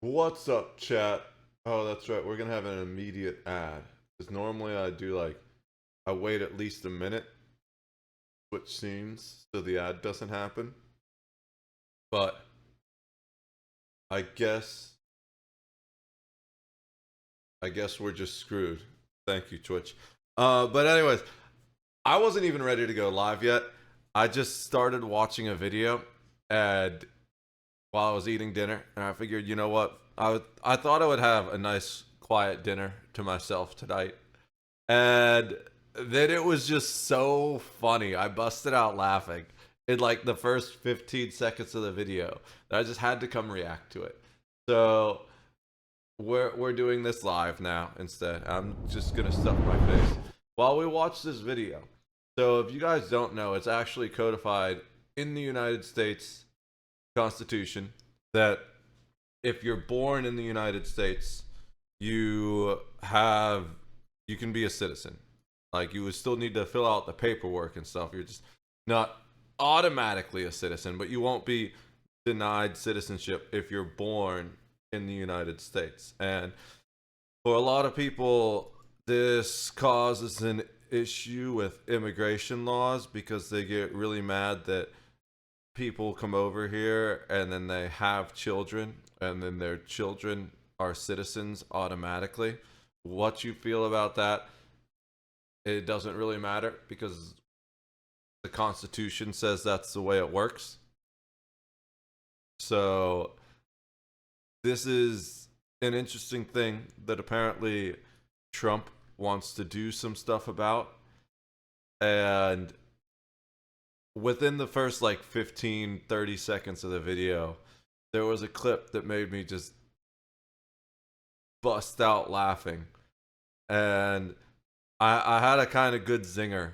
What's up, chat? Oh, that's right. We're gonna have an immediate ad. Because normally I wait at least a minute, switch scenes so the ad doesn't happen. But I guess we're just screwed. Thank you, Twitch. But anyways, I wasn't even ready to go live yet. I just started watching a video, and while I was eating dinner, and I figured, you know what? I thought I would have a nice quiet dinner to myself tonight. And then it was just so funny. I busted out laughing in like the first 15 seconds of the video. I just had to come react to it. So we're doing this live now instead. I'm just gonna stuff my face while we watch this video. So if you guys don't know, it's actually codified in the United States Constitution that if you're born in the United States, you can be a citizen. Like, you would still need to fill out the paperwork and stuff. You're just not automatically a citizen, but you won't be denied citizenship if you're born in the United States. And for a lot of people, this causes an issue with immigration laws because they get really mad that people come over here and then they have children and then their children are citizens automatically. What you feel about that, it doesn't really matter because the Constitution says that's the way it works. So this is an interesting thing that apparently Trump wants to do some stuff about. And within the first like 15-30 seconds of the video, there was a clip that made me just bust out laughing. And I had a kind of good zinger,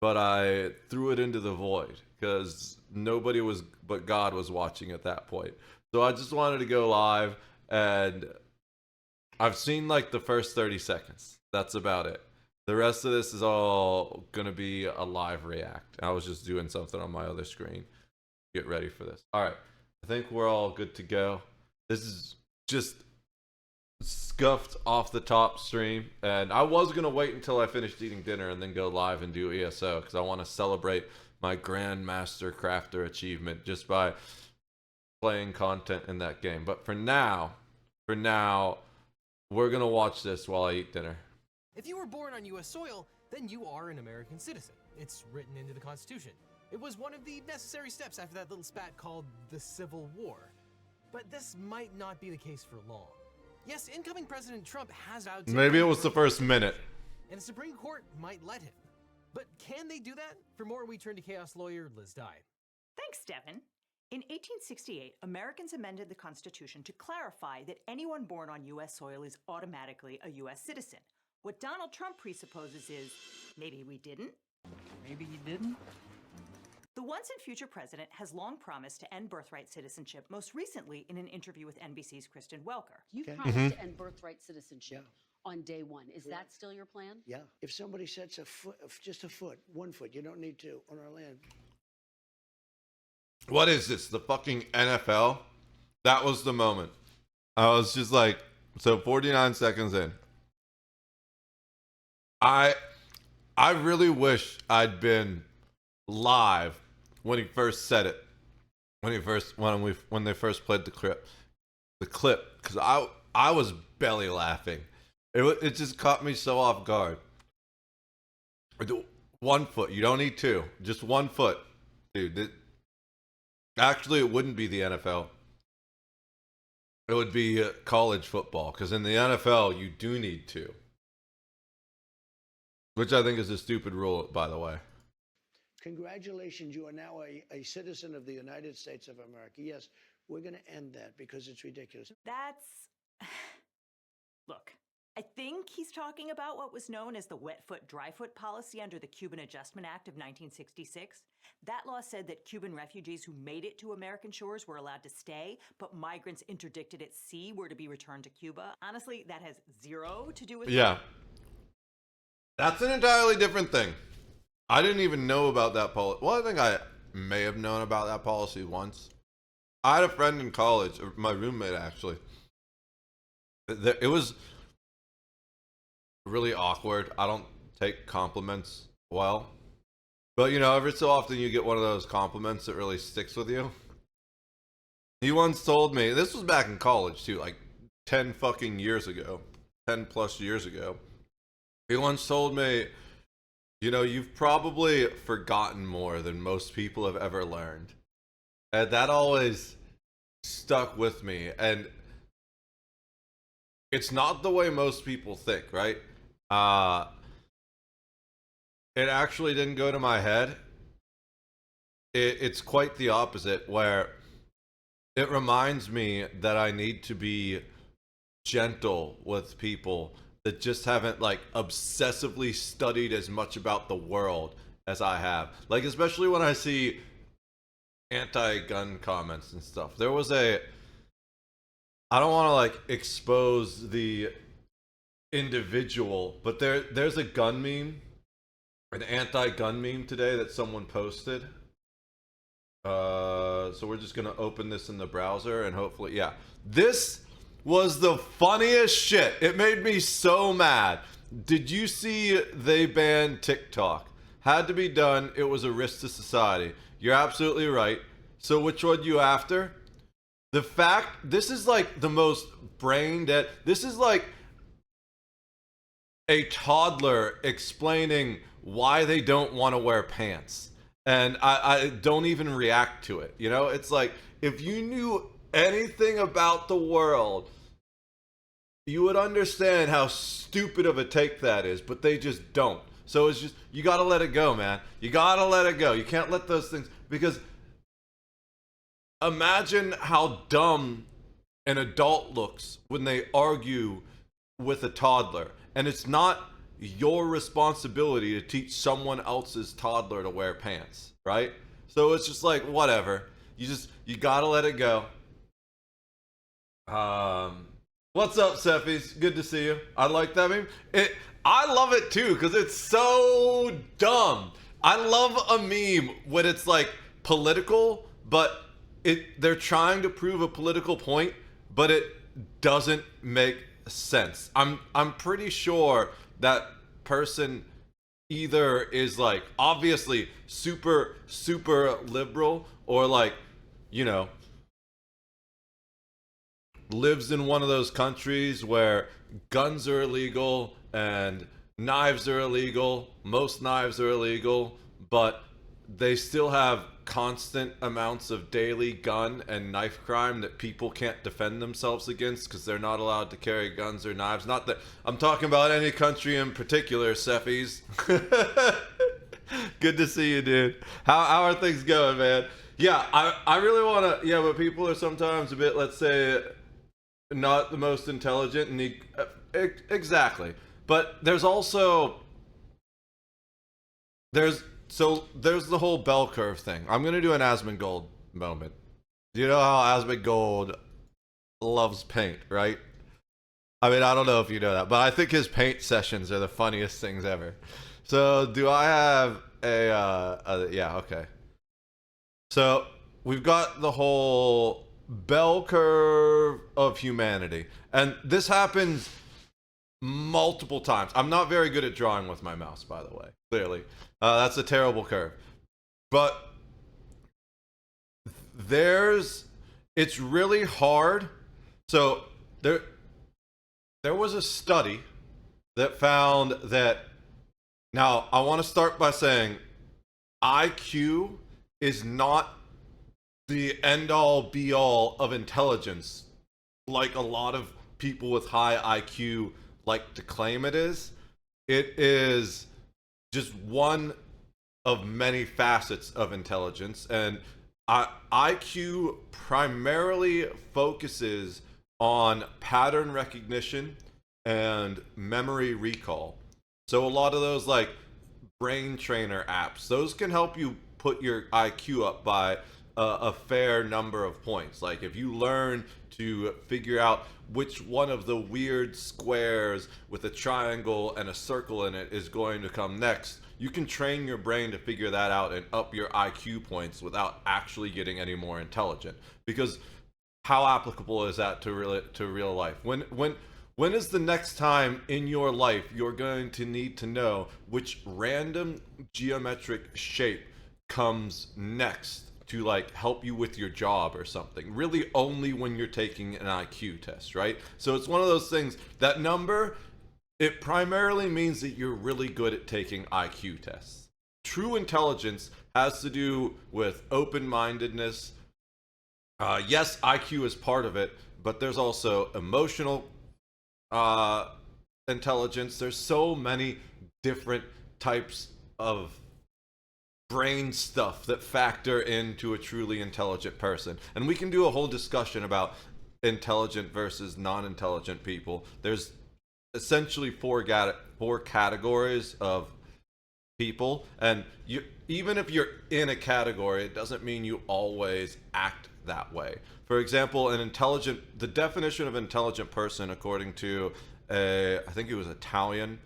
but I threw it into the void because nobody but God was watching at that point. So I just wanted to go live, and I've seen like the first 30 seconds. That's about it. The rest of this is all going to be a live react. I was just doing something on my other screen. Get ready for this. All right. I think we're all good to go. This is just scuffed off the top stream, and I was going to wait until I finished eating dinner and then go live and do ESO because I want to celebrate my Grandmaster Crafter achievement just by playing content in that game. But for now, we're going to watch this while I eat dinner. If you were born on U.S. soil, then you are an American citizen. It's written into the Constitution. It was one of the necessary steps after that little spat called the Civil War. But this might not be the case for long. Yes, incoming President Trump has vowed to... Maybe it was the first minute. And the Supreme Court might let him. But can they do that? For more, we turn to chaos lawyer Liz Dye. Thanks, Devin. In 1868, Americans amended the Constitution to clarify that anyone born on U.S. soil is automatically a U.S. citizen. What Donald Trump presupposes is, maybe we didn't. Maybe you didn't? The once and future president has long promised to end birthright citizenship, most recently in an interview with NBC's Kristen Welker. You promised to end birthright citizenship on day one. Is that still your plan? Yeah. If somebody sets a foot, just a foot, 1 foot, you don't need to, on our land. What is this? The fucking NFL? That was the moment. I was just like, so 49 seconds in. I really wish I'd been live when he first said it. When they first played the clip, because I was belly laughing. It just caught me so off guard. 1 foot, you don't need two, just 1 foot, dude. Actually, it wouldn't be the NFL. It would be college football, because in the NFL you do need two, which I think is a stupid rule, by the way. Congratulations, you are now a citizen of the United States of America. Yes, we're going to end that because it's ridiculous. That's... Look, I think he's talking about what was known as the wet foot, dry foot policy under the Cuban Adjustment Act of 1966. That law said that Cuban refugees who made it to American shores were allowed to stay, but migrants interdicted at sea were to be returned to Cuba. Honestly, that has zero to do with... Yeah. That's an entirely different thing. I didn't even know about that policy. Well, I think I may have known about that policy once. I had a friend in college, or my roommate actually. It was really awkward. I don't take compliments well. But you know, every so often you get one of those compliments that really sticks with you. He once told me, this was back in college too, like 10 fucking years ago, 10 plus years ago. He once told me, you know, you've probably forgotten more than most people have ever learned. And that always stuck with me. And it's not the way most people think, right? It actually didn't go to my head. It's quite the opposite, where it reminds me that I need to be gentle with people that just haven't like obsessively studied as much about the world as I have. Like, especially when I see anti-gun comments and stuff. There was I don't want to like expose the individual, but there's a gun meme, an anti-gun meme today that someone posted. So we're just gonna open this in the browser and hopefully, yeah. This was the funniest shit. It made me so mad. Did you see they banned TikTok? Had to be done. It was a risk to society. You're absolutely right. So which one you after? The fact, this is like the most brain dead. This is like a toddler explaining why they don't want to wear pants. And I don't even react to it. You know, it's like, if you knew anything about the world, you would understand how stupid of a take that is, but they just don't. So it's just, you gotta let it go, man. You gotta let it go. You can't let those things, because imagine how dumb an adult looks when they argue with a toddler. And it's not your responsibility to teach someone else's toddler to wear pants, right? So it's just like, whatever. You gotta let it go. What's up, Seffies? Good to see you. I like that meme. I love it too, because it's so dumb. I love a meme when it's like political, but they're trying to prove a political point, but it doesn't make sense. I'm pretty sure that person either is like obviously super liberal, or like, you know, lives in one of those countries where guns are illegal and knives are illegal. Most knives are illegal, but they still have constant amounts of daily gun and knife crime that people can't defend themselves against because they're not allowed to carry guns or knives. Not that I'm talking about any country in particular, Seffies. Good to see you, dude. How are things going, man? Yeah, I really want to, yeah, but people are sometimes a bit, let's say, not the most intelligent, and exactly. But there's also, there's the whole bell curve thing. I'm going to do an Asmongold moment. Do you know how Asmongold loves paint, right? I mean, I don't know if you know that, but I think his paint sessions are the funniest things ever. So do I have yeah, okay. So we've got the whole bell curve of humanity. And this happens multiple times. I'm not very good at drawing with my mouse, by the way, clearly. That's a terrible curve. But it's really hard. So there was a study that found that, now I want to start by saying IQ is not the end-all be-all of intelligence like a lot of people with high IQ like to claim it is. It is just one of many facets of intelligence, and IQ primarily focuses on pattern recognition and memory recall. So a lot of those like brain trainer apps, those can help you put your IQ up by a fair number of points. Like if you learn to figure out which one of the weird squares with a triangle and a circle in it is going to come next, you can train your brain to figure that out and up your IQ points without actually getting any more intelligent. Because how applicable is that to real life? When is the next time in your life you're going to need to know which random geometric shape comes next to like help you with your job or something? Really only when you're taking an IQ test, right? So it's one of those things, that number, it primarily means that you're really good at taking IQ tests. True intelligence has to do with open-mindedness. Yes, IQ is part of it, but there's also emotional intelligence. There's so many different types of brain stuff that factor into a truly intelligent person. And we can do a whole discussion about intelligent versus non-intelligent people. There's essentially four categories of people, and even if you're in a category, it doesn't mean you always act that way. For example, the definition of intelligent person, according to I think it was Italian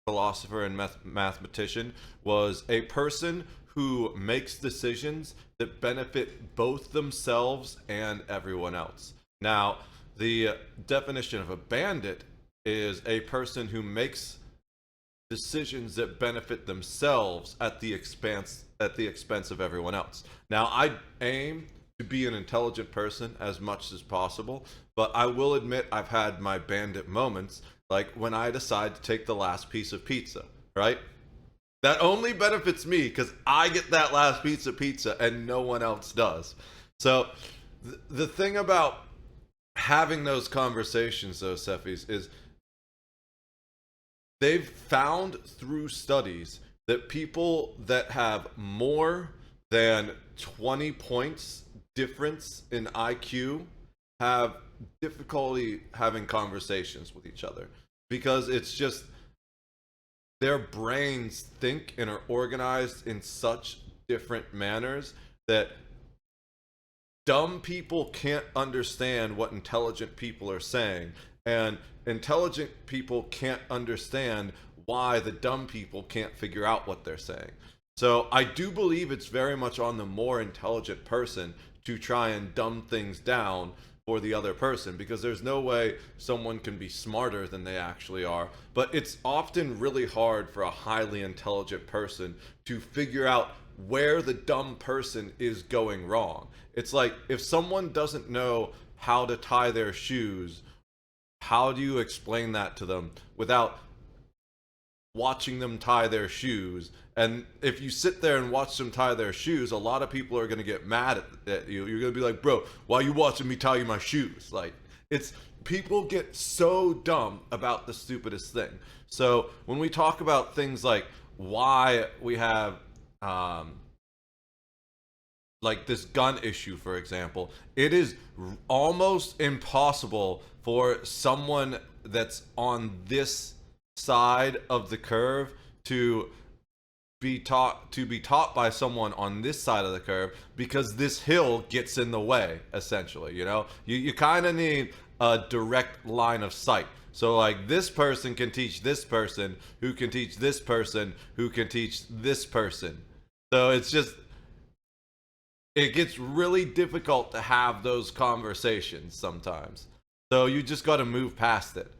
philosopher and mathematician, was a person who makes decisions that benefit both themselves and everyone else. Now, the definition of a bandit is a person who makes decisions that benefit themselves at the expense of everyone else. Now, I aim to be an intelligent person as much as possible, but I will admit I've had my bandit moments, like when I decide to take the last piece of pizza, right? That only benefits me because I get that last piece of pizza and no one else does. So the thing about having those conversations, though, Cephis, is they've found through studies that people that have more than 20 points difference in IQ have difficulty having conversations with each other, because it's just their brains think and are organized in such different manners that dumb people can't understand what intelligent people are saying, and intelligent people can't understand why the dumb people can't figure out what they're saying. So I do believe it's very much on the more intelligent person to try and dumb things down for the other person, because there's no way someone can be smarter than they actually are. But it's often really hard for a highly intelligent person to figure out where the dumb person is going wrong. It's like if someone doesn't know how to tie their shoes, how do you explain that to them without watching them tie their shoes? And if you sit there and watch them tie their shoes, a lot of people are going to get mad at you. You're going to be like, bro, why are you watching me tie my shoes? Like, it's, people get so dumb about the stupidest thing. So when we talk about things like why we have like this gun issue, for example, it is almost impossible for someone that's on this side of the curve to be taught by someone on this side of the curve, because this hill gets in the way, essentially. You know, you kind of need a direct line of sight. So like this person can teach this person who can teach this person who can teach this person. So it's just, it gets really difficult to have those conversations sometimes. So you just got to move past it.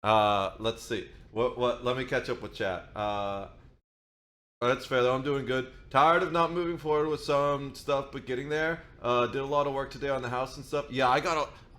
Let's see. What? Let me catch up with chat. That's fair though. I'm doing good. Tired of not moving forward with some stuff, but getting there. Did a lot of work today on the house and stuff. Yeah,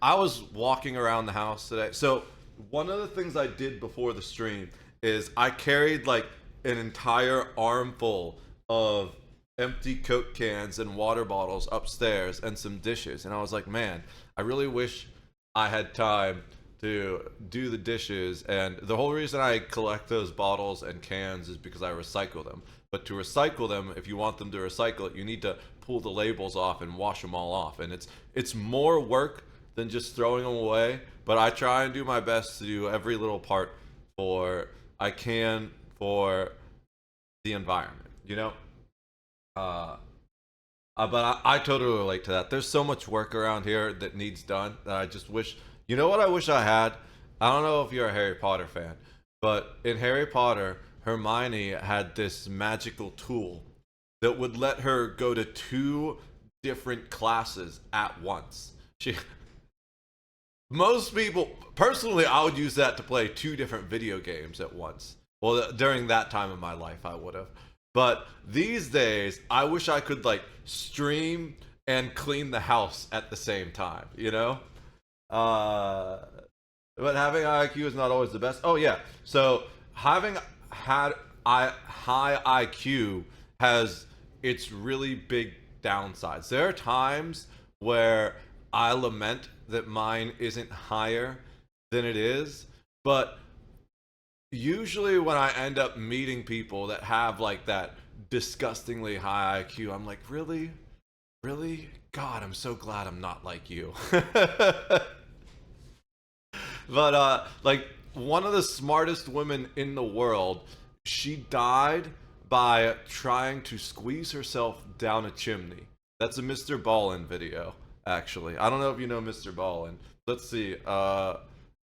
I was walking around the house today. So one of the things I did before the stream is I carried like an entire armful of empty Coke cans and water bottles upstairs and some dishes. And I was like, man, I really wish I had time to do the dishes. And the whole reason I collect those bottles and cans is because I recycle them. But to recycle them, if you want them to recycle it, you need to pull the labels off and wash them all off. And it's more work than just throwing them away. But I try and do my best to do every little part I can for the environment, you know? But I totally relate to that. There's so much work around here that needs done that I just wish. You know what I wish I had? I don't know if you're a Harry Potter fan, but in Harry Potter, Hermione had this magical tool that would let her go to 2 different classes at once. Most people, personally, I would use that to play 2 different video games at once. Well, during that time of my life, I would have. But these days, I wish I could like stream and clean the house at the same time, you know? But having high IQ is not always the best. Oh yeah, so having had high IQ has its really big downsides. There are times where I lament that mine isn't higher than it is, but usually when I end up meeting people that have like that disgustingly high IQ, I'm like, really? Really? God, I'm so glad I'm not like you. But like one of the smartest women in the world, she died by trying to squeeze herself down a chimney. That's a Mr. Ballin video, actually. I don't know if you know Mr. Ballin. Let's see.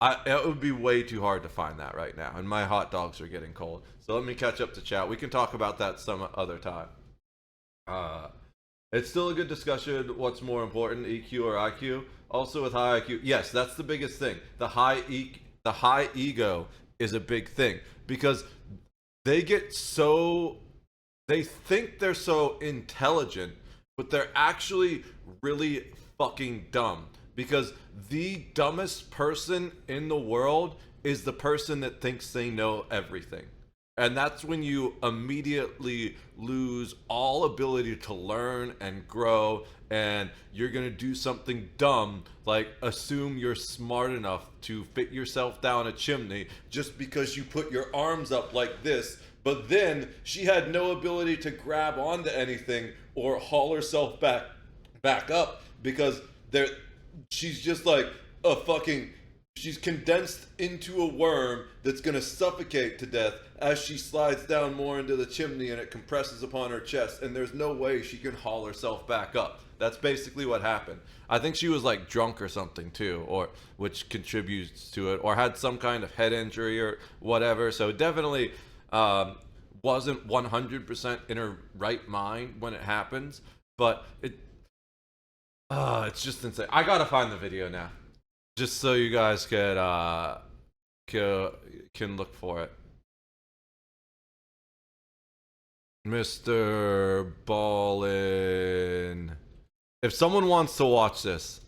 It would be way too hard to find that right now, and my hot dogs are getting cold. So let me catch up to chat. We can talk about that some other time. It's still a good discussion. What's more important, EQ or IQ? Also with high IQ, yes, that's the biggest thing. The high ego is a big thing because they think they're so intelligent, but they're actually really fucking dumb. Because the dumbest person in the world is the person that thinks they know everything. And that's when you immediately lose all ability to learn and grow, and you're gonna do something dumb like assume you're smart enough to fit yourself down a chimney just because you put your arms up like this. But then she had no ability to grab onto anything or haul herself back up because she's just like a fucking, she's condensed into a worm that's gonna suffocate to death as she slides down more into the chimney and it compresses upon her chest, and there's no way she can haul herself back up. That's basically what happened. I think she was like drunk or something too, or which contributes to it, or had some kind of head injury or whatever. So definitely wasn't 100% in her right mind when it happens, but it's just insane. I gotta find the video now, just so you guys can look for it. Mr. Ballin. If someone wants to watch this,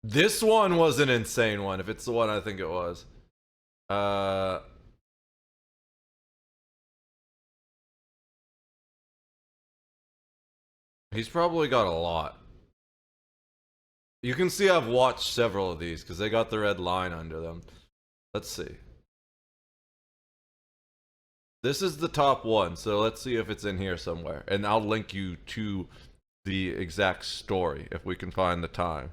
this one was an insane one. If it's the one I think it was, he's probably got a lot. You can see I've watched several of these because they got the red line under them. Let's see. This is the top one, so let's see if it's in here somewhere. And I'll link you to the exact story if we can find the time.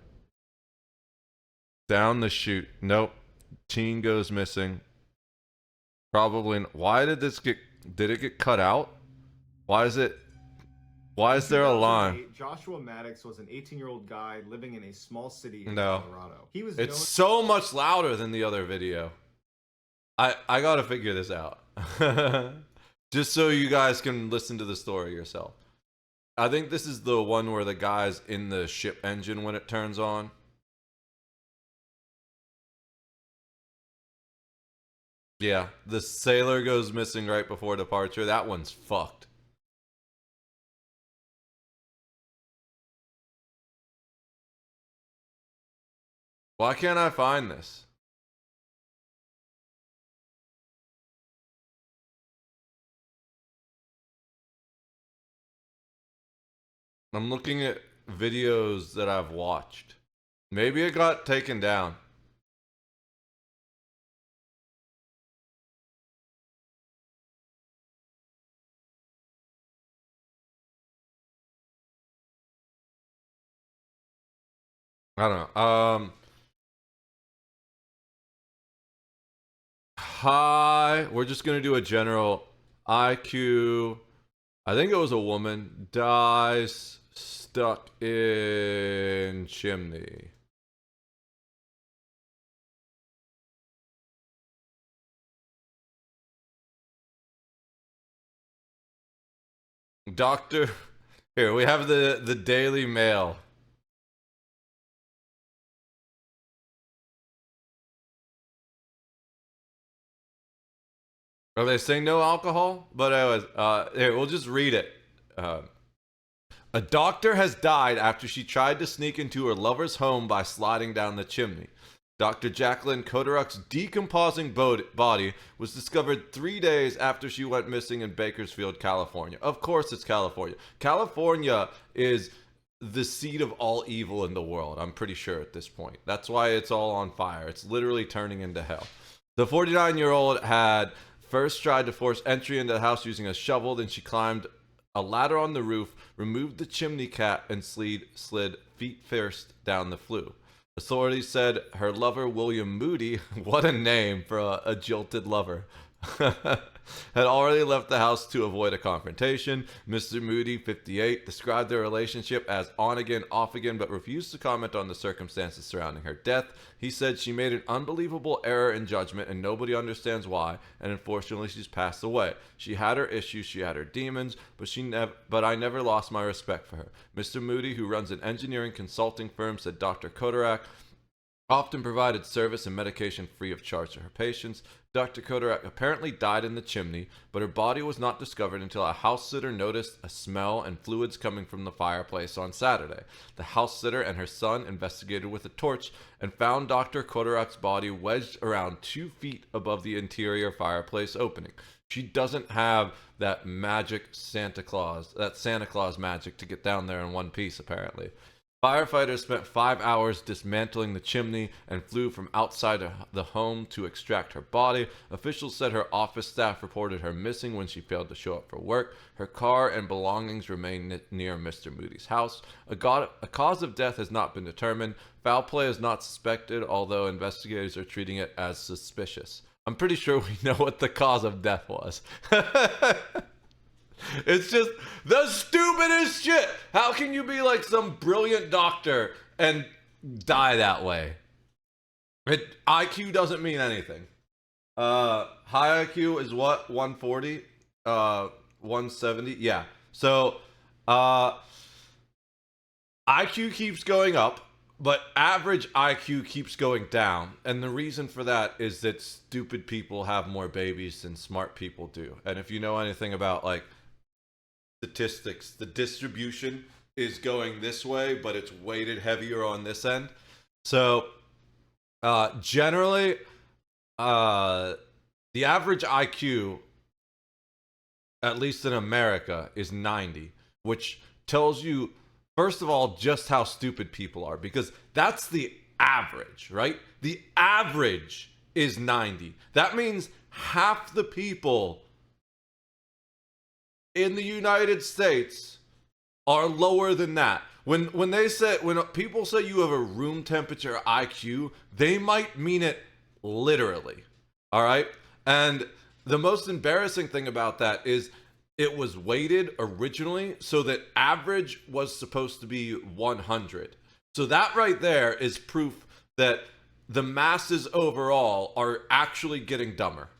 Down the chute. Nope. Teen goes missing. Probably. Why did this get... Did it get cut out? Why is there a line? Joshua Maddox was an 18-year-old guy living in a small city in No. Colorado. He was It's so much louder than the other video. I gotta figure this out. Just so you guys can listen to the story yourself. I think this is the one where the guy's in the ship engine when it turns on. Yeah, the sailor goes missing right before departure. That one's fucked. Why can't I find this? I'm looking at videos that I've watched. Maybe it got taken down. I don't know. high. We're just gonna do a general IQ. I think it was a woman dies stuck in chimney. Doctor, here we have the Daily Mail. Are they saying no alcohol? But anyways, here, we'll just read it. A doctor has died after she tried to sneak into her lover's home by sliding down the chimney. Dr. Jacqueline Kodarak's decomposing body was discovered 3 days after she went missing in Bakersfield, California. Of course it's California. California is the seed of all evil in the world, I'm pretty sure at this point. That's why it's all on fire. It's literally turning into hell. The 49-year-old had first tried to force entry into the house using a shovel, then she climbed a ladder on the roof, removed the chimney cap, and slid feet first down the flue. Authorities said her lover, William Moody, what a name for a jilted lover, had already left the house to avoid a confrontation. Mr. Moody, 58, described their relationship as on again, off again, but refused to comment on the circumstances surrounding her death. He said she made an unbelievable error in judgment and nobody understands why, and unfortunately she's passed away. She had her issues, she had her demons, but I never lost my respect for her. Mr. Moody, who runs an engineering consulting firm, said Dr. Kodarak often provided service and medication free of charge to her patients. Dr. Kodarak apparently died in the chimney, but her body was not discovered until a house sitter noticed a smell and fluids coming from the fireplace on Saturday. The house sitter and her son investigated with a torch and found Dr. Kodarak's body wedged around 2 feet above the interior fireplace opening. She doesn't have that Santa Claus magic to get down there in one piece, apparently. Firefighters spent 5 hours dismantling the chimney and flew from outside the home to extract her body. Officials said her office staff reported her missing when she failed to show up for work. Her car and belongings remain near Mr. Moody's house. A cause of death has not been determined. Foul play is not suspected, although investigators are treating it as suspicious. I'm pretty sure we know what the cause of death was. It's just the stupidest shit. How can you be like some brilliant doctor and die that way? IQ doesn't mean anything. High IQ is what? 140? 170? Yeah. So, IQ keeps going up, but average IQ keeps going down. And the reason for that is that stupid people have more babies than smart people do. And if you know anything about like statistics, the distribution is going this way, but it's weighted heavier on this end. So generally the average IQ, at least in America, is 90, which tells you first of all just how stupid people are, because that's the average, right? The average is 90. That means half the people in the United States are lower than that. When people say you have a room temperature IQ, they might mean it literally. All right? And the most embarrassing thing about that is it was weighted originally so that average was supposed to be 100. So that right there is proof that the masses overall are actually getting dumber.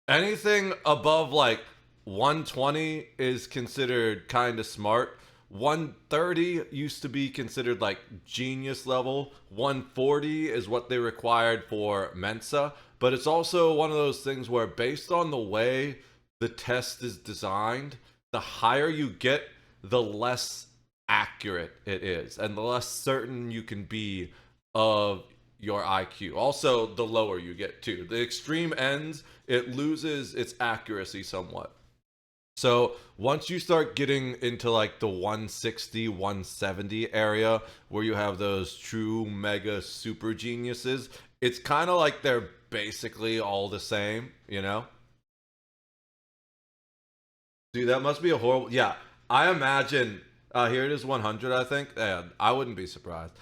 Anything above like 120 is considered kind of smart. 130 used to be considered like genius level. 140 is what they required for Mensa. But it's also one of those things where based on the way the test is designed, the higher you get, the less accurate it is. And the less certain you can be of your IQ. Also, the lower you get too. The extreme ends, it loses its accuracy somewhat. So once you start getting into like the 160, 170 area where you have those true mega super geniuses, it's kind of like they're basically all the same, you know? Dude, that must be a horrible... Yeah, I imagine... here it is, 100, I think. Yeah, I wouldn't be surprised.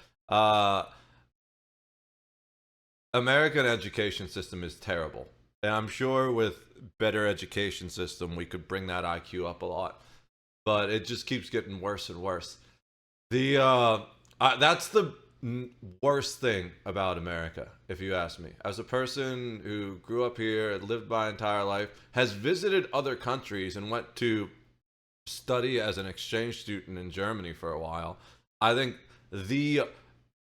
American education system is terrible. And I'm sure with better education system, we could bring that IQ up a lot. But it just keeps getting worse and worse. That's the worst thing about America, if you ask me. As a person who grew up here and lived my entire life, has visited other countries and went to study as an exchange student in Germany for a while, I think the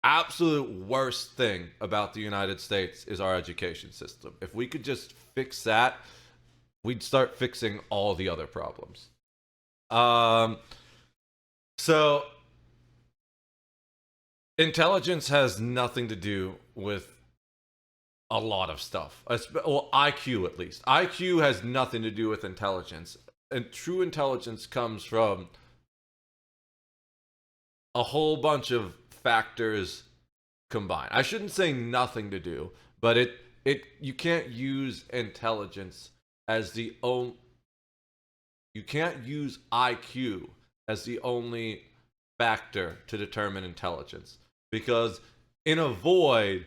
absolute worst thing about the United States is our education system. If we could just fix that, we'd start fixing all the other problems. So intelligence has nothing to do with a lot of stuff. Well, IQ at least. IQ has nothing to do with intelligence. And true intelligence comes from a whole bunch of factors combined. I shouldn't say nothing to do, but you can't use intelligence as the only, you can't use IQ as the only factor to determine intelligence, because in a void,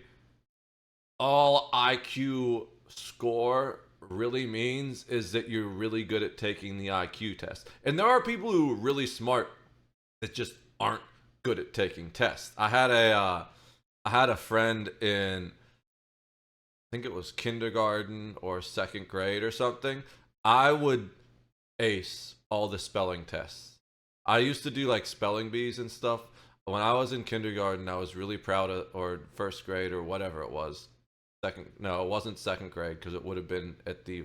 all IQ score really means is that you're really good at taking the IQ test. And there are people who are really smart that just aren't good at taking tests. I had a friend in, I think it was kindergarten or second grade or something. I would ace all the spelling tests. I used to do like spelling bees and stuff. When I was in kindergarten, I was really proud of, or first grade or whatever it was. No, it wasn't second grade because it would have been at the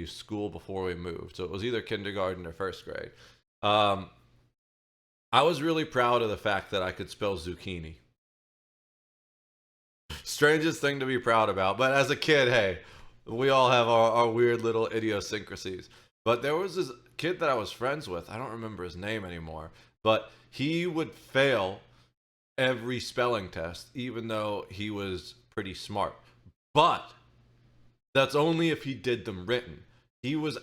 school before we moved. So it was either kindergarten or first grade. I was really proud of the fact that I could spell zucchini. Strangest thing to be proud about. But as a kid, hey, we all have our weird little idiosyncrasies. But there was this kid that I was friends with. I don't remember his name anymore. But he would fail every spelling test, even though he was pretty smart. But that's only if he did them written. He would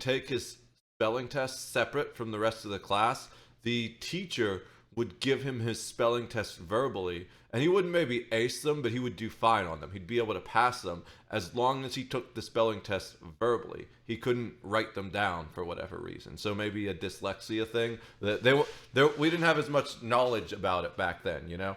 take his spelling tests separate from the rest of the class. The teacher would give him his spelling tests verbally, and he wouldn't maybe ace them, but he would do fine on them. He'd be able to pass them as long as he took the spelling tests verbally. He couldn't write them down for whatever reason. So maybe a dyslexia thing. We didn't have as much knowledge about it back then, you know?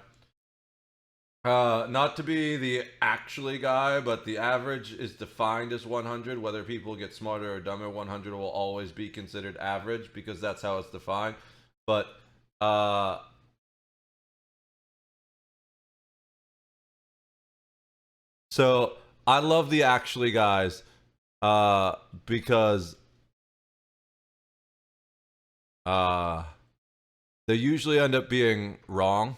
Not to be the actually guy, but the average is defined as 100. Whether people get smarter or dumber, 100 will always be considered average because that's how it's defined. But so I love the actually guys because they usually end up being wrong.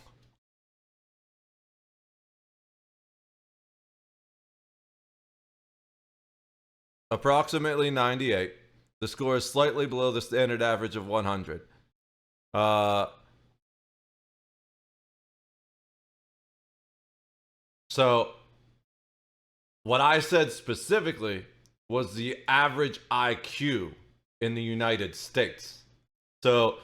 Approximately 98. The score is slightly below the standard average of 100. So what I said specifically was the average IQ in the United States. So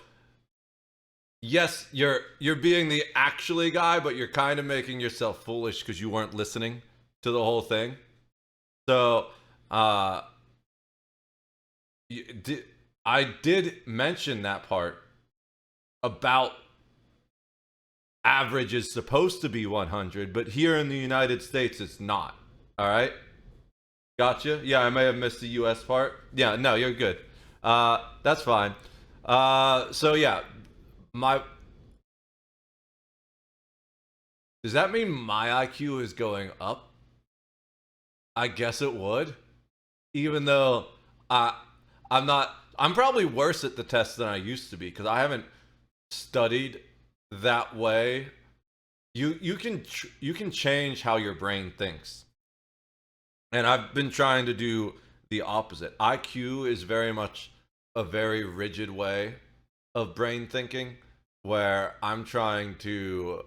yes, you're being the actually guy, but you're kind of making yourself foolish because you weren't listening to the whole thing. So I did mention that part about average is supposed to be 100, but here in the United States, it's not. All right? Gotcha? Yeah, I may have missed the US part. Yeah, no, you're good. That's fine. So yeah, does that mean my IQ is going up? I guess it would. Even though I'm probably worse at the test than I used to be because I haven't studied that way. You can change how your brain thinks. And I've been trying to do the opposite. IQ is very much a very rigid way of brain thinking where I'm trying to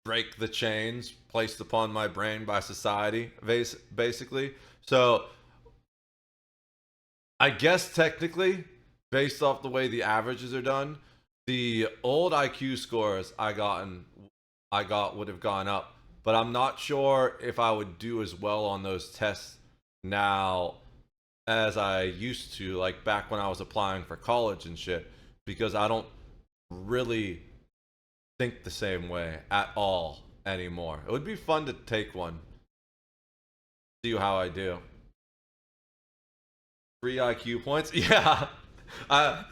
break the chains placed upon my brain by society, basically. So I guess technically, based off the way the averages are done, the old IQ scores I got would have gone up but I'm not sure if I would do as well on those tests now as I used to, like back when I was applying for college and shit, because I don't really think the same way at all anymore. It would be fun to take one, see how I do. 3 IQ points? Yeah. All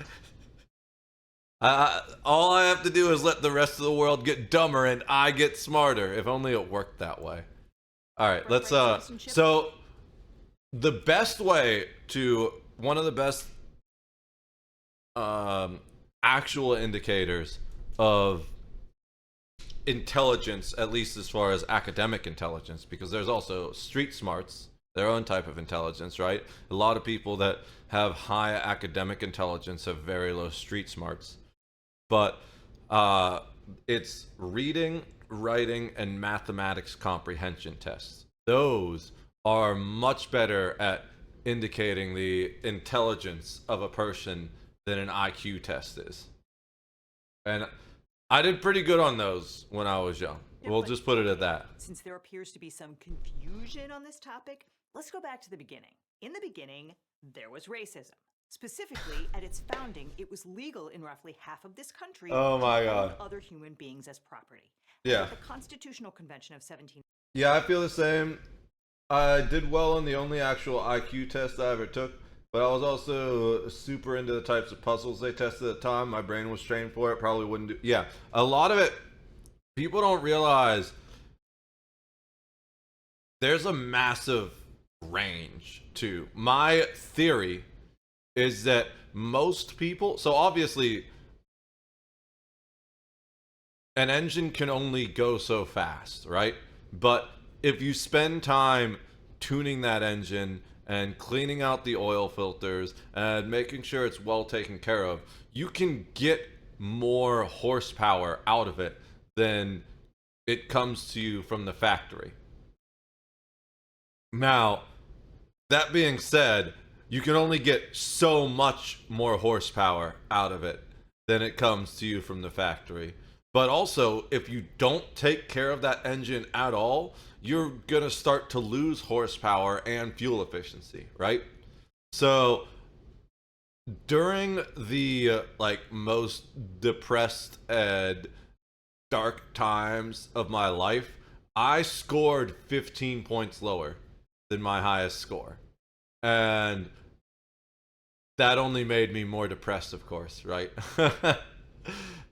I have to do is let the rest of the world get dumber and I get smarter. If only it worked that way. All right, let's so the best way to one of the best actual indicators of intelligence, at least as far as academic intelligence, because there's also street smarts, their own type of intelligence, right? A lot of people that have high academic intelligence have very low street smarts. But it's reading, writing, and mathematics comprehension tests. Those are much better at indicating the intelligence of a person than an IQ test is. And I did pretty good on those when I was young. Yeah, We'll but just put it at that. Since there appears to be some confusion on this topic, let's go back to the beginning. In the beginning, there was racism. Specifically, at its founding, it was legal in roughly half of this country Oh my to God. own other human beings as property. Yeah. At the Constitutional Convention of 17... Yeah, I feel the same. I did well on the only actual IQ test I ever took, but I was also super into the types of puzzles they tested at the time. My brain was trained for it. Probably wouldn't do... Yeah, a lot of it, people don't realize there's a massive range to. My theory is that most people... So obviously, an engine can only go so fast, right? But if you spend time tuning that engine and cleaning out the oil filters and making sure it's well taken care of, you can get more horsepower out of it than it comes to you from the factory. Now, that being said, you can only get so much more horsepower out of it than it comes to you from the factory. But also, if you don't take care of that engine at all, you're going to start to lose horsepower and fuel efficiency, right? So during the most depressed and dark times of my life, I scored 15 points lower than my highest score. And that only made me more depressed, of course, right?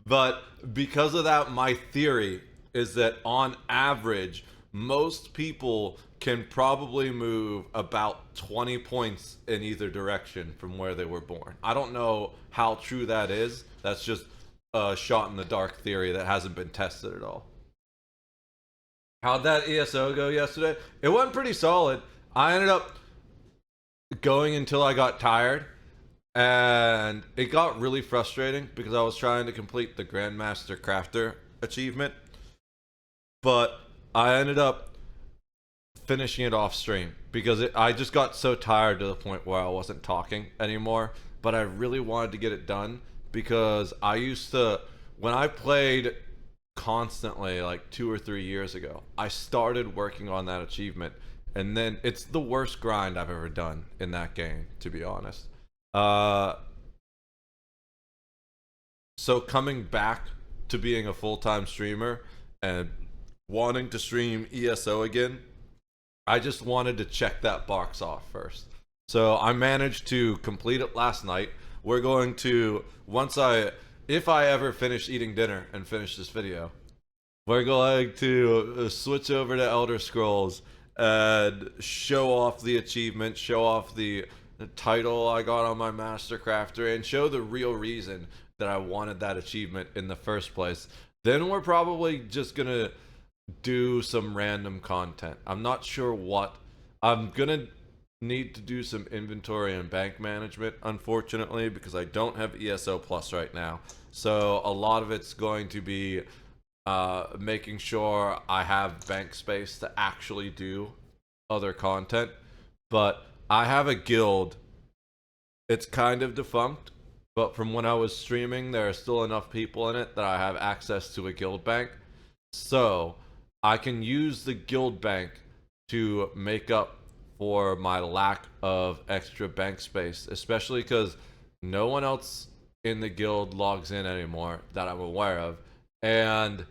But because of that, my theory is that on average, most people can probably move about 20 points in either direction from where they were born. I don't know how true that is. That's just a shot in the dark theory that hasn't been tested at all. How'd that ESO go yesterday? It went pretty solid. I ended up going until I got tired. And it got really frustrating because I was trying to complete the Grandmaster Crafter achievement. But I ended up finishing it off stream because I just got so tired to the point where I wasn't talking anymore. But I really wanted to get it done because I used to, when I played constantly like 2 or 3 years ago, I started working on that achievement. And then it's the worst grind I've ever done in that game, to be honest. So coming back to being a full-time streamer and wanting to stream ESO again, I just wanted to check that box off first. So I managed to complete it last night. We're going to, if I ever finish eating dinner and finish this video, we're going to switch over to Elder Scrolls and show off the achievement, show off the title I got on my Master Crafter, and show the real reason that I wanted that achievement in the first place. Then we're probably just gonna do some random content. I'm not sure what. I'm gonna need to do some inventory and bank management, unfortunately, because I don't have ESO Plus right now. So a lot of it's going to be making sure I have bank space to actually do other content. But I have a guild. It's kind of defunct, but from when I was streaming, there are still enough people in it that I have access to a guild bank. So I can use the guild bank to make up for my lack of extra bank space, especially because no one else in the guild logs in anymore that I'm aware of. And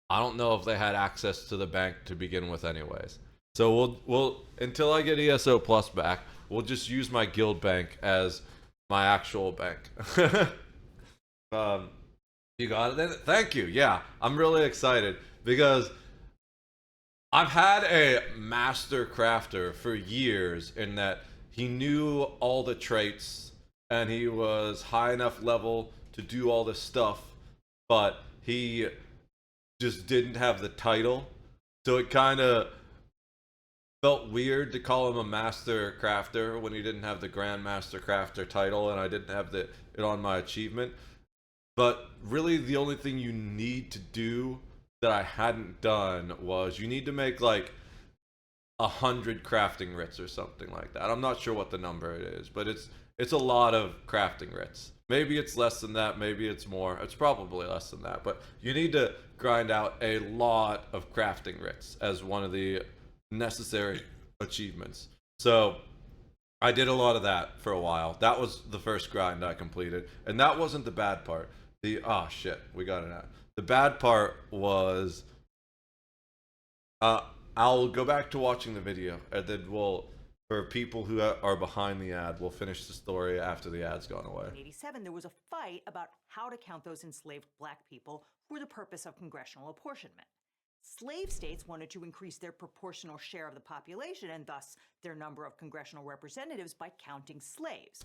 I don't know if they had access to the bank to begin with anyways. So we'll until I get ESO Plus back, we'll just use my guild bank as my actual bank. You got it? Thank you. Yeah, I'm really excited because I've had a master crafter for years in that he knew all the traits and he was high enough level to do all this stuff, but he just didn't have the title. So it kind of felt weird to call him a master crafter when he didn't have the grandmaster crafter title and I didn't have it on my achievement. But really the only thing you need to do that I hadn't done was you need to make like 100 crafting writs or something like that. I'm not sure what the number it is, but it's a lot of crafting writs. Maybe it's less than that, maybe it's more. It's probably less than that, but you need to grind out a lot of crafting writs as one of the necessary achievements. So I did a lot of that for a while. That was the first grind I completed, and that wasn't the bad part. Oh shit, we got it out. The bad part was I'll go back to watching the video, and then for people who are behind the ad, we'll finish the story after the ad's gone away. In 1987, there was a fight about how to count those enslaved black people for the purpose of congressional apportionment. Slave states wanted to increase their proportional share of the population and thus their number of congressional representatives by counting slaves.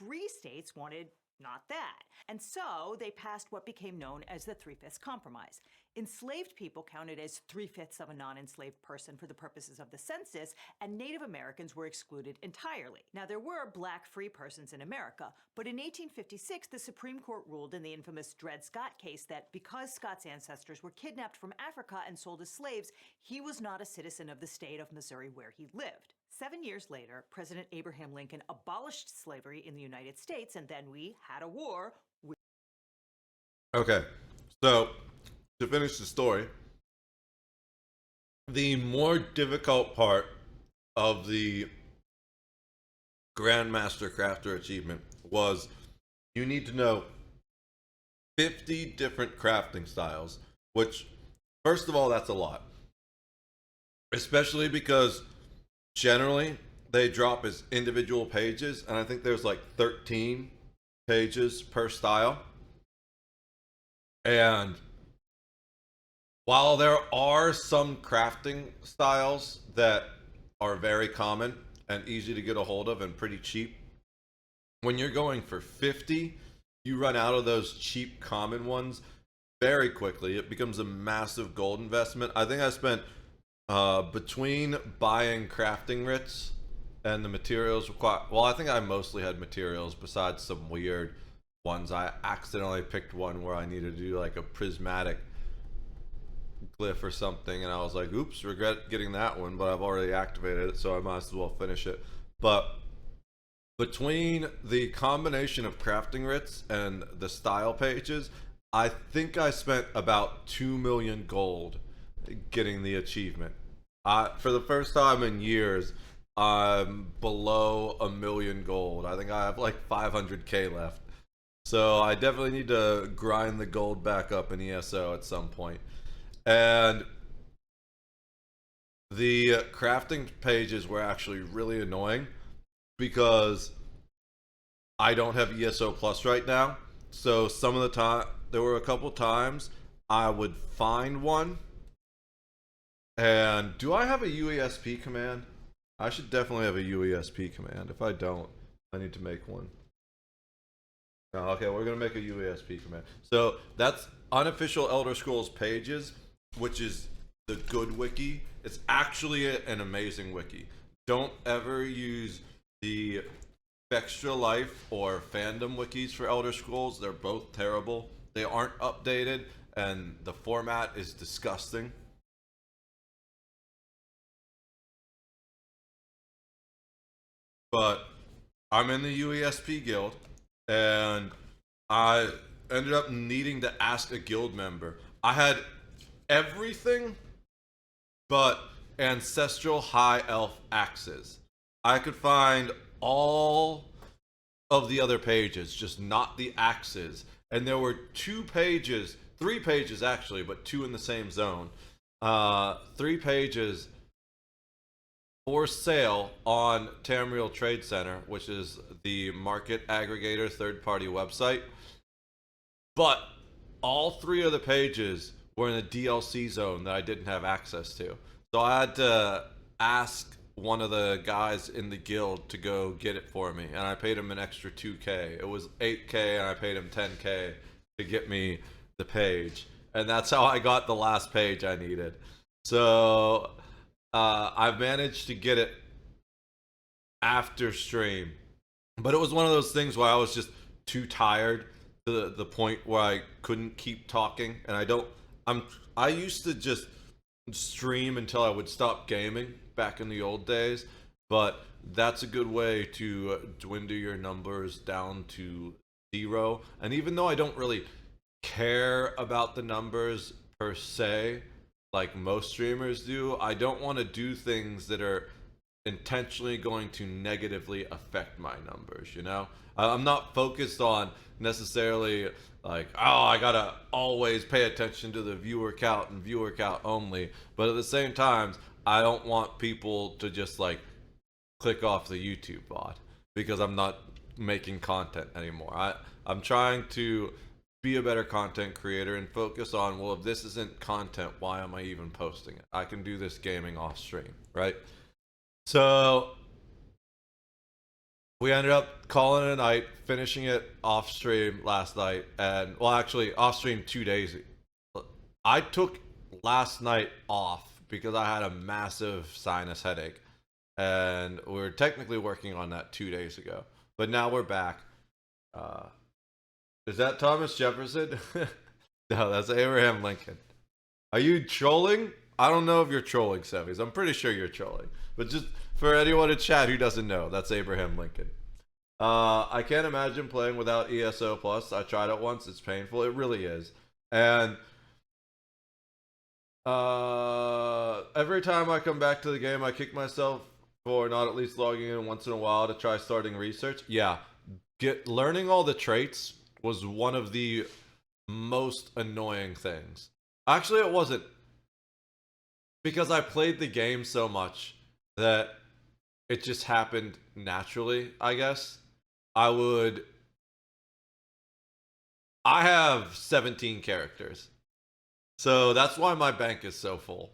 Free states wanted not that. And so they passed what became known as the Three-Fifths Compromise. Enslaved people counted as 3/5 of a non-enslaved person for the purposes of the census, and Native Americans were excluded entirely. Now, there were black free persons in America, but in 1856, the Supreme Court ruled in the infamous Dred Scott case that because Scott's ancestors were kidnapped from Africa and sold as slaves, he was not a citizen of the state of Missouri where he lived. 7 years later, President Abraham Lincoln abolished slavery in the United States, and then we had a war. Okay, so to finish the story, the more difficult part of the Grandmaster Crafter achievement was you need to know 50 different crafting styles, which, first of all, that's a lot. Especially because generally they drop as individual pages, and I think there's like 13 pages per style. And while there are some crafting styles that are very common and easy to get a hold of and pretty cheap, when you're going for 50, you run out of those cheap common ones very quickly. It becomes a massive gold investment. I think I spent between buying crafting writs and the materials required. Well, I think I mostly had materials besides some weird ones. I accidentally picked one where I needed to do like a prismatic glyph or something, and I was like, oops, regret getting that one, but I've already activated it, so I might as well finish it. But between the combination of crafting writs and the style pages, I think I spent about 2 million gold getting the achievement. For the first time in years, I'm below 1 million gold. I think I have like 500k left. So I definitely need to grind the gold back up in ESO at some point. And the crafting pages were actually really annoying because I don't have ESO Plus right now. So some of the time, there were a couple times I would find one. And do I have a UESP command? I should definitely have a UESP command. If I don't, I need to make one. Oh, okay, we're going to make a UESP command. So that's unofficial Elder Scrolls pages, which is the good wiki. It's actually an amazing wiki. Don't ever use the Extra Life or fandom wikis for Elder Scrolls. They're both terrible. They aren't updated, and the format is disgusting. But I'm in the UESP guild, and I ended up needing to ask a guild member. I had everything but ancestral high elf axes. I could find all of the other pages, just not the axes. And there were 2 pages, 3 pages actually, but 2 in the same zone. 3 pages for sale on Tamriel Trade Center, which is the market aggregator third-party website. But all 3 of the pages were in a DLC zone that I didn't have access to. So I had to ask one of the guys in the guild to go get it for me, and I paid him an extra 2k. It was 8k and I paid him 10k to get me the page. And that's how I got the last page I needed. So I've managed to get it after stream. But it was one of those things where I was just too tired to the point where I couldn't keep talking. And I used to just stream until I would stop gaming back in the old days, but that's a good way to dwindle your numbers down to 0. And even though I don't really care about the numbers per se, like most streamers do, I don't want to do things that are intentionally going to negatively affect my numbers, you know? I'm not focused on necessarily like, oh, I gotta always pay attention to the viewer count and viewer count only, but at the same time, I don't want people to just like click off the YouTube bot because I'm not making content anymore. I'm trying to be a better content creator and focus on, well, if this isn't content, why am I even posting it? I can do this gaming off stream, right? So we ended up calling it a night, finishing it off stream last night, and well, actually off stream 2 days. I took last night off because I had a massive sinus headache, and we were technically working on that 2 days ago, but now we're back. Is that Thomas Jefferson? No, that's Abraham Lincoln. Are you trolling? I don't know if you're trolling, Sevis. I'm pretty sure you're trolling. But just for anyone in chat who doesn't know, that's Abraham Lincoln. I can't imagine playing without ESO Plus. I tried it once. It's painful. It really is. And every time I come back to the game, I kick myself for not at least logging in once in a while to try starting research. Yeah, learning all the traits was one of the most annoying things. Actually, it wasn't, because I played the game so much that it just happened naturally, I guess. I have 17 characters. So that's why my bank is so full.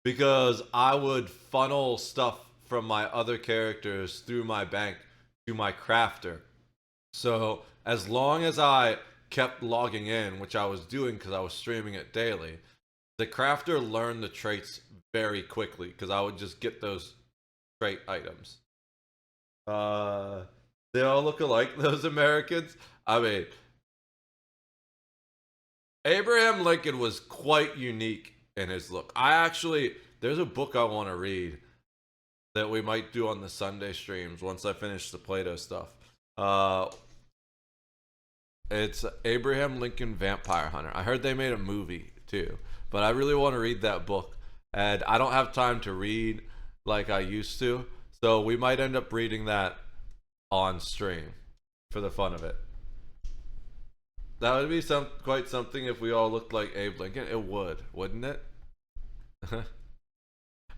Because I would funnel stuff from my other characters through my bank to my crafter. So as long as I kept logging in, which I was doing because I was streaming it daily, the crafter learned the traits very quickly because I would just get those trait items. They all look alike, those Americans. I mean, Abraham Lincoln was quite unique in his look. There's a book I want to read that we might do on the Sunday streams once I finish the Play-Doh stuff. It's Abraham Lincoln Vampire Hunter. I heard they made a movie too, but I really want to read that book, and I don't have time to read like I used to, so we might end up reading that on stream for the fun of it. That would be quite something if we all looked like Abe Lincoln. It would, wouldn't it?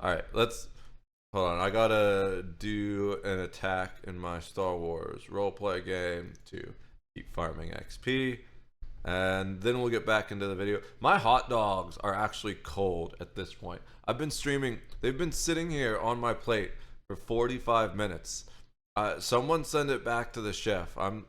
Alright, hold on. I gotta do an attack in my Star Wars roleplay game to keep farming XP, and then we'll get back into the video. My hot dogs are actually cold at this point. I've been streaming. They've been sitting here on my plate for 45 minutes. Someone send it back to the chef. I'm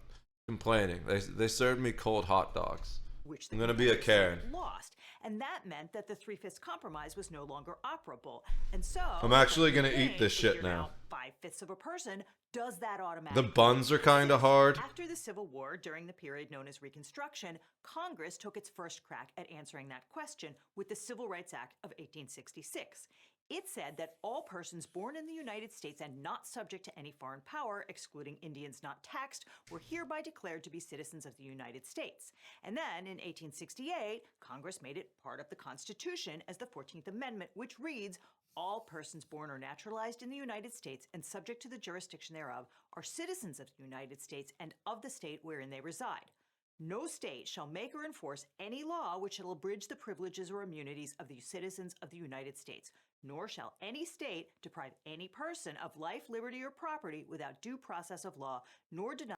complaining. They served me cold hot dogs. Which the I'm gonna be a Karen. lost, and that meant that the Three-Fifths Compromise was no longer operable. And so I'm actually gonna eat this if shit you're now. 5/5 of a person, does that automatically? The buns are kind of hard. After the Civil War, during the period known as Reconstruction, Congress took its first crack at answering that question with the Civil Rights Act of 1866. It said that all persons born in the United States and not subject to any foreign power, excluding Indians not taxed, were hereby declared to be citizens of the United States. And then in 1868, Congress made it part of the Constitution as the 14th Amendment, which reads, all persons born or naturalized in the United States and subject to the jurisdiction thereof are citizens of the United States and of the state wherein they reside. No state shall make or enforce any law which shall abridge the privileges or immunities of the citizens of the United States, nor shall any state deprive any person of life, liberty, or property without due process of law, nor deny.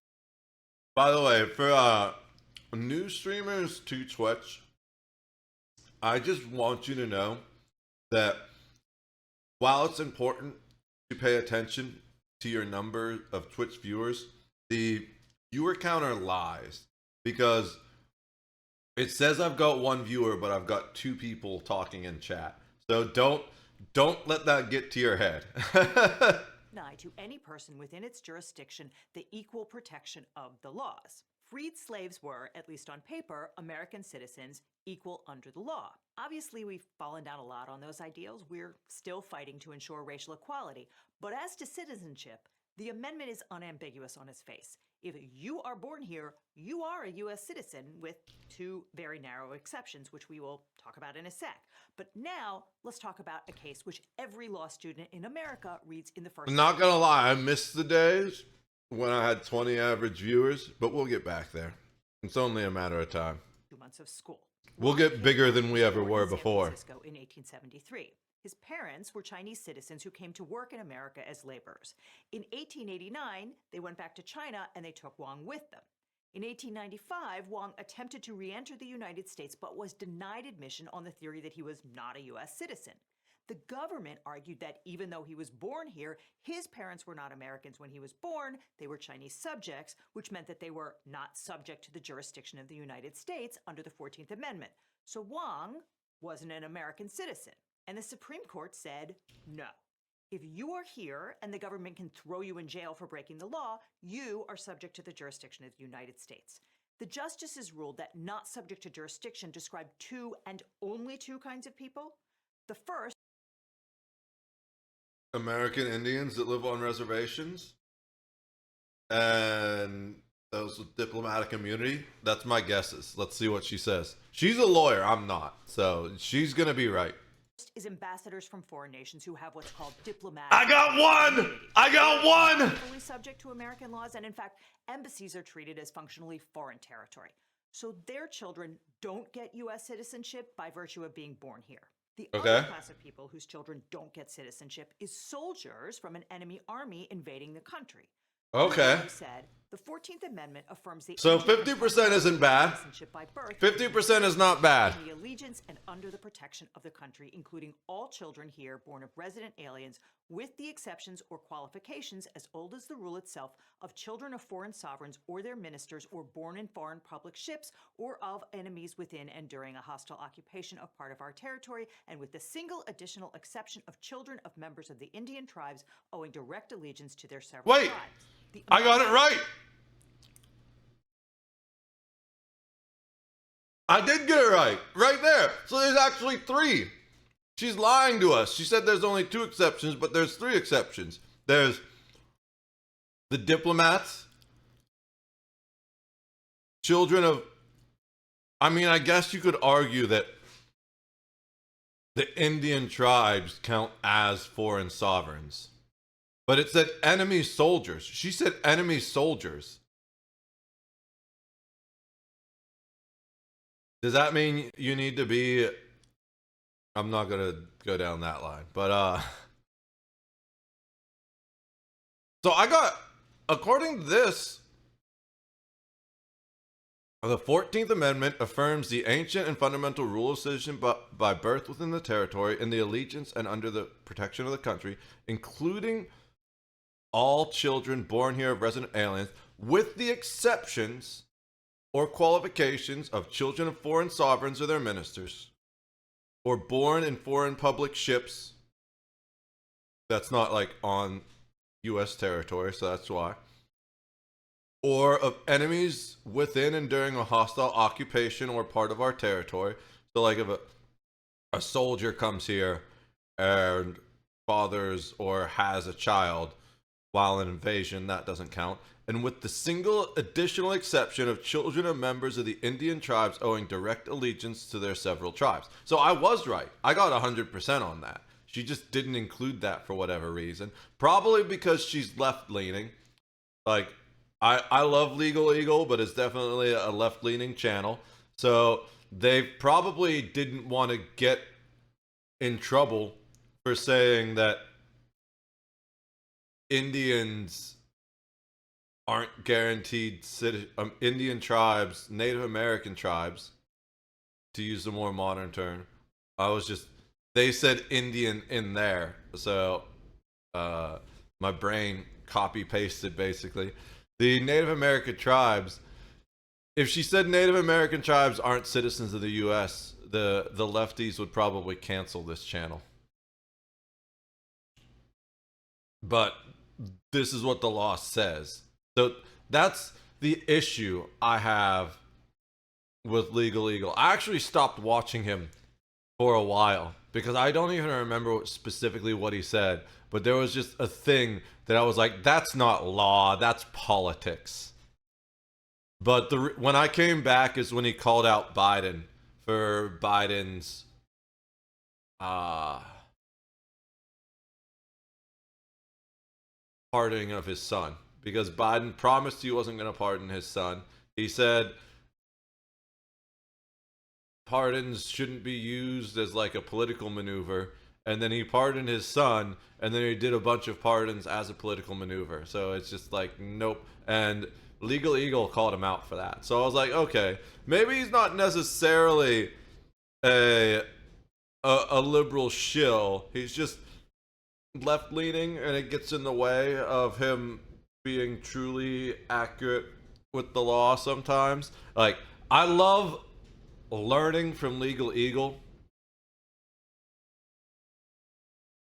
By the way, for new streamers to Twitch, I just want you to know that while it's important to pay attention to your number of Twitch viewers, the viewer counter lies because it says I've got one viewer, but I've got 2 people talking in chat. So don't let that get to your head. Deny to any person within its jurisdiction the equal protection of the laws. Freed slaves were, at least on paper, American citizens equal under the law. Obviously, we've fallen down a lot on those ideals. We're still fighting to ensure racial equality. But as to citizenship, the amendment is unambiguous on its face. If you are born here, you are a U.S. citizen, with 2 very narrow exceptions, which we will talk about in a sec. But now, let's talk about a case which every law student in America reads in the first. I'm not gonna lie, I missed the days when I had 20 average viewers, but we'll get back there. It's only a matter of time. 2 months of school. We'll get bigger than we ever were Born in San before. Francisco in 1873. His parents were Chinese citizens who came to work in America as laborers. In 1889, they went back to China and they took Wang with them. In 1895, Wang attempted to re-enter the United States but was denied admission on the theory that he was not a U.S. citizen. The government argued that even though he was born here, his parents were not Americans when he was born, they were Chinese subjects, which meant that they were not subject to the jurisdiction of the United States under the 14th Amendment. So Wang wasn't an American citizen. And the Supreme Court said, no. If you are here and the government can throw you in jail for breaking the law, you are subject to the jurisdiction of the United States. The justices ruled that not subject to jurisdiction described 2 and only 2 kinds of people. The first, American Indians that live on reservations and those with diplomatic immunity. That's my guesses. Let's see what she says. She's a lawyer. I'm not. So she's going to be right. is ambassadors from foreign nations who have what's called diplomatic. I got one! I got one! Fully subject to American laws, and in fact, embassies are treated as functionally foreign territory. So their children don't get U.S. citizenship by virtue of being born here. The other class of people whose children don't get citizenship is soldiers from an enemy army invading the country. Okay. Like you said, the 14th Amendment affirms the So 50% isn't bad. citizenship by birth, 50% is not bad. in the allegiance and under the protection of the country, including all children here born of resident aliens, with the exceptions or qualifications as old as the rule itself of children of foreign sovereigns or their ministers, or born in foreign public ships, or of enemies within and during a hostile occupation of part of our territory, and with the single additional exception of children of members of the Indian tribes owing direct allegiance to their several Wait, tribes. The I got it right. I did get it right. Right there. So there's actually 3. She's lying to us. She said there's only 2 exceptions, but there's 3 exceptions. There's the diplomats, children of... I mean, I guess you could argue that the Indian tribes count as foreign sovereigns. But it said enemy soldiers. She said enemy soldiers. Does that mean you need to be... I'm not going to go down that line. But, so I got... According to this, the 14th Amendment affirms the ancient and fundamental rule of citizenship by birth within the territory and the allegiance and under the protection of the country, including all children born here of resident aliens, with the exceptions or qualifications of children of foreign sovereigns or their ministers, or born in foreign public ships. That's not like on U.S. territory, so that's why. Or of enemies within and during a hostile occupation or part of our territory. So like if a soldier comes here and fathers or has a child while in invasion, that doesn't count. And with the single additional exception of children of members of the Indian tribes owing direct allegiance to their several tribes. So I was right. I got 100% on that. She just didn't include that for whatever reason. Probably because she's left-leaning. Like, I love Legal Eagle, but it's definitely a left-leaning channel. So they probably didn't want to get in trouble for saying that Indians aren't guaranteed Indian tribes, Native American tribes, to use a more modern term. They said Indian in there, so my brain copy pasted basically. The Native American tribes, if she said Native American tribes aren't citizens of the US, the lefties would probably cancel this channel. But this is what the law says. So that's the issue I have with Legal Eagle. I actually stopped watching him for a while because I don't even remember specifically what he said, but there was just a thing that I was like, that's not law, that's politics. But when I came back is when he called out Biden for Biden's pardoning of his son, because Biden promised he wasn't going to pardon his son. He said pardons shouldn't be used as like a political maneuver, and then he pardoned his son, and then he did a bunch of pardons as a political maneuver. So it's just like, nope. And Legal Eagle called him out for that. So I was like, okay, maybe he's not necessarily a liberal shill. He's just left-leaning, and it gets in the way of him being truly accurate with the law sometimes. Like, I love learning from Legal Eagle,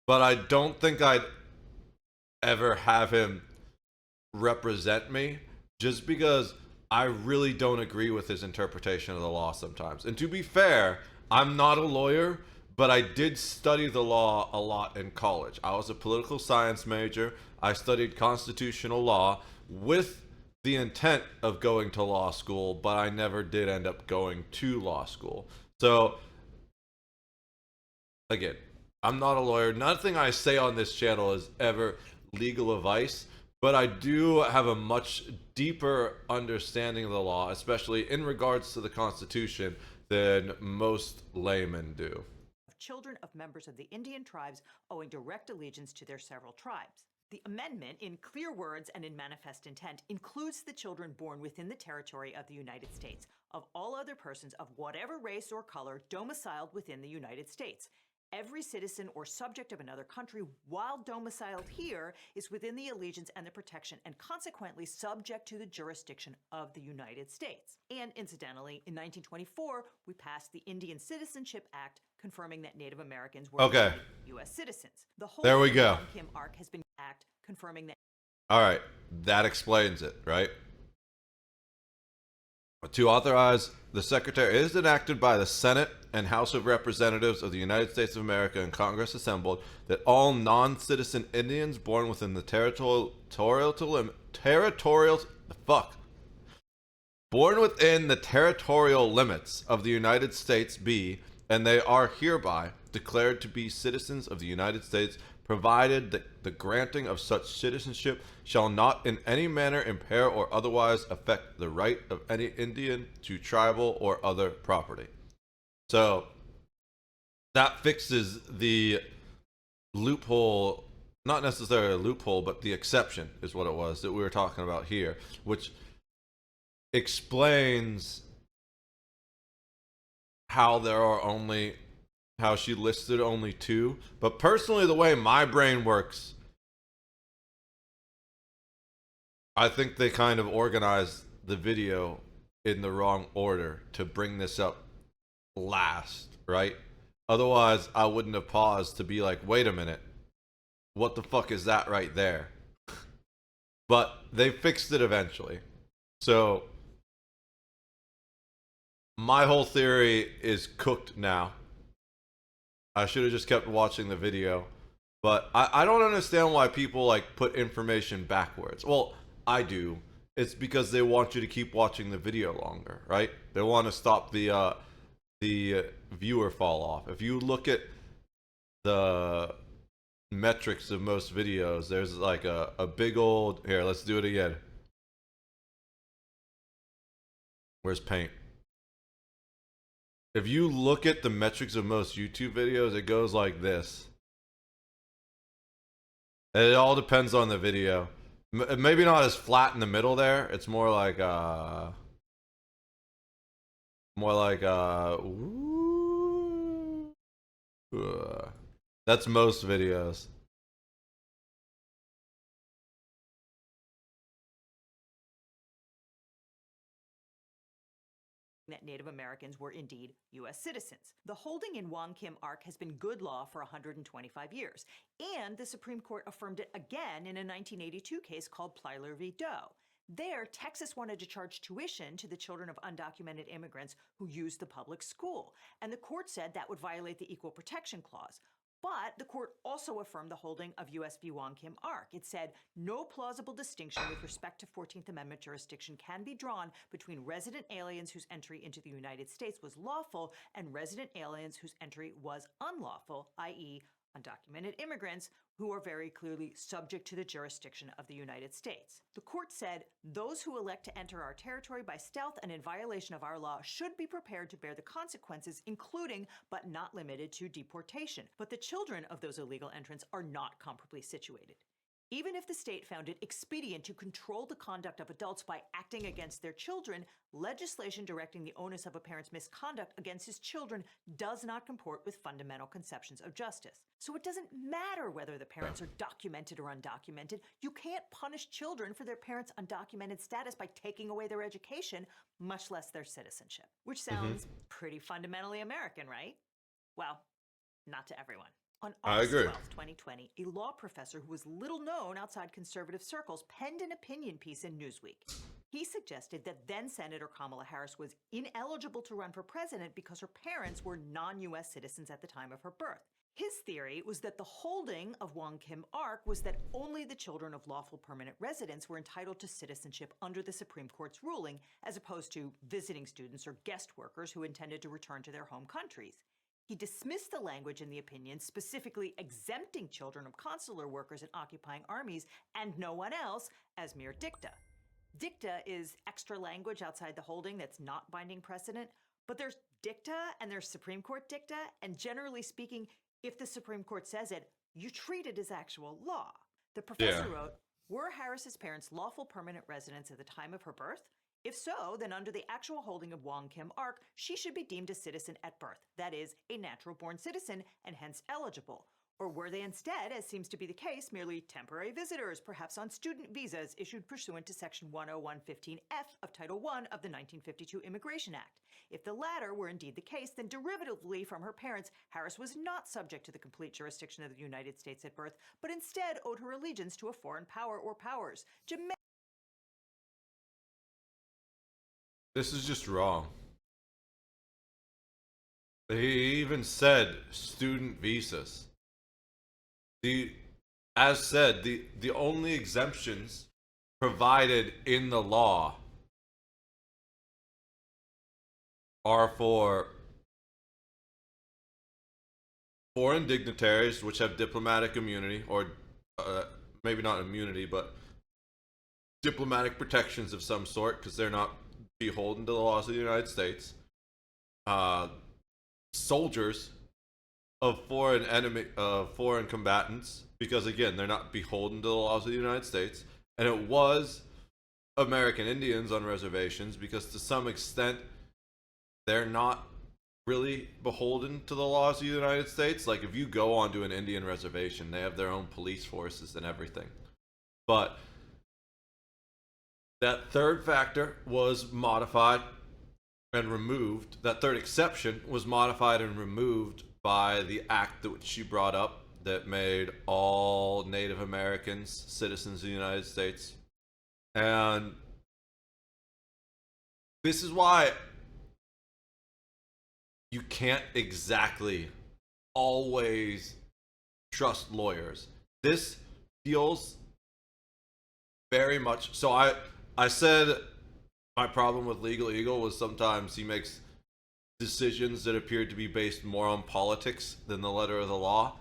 but I don't think I'd ever have him represent me, just because I really don't agree with his interpretation of the law sometimes. And to be fair, I'm not a lawyer, but I did study the law a lot in college. I was a political science major. I studied constitutional law with the intent of going to law school, but I never did end up going to law school. So, again, I'm not a lawyer. Nothing I say on this channel is ever legal advice, but I do have a much deeper understanding of the law, especially in regards to the Constitution, than most laymen do. Children of members of the Indian tribes owing direct allegiance to their several tribes. The amendment, in clear words and in manifest intent, includes the children born within the territory of the United States of all other persons of whatever race or color domiciled within the United States. Every citizen or subject of another country, while domiciled here, is within the allegiance and the protection and consequently subject to the jurisdiction of the United States. And incidentally, in 1924, we passed the Indian Citizenship Act confirming that Native Americans were U.S. citizens. The whole There we go. Kim arc has been act confirming that. All right, that explains it, right? To authorize the Secretary, it is enacted by the Senate and House of Representatives of the United States of America and Congress assembled that all non-citizen Indians born within the born within the territorial limits of the United States be, and they are hereby declared to be citizens of the United States, provided that the granting of such citizenship shall not in any manner impair or otherwise affect the right of any Indian to tribal or other property. So that fixes the loophole, not necessarily a loophole, but the exception is what it was that we were talking about here, which explains how how she listed only two. But personally, the way my brain works, I think they kind of organized the video in the wrong order to bring this up last, right? Otherwise, I wouldn't have paused to be like, wait a minute, what the fuck is that right there? But they fixed it eventually. So my whole theory is cooked now. I should have just kept watching the video. But I don't understand why people like put information backwards. Well, I do. It's because they want you to keep watching the video longer, right? They want to stop the viewer fall off. If you look at the metrics of most videos, there's like a big old, here, let's do it again. Where's paint? If you look at the metrics of most YouTube videos, it goes like this. And it all depends on the video. Maybe not as flat in the middle there. It's more like ooh. That's most videos. That Native Americans were indeed U.S. citizens. The holding in Wong Kim Ark has been good law for 125 years, and the Supreme Court affirmed it again in a 1982 case called Plyler v. Doe. There, Texas wanted to charge tuition to the children of undocumented immigrants who used the public school, and the court said that would violate the Equal Protection Clause. But the court also affirmed the holding of U.S. v. Wong Kim Ark. It said, no plausible distinction with respect to 14th Amendment jurisdiction can be drawn between resident aliens whose entry into the United States was lawful and resident aliens whose entry was unlawful, i.e., undocumented immigrants who are very clearly subject to the jurisdiction of the United States. The court said, those who elect to enter our territory by stealth and in violation of our law should be prepared to bear the consequences, including, but not limited to, deportation. But the children of those illegal entrants are not comparably situated. Even if the state found it expedient to control the conduct of adults by acting against their children, legislation directing the onus of a parent's misconduct against his children does not comport with fundamental conceptions of justice. So it doesn't matter whether the parents are documented or undocumented. You can't punish children for their parents' undocumented status by taking away their education, much less their citizenship. Which sounds pretty fundamentally American, right? Well, not to everyone. On August 12, 2020, a law professor who was little known outside conservative circles penned an opinion piece in Newsweek. He suggested that then Senator Kamala Harris was ineligible to run for president because her parents were non-U.S. citizens at the time of her birth. His theory was that the holding of Wong Kim Ark was that only the children of lawful permanent residents were entitled to citizenship under the Supreme Court's ruling, as opposed to visiting students or guest workers who intended to return to their home countries. He dismissed the language in the opinion specifically exempting children of consular workers in occupying armies and no one else as mere dicta. Dicta is extra language outside the holding that's not binding precedent, but there's dicta and there's Supreme Court dicta, and generally speaking, if the Supreme Court says it, you treat it as actual law. The professor wrote, were Harris's parents lawful permanent residents at the time of her birth? If so, then under the actual holding of Wong Kim Ark, she should be deemed a citizen at birth, that is, a natural-born citizen, and hence eligible. Or were they instead, as seems to be the case, merely temporary visitors, perhaps on student visas issued pursuant to Section 10115F of Title I of the 1952 Immigration Act? If the latter were indeed the case, then derivatively from her parents, Harris was not subject to the complete jurisdiction of the United States at birth, but instead owed her allegiance to a foreign power or powers. This is just wrong. He even said student visas. As said, the only exemptions provided in the law are for foreign dignitaries, which have diplomatic immunity, or maybe not immunity, but diplomatic protections of some sort, because they're not beholden to the laws of the United States. Soldiers of foreign combatants, because again, they're not beholden to the laws of the United States. And it was American Indians on reservations, because to some extent, they're not really beholden to the laws of the United States. Like if you go onto an Indian reservation, they have their own police forces and everything. But that third factor was modified and removed. That third exception was modified and removed by the act that she brought up that made all Native Americans citizens of the United States. And this is why you can't exactly always trust lawyers. This feels very much so. I said my problem with Legal Eagle was sometimes he makes decisions that appeared to be based more on politics than the letter of the law.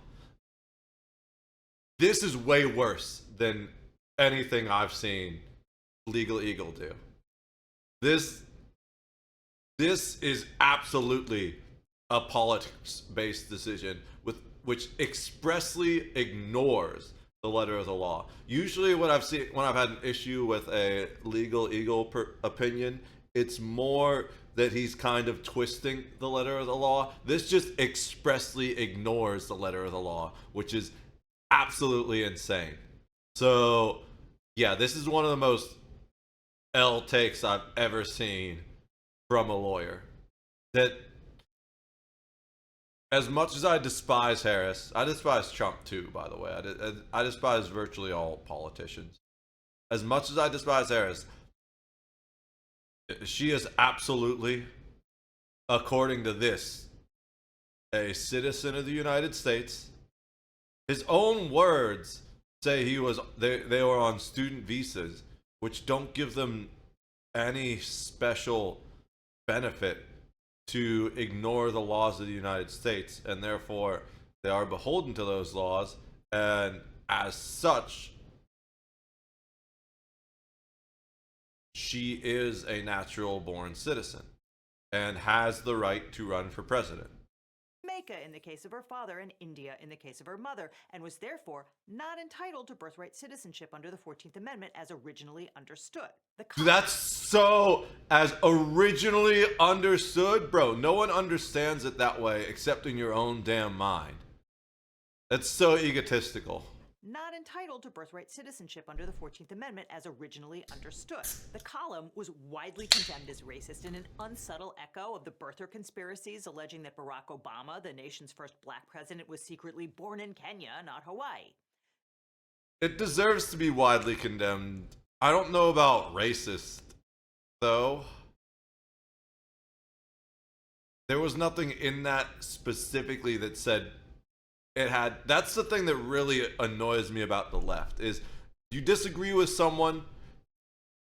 This is way worse than anything I've seen Legal Eagle do. This is absolutely a politics-based decision which expressly ignores the letter of the law. Usually when I've had an issue with a Legal Eagle opinion, it's more that he's kind of twisting the letter of the law. This just expressly ignores the letter of the law, which is absolutely insane. So, yeah, this is one of the most L takes I've ever seen from a lawyer. That, as much as I despise Harris, I despise Trump too, by the way. I despise virtually all politicians. As much as I despise Harris, she is absolutely, according to this, a citizen of the United States. His own words say they were on student visas, which don't give them any special benefit to ignore the laws of the United States, and therefore they are beholden to those laws, and as such, she is a natural born citizen and has the right to run for president. Jamaica in the case of her father, and India in the case of her mother, and was therefore not entitled to birthright citizenship under the 14th Amendment as originally understood. That's so as originally understood, bro. No one understands it that way except in your own damn mind. That's so egotistical. Not entitled to birthright citizenship under the 14th Amendment as originally understood. The column was widely condemned as racist in an unsubtle echo of the birther conspiracies alleging that Barack Obama, the nation's first black president, was secretly born in Kenya, not Hawaii. It deserves to be widely condemned. I don't know about racist, though. There was nothing in that specifically that said it had. That's the thing that really annoys me about the left is you disagree with someone,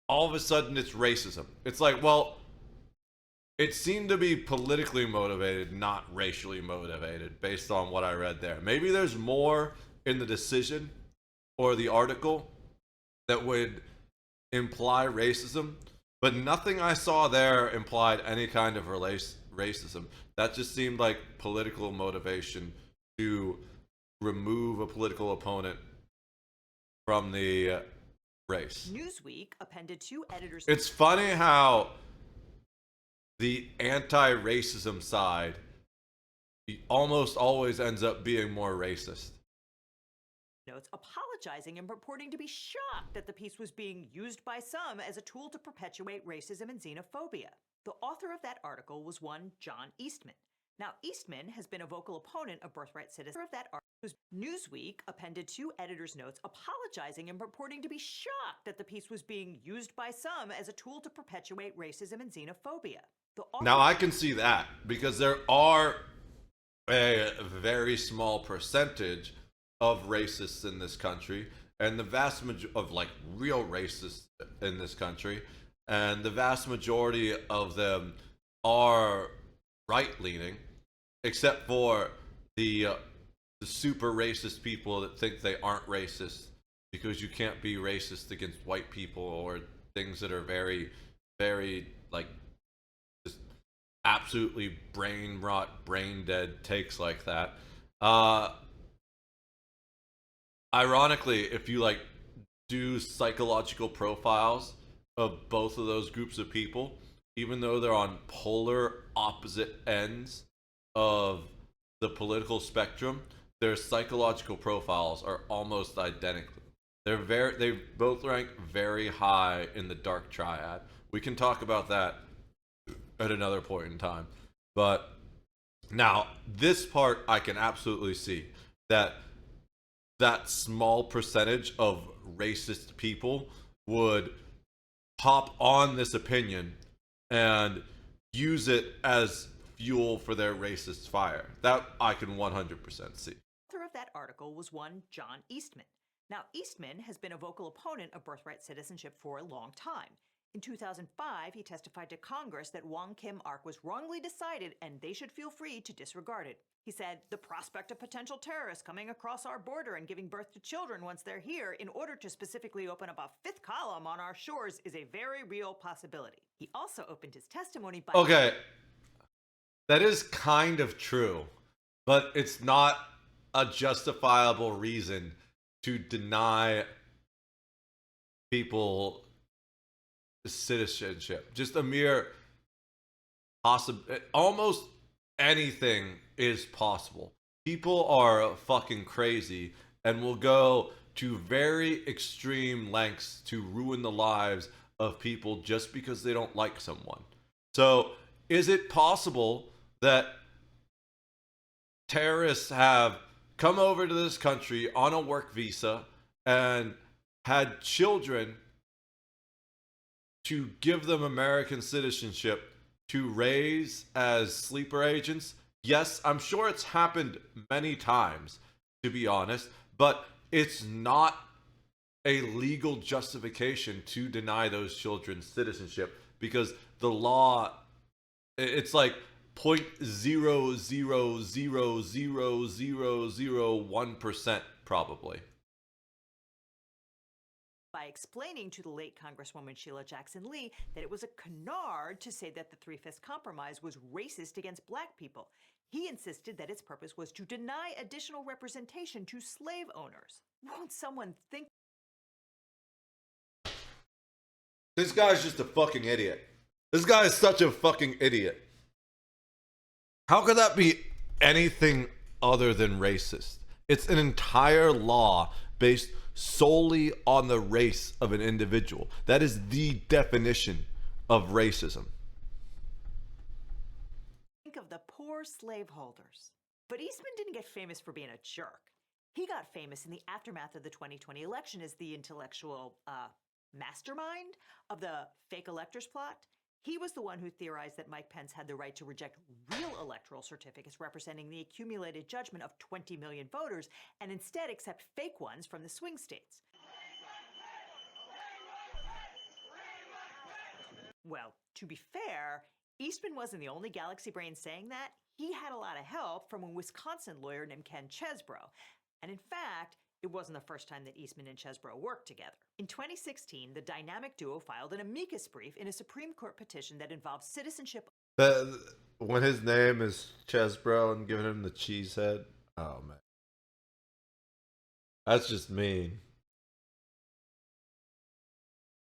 all of a sudden it's racism. It's like, well, it seemed to be politically motivated, not racially motivated, based on what I read there. Maybe there's more in the decision or the article that would imply racism, but nothing I saw there implied any kind of racism. That just seemed like political motivation to remove a political opponent from the race. Newsweek appended 2 editors. It's funny how the anti-racism side almost always ends up being more racist. Notes apologizing and purporting to be shocked that the piece was being used by some as a tool to perpetuate racism and xenophobia. The author of that article was one John Eastman. Now, Eastman has been a vocal opponent of birthright citizenship. Newsweek appended 2 editors' notes apologizing and purporting to be shocked that the piece was being used by some as a tool to perpetuate racism and xenophobia. Now, I can see that because there are a very small percentage of racists in this country, and the vast majority of like real racists in this country, and the vast majority of them are right-leaning, except for the super racist people that think they aren't racist because you can't be racist against white people or things that are very, very like just absolutely brain rot, brain dead takes like that. Ironically, if you like do psychological profiles of both of those groups of people, even though they're on polar opposite ends of the political spectrum, their psychological profiles are almost identical. They both rank very high in the dark triad. We can talk about that at another point in time. But now, this part I can absolutely see that small percentage of racist people would hop on this opinion and use it as fuel for their racist fire. That I can 100% see. Author of that article was one John Eastman. Now, Eastman has been a vocal opponent of birthright citizenship for a long time. In 2005, he testified to Congress that Wong Kim Ark was wrongly decided and they should feel free to disregard it. He said, "The prospect of potential terrorists coming across our border and giving birth to children once they're here in order to specifically open up a fifth column on our shores is a very real possibility." He also opened his testimony by... Okay, that is kind of true, but it's not a justifiable reason to deny people citizenship. Just a mere almost anything is possible. People are fucking crazy and will go to very extreme lengths to ruin the lives of people just because they don't like someone. So, is it possible that terrorists have come over to this country on a work visa and had children to give them American citizenship to raise as sleeper agents? Yes, I'm sure it's happened many times, to be honest, but it's not a legal justification to deny those children citizenship because the law, it's like 0.0000001% probably. By explaining to the late Congresswoman Sheila Jackson Lee that it was a canard to say that the Three-Fifths Compromise was racist against black people. He insisted that its purpose was to deny additional representation to slave owners. Won't someone think... This guy's just a fucking idiot. This guy is such a fucking idiot. How could that be anything other than racist? It's an entire law based solely on the race of an individual. That is the definition of racism. Think of the poor slaveholders. But Eastman didn't get famous for being a jerk. He got famous in the aftermath of the 2020 election as the intellectual mastermind of the fake electors plot. He was the one who theorized that Mike Pence had the right to reject real electoral certificates representing the accumulated judgment of 20 million voters and instead accept fake ones from the swing states. Well, to be fair, Eastman wasn't the only galaxy brain saying that. He had a lot of help from a Wisconsin lawyer named Ken Chesbrough. And in fact, it wasn't the first time that Eastman and Chesbrough worked together. In 2016, the dynamic duo filed an amicus brief in a Supreme Court petition that involved citizenship. When his name is Chesbrough and giving him the cheese head, oh man. That's just mean.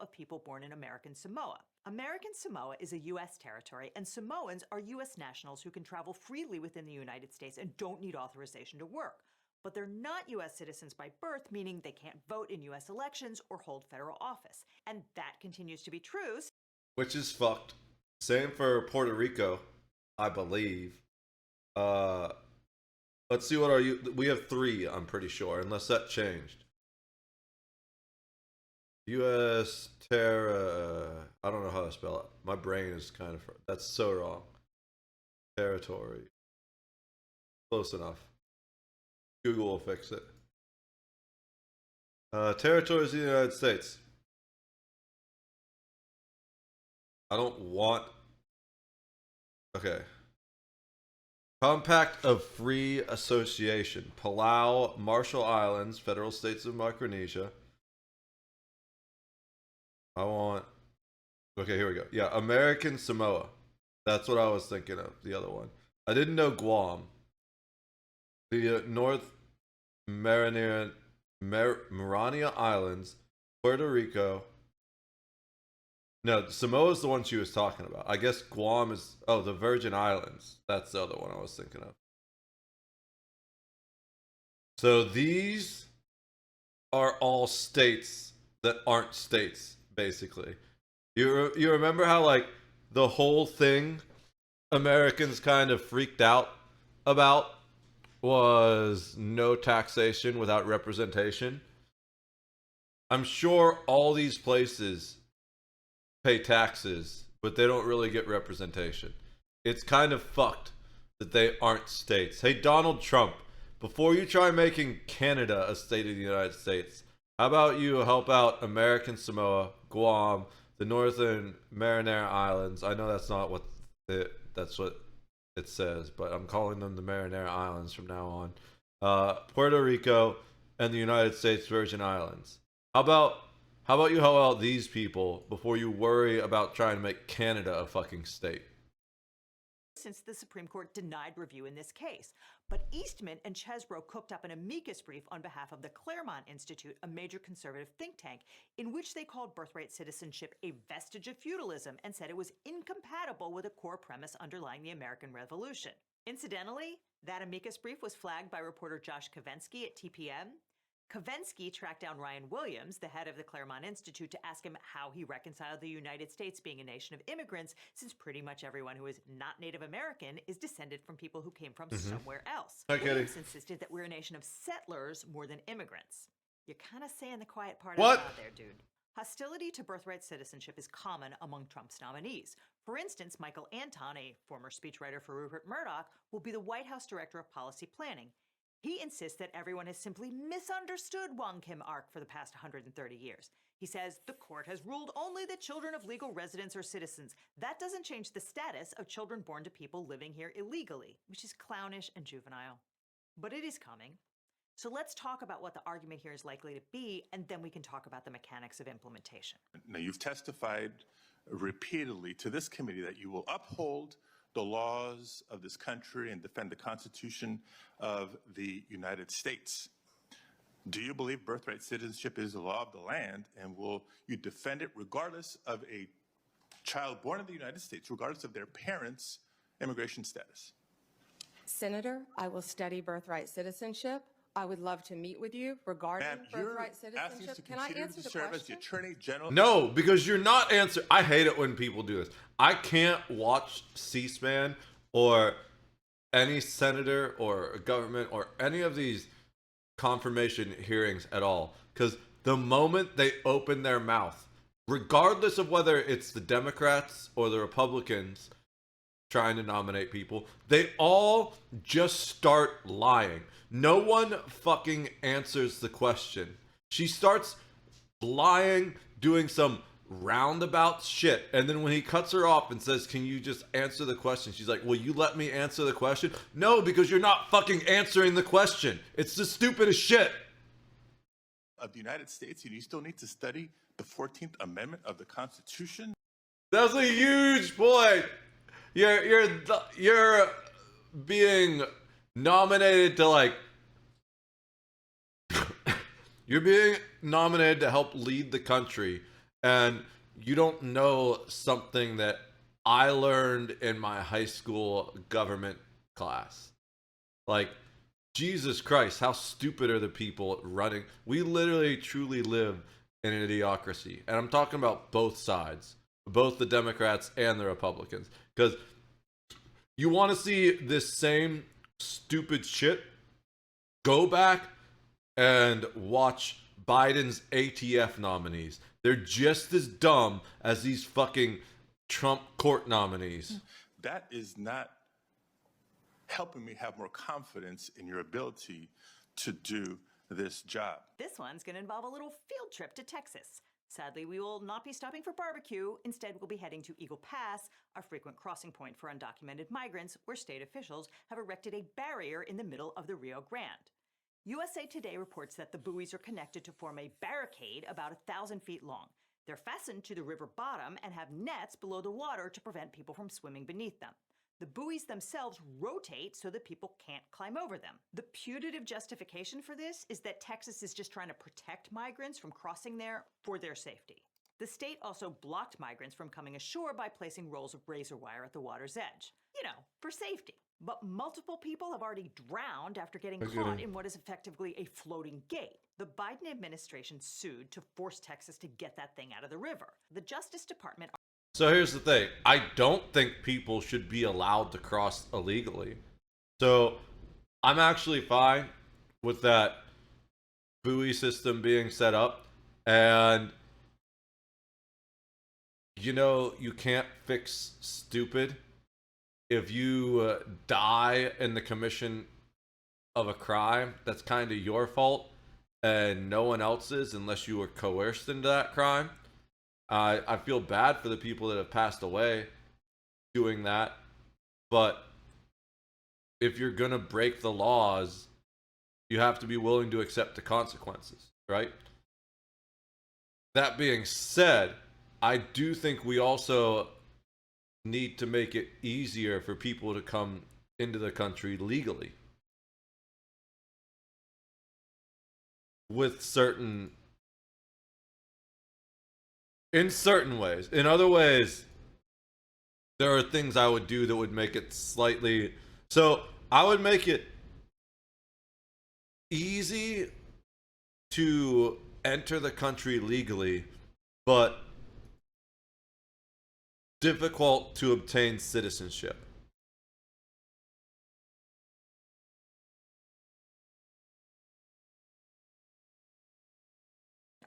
Of people born in American Samoa. American Samoa is a U.S. territory, and Samoans are U.S. nationals who can travel freely within the United States and don't need authorization to work. But they're not U.S. citizens by birth, meaning they can't vote in U.S. elections or hold federal office. And that continues to be true. Which is fucked. Same for Puerto Rico, I believe. Let's see, what are you? We have 3, I'm pretty sure, unless that changed. U.S. Terra... I don't know how to spell it. My brain is kind of... That's so wrong. Territory. Close enough. Google will fix it. Territories of the United States. I don't want... Okay. Compact of Free Association. Palau, Marshall Islands, Federal States of Micronesia. I want... Okay, here we go. Yeah, American Samoa. That's what I was thinking of, the other one. I didn't know Guam. The North Mariana Islands, Puerto Rico. No, Samoa is the one she was talking about. I guess Guam is... Oh, the Virgin Islands. That's the other one I was thinking of. So these are all states that aren't states, basically. You remember how, like, the whole thing Americans kind of freaked out about was no taxation without representation? I'm sure all these places pay taxes, but they don't really get representation. it's kind of fucked that they aren't states. Hey, Donald Trump, before you try making Canada a state of the United States, how about you help out American Samoa, Guam, the Northern Marinara Islands? I know that's not what that's what it says, but I'm calling them the Marinara Islands from now on. Puerto Rico and the United States Virgin Islands. How about you help out these people before you worry about trying to make Canada a fucking state? Since the Supreme Court denied review in this case. But Eastman and Chesbrough cooked up an amicus brief on behalf of the Claremont Institute, a major conservative think tank, in which they called birthright citizenship a vestige of feudalism and said it was incompatible with a core premise underlying the American Revolution. Incidentally, that amicus brief was flagged by reporter Josh Kovensky at TPM. Kovensky tracked down Ryan Williams, the head of the Claremont Institute, to ask him how he reconciled the United States being a nation of immigrants, since pretty much everyone who is not Native American is descended from people who came from somewhere else. Williams insisted that we're a nation of settlers more than immigrants. You're kind of saying the quiet part out loud there, dude. Hostility to birthright citizenship is common among Trump's nominees. For instance, Michael Anton, a former speechwriter for Rupert Murdoch, will be the White House Director of Policy Planning. He insists that everyone has simply misunderstood Wong Kim Ark for the past 130 years. He says the court has ruled only that children of legal residents are citizens. That doesn't change the status of children born to people living here illegally, which is clownish and juvenile. But it is coming. So let's talk about what the argument here is likely to be, and then we can talk about the mechanics of implementation. Now, you've testified repeatedly to this committee that you will uphold the laws of this country and defend the Constitution of the United States. Do you believe birthright citizenship is the law of the land, and will you defend it regardless of a child born in the United States, regardless of their parents' immigration status? Senator, I will study birthright citizenship. I would love to meet with you regarding birthright citizenship. Can I answer the serve as the question? Attorney General? No, because you're not answering. I hate it when people do this. I can't watch C-SPAN or any senator or government or any of these confirmation hearings at all, because the moment they open their mouth, regardless of whether it's the Democrats or the Republicans trying to nominate people, they all just start lying. No one fucking answers the question. She starts lying, doing some roundabout shit, and then when he cuts her off and says, "Can you just answer the question?" she's like, "Will you let me answer the question?" No, because you're not fucking answering the question. It's the stupidest shit. Of the United States, and you still need to study the 14th Amendment of the Constitution? That's a huge point. You're being nominated to you're being nominated to help lead the country, and you don't know something that I learned in my high school government class. Like, Jesus Christ, how stupid are the people running? We literally truly live in an idiocracy, and I'm talking about both sides, both the Democrats and the Republicans, because you want to see this same stupid shit? Go back and watch Biden's ATF nominees. They're just as dumb as these fucking Trump court nominees. That is not helping me have more confidence in your ability to do this job. This one's going to involve a little field trip to Texas. Sadly, we will not be stopping for barbecue. Instead, we'll be heading to Eagle Pass, a frequent crossing point for undocumented migrants, where state officials have erected a barrier in the middle of the Rio Grande. USA Today reports that the buoys are connected to form a barricade about 1,000 feet long. They're fastened to the river bottom and have nets below the water to prevent people from swimming beneath them. The buoys themselves rotate so that people can't climb over them. The putative justification for this is that Texas is just trying to protect migrants from crossing there for their safety. The state also blocked migrants from coming ashore by placing rolls of razor wire at the water's edge. For safety. But multiple people have already drowned after getting caught in what is effectively a floating gate. The Biden administration sued to force Texas to get that thing out of the river. The Justice Department... So here's the thing. I don't think people should be allowed to cross illegally. So I'm actually fine with that buoy system being set up. And, you can't fix stupid. if you die in the commission of a crime, that's kind of your fault and no one else's unless you were coerced into that crime. I feel bad for the people that have passed away doing that, but if you're gonna break the laws, you have to be willing to accept the consequences, right? That being said, I do think we also need to make it easier for people to come into the country legally with in certain ways. In other ways, there are things I would do that would make it slightly, so I would make it easy to enter the country legally, but difficult to obtain citizenship.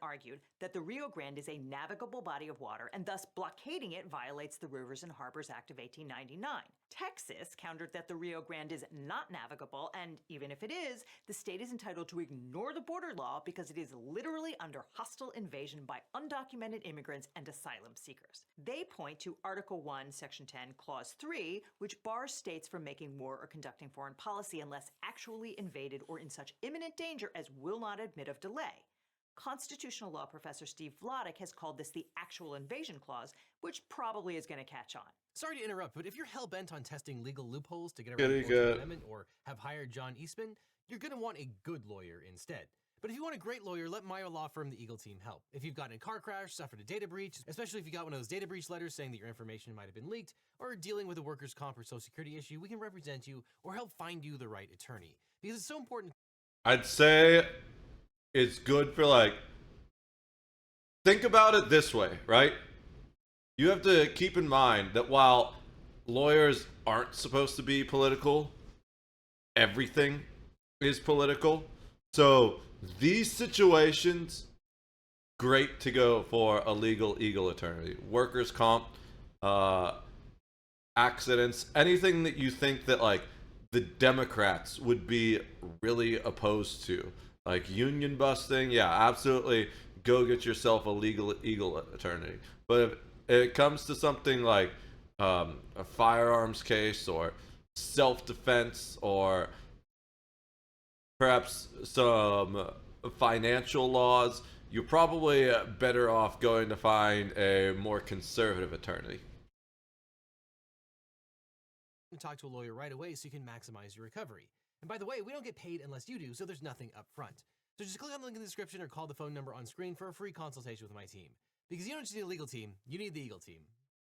Argued that the Rio Grande is a navigable body of water and thus blockading it violates the Rivers and Harbors Act of 1899. Texas countered that the Rio Grande is not navigable, and even if it is, the state is entitled to ignore the border law because it is literally under hostile invasion by undocumented immigrants and asylum seekers. They point to Article 1, Section 10, Clause 3, which bars states from making war or conducting foreign policy unless actually invaded or in such imminent danger as will not admit of delay. Constitutional law professor Steve Vladek has called this the actual invasion clause, which probably is going to catch on. Sorry to interrupt, but if you're hell-bent on testing legal loopholes to get around the 14th Amendment or have hired John Eastman, you're going to want a good lawyer instead. But if you want a great lawyer, let my law firm, the Eagle Team, help. If you've gotten in a car crash, suffered a data breach, especially if you got one of those data breach letters saying that your information might have been leaked, or dealing with a workers' comp or social security issue, we can represent you or help find you the right attorney. Because it's so important. I'd say it's good for, like, think about it this way, right? You have to keep in mind that while lawyers aren't supposed to be political, everything is political. So these situations, great to go for a legal eagle attorney. Workers' comp, accidents, anything that you think that, like, the Democrats would be really opposed to. Like union busting, yeah, absolutely. Go get yourself a legal eagle attorney. But if it comes to something like a firearms case or self-defense or perhaps some financial laws, you're probably better off going to find a more conservative attorney. Talk to a lawyer right away so you can maximize your recovery. And by the way, we don't get paid unless you do, so there's nothing up front. So just click on the link in the description or call the phone number on screen for a free consultation with my team. Because you don't just need a legal team, you need the Eagle Team.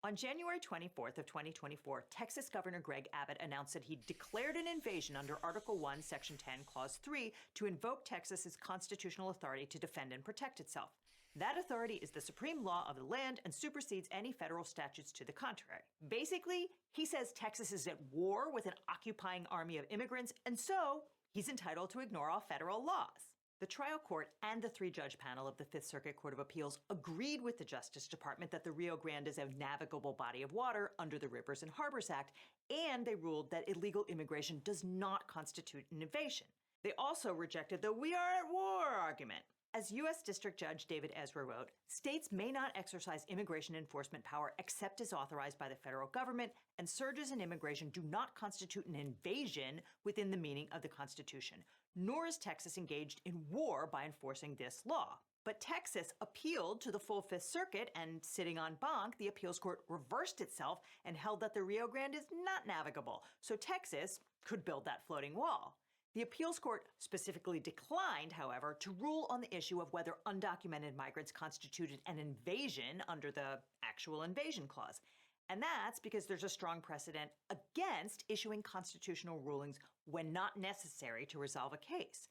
On January 24th of 2024, Texas Governor Greg Abbott announced that he declared an invasion under Article 1, Section 10, Clause 3 to invoke Texas's constitutional authority to defend and protect itself. That authority is the supreme law of the land and supersedes any federal statutes to the contrary. Basically, he says Texas is at war with an occupying army of immigrants, and so he's entitled to ignore all federal laws. The trial court and the three-judge panel of the Fifth Circuit Court of Appeals agreed with the Justice Department that the Rio Grande is a navigable body of water under the Rivers and Harbors Act, and they ruled that illegal immigration does not constitute an invasion. They also rejected the "we are at war" argument. As U.S. District Judge David Ezra wrote, states may not exercise immigration enforcement power except as authorized by the federal government, and surges in immigration do not constitute an invasion within the meaning of the Constitution, nor is Texas engaged in war by enforcing this law. But Texas appealed to the full Fifth Circuit, and sitting on banc, the appeals court reversed itself and held that the Rio Grande is not navigable, so Texas could build that floating wall. The appeals court specifically declined, however, to rule on the issue of whether undocumented migrants constituted an invasion under the actual invasion clause. And that's because there's a strong precedent against issuing constitutional rulings when not necessary to resolve a case.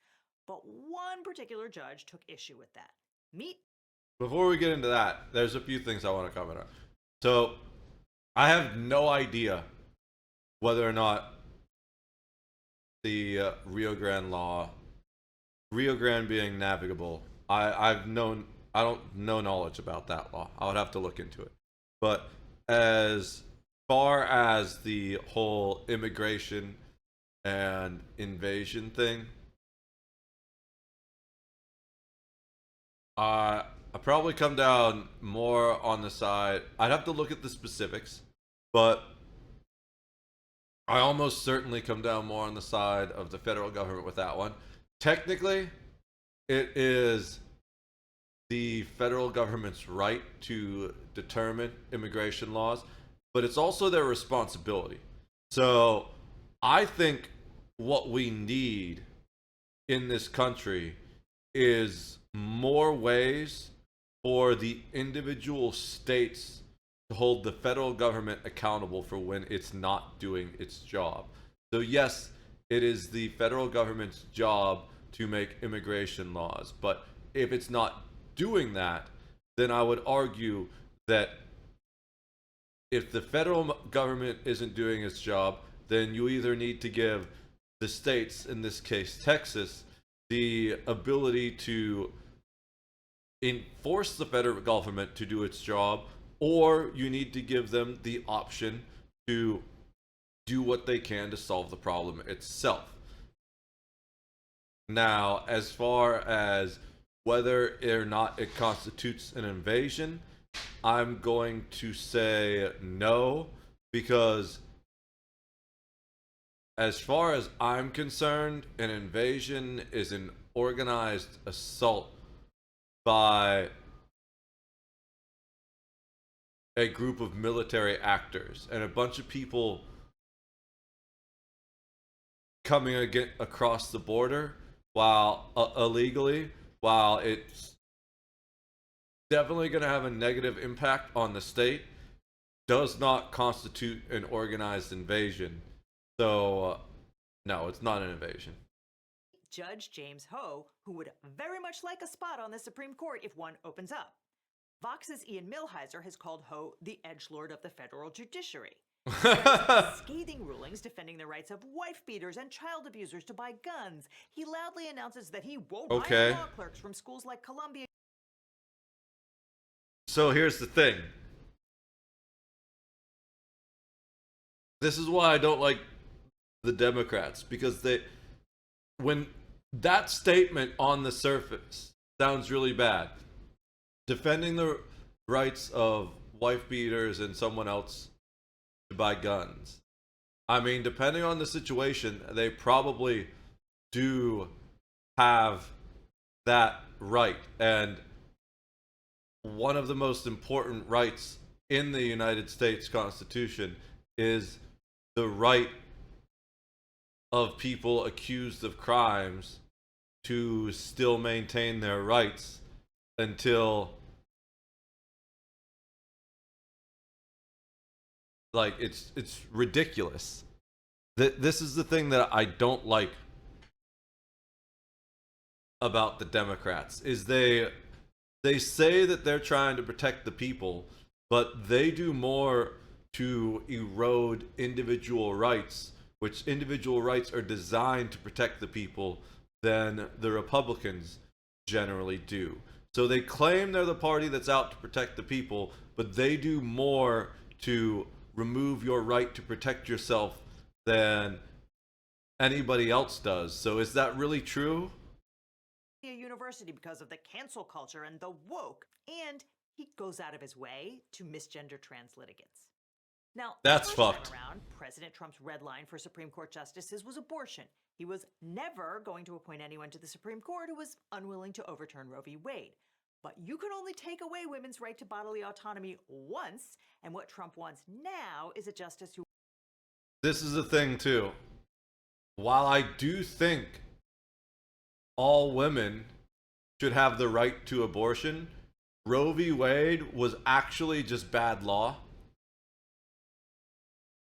But one particular judge took issue with that. Before we get into that, there's a few things I want to comment on. So, I have no idea whether or not the Rio Grande law, Rio Grande being navigable, I don't know knowledge about that law. I would have to look into it. But as far as the whole immigration and invasion thing, I probably come down more on the side. I'd have to look at the specifics, but I almost certainly come down more on the side of the federal government with that one. Technically, it is the federal government's right to determine immigration laws, but it's also their responsibility. So I think what we need in this country is more ways for the individual states to hold the federal government accountable for when it's not doing its job. So yes, it is the federal government's job to make immigration laws, but if it's not doing that, then I would argue that if the federal government isn't doing its job, then you either need to give the states, in this case Texas, the ability to enforce the federal government to do its job, or you need to give them the option to do what they can to solve the problem itself. Now, as far as whether or not it constitutes an invasion, I'm going to say no, because as far as I'm concerned, an invasion is an organized assault by a group of military actors and a bunch of people coming across the border while illegally, while it's definitely going to have a negative impact on the state, does not constitute an organized invasion. So no, it's not an invasion. Judge James Ho, who would very much like a spot on the Supreme Court if one opens up. Vox's Ian Millhiser has called Ho the edgelord of the federal judiciary. Scathing rulings defending the rights of wife beaters and child abusers to buy guns. He loudly announces that he won't hire law clerks from schools like Columbia. So here's the thing. This is why I don't like the Democrats, because when that statement on the surface sounds really bad, defending the rights of wife beaters and someone else to buy guns. I mean, depending on the situation, they probably do have that right. And one of the most important rights in the United States Constitution is the right of people accused of crimes to still maintain their rights until, like, it's ridiculous. This is the thing that I don't like about the Democrats, is they say that they're trying to protect the people, but they do more to erode individual rights, which individual rights are designed to protect the people, than the Republicans generally do. So they claim they're the party that's out to protect the people, but they do more to remove your right to protect yourself than anybody else does. So is that really true? University because of the cancel culture and the woke, and he goes out of his way to misgender trans litigants. Now, that's first fucked. Time around, President Trump's red line for Supreme Court justices was abortion. He was never going to appoint anyone to the Supreme Court who was unwilling to overturn Roe v. Wade. But you can only take away women's right to bodily autonomy once, and what Trump wants now is a justice who... This is the thing, too. While I do think all women should have the right to abortion, Roe v. Wade was actually just bad law.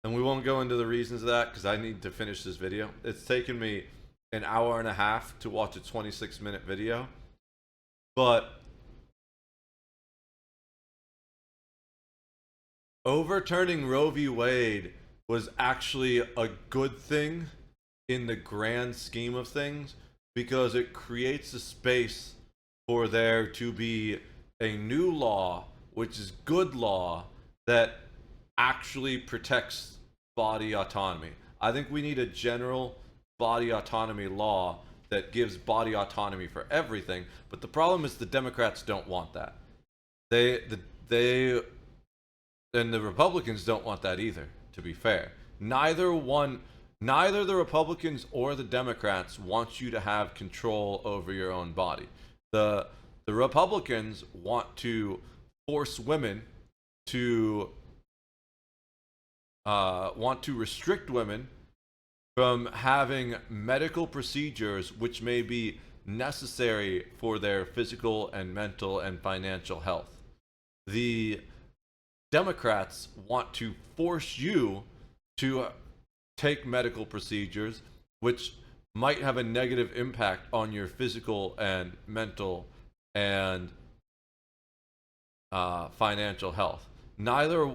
And we won't go into the reasons of that because I need to finish this video. It's taken me an hour and a half to watch a 26-minute video. But overturning Roe v. Wade was actually a good thing in the grand scheme of things, because it creates a space for there to be a new law, which is good law, that actually protects body autonomy. I think we need a general body autonomy law that gives body autonomy for everything. But the problem is the Democrats don't want that. They and the Republicans don't want that either, to be fair. Neither the Republicans or the Democrats want you to have control over your own body. The Republicans want to force women to restrict women from having medical procedures which may be necessary for their physical and mental and financial health. The Democrats want to force you to take medical procedures which might have a negative impact on your physical and mental and financial health. Neither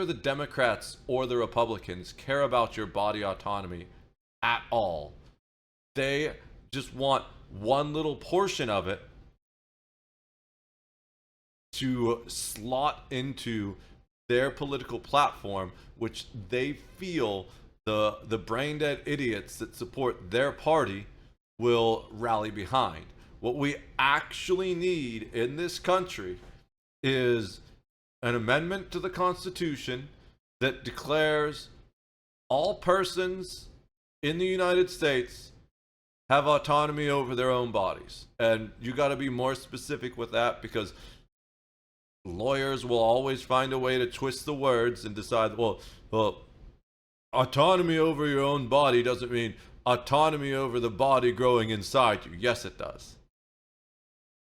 the Democrats or the Republicans care about your body autonomy at all. They just want one little portion of it to slot into their political platform, which they feel the brain dead idiots that support their party will rally behind. What we actually need in this country is an amendment to the Constitution that declares all persons in the United States have autonomy over their own bodies. And you got to be more specific with that, because lawyers will always find a way to twist the words and decide, well, autonomy over your own body doesn't mean autonomy over the body growing inside you. Yes, it does.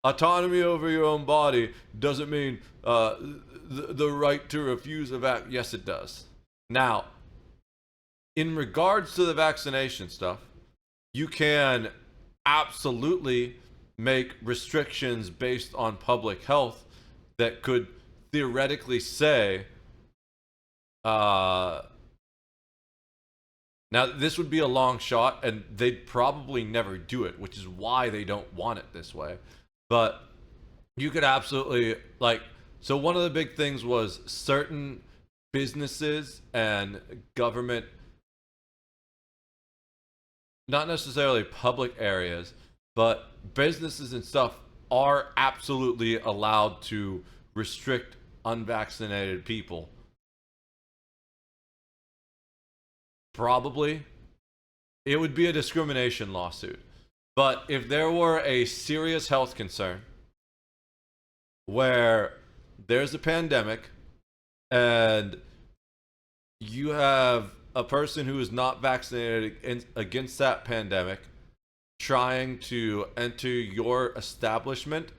Autonomy over your own body doesn't mean the right to refuse a vaccine. Yes, it does. Now, in regards to the vaccination stuff, you can absolutely make restrictions based on public health that could theoretically say, now this would be a long shot and they'd probably never do it, which is why they don't want it this way. But you could absolutely, like, so one of the big things was certain businesses and government, not necessarily public areas, but businesses and stuff are absolutely allowed to restrict unvaccinated people. Probably. It would be a discrimination lawsuit. But if there were a serious health concern where there's a pandemic and you have a person who is not vaccinated against that pandemic trying to enter your establishment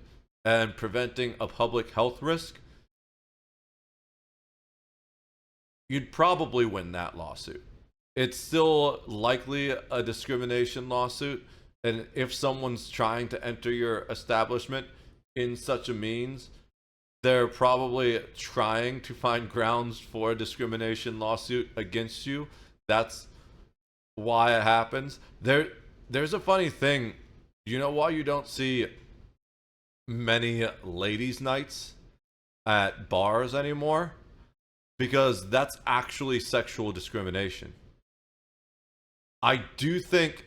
and preventing a public health risk, you'd probably win that lawsuit. It's still likely a discrimination lawsuit, and if someone's trying to enter your establishment in such a means, they're probably trying to find grounds for a discrimination lawsuit against you. That's why it happens. There's a funny thing. You know why you don't see many ladies' nights at bars anymore? Because that's actually sexual discrimination. I do think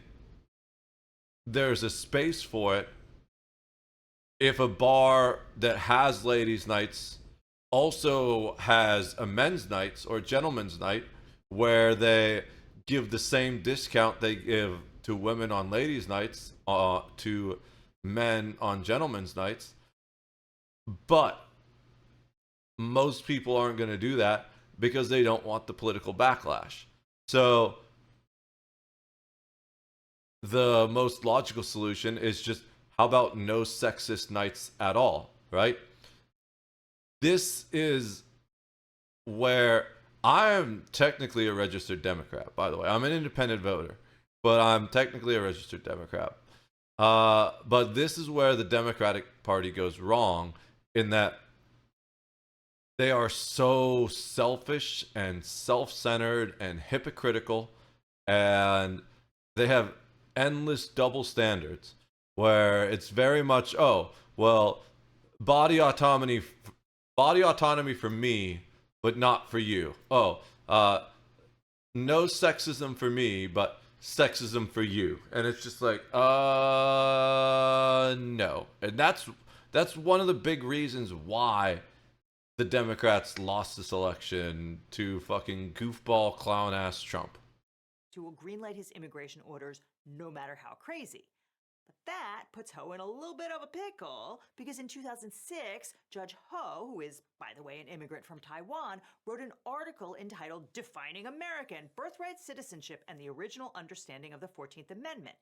there's a space for it if a bar that has ladies' nights also has a men's nights or gentlemen's night where they give the same discount they give to women on ladies' nights to men on gentlemen's nights. But most people aren't going to do that because they don't want the political backlash. So the most logical solution is just, how about no sexist nights at all, right? This is where I am technically a registered Democrat, by the way. I'm an independent voter, but I'm technically a registered Democrat. But this is where the Democratic Party goes wrong, in that they are so selfish and self-centered and hypocritical, and they have endless double standards where it's very much, oh, well, body autonomy for me but not for you. Oh, no sexism for me, but sexism for you. And it's just like, no. And that's one of the big reasons why the Democrats lost this election to fucking goofball clown ass Trump. To will greenlight his immigration orders no matter how crazy. But that puts Ho in a little bit of a pickle because in 2006, Judge Ho, who is, by the way, an immigrant from Taiwan, wrote an article entitled Defining American, Birthright Citizenship, and the Original Understanding of the 14th Amendment.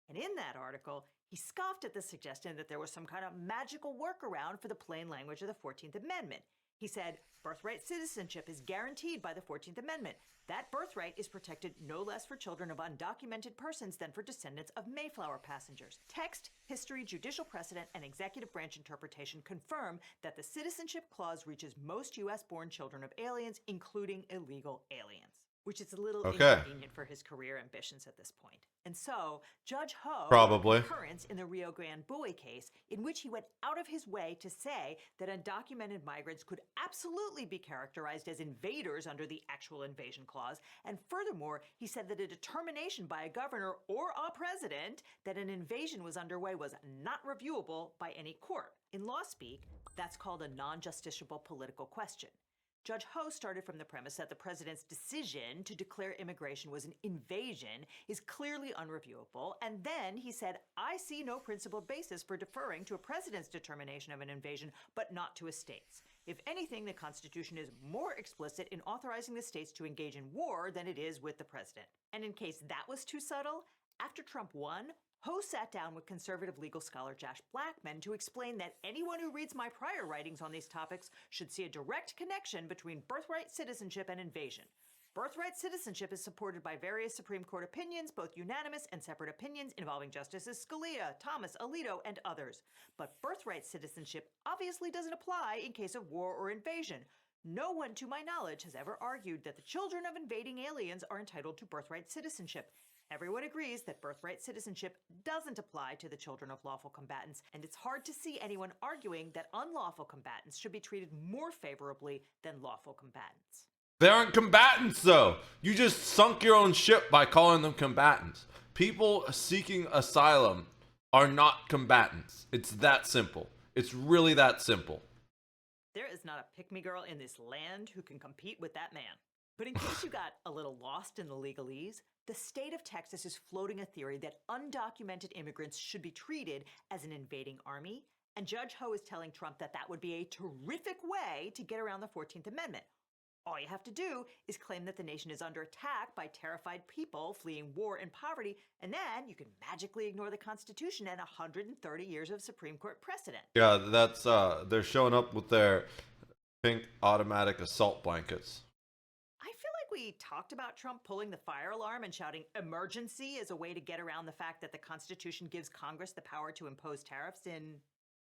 And in that article, he scoffed at the suggestion that there was some kind of magical workaround for the plain language of the 14th Amendment. He said, birthright citizenship is guaranteed by the 14th Amendment. That birthright is protected no less for children of undocumented persons than for descendants of Mayflower passengers. Text, history, judicial precedent, and executive branch interpretation confirm that the citizenship clause reaches most U.S.-born children of aliens, including illegal aliens. Which is a little inconvenient for his career ambitions at this point. And so, Judge Ho Probably concurrence in the Rio Grande Buey case, in which he went out of his way to say that undocumented migrants could absolutely be characterized as invaders under the actual invasion clause. And furthermore, he said that a determination by a governor or a president that an invasion was underway was not reviewable by any court. In law speak, that's called a non-justiciable political question. Judge Ho started from the premise that the president's decision to declare immigration was an invasion is clearly unreviewable, and then he said, I see no principled basis for deferring to a president's determination of an invasion, but not to a state's. If anything, the Constitution is more explicit in authorizing the states to engage in war than it is with the president. And in case that was too subtle, after Trump won, Ho sat down with conservative legal scholar Josh Blackman to explain that anyone who reads my prior writings on these topics should see a direct connection between birthright citizenship and invasion. Birthright citizenship is supported by various Supreme Court opinions, both unanimous and separate opinions involving Justices Scalia, Thomas, Alito, and others. But birthright citizenship obviously doesn't apply in case of war or invasion. No one, to my knowledge, has ever argued that the children of invading aliens are entitled to birthright citizenship. Everyone agrees that birthright citizenship doesn't apply to the children of lawful combatants, and it's hard to see anyone arguing that unlawful combatants should be treated more favorably than lawful combatants. They aren't combatants, though. You just sunk your own ship by calling them combatants. People seeking asylum are not combatants. It's that simple. It's really that simple. There is not a pick-me-girl in this land who can compete with that man. But in case you got a little lost in the legalese, the state of Texas is floating a theory that undocumented immigrants should be treated as an invading army, and Judge Ho is telling Trump that that would be a terrific way to get around the 14th Amendment. All you have to do is claim that the nation is under attack by terrified people fleeing war and poverty, and then you can magically ignore the Constitution and 130 years of Supreme Court precedent. Yeah, that's they're showing up with their pink automatic assault blankets. I feel like we talked about Trump pulling the fire alarm and shouting emergency as a way to get around the fact that the Constitution gives Congress the power to impose tariffs in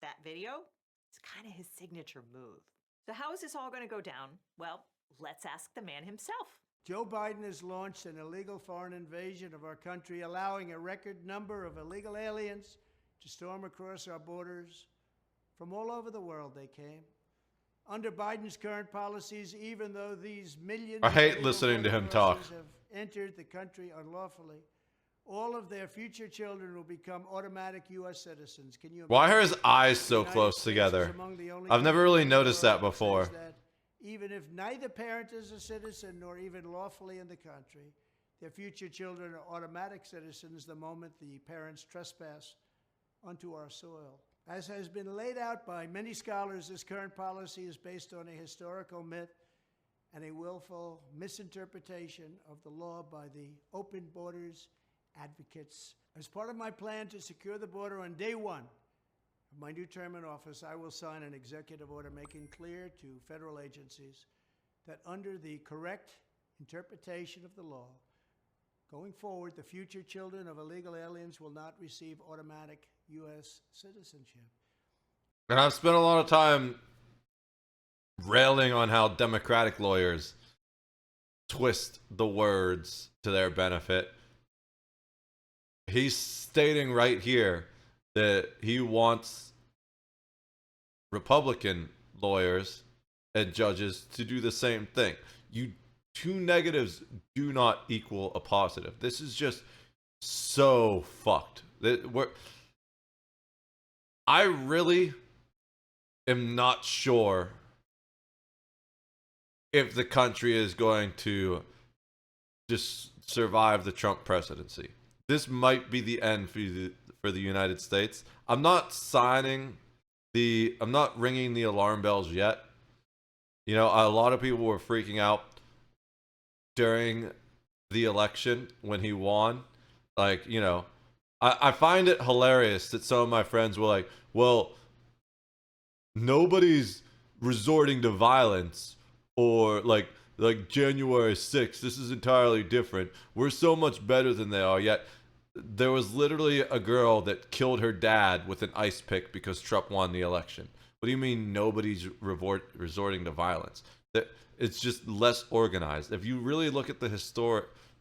that video. It's kind of his signature move. So how is this all going to go down? Well, let's ask the man himself. Joe Biden has launched an illegal foreign invasion of our country, allowing a record number of illegal aliens to storm across our borders. From all over the world they came. Under Biden's current policies, even though these millions I hate listening to him talk. have entered the country unlawfully, all of their future children will become automatic U.S. citizens. Can you imagine? Why are his eyes so close together? I've never really noticed that before. Even if neither parent is a citizen nor even lawfully in the country, their future children are automatic citizens the moment the parents trespass onto our soil. As has been laid out by many scholars, this current policy is based on a historical myth and a willful misinterpretation of the law by the open borders advocates. As part of my plan to secure the border on day one of my new term in office, I will sign an executive order making clear to federal agencies that under the correct interpretation of the law, going forward, the future children of illegal aliens will not receive automatic U.S. citizenship. And I've spent a lot of time railing on how Democratic lawyers twist the words to their benefit. He's stating right here that he wants Republican lawyers and judges to do the same thing. Two negatives do not equal a positive. This is just so fucked. I really am not sure if the country is going to just survive the Trump presidency. This might be the end for the United States. I'm not ringing the alarm bells yet. You know, a lot of people were freaking out during the election when he won. Like, you know, I find it hilarious that some of my friends were like, well, nobody's resorting to violence, or like January 6th. This is entirely different. We're so much better than they are. Yet there was literally a girl that killed her dad with an ice pick because Trump won the election. What do you mean nobody's resorting to violence? It's just less organized. If you really look at the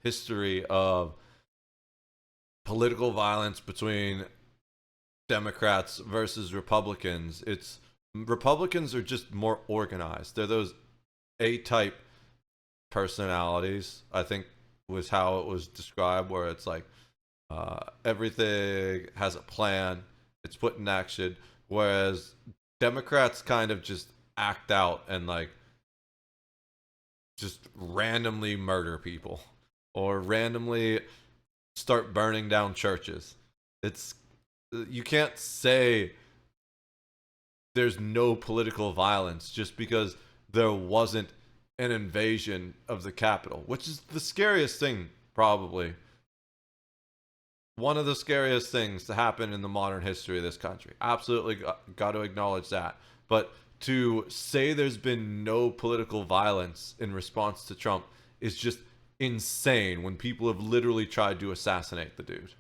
history of political violence between Democrats versus Republicans, Republicans are just more organized. They're those A-type personalities, I think was how it was described, where it's like everything has a plan, it's put in action, whereas Democrats kind of just act out and like just randomly murder people or randomly start burning down churches. You can't say there's no political violence just because there wasn't an invasion of the Capitol, which is the scariest thing, probably. One of the scariest things to happen in the modern history of this country. Absolutely got to acknowledge that. But to say there's been no political violence in response to Trump is just insane when people have literally tried to assassinate the dude.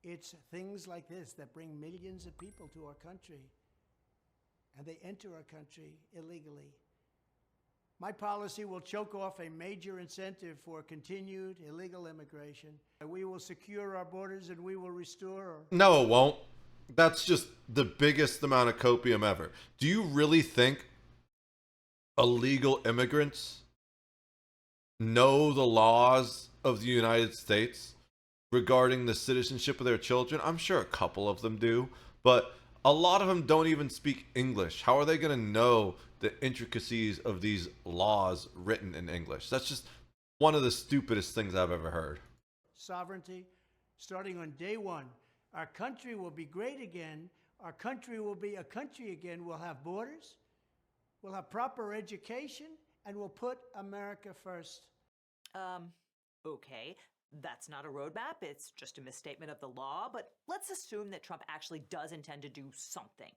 It's things like this that bring millions of people to our country, and they enter our country illegally. My policy will choke off a major incentive for continued illegal immigration. We will secure our borders and we will restore. No, it won't. That's just the biggest amount of copium ever. Do you really think illegal immigrants know the laws of the United States regarding the citizenship of their children? I'm sure a couple of them do, but a lot of them don't even speak English. How are they going to know the intricacies of these laws written in English? That's just one of the stupidest things I've ever heard. Sovereignty, starting on day one. Our country will be great again. Our country will be a country again. We'll have borders, we'll have proper education, and we'll put America first. Okay. That's not a roadmap. It's just a misstatement of the law. But let's assume that Trump actually does intend to do something.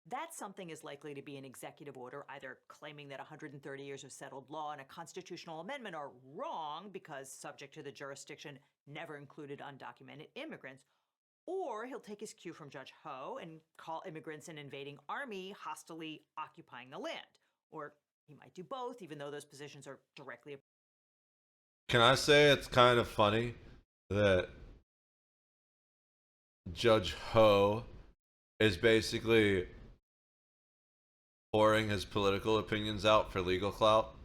That something is likely to be an executive order, either claiming that 130 years of settled law and a constitutional amendment are wrong because subject to the jurisdiction never included undocumented immigrants, or he'll take his cue from Judge Ho and call immigrants an invading army hostilely occupying the land. Or he might do both, even though those positions are directly. Can I say it's kind of funny that Judge Ho is basically pouring his political opinions out for legal clout?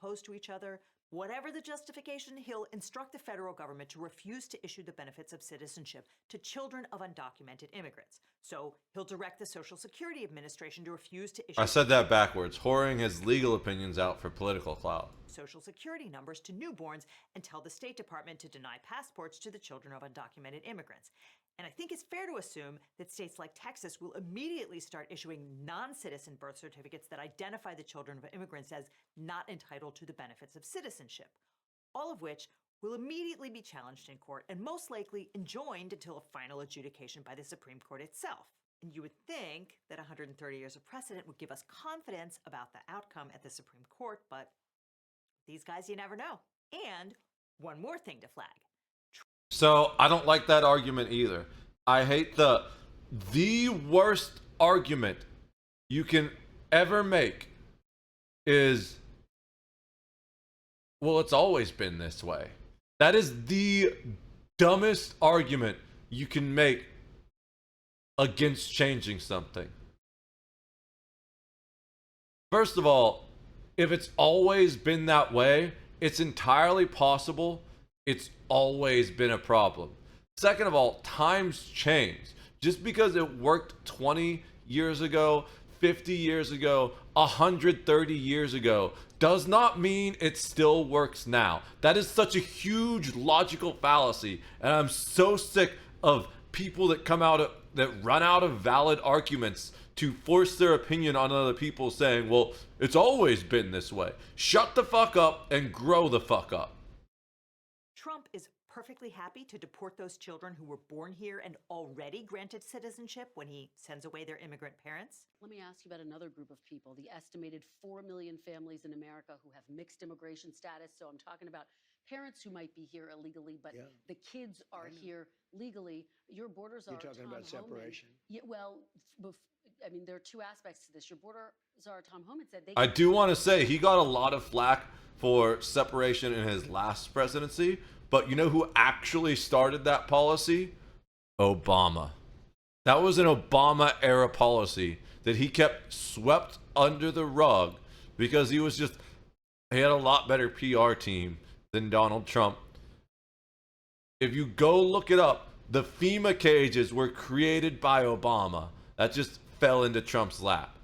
Opposed to each other. Whatever the justification, he'll instruct the federal government to refuse to issue the benefits of citizenship to children of undocumented immigrants. So he'll direct the Social Security Administration to refuse to issue. I said that backwards. Whoring his legal opinions out for political clout. Social Security numbers to newborns and tell the State Department to deny passports to the children of undocumented immigrants. And I think it's fair to assume that states like Texas will immediately start issuing non-citizen birth certificates that identify the children of immigrants as not entitled to the benefits of citizenship, all of which will immediately be challenged in court and most likely enjoined until a final adjudication by the Supreme Court itself. And you would think that 130 years of precedent would give us confidence about the outcome at the Supreme Court, but these guys, you never know. And one more thing to flag. So I don't like that argument either. I hate the worst argument you can ever make is, well, it's always been this way. That is the dumbest argument you can make against changing something. First of all, if it's always been that way, it's entirely possible it's always been a problem. Second of all, times change. Just because it worked 20 years ago, 50 years ago, 130 years ago, does not mean it still works now. That is such a huge logical fallacy, and I'm so sick of people that run out of valid arguments to force their opinion on other people, saying, well, it's always been this way. Shut the fuck up and grow the fuck up. Trump is perfectly happy to deport those children who were born here and already granted citizenship when he sends away their immigrant parents. Let me ask you about another group of people, the estimated 4 million families in America who have mixed immigration status. So I'm talking about parents who might be here illegally, but the kids are here legally. Your borders are You're talking about separation. Yeah, well, I mean, there are two aspects to this. Your borders are, Tom Homan said, I do want to say he got a lot of flack for separation in his last presidency, but you know who actually started that policy? Obama. That was an Obama era policy that he kept swept under the rug because he had a lot better PR team than Donald Trump. If you go look it up, the FEMA cages were created by Obama. That just fell into Trump's lap.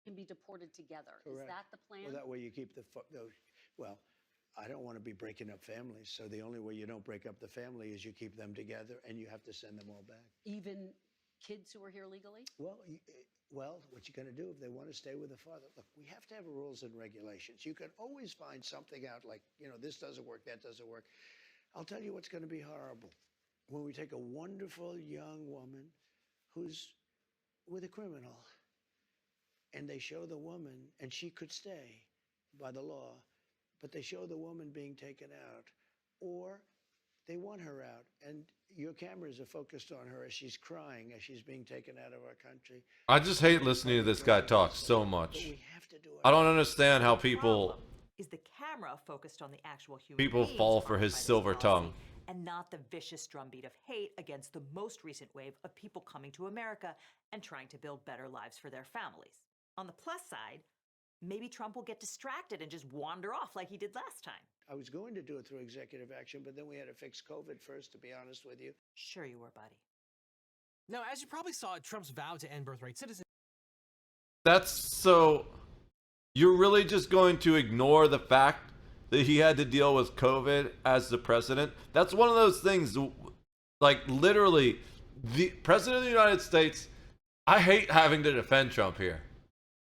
Can be deported together. Correct. Is that the plan? Well, that way you keep those. Well, I don't want to be breaking up families, so the only way you don't break up the family is you keep them together, and you have to send them all back. Even kids who are here legally? Well, what you're going to do if they want to stay with the father? Look, we have to have rules and regulations. You can always find something out like, this doesn't work, that doesn't work. I'll tell you what's going to be horrible. When we take a wonderful young woman who's with a criminal, and they show the woman, and she could stay by the law, but they show the woman being taken out, or they want her out, and your cameras are focused on her as she's crying, as she's being taken out of our country. I just hate listening to this guy talk so much. But we have to do it. I don't understand how people Is the camera focused on the actual human People beings fall for harmed his by this silver policy, tongue. and not the vicious drumbeat of hate against the most recent wave of people coming to America and trying to build better lives for their families. On the plus side, maybe Trump will get distracted and just wander off like he did last time. I was going to do it through executive action, but then we had to fix COVID first, to be honest with you. Sure you were, buddy. Now, as you probably saw, Trump's vow to end birthright citizenship. That's so. You're really just going to ignore the fact that he had to deal with COVID as the president? That's one of those things, like literally, the president of the United States, I hate having to defend Trump here,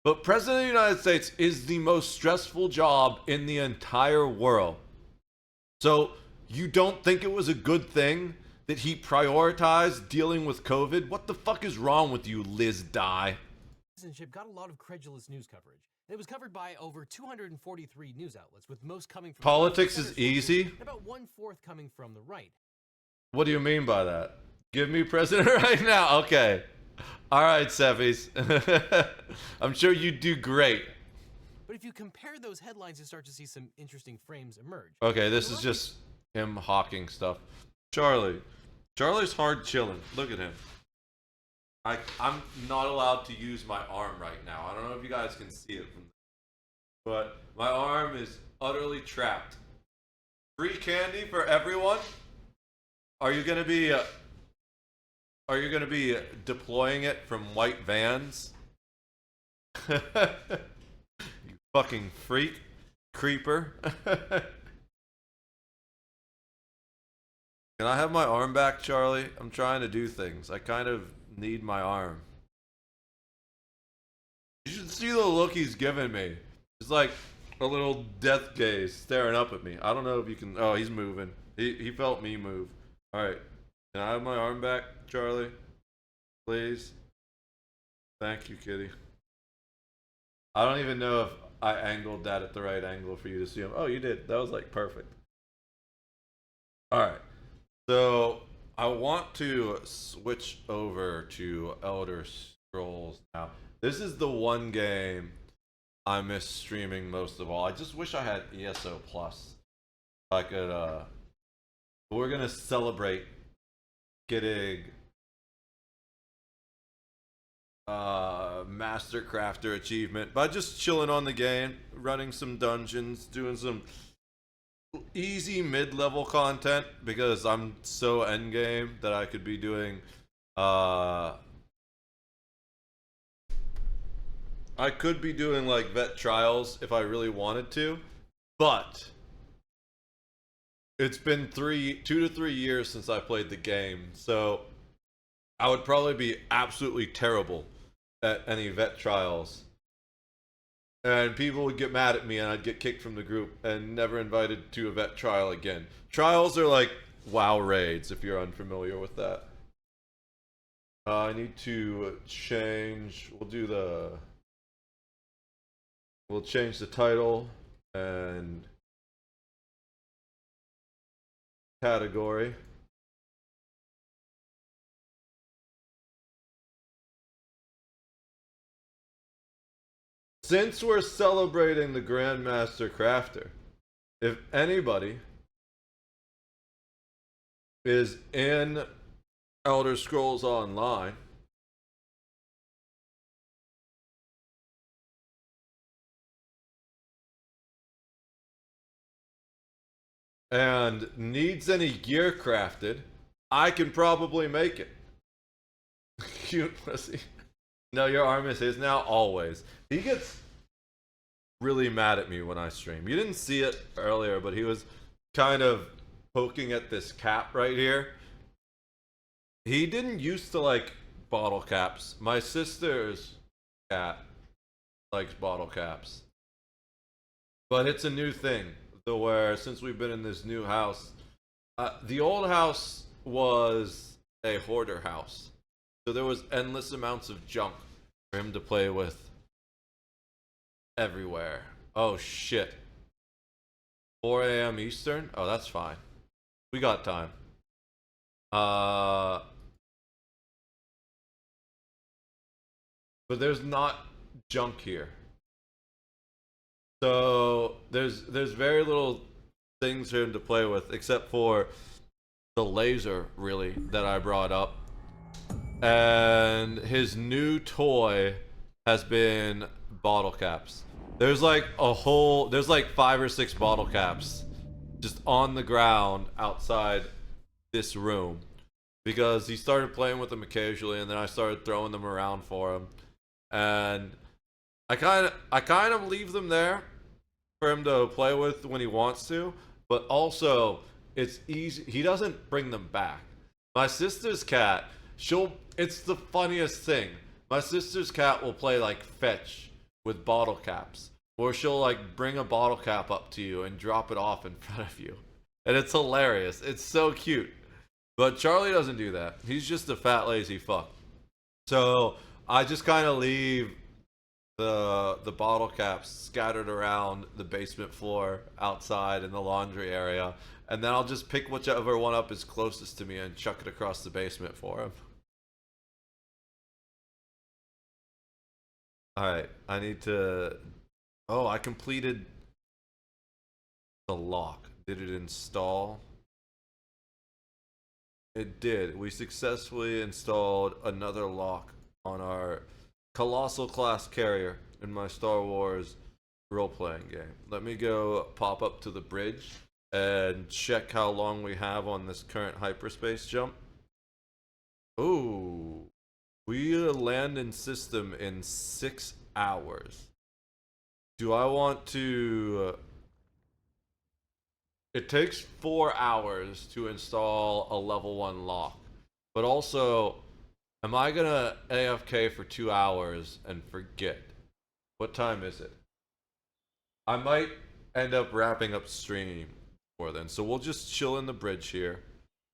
but president of the United States is the most stressful job in the entire world. So you don't think it was a good thing that he prioritized dealing with COVID? What the fuck is wrong with you, Liz Dye? Citizenship got a lot of credulous news coverage. It was covered by over 243 news outlets, with most coming from Politics is easy? and about 1/4 coming from the right. What do you mean by that? Give me president right now. Okay. All right, Seffies. I'm sure you do great. But if you compare those headlines, you start to see some interesting frames emerge. Okay, this is just him hawking stuff. Charlie's hard chilling. Look at him. I'm not allowed to use my arm right now. I don't know if you guys can see it from there, but my arm is utterly trapped. Free candy for everyone. Are you gonna be deploying it from white vans? You fucking freak, creeper. Can I have my arm back, Charlie? I'm trying to do things. I kind of need my arm. You should see the look he's giving me. It's like a little death gaze staring up at me. I don't know if you can. Oh, he's moving. He felt me move. All right. Can I have my arm back, Charlie? Please. Thank you, kitty. I don't even know if I angled that at the right angle for you to see him. Oh, you did. That was like perfect. All right. So I want to switch over to Elder Scrolls now. This is the one game I miss streaming most of all. I just wish I had ESO Plus. I could, we're gonna celebrate getting Master Crafter achievement by just chilling on the game, running some dungeons, doing some easy mid-level content because I'm so endgame that I could be doing I could be doing like vet trials if I really wanted to, but it's been 2 to 3 years since I played the game, so I would probably be absolutely terrible at any vet trials. And people would get mad at me and I'd get kicked from the group and never invited to a vet trial again. Trials are like WoW raids if you're unfamiliar with that. I need to change, we'll change the title and category. Since we're celebrating the Grandmaster Crafter, if anybody is in Elder Scrolls Online and needs any gear crafted, I can probably make it. Cute pussy. No, your arm is his now, always. He gets really mad at me when I stream. You didn't see it earlier, but he was kind of poking at this cap right here. He didn't used to like bottle caps. My sister's cat likes bottle caps. But it's a new thing, so where since we've been in this new house, the old house was a hoarder house. So there was endless amounts of junk for him to play with everywhere. Oh shit. 4 a.m. Eastern? Oh, that's fine. We got time. But there's not junk here. So there's very little things for him to play with except for the laser, really, that I brought up. And his new toy has been bottle caps. There's like 5 or 6 bottle caps just on the ground outside this room because he started playing with them occasionally and then I started throwing them around for him. And I kind of leave them there for him to play with when he wants to, but also it's easy. He doesn't bring them back. My sister's cat, it's the funniest thing. My sister's cat will play like fetch with bottle caps, or she'll like bring a bottle cap up to you and drop it off in front of you. And it's hilarious. It's so cute. But Charlie doesn't do that. He's just a fat lazy fuck. So I just kind of leave the bottle caps scattered around the basement floor outside in the laundry area, and then I'll just pick whichever one up is closest to me and chuck it across the basement for him. Alright, I need to... Oh, I completed the lock. Did it install? It did. We successfully installed another lock on our Colossal class carrier in my Star Wars role-playing game. Let me go pop up to the bridge and check how long we have on this current hyperspace jump. Ooh, we land in system in 6 hours. Do I want to... It takes 4 hours to install a level 1 lock, but also... Am I gonna AFK for 2 hours and forget? What time is it? I might end up wrapping up stream before then. So we'll just chill in the bridge here.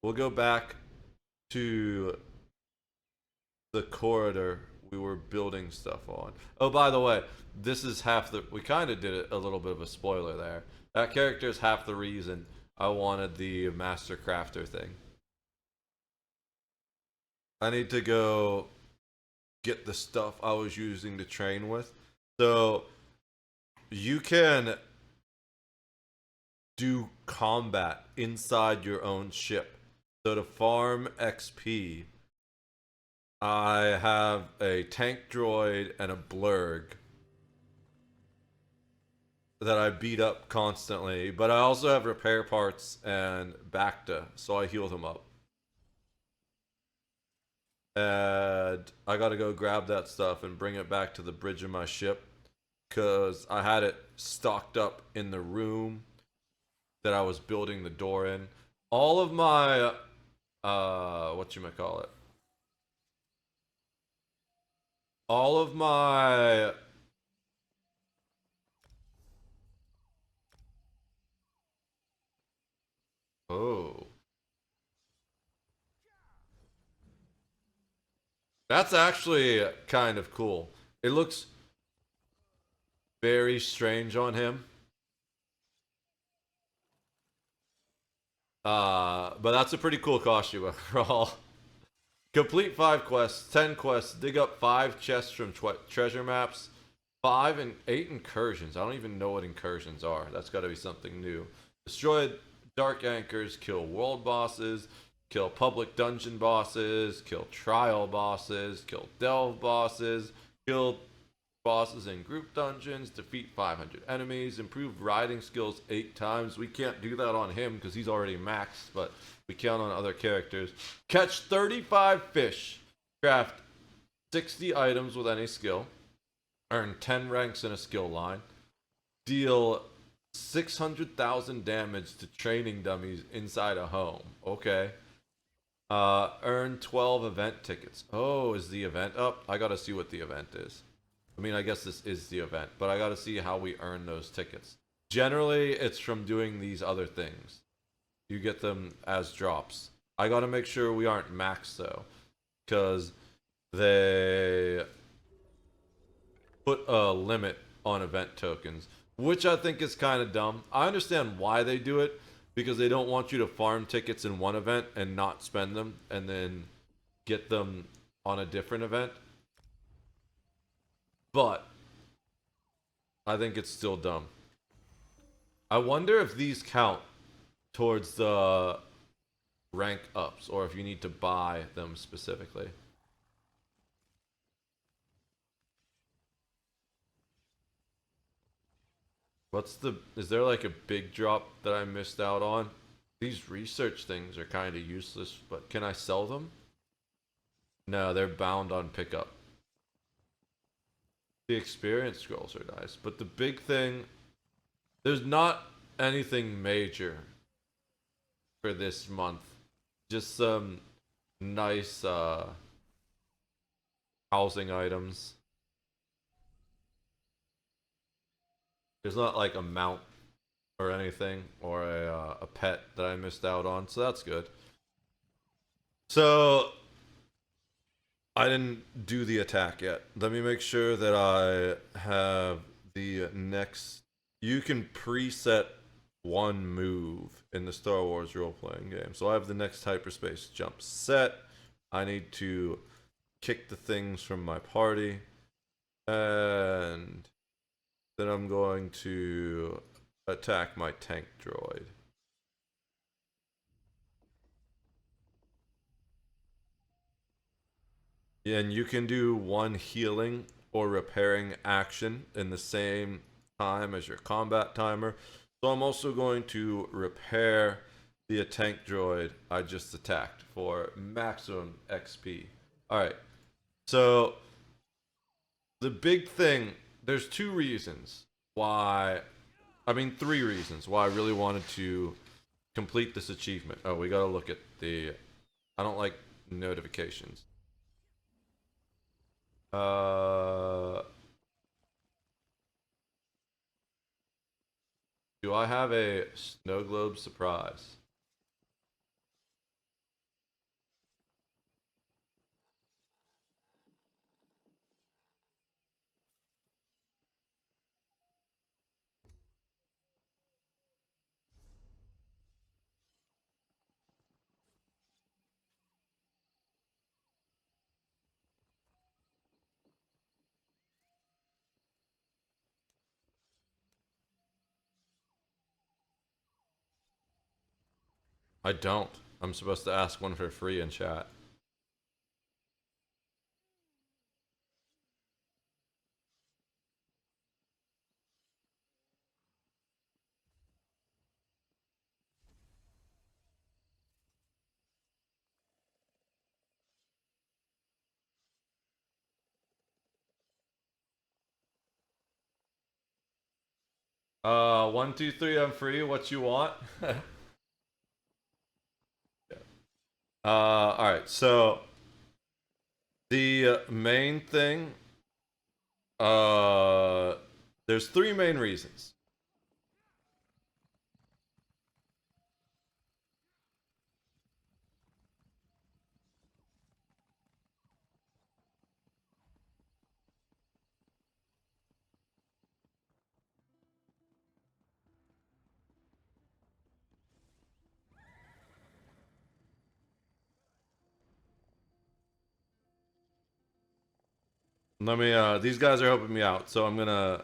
We'll go back to the corridor we were building stuff on. Oh, by the way, this is half the... We kind of did a little bit of a spoiler there. That character is half the reason I wanted the Master Crafter thing. I need to go get the stuff I was using to train with. So you can do combat inside your own ship. So to farm XP, I have a tank droid and a blurg that I beat up constantly, but I also have repair parts and Bacta, so I heal them up. And I gotta go grab that stuff and bring it back to the bridge of my ship, because I had it stocked up in the room that I was building the door in. All of my, whatchamacallit? All of my oh. That's actually kind of cool. It looks very strange on him. But that's a pretty cool costume overall. Complete 5 quests, 10 quests, dig up 5 chests from treasure maps, 5 and 8 incursions. I don't even know what incursions are. That's got to be something new. Destroy dark anchors, kill world bosses, kill public dungeon bosses, kill trial bosses, kill delve bosses, kill bosses in group dungeons, defeat 500 enemies, improve riding skills 8 times. We can't do that on him because he's already maxed, but we count on other characters. Catch 35 fish. Craft 60 items with any skill. Earn 10 ranks in a skill line. Deal 600,000 damage to training dummies inside a home. Okay. Earn 12 event tickets. Oh, is the event up? I gotta see what the event is. I mean, I guess this is the event, but I gotta see how we earn those tickets. Generally, it's from doing these other things. You get them as drops. I gotta make sure we aren't maxed though, because they put a limit on event tokens, which I think is kind of dumb. I understand why they do it, because they don't want you to farm tickets in one event and not spend them, and then get them on a different event. But I think it's still dumb. I wonder if these count towards the rank ups, or if you need to buy them specifically. Is there like a big drop that I missed out on? These research things are kind of useless, but can I sell them? No, they're bound on pickup. The experience scrolls are nice, but the big thing, there's not anything major for this month. Just some nice housing items. There's not like a mount or anything, or a pet that I missed out on, so that's good. So I didn't do the attack yet. Let me make sure that I have the next. You can preset one move in the Star Wars role-playing game. So I have the next hyperspace jump set. I need to kick the things from my party, and then I'm going to attack my tank droid. And you can do one healing or repairing action in the same time as your combat timer. So I'm also going to repair the tank droid I just attacked for maximum XP. Alright, so the big thing, there's 2 reasons why, I mean 3 reasons why I really wanted to complete this achievement. Oh, we gotta look at the, I don't like notifications. Do I have a snow globe surprise? I don't. I'm supposed to ask one for free in chat. 1, 2, 3, I'm free. What you want? Alright, so the main thing, there's 3 main reasons. Let me, these guys are helping me out, so I'm gonna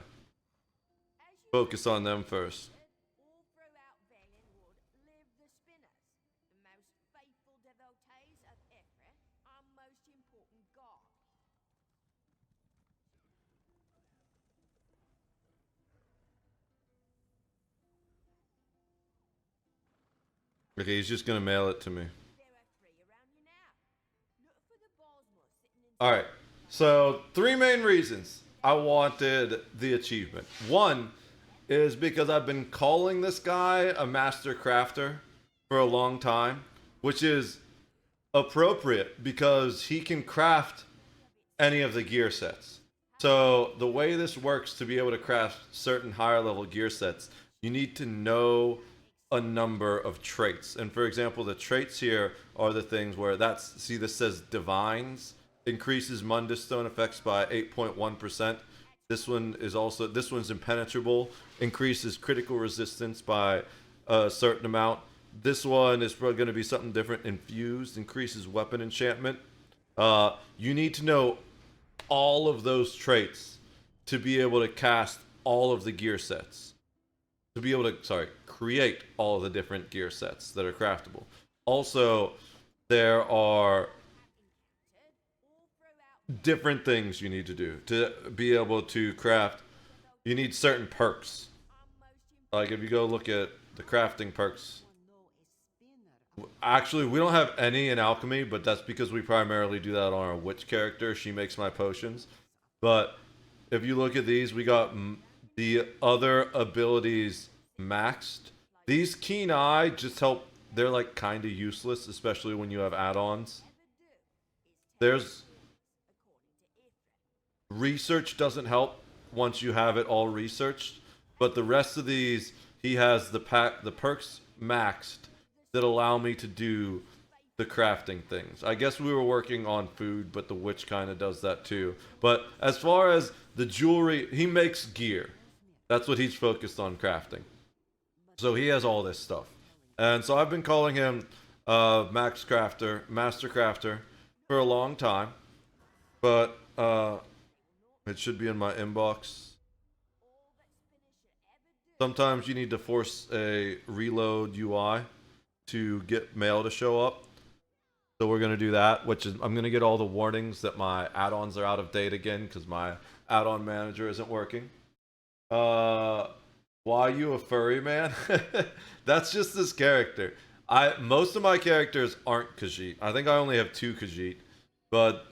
focus on them first. Okay, he's just gonna mail it to me. Alright, so 3 main reasons I wanted the achievement. 1 is because I've been calling this guy a master crafter for a long time, which is appropriate because he can craft any of the gear sets. So the way this works, to be able to craft certain higher level gear sets, you need to know a number of traits. And for example, the traits here are the things where see, this says divines, increases Mundus stone effects by 8.1%. This one's impenetrable, increases critical resistance by a certain amount. This one is probably going to be something different. Infused, increases weapon enchantment. You need to know all of those traits to be able to cast all of the gear sets. To be able to, create all of the different gear sets that are craftable. Also, there are different things you need to do to be able to craft. You need certain perks. Like if you go look at the crafting perks. Actually, we don't have any in alchemy, but that's because we primarily do that on our witch character. She makes my potions. But if you look at these, we got the other abilities maxed. These keen eye just help. They're like kind of useless, especially when you have add-ons. There's research doesn't help once you have it all researched, but the rest of these, he has the perks maxed that allow me to do the crafting things. I guess we were working on food, but the witch kind of does that too. But as far as the jewelry, he makes gear. That's what he's focused on crafting. So he has all this stuff. And so I've been calling him Master Crafter for a long time. But it should be in my inbox. Sometimes you need to force a reload UI to get mail to show up. So we're going to do that, which is I'm going to get all the warnings that my add-ons are out of date again because my add-on manager isn't working. Why you a furry, man? That's just this character. Most of my characters aren't Khajiit. I think I only have 2 Khajiit. But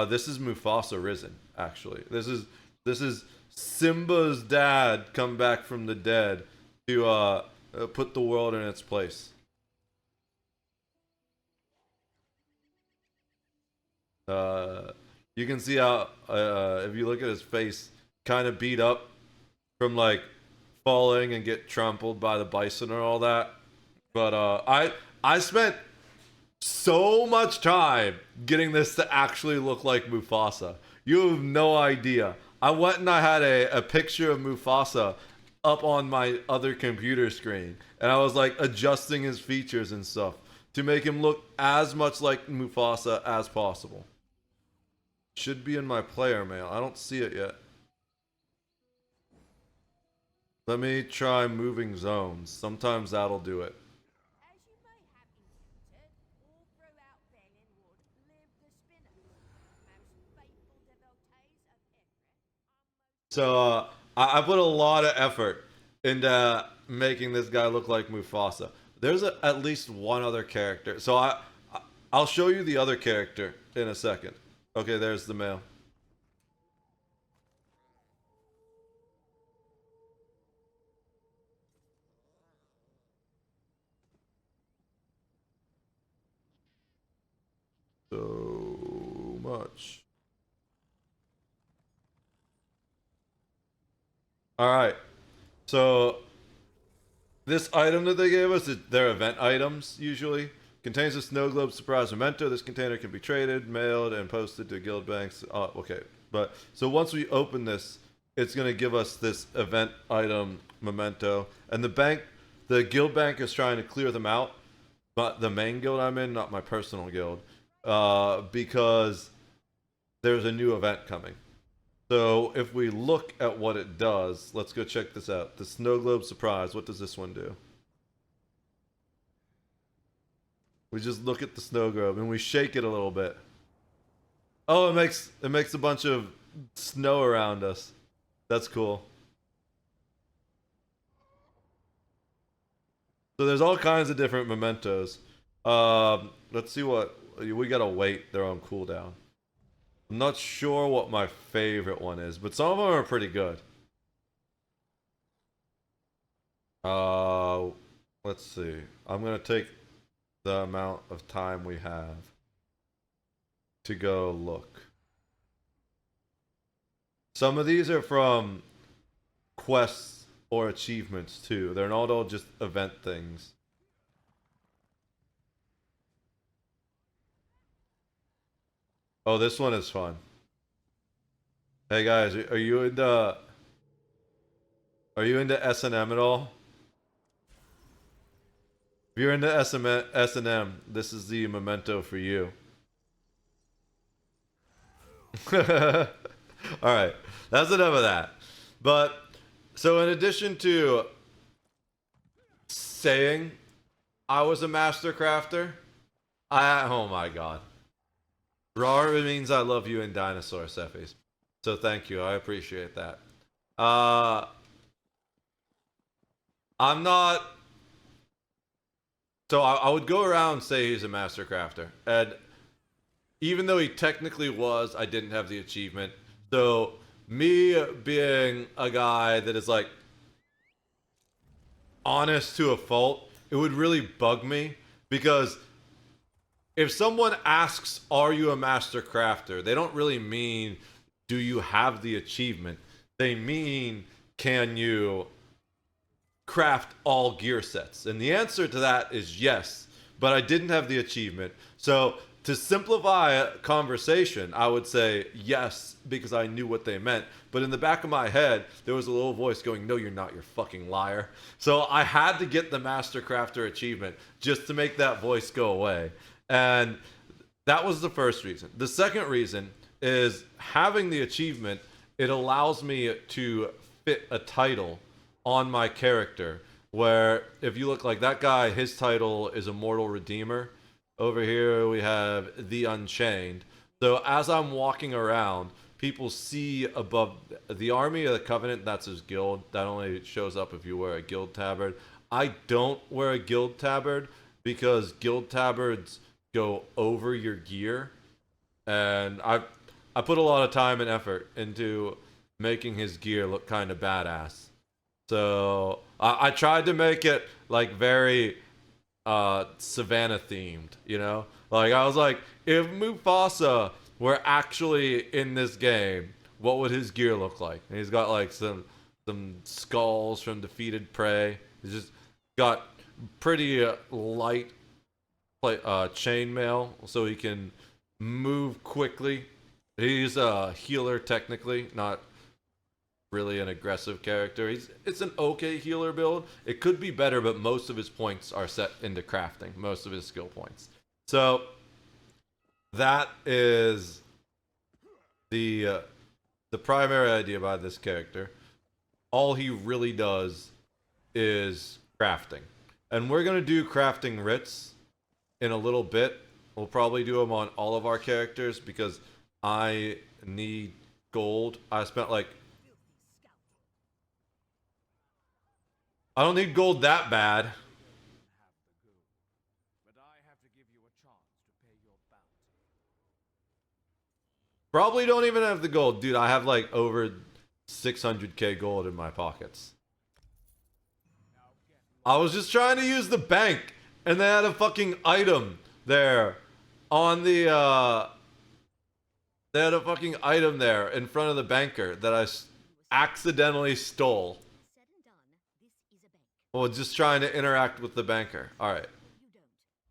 this is Mufasa risen, actually. This is Simba's dad come back from the dead to put the world in its place. You can see how if you look at his face, kind of beat up from like falling and get trampled by the bison and all that. But I spent so much time getting this to actually look like Mufasa. You have no idea. I went and I had a picture of Mufasa up on my other computer screen, and I was like adjusting his features and stuff to make him look as much like Mufasa as possible. Should be in my player mail. I don't see it yet. Let me try moving zones. Sometimes that'll do it. So I put a lot of effort into making this guy look like Mufasa. There's at least one other character. So I'll show you the other character in a second. Okay, there's the mail. much. All right. So this item that they gave us, they're event items usually. Contains a snow globe surprise memento. This container can be traded, mailed, and posted to guild banks. Oh, okay. But so once we open this, it's gonna give us this event item memento. And the guild bank is trying to clear them out. But the main guild I'm in, not my personal guild, because there's a new event coming. So if we look at what it does, let's go check this out. The snow globe surprise. What does this one do? We just look at the snow globe and we shake it a little bit. Oh, it makes a bunch of snow around us. That's cool. So there's all kinds of different mementos. Let's see what we gotta wait. They're on cooldown. I'm not sure what my favorite one is, but some of them are pretty good. Let's see. I'm gonna take the amount of time we have to go look. Some of these are from quests or achievements too. They're not all just event things. Oh, this one is fun. Hey guys, are you into S&M at all? If you're into S&M, this is the memento for you. Alright, that's enough of that. But, so in addition to saying I was a master crafter, oh my god. Rar means I love you in dinosaur, Cephis. So thank you, I appreciate that. I'm not... So I would go around and say he's a master crafter. And even though he technically was, I didn't have the achievement. So me being a guy that is like honest to a fault, it would really bug me. Because if someone asks, are you a master crafter? They don't really mean, do you have the achievement? They mean, can you craft all gear sets? And the answer to that is yes, but I didn't have the achievement. So to simplify a conversation, I would say yes, because I knew what they meant. But in the back of my head, there was a little voice going, no, you're not, you fucking liar. So I had to get the Master Crafter achievement just to make that voice go away. And that was the first reason. The second reason is having the achievement, it allows me to fit a title on my character, where if you look like that guy, his title is Immortal Redeemer. Over here we have the Unchained. So as I'm walking around, people see above the Army of the Covenant, that's his guild. That only shows up if you wear a guild tabard. I don't wear a guild tabard because guild tabards go over your gear. And I put a lot of time and effort into making his gear look kind of badass. So I tried to make it like very Savannah themed, you know? Like I was like, if Mufasa were actually in this game, what would his gear look like? And he's got like some skulls from defeated prey. He's just got pretty light chainmail, so he can move quickly. He's a healer technically, not really an aggressive character. It's an okay healer build. It could be better, but most of his points are set into crafting, most of his skill points. So that is the primary idea by this character. All he really does is crafting. And we're going to do crafting writs in a little bit. We'll probably do them on all of our characters because I need gold. I spent like... I don't need gold that bad. Probably don't even have the gold. Dude, I have like over 600k gold in my pockets. I was just trying to use the bank and they had a fucking item there on the They had a fucking item there in front of the banker that I accidentally stole. Well, just trying to interact with the banker. Alright.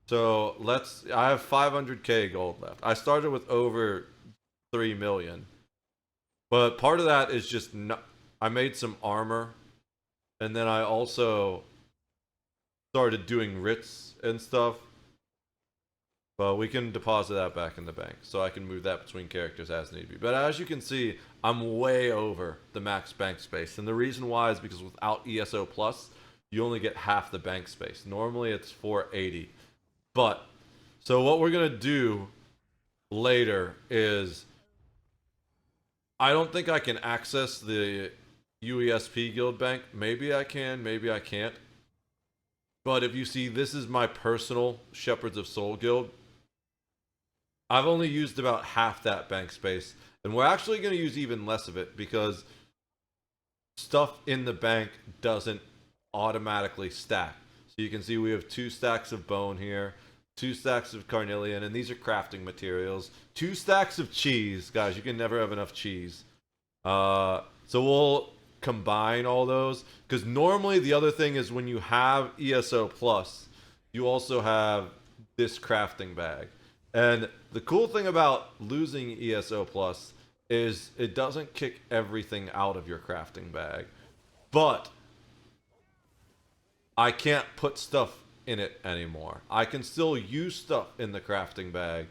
So, I have 500k gold left. I started with over 3 million. But part of that is just, I made some armor. And then I also started doing writs and stuff. But we can deposit that back in the bank. So I can move that between characters as need be. But as you can see, I'm way over the max bank space. And the reason why is because without ESO Plus, you only get half the bank space. Normally it's 480. But, so what we're going to do later is, I don't think I can access the UESP guild bank. Maybe I can, maybe I can't. But if you see, this is my personal Shepherds of Soul guild. I've only used about half that bank space. And we're actually going to use even less of it because stuff in the bank doesn't automatically stack. So you can see we have 2 stacks of bone here, 2 stacks of carnelian, and these are crafting materials. 2 stacks of cheese. Guys, you can never have enough cheese. So we'll combine all those. Because normally the other thing is when you have ESO Plus, you also have this crafting bag. And the cool thing about losing ESO Plus is it doesn't kick everything out of your crafting bag. But I can't put stuff in it anymore. I can still use stuff in the crafting bag,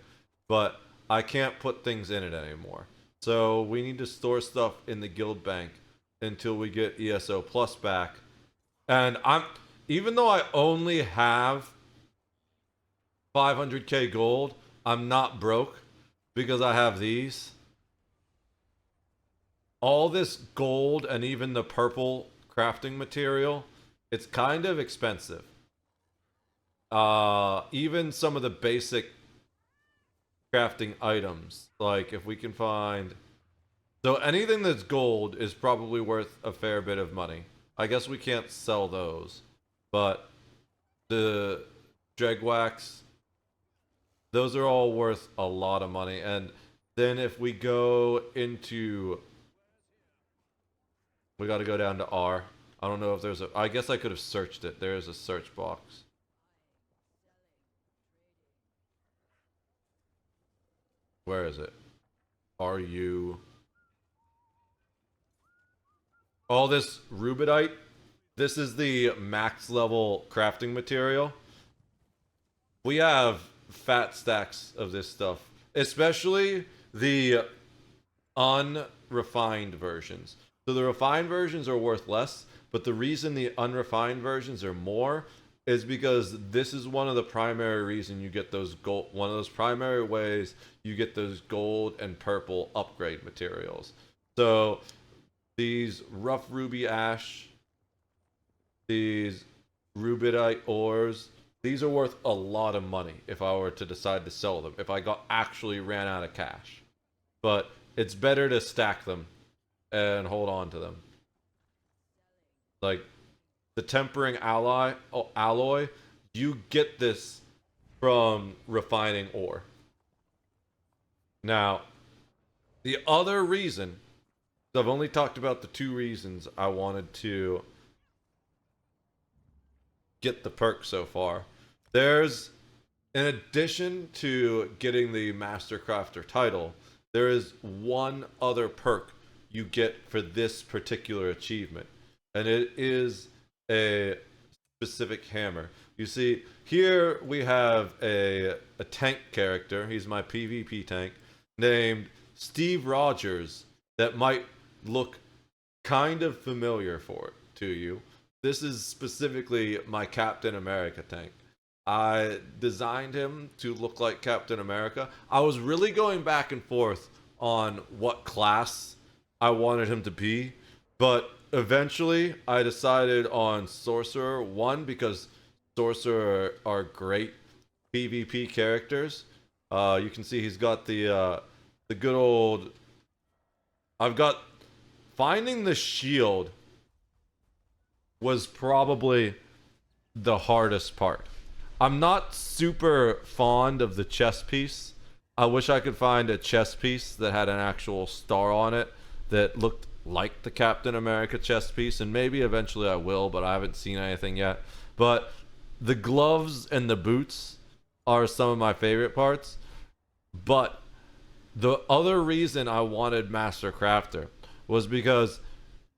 but I can't put things in it anymore. So we need to store stuff in the guild bank until we get ESO Plus back. And even though I only have 500k gold, I'm not broke because I have these. All this gold and even the purple crafting material, it's kind of expensive. Even some of the basic crafting items, like if we can find, so anything that's gold is probably worth a fair bit of money. I guess we can't sell those, but the dreg wax, those are all worth a lot of money. And then if we go into, we got to go down to R. I don't know if there's I guess I could have searched it. There is a search box. Where is it? Are you? All this rubidite. This is the max level crafting material. We have fat stacks of this stuff, especially the unrefined versions. So the refined versions are worth less, but the reason the unrefined versions are more is because this is one of the primary reasons you get those gold, one of those primary ways you get those gold and purple upgrade materials. So these rough ruby ash, these rubidite ores, these are worth a lot of money if I were to decide to sell them, if I actually ran out of cash. But it's better to stack them and hold on to them. Like the tempering alloy, you get this from refining ore. Now, the other reason, so I've only talked about the 2 reasons I wanted to get the perk so far. There's, in addition to getting the Master Crafter title, there is one other perk you get for this particular achievement. And it is a specific hammer. You see, here we have a tank character. He's my PvP tank, named Steve Rogers, that might look kind of familiar to you. This is specifically my Captain America tank. I designed him to look like Captain America. I was really going back and forth on what class I wanted him to be, but eventually I decided on Sorcerer. One, because Sorcerer are great PvP characters. You can see he's got the good old, finding the shield was probably the hardest part. I'm not super fond of the chest piece I wish I could find a chess piece that had an actual star on it that looked like the Captain America chess piece, and maybe eventually I will, but I haven't seen anything yet. But the gloves and the boots are some of my favorite parts. But the other reason I wanted Master Crafter was because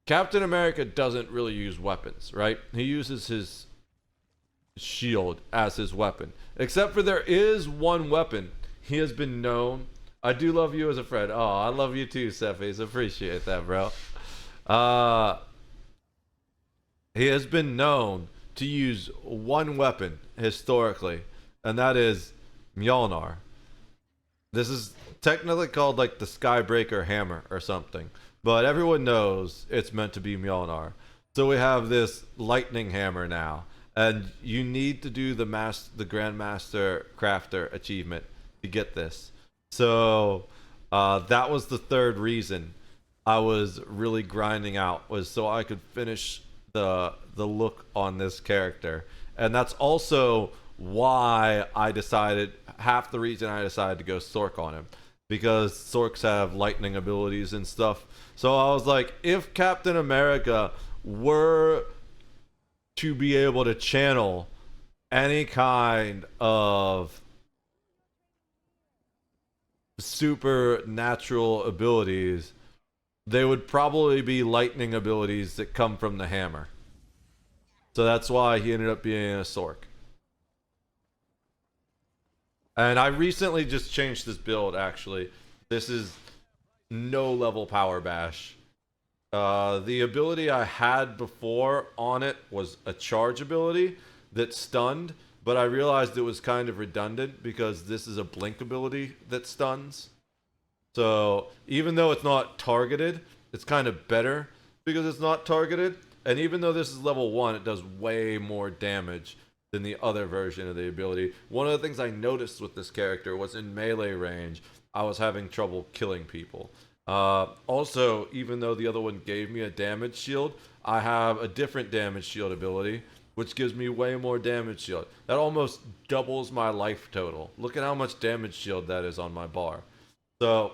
Captain America doesn't really use weapons, right? He uses his shield as his weapon. Except for there is one weapon he has been known. I do love you as a friend. Oh, I love you too, Cephas. Appreciate that, bro. He has been known to use one weapon historically, and that is Mjolnir. This is technically called like the Skybreaker hammer or something, but everyone knows it's meant to be Mjolnir. So we have this lightning hammer now, and you need to do the Grandmaster Crafter achievement to get this. So that was the third reason I was really grinding out, was so I could finish the look on this character. And that's also why I decided, half the reason I decided to go Sork on him, because Sorks have lightning abilities and stuff. So I was like, if Captain America were to be able to channel any kind of supernatural abilities, they would probably be lightning abilities that come from the hammer. So that's why he ended up being a Sork. And I recently just changed this build, actually. This is no level power bash. The ability I had before on it was a charge ability that stunned, but I realized it was kind of redundant because this is a blink ability that stuns. So even though it's not targeted, it's kind of better because it's not targeted. And even though this is level 1, it does way more damage than the other version of the ability. One of the things I noticed with this character was in melee range, I was having trouble killing people. Also, even though the other one gave me a damage shield, I have a different damage shield ability, which gives me way more damage shield. That almost doubles my life total. Look at how much damage shield that is on my bar. So,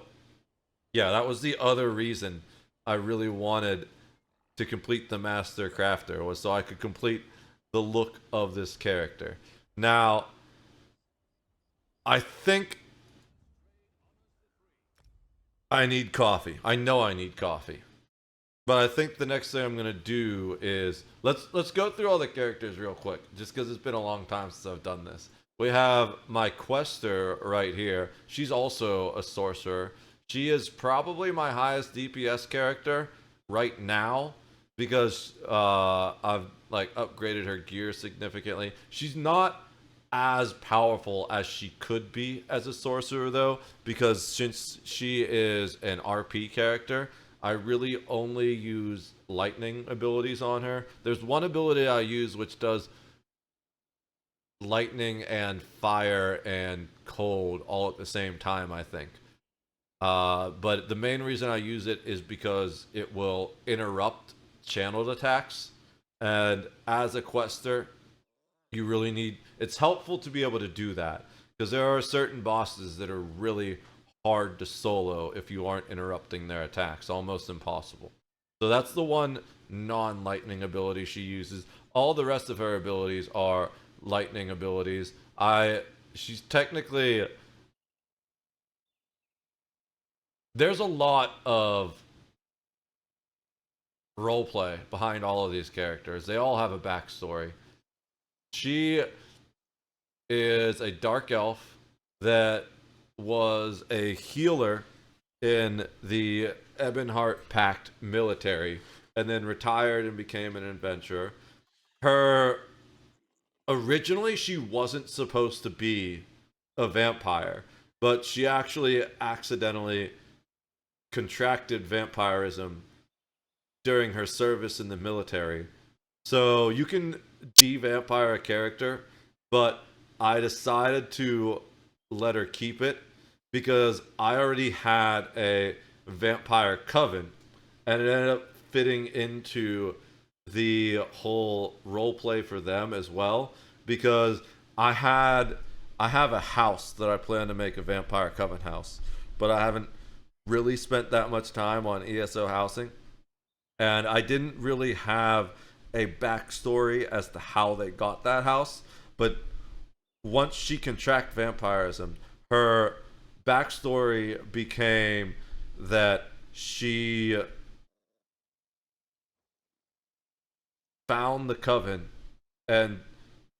yeah, that was the other reason I really wanted to complete the Master Crafter, was so I could complete the look of this character. Now, I think I need coffee. I know I need coffee. But I think the next thing I'm gonna do is let's go through all the characters real quick, just because it's been a long time since I've done this. We have my quester right here. She's also a sorcerer. She is probably my highest DPS character right now because I've like upgraded her gear significantly. She's not as powerful as she could be as a sorcerer though, because since she is an RP character, I really only use lightning abilities on her. There's one ability I use which does lightning and fire and cold all at the same time, I think. But the main reason I use it is because it will interrupt channeled attacks. And as a quester, you really need... It's helpful to be able to do that, because there are certain bosses that are really hard to solo if you aren't interrupting their attacks. Almost impossible. So that's the one non-lightning ability she uses. All the rest of her abilities are lightning abilities. She's technically... There's a lot of roleplay behind all of these characters. They all have a backstory. She is a dark elf that was a healer in the Ebonheart Pact military and then retired and became an adventurer. Originally, she wasn't supposed to be a vampire, but she actually accidentally contracted vampirism during her service in the military. So you can de-vampire a character, but I decided to let her keep it because I already had a vampire coven, and it ended up fitting into the whole roleplay for them as well, because I I have a house that I plan to make a Vampire Coven house, but I haven't really spent that much time on ESO housing. And I didn't really have a backstory as to how they got that house. But once she contracted vampirism, her backstory became that she found the coven and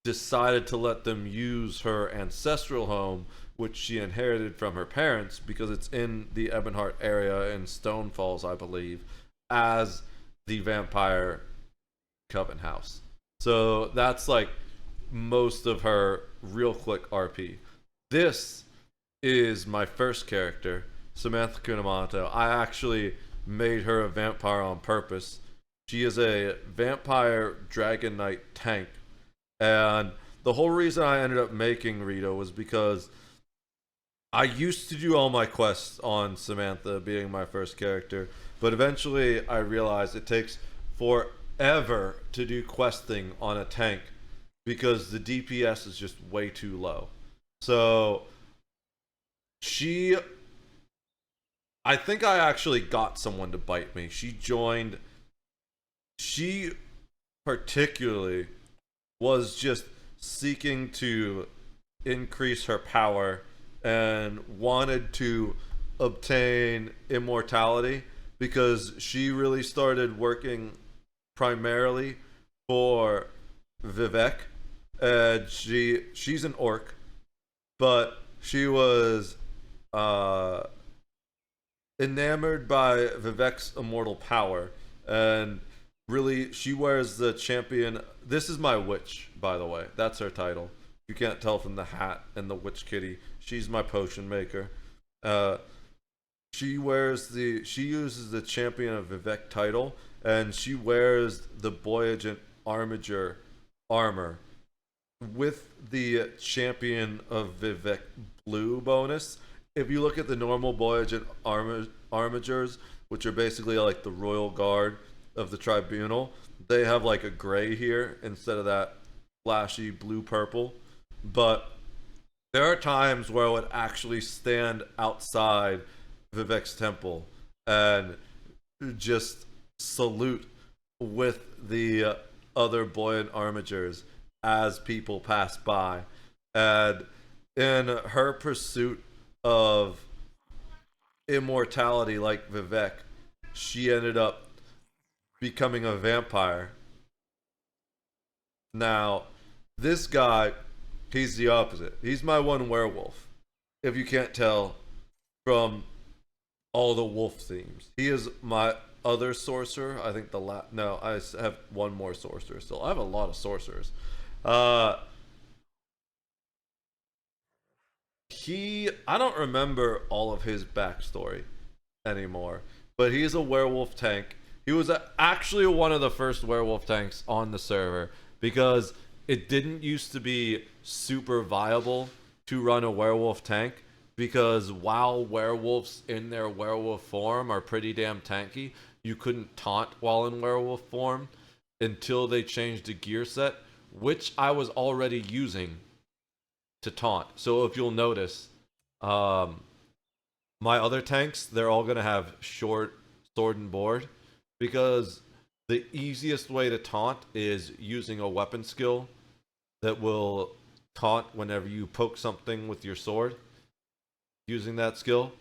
decided to let them use her ancestral home, which she inherited from her parents because it's in the Ebonheart area in Stone Falls, I believe, as the Vampire Coven house. So that's like most of her real quick RP. This is my first character, Samantha Kunamoto. I actually made her a vampire on purpose. She is a vampire Dragon Knight tank. And the whole reason I ended up making Rita was because I used to do all my quests on Samantha being my first character, but eventually I realized it takes forever to do questing on a tank because the DPS is just way too low. So I think I actually got someone to bite me. She particularly was just seeking to increase her power and wanted to obtain immortality because she really started working primarily for Vivek. And she's an orc, but she was enamored by Vivek's immortal power, and really she wears the champion. This is my witch, by the way. That's her title. You can't tell from the hat and the witch kitty. She's my potion maker. She uses the champion of Vivek title, and she wears the Boyagent Armiger armor with the champion of Vivek blue bonus. If you look at the normal Boyagent armigers, which are basically like the royal guard of the tribunal, they have like a gray here instead of that flashy blue purple. But there are times where I would actually stand outside Vivek's temple and just salute with the other buoyant armigers as people pass by. And in her pursuit of immortality like Vivek, she ended up becoming a vampire. Now, this guy, he's the opposite. He's my one werewolf, if you can't tell from all the wolf themes. He is my other sorcerer. I think no, I have one more sorcerer still. I have a lot of sorcerers. I don't remember all of his backstory anymore, but he's a werewolf tank. He was actually one of the first werewolf tanks on the server because it didn't used to be super viable to run a werewolf tank, because while werewolves in their werewolf form are pretty damn tanky, you couldn't taunt while in werewolf form until they changed the gear set, which I was already using to taunt. So if you'll notice, my other tanks, they're all going to have short sword and board, because the easiest way to taunt is using a weapon skill that will taunt whenever you poke something with your sword, using that skill.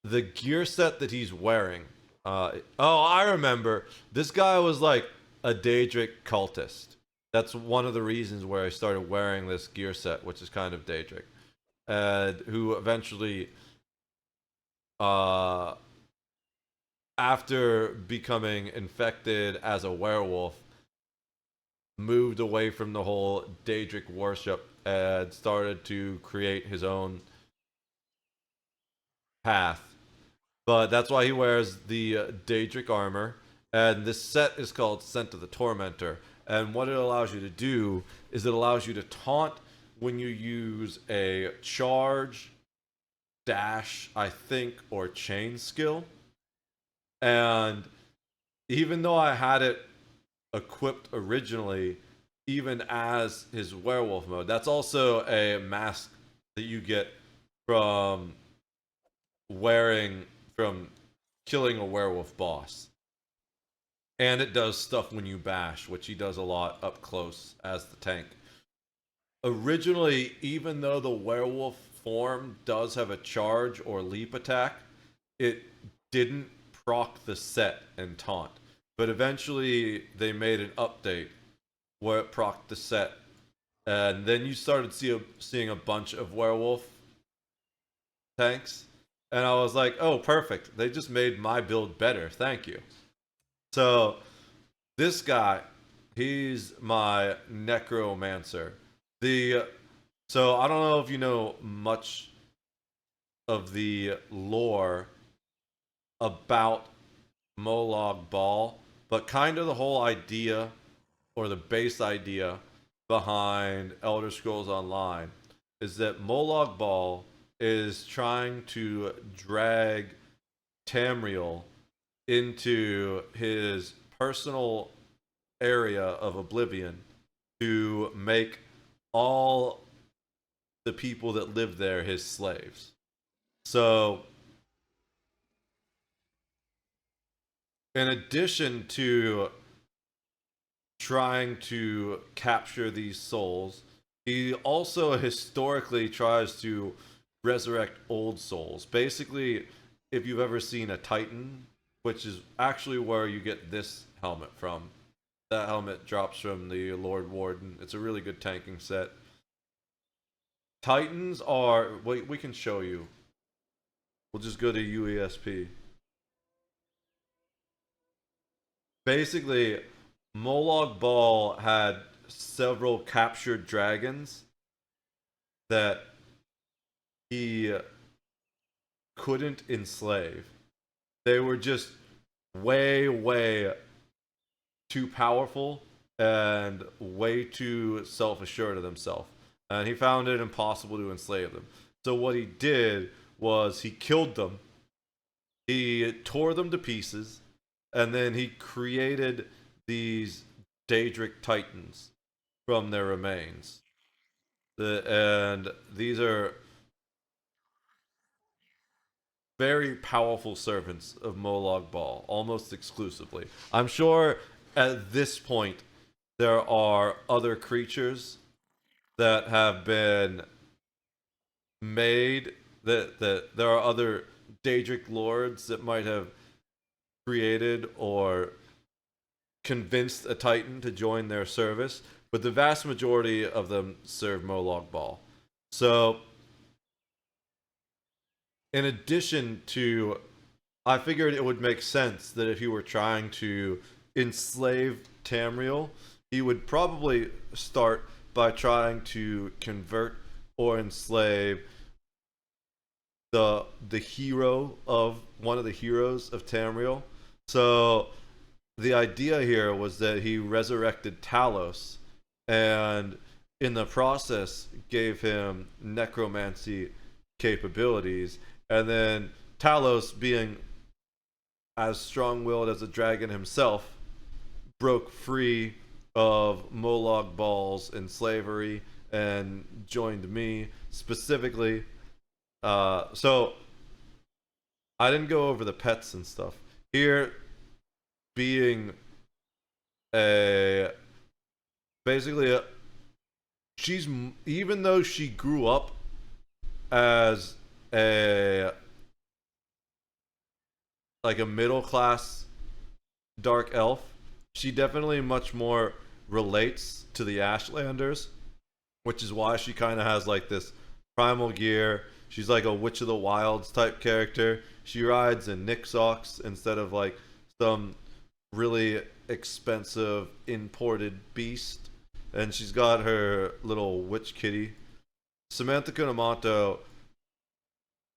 The gear set that he's wearing, I remember, this guy was like a Daedric cultist. That's one of the reasons where I started wearing this gear set, which is kind of Daedric, and who eventually, after becoming infected as a werewolf, moved away from the whole Daedric worship and started to create his own path. But that's why he wears the Daedric armor, and this set is called Scent of the Tormentor. And what it allows you to do is it allows you to taunt when you use a charge, dash, I think, or chain skill. And even though I had it equipped originally even as his werewolf mode. That's also a mask that you get from from killing a werewolf boss. And it does stuff when you bash, which he does a lot up close as the tank. Originally, even though the werewolf form does have a charge or leap attack, it didn't proc the set and taunt. But eventually, they made an update where it procced the set. And then you started seeing a bunch of werewolf tanks. And I was like, oh, perfect. They just made my build better. Thank you. So, this guy, he's my necromancer. So I don't know if you know much of the lore about Molag Bal, but kind of the whole idea or the base idea behind Elder Scrolls Online is that Molag Bal is trying to drag Tamriel into his personal area of oblivion to make all the people that live there his slaves. So, in addition to trying to capture these souls, he also historically tries to resurrect old souls. Basically, if you've ever seen a Titan, which is actually where you get this helmet from. That helmet drops from the Lord Warden. It's a really good tanking set. Titans are... we can show you. We'll just go to UESP. Basically, Molag Bal had several captured dragons that he couldn't enslave. They were just way, way too powerful and way too self-assured of themselves. And he found it impossible to enslave them. So what he did was he killed them, he tore them to pieces, and then he created these Daedric Titans from their remains. And these are very powerful servants of Molag Bal, almost exclusively. I'm sure at this point there are other creatures that have been made, that there are other Daedric lords that might have created or convinced a Titan to join their service, but the vast majority of them serve Molag Bal. So, in addition to, I figured it would make sense that if he were trying to enslave Tamriel, he would probably start by trying to convert or enslave the hero of one of the heroes of Tamriel. So the idea here was that he resurrected Talos and in the process gave him necromancy capabilities, and then Talos, being as strong-willed as a dragon himself, broke free of Molag Bal's enslavery and joined me specifically. So I didn't go over the pets and stuff here. Being she's, even though she grew up as a middle class dark elf, she definitely much more relates to the Ashlanders, which is why she kind of has like this primal gear. She's like a Witch of the Wilds type character. She rides in Nick socks instead of like some really expensive imported beast, and she's got her little witch kitty. Samantha Kunamoto,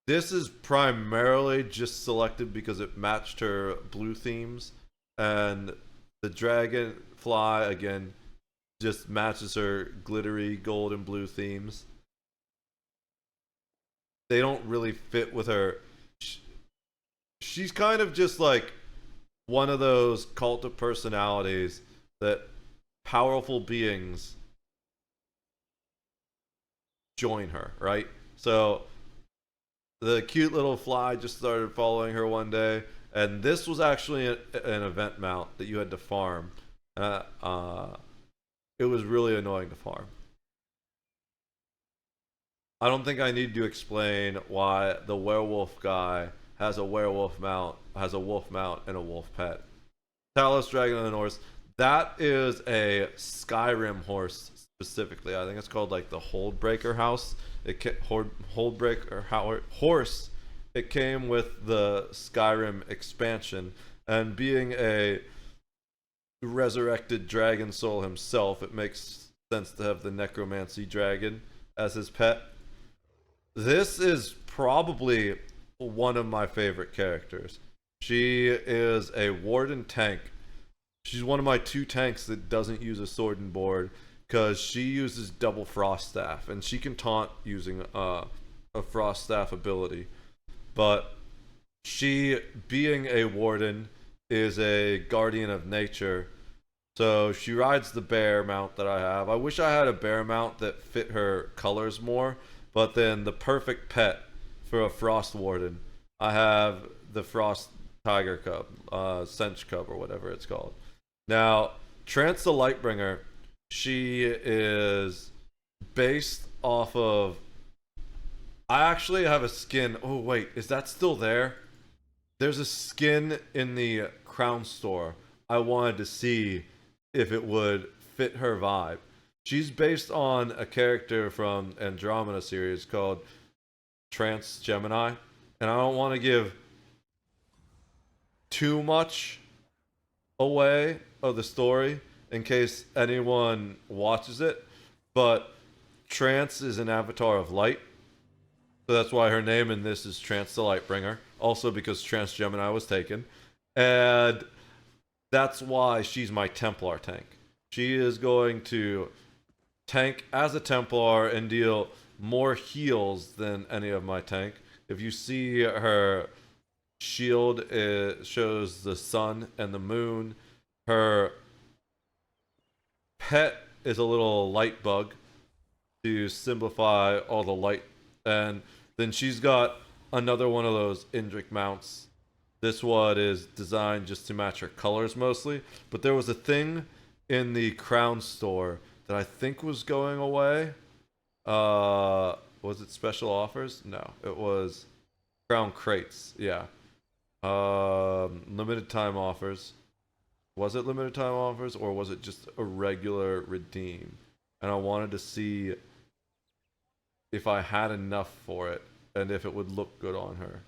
this is primarily just selected because it matched her blue themes, and the dragonfly again just matches her glittery gold and blue themes. They don't really fit with her. She's kind of just like one of those cult of personalities that powerful beings join her, right? So the cute little fly just started following her one day, and this was actually an event mount that you had to farm. It was really annoying to farm. I don't think I need to explain why the werewolf guy has a werewolf mount, has a wolf mount, and a wolf pet. Talos Dragon of the North. That is a Skyrim horse specifically. I think it's called like the Holdbreaker house. Holdbreaker horse. It came with the Skyrim expansion, and being a resurrected dragon soul himself, it makes sense to have the necromancy dragon as his pet. This is probably one of my favorite characters. She is a warden tank. She's one of my 2 tanks that doesn't use a sword and board because she uses double frost staff, and she can taunt using a frost staff ability. But she, being a warden, is a guardian of nature. So she rides the bear mount that I have. I wish I had a bear mount that fit her colors more, but then the perfect pet for a frost warden, I have the frost tiger cub, cinch cub, or whatever it's called. Now, Trance the Lightbringer, she is based off of... I actually have a skin... Oh, wait, is that still there? There's a skin in the Crown store. I wanted to see if it would fit her vibe. She's based on a character from Andromeda series called Trance Gemini. And I don't want to give too much away of the story in case anyone watches it, but Trance is an avatar of light, so that's why her name in this is Trance the Lightbringer, also because Trance Gemini was taken, and that's why she's my Templar tank. She is going to tank as a Templar and deal more heals than any of my tank. If you see her shield, it shows the sun and the moon. Her pet is a little light bug to simplify all the light. And then she's got another one of those Indrik mounts. This one is designed just to match her colors mostly. But there was a thing in the Crown store that I think was going away. Was it special offers? No, it was Crown crates. Yeah. Limited time offers. Was it limited time offers, or was it just a regular redeem? And I wanted to see if I had enough for it and if it would look good on her.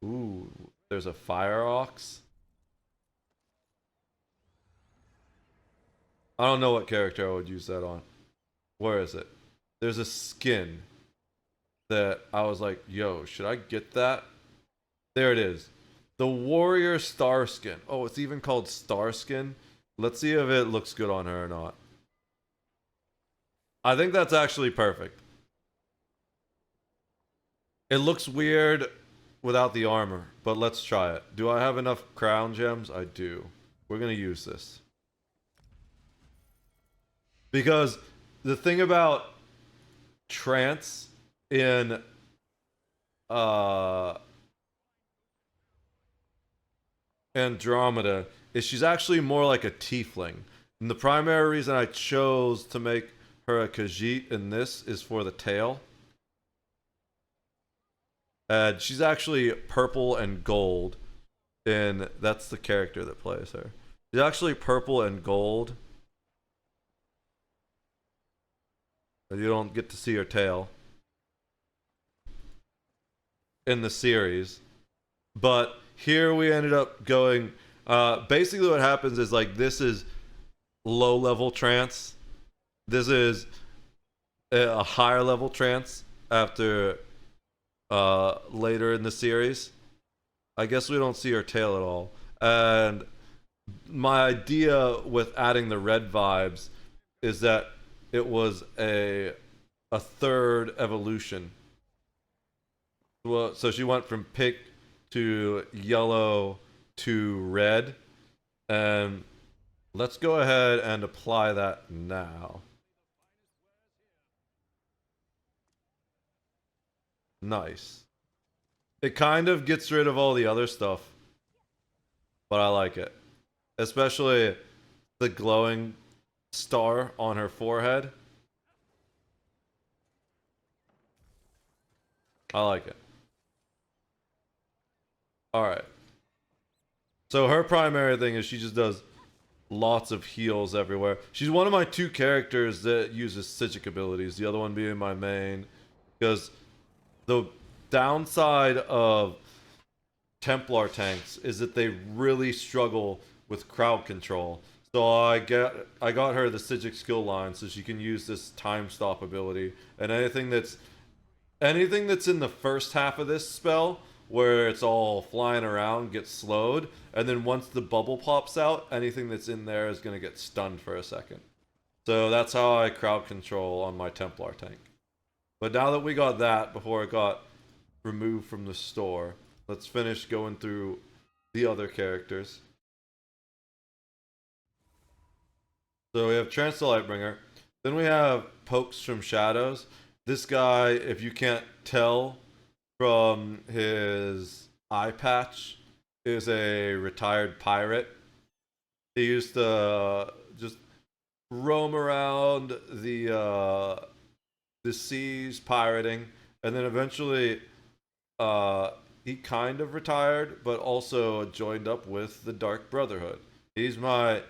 Ooh, there's a fire ox. I don't know what character I would use that on. Where is it? There's a skin that I was like, yo, should I get that? There it is. The Warrior Star Skin. Oh, it's even called Star Skin. Let's see if it looks good on her or not. I think that's actually perfect. It looks weird without the armor, but let's try it. Do I have enough crown gems? I do. We're going to use this. Because the thing about Trance in Andromeda is she's actually more like a tiefling. And the primary reason I chose to make her a Khajiit in this is for the tail. And she's actually purple and gold. And that's the character that plays her. She's actually purple and gold. And you don't get to see her tail in the series. But here we ended up going... basically what happens is, like, this is low-level Trance. This is a higher-level Trance after later in the series. I guess we don't see her tail at all. And my idea with adding the red vibes is that it was a third evolution. Well, so she went from pink to yellow to red, and Let's go ahead and apply that now. Nice. It kind of gets rid of all the other stuff, but I like it. Especially the glowing star on her forehead. I like it. Alright. So her primary thing is she just does lots of heals everywhere. She's one of my 2 characters that uses Psijic abilities, the other one being my main. Because the downside of Templar tanks is that they really struggle with crowd control. So I got her the Psijic skill line so she can use this time stop ability. And anything that's in the first half of this spell where it's all flying around gets slowed, and then once the bubble pops out, anything that's in there is going to get stunned for a second. So that's how I crowd control on my Templar tank. But now that we got that before it got removed from the store, let's finish going through the other characters. So we have Trance the Lightbringer. Then we have Pokes from Shadows. This guy, if you can't tell from his eye patch, is a retired pirate. He used to just roam around the seas pirating, and then eventually he kind of retired, but also joined up with the Dark Brotherhood. He's my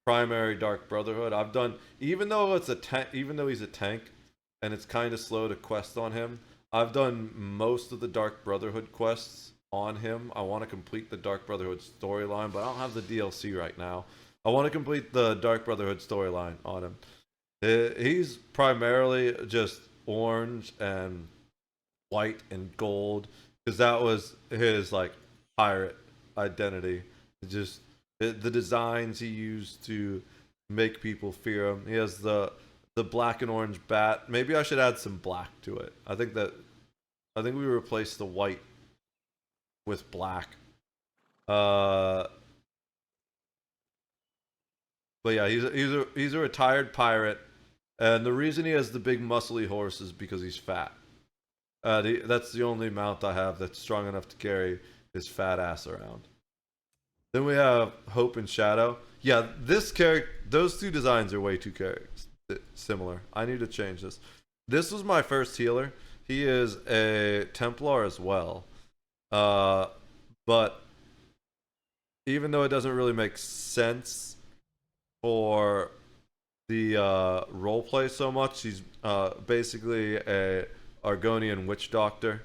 primary Dark Brotherhood. I've done, even though he's a tank and it's kind of slow to quest on him, I've done most of the Dark Brotherhood quests on him. I want to complete the Dark Brotherhood storyline, but I don't have the DLC right now. I want to complete the Dark Brotherhood storyline on him. He's primarily just orange and white and gold, because that was his like pirate identity. The designs he used to make people fear him. He has the black and orange bat. Maybe I should add some black to it. I think we replace the white with black. But yeah, he's a retired pirate, and the reason he has the big muscly horse is because he's fat. That's the only mount I have that's strong enough to carry his fat ass around. Then we have Hope and Shadow. Yeah, those 2 designs are way too similar. I need to change this. This was my first healer. He is a Templar as well. But even though it doesn't really make sense for the roleplay so much, he's basically a Argonian witch doctor,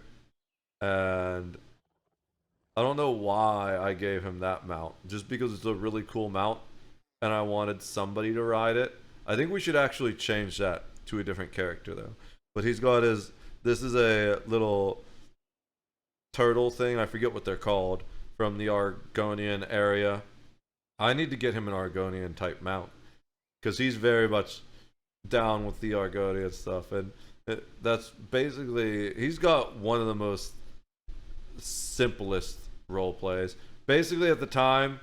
and I don't know why I gave him that mount, just because it's a really cool mount and I wanted somebody to ride it. I think we should actually change that to a different character though. But he's got this is a little turtle thing, I forget what they're called, from the Argonian area. I need to get him an Argonian type mount, because he's very much down with the Argonian stuff, and that's basically, he's got one of the most simplest role plays. Basically at the time,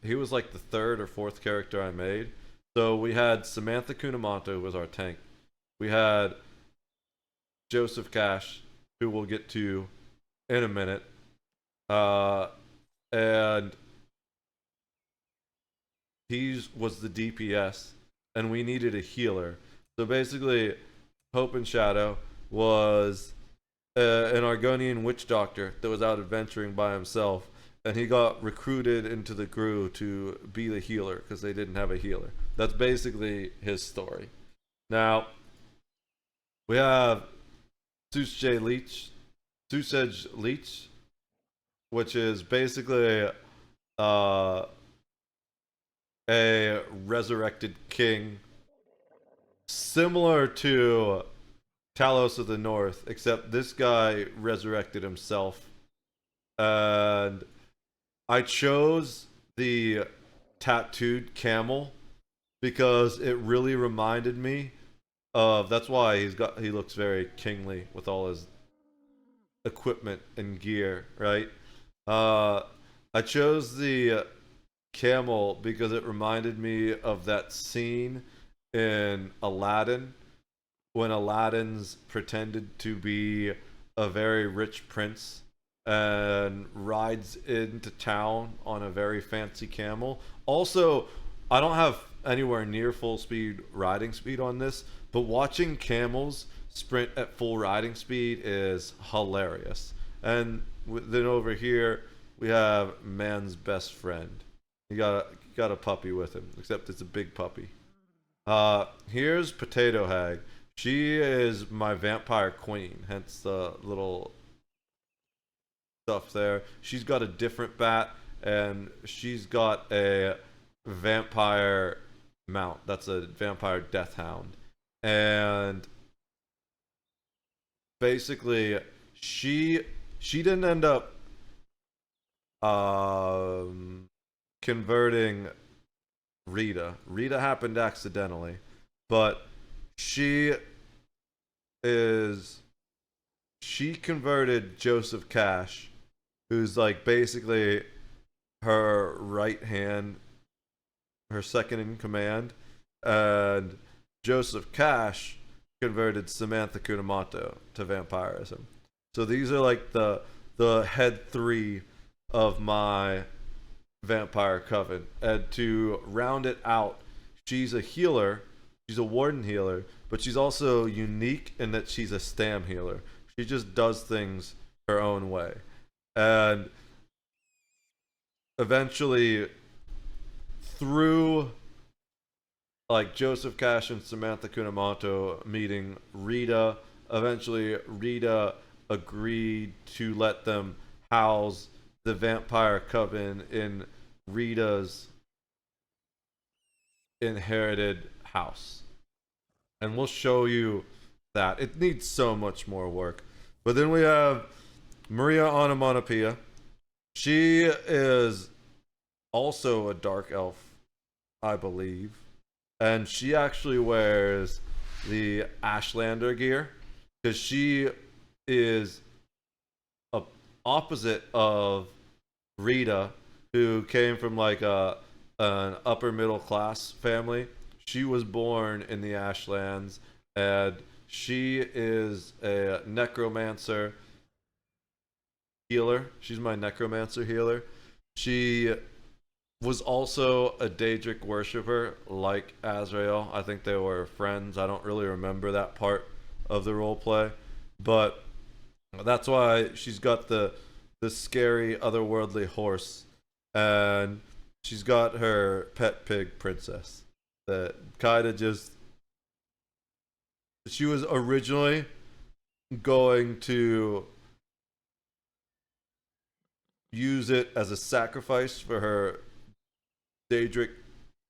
he was like the 3rd or 4th character I made. So we had Samantha Kunamoto, who was our tank. We had Joseph Cash, who we'll get to in a minute. And he was the DPS, and we needed a healer. So basically, Hope and Shadow was an Argonian witch doctor that was out adventuring by himself, and he got recruited into the crew to be the healer because they didn't have a healer. That's basically his story. Now, we have Susej Leech, which is basically a resurrected king, similar to Talos of the North, except this guy resurrected himself. And I chose the tattooed camel because it really reminded me of, that's why he looks very kingly with all his equipment and gear, right? I chose the camel because it reminded me of that scene in Aladdin when Aladdin's pretended to be a very rich prince and rides into town on a very fancy camel. Also, I don't have anywhere near full speed riding speed on this, but watching camels sprint at full riding speed is hilarious. And then over here we have man's best friend. He got a puppy with him, except it's a big puppy. Here's Potato Hag. She is my vampire queen, hence the little stuff there. She's got a different bat, and she's got a vampire mount. That's a vampire death hound. And basically, she didn't end up converting Rita. Rita happened accidentally, but she converted Joseph Cash, who's like basically her right hand, her second in command, and Joseph Cash converted Samantha Kunamoto to vampirism. So these are like the head three of my vampire coven. And to round it out, she's a healer. She's a warden healer, but she's also unique in that she's a stam healer. She just does things her own way. And eventually, through like Joseph Cash and Samantha Kunamoto meeting Rita, eventually Rita agreed to let them house the vampire coven in Rita's inherited house. And we'll show you that. It needs so much more work. But then we have Maria Onomatopoeia. She is also a dark elf, I believe. And she actually wears the Ashlander gear because she is a opposite of Rita, who came from like an upper middle class family. She was born in the Ashlands, and she is a necromancer healer. She's my necromancer healer. She was also a Daedric worshiper like Azrael. I think they were friends. I don't really remember that part of the roleplay, but that's why she's got the scary otherworldly horse, and she's got her pet pig princess that kind of just, she was originally going to use it as a sacrifice for her Daedric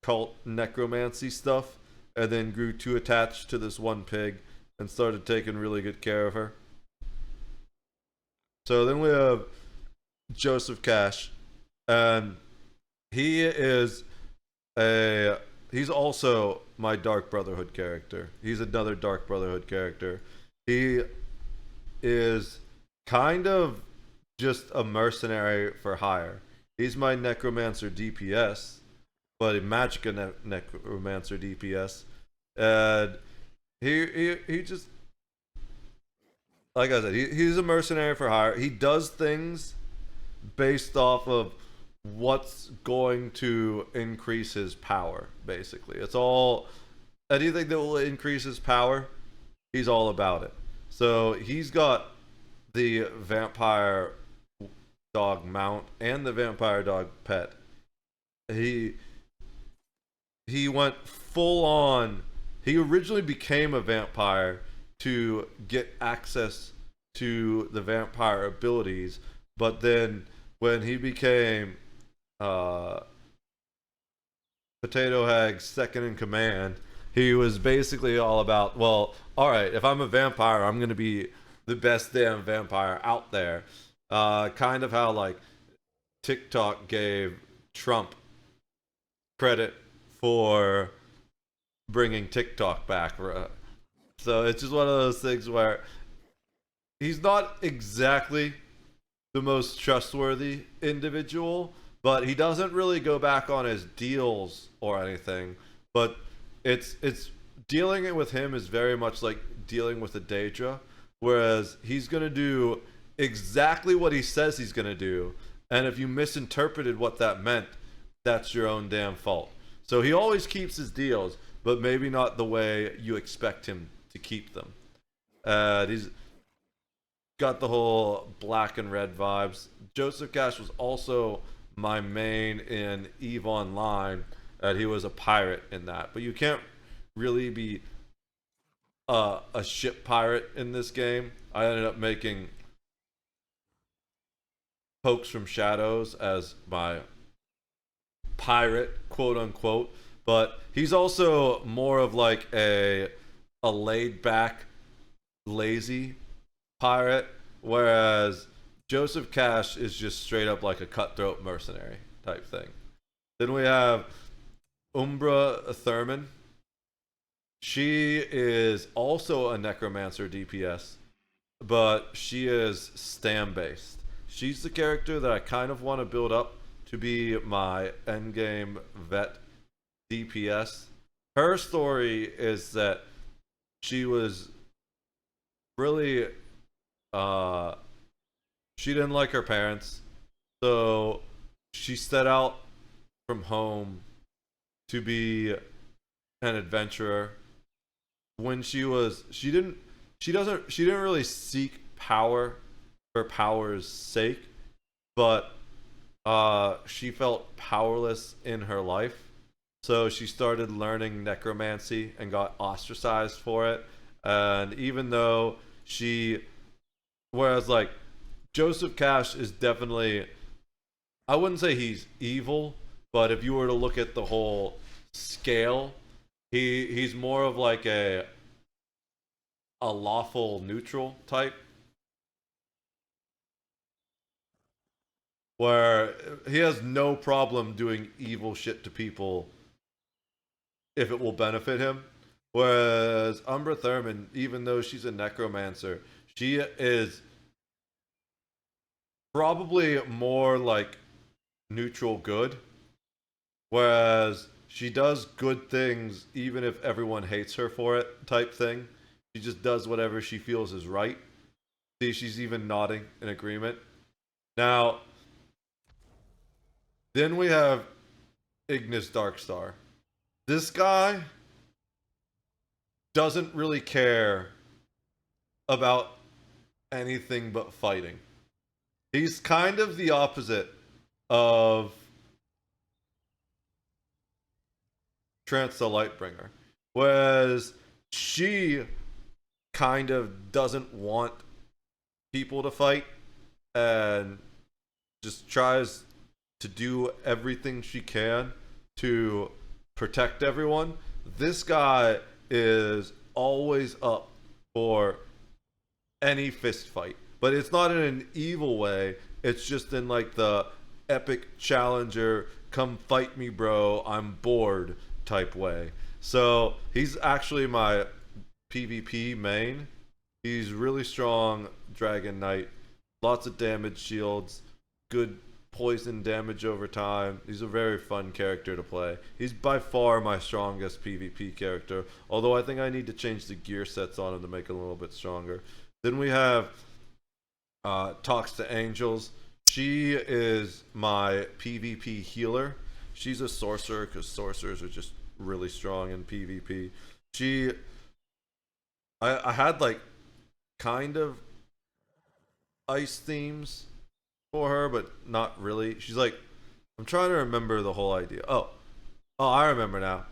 cult necromancy stuff, and then grew too attached to this one pig and started taking really good care of her. So then we have Joseph Cash, and he's also my Dark Brotherhood character. He's another Dark Brotherhood character. He is kind of just a mercenary for hire. He's my Necromancer DPS, but a Magicka Necromancer DPS. And he just, like I said, he's a mercenary for hire. He does things based off of what's going to increase his power, basically. It's all, anything that will increase his power, he's all about it. So he's got the vampire dog mount and the vampire dog pet. He went full on. He originally became a vampire to get access to the vampire abilities, but then when he became Potato Hag's second in command, he was basically all about, well, alright, if I'm a vampire, I'm going to be the best damn vampire out there. Kind of how like TikTok gave Trump credit for bringing TikTok back. So it's just one of those things where he's not exactly the most trustworthy individual, but he doesn't really go back on his deals or anything. But it's dealing it with him is very much like dealing with a Daedra, whereas he's gonna do exactly what he says he's gonna do, and if you misinterpreted what that meant, that's your own damn fault. So he always keeps his deals, but maybe not the way you expect him to keep them. He's got the whole black and red vibes. Joseph Cash was also my main in EVE Online, and he was a pirate in that. But you can't really be a ship pirate in this game. I ended up making Pokes from Shadows as my pirate, quote unquote. But he's also more of like a laid back, lazy pirate, whereas Joseph Cash is just straight up like a cutthroat mercenary type thing. Then we have Umbra Thurman. She is also a necromancer DPS, but she is stam based. She's the character that I kind of want to build up to be my endgame vet DPS. Her story is that she was really she didn't like her parents, so she set out from home to be an adventurer. When she didn't really seek power for power's sake, but she felt powerless in her life, so she started learning necromancy and got ostracized for it. And even though whereas like Joseph Cash is definitely, I wouldn't say he's evil, but if you were to look at the whole scale, he's more of like a lawful neutral type, where he has no problem doing evil shit to people if it will benefit him. Whereas Umbra Thurman, even though she's a necromancer, she is probably more like neutral good. Whereas she does good things even if everyone hates her for it type thing. She just does whatever she feels is right. See, she's even nodding in agreement. Now, then we have Ignis Darkstar. This guy doesn't really care about anything but fighting. He's kind of the opposite of Trance the Lightbringer. Whereas she kind of doesn't want people to fight and just tries to do everything she can to protect everyone. This guy is always up for any fist fight, but it's not in an evil way. It's just in like the epic challenger, come fight me bro, I'm bored type way. So he's actually my PvP main. He's really strong Dragon Knight, lots of damage shields, good poison damage over time. He's a very fun character to play. He's by far my strongest PvP character, although I think I need to change the gear sets on him to make him a little bit stronger. Then we have Talks to Angels. She is my PvP healer. She's a sorcerer because sorcerers are just really strong in PvP. I had like kind of ice themes for her, but not really. She's like, I'm trying to remember the whole idea. Oh, I remember now.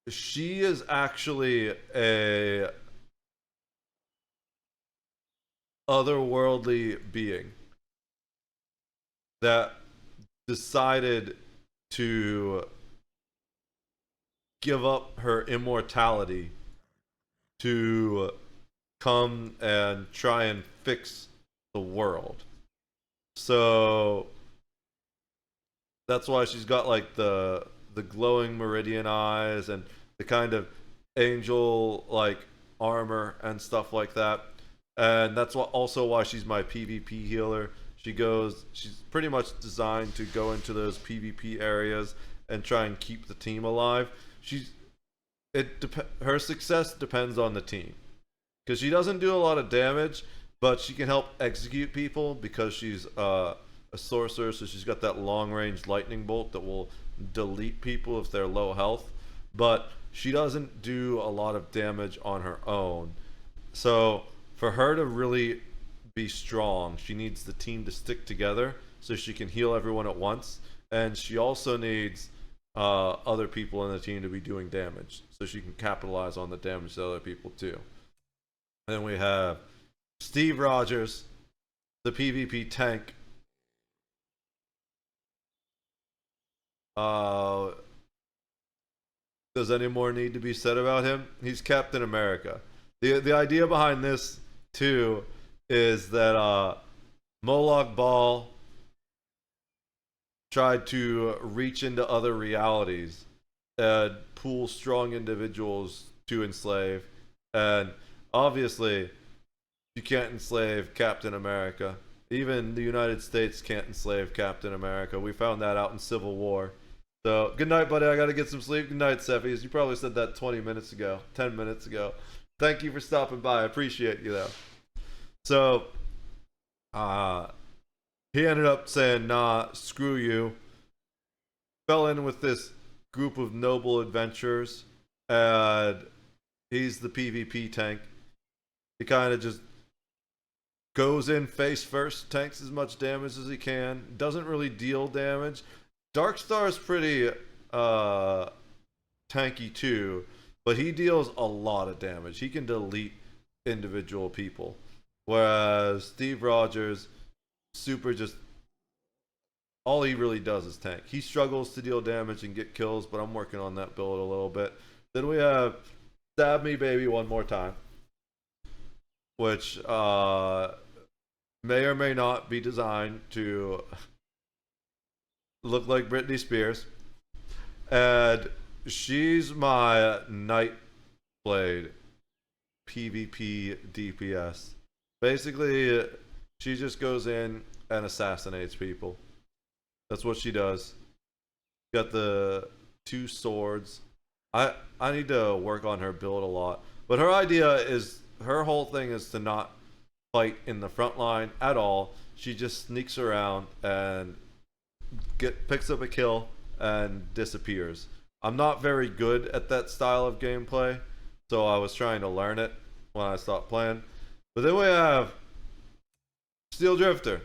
She is actually a otherworldly being that decided to give up her immortality to come and try and fix the world. So that's why she's got like the glowing meridian eyes and the kind of angel like armor and stuff like that. And that's also why she's my PvP healer. She's pretty much designed to go into those PvP areas and try and keep the team alive. Her success depends on the team, because she doesn't do a lot of damage, but she can help execute people because she's a sorcerer, so she's got that long-range lightning bolt that will delete people if they're low health, but she doesn't do a lot of damage on her own. So for her to really be strong, she needs the team to stick together so she can heal everyone at once, and she also needs other people in the team to be doing damage so she can capitalize on the damage to other people too. And then we have Steve Rogers, the PvP tank. Does any more need to be said about him? He's Captain America. The idea behind this too is that Moloch Ball tried to reach into other realities and pull strong individuals to enslave, and obviously you can't enslave Captain America. Even the United States can't enslave Captain America. We found that out in Civil War. So, good night, buddy. I gotta get some sleep. Good night, Cephas. You probably said that 20 minutes ago, 10 minutes ago. Thank you for stopping by. I appreciate you, though. So, he ended up saying, nah, screw you. Fell in with this group of noble adventurers, and he's the PvP tank. He kind of just goes in face first, tanks as much damage as he can, doesn't really deal damage. Darkstar's pretty tanky too, but he deals a lot of damage. He can delete individual people, whereas Steve Rogers, super just, all he really does is tank. He struggles to deal damage and get kills, but I'm working on that build a little bit. Then we have Stab Me Baby One More Time, which may or may not be designed to look like Britney Spears. And she's my Nightblade PvP DPS. Basically, she just goes in and assassinates people. That's what she does. Got the 2 swords. I need to work on her build a lot. But her idea is, her whole thing is to not fight in the front line at all. She just sneaks around and picks up a kill and disappears. I'm not very good at that style of gameplay, so I was trying to learn it when I stopped playing. But then we have Steel Drifter.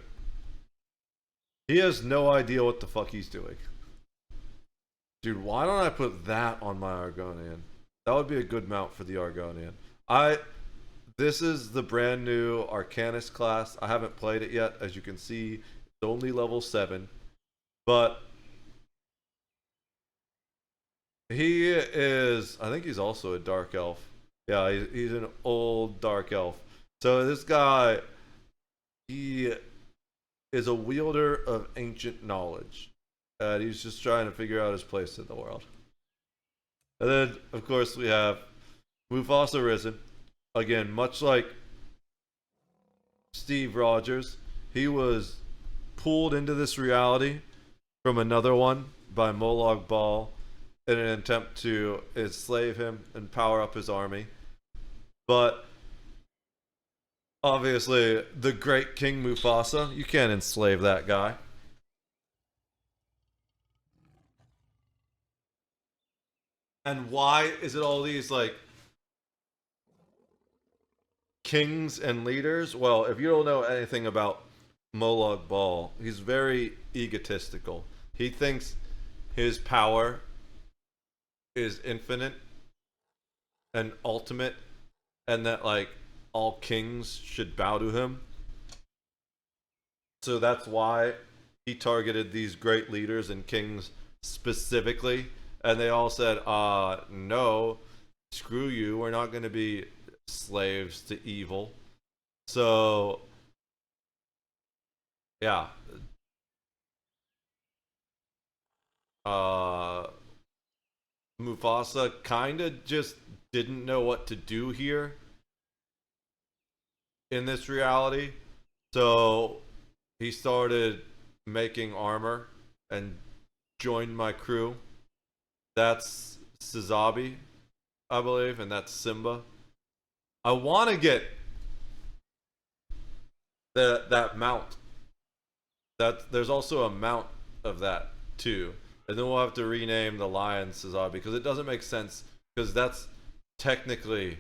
He has no idea what the fuck he's doing. Dude, why don't I put that on my Argonian? That would be a good mount for the Argonian. This is the brand new Arcanist class. I haven't played it yet. As you can see, it's only level 7. But he is, I think he's also a Dark Elf. Yeah, he's an old Dark Elf. So this guy, he is a wielder of ancient knowledge. And he's just trying to figure out his place in the world. And then, of course, we have Mufasa Risen. Again, much like Steve Rogers, he was pulled into this reality from another one by Moloch Ball in an attempt to enslave him and power up his army. But obviously, the great King Mufasa, you can't enslave that guy. And why is it all these, like, kings and leaders? Well, if you don't know anything about Moloch Ball, he's very egotistical. He thinks his power is infinite and ultimate, and that, like, all kings should bow to him. So that's why he targeted these great leaders and kings specifically, and they all said, no, screw you, we're not going to be slaves to evil. So yeah, Mufasa kind of just didn't know what to do here in this reality, so he started making armor and joined my crew. That's Sazabi, I believe, and that's Simba. I want to get that mount. There's also a mount of that too, and then we'll have to rename the lion Sazabi because it doesn't make sense because that's technically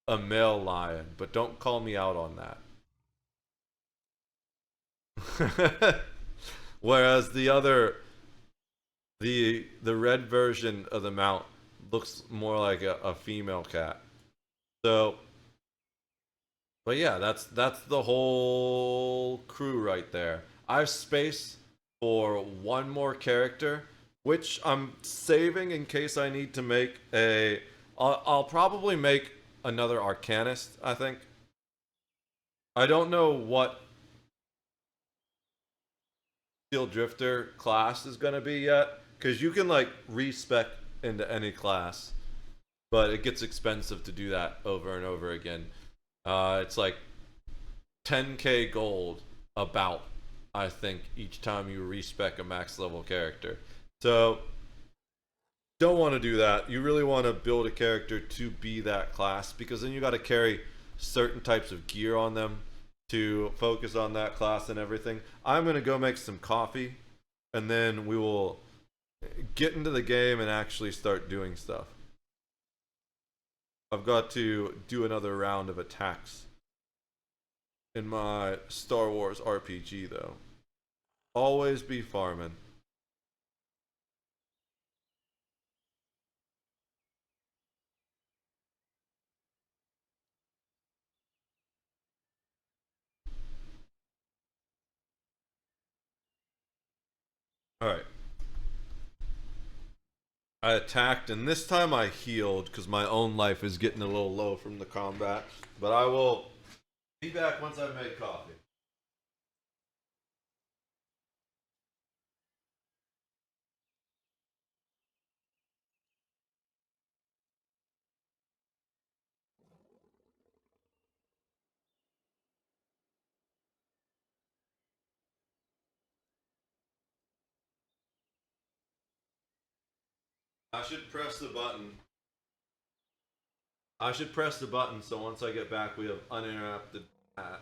a male lion, but don't call me out on that. Whereas the other, the red version of the mount looks more like a female cat. So, but yeah, that's the whole crew right there. I have space for one more character, which I'm saving in case I need to make a. I'll probably make another Arcanist, I think. I don't know what Steel Drifter class is gonna be yet, because you can like respec into any class, but it gets expensive to do that over and over again. It's like 10k gold about, I think, each time you respec a max level character. So don't want to do that. You really want to build a character to be that class, because then you got to carry certain types of gear on them to focus on that class and everything. I'm going to go make some coffee, and then we will get into the game and actually start doing stuff. I've got to do another round of attacks in my Star Wars RPG, though. Always be farming. Alright. I attacked, and this time I healed because my own life is getting a little low from the combat. But I will be back once I've made coffee. I should press the button. I should press the button so once I get back we have uninterrupted chat.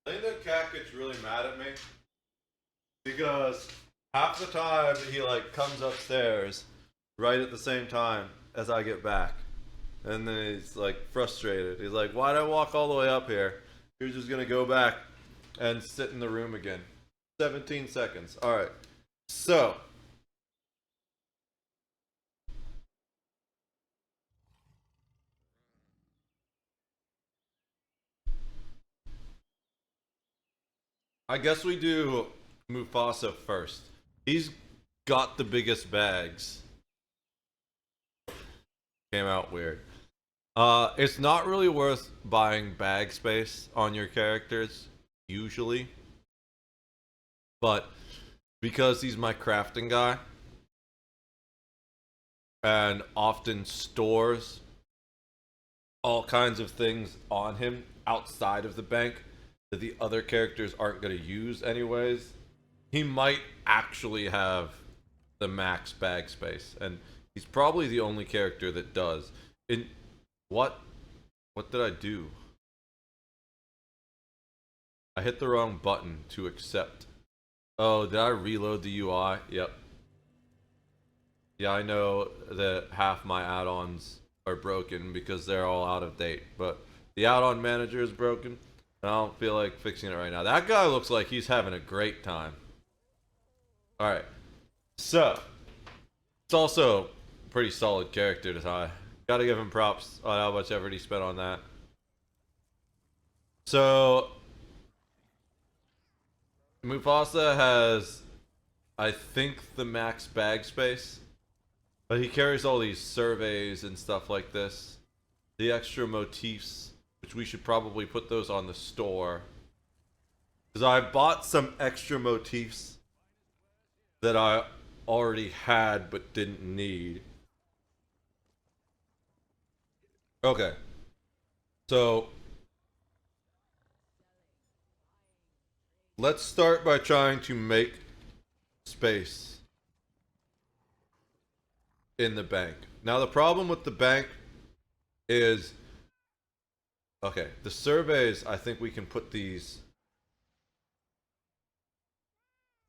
I think that cat gets really mad at me because half the time he like comes upstairs right at the same time as I get back. And then he's like frustrated. He's like, why'd I walk all the way up here? You're just gonna go back and sit in the room again. 17 seconds. Alright. So I guess we do Mufasa first. He's got the biggest bags. Came out weird. It's not really worth buying bag space on your characters, usually. But because he's my crafting guy, and often stores all kinds of things on him outside of the bank that the other characters aren't going to use anyways, he might actually have the max bag space, and he's probably the only character that does. What did I do? I hit the wrong button to accept. Oh, did I reload the UI? Yep. Yeah, I know that half my add-ons are broken because they're all out of date, but the add-on manager is broken. I don't feel like fixing it right now. That guy looks like he's having a great time. Alright. So, it's also a pretty solid character design. Gotta give him props on how much effort he spent on that. So, Mufasa has, I think, the max bag space. But he carries all these surveys and stuff like this. The extra motifs, which we should probably put those on the store. Because I bought some extra motifs that I already had but didn't need. Okay. So, let's start by trying to make space in the bank. Now the problem with the bank is, okay, the surveys, I think we can put these,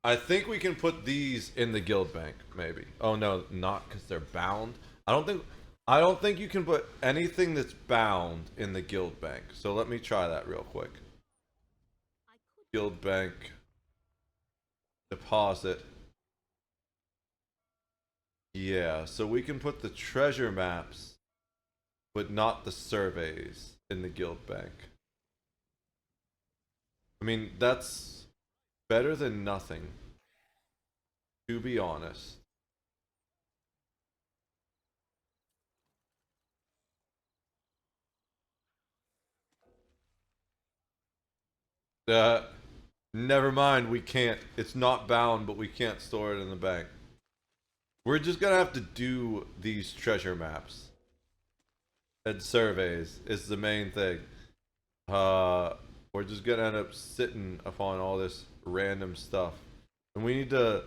I think we can put these in the guild bank, maybe. Oh no, not because they're bound. I don't think you can put anything that's bound in the guild bank. So let me try that real quick. Guild bank deposit. Yeah, so we can put the treasure maps, but not the surveys in the guild bank. I mean, that's better than nothing, to be honest. Never mind, we can't. It's not bound, but we can't store it in the bank. We're just gonna have to do these treasure maps and surveys is the main thing. We're just gonna end up sitting upon all this random stuff, and we need to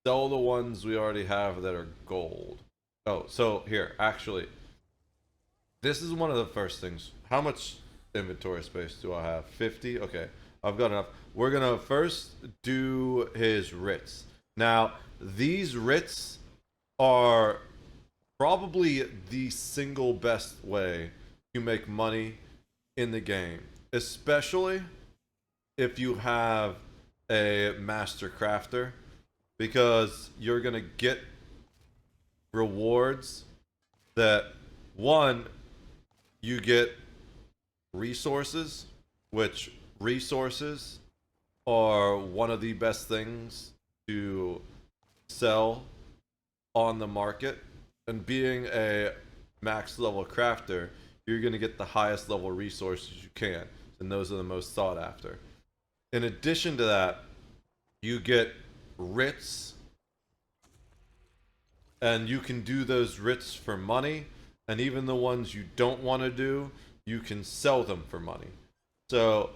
sell the ones we already have that are gold. Oh, so here, actually, this is one of the first things. How much inventory space do I have? 50? Okay, I've got enough. We're gonna first do his writs. Now, these writs are probably the single best way to make money in the game, especially if you have a master crafter, because you're gonna get rewards that, one, you get resources, which resources are one of the best things to sell on the market, and being a max level crafter, you're going to get the highest level resources you can, and those are the most sought after. In addition to that, you get writs, and you can do those writs for money, and even the ones you don't want to do, you can sell them for money. So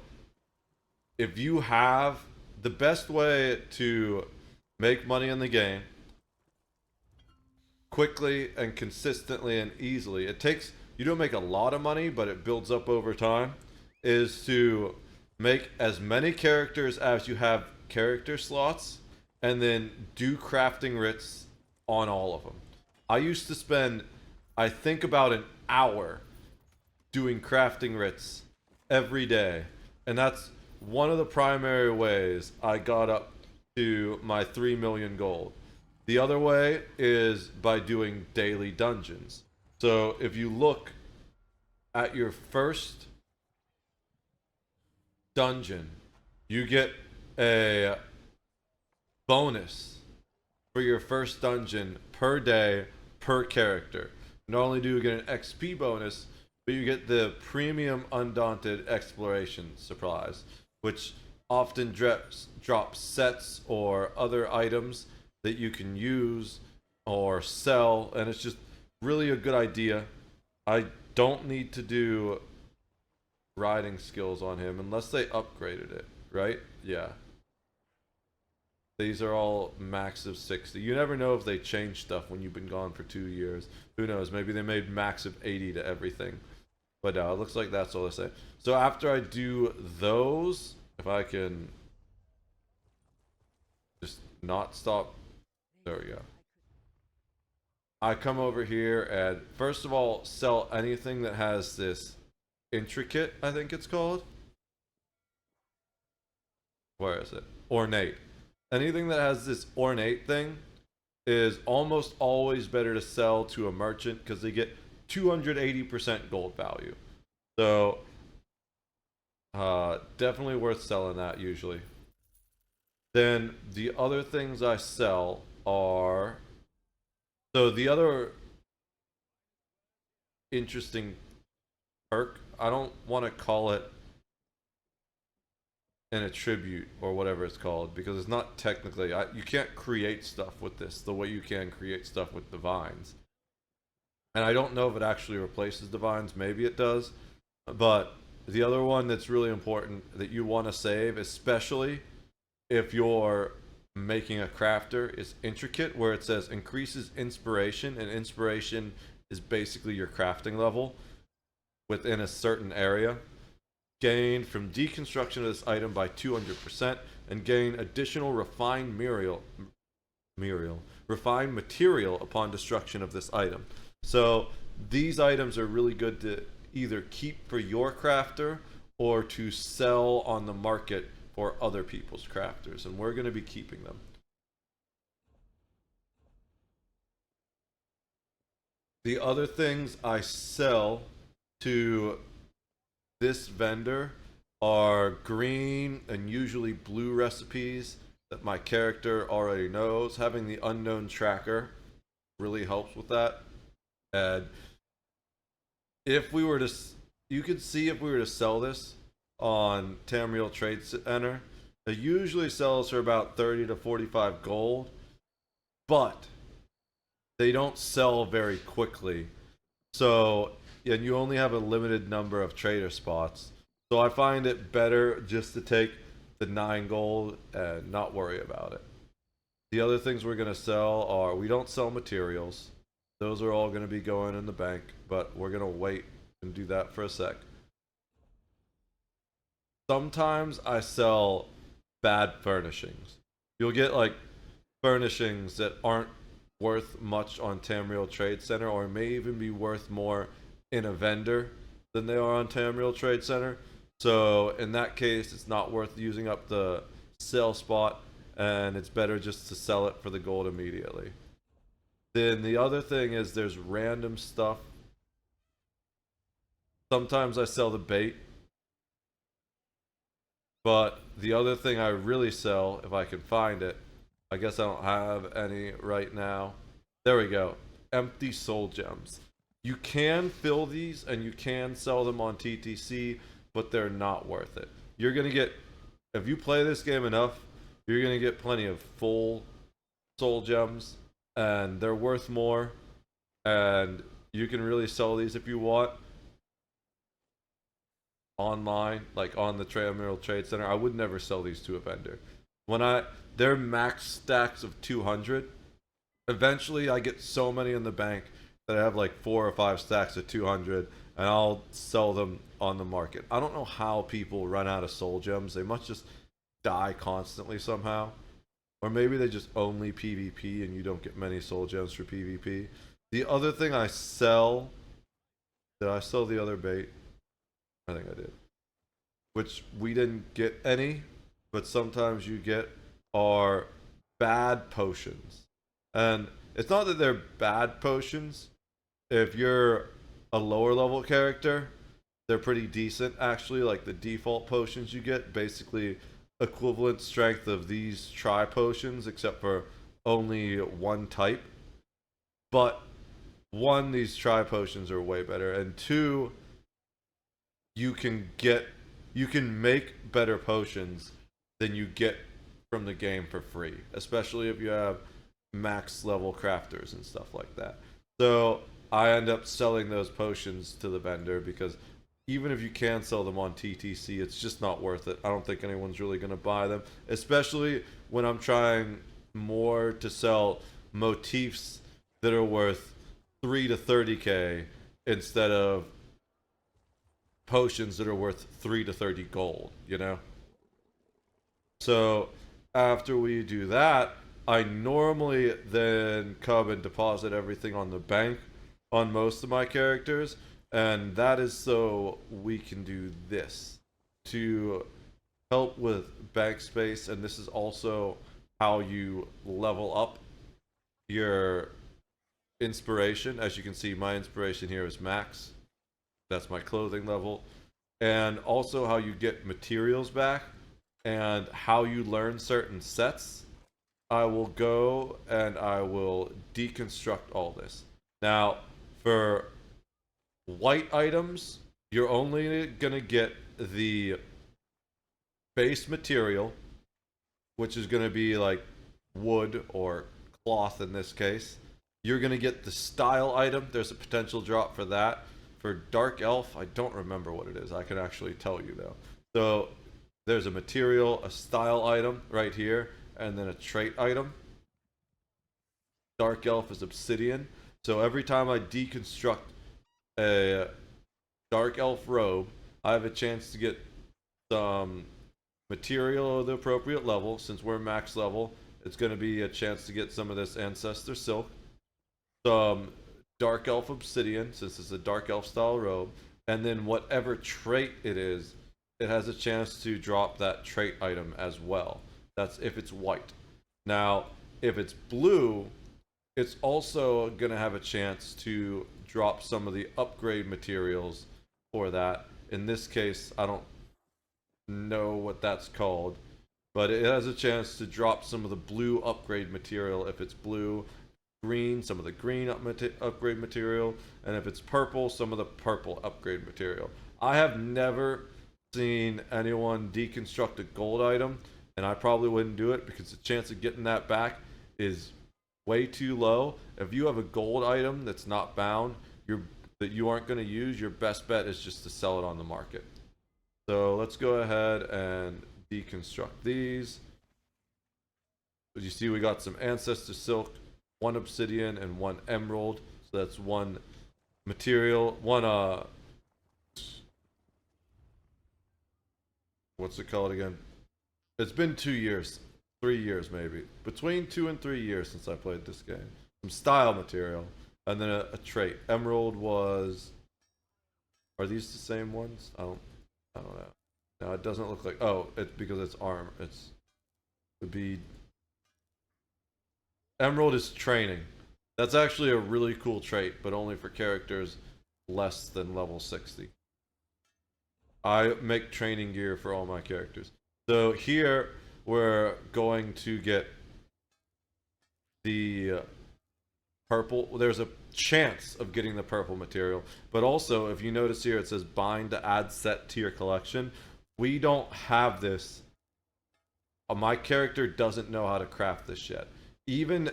if you have, the best way to make money in the game quickly and consistently and easily, it takes, you don't make a lot of money, but it builds up over time, is to make as many characters as you have character slots, and then do crafting writs on all of them. I used to spend, I think, about an hour doing crafting writs every day, and that's one of the primary ways I got up to my 3 million gold. The other way is by doing daily dungeons. So if you look at your first dungeon, you get a bonus for your first dungeon per day per character. Not only do you get an XP bonus, but you get the premium undaunted exploration supplies, which often drops sets or other items that you can use or sell, and it's just really a good idea. I don't need to do riding skills on him unless they upgraded it, right? Yeah. These are all max of 60. You never know if they change stuff when you've been gone for 2 years. Who knows? Maybe they made max of 80 to everything. But it looks like that's all they say. So after I do those, if I can just not stop. There we go. I come over here and first of all sell anything that has this intricate, I think it's called. Where is it? Ornate. Anything that has this ornate thing is almost always better to sell to a merchant because they get 280% gold value. So definitely worth selling that usually. Then the other things I sell are, so the other interesting perk, I don't want to call it an attribute or whatever it's called because it's not technically, you can't create stuff with this the way you can create stuff with divines. And I don't know if it actually replaces divines, maybe it does, but the other one that's really important that you want to save, especially if you're making a crafter, is intricate, where it says increases inspiration, and inspiration is basically your crafting level within a certain area. Gain from deconstruction of this item by 200%, and gain additional refined material upon destruction of this item. So these items are really good to either keep for your crafter or to sell on the market for other people's crafters, and we're going to be keeping them. The other things I sell to this vendor are green and usually blue recipes that my character already knows. Having the unknown tracker really helps with that. And if we were to, you could see if we were to sell this on Tamriel Trade Center, it usually sells for about 30 to 45 gold, but they don't sell very quickly. So, and you only have a limited number of trader spots. So I find it better just to take the 9 gold and not worry about it. The other things we're going to sell are, we don't sell materials. Those are all going to be going in the bank, but we're going to wait and do that for a sec. Sometimes I sell bad furnishings. You'll get like furnishings that aren't worth much on Tamriel Trade Center, or may even be worth more in a vendor than they are on Tamriel Trade Center. So in that case, it's not worth using up the sell spot, and it's better just to sell it for the gold immediately. Then the other thing is there's random stuff. Sometimes I sell the bait. But the other thing I really sell, if I can find it, I guess I don't have any right now. There we go. Empty soul gems. You can fill these and you can sell them on TTC, but they're not worth it. You're going to get, if you play this game enough, you're going to get plenty of full soul gems, and they're worth more, and you can really sell these if you want online, like on the Tamriel Trade Center. I would never sell these to a vendor. They're max stacks of 200. Eventually I get so many in the bank that have like 4 or 5 stacks of 200, and I'll sell them on the market. I don't know how people run out of soul gems. They must just die constantly somehow. Or maybe they just only PvP and you don't get many soul gems for PvP. The other thing I sell... Did I sell the other bait? I think I did. Which we didn't get any, but sometimes you get, are bad potions. And it's not that they're bad potions. If you're a lower level character, they're pretty decent actually. Like the default potions you get, basically equivalent strength of these tri potions, except for only one type. But one, these tri potions are way better, and two, you can make better potions than you get from the game for free, especially if you have max level crafters and stuff like that. So I end up selling those potions to the vendor, because even if you can sell them on TTC, it's just not worth it. I don't think anyone's really going to buy them, especially when I'm trying more to sell motifs that are worth 3 to 30k instead of potions that are worth 3 to 30 gold, you know? So after we do that, I normally then come and deposit everything on the bank on most of my characters, and that is so we can do this to help with bank space, and this is also how you level up your inspiration. As you can see, my inspiration here is max. That's my clothing level. And also how you get materials back and how you learn certain sets. I will go and I will deconstruct all this. Now, for white items, you're only gonna get the base material, which is gonna be like wood or cloth in this case. You're gonna get the style item. There's a potential drop for that. For dark elf, I don't remember what it is. I can actually tell you though. So there's a material, a style item right here, and then a trait item. Dark elf is obsidian. So every time I deconstruct a dark elf robe, I have a chance to get some material of the appropriate level. Since we're max level, it's going to be a chance to get some of this ancestor silk, some dark elf obsidian, since it's a dark elf style robe, and then whatever trait it is, it has a chance to drop that trait item as well. That's if it's white. Now, if it's blue, it's also going to have a chance to drop some of the upgrade materials for that. In this case, I don't know what that's called, but it has a chance to drop some of the blue upgrade material if it's blue. Green, some of the green upgrade material, and if it's purple, some of the purple upgrade material. I have never seen anyone deconstruct a gold item, and I probably wouldn't do it because the chance of getting that back is way too low. If you have a gold item that's not bound, that you aren't going to use, your best bet is just to sell it on the market. So let's go ahead and deconstruct these. As you see, we got some ancestor silk, 1 obsidian, and 1 emerald. So that's 1 material, 1 what's it called again? It's been 2 years, 3 years maybe, between 2 and 3 years since I played this game. Some style material, and then a trait. Emerald was, are these the same ones? I don't know. No, it doesn't look like, oh, it's because it's armor. It would be, emerald is training. That's actually a really cool trait, but only for characters less than level 60. I make training gear for all my characters. So here we're going to get the purple. There's a chance of getting the purple material, but also if you notice here it says bind to add set to your collection. We don't have this. My character doesn't know how to craft this yet. Even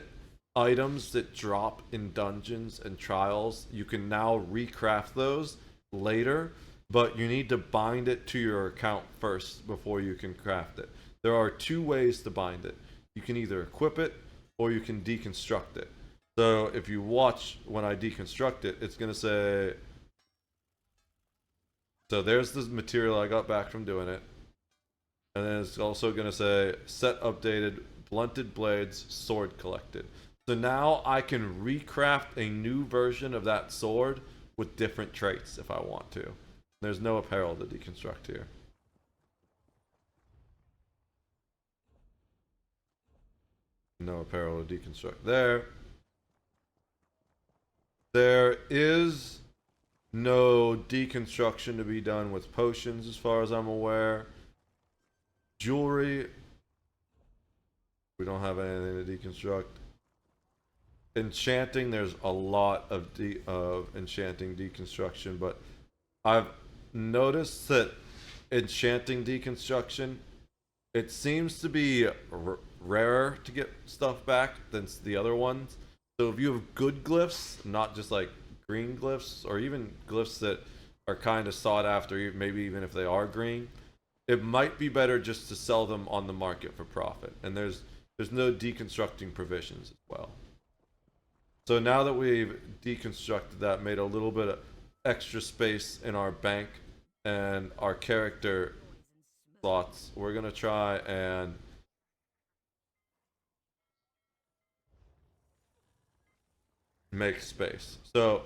items that drop in dungeons and trials, you can now recraft those later, but you need to bind it to your account first before you can craft it. There are 2 ways to bind it. You can either equip it or you can deconstruct it. So if you watch when I deconstruct it, it's going to say, so there's the material I got back from doing it. And then it's also going to say set updated, blunted blades, sword collected. So now I can recraft a new version of that sword with different traits if I want to. There's no apparel to deconstruct here. No apparel to deconstruct there. There is no deconstruction to be done with potions as far as I'm aware. Jewelry. We don't have anything to deconstruct. Enchanting, there's a lot of enchanting deconstruction, but I've noticed that enchanting deconstruction, it seems to be rarer to get stuff back than the other ones. So if you have good glyphs, not just like green glyphs, or even glyphs that are kind of sought after, maybe even if they are green, it might be better just to sell them on the market for profit. And there's no deconstructing provisions as well. So now that we've deconstructed that, made a little bit of extra space in our bank and our character slots, we're gonna try and make space. So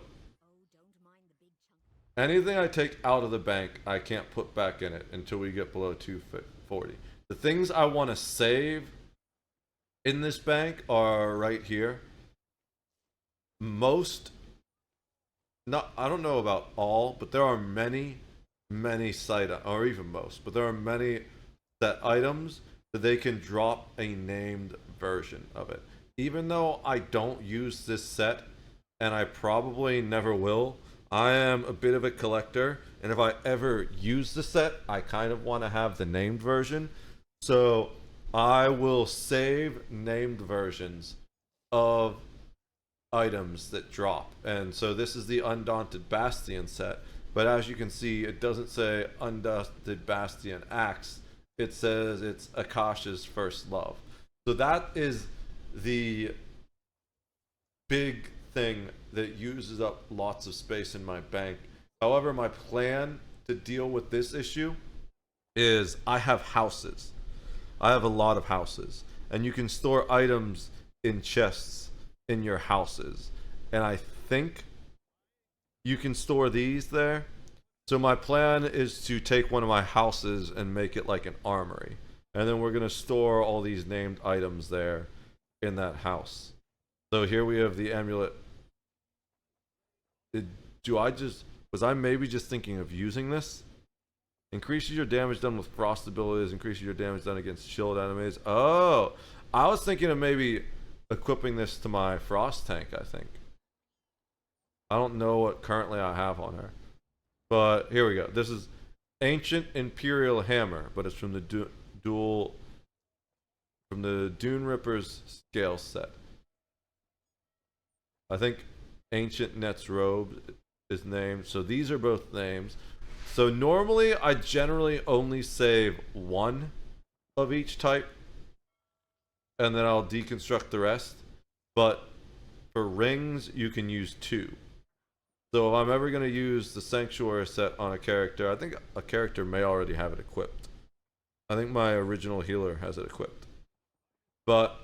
anything I take out of the bank, I can't put back in it until we get below 240. The things I want to save in this bank are right here. Most, not, I don't know about all, but there are many site, or even most, but there are many set items that they can drop a named version of it. Even though I don't use this set, and I probably never will, I am a bit of a collector, and if I ever use the set, I kind of want to have the named version. So I will save named versions of items that drop. And so this is the Undaunted Bastion set, but as you can see, it doesn't say Undaunted Bastion Axe. It says it's Akasha's First Love. So that is the big thing that uses up lots of space in my bank. However, my plan to deal with this issue is I have houses. I have a lot of houses, and you can store items in chests in your houses, and I think you can store these there. So my plan is to take one of my houses and make it like an armory, and then we're going to store all these named items there in that house. So here we have the amulet. Was I maybe just thinking of using this? Increases your damage done with frost abilities, increases your damage done against chilled enemies. Oh, I was thinking of maybe equipping this to my frost tank, I think. I don't know what currently I have on her. But here we go. This is Ancient Imperial Hammer, but it's from the Dune Ripper's scale set. I think Ancient Net's robe is named. So these are both names. So normally I generally only save one of each type, and then I'll deconstruct the rest. But for rings, you can use two. So if I'm ever going to use the Sanctuary set on a character, I think a character may already have it equipped. I think my original healer has it equipped. But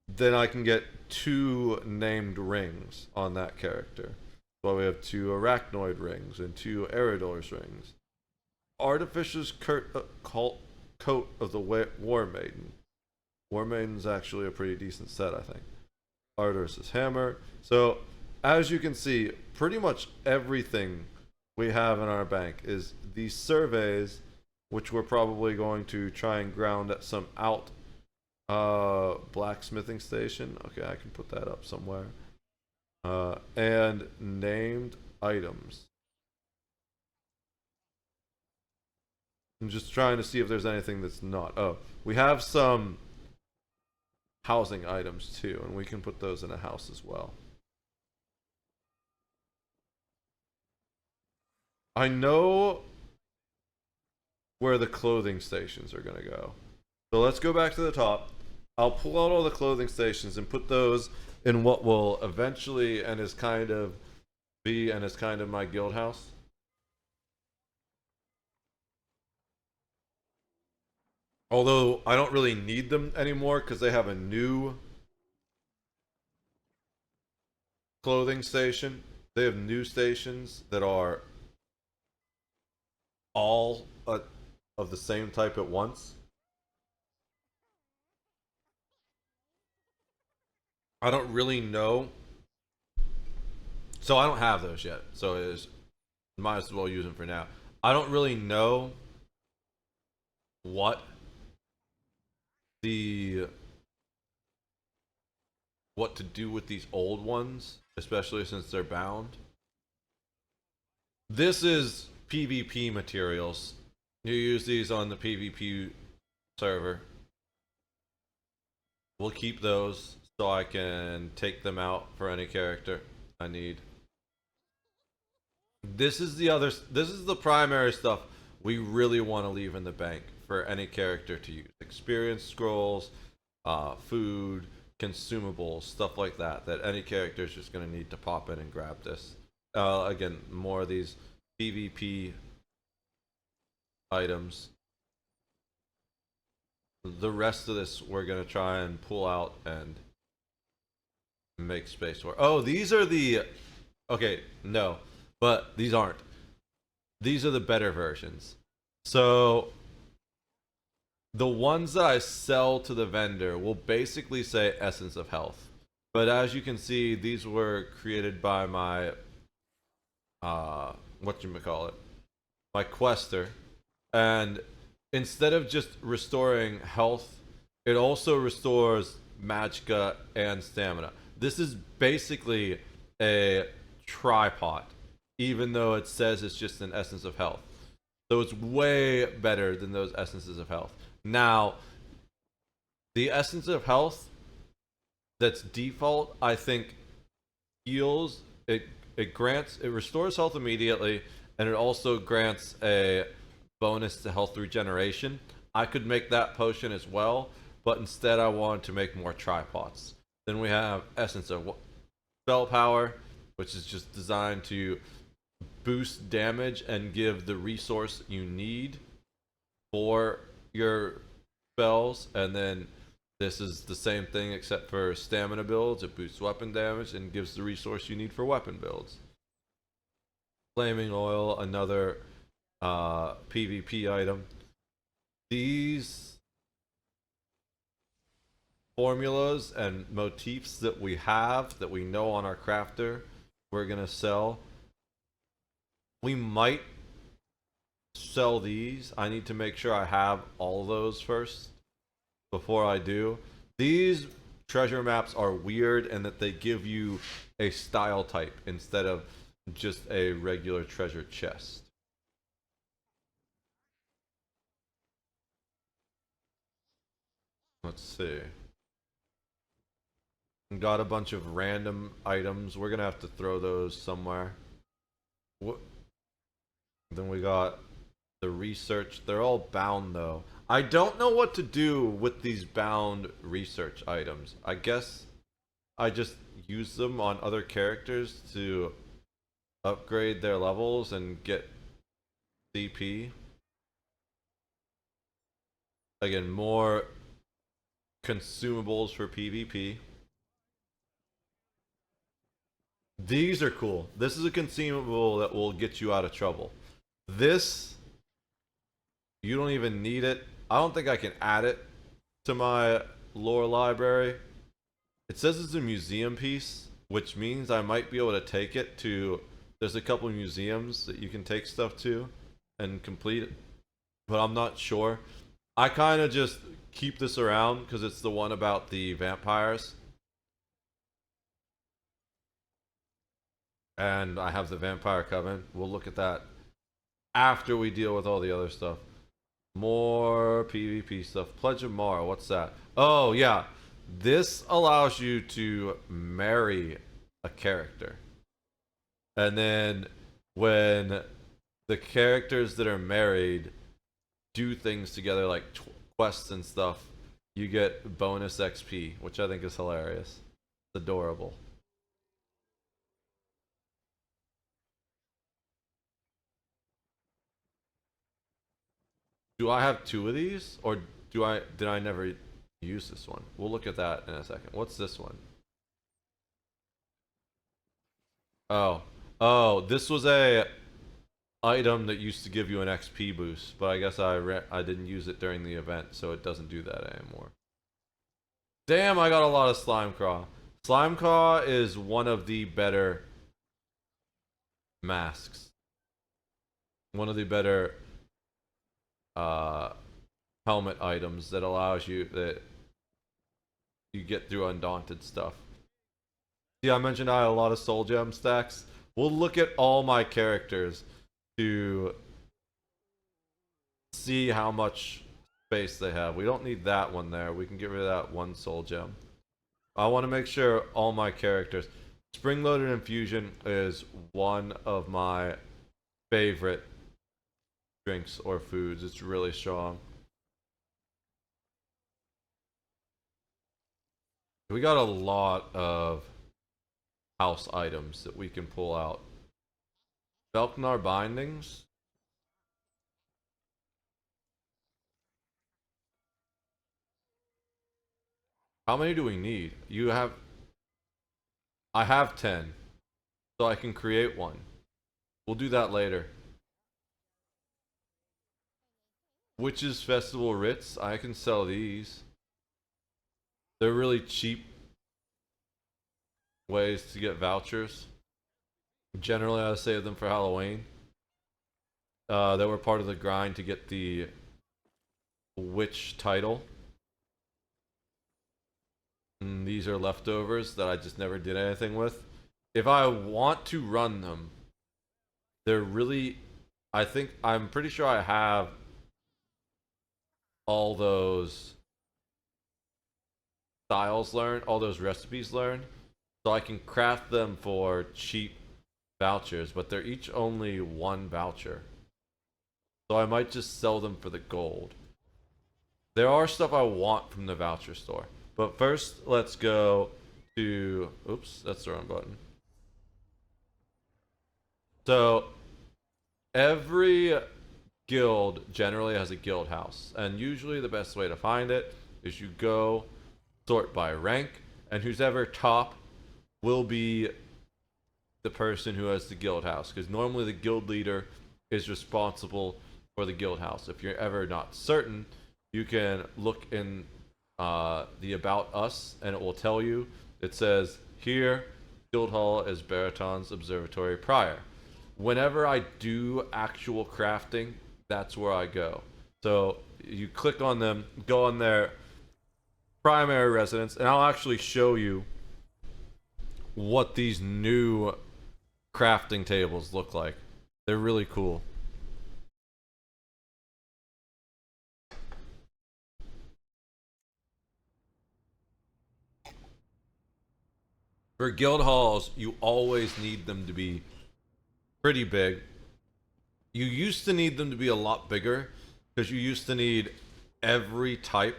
then I can get two named rings on that character. So we have two Arachnoid rings and two Eridor's rings. Artificer's Coat of the War Maiden. War Maiden's actually a pretty decent set, I think. Artificer's Hammer. So as you can see, pretty much everything we have in our bank is these surveys, which we're probably going to try and ground at some blacksmithing station. Okay, I can put that up somewhere. And named items. I'm just trying to see if there's anything that's not. Oh, we have some housing items too, and we can put those in a house as well. I know where the clothing stations are going to go. So let's go back to the top. I'll pull out all the clothing stations and put those in what will eventually and is kind of my guild house. Although I don't really need them anymore because they have a new clothing station. They have new stations that are all of the same type at once. I don't really know. So I don't have those yet. So it is, might as well use them for now. I don't really know what to do with these old ones, especially since they're bound. This is PvP materials. You use these on the PvP server. We'll keep those so I can take them out for any character I need. This is the primary stuff we really want to leave in the bank for any character to use. Experience scrolls, food, consumables, stuff like that any character is just going to need to pop in and grab this. Again, more of these PvP items. The rest of this we're going to try and pull out and make space for. Oh, these are the... Okay, no. But these aren't. These are the better versions. So the ones that I sell to the vendor will basically say Essence of Health. But as you can see, these were created by my whatchamacallit, my quester. And instead of just restoring health, it also restores magicka and stamina. This is basically a tripod, even though it says it's just an essence of health. So it's way better than those essences of health. Now, the essence of health that's default, I think, heals. It restores health immediately, and it also grants a bonus to health regeneration. I could make that potion as well, but instead I wanted to make more tripods. Then we have essence of spell power, which is just designed to boost damage and give the resource you need for your spells. And then this is the same thing except for stamina builds. It boosts weapon damage and gives the resource you need for weapon builds. Flaming oil, another PvP item. These formulas and motifs that we have, that we know on our crafter, we're gonna sell. We might sell these. I need to make sure I have all those first before I do. These treasure maps are weird in that they give you a style type instead of just a regular treasure chest. Let's see. Got a bunch of random items. We're gonna have to throw those somewhere. What? Then we got the research. They're all bound though. I don't know what to do with these bound research items. I guess I just use them on other characters to upgrade their levels and get CP. Again, more consumables for PvP. These are cool. This is a consumable that will get you out of trouble. This, you don't even need it. I don't think I can add it to my lore library. It says it's a museum piece, which means I might be able to take it to... There's a couple museums that you can take stuff to and complete it, but I'm not sure. I kind of just keep this around because it's the one about the vampires. And I have the Vampire Coven. We'll look at that after we deal with all the other stuff. More PvP stuff. Pledge of Mara, what's that? Oh, yeah. This allows you to marry a character. And then when the characters that are married do things together, like quests and stuff, you get bonus XP, which I think is hilarious. Adorable. Do I have two of these, or did I never use this one? We'll look at that in a second. What's this one? Oh, this was a item that used to give you an XP boost, but I guess I didn't use it during the event, so it doesn't do that anymore. Damn, I got a lot of Slime Claw. Slime Claw is one of the better masks. One of the better helmet items that allows you that you get through undaunted stuff. See, I mentioned I had a lot of soul gem stacks. We'll look at all my characters to see how much space they have. We don't need that one there. We can get rid of that one soul gem. I want to make sure all my characters. Spring Loaded Infusion is one of my favorite drinks or foods. It's really strong. We got a lot of house items that we can pull out. Velknar bindings. How many do we need? I have 10. So I can create one. We'll do that later. Witches Festival Writs. I can sell these. They're really cheap ways to get vouchers. Generally, I save them for Halloween. They were part of the grind to get the witch title. And these are leftovers that I just never did anything with. If I want to run them, they're really... I'm pretty sure I have all those styles learned, all those recipes learned, so I can craft them for cheap vouchers, but they're each only one voucher. So I might just sell them for the gold. There are stuff I want from the voucher store. But first, let's go to... Oops, that's the wrong button. So, every guild generally has a guild house. And usually the best way to find it is you go sort by rank. And who's ever top will be the person who has the guild house. Because normally the guild leader is responsible for the guild house. If you're ever not certain, you can look in the About Us, and it will tell you. It says here, Guild Hall is Baraton's Observatory Prior. Whenever I do actual crafting, that's where I go. So you click on them, go on their primary residence, and I'll actually show you what these new crafting tables look like. They're really cool. For guild halls, you always need them to be pretty big. You used to need them to be a lot bigger because you used to need every type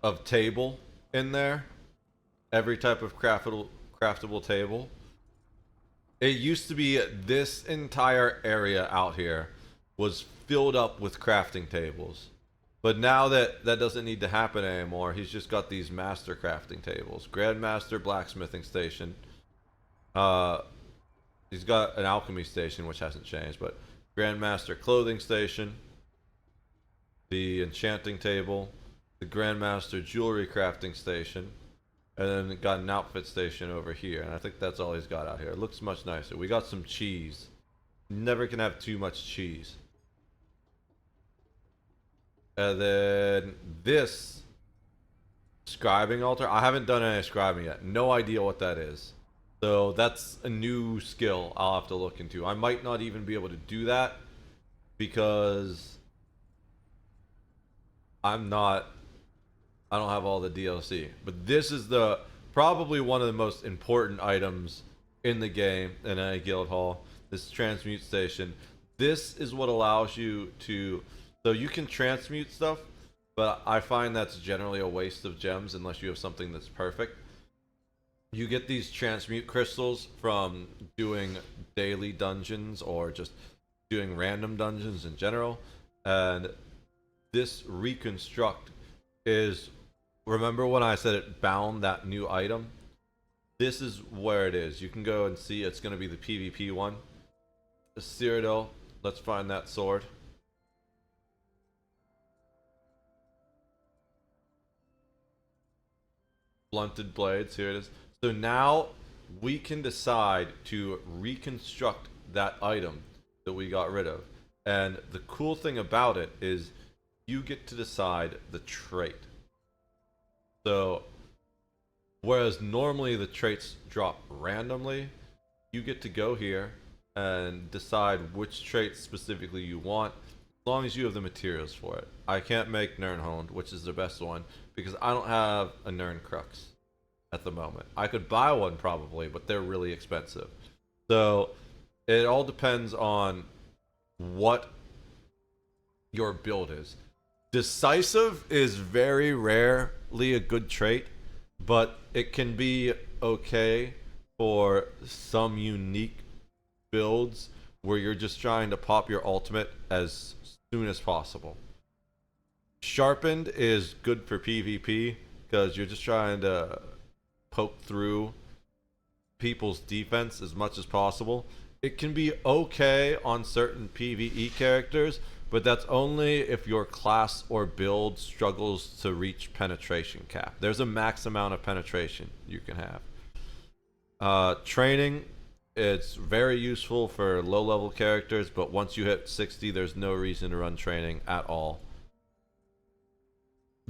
of table in there. Every type of craftable table. It used to be this entire area out here was filled up with crafting tables. But now that doesn't need to happen anymore, he's just got these master crafting tables. Grandmaster blacksmithing station. He's got an alchemy station, which hasn't changed, but Grandmaster clothing station. The enchanting table. The Grandmaster jewelry crafting station. And then got an outfit station over here. And I think that's all he's got out here. It looks much nicer. We got some cheese. Never can have too much cheese. And then this scribing altar. I haven't done any scribing yet. No idea what that is. So that's a new skill I'll have to look into. I might not even be able to do that because I don't have all the DLC. But this is probably one of the most important items in the game in a guild hall. This transmute station. This is what allows you to... So you can transmute stuff, but I find that's generally a waste of gems unless you have something that's perfect. you get these transmute crystals from doing daily dungeons or just doing random dungeons in general. And this reconstruct is, remember when I said it bound that new item? This is where it is. You can go and see it's going to be the PvP one. Cyrodiil, let's find that sword. Blunted blades, here it is. So now we can decide to reconstruct that item that we got rid of. And the cool thing about it is you get to decide the trait. So whereas normally the traits drop randomly, you get to go here and decide which trait specifically you want, as long as you have the materials for it. I can't make Nirnhond, which is the best one, because I don't have a Nirn Crux at the moment. I could buy one probably, but they're really expensive. So it all depends on what your build is. Decisive is very rarely a good trait, but it can be okay for some unique builds where you're just trying to pop your ultimate as soon as possible. Sharpened is good for PvP because you're just trying to poke through people's defense as much as possible. It can be okay on certain PvE characters, but that's only if your class or build struggles to reach penetration cap. There's a max amount of penetration you can have. Training, it's very useful for low level characters, but once you hit 60, there's no reason to run training at all.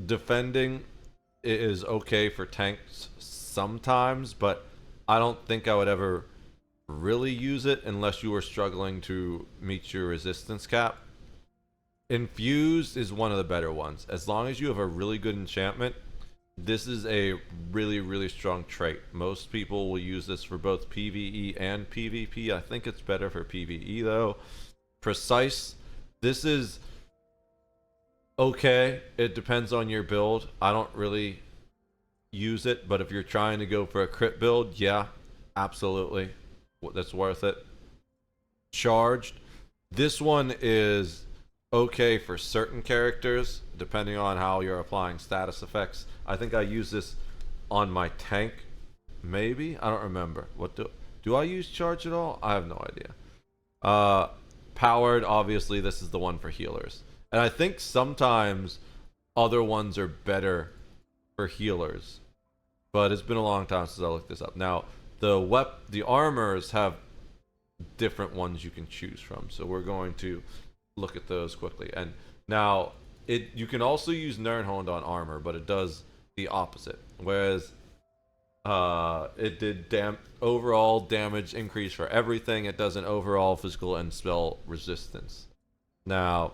Defending is okay for tanks sometimes, but I don't think I would ever really use it unless you were struggling to meet your resistance cap. Infused is one of the better ones. As long as you have a really good enchantment, this is a really strong trait. Most people will use this for both PvE and PvP. I think it's better for PvE though. Precise, this is okay. It depends on your build. I don't really use it, but if you're trying to go for a crit build, yeah, absolutely. That's worth it. Charged, this one is okay for certain characters depending on how you're applying status effects. I think I use this on my tank, maybe. I don't remember. What do I use charge at all? I have no idea. Powered, obviously this is the one for healers, and I think sometimes other ones are better for healers, but it's been a long time since I looked this up. Now the armors have different ones you can choose from, so we're going to look at those quickly. And now you can also use Nirnhond on armor, but it does the opposite. Whereas it did overall damage increase for everything, it does an overall physical and spell resistance. Now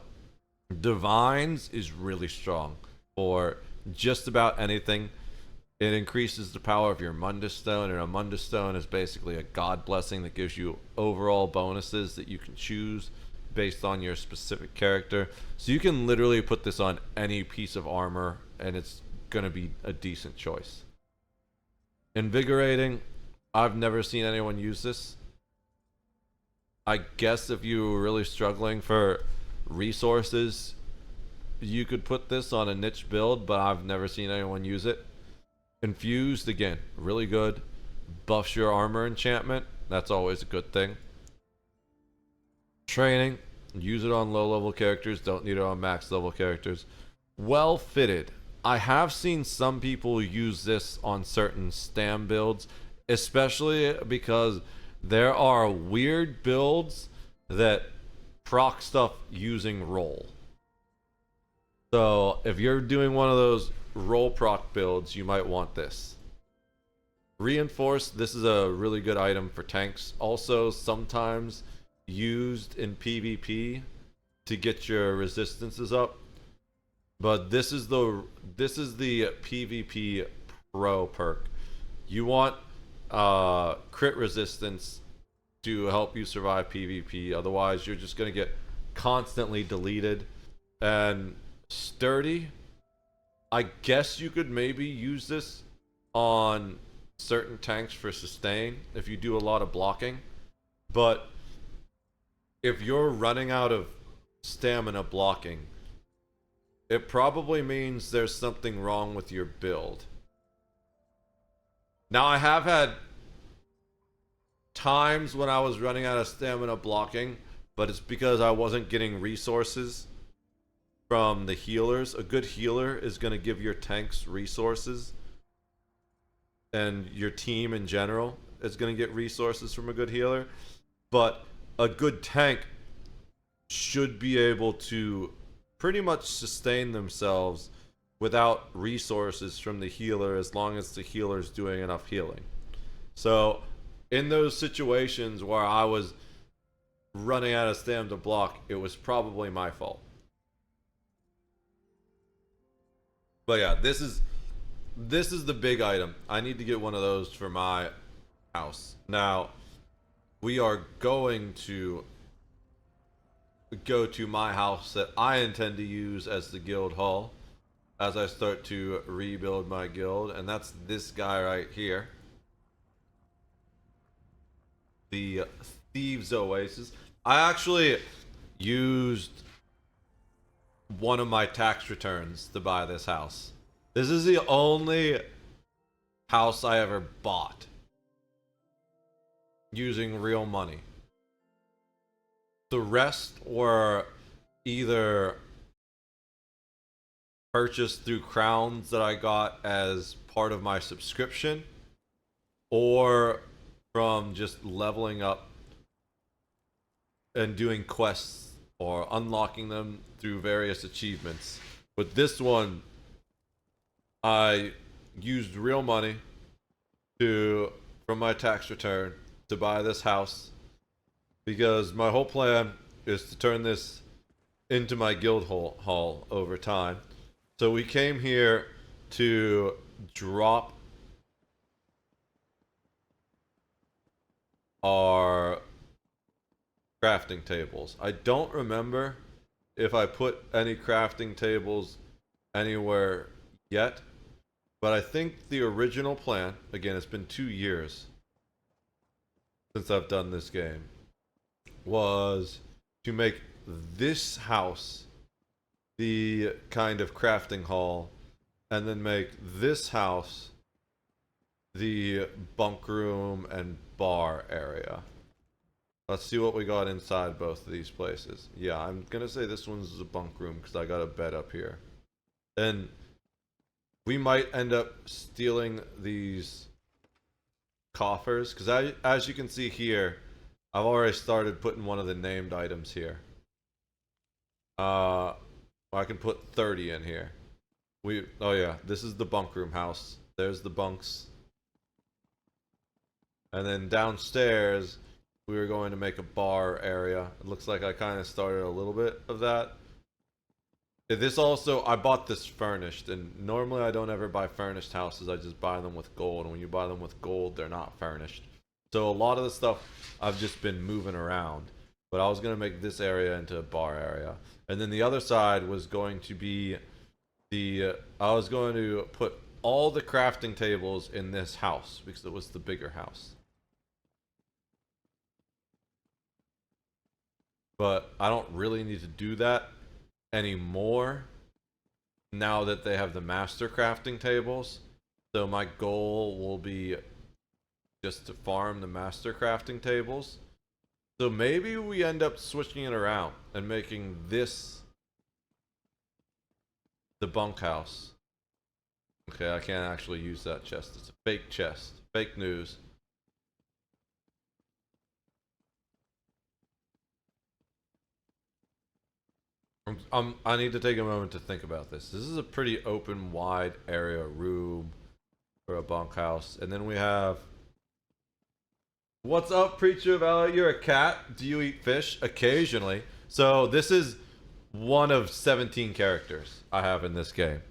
Divines is really strong for just about anything. It increases the power of your Mundus Stone, and a Mundus Stone is basically a god blessing that gives you overall bonuses that you can choose based on your specific character. So you can literally put this on any piece of armor and it's gonna be a decent choice. Invigorating, I've never seen anyone use this. I guess if you were really struggling for resources, you could put this on a niche build, but I've never seen anyone use it. Infused, again, really good. Buffs your armor enchantment. That's always a good thing. Training, use it on low level characters, don't need it on max level characters. Well fitted, I have seen some people use this on certain stam builds, especially because there are weird builds that proc stuff using roll. So if you're doing one of those roll proc builds, you might want this. Reinforced, this is a really good item for tanks. Also sometimes used in PvP to get your resistances up. But this is the PvP pro perk. You want crit resistance to help you survive PvP. Otherwise, you're just going to get constantly deleted. And sturdy, I guess you could maybe use this on certain tanks for sustain if you do a lot of blocking, but if you're running out of stamina blocking, it probably means there's something wrong with your build. Now, I have had times when I was running out of stamina blocking, but it's because I wasn't getting resources from the healers. A good healer is going to give your tanks resources, and your team in general is going to get resources from a good healer. But a good tank should be able to pretty much sustain themselves without resources from the healer, as long as the healer's doing enough healing. So in those situations where I was running out of stamina to block, it was probably my fault. But yeah, this is the big item. I need to get one of those for my house. Now, we are going to go to my house that I intend to use as the guild hall as I start to rebuild my guild, and that's this guy right here, the Thieves Oasis. I actually used one of my tax returns to buy this house. This is the only house I ever bought using real money. The rest were either purchased through crowns that I got as part of my subscription, or from just leveling up and doing quests or unlocking them through various achievements. With this one, I used real money from my tax return to buy this house, because my whole plan is to turn this into my guild hall over time. So we came here to drop our crafting tables. I don't remember if I put any crafting tables anywhere yet, but I think the original plan, again, it's been 2 years since I've done this game, was to make this house the kind of crafting hall, and then make this house the bunk room and bar area. Let's see what we got inside both of these places. Yeah, I'm gonna say this one's a bunk room because I got a bed up here. And we might end up stealing these coffers, because as you can see here, I've already started putting one of the named items here. I can put 30 in here. Oh yeah, this is the bunk room house. There's the bunks. And then downstairs, we were going to make a bar area. It looks like I kind of started a little bit of that. This also, I bought this furnished, and normally I don't ever buy furnished houses. I just buy them with gold, and when you buy them with gold, they're not furnished. So a lot of the stuff I've just been moving around. But I was going to make this area into a bar area. And then the other side was going to be I was going to put all the crafting tables in this house, because it was the bigger house. But I don't really need to do that anymore now that they have the master crafting tables. So my goal will be just to farm the master crafting tables. So maybe we end up switching it around and making this the bunkhouse. Okay, I can't actually use that chest. It's a fake chest. Fake news. I need to take a moment to think about this. This is a pretty open, wide area room for a bunkhouse. And then we have... What's up, Preacher of Allah? You're a cat. Do you eat fish? Occasionally. So this is one of 17 characters I have in this game.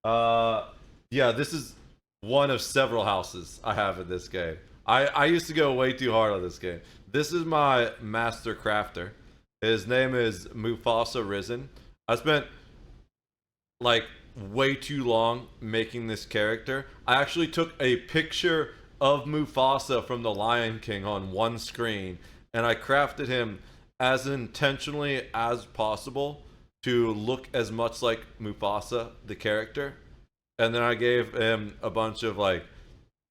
Yeah, this is one of several houses I have in this game. I used to go way too hard on this game. This is my master crafter. His name is Mufasa Risen. I spent like way too long making this character. I actually took a picture of Mufasa from The Lion King on one screen, and I crafted him as intentionally as possible to look as much like Mufasa, the character. And then I gave him a bunch of like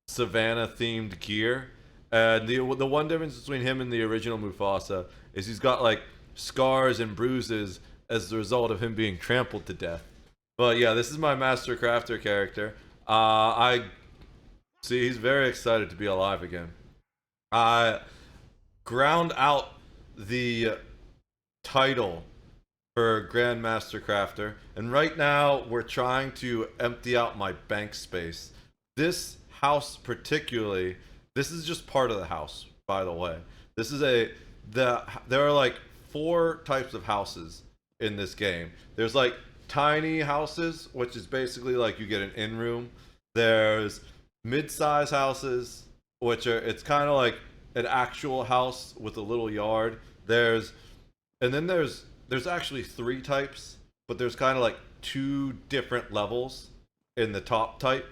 savannah themed gear. And the one difference between him and the original Mufasa is he's got like scars and bruises as the result of him being trampled to death. But yeah, this is my Master Crafter character. I see he's very excited to be alive again. I ground out the title for Grandmaster Crafter, and right now we're trying to empty out my bank space. This house particularly, this is just part of the house, by the way. This is there are like 4 types of houses in this game. There's like tiny houses, which is basically like you get an in-room. There's mid-size houses, which are, it's kind of like an actual house with a little yard. There's actually 3 types, but there's kind of like 2 different levels in the top type.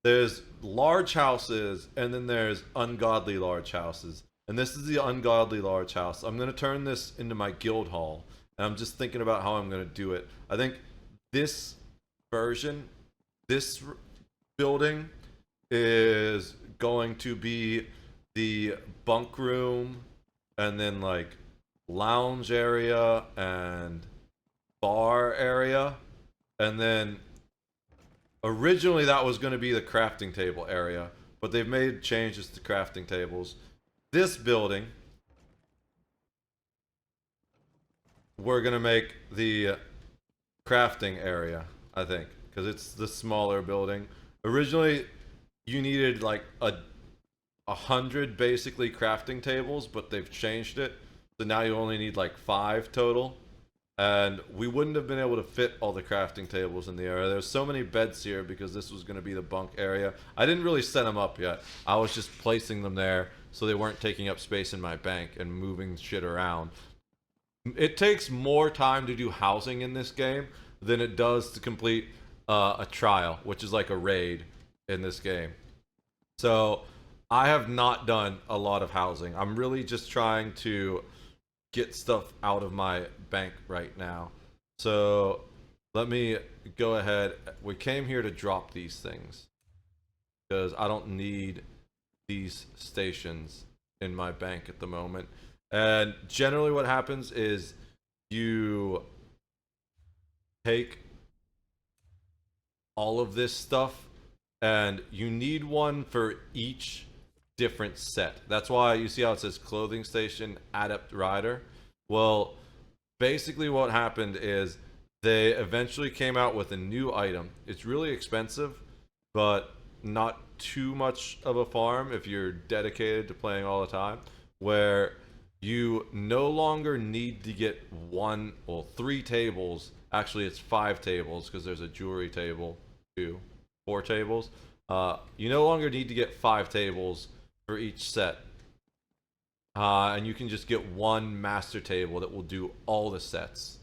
There's large houses, and then there's ungodly large houses. And this is the ungodly large house. I'm going to turn this into my guild hall, and I'm just thinking about how I'm going to do it. I think this version, this building is going to be the bunk room, and then like lounge area and bar area, and then originally that was going to be the crafting table area, but they've made changes to crafting tables. This building we're going to make the crafting area, I think, because it's the smaller building. Originally you needed like 100 basically crafting tables, but they've changed it. So now you only need like 5 total. And we wouldn't have been able to fit all the crafting tables in the area. There's so many beds here because this was going to be the bunk area. I didn't really set them up yet. I was just placing them there so they weren't taking up space in my bank and moving shit around. It takes more time to do housing in this game than it does to complete a trial, which is like a raid in this game. So I have not done a lot of housing. I'm really just trying to get stuff out of my bank right now. So let me go ahead. We came here to drop these things because I don't need these stations in my bank at the moment. And generally what happens is you take all of this stuff, and you need one for each different set. That's why you see how it says clothing station, adept rider. Well, basically what happened is they eventually came out with a new item. It's really expensive, but not too much of a farm if you're dedicated to playing all the time, where you no longer need to get 3 tables. Actually, it's 5 tables because there's a jewelry table too. 4 tables. You no longer need to get 5 tables for each set. And you can just get 1 master table that will do all the sets.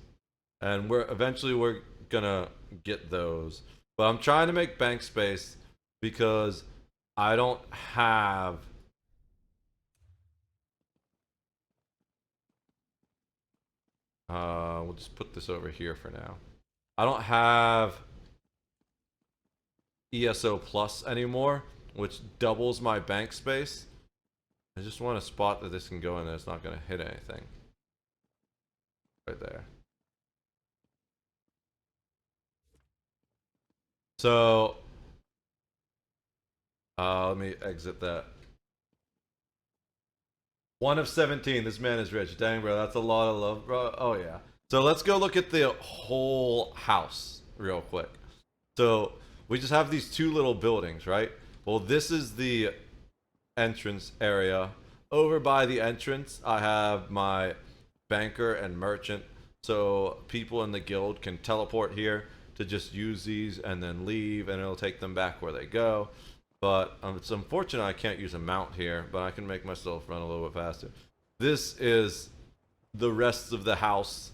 And eventually we're gonna get those. But I'm trying to make bank space because I don't have we'll just put this over here for now. I don't have ESO Plus anymore, which doubles my bank space. I just want a spot that this can go in and it's not going to hit anything. Right there. So, let me exit that. 1 of 17. This man is rich. Dang, bro. That's a lot of love, bro. Oh, yeah. So let's go look at the whole house real quick. So we just have these 2 little buildings, right? Well, this is the entrance area. Over by the entrance, I have my banker and merchant. So people in the guild can teleport here to just use these and then leave, and it'll take them back where they go. But it's unfortunate I can't use a mount here, but I can make myself run a little bit faster. This is the rest of the house.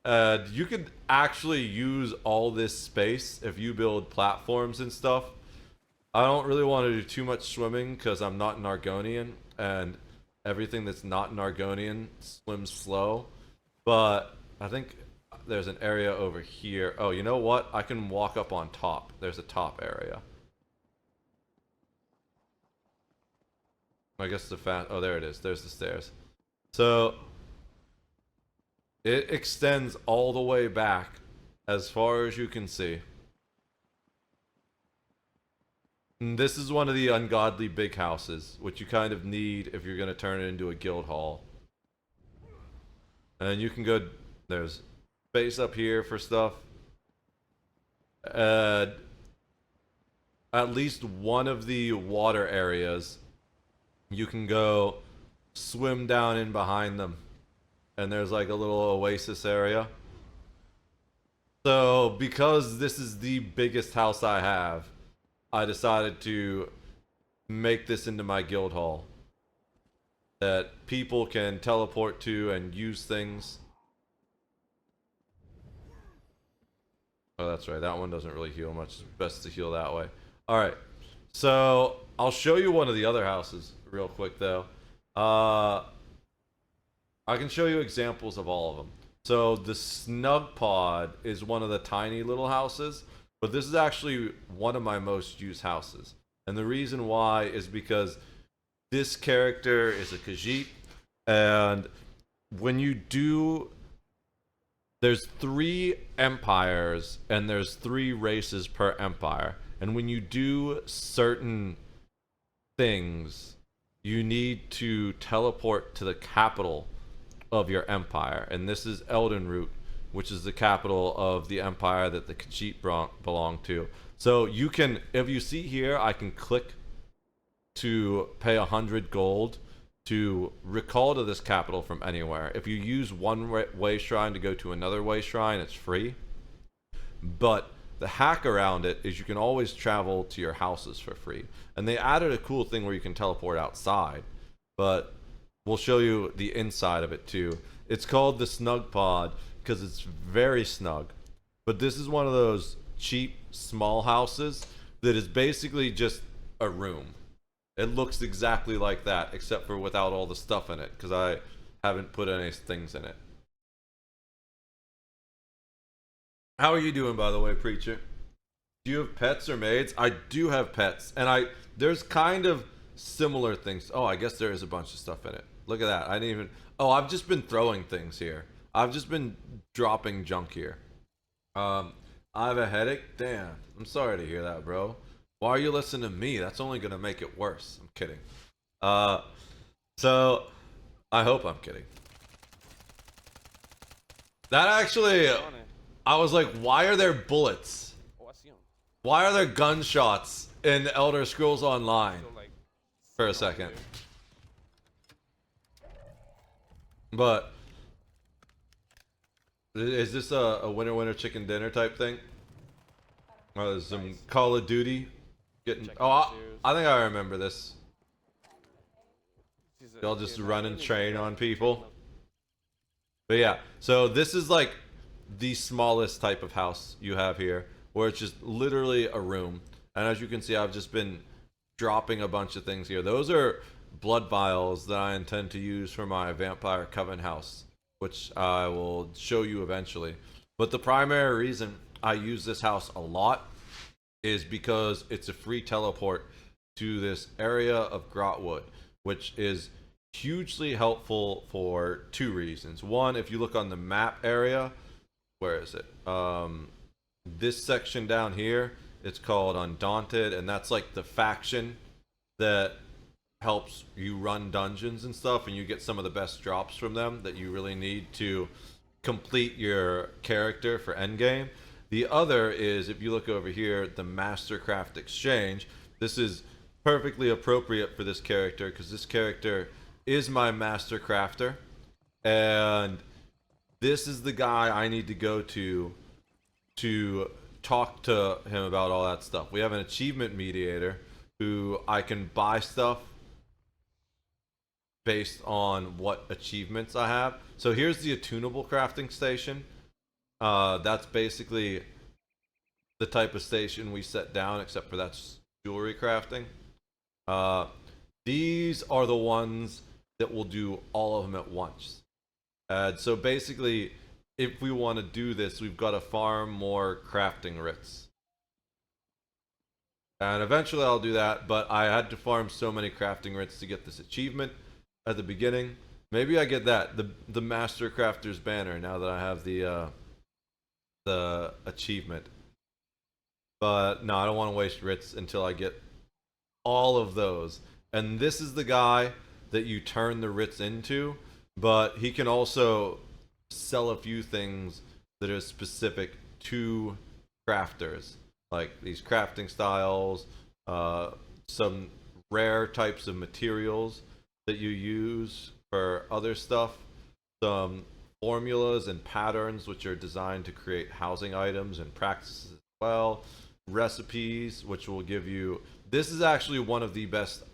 You could actually use all this space if you build platforms and stuff. I don't really want to do too much swimming because I'm not an Argonian, and everything that's not an Argonian swims slow. But I think there's an area over here. Oh, you know what? I can walk up on top. There's a top area. I guess oh, there it is. There's the stairs. So it extends all the way back as far as you can see. And this is one of the ungodly big houses, which you kind of need if you're going to turn it into a guild hall. And you can go, there's space up here for stuff. At least one of the water areas, you can go swim down in behind them. And there's like a little oasis area. So, because this is the biggest house I have, I decided to make this into my guild hall that people can teleport to and use things. Oh, that's right. That one doesn't really heal much. It's best to heal that way. Alright. So, I'll show you one of the other houses real quick, though. I can show you examples of all of them. So, the Snug Pod is one of the tiny little houses. But this is actually one of my most used houses. And the reason why is because this character is a Khajiit. And when you do... There's 3 empires and there's 3 races per empire. And when you do certain things, you need to teleport to the capital of your empire. And this is Eldenroot, which is the capital of the empire that the Khajiit belong to. So you can, if you see here, I can click to pay 100 gold to recall to this capital from anywhere. If you use one way shrine to go to another way shrine, it's free. But the hack around it is you can always travel to your houses for free. And they added a cool thing where you can teleport outside. But we'll show you the inside of it too. It's called the Snug Pod, because it's very snug. But this is one of those cheap, small houses that is basically just a room. It looks exactly like that, except for without all the stuff in it, because I haven't put any things in it. How are you doing, by the way, Preacher? Do you have pets or maids? I do have pets, and there's kind of similar things. Oh, I guess there is a bunch of stuff in it. Look at that. I didn't even... Oh, I've just been throwing things here. I've just been dropping junk here. I have a headache? Damn. I'm sorry to hear that, bro. Why are you listening to me? That's only going to make it worse. I'm kidding. So, I hope I'm kidding. That actually... I was like, why are there bullets? Why are there gunshots in Elder Scrolls Online? For a second. But... Is this a winner chicken dinner type thing? Oh, there's some Call of Duty getting... Oh, I think I remember this. Y'all just run and train on people. But yeah, so this is like the smallest type of house you have here, where it's just literally a room. And as you can see, I've just been dropping a bunch of things here. Those are blood vials that I intend to use for my Vampire Coven house, which I will show you eventually. But the primary reason I use this house a lot is because it's a free teleport to this area of Grotwood, which is hugely helpful for 2 reasons. One, if you look on the map area, where is it? This section down here, it's called Undaunted, and that's like the faction that helps you run dungeons and stuff, and you get some of the best drops from them that you really need to complete your character for endgame. The other is, if you look over here, the Mastercraft Exchange. This is perfectly appropriate for this character, because this character is my Master Crafter, and this is the guy I need to go to talk to him about all that stuff. We have an achievement mediator who I can buy stuff based on what achievements I have. So here's the attunable crafting station. That's basically the type of station we set down, except for that's jewelry crafting. These are the ones that will do all of them at once. And so basically, if we want to do this, we've got to farm more crafting writs. And eventually I'll do that, but I had to farm so many crafting writs to get this achievement at the beginning. Maybe I get that, the Master Crafter's banner, now that I have the achievement. But no, I don't want to waste writs until I get all of those. And this is the guy that you turn the writs into, but he can also sell a few things that are specific to crafters, like these crafting styles, some rare types of materials that you use for other stuff, some formulas and patterns which are designed to create housing items and practices as well, recipes which will give you, this is actually one of the best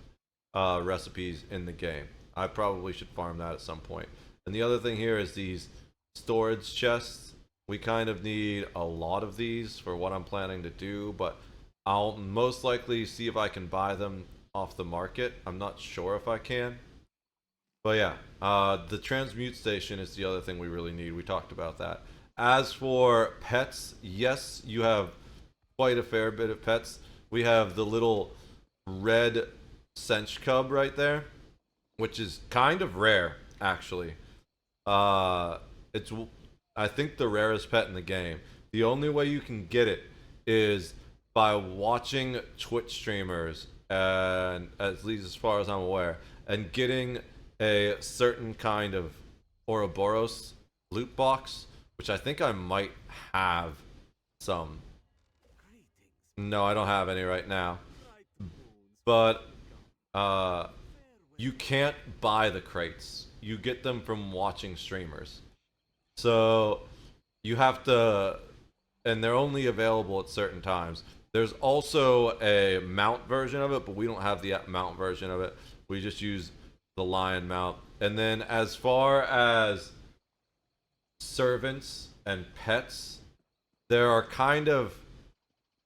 recipes in the game. I probably should farm that at some point. And the other thing here is these storage chests. We kind of need a lot of these for what I'm planning to do, but I'll most likely see if I can buy them off the market. I'm not sure if I can. But yeah, the transmute station is the other thing we really need. We talked about that. As for pets, yes, you have quite a fair bit of pets. We have the little red Sench cub right there, which is kind of rare, actually. It's, I think, the rarest pet in the game. The only way you can get it is by watching Twitch streamers, and at least as far as I'm aware, and getting a certain kind of Ouroboros loot box, which I think I might have some. No, I don't have any right now. But you can't buy the crates. You get them from watching streamers. So you have to, and they're only available at certain times. There's also a mount version of it, but we don't have the mount version of it. We just use the lion mount. And then as far as servants and pets, there are kind of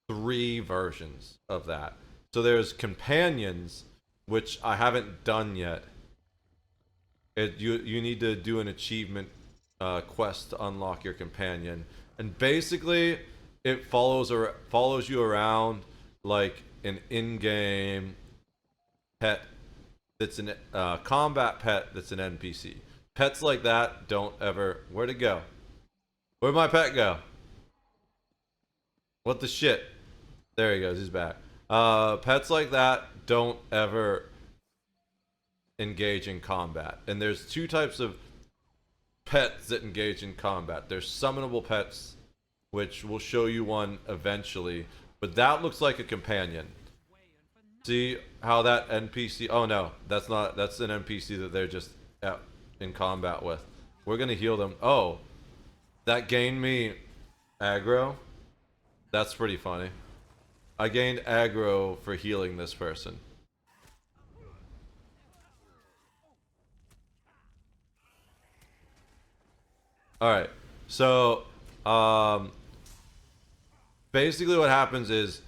3 versions of that. So there's companions, which I haven't done yet. You need to do an achievement quest to unlock your companion, and basically it follows you around like an in-game pet that's an combat pet that's an NPC. Pets like that don't ever... Where'd it go? Where'd my pet go? What the shit? There he goes, he's back. Pets like that don't ever engage in combat. And there's 2 types of pets that engage in combat. There's summonable pets, which we'll show you one eventually, but that looks like a companion. See how that NPC... Oh no, that's not... That's an NPC that they're just in combat with. We're gonna heal them. Oh, that gained me aggro. That's pretty funny. I gained aggro for healing this person. Alright, so basically what happens is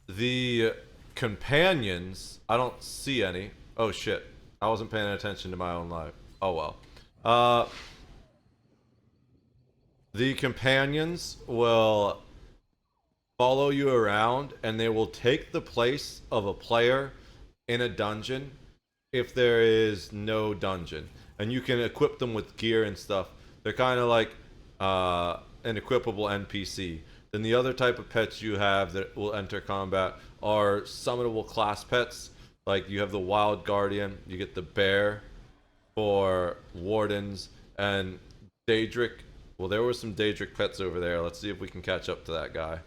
the companions, I don't see any. Oh shit, I wasn't paying attention to my own life. Oh well. The companions will follow you around, and they will take the place of a player in a dungeon if there is no dungeon. And you can equip them with gear and stuff. They're kind of like an equipable NPC. Then the other type of pets you have that will enter combat are summonable class pets. Like you have the Wild Guardian, you get the Bear for Wardens, and Daedric. Well, there were some Daedric pets over there. Let's see if we can catch up to that guy.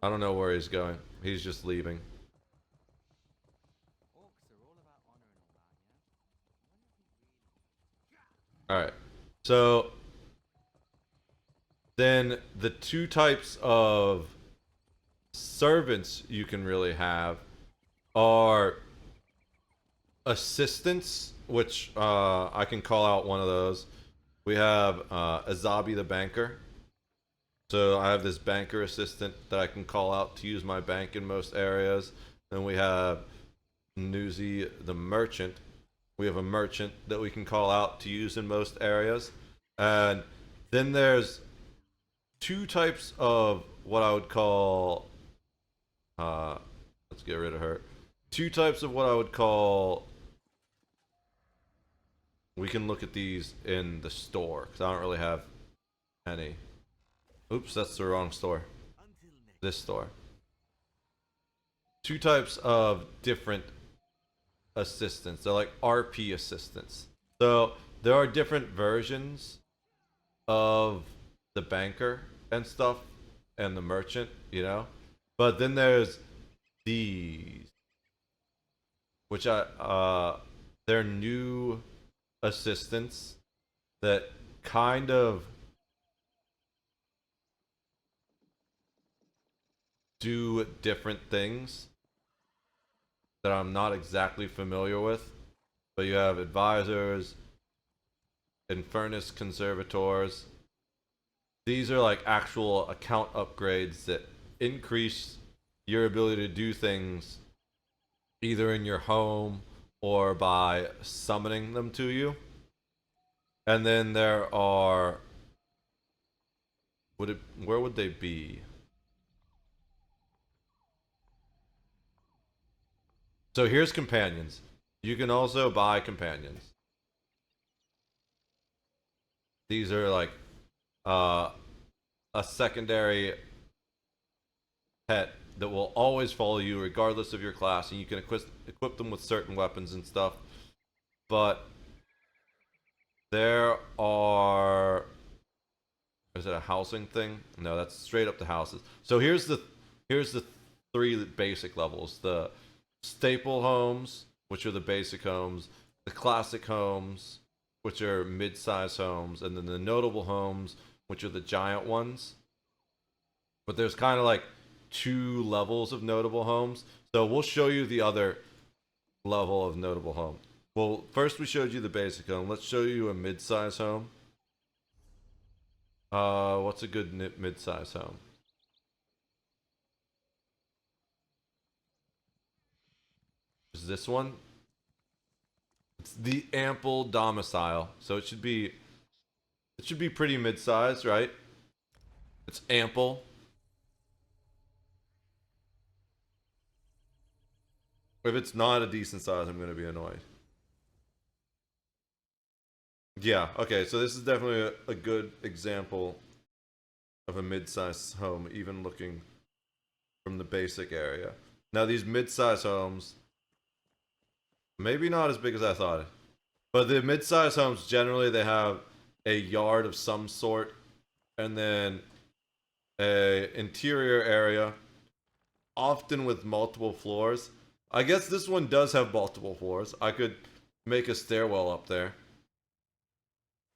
I don't know where he's going. He's just leaving. Alright. So then the 2 types of servants you can really have are assistants, which I can call out one of those. We have Azabi the Banker. So I have this banker assistant that I can call out to use my bank in most areas. Then we have Newsy the merchant. We have a merchant that we can call out to use in most areas. And then there's two types of what I would call let's get rid of her. Two types of what I would call, we can look at these in the store because I don't really have any. Oops, that's the wrong store. This store. Two types of different assistants. They're like RP assistants. So there are different versions of the banker and stuff and the merchant, you know. But then there's these, which they're new assistants that kind of do different things that I'm not exactly familiar with. But you have advisors, infernus conservators. These are like actual account upgrades that increase your ability to do things either in your home or by summoning them to you. And then there are, where would they be? So here's companions. You can also buy companions. These are like a secondary pet that will always follow you regardless of your class, and you can equip them with certain weapons and stuff. But there are, is it a housing thing? No, that's straight up the houses. So here's the three basic levels: the staple homes, which are the basic homes; the classic homes, which are mid-size homes; and then the notable homes, which are the giant ones. But there's kind of like two levels of notable homes. So we'll show you the other level of notable home. Well, first we showed you the basic home. Let's show you a mid-size home. What's a good mid-size home? Is this one? It's the ample domicile. So it should be pretty mid-size, right? It's ample. If it's not a decent size, I'm going to be annoyed. Yeah, okay, so this is definitely a good example of a mid-sized home, even looking from the basic area. Now, these mid-sized homes, maybe not as big as I thought, but the mid-sized homes, generally, they have a yard of some sort, and then a interior area, often with multiple floors. I guess this one does have multiple floors. I could make a stairwell up there.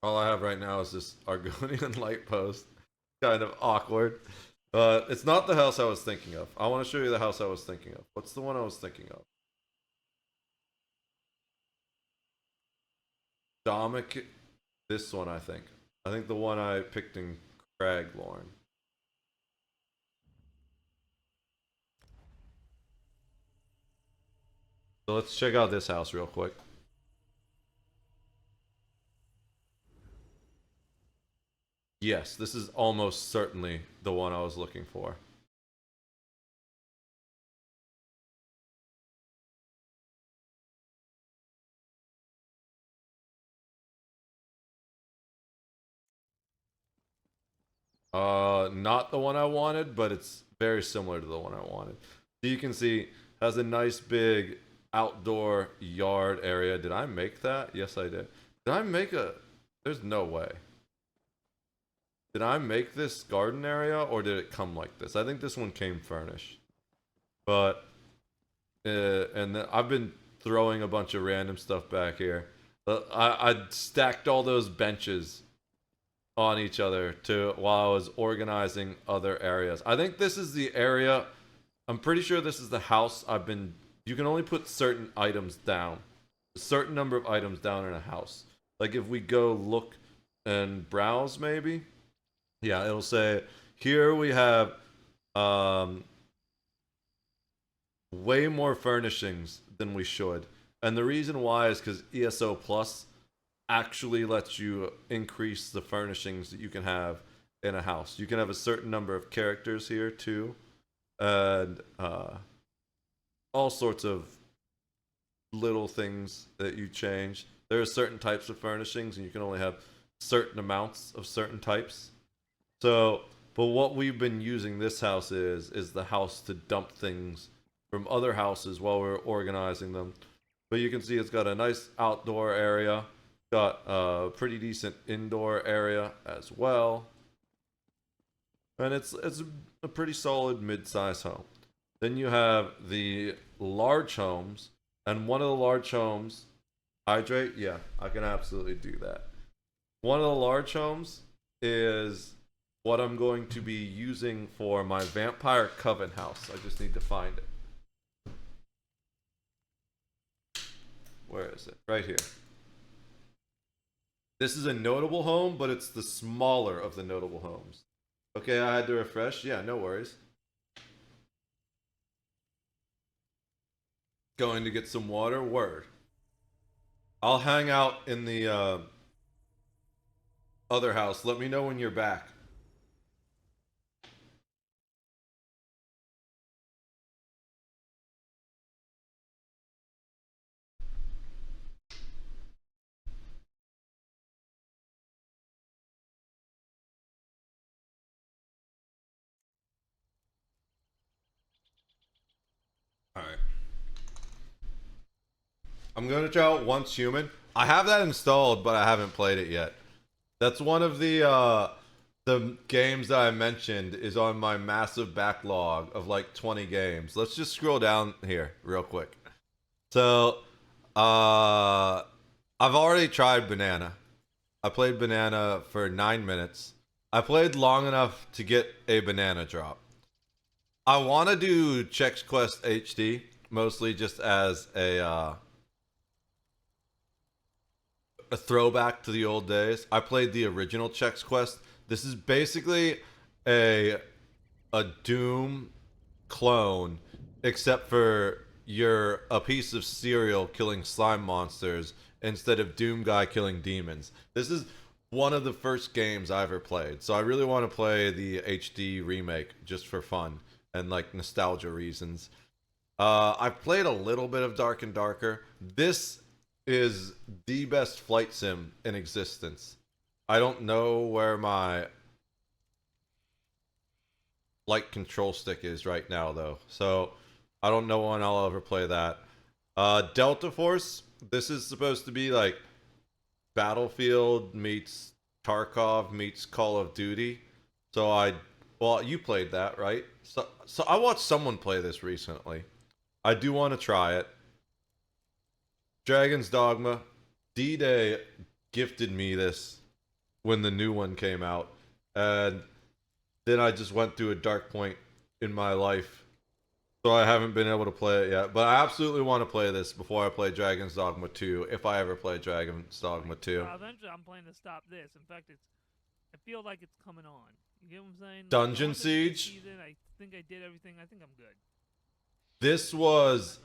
All I have right now is this Argonian light post. Kind of awkward. It's not the house I was thinking of. I want to show you the house I was thinking of. What's the one I was thinking of? Domic. This one, I think. I think the one I picked in Craglorn. So let's check out this house real quick. Yes, this is almost certainly the one I was looking for. Not the one I wanted, but it's very similar to the one I wanted. So you can see, has a nice big outdoor yard area. Did I make that? Yes, I did. Did I make a... There's no way. Did I make this garden area, or did it come like this? I think this one came furnished. But, and then I've been throwing a bunch of random stuff back here. I stacked all those benches on each other while I was organizing other areas. I think this is the area. I'm pretty sure this is the house you can only put certain items down. A certain number of items down in a house. Like if we go look and browse maybe. Yeah, it'll say Here we have way more furnishings than we should. And the reason why is because ESO Plus actually lets you increase the furnishings that you can have in a house. You can have a certain number of characters here too, and all sorts of little things that you change. There are certain types of furnishings, and you can only have certain amounts of certain types. So, but what we've been using this house is the house to dump things from other houses while we're organizing them. But you can see it's got a nice outdoor area, got a pretty decent indoor area as well. And it's a pretty solid mid-size home. Then you have the large homes, and one of the large homes, hydrate? Yeah, I can absolutely do that. One of the large homes is what I'm going to be using for my Vampire Coven house. I just need to find it. Where is it? Right here. This is a notable home, but it's the smaller of the notable homes. Okay, I had to refresh. Yeah, no worries. Going to get some water. Word. I'll hang out in the other house. Let me know when you're back. Alright. I'm going to try out Once Human. I have that installed, but I haven't played it yet. That's one of the games that I mentioned is on my massive backlog of like 20 games. Let's just scroll down here real quick. So, I've already tried Banana. I played Banana for 9 minutes. I played long enough to get a banana drop. I want to do Chex Quest HD, mostly just as a throwback to the old days. I played the original Chex Quest. This is basically a Doom clone, except for you're a piece of cereal killing slime monsters instead of Doom guy killing demons. This is one of the first games I ever played, so I really want to play the HD remake just for fun and like nostalgia reasons. I've played a little bit of Dark and Darker. This is the best flight sim in existence. I don't know where my light control stick is right now though, so I don't know when I'll ever play that. Delta Force, this is supposed to be like Battlefield meets Tarkov meets Call of Duty. So well, you played that, right? So I watched someone play this recently. I do want to try it. Dragon's Dogma. D-Day gifted me this when the new one came out. And then I just went through a dark point in my life. So I haven't been able to play it yet. But I absolutely want to play this before I play Dragon's Dogma 2, if I ever play Dragon's Dogma 2. Eventually, I'm planning to stop this. In fact, I feel like it's coming on. You get what I'm saying? Dungeon Siege? Season, I think I did everything. I think I'm good. This was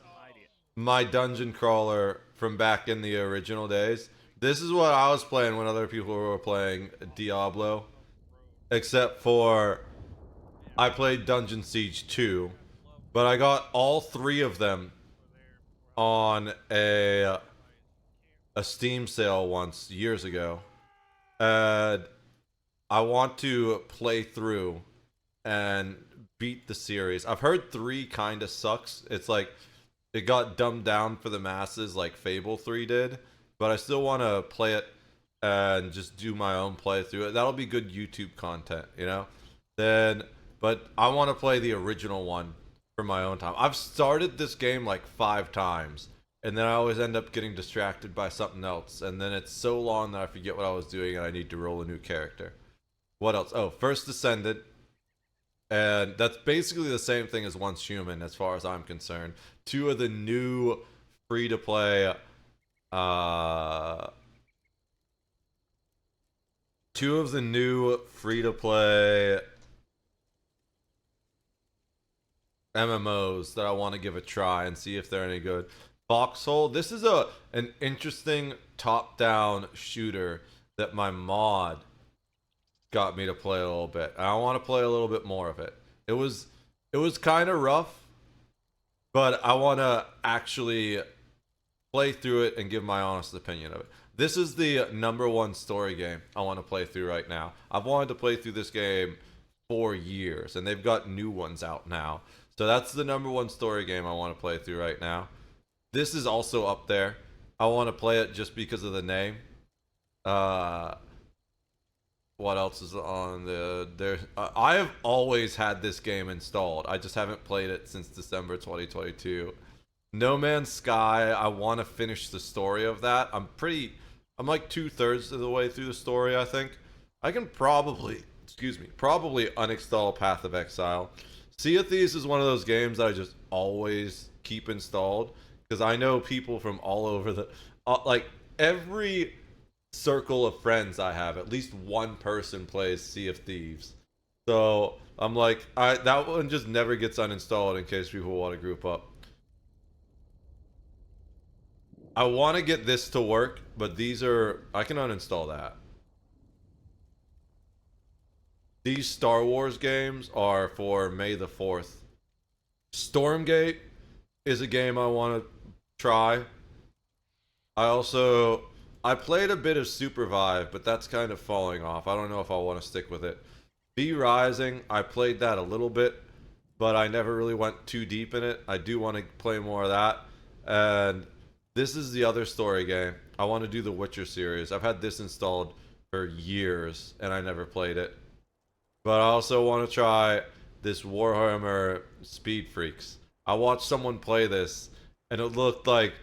my dungeon crawler from back in the original days. This is what I was playing when other people were playing Diablo. Except for I played Dungeon Siege 2. But I got all 3 of them on a Steam sale once, years ago. And I want to play through and beat the series. I've heard 3 kind of sucks. It's like it got dumbed down for the masses like Fable 3 did, but I still want to play it and just do my own playthrough. That'll be good YouTube content, you know? But I want to play the original one for my own time. I've started this game like 5 times, and then I always end up getting distracted by something else, and then it's so long that I forget what I was doing and I need to roll a new character. What else? Oh, First Descendant. And that's basically the same thing as Once Human, as far as I'm concerned. 2 of the new free-to-play, 2 of the new free-to-play MMOs that I want to give a try and see if they're any good. Foxhole. This is an interesting top-down shooter that my mod got me to play a little bit. I want to play a little bit more of it. It was kind of rough, but I want to actually play through it and give my honest opinion of it. This is the #1 story game I want to play through right now. I've wanted to play through this game for years, and they've got new ones out now. So that's the #1 story game I want to play through right now. This is also up there. I want to play it just because of the name. What else is on there? I have always had this game installed. I just haven't played it since December 2022. No Man's Sky. I want to finish the story of that. I'm like 2/3 of the way through the story, I think. I can probably uninstall Path of Exile. Sea of Thieves is one of those games that I just always keep installed because I know people from all over the like every circle of friends I have, at least one person plays Sea of Thieves. So I'm like, that one just never gets uninstalled in case people want to group up. I want to get this to work, but I can uninstall that. These Star Wars games are for May the 4th. Stormgate is a game I want to try. I played a bit of Supervive, but that's kind of falling off. I don't know if I want to stick with it. V Rising, I played that a little bit, but I never really went too deep in it. I do want to play more of that. And this is the other story game. I want to do the Witcher series. I've had this installed for years, and I never played it. But I also want to try this Warhammer Speed Freaks. I watched someone play this, and it looked like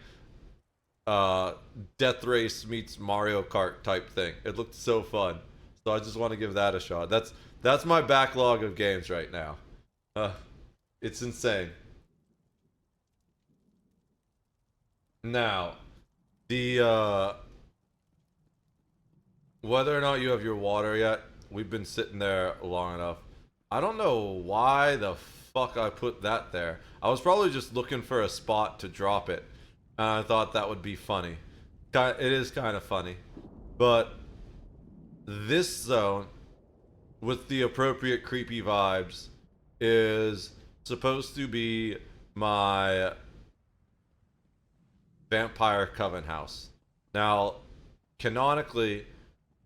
Death Race meets Mario Kart type thing. It looked so fun. So I just want to give that a shot. That's my backlog of games right now. It's insane. Now, the whether or not you have your water yet, we've been sitting there long enough. I don't know why the fuck I put that there. I was probably just looking for a spot to drop it. And I thought that would be funny. It is kind of funny. But this zone, with the appropriate creepy vibes, is supposed to be my Vampire Coven house. Now, canonically,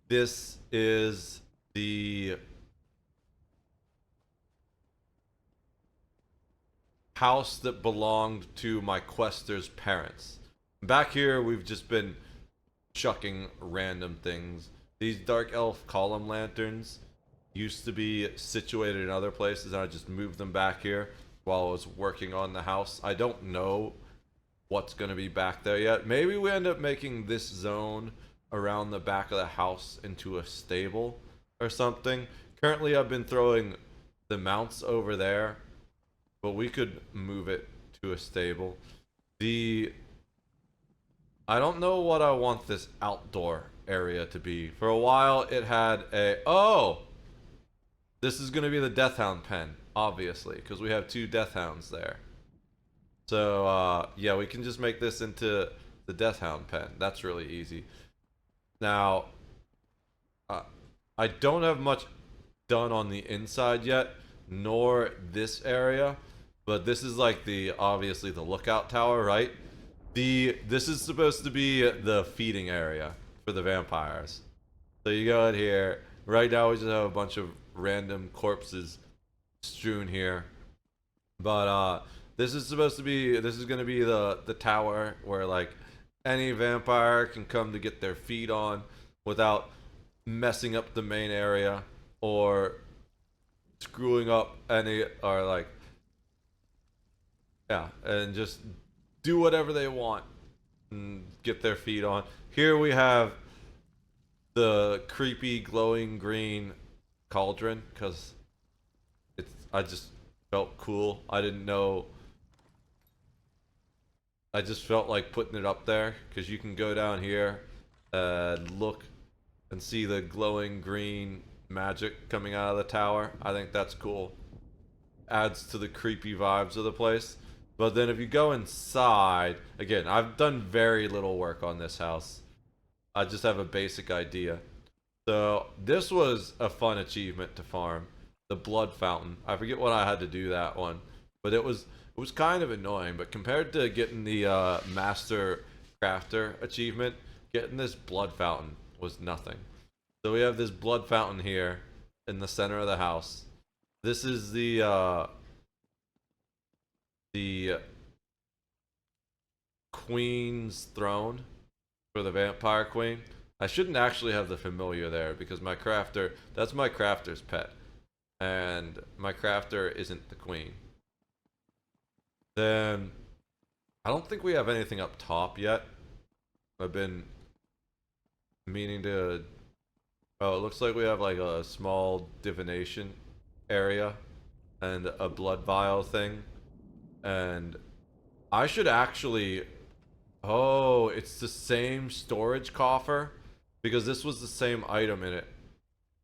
this is the house that belonged to my quester's parents. Back here, we've just been chucking random things. These dark elf column lanterns used to be situated in other places, and I just moved them back here while I was working on the house. I don't know what's going to be back there yet. Maybe we end up making this zone around the back of the house into a stable or something. Currently, I've been throwing the mounts over there, but we could move it to a stable. I don't know what I want this outdoor area to be. For a while, it had this is going to be the Death Hound pen, obviously, because we have 2 Death Hounds there. So, yeah, we can just make this into the Death Hound pen. That's really easy. Now, I don't have much done on the inside yet, nor this area, but this is like obviously the lookout tower, right? This is supposed to be the feeding area for the vampires. So you go in here. Right now we just have a bunch of random corpses strewn here. But this is going to be the tower where like any vampire can come to get their feet on without messing up the main area or screwing up and just do whatever they want and get their feet on. Here we have the creepy glowing green cauldron because I just felt cool. I didn't know. I just felt like putting it up there because you can go down here and look and see the glowing green magic coming out of the tower. I think that's cool. adds to the creepy vibes of the place. But then if you go inside, again, I've done very little work on this house. I just have a basic idea. So this was a fun achievement to farm. The blood fountain. I forget what I had to do that one, but it was kind of annoying. But compared to getting the master crafter achievement, getting this blood fountain was nothing. So we have this blood fountain here in the center of the house. This is the queen's throne for the vampire queen. I shouldn't actually have the familiar there because my crafter, that's my crafter's pet. And my crafter isn't the queen. Then, I don't think we have anything up top yet. I've been meaning to... Oh, it looks like we have like a small divination area and a blood vial thing. And I should actually... Oh, it's the same storage coffer because this was the same item in it.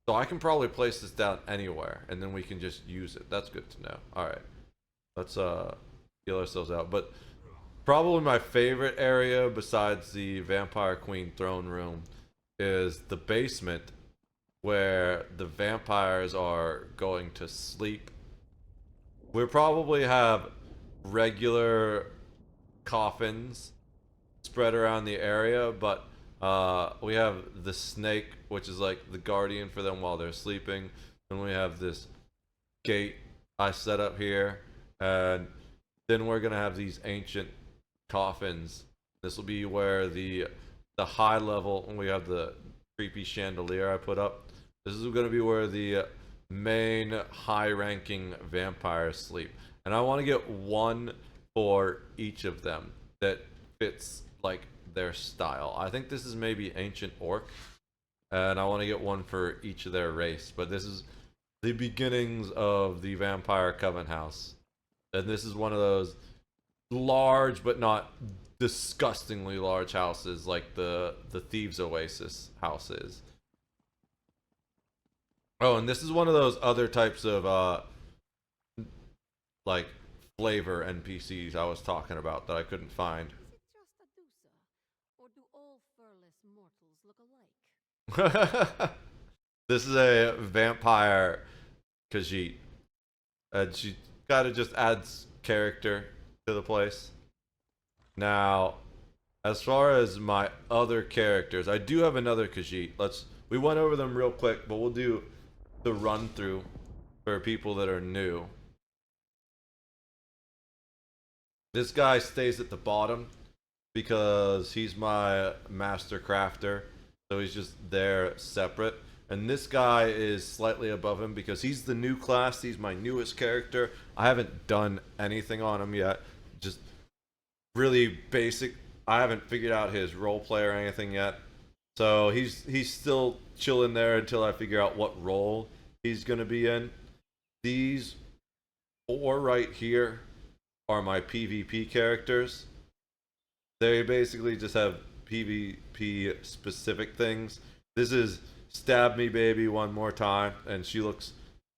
So I can probably place this down anywhere and then we can just use it. That's good to know. Alright. Let's heal ourselves out. But probably my favorite area besides the Vampire Queen throne room is the basement where the vampires are going to sleep. We probably have regular coffins spread around the area, but we have the snake, which is like the guardian for them while they're sleeping. And we have this gate I set up here, and then we're gonna have these ancient coffins. This will be where the high level, and we have the creepy chandelier I put up. This is gonna be where the main high-ranking vampires sleep, and I want to get one for each of them that fits like their style. I think this is maybe ancient orc, and I want to get one for each of their race. But this is the beginnings of the vampire coven house, and this is one of those large but not disgustingly large houses like the thieves oasis house is. Oh, and this is one of those other types of like flavor NPCs I was talking about that I couldn't find. This is a vampire Khajiit, and she kind of just adds character to the place. Now, as far as my other characters, I do have another Khajiit. We went over them real quick, but we'll do the run through for people that are new. This guy stays at the bottom because he's my master crafter, so he's just there separate. And this guy is slightly above him because he's the new class. He's my newest character. I haven't done anything on him yet. Just really basic. I haven't figured out his roleplay or anything yet. So he's still chilling there until I figure out what role he's going to be in. These four right here are my PvP characters. They basically just have PvP specific things. This is Stab Me Baby One More Time, and she looks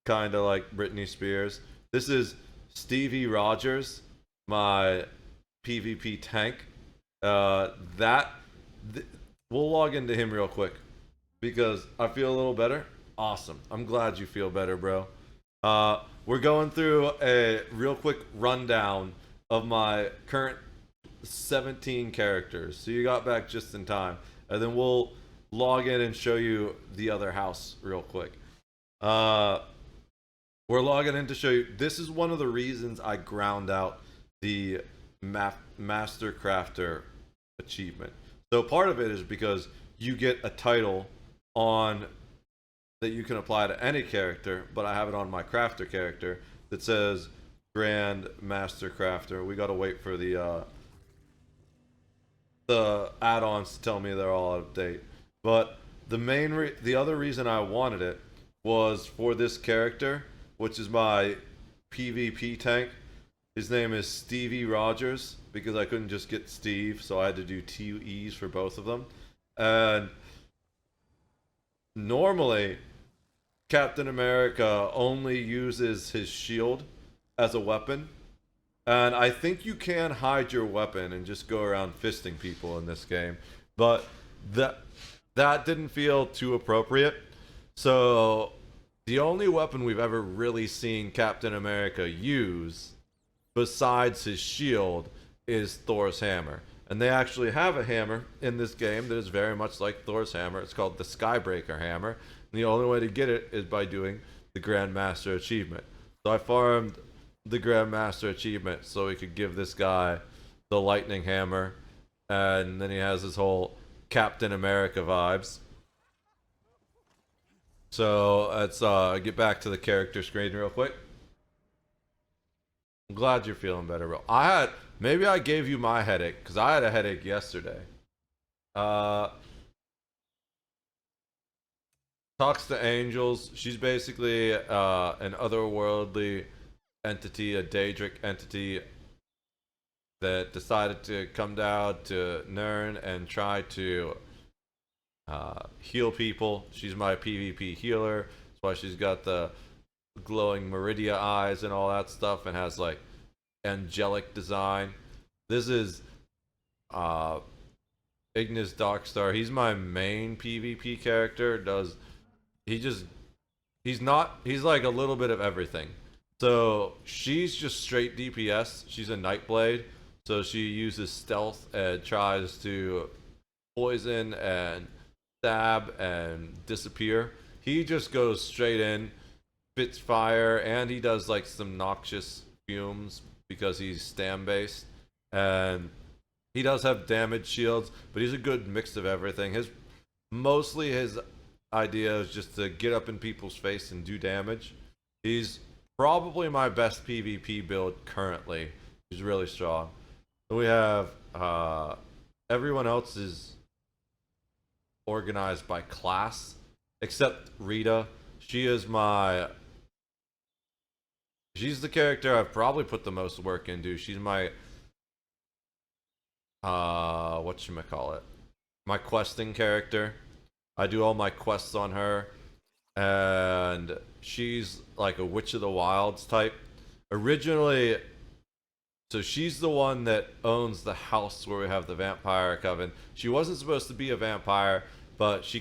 kind of like Britney Spears. This is Stevie Rogers, my PvP tank. We'll log into him real quick because I feel a little better. Awesome. I'm glad you feel better, bro. We're going through a real quick rundown of my current 17 characters. So you got back just in time. And then we'll log in and show you the other house real quick. We're logging in to show you. This is one of the reasons I ground out the Master Crafter achievement. So part of it is because you get a title on that you can apply to any character, but I have it on my crafter character that says Grand Master Crafter. We gotta wait for the add-ons to tell me they're all out of date. But the other reason I wanted it was for this character, which is my PvP tank. His name is Stevie Rogers because I couldn't just get Steve, so I had to do 2 E's for both of them. And normally, Captain America only uses his shield as a weapon. And I think you can hide your weapon and just go around fisting people in this game. But that didn't feel too appropriate. So the only weapon we've ever really seen Captain America use, besides his shield, is Thor's hammer. And they actually have a hammer in this game that is very much like Thor's hammer. It's called the Skybreaker hammer. And the only way to get it is by doing the Grandmaster achievement. So I farmed the Grandmaster achievement so we could give this guy the lightning hammer. And then he has his whole Captain America vibes. So let's get back to the character screen real quick. I'm glad you're feeling better, bro. Maybe I gave you my headache, because I had a headache yesterday. Talks to angels. She's basically an otherworldly entity, a Daedric entity that decided to come down to Nern and try to heal people. She's my PvP healer. That's why she's got the glowing Meridia eyes and all that stuff, and has like angelic design. This is Ignis Darkstar. He's my main PvP character. He's like a little bit of everything. So she's just straight DPS. She's a Nightblade, so she uses stealth and tries to poison and stab and disappear. He just goes straight in, spits fire, and he does like some noxious fumes because he's stam based, and he does have damage shields, but he's a good mix of everything. Mostly his idea is just to get up in people's face and do damage. He's probably my best PvP build currently. He's really strong. We have everyone else is organized by class except Rita. She's the character I've probably put the most work into. She's my whatchamacallit, my questing character. I do all my quests on her, and she's like a Witch of the Wilds type. Originally, so she's the one that owns the house where we have the vampire coven. She wasn't supposed to be a vampire, but she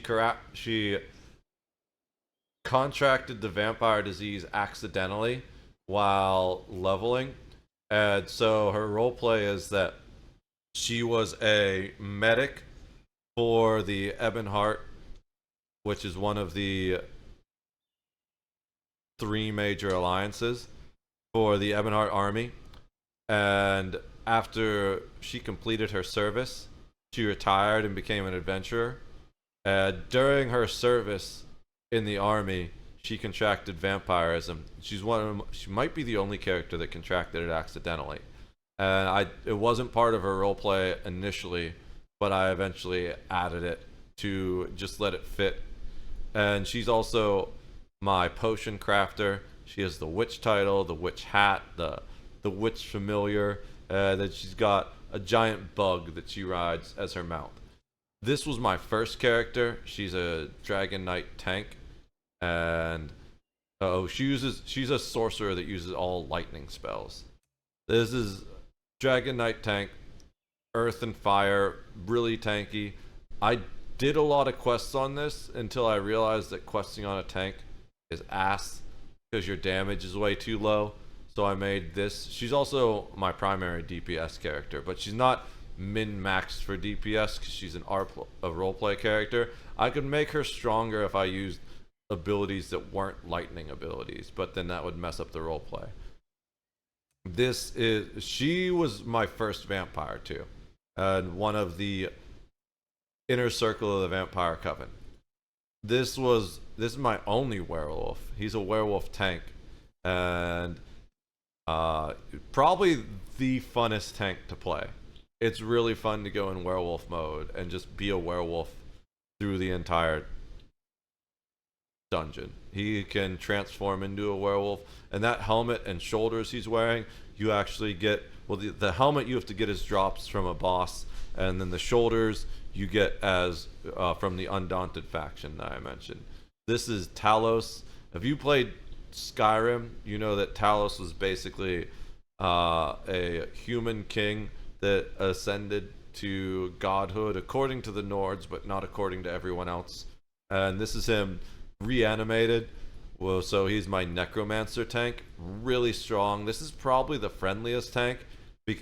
contracted the vampire disease accidentally while leveling. And so her roleplay is that she was a medic for the Ebonheart, which is one of the 3 major alliances for the Ebonheart army. And after she completed her service, she retired and became an adventurer. During her service in the army, she contracted vampirism. She might be the only character that contracted it accidentally. And it wasn't part of her roleplay initially, but I eventually added it to just let it fit. And she's also my potion crafter. She has the witch title, the witch hat, the witch familiar. That she's got a giant bug that she rides as her mount. This was my first character. She's a Dragon Knight tank, and she's a sorcerer that uses all lightning spells. This is Dragon Knight tank, earth and fire, really tanky. I did a lot of quests on this until I realized that questing on a tank is ass because your damage is way too low. So I made this. She's also my primary DPS character, but she's not min-maxed for DPS because she's a roleplay character. I could make her stronger if I used abilities that weren't lightning abilities, but then that would mess up the roleplay. She was my first vampire too, and one of the inner circle of the vampire coven. This is my only werewolf. He's a werewolf tank, and probably the funnest tank to play. It's really fun to go in werewolf mode and just be a werewolf through the entire dungeon. He can transform into a werewolf, and that helmet and shoulders he's wearing, you actually get, well, the helmet you have to get as drops from a boss, and then the shoulders you get as from the Undaunted faction that I mentioned. This is Talos. Have you played Skyrim, you know that Talos was basically a human king that ascended to godhood according to the Nords, but not according to everyone else. And this is him reanimated. Well, so he's my necromancer tank, really strong. This is probably the friendliest tank,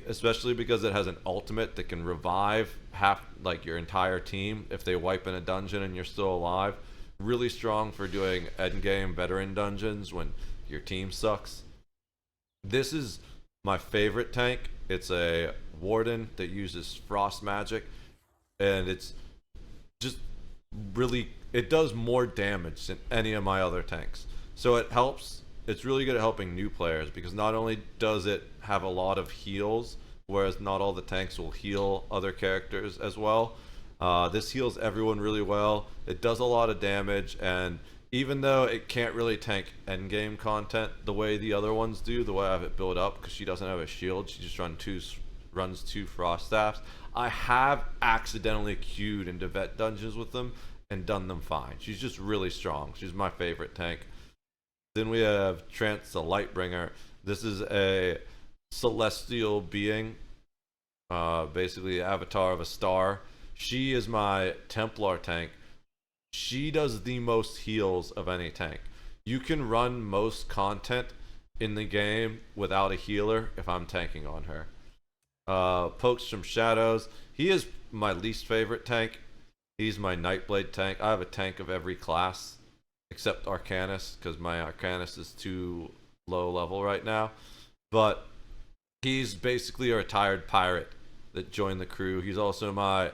especially because it has an ultimate that can revive half, like, your entire team if they wipe in a dungeon and you're still alive. Really strong for doing endgame veteran dungeons when your team sucks. This is my favorite tank. It's a warden that uses frost magic, and it's just really, it does more damage than any of my other tanks. So it helps, it's really good at helping new players, because not only does it have a lot of heals, whereas not all the tanks will heal other characters as well. This heals everyone really well. It does a lot of damage, and even though it can't really tank endgame content the way the other ones do, the way I have it built up, because she doesn't have a shield, she just runs two frost staffs. I have accidentally queued into vet dungeons with them and done them fine. She's just really strong. She's my favorite tank. Then we have Trance the Lightbringer. This is a celestial being, basically the avatar of a star. She is my Templar tank. She does the most heals of any tank. You can run most content in the game without a healer if I'm tanking on her. Pokes from Shadows. He is my least favorite tank. He's my Nightblade tank. I have a tank of every class except Arcanus, because my Arcanus is too low level right now. But he's basically a retired pirate that joined the crew. He's also my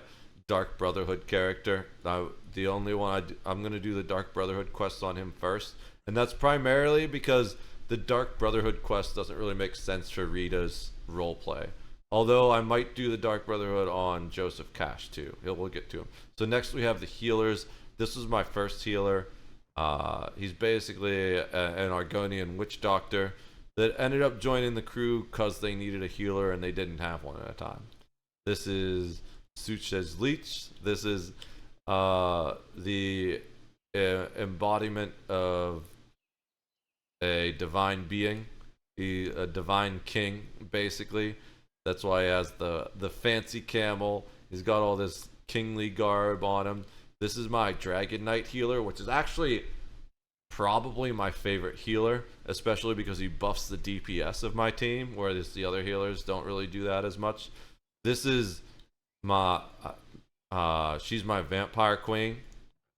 Dark Brotherhood character. The only one I'm going to do the Dark Brotherhood quest on him first. And that's primarily because the Dark Brotherhood quest doesn't really make sense for Rita's roleplay. Although I might do the Dark Brotherhood on Joseph Cash too. We'll get to him. So next we have the healers. This was my first healer. He's basically an Argonian witch doctor that ended up joining the crew because they needed a healer and they didn't have one at a time. This is Such's Leech. This is the embodiment of a divine being, a divine king, basically. That's why he has the fancy camel. He's got all this kingly garb on him. This is my Dragon Knight healer, which is actually probably my favorite healer, especially because he buffs the DPS of my team, whereas the other healers don't really do that as much. This is my she's my vampire queen.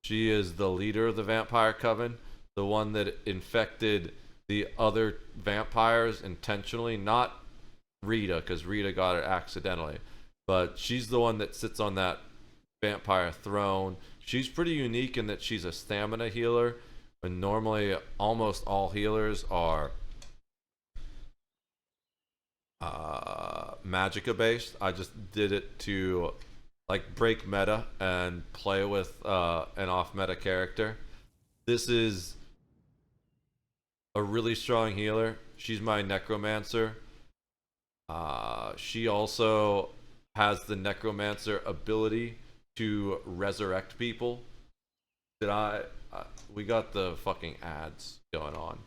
She is the leader of the vampire coven, the one that infected the other vampires intentionally, not Rita, because Rita got it accidentally, but she's the one that sits on that vampire throne. She's pretty unique in that she's a stamina healer, and normally almost all healers are magicka based. I just did it to like break meta and play with an off meta character. This is a really strong healer. She's my necromancer. She also has the necromancer ability to resurrect people. We got the fucking ads going on.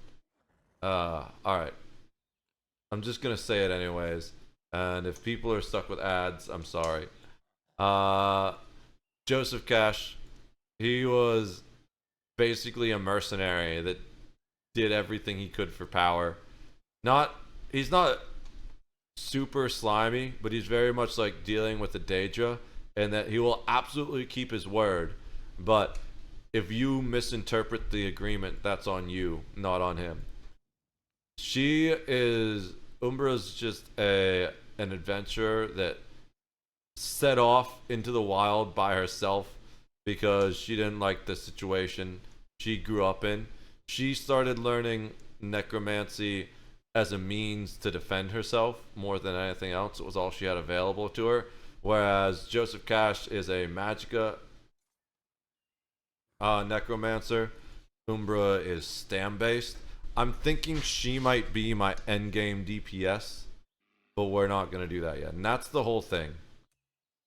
Alright. I'm just gonna say it anyways. And if people are stuck with ads, I'm sorry. Joseph Cash, he was basically a mercenary that did everything he could for power. He's not super slimy, but he's very much like dealing with the Daedra, and that he will absolutely keep his word, but if you misinterpret the agreement, that's on you, not on him. Umbra's just an adventurer that set off into the wild by herself because she didn't like the situation she grew up in. She started learning necromancy as a means to defend herself more than anything else. It was all she had available to her. Whereas Joseph Cash is a magicka necromancer. Umbra is stam based. I'm thinking she might be my endgame DPS, but we're not going to do that yet. And that's the whole thing.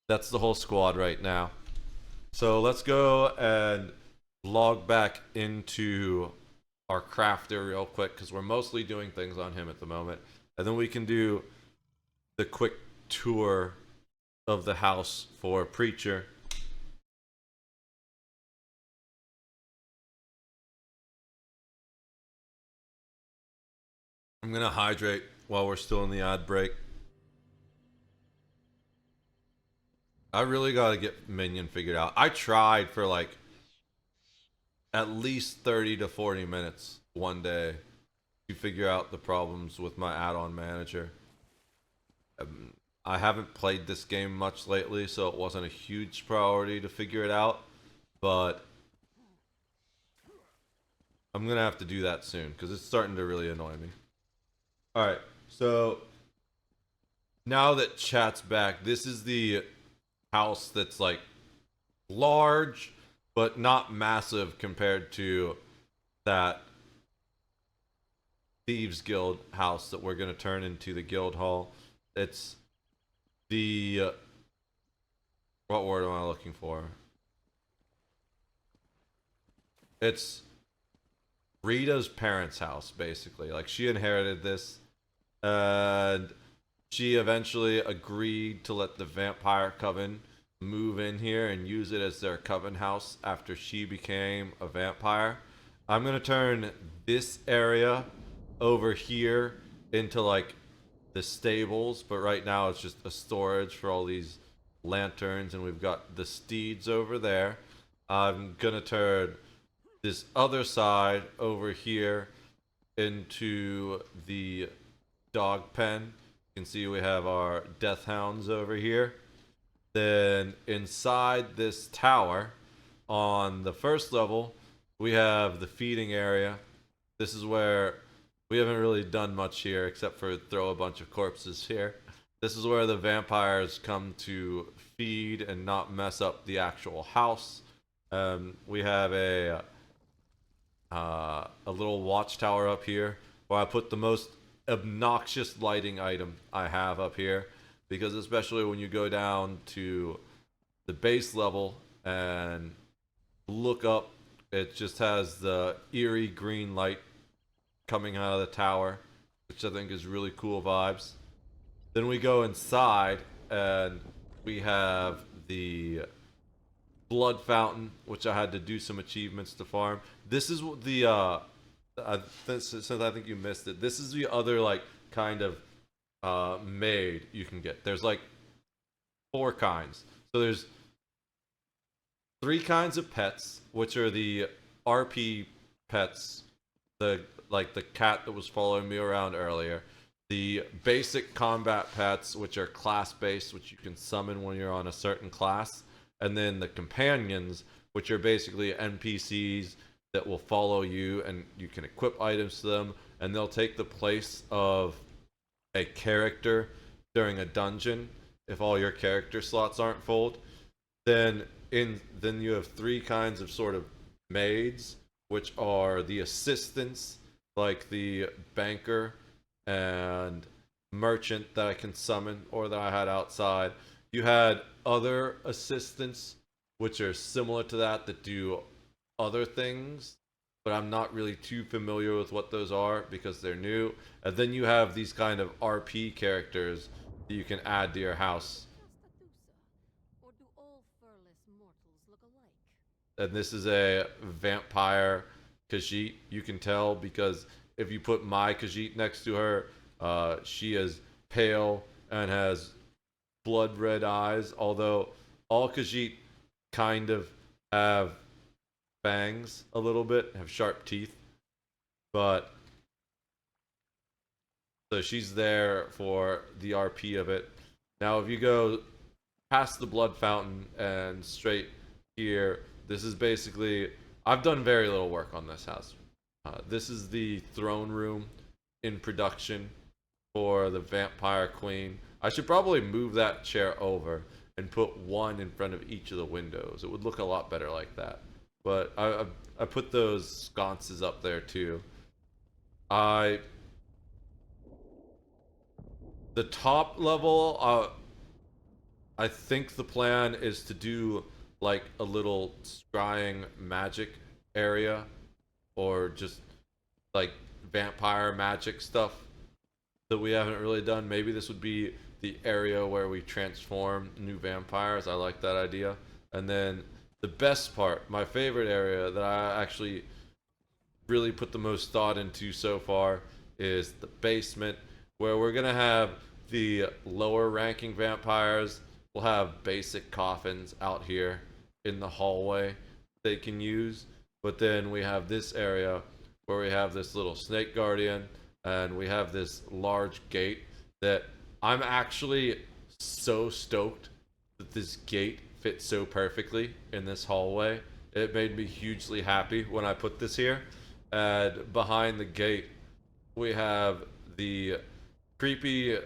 That's the whole squad right now. So let's go and log back into our crafter real quick because we're mostly doing things on him at the moment. And then we can do the quick tour of the house for Preacher. I'm going to hydrate while we're still in the ad break. I really got to get Minion figured out. I tried for like at least 30 to 40 minutes one day to figure out the problems with my add-on manager. I haven't played this game much lately, so it wasn't a huge priority to figure it out, but I'm gonna have to do that soon because it's starting to really annoy me. Alright, so now that chat's back, this is the house that's like large but not massive compared to that Thieves Guild house that we're going to turn into the guild hall. It's the what word am I looking for? It's Rita's parents' house, basically. Like, she inherited this, and she eventually agreed to let the Vampire Coven move in here and use it as their coven house after she became a vampire. I'm gonna turn this area over here into like the stables, but right now it's just a storage for all these lanterns, and we've got the steeds over there. I'm gonna turn this other side over here into the dog pen. You can see we have our death hounds over here. Then inside this tower on the first level, we have the feeding area. This is where we haven't really done much here except for throw a bunch of corpses here. This is where the vampires come to feed and not mess up the actual house. We have a little watchtower up here where I put the most obnoxious lighting item I have up here, because especially when you go down to the base level and look up, it just has the eerie green light coming out of the tower, which I think is really cool vibes. Then we go inside and we have the blood fountain, which I had to do some achievements to farm. This is the since I think you missed it, this is the other like kind of maid you can get. There's like 4 kinds. So there's 3 kinds of pets, which are the RP pets, the cat that was following me around earlier. The basic combat pets, which are class based, which you can summon when you're on a certain class, and then the companions, which are basically NPCs that will follow you, and you can equip items to them, and they'll take the place of a character during a dungeon if all your character slots aren't full. Then you have 3 kinds of sort of maids, which are the assistants, like the banker and merchant that I can summon or that I had outside. You had other assistants, which are similar to that do other things, but I'm not really too familiar with what those are because they're new. And then you have these kind of RP characters that you can add to your house. And this is a vampire Khajiit. You can tell because if you put my Khajiit next to her, she is pale and has blood red eyes, although all Khajiit kind of have fangs a little bit, have sharp teeth. But so she's there for the RP of it. Now if you go past the blood fountain and straight here, this is basically, I've done very little work on this house. This is the throne room in production for the Vampire Queen. I should probably move that chair over and put one in front of each of the windows. It would look a lot better like that. But I put those sconces up there too. The top level, I think the plan is to do like a little scrying magic area, or just like vampire magic stuff that we haven't really done. Maybe this would be the area where we transform new vampires. I like that idea. And then the best part, my favorite area that I actually really put the most thought into so far is the basement, where we're gonna have the lower ranking vampires will have basic coffins out here in the hallway they can use. But then we have this area where we have this little snake guardian, and we have this large gate that I'm actually so stoked that this gate fits so perfectly in this hallway. It made me hugely happy when I put this here. And behind the gate, we have the creepy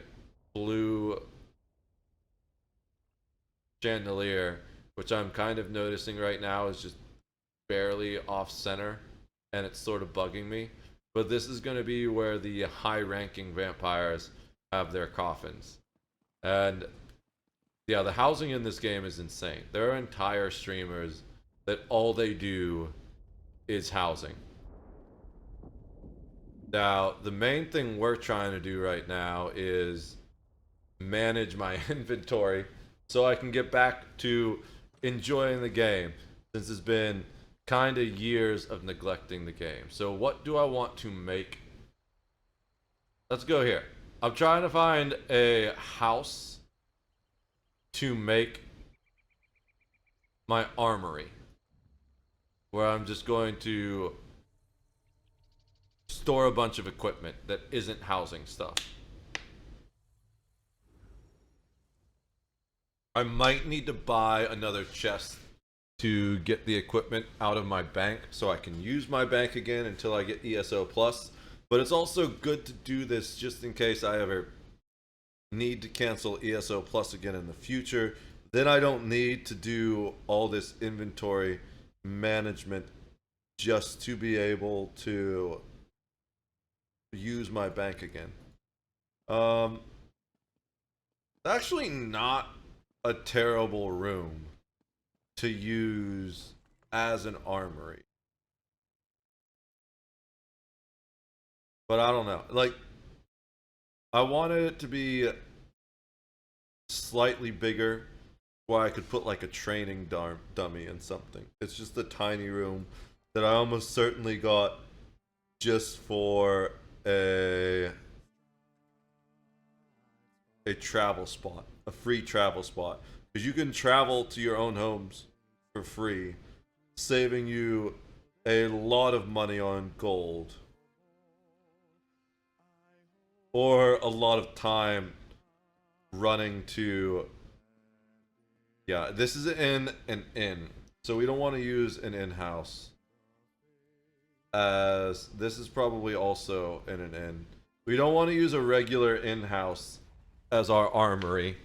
blue chandelier, which I'm kind of noticing right now is just barely off center, and it's sort of bugging me. But this is going to be where the high-ranking vampires have their coffins. And yeah, the housing in this game is insane. There are entire streamers that all they do is housing. Now, the main thing we're trying to do right now is manage my inventory so I can get back to enjoying the game, since it's been kind of years of neglecting the game. So what do I want to make? Let's go here. I'm trying to find a house to make my armory, where I'm just going to store a bunch of equipment that isn't housing stuff. I might need to buy another chest to get the equipment out of my bank so I can use my bank again until I get ESO plus. But it's also good to do this just in case I ever need to cancel ESO plus again in the future. Then I don't need to do all this inventory management just to be able to use my bank again. Actually not a terrible room to use as an armory. But I don't know. Like, I wanted it to be slightly bigger where I could put like a training dummy and something. It's just a tiny room that I almost certainly got just for a travel spot, a free travel spot. Because you can travel to your own homes for free, saving you a lot of money on gold. Or a lot of time running to... Yeah, this is in an inn. So we don't want to use an in-house, as this is probably also in an inn. We don't want to use a regular in-house as our armory,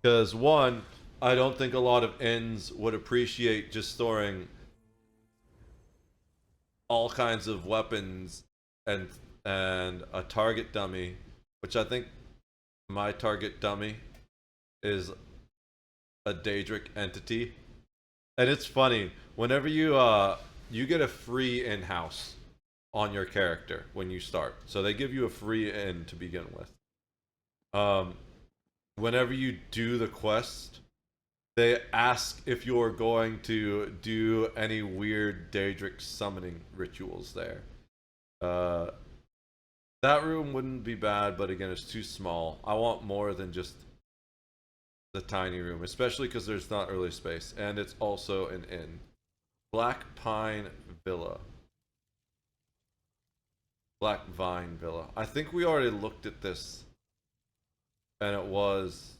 because one, I don't think a lot of inns would appreciate just storing all kinds of weapons and a target dummy, which I think my target dummy is a Daedric entity. And it's funny, whenever you get a free in-house on your character when you start. So they give you a free in to begin with. Whenever you do the quest, they ask if you're going to do any weird Daedric summoning rituals there. That room wouldn't be bad, but again, it's too small. I want more than just the tiny room, especially because there's not really space, and it's also an inn. Black Pine Villa. Black Vine Villa. I think we already looked at this, and it was...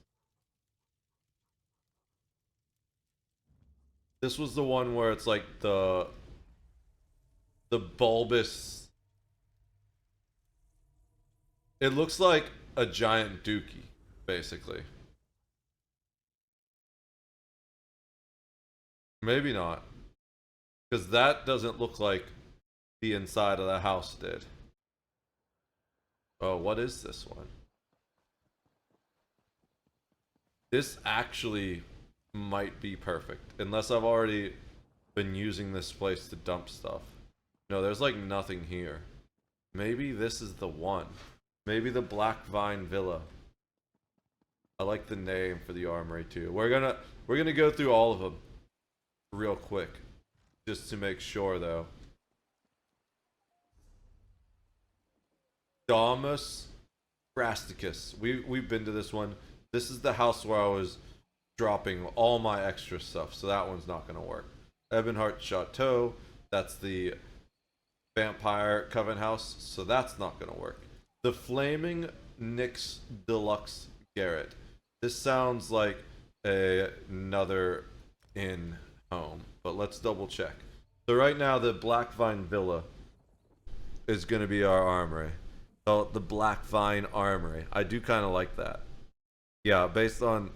This was the one where it's like the bulbous... It looks like a giant dookie, basically. Maybe not. Because that doesn't look like the inside of the house did. Oh, what is this one? This actually might be perfect. Unless I've already been using this place to dump stuff. No, there's like nothing here. Maybe this is the one. Maybe the Black Vine Villa. I like the name for the armory too. We're gonna go through all of them real quick, just to make sure though. Domus Brasticus. We've been to this one. This is the house where I was dropping all my extra stuff, so that one's not gonna work. Ebonheart Chateau. That's the Vampire Coven house, so that's not gonna work. The Flaming Nyx Deluxe Garret. This sounds like another inn home, but let's double check. So right now the Black Vine Villa is going to be our armory. So the Black Vine Armory. I do kind of like that. Yeah, based on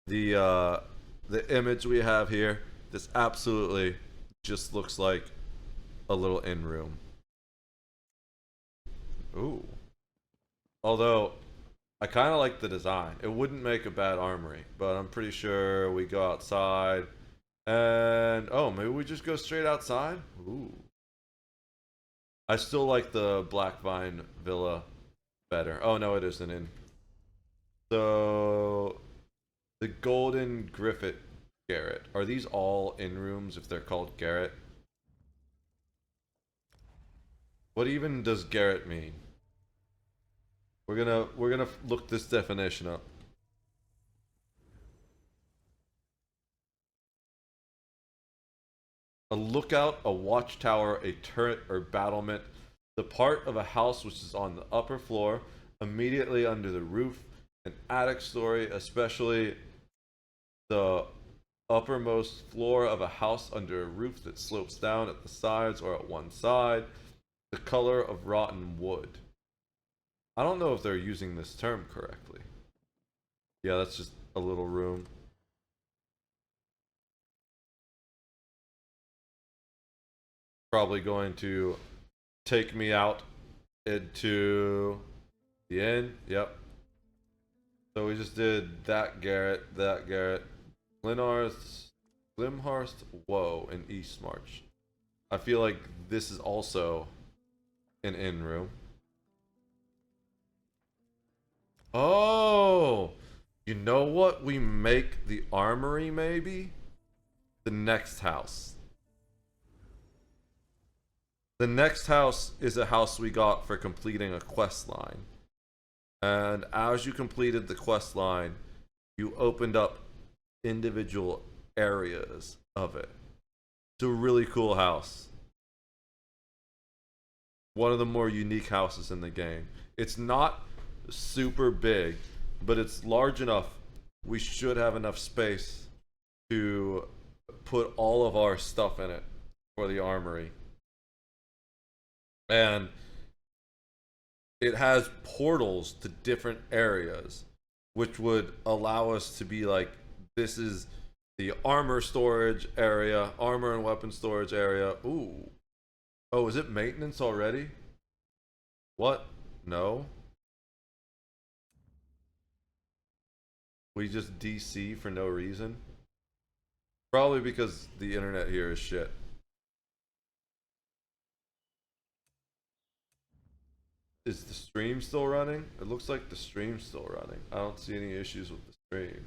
the image we have here, this absolutely just looks like a little inn room. Ooh. Although I kind of like the design. It wouldn't make a bad armory, but I'm pretty sure we go outside and oh, maybe we just go straight outside? Ooh. I still like the Black Vine Villa better. Oh no, it is an inn. So the Golden Griffith Garret. Are these all inn rooms if they're called Garret? What even does Garret mean? We're gonna look this definition up. A lookout, a watchtower, a turret or battlement, the part of a house which is on the upper floor, immediately under the roof, an attic story, especially the uppermost floor of a house under a roof that slopes down at the sides or at one side, the color of rotten wood. I don't know if they're using this term correctly. Yeah, that's just a little room. Probably going to take me out into the inn. Yep. So we just did that Garret, Glimharst, Woe, and East March. I feel like this is also an inn room. Oh, you know what? We make the armory maybe? The next house. The next house is a house we got for completing a quest line. And as you completed the quest line, you opened up individual areas of it. It's a really cool house. One of the more unique houses in the game. It's not super big, but it's large enough. We should have enough space to put all of our stuff in it for the armory. And it has portals to different areas, which would allow us to be like, this is the armor storage area, armor and weapon storage area. Ooh. Oh, is it maintenance already? What? No. We just DC for no reason? Probably because the internet here is shit. Is the stream still running? It looks like the stream's still running. I don't see any issues with the stream.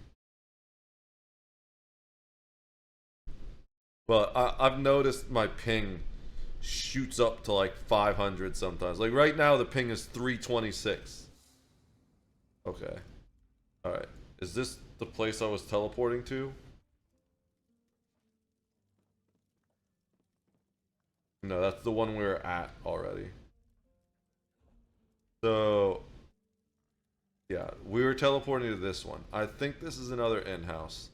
Well, I've noticed my ping shoots up to like 500 sometimes. Like right now the ping is 326. Okay. Alright. Is this the place I was teleporting to? No, that's the one we were at already. So, yeah, we were teleporting to this one. I think this is another in-house.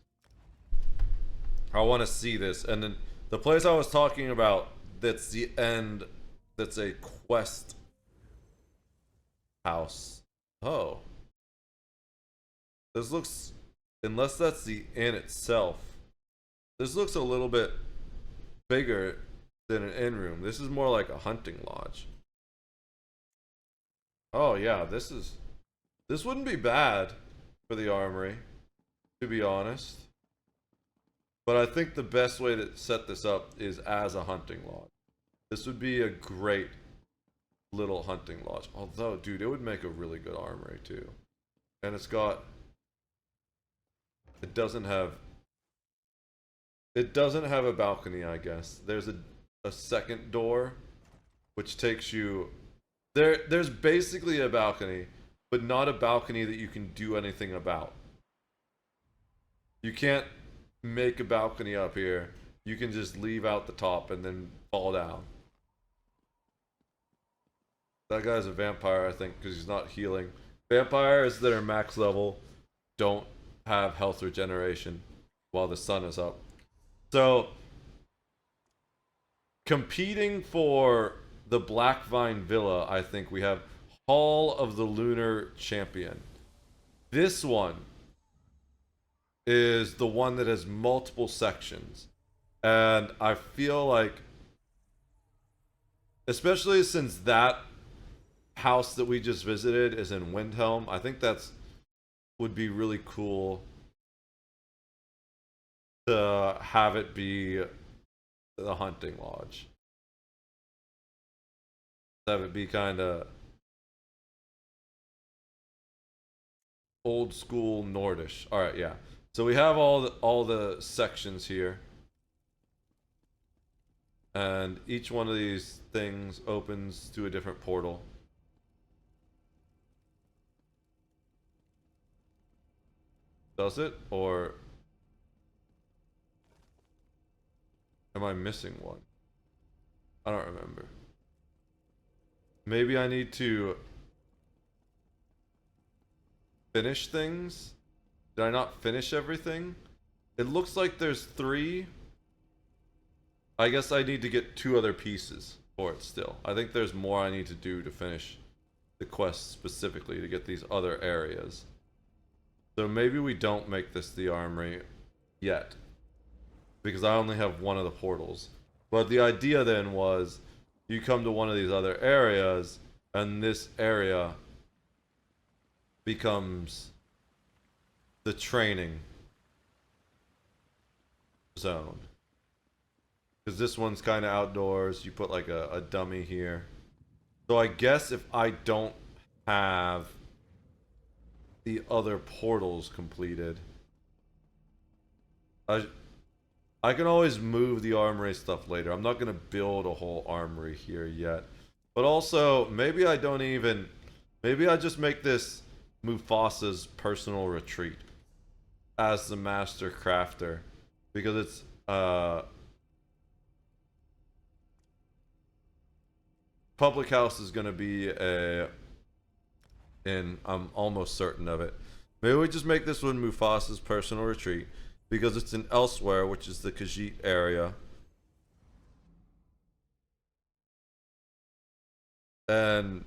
I want to see this. And then the place I was talking about, that's the end, that's a quest house. Oh. This looks, unless that's the inn itself, this looks a little bit bigger than an inn room. This is more like a hunting lodge. Oh yeah, this wouldn't be bad for the armory, to be honest. But I think the best way to set this up is as a hunting lodge. This would be a great little hunting lodge. Although, dude, it would make a really good armory too. And it's got... It doesn't have a balcony, I guess. There's a second door, which takes you... There's basically a balcony, but not a balcony that you can do anything about. You can't make a balcony up here. You can just leave out the top and then fall down. That guy's a vampire, I think, because he's not healing. Vampires that are max level don't have health regeneration while the sun is up. So, competing for the Black Vine Villa, I think we have Hall of the Lunar Champion. This one is the one that has multiple sections. And I feel like, especially since that house that we just visited is in Windhelm, I think that's would be really cool to have it be the hunting lodge. Have it be kind of old school Nordish. All right, yeah. So we have all the sections here, and each one of these things opens to a different portal. Does it, or am I missing one? I don't remember. Maybe I need to finish things? Did I not finish everything? It looks like there's 3. I guess I need to get 2 other pieces for it still. I think there's more I need to do to finish the quest specifically to get these other areas. So maybe we don't make this the armory yet, because I only have one of the portals. But the idea then was you come to one of these other areas, and this area becomes the training zone. Because this one's kind of outdoors. You put like a dummy here. So I guess if I don't have the other portals completed, I can always move the armory stuff later. I'm not going to build a whole armory here yet. But also, maybe I don't even... Maybe I just make this Mufasa's personal retreat as the master crafter. Because it's... Public house is going to be I'm almost certain of it. Maybe we just make this one Mufasa's personal retreat, because it's in Elsewhere, which is the Khajiit area. And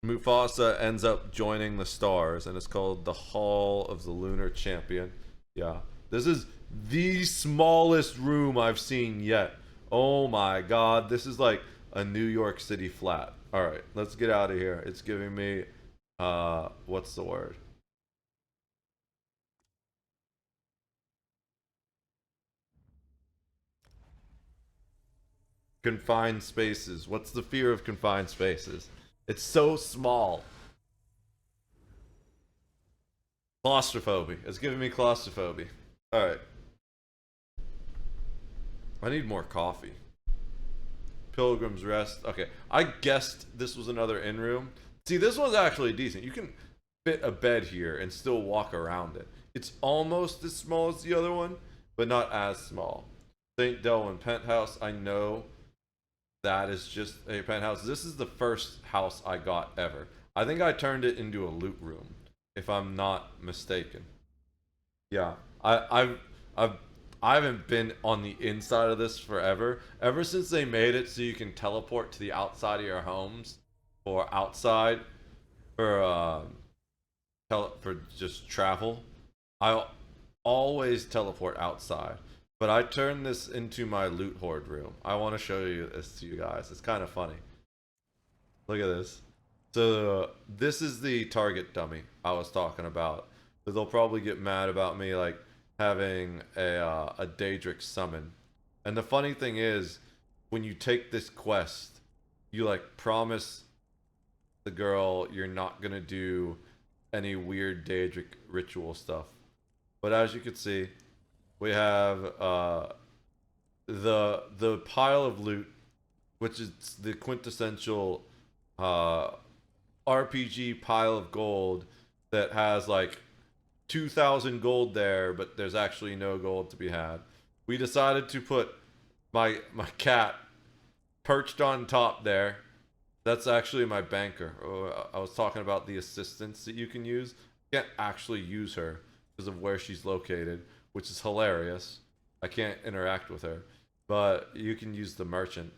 Mufasa ends up joining the stars, and it's called the Hall of the Lunar Champion. Yeah. This is the smallest room I've seen yet. Oh my god, this is like a New York City flat. Alright, let's get out of here. It's giving me, what's the word? Confined spaces. What's the fear of confined spaces? It's so small. Claustrophobia. It's giving me claustrophobia. Alright. I need more coffee. Pilgrim's Rest. Okay, I guessed this was another inn room. See, this one's actually decent. You can fit a bed here and still walk around it. It's almost as small as the other one, but not as small. St. Delwyn Penthouse. I know that is just a penthouse. This is the first house I got ever. I think I turned it into a loot room, if I'm not mistaken. Yeah, I haven't been on the inside of this forever. Ever since they made it so you can teleport to the outside of your homes, or outside for just travel, I always teleport outside. But I turned this into my loot hoard room. I want to show you this to you guys. It's kind of funny. Look at this. So this is the target dummy I was talking about. But they'll probably get mad about me like having a Daedric summon. And the funny thing is, when you take this quest, you like promise the girl you're not gonna do any weird Daedric ritual stuff. But as you can see, we have the pile of loot, which is the quintessential RPG pile of gold that has like 2,000 gold there, but there's actually no gold to be had. We decided to put my cat perched on top there. That's actually my banker. I was talking about the assistants that you can use. You can't actually use her because of where she's located, which is hilarious. I can't interact with her, but you can use the merchant.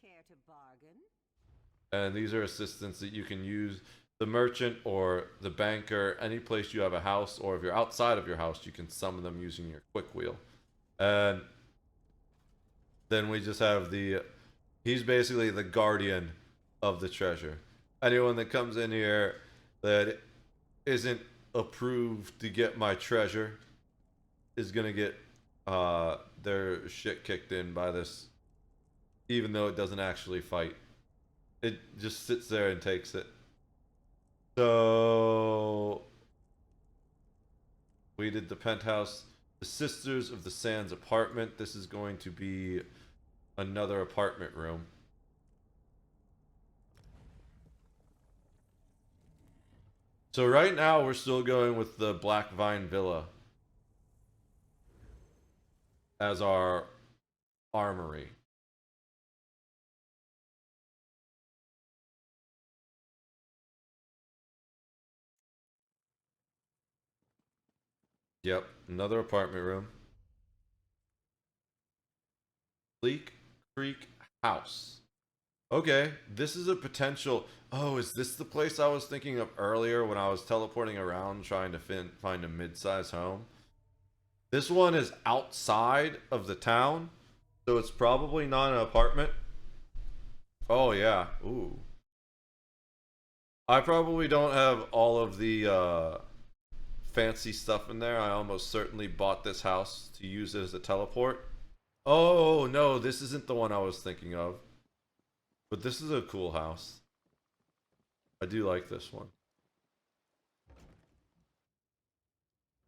Care to bargain? And these are assistants that you can use. The merchant or the banker, any place you have a house, or if you're outside of your house, you can summon them using your quick wheel. And then we just have he's basically the guardian of the treasure. Anyone that comes in here that isn't approved to get my treasure is gonna get their shit kicked in by this, even though it doesn't actually fight. It just sits there and takes it. So we did the penthouse, the Sisters of the Sands apartment. This is going to be another apartment room. So right now we're still going with the Black Vine Villa as our armory. Yep, another apartment room. Bleak Creek House. Okay, this is a potential... Oh, is this the place I was thinking of earlier when I was teleporting around trying to find a mid-size home? This one is outside of the town, so it's probably not an apartment. Oh, yeah. Ooh. I probably don't have all of the fancy stuff in there. I almost certainly bought this house to use it as a teleport. Oh, no, this isn't the one I was thinking of. But this is a cool house. I do like this one.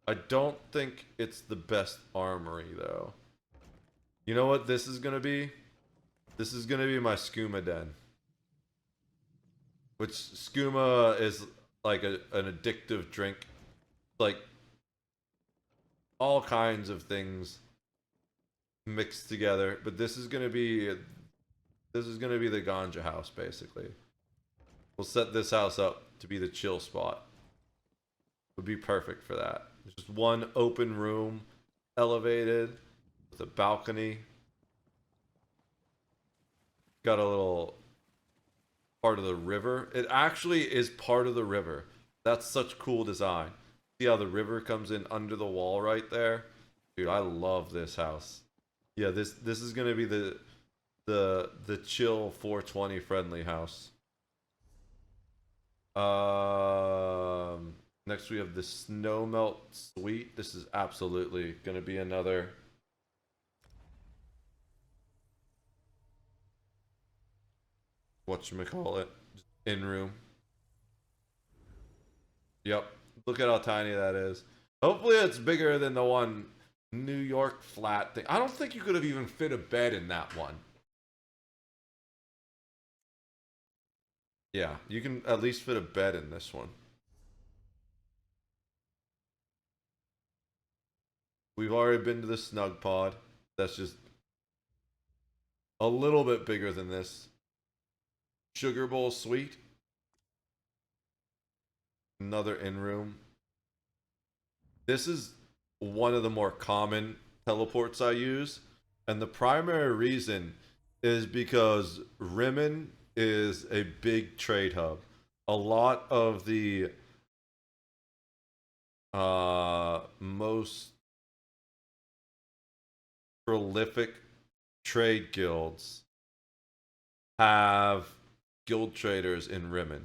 I don't think it's the best armory, though. You know what this is going to be? This is going to be my skooma den. Which, skooma is like an addictive drink. Like, all kinds of things mixed together. But this is going to be the ganja house, basically. We'll set this house up to be the chill spot. Would be perfect for that. There's just one open room, elevated, with a balcony. Got a little part of the river. It actually is part of the river. That's such cool design. See how the river comes in under the wall right there? Dude, I love this house. Yeah, this is gonna be the chill 420 friendly house. Next we have the Snowmelt Suite. This is absolutely gonna be another whatchamacallit, in room. Yep, look at how tiny that is. Hopefully it's bigger than the one New York flat thing. I don't think you could have even fit a bed in that one. Yeah, you can at least fit a bed in this one. We've already been to the Snug Pod. That's just a little bit bigger than this. Sugar Bowl Suite. Another in-room. This is one of the more common teleports I use. And the primary reason is because Rimmen is a big trade hub. A lot of the most prolific trade guilds have guild traders in Rimmen.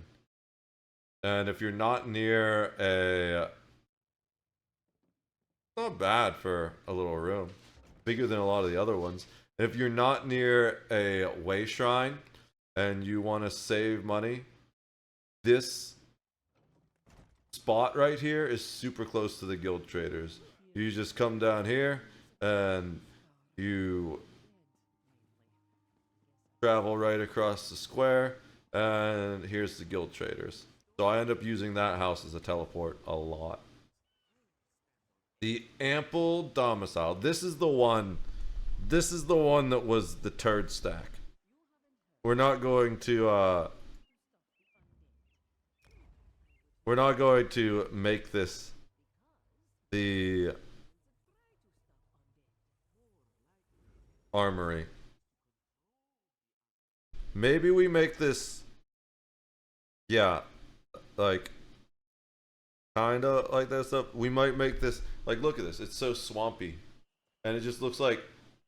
And if you're not near not bad for a little room. Bigger than a lot of the other ones. If you're not near a way shrine and you want to save money, this spot right here is super close to the guild traders. You just come down here and you travel right across the square, and here's the guild traders. So I end up using that house as a teleport a lot. The ample domicile. This is the one that was the turd stack. We're not going to make this the armory. Maybe we make this, yeah, like kind of like that stuff. We might make this, like, look at this. It's so swampy, and it just looks like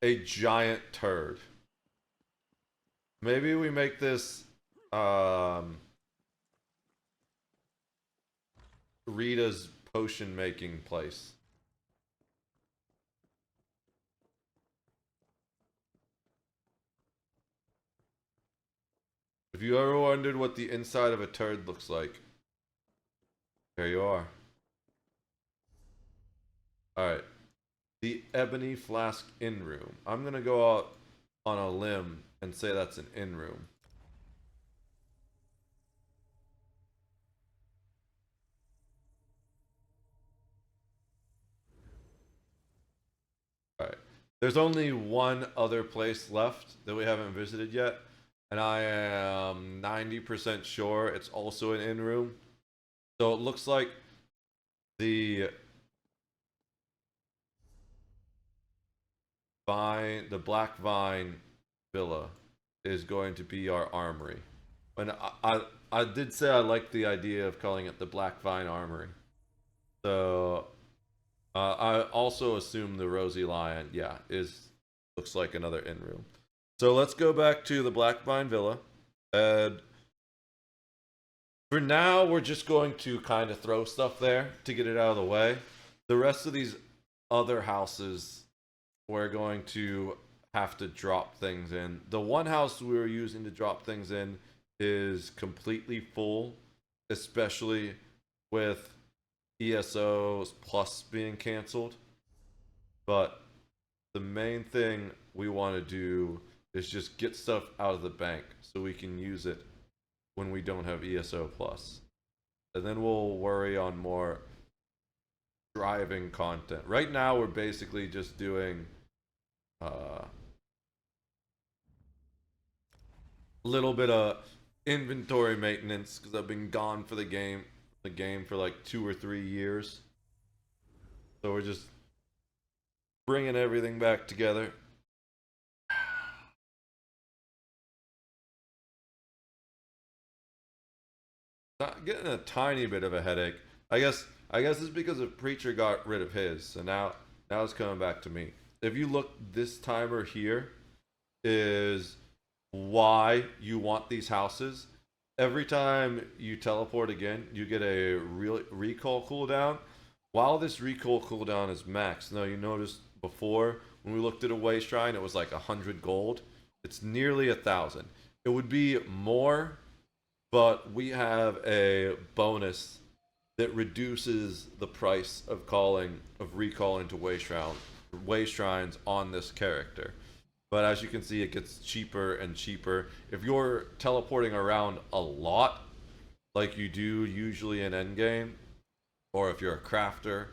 a giant turd. Maybe we make this Rita's potion making place. If you ever wondered what the inside of a turd looks like, there you are. Alright. The Ebony Flask Inn Room. I'm gonna go out on a limb and say that's an inn room. Alright. There's only one other place left that we haven't visited yet, and I am 90% sure it's also an inn room. So it looks like the Black Vine Villa is going to be our armory. And I did say I like the idea of calling it the Black Vine Armory. So I also assume the Rosy Lion, yeah, looks like another inn room. So let's go back to the Black Vine Villa, and for now we're just going to kind of throw stuff there to get it out of the way. The rest of these other houses, we're going to have to drop things in. The one house we were using to drop things in is completely full, especially with ESO Plus being canceled. But the main thing we want to do is just get stuff out of the bank so we can use it when we don't have ESO Plus. And then we'll worry on more driving content. Right now we're basically just doing a little bit of inventory maintenance because I've been gone for the game for like 2 or 3 years. So we're just bringing everything back together. Not getting a tiny bit of a headache. I guess it's because the preacher got rid of his, so now it's coming back to me. If you look, this timer here is why you want these houses. Every time you teleport again, you get a recall cooldown. While this recall cooldown is maxed, now you noticed before when we looked at a way shrine, it was like 100 gold. It's nearly 1,000. It would be more, but we have a bonus that reduces the price of recalling to way shrines on this character. But as you can see, it gets cheaper and cheaper. If you're teleporting around a lot, like you do usually in endgame, or if you're a crafter,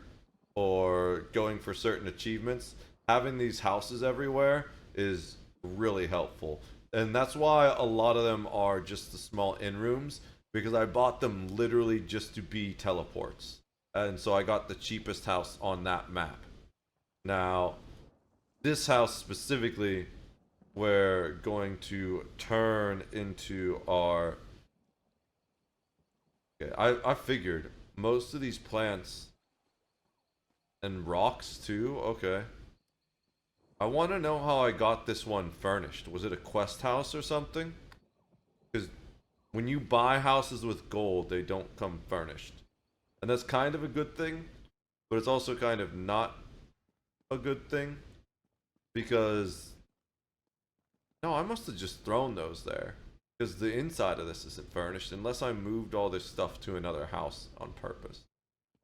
or going for certain achievements, having these houses everywhere is really helpful. And that's why a lot of them are just the small inn rooms, because I bought them literally just to be teleports. And so I got the cheapest house on that map. Now, this house specifically, we're going to turn into our... Okay, I figured most of these plants and rocks too, okay. I want to know how I got this one furnished. Was it a quest house or something? Because when you buy houses with gold, they don't come furnished. And that's kind of a good thing, but it's also kind of not a good thing, because No, I must have just thrown those there. Because the inside of this isn't furnished unless I moved all this stuff to another house on purpose.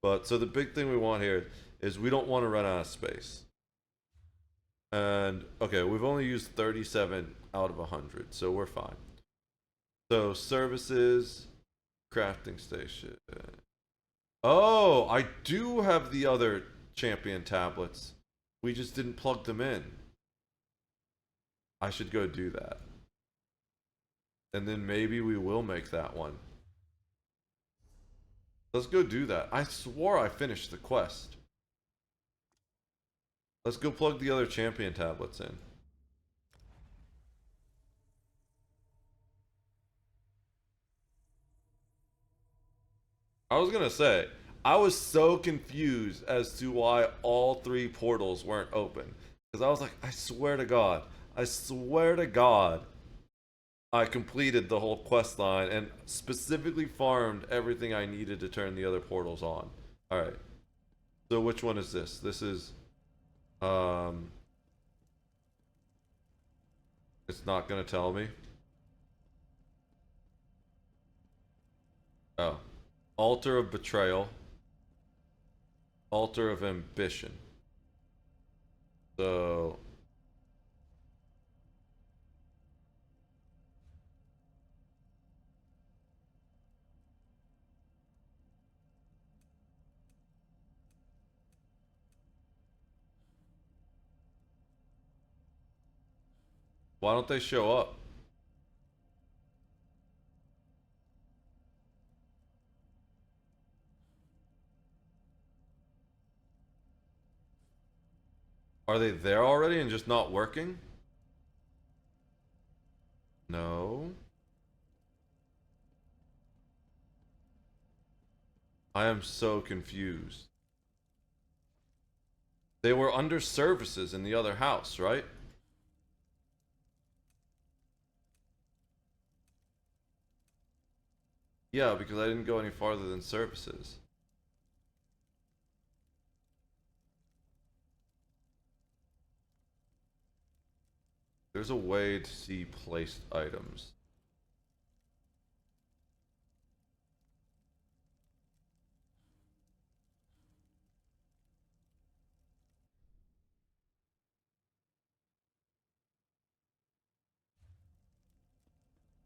But so the big thing we want here is we don't want to run out of space. And okay, we've only used 37 out of 100, so we're fine. So services, crafting station. Oh, I do have the other champion tablets. We just didn't plug them in. I should go do that. And then maybe we will make that one. Let's go do that. I swore I finished the quest. Let's go plug the other champion tablets in. I was gonna say, I was so confused as to why all 3 portals weren't open. Because I was like, I swear to God, I completed the whole quest line and specifically farmed everything I needed to turn the other portals on. Alright. So which one is this? This is... It's not gonna tell me. Oh. Altar of Betrayal. Altar of Ambition. So... Why don't they show up? Are they there already and just not working? No. I am so confused. They were under services in the other house, right? Yeah, because I didn't go any farther than services. There's a way to see placed items.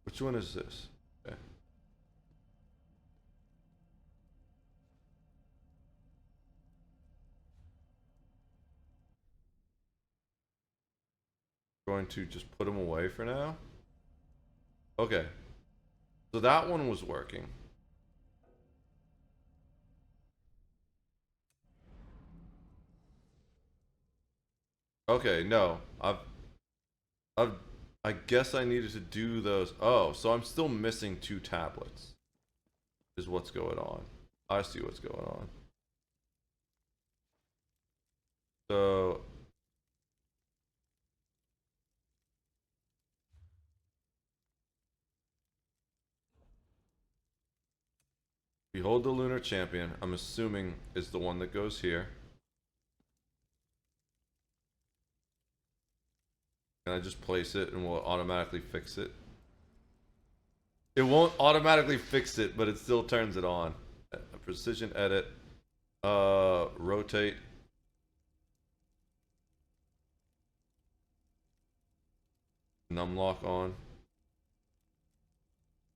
Which one is this? Okay. Going to just put them away for now. Okay. So that one was working. Okay, no. I guess I needed to do those. Oh, so I'm still missing 2 tablets. Is what's going on. I see what's going on. So behold the lunar champion, I'm assuming is the one that goes here. Can I just place it and will it automatically fix it? It won't automatically fix it, but it still turns it on. Precision edit. Rotate. Numlock on.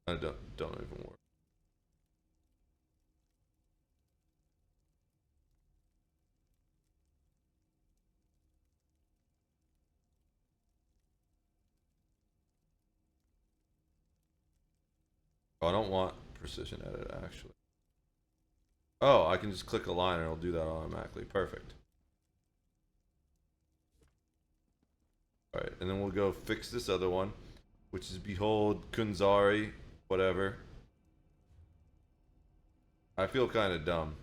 I don't even work. Oh, I don't want precision edit actually. Oh, I can just click a line and it'll do that automatically. Perfect. Alright, and then we'll go fix this other one, which is behold Kunzari, whatever. I feel kind of dumb.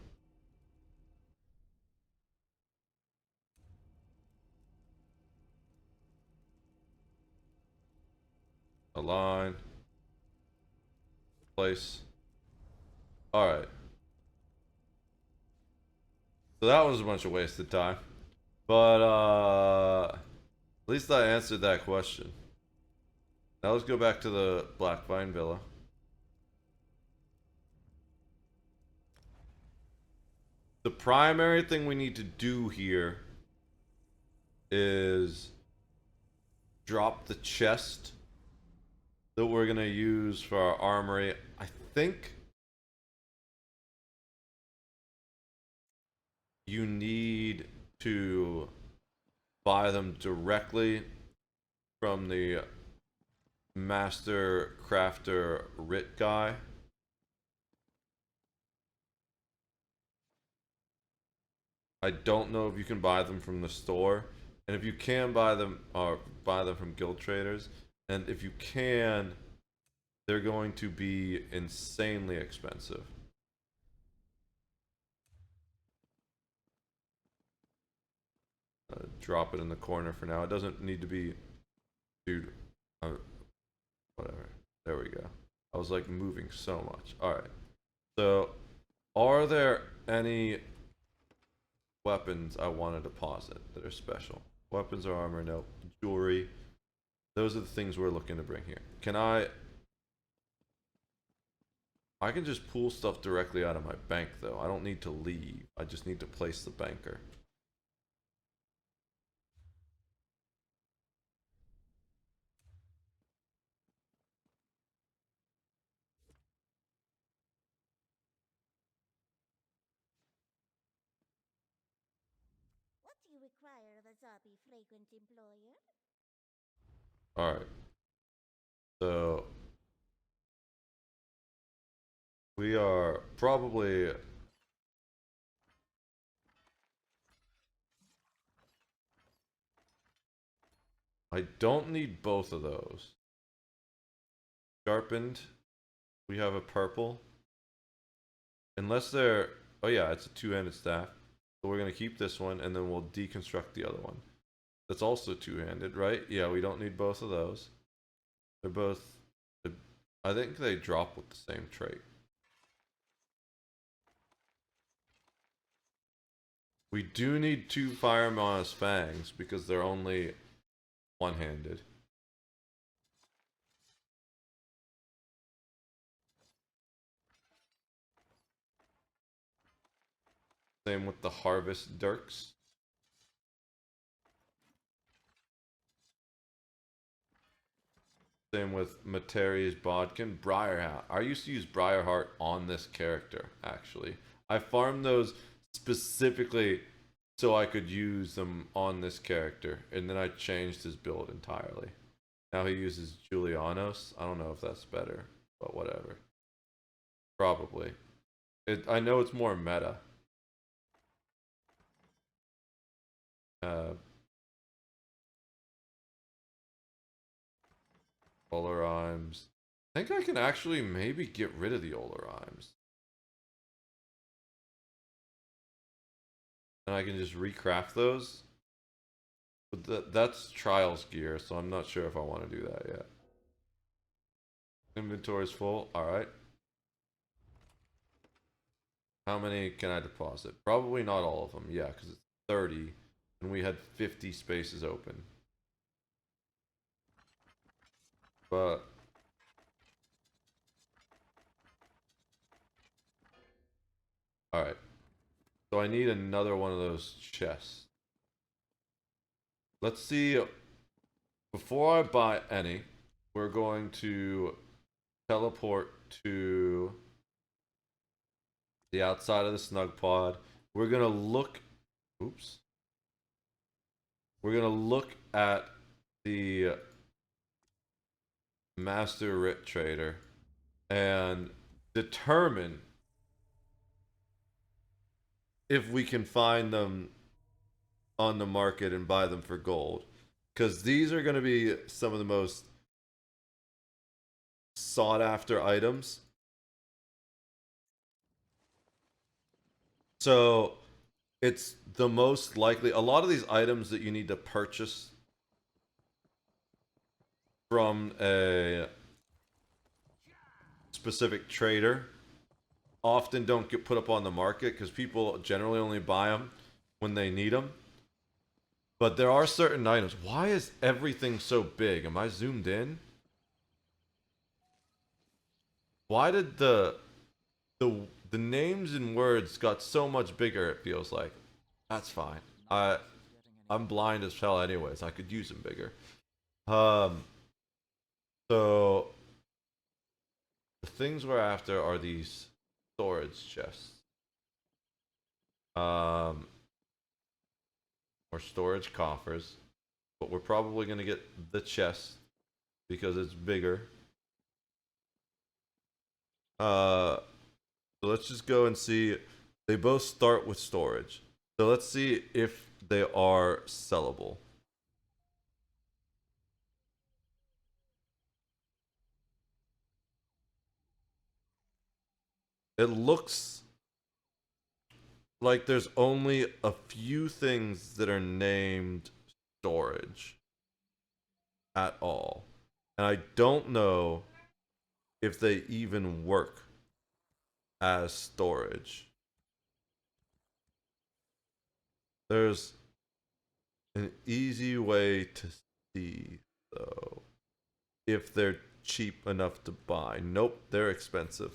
Align. Place. Alright. So that was a bunch of wasted time. But, at least I answered that question. Now let's go back to the Blackvine Villa. The primary thing we need to do here is drop the chest that we're gonna use for our armory. I think you need to buy them directly from the master crafter Rit guy. I don't know if you can buy them from the store, and if you can buy them, or buy them from guild traders, and if you can, they're going to be insanely expensive. Drop it in the corner for now. It doesn't need to be, dude. Whatever. There we go. I was like moving so much. All right. So, are there any weapons I want to deposit that are special? Weapons or armor? No. Jewelry. Those are the things we're looking to bring here. Can I can just pull stuff directly out of my bank though. I don't need to leave. I just need to place the banker. What do you require of a zombie frequent employer? Alright. So we are probably I don't need both of those. Sharpened. We have a purple. Unless they're oh yeah, it's a two-handed staff. So we're gonna keep this one and then we'll deconstruct the other one. That's also two-handed, right? Yeah, we don't need both of those. They're both I think they drop with the same trait. We do need two Fire Moss fangs because they're only one-handed. Same with the Harvest Dirks. Same with Materi's Bodkin. Briarheart. I used to use Briarheart on this character, actually. I farmed those specifically so I could use them on this character. And then I changed his build entirely. Now he uses Julianos. I don't know if that's better, but whatever. Probably. I know it's more meta. Olorimes. I think I can actually maybe get rid of the Olorimes. And I can just recraft those. But that's Trials gear, so I'm not sure if I want to do that yet. Inventory's full. Alright. How many can I deposit? Probably not all of them. Yeah, because it's 30. And we had 50 spaces open. But alright. So I need another one of those chests. Let's see. Before I buy any, we're going to teleport to the outside of the snug pod. We're gonna look. Oops. We're gonna look at the Master Rit Trader and determine if we can find them on the market and buy them for gold, because these are going to be some of the most sought after items. So it's the most likely, a lot of these items that you need to purchase from a specific trader often don't get put up on the market because people generally only buy them when they need them. But there are certain items. Why is everything so big? Am I zoomed in? Why did the names and words got so much bigger? It feels like. That's fine. I'm blind as hell anyways. I could use them bigger. So the things we're after are these storage chests. Or storage coffers. But we're probably gonna get the chest because it's bigger. So let's just go and see. They both start with storage. So let's see if they are sellable. It looks like there's only a few things that are named storage at all. And I don't know if they even work as storage. There's an easy way to see, though, if they're cheap enough to buy. Nope, they're expensive.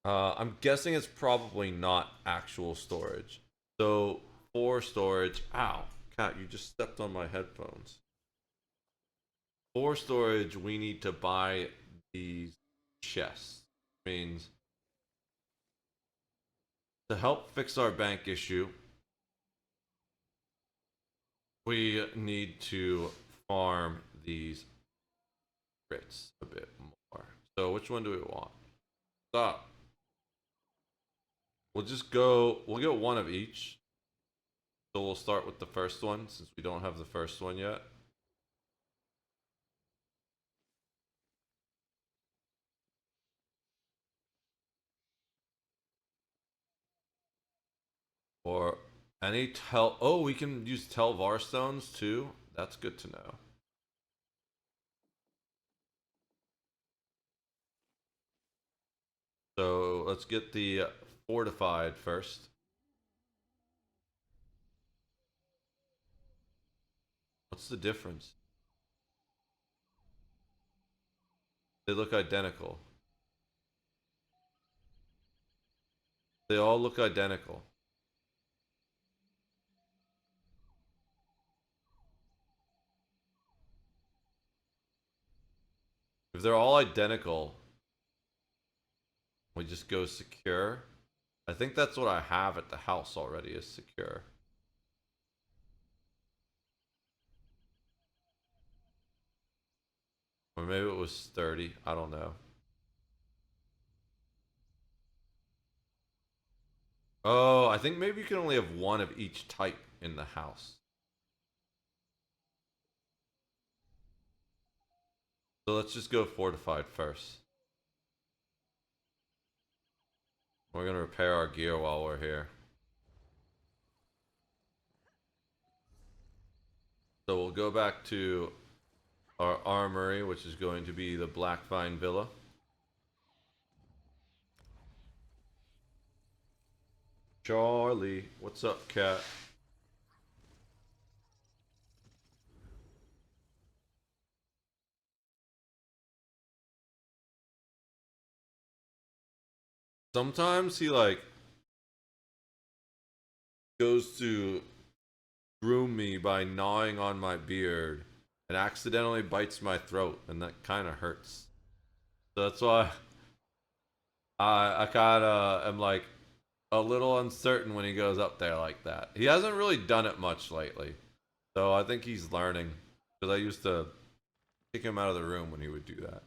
I'm guessing it's probably not actual storage. So for storage, ow, cat, you just stepped on my headphones. For storage, we need to buy these chests. Means to help fix our bank issue, we need to farm these crits a bit more. So which one do we want? Stop. We'll just go, we'll get one of each. So we'll start with the first one since we don't have the first one yet. Or any oh, we can use Telvar stones too. That's good to know. So let's get the fortified first. What's the difference? They look identical. They all look identical. If they're all identical, we just go secure. I think that's what I have at the house already is secure. Or maybe it was 30. I don't know. Oh, I think maybe you can only have one of each type in the house. So let's just go fortified first. We're gonna repair our gear while we're here. So we'll go back to our armory, which is going to be the Blackvine Villa. Charlie, what's up, cat? Sometimes he like goes to groom me by gnawing on my beard and accidentally bites my throat, and that kind of hurts. So that's why I kind of am like a little uncertain when he goes up there like that. He hasn't really done it much lately, so I think he's learning. Because I used to kick him out of the room when he would do that.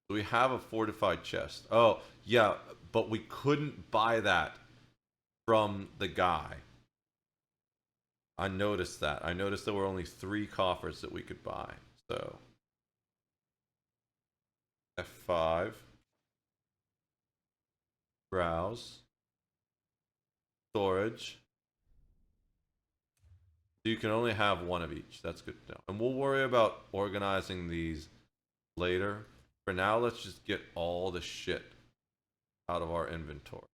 So we have a fortified chest. Oh, yeah, but we couldn't buy that from the guy. I noticed that. I noticed there were only 3 coffers that we could buy. So F5. Browse. Storage. So you can only have one of each. That's good to know. And we'll worry about organizing these later. For now, let's just get all the shit out of our inventory.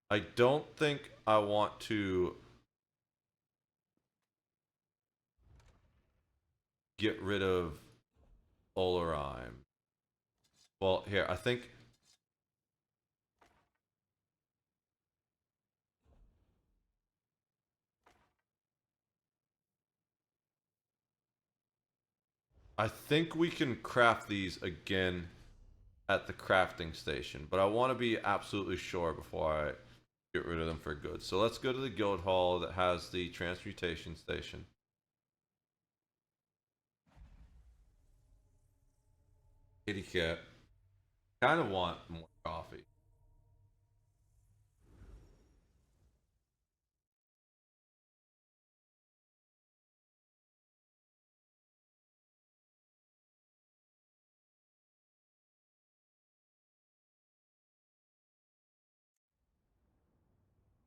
I don't think I want to get rid of Olorime. Well, here, I think... I think we can craft these again at the crafting station, but I want to be absolutely sure before I get rid of them for good. So let's go to the guild hall that has the transmutation station. Kitty cat. Kind of want more coffee.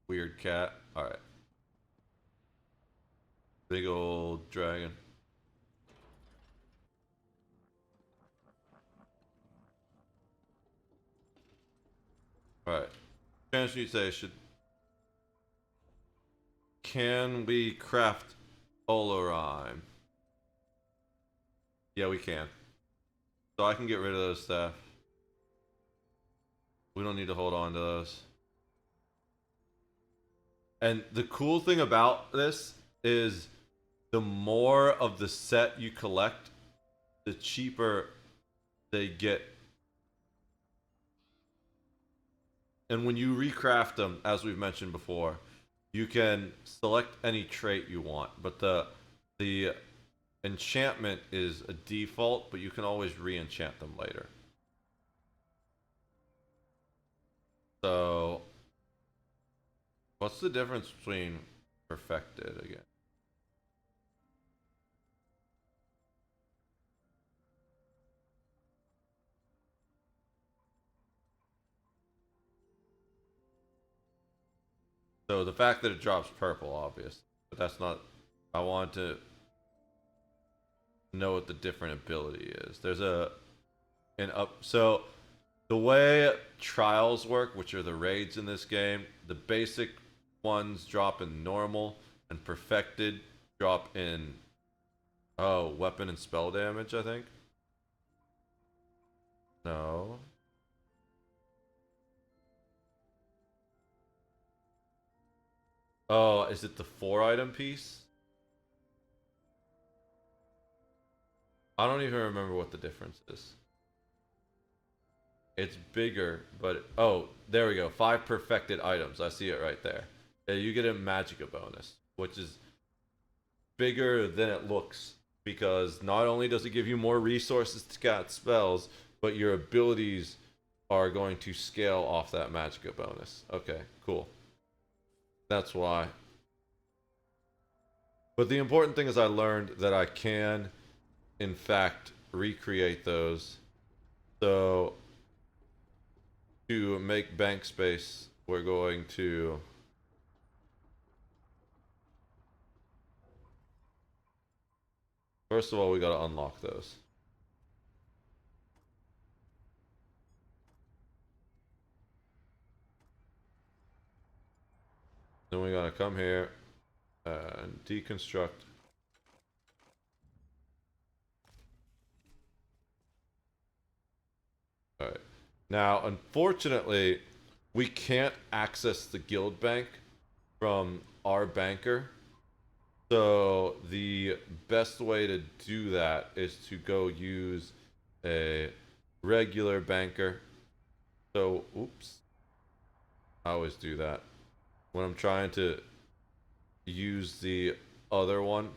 Weird cat. Alright. Big old dragon. Alright. Transmutation. Can we craft Olorime? Yeah, we can. So I can get rid of those stuff. We don't need to hold on to those. And the cool thing about this is the more of the set you collect, the cheaper they get. And when you recraft them, as we've mentioned before, you can select any trait you want, but the enchantment is a default, but you can always re-enchant them later. So, what's the difference between perfected again? So the fact that it drops purple, obvious, but that's not. I want to know what the different ability is. There's an up. So the way trials work, which are the raids in this game, the basic ones drop in normal, and perfected drop in weapon and spell damage, I think. No. Oh, is it the 4-item piece? I don't even remember what the difference is. It's bigger, but... Oh, there we go. 5 perfected items. I see it right there. Yeah, you get a Magicka bonus, which is bigger than it looks. Because not only does it give you more resources to cast spells, but your abilities are going to scale off that Magicka bonus. Okay, cool. That's why. But the important thing is I learned that I can, in fact, recreate those. So, to make bank space, we're going to... First of all, we gotta unlock those. Then we gotta come here and deconstruct. Alright. Now, unfortunately, we can't access the guild bank from our banker. So, the best way to do that is to go use a regular banker. So, oops. I always do that when I'm trying to use the other one.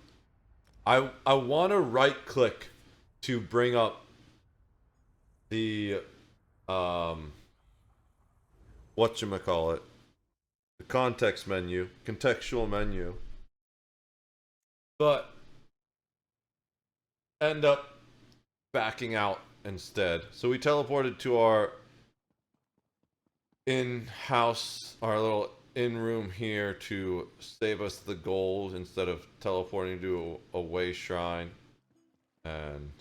I want to right click to bring up the whatchamacallit, the context menu, contextual menu, but end up backing out instead. So we teleported to our in-house, our little in-room here to save us the gold instead of teleporting to a way shrine. And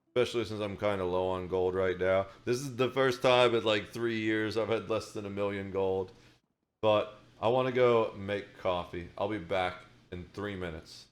especially since I'm kind of low on gold right now. This is the first time in like 3 years I've had less than 1,000,000 gold. But I want to go make coffee. I'll be back in 3 minutes.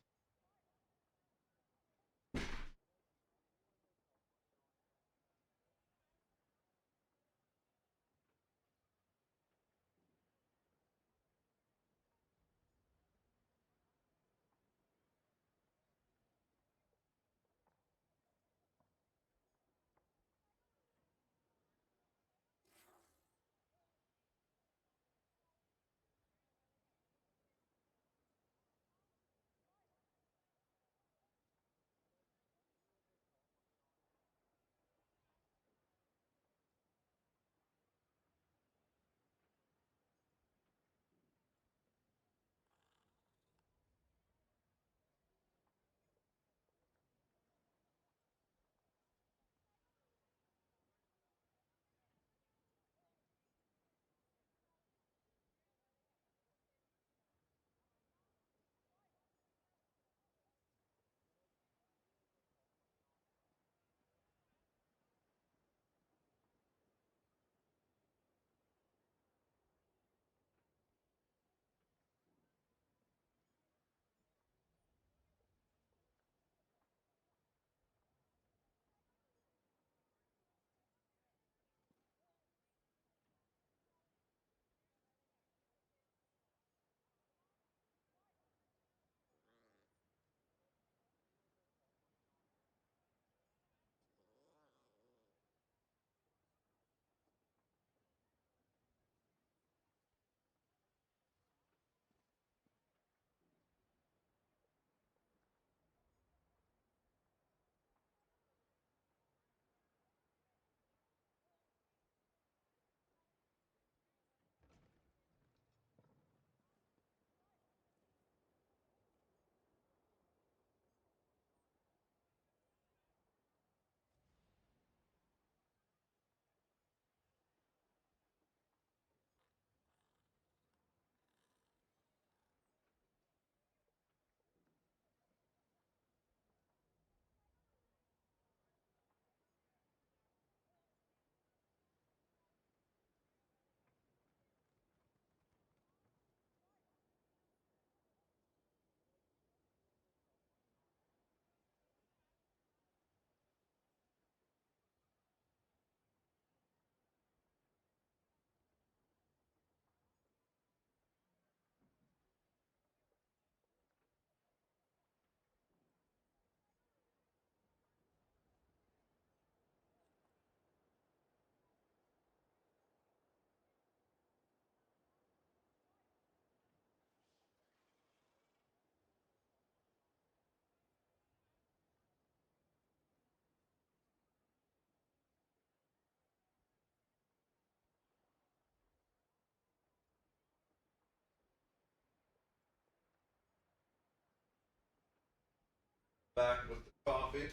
back with the coffee.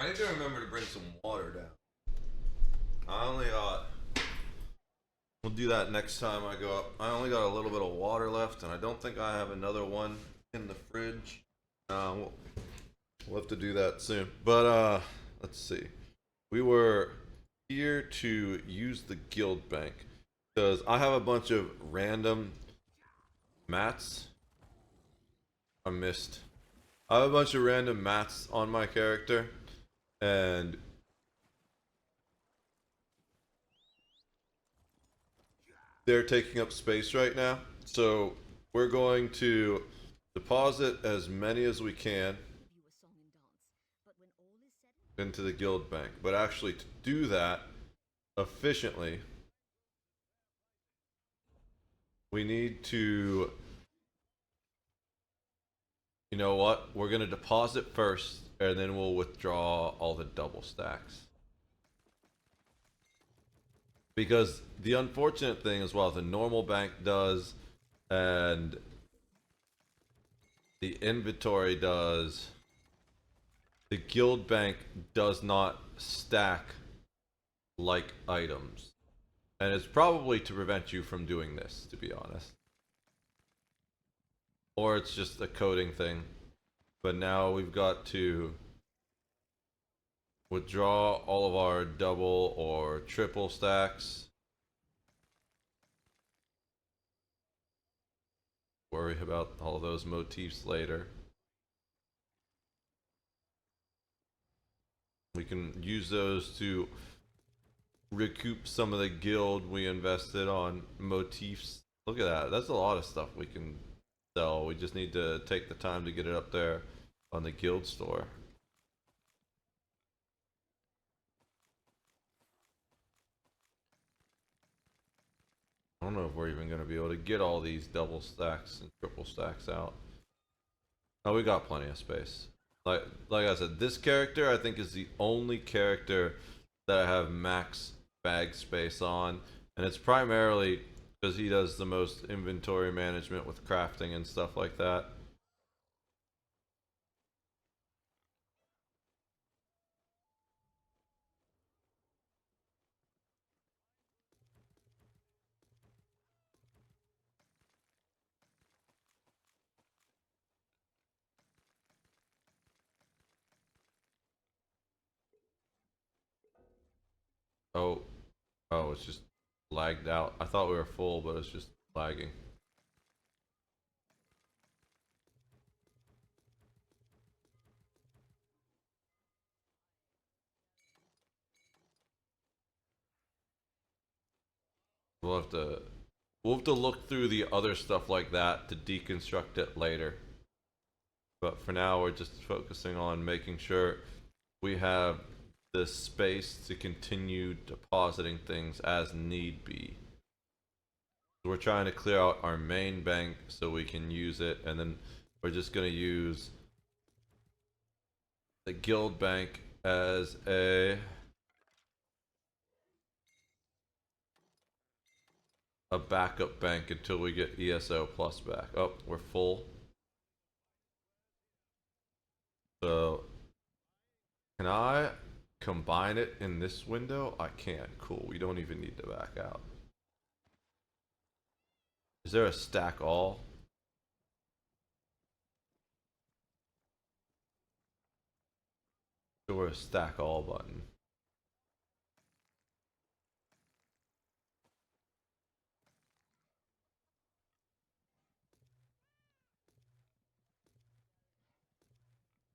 I need to remember to bring some water down. I only got. We'll do that next time I go up. I only got a little bit of water left, and I don't think I have another one in the fridge. We'll have to do that soon. But let's see. We were here to use the guild bank because I have a bunch of random mats. I have a bunch of random mats on my character, and they're taking up space right now. So we're going to deposit as many as we can into the guild bank. But actually, to do that efficiently, we need to, you know what? We're going to deposit first, and then we'll withdraw all the double stacks. Because the unfortunate thing is, while the normal bank does, and the inventory does, the guild bank does not stack like items. And it's probably to prevent you from doing this, to be honest. Or it's just a coding thing. But now we've got to withdraw all of our double or triple stacks. Worry about all those motifs later. We can use those to recoup some of the guild we invested on motifs. Look at that. That's a lot of stuff we can sell. We just need to take the time to get it up there on the guild store. I don't know if we're even going to be able to get all these double stacks and triple stacks out. Oh, we got plenty of space. Like I said, this character I think is the only character that I have max bag space on, and it's primarily because he does the most inventory management with crafting and stuff like that. Oh, it's just lagged out. I thought we were full, but it's just lagging. We'll have to look through the other stuff like that to deconstruct it later. But for now, we're just focusing on making sure we have the space to continue depositing things as need be. We're trying to clear out our main bank so we can use it, and then we're just going to use the guild bank as a backup bank until we get ESO plus back. Oh, we're full. So can I combine it in this window? I can. Cool. We don't even need to back out. Is there a stack all? Or a stack all button?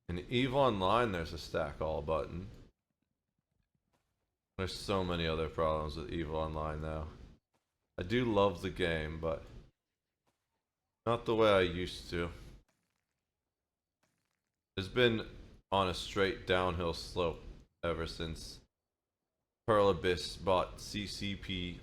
In EVE Online, there's a stack all button. There's so many other problems with EVE Online now. I do love the game, but not the way I used to. It's been on a straight downhill slope ever since Pearl Abyss bought CCP.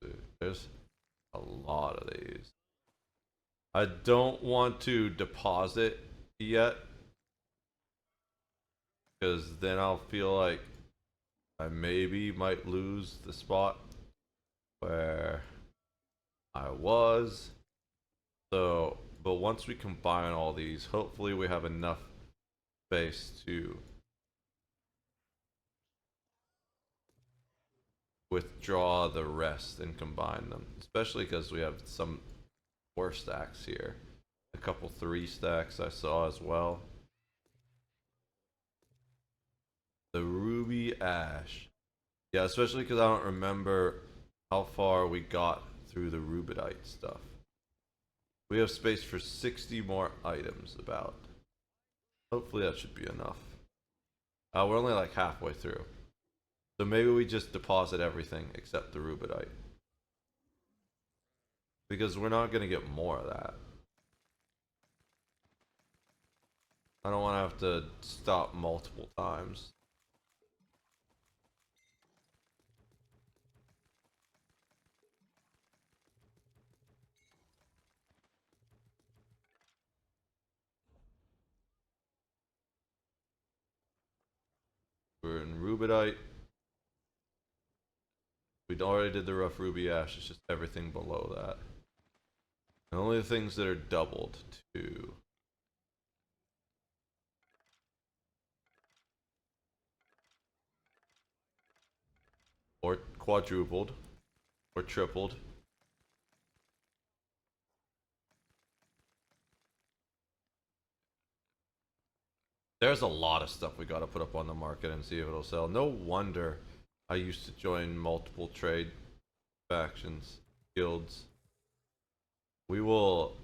Dude, there's a lot of these. I don't want to deposit yet because then I'll feel like I maybe might lose the spot where I was. So, but once we combine all these, hopefully we have enough space to withdraw the rest and combine them, especially because we have some 4 stacks here, a couple 3 stacks I saw as well. The ruby ash, yeah, especially because I don't remember how far we got through the rubidite stuff. We have space for 60 more items about. Hopefully that should be enough. We're only like halfway through. So maybe we just deposit everything except the rubidite. Because we're not going to get more of that. I don't want to have to stop multiple times. We're in rubidite. We already did the rough ruby ash. It's just everything below that. And only the things that are doubled to or quadrupled or tripled. There's a lot of stuff we gotta put up on the market and see if it'll sell. No wonder I used to join multiple trade factions, guilds. We will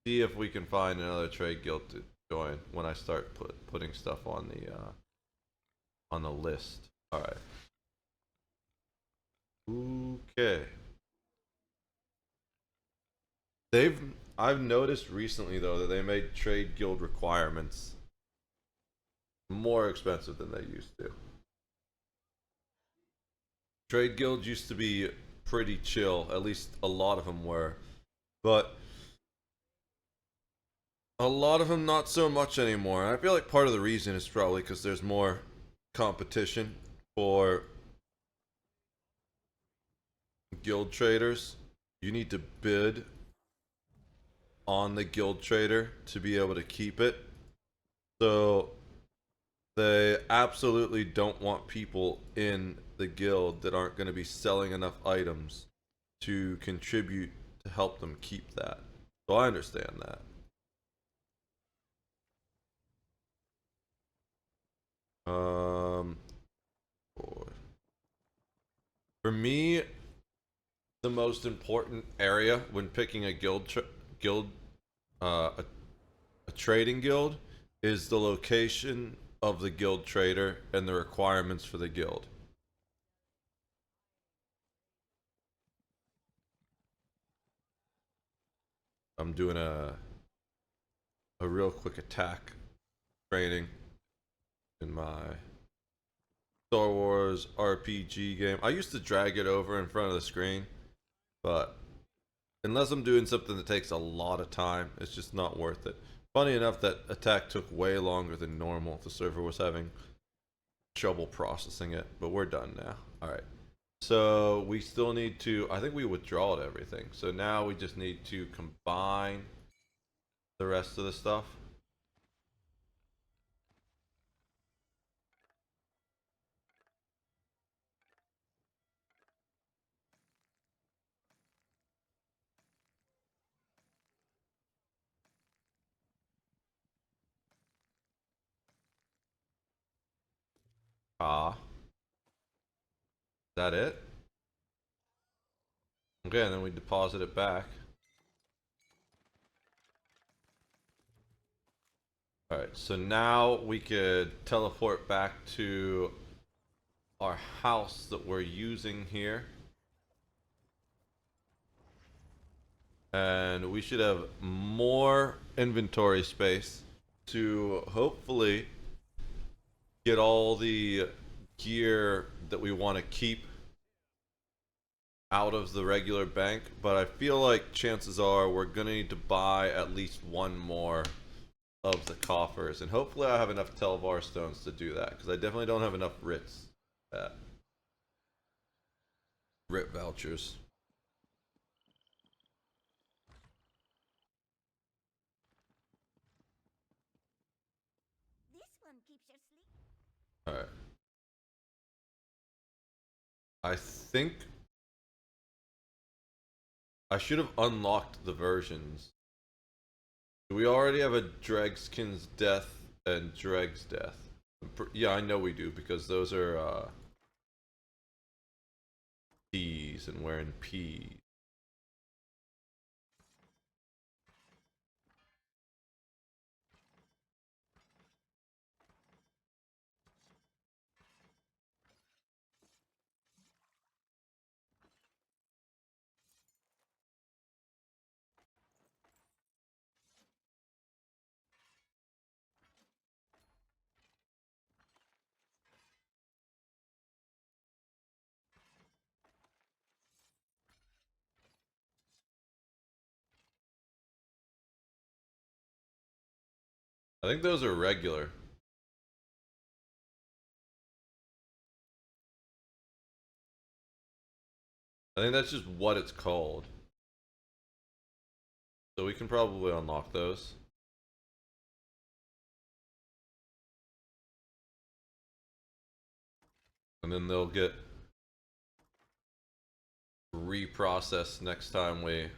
see if we can find another trade guild to join when I start putting stuff on the list. All right. Okay. I've noticed recently though that they made trade guild requirements more expensive than they used to. Trade guilds used to be pretty chill, at least a lot of them were, but a lot of them not so much anymore. And I feel like part of the reason is probably because there's more competition for guild traders. You need to bid on the guild trader to be able to keep it. So they absolutely don't want people in the guild that aren't going to be selling enough items to contribute to help them keep that. So I understand that. For me, the most important area when picking a a trading guild is the location of the guild trader and the requirements for the guild. I'm doing a real quick attack training in my Star Wars RPG game. I used to drag it over in front of the screen, but unless I'm doing something that takes a lot of time, it's just not worth it. Funny enough, that attack took way longer than normal. The server was having trouble processing it, but we're done now. Alright. So we still need to, I think we withdrawed everything. So now we just need to combine the rest of the stuff. Is that it? Okay, and then we deposit it back. Alright, so now we could teleport back to our house that we're using here. And we should have more inventory space to hopefully get all the gear that we want to keep out of the regular bank, but I feel like chances are we're gonna need to buy at least one more of the coffers, and hopefully I have enough Telvar stones to do that, because I definitely don't have enough writs. Writ vouchers. This one keeps your sleep. Alright. I think I should have unlocked the versions. Do we already have a Dregskin's Death and Dreg's Death? Yeah, I know we do, because those are T's and we're in P's. I think those are regular. I think that's just what it's called. So we can probably unlock those. And then they'll get reprocessed next time we...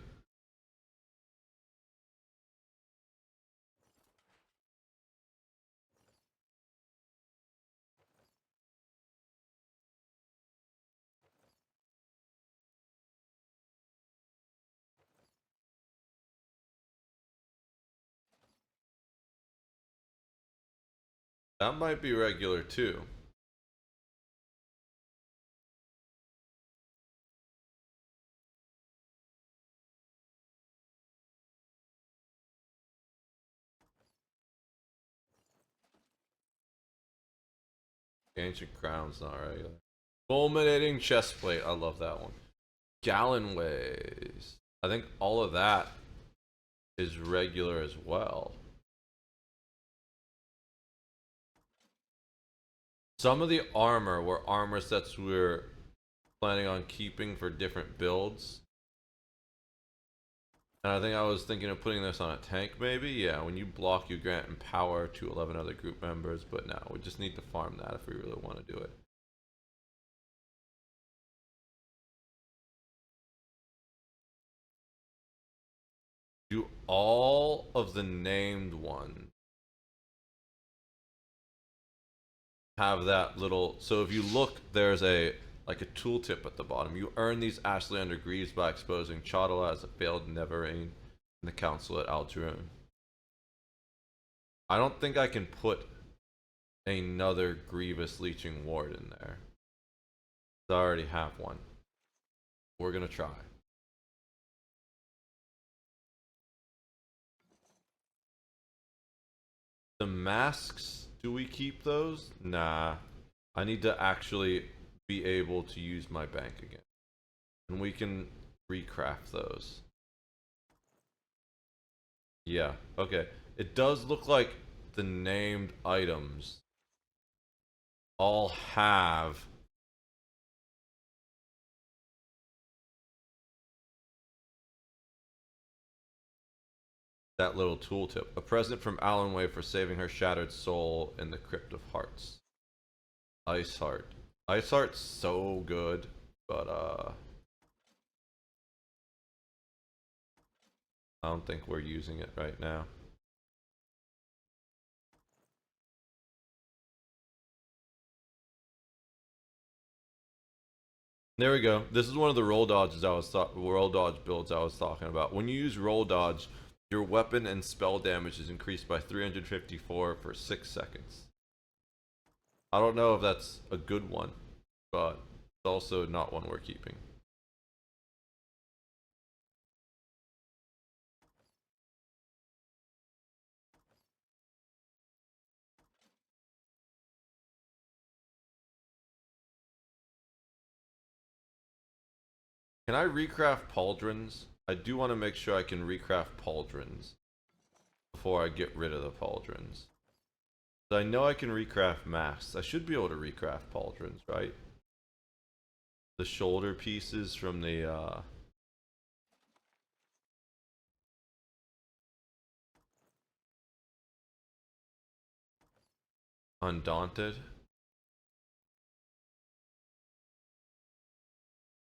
That might be regular too. Ancient Crown's not regular. Fulminating Chestplate, I love that one. Gallonways. I think all of that is regular as well. Some of the armor were armor sets we're planning on keeping for different builds. And I think I was thinking of putting this on a tank maybe. Yeah, when you block you grant empower to 11 other group members, but no, we just need to farm that if we really want to do it. Do all of the named ones have that little... So if you look, there's a like a tooltip at the bottom. You earn these Ashley under Greaves by exposing Chodala as a failed Neverrain in the council at Aldrune. I don't think I can put another Grievous Leeching Ward in there. I already have one. We're gonna try. The masks, do we keep those? Nah. I need to actually be able to use my bank again. And we can recraft those. Yeah, okay. It does look like the named items all have that little tooltip. A present from Alan Way for saving her shattered soul in the Crypt of Hearts. Ice Heart. Ice Heart's so good, but I don't think we're using it right now. There we go. This is one of the roll dodges roll dodge builds I was talking about. When you use roll dodge, your weapon and spell damage is increased by 354 for 6 seconds. I don't know if that's a good one, but it's also not one we're keeping. Can I recraft pauldrons? I do want to make sure I can recraft pauldrons. before I get rid of the pauldrons. So I know I can recraft masks. I should be able to recraft pauldrons, right? The shoulder pieces from the Undaunted.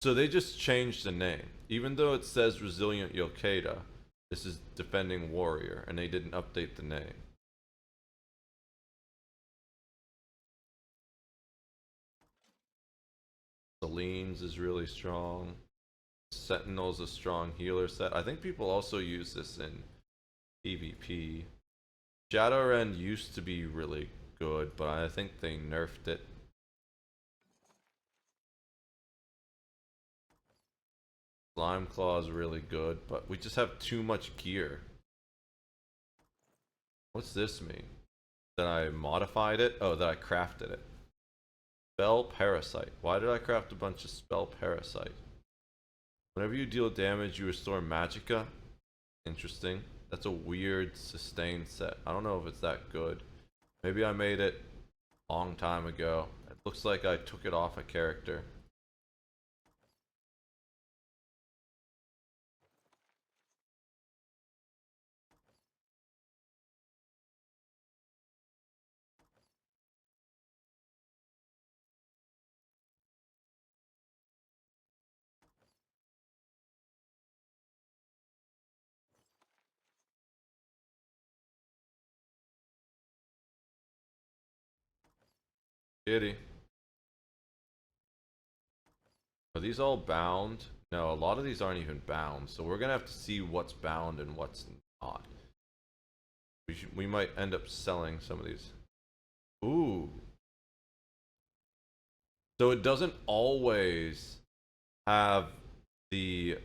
So they just changed the name. Even though it says Resilient Yokeda, this is Defending Warrior, and they didn't update the name. Celine's is really strong. Sentinel's a strong healer set. I think people also use this in PvP. Shadowrend used to be really good, but I think they nerfed it. Slime Claw is really good, but we just have too much gear. What's this mean? That I modified it? Oh, that I crafted it. Spell Parasite. Why did I craft a bunch of Spell Parasite? Whenever you deal damage, you restore Magicka. Interesting. That's a weird sustain set. I don't know if it's that good. Maybe I made it a long time ago. It looks like I took it off a character. Kitty. Are these all bound? No, a lot of these aren't even bound, so we're gonna have to see what's bound and what's not. We might end up selling some of these. Ooh. So it doesn't always have the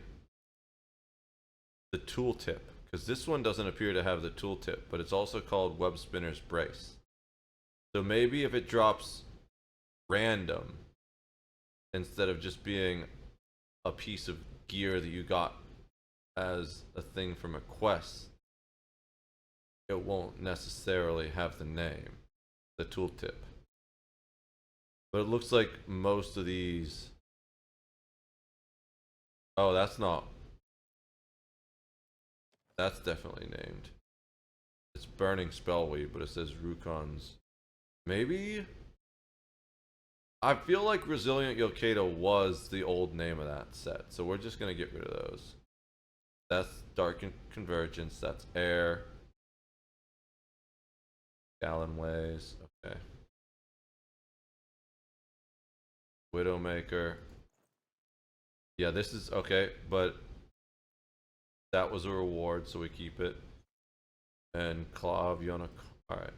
tooltip, because this one doesn't appear to have the tooltip, but it's also called Web Spinner's Brace. So maybe if it drops random instead of just being a piece of gear that you got as a thing from a quest, it won't necessarily have the name, the tooltip. But it looks like most of these... Oh, that's not... That's definitely named. It's Burning Spellweed, but it says Rukon's. Maybe? I feel like Resilient Yokeda was the old name of that set, so we're just gonna get rid of those. That's Dark Convergence, that's Air. Gallon Ways, okay. Widowmaker. Yeah, this is okay, but that was a reward, so we keep it. And Claw of Yonok. Alright.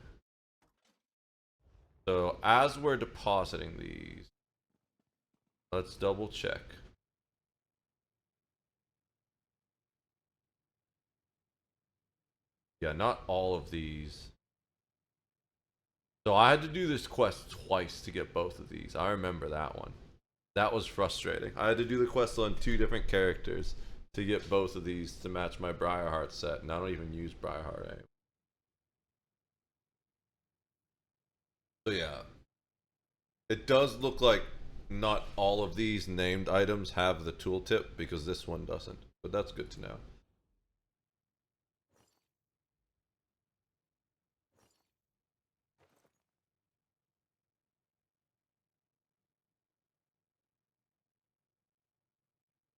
So as we're depositing these, let's double check. Yeah, not all of these. So I had to do this quest twice to get both of these. I remember that one. That was frustrating. I had to do the quest on 2 different characters to get both of these to match my Briarheart set, and I don't even use Briarheart anymore. So yeah. It does look like not all of these named items have the tooltip, because this one doesn't. But that's good to know.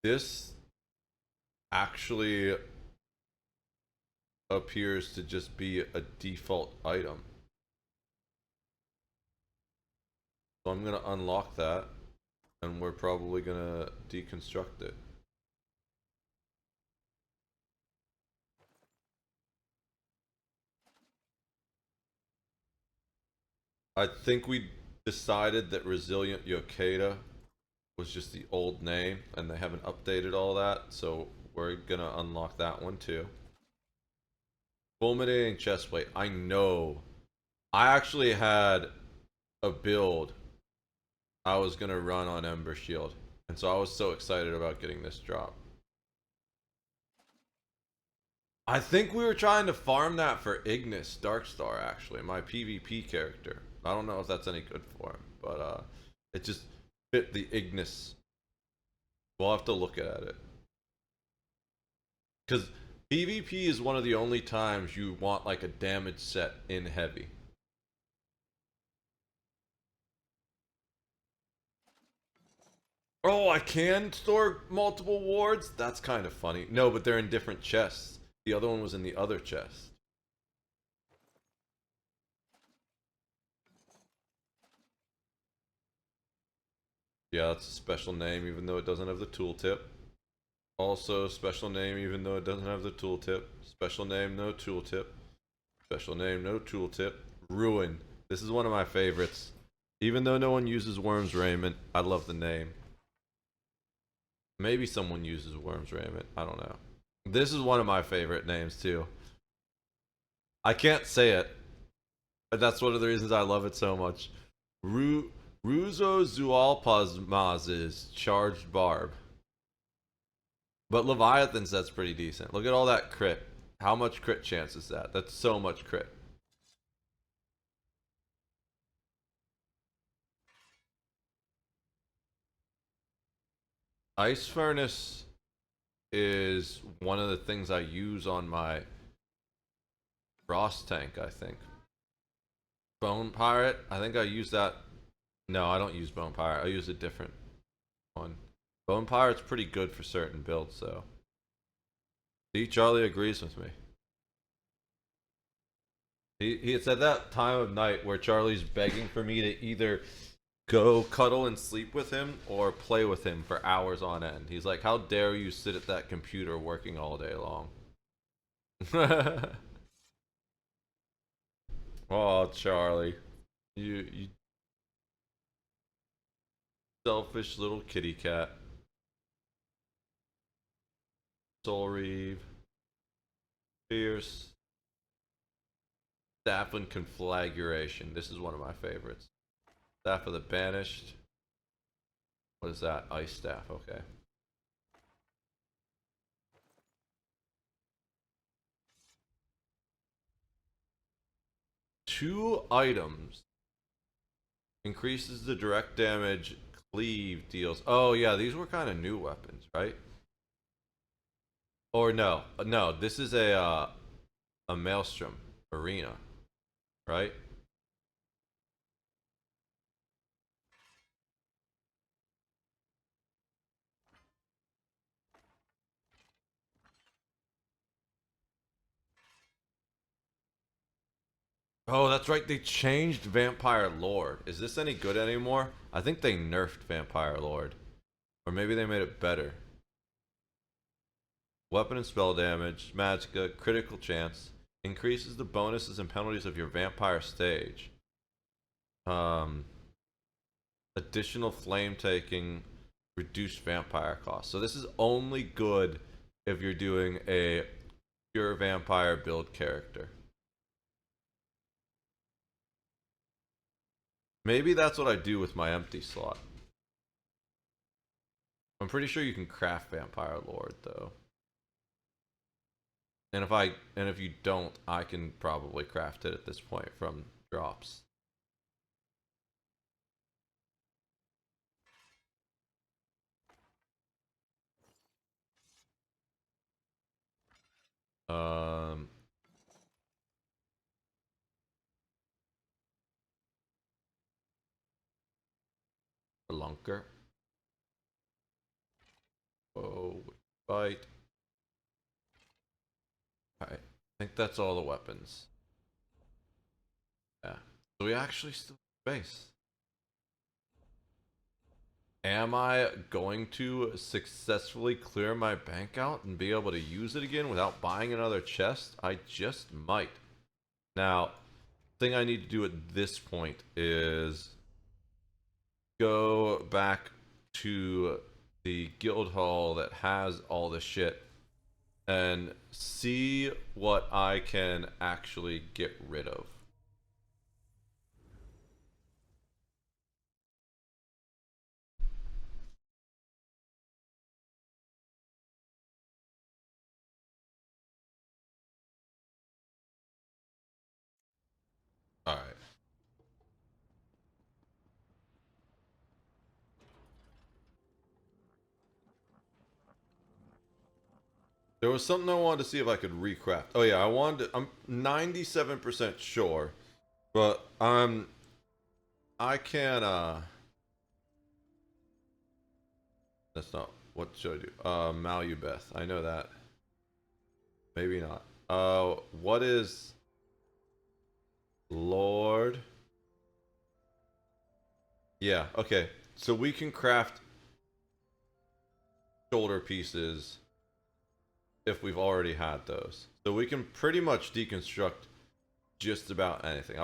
This actually appears to just be a default item. So I'm gonna unlock that, and we're probably gonna deconstruct it. I think we decided that Resilient Yokeda was just the old name, and they haven't updated all that, so we're gonna unlock that one too. Fulminating Chestplate. I know. I actually had a build I was gonna run on Ember Shield, and so I was so excited about getting this drop. I think we were trying to farm that for Ignis Darkstar, actually, my PvP character. I don't know if that's any good for him, but it just fit the Ignis. We'll have to look at it. Because PvP is one of the only times you want like a damage set in heavy. Oh, I can store multiple wards? That's kind of funny. No, but they're in different chests. The other one was in the other chest. Yeah, that's a special name even though it doesn't have the tooltip. Also, special name even though it doesn't have the tooltip. Special name, no tooltip. Special name, no tooltip. Ruin. This is one of my favorites. Even though no one uses Worm's Raiment, I love the name. Maybe someone uses Worm's Raiment. I don't know. This is one of my favorite names too. I can't say it, but that's one of the reasons I love it so much. Ruzo Zualpazmaz's Charged Barb. But Leviathan's that's pretty decent. Look at all that crit. How much crit chance is that? That's so much crit. Ice Furnace is one of the things I use on my Frost tank, I think. Bone Pirate, I think I use that. No, I don't use Bone Pirate. I use a different one. Bone Pirate's pretty good for certain builds, though. See, Charlie agrees with me. It's at that time of night where Charlie's begging for me to either go cuddle and sleep with him or play with him for hours on end. He's like, how dare you sit at that computer working all day long? Oh, Charlie. You selfish little kitty cat. Soul Reeve. Fierce. Staff and Conflagration. This is one of my favorites. Staff of the Banished. What is that? Ice Staff. Okay. Two items. Increases the direct damage cleave deals. Oh yeah, these were kind of new weapons, right? Or no. No, this is a Maelstrom Arena, right? Oh, that's right. They changed Vampire Lord. Is this any good anymore? I think they nerfed Vampire Lord. Or maybe they made it better. Weapon and spell damage, magicka, critical chance. Increases the bonuses and penalties of your vampire stage. Additional flame taking, reduced vampire cost. So this is only good if you're doing a pure vampire build character. Maybe that's what I do with my empty slot. I'm pretty sure you can craft Vampire Lord though. And if you don't, I can probably craft it at this point from drops. Lunker. Oh, fight. Alright. I think that's all the weapons. Yeah. So we actually still have space. Am I going to successfully clear my bank out and be able to use it again without buying another chest? I just might. Now, the thing I need to do at this point is go back to the guild hall that has all the shit and see what I can actually get rid of. There was something I wanted to see if I could recraft. Oh yeah, I'm 97% sure, but I can that's not, what should I do? Malubeth, I know that. Maybe not. What is Lord? Yeah, okay. So we can craft shoulder pieces if we've already had those. So we can pretty much deconstruct just about anything.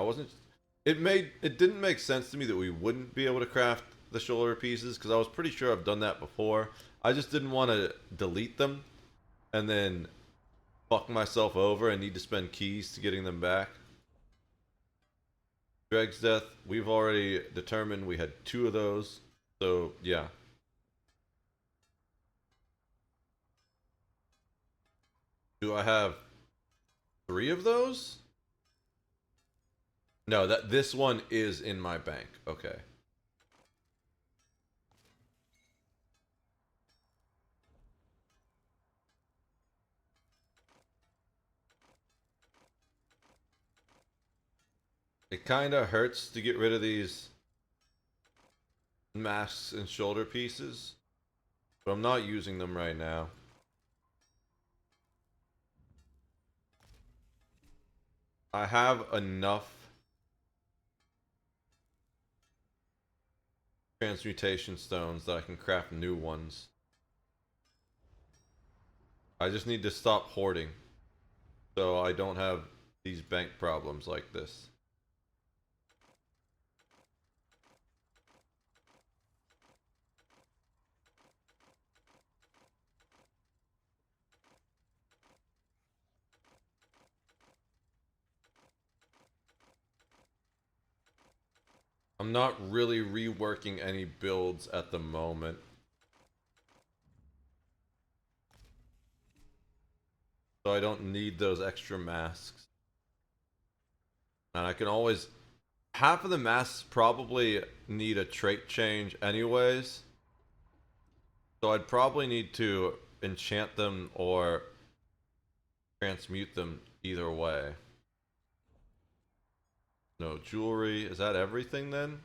It didn't make sense to me that we wouldn't be able to craft the shoulder pieces because I was pretty sure I've done that before. I just didn't want to delete them and then fuck myself over and need to spend keys to getting them back. Greg's death, we've already determined we had 2 of those. So, yeah. Do I have 3 of those? No, this one is in my bank. Okay. It kind of hurts to get rid of these masks and shoulder pieces, but I'm not using them right now. I have enough transmutation stones that I can craft new ones. I just need to stop hoarding so I don't have these bank problems like this. I'm not really reworking any builds at the moment. So I don't need those extra masks. And I can always... Half of the masks probably need a trait change anyways. So I'd probably need to enchant them or transmute them either way. No jewelry. Is that everything then?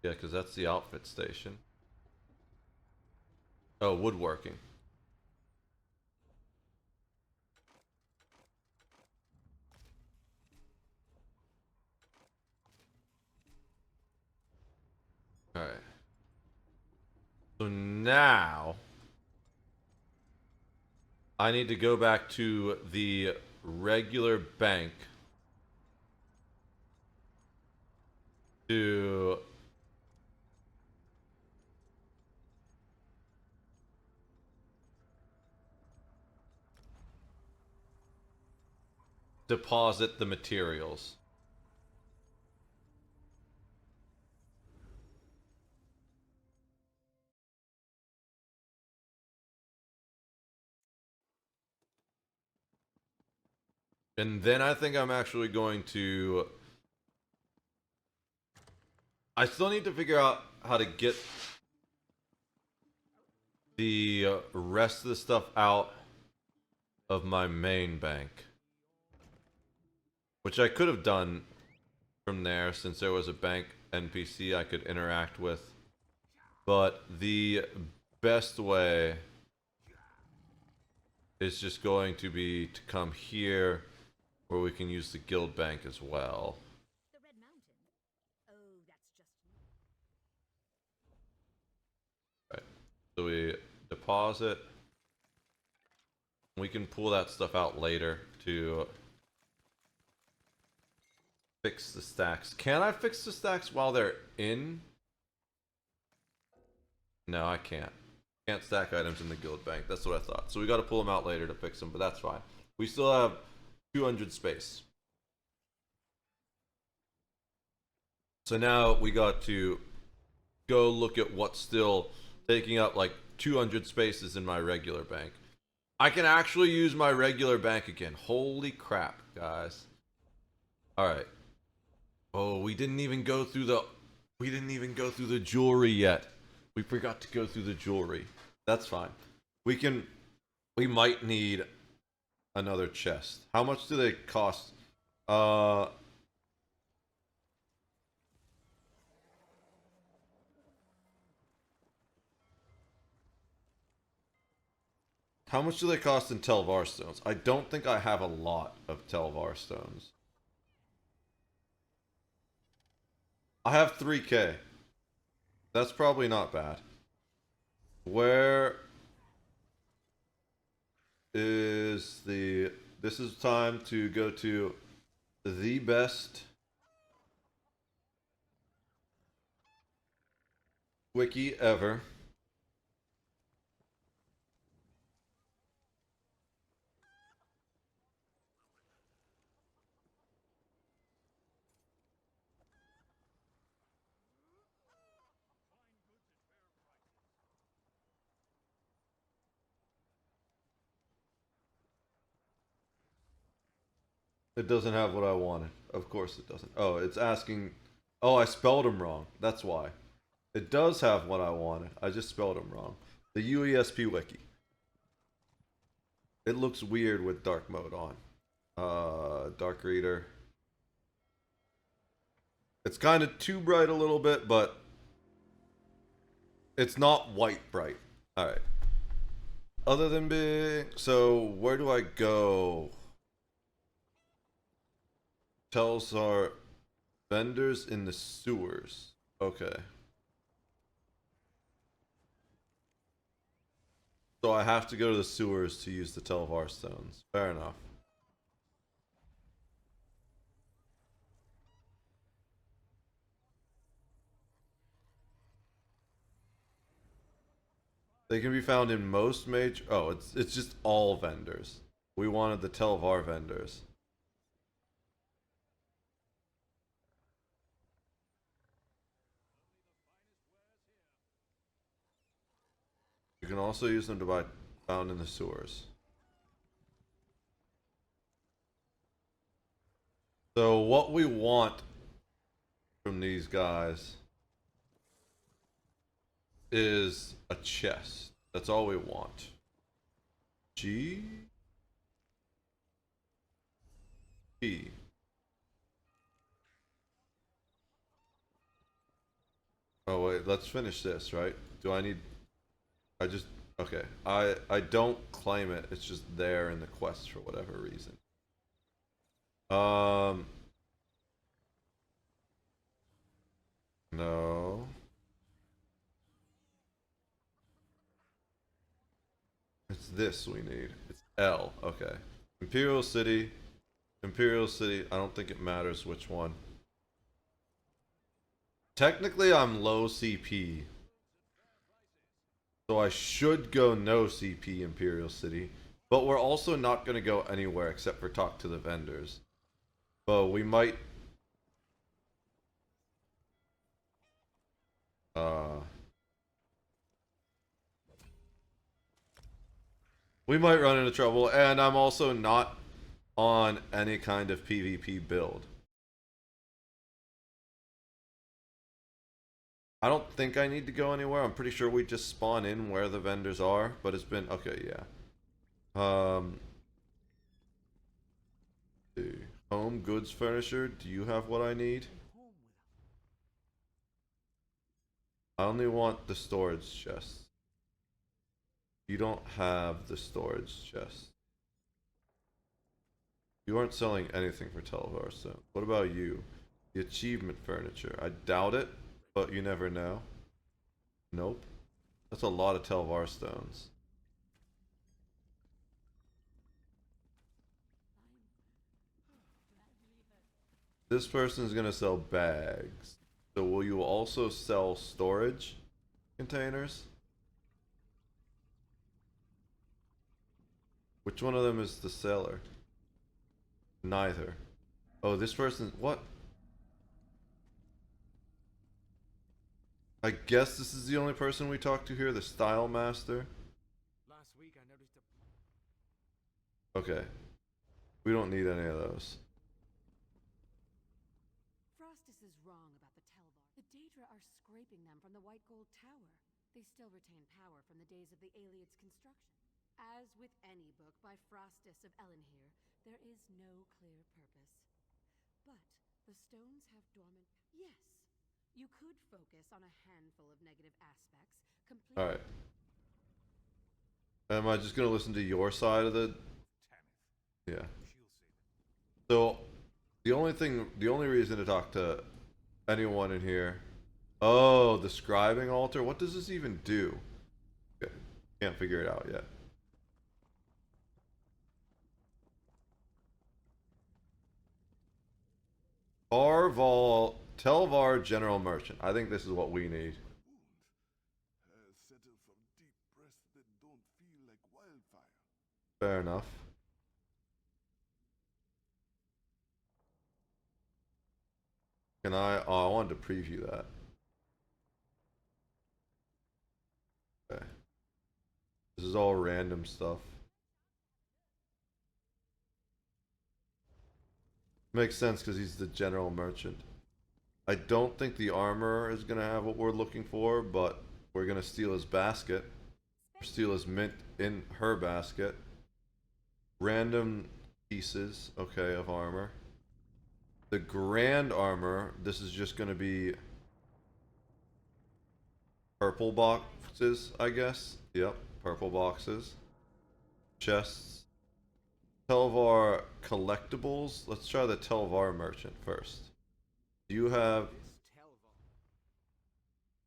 Yeah, because that's the outfit station. Oh, woodworking. Alright. So now I need to go back to the regular bank to deposit the materials. And then I think I'm actually going to... I still need to figure out how to get the rest of the stuff out of my main bank. Which I could have done from there since there was a bank NPC I could interact with. But the best way is just going to be to come here where we can use the guild bank as well. The Red Mountain? Oh, that's just... Right. So we deposit. We can pull that stuff out later to fix the stacks. Can I fix the stacks while they're in? No, I can't. Can't stack items in the guild bank. That's what I thought. So we got to pull them out later to fix them, but that's fine. We still have 200 space. So now we got to go look at what's still taking up like 200 spaces in my regular bank. I can actually use my regular bank again. Holy crap, guys. All right. Oh, we didn't even go through the jewelry yet. We forgot to go through the jewelry. That's fine. We can We might need another chest. How much do they cost? How much do they cost in Telvar stones? I don't think I have a lot of Telvar stones. I have 3K. That's probably not bad. Where is the... This is time to go to the best wiki ever. It doesn't have what I wanted. Of course it doesn't. Oh, it's asking... Oh, I spelled them wrong. That's why. It does have what I wanted. I just spelled them wrong. The UESP wiki. It looks weird with dark mode on. Dark reader. It's kind of too bright a little bit, but it's not white bright. Alright. Other than being... So, where do I go? Tells our vendors in the sewers. Okay. So I have to go to the sewers to use the Telvar stones. Fair enough. They can be found in most major... Oh, it's just all vendors. We wanted the Telvar vendors. You can also use them to buy found in the sewers. So what we want from these guys is a chest. That's all we want. G P. Oh wait, let's finish this, right? Do I need... I just... Okay. I don't claim it. It's just there in the quest for whatever reason. No. It's this we need. It's L. Okay. Imperial City. Imperial City. I don't think it matters which one. Technically, I'm low CP. So I should go no CP Imperial City. But we're also not going to go anywhere except for talk to the vendors. But we might... we might run into trouble, and I'm also not on any kind of PvP build. I don't think I need to go anywhere. I'm pretty sure we just spawn in where the vendors are, but it's been... Okay, yeah. Home goods furniture, do you have what I need? I only want the storage chest. You don't have the storage chest. You aren't selling anything for Telvar, so what about you? The achievement furniture. I doubt it, but you never know. Nope. That's a lot of Telvar stones. This person's gonna sell bags. So will you also sell storage containers? Which one of them is the seller? Neither. Oh, this person... What? I guess this is the only person we talked to here, the Style Master. Last week I noticed a... Okay. We don't need any of those. Frostus is wrong about the Telvar. The Daedra are scraping them from the White Gold Tower. They still retain power from the days of the Aliad's construction. As with any book by Frostus of Ellenhere, there is no clear purpose. But the stones have dormant... Yes, you could focus on a handful of negative aspects, completely... Alright. Am I just gonna listen to your side of the... Yeah. So, the only reason to talk to anyone in here... Oh, the scribing altar? What does this even do? Okay. Can't figure it out yet. Telvar General Merchant. I think this is what we need. Fair enough. Can I... Oh, I wanted to preview that. Okay. This is all random stuff. Makes sense because he's the general merchant. I don't think the armor is going to have what we're looking for, but we're going to steal his basket. Steal his mint in her basket. Random pieces, okay, of armor. The grand armor, this is just going to be purple boxes, I guess. Yep, purple boxes. Chests. Telvar collectibles. Let's try the Telvar merchant first. Do you have...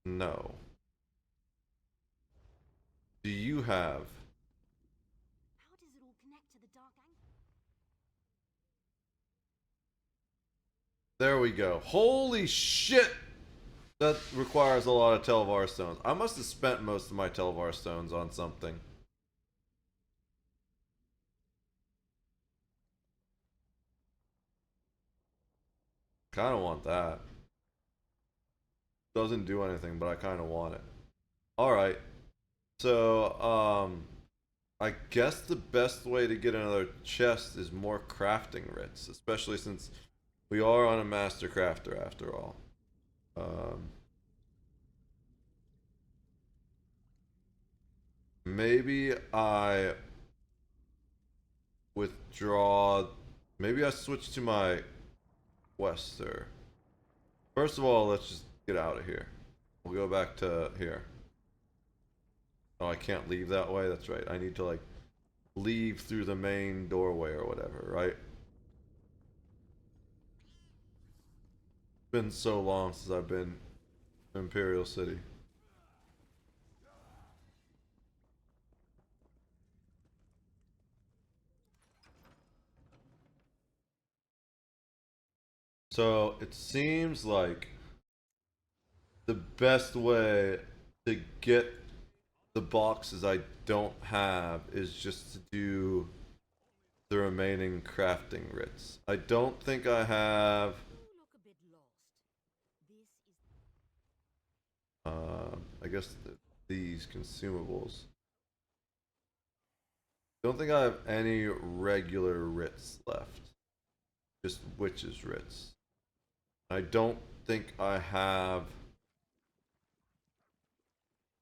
No. Do you have... How does it all connect to the dark angle? There we go. Holy shit! That requires a lot of Telvar stones. I must have spent most of my Telvar stones on something. Kind of want that. Doesn't do anything, but I kind of want it. Alright. So, I guess the best way to get another chest is more crafting writs, especially since we are on a master crafter after all. Maybe I withdraw. Maybe I switch to my Wester. First of all, let's just get out of here. We'll go back to here. Oh, I can't leave that way? That's right. I need to, like, leave through the main doorway or whatever, right? It's been so long since I've been in Imperial City. So it seems like the best way to get the boxes I don't have is just to do the remaining crafting writs. I don't think I have... I guess these consumables. Don't think I have any regular writs left. Just witches writs. I don't think I have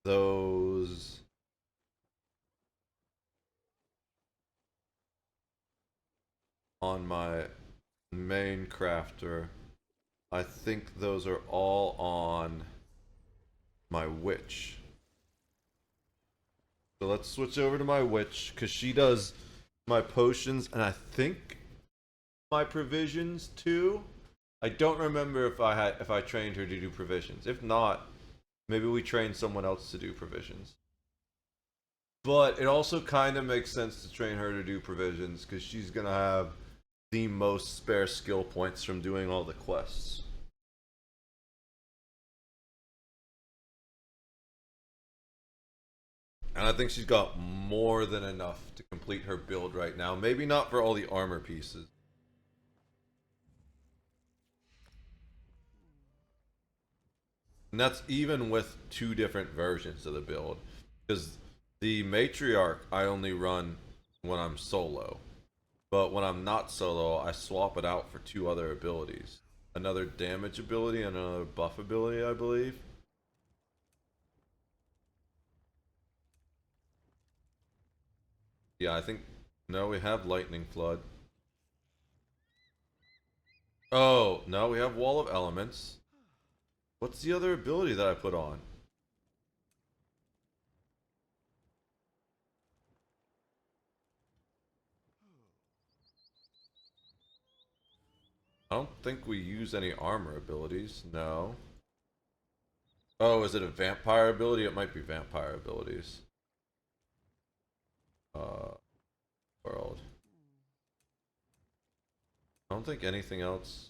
those on my main crafter. I think those are all on my witch. So let's switch over to my witch because she does my potions and I think my provisions too. I don't remember if I trained her to do provisions. If not, maybe we train someone else to do provisions. But it also kind of makes sense to train her to do provisions because she's gonna have the most spare skill points from doing all the quests. And I think she's got more than enough to complete her build right now. Maybe not for all the armor pieces. And that's even with 2 different versions of the build. Because the matriarch I only run when I'm solo. But when I'm not solo, I swap it out for 2 other abilities. Another damage ability and another buff ability, I believe. Yeah, I think... No, we have Lightning Flood. Oh, no, we have Wall of Elements. What's the other ability that I put on? I don't think we use any armor abilities. No. Oh, is it a vampire ability? It might be vampire abilities. World. I don't think anything else.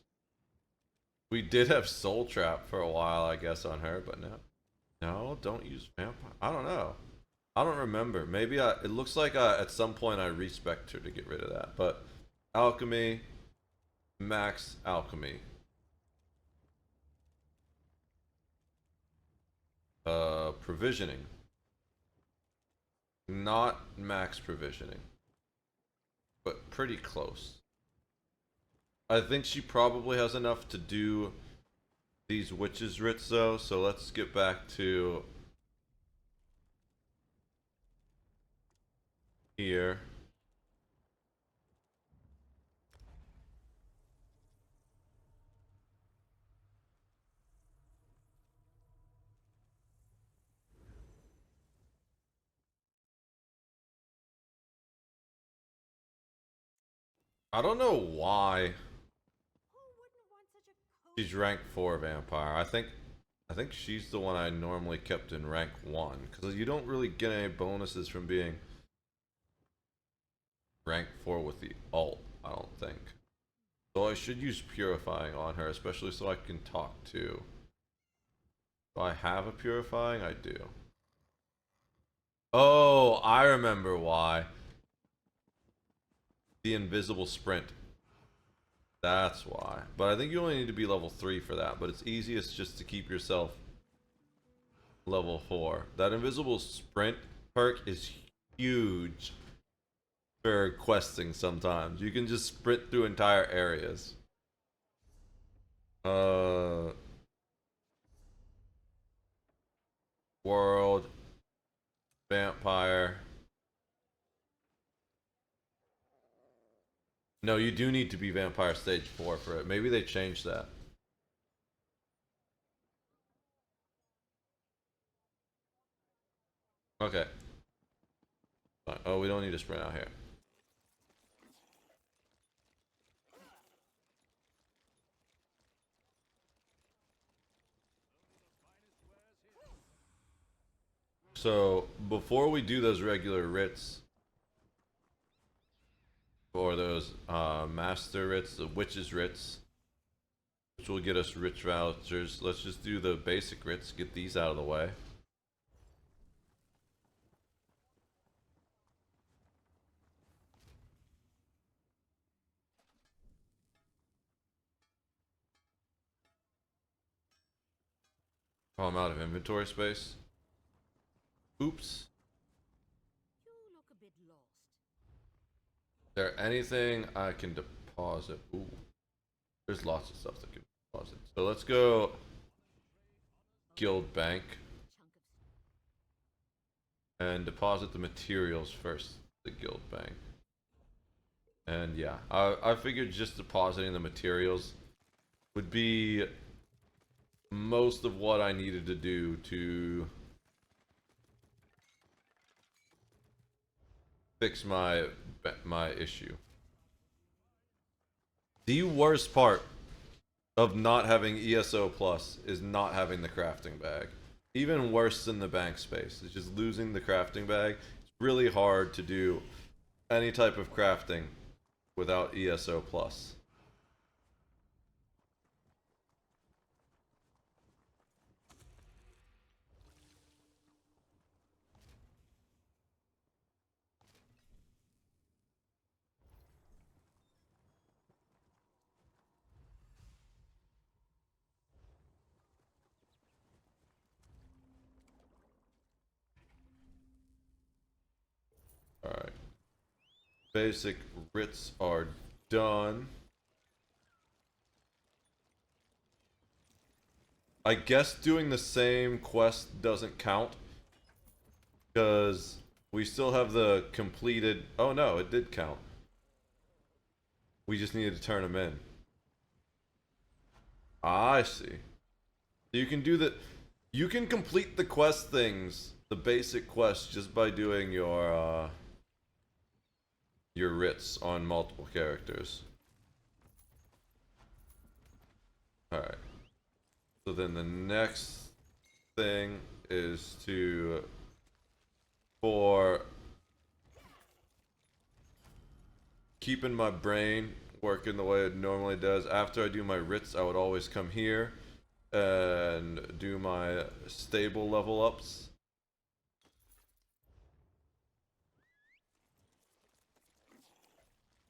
We did have Soul Trap for a while, I guess, on her, but no. No, don't use vampire. I don't know. I don't remember. Maybe it looks like at some point I respect her to get rid of that. But alchemy, max alchemy. Provisioning. Not max provisioning, but pretty close. I think she probably has enough to do these witches' writs though, so let's get back to here. I don't know why she's rank 4 vampire. I think she's the one I normally kept in rank 1 because you don't really get any bonuses from being rank 4 with the alt, I don't think. So I should use purifying on her, especially so I can talk to. Do I have a purifying? I do. Oh, I remember why. The invisible sprint. That's why. But I think you only need to be level 3 for that. But it's easiest just to keep yourself level 4. That invisible sprint perk is huge for questing sometimes. You can just sprint through entire areas. World. Vampire. No, you do need to be Vampire Stage 4 for it. Maybe they changed that. Okay. Oh, we don't need to sprint out here. So, before we do those regular writs, or those master writs, the witches writs, which will get us rich vouchers, let's just do the basic writs, get these out of the way. Oh, I'm out of inventory space. Oops. You look a bit lost. Is there anything I can deposit? Ooh. There's lots of stuff that can deposit. So let's go Guild Bank and deposit the materials first, the Guild Bank. And yeah, I figured just depositing the materials would be most of what I needed to do to fix my issue. The worst part of not having ESO Plus is not having the crafting bag. Even worse than the bank space. It's just losing the crafting bag. It's really hard to do any type of crafting without ESO Plus. Alright. Basic writs are done. I guess doing the same quest doesn't count because We still have the completed... Oh no, it did count. We just needed to turn them in. I see. You can do the... You can complete the quest things, the basic quests, just by doing your writs on multiple characters. Alright. So then the next thing is to... For... keeping my brain working the way it normally does. After I do my writs, I would always come here and do my stable level ups.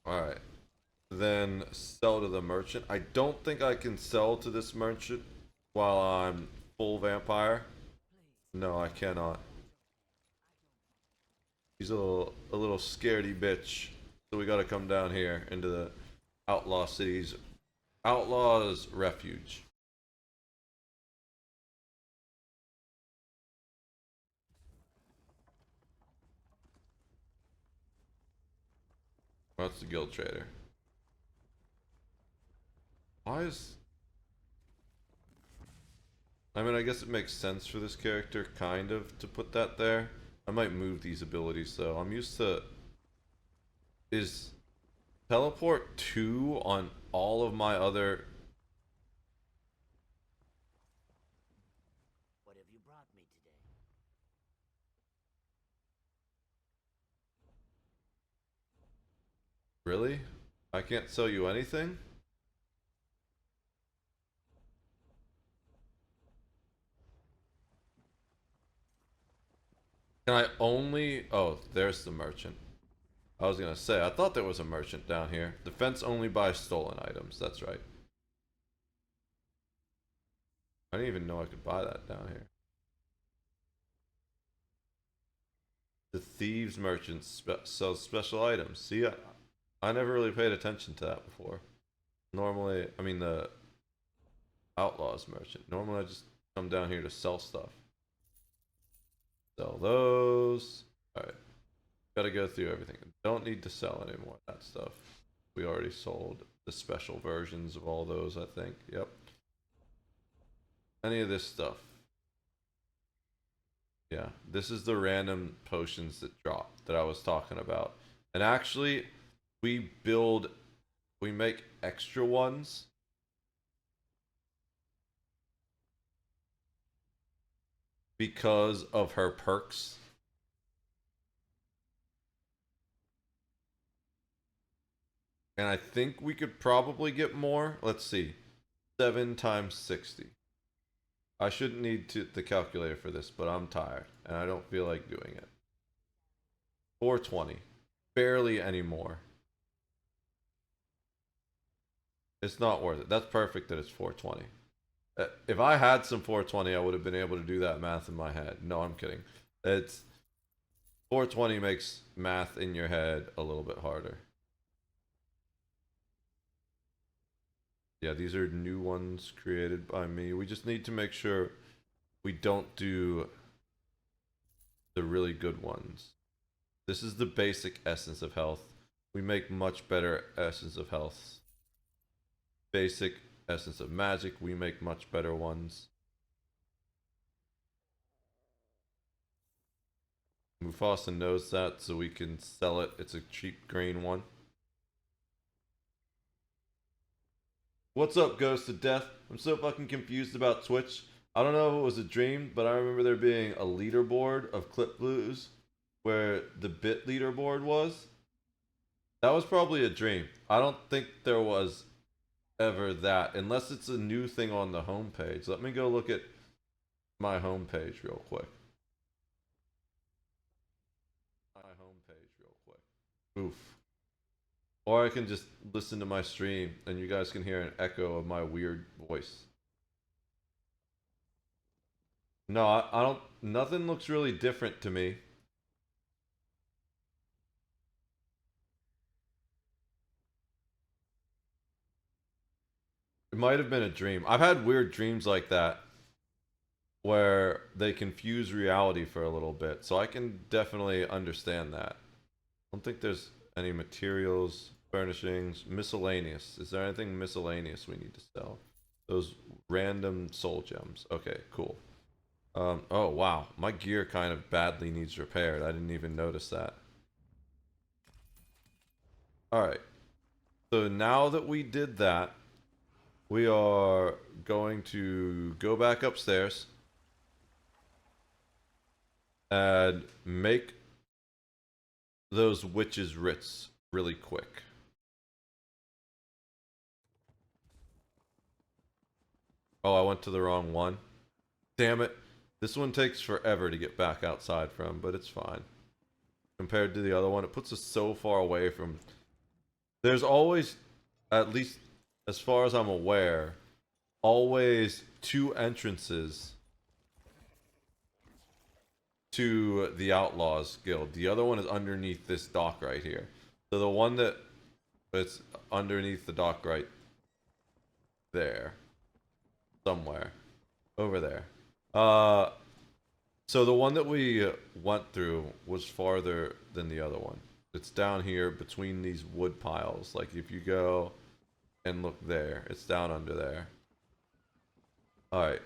Alright. Then sell to the merchant. I don't think I can sell to this merchant while I'm full vampire. No, I cannot. He's a little scaredy bitch. So we gotta come down here into the Outlaw City's Outlaw's Refuge. That's the guild trader. Why is... I mean, I guess it makes sense for this character, kind of, to put that there. I might move these abilities, though. I'm used to... Is teleport 2 on all of my other... What have you brought me today? Really? I can't sell you anything? Can I only... Oh, there's the merchant. I was gonna say, I thought there was a merchant down here. Defense only buys stolen items, that's right. I didn't even know I could buy that down here. The thieves merchant sells special items. See, I never really paid attention to that before. Normally, I mean the outlaws merchant. Normally I just come down here to sell stuff. Sell those. Alright. Gotta go through everything. Don't need to sell anymore of that stuff. We already sold the special versions of all those, I think. Yep. Any of this stuff. Yeah, this is the random potions that drop that I was talking about. And actually, we make extra ones. Because of her perks. And I think we could probably get more. Let's see. 7 times 60. I shouldn't need the calculator for this, but I'm tired. And I don't feel like doing it. 420. Barely any more. It's not worth it. That's perfect that it's 420. If I had some 420, I would have been able to do that math in my head. No, I'm kidding. It's 420 makes math in your head a little bit harder. Yeah, these are new ones created by me. We just need to make sure we don't do the really good ones. This is the basic essence of health. We make much better essence of health. Basic essence of magic, we make much better ones. Mufasa knows that, so we can sell it. It's a cheap green one. What's up, Ghost of Death? I'm so fucking confused about Twitch. I don't know if it was a dream, but I remember there being a leaderboard of clip views where the bit leaderboard was. That was probably a dream. I don't think there was ever that, unless it's a new thing on the homepage. Let me go look at my homepage real quick. Oof. Or I can just listen to my stream and you guys can hear an echo of my weird voice. No, I don't... Nothing looks really different to me. It might have been a dream. I've had weird dreams like that. where they confuse reality for a little bit. So I can definitely understand that. I don't think there's any materials, furnishings, miscellaneous. Is there anything miscellaneous we need to sell? Those random soul gems. Okay, cool. Oh wow, my gear kind of badly needs repaired. I didn't even notice that. Alright. So now that we did that, we are going to go back upstairs and make those witches' writs really quick. Oh, I went to the wrong one. Damn it. This one takes forever to get back outside from, but it's fine. Compared to the other one, it puts us so far away from... There's always, at least as far as I'm aware, always two entrances to the Outlaws Guild. The other one is underneath this dock right here. So the one that it's underneath the dock right there. Somewhere. Over there. So the one that we went through was farther than the other one. It's down here between these wood piles. Like if you go and look there, it's down under there. Alright,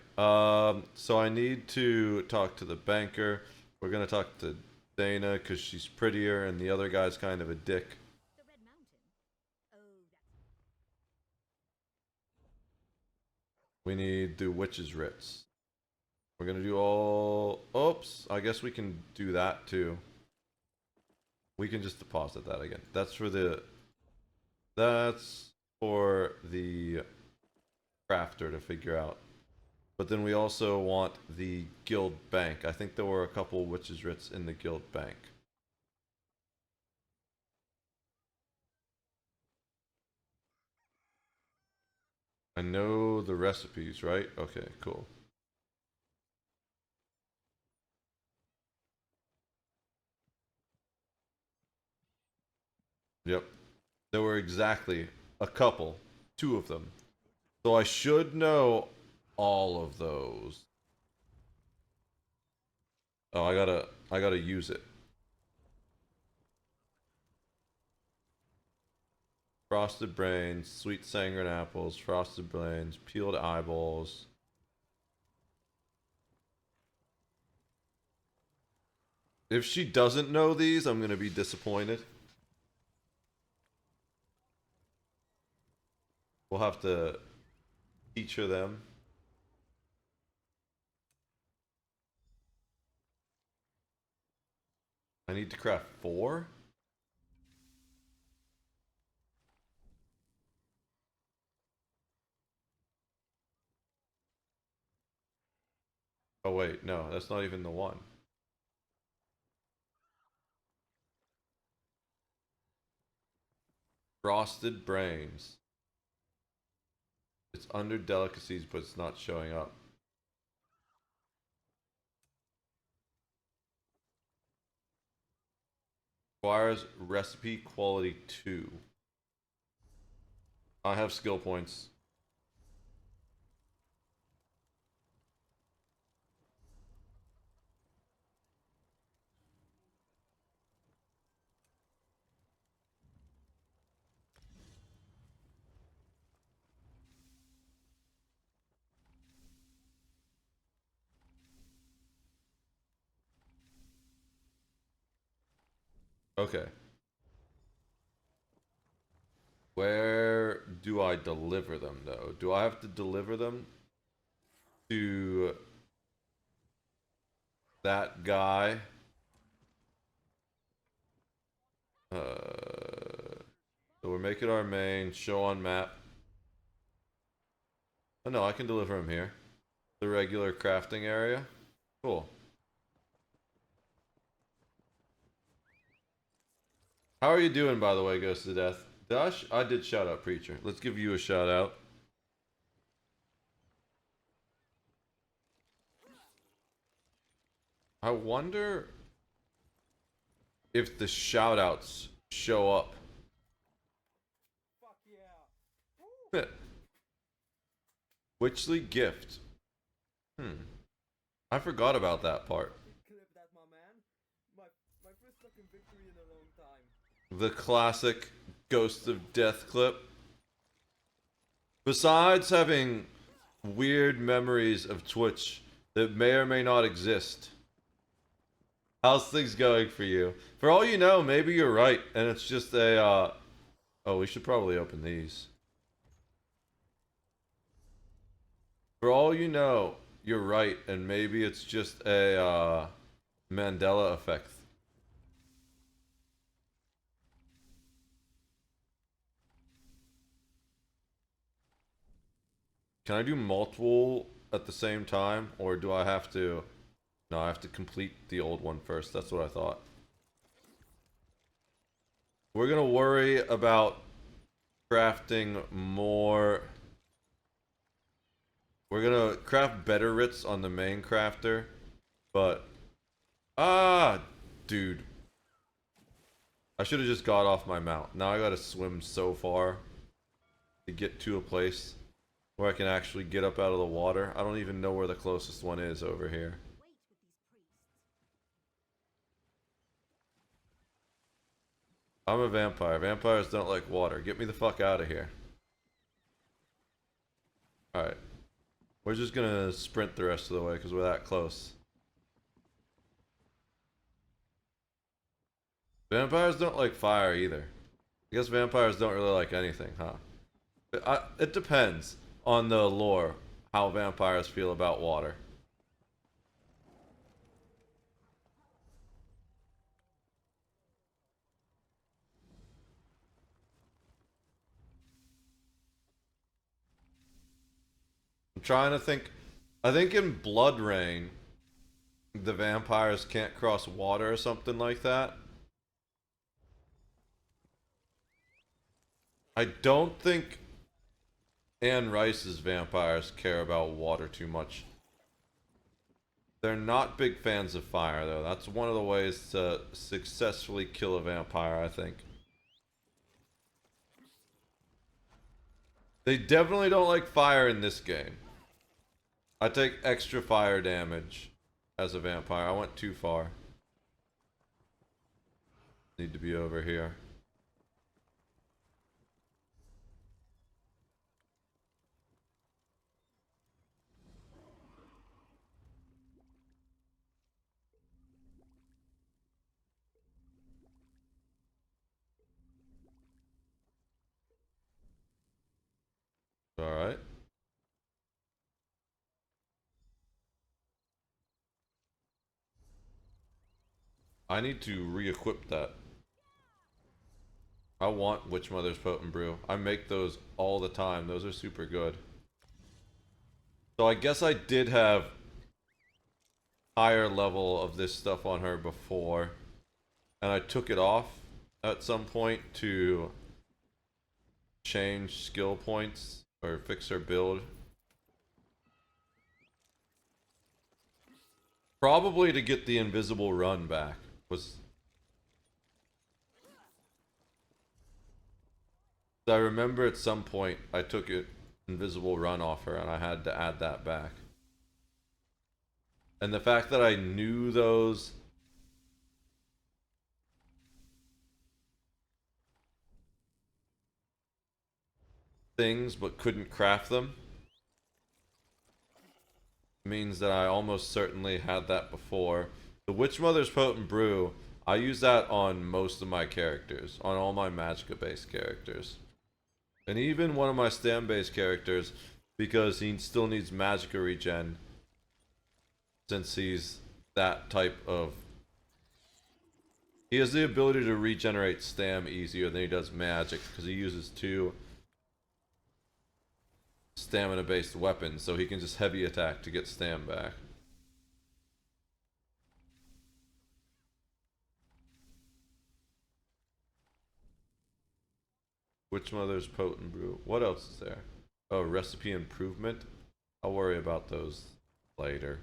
so I need to talk to the banker. We're gonna talk to Dana because she's prettier and the other guy's kind of a dick. The Red Mountain. Oh, We need the witches' writs. We're gonna do all... Oops, I guess we can do that too. We can just deposit that again. That's for the... That's for the crafter to figure out. But then we also want the guild bank. I think there were a couple witches' writs in the guild bank. I know the recipes, right? Okay, cool. Yep. There were exactly a couple. 2 of them. So I should know all of those. Oh, I gotta use it. Frosted brains, sweet sanguine apples, frosted brains, peeled eyeballs. If she doesn't know these, I'm gonna be disappointed. We'll have to teach her them. I need to craft 4? Oh wait, no, that's not even the one. Frosted brains. It's under delicacies, but it's not showing up. Requires recipe quality 2. I have skill points. Okay. Where do I deliver them, though? Do I have to deliver them to that guy? So we're making our main, show on map. Oh no, I can deliver him here. The regular crafting area. Cool. How are you doing, by the way, Ghost to Death? I did shout out Preacher. Let's give you a shout out. I wonder if the shout outs show up. Fuck yeah. Witchley gift. I forgot about that part. Clip that, my man. My first fucking victory in a long time. The classic Ghost of Death clip. Besides having weird memories of Twitch that may or may not exist, how's things going for you? For all you know, maybe you're right, and it's just a, oh, we should probably open these. For all you know, you're right, and maybe it's just a, Mandela effect. Can I do multiple at the same time, or do I have to... No, I have to complete the old one first. That's what I thought. We're gonna worry about crafting more... We're gonna craft better writs on the main crafter, but... Ah! Dude. I should have just got off my mount. Now I gotta swim so far to get to a place where I can actually get up out of the water. I don't even know where the closest one is over here. I'm a vampire. Vampires don't like water. Get me the fuck out of here. Alright. We're just gonna sprint the rest of the way because we're that close. Vampires don't like fire either. I guess vampires don't really like anything, huh? It depends on the lore how vampires feel about water. I'm trying to think. I think in Blood Rain, the vampires can't cross water or something like that. I don't think Anne Rice's vampires care about water too much. They're not big fans of fire, though. That's one of the ways to successfully kill a vampire, I think. They definitely don't like fire in this game. I take extra fire damage as a vampire. I went too far. Need to be over here. Alright. I need to re-equip that. I want Witch Mother's Potent Brew. I make those all the time. Those are super good. So I guess I did have higher level of this stuff on her before. And I took it off at some point to change skill points or fix her build. Probably to get the invisible run back. I remember at some point I took an invisible run off her and I had to add that back. And the fact that I knew those things but couldn't craft them means that I almost certainly had that before. The Witch Mother's Potent Brew, I use that on most of my characters, on all my Magicka based characters. And even one of my Stam based characters, because he still needs Magicka regen, since he's that type of... He has the ability to regenerate Stam easier than he does Magic, because he uses 2 stamina based weapons, so he can just heavy attack to get Stam back. Witch Mother's Potent Brew. What else is there? Oh, recipe improvement. I'll worry about those later.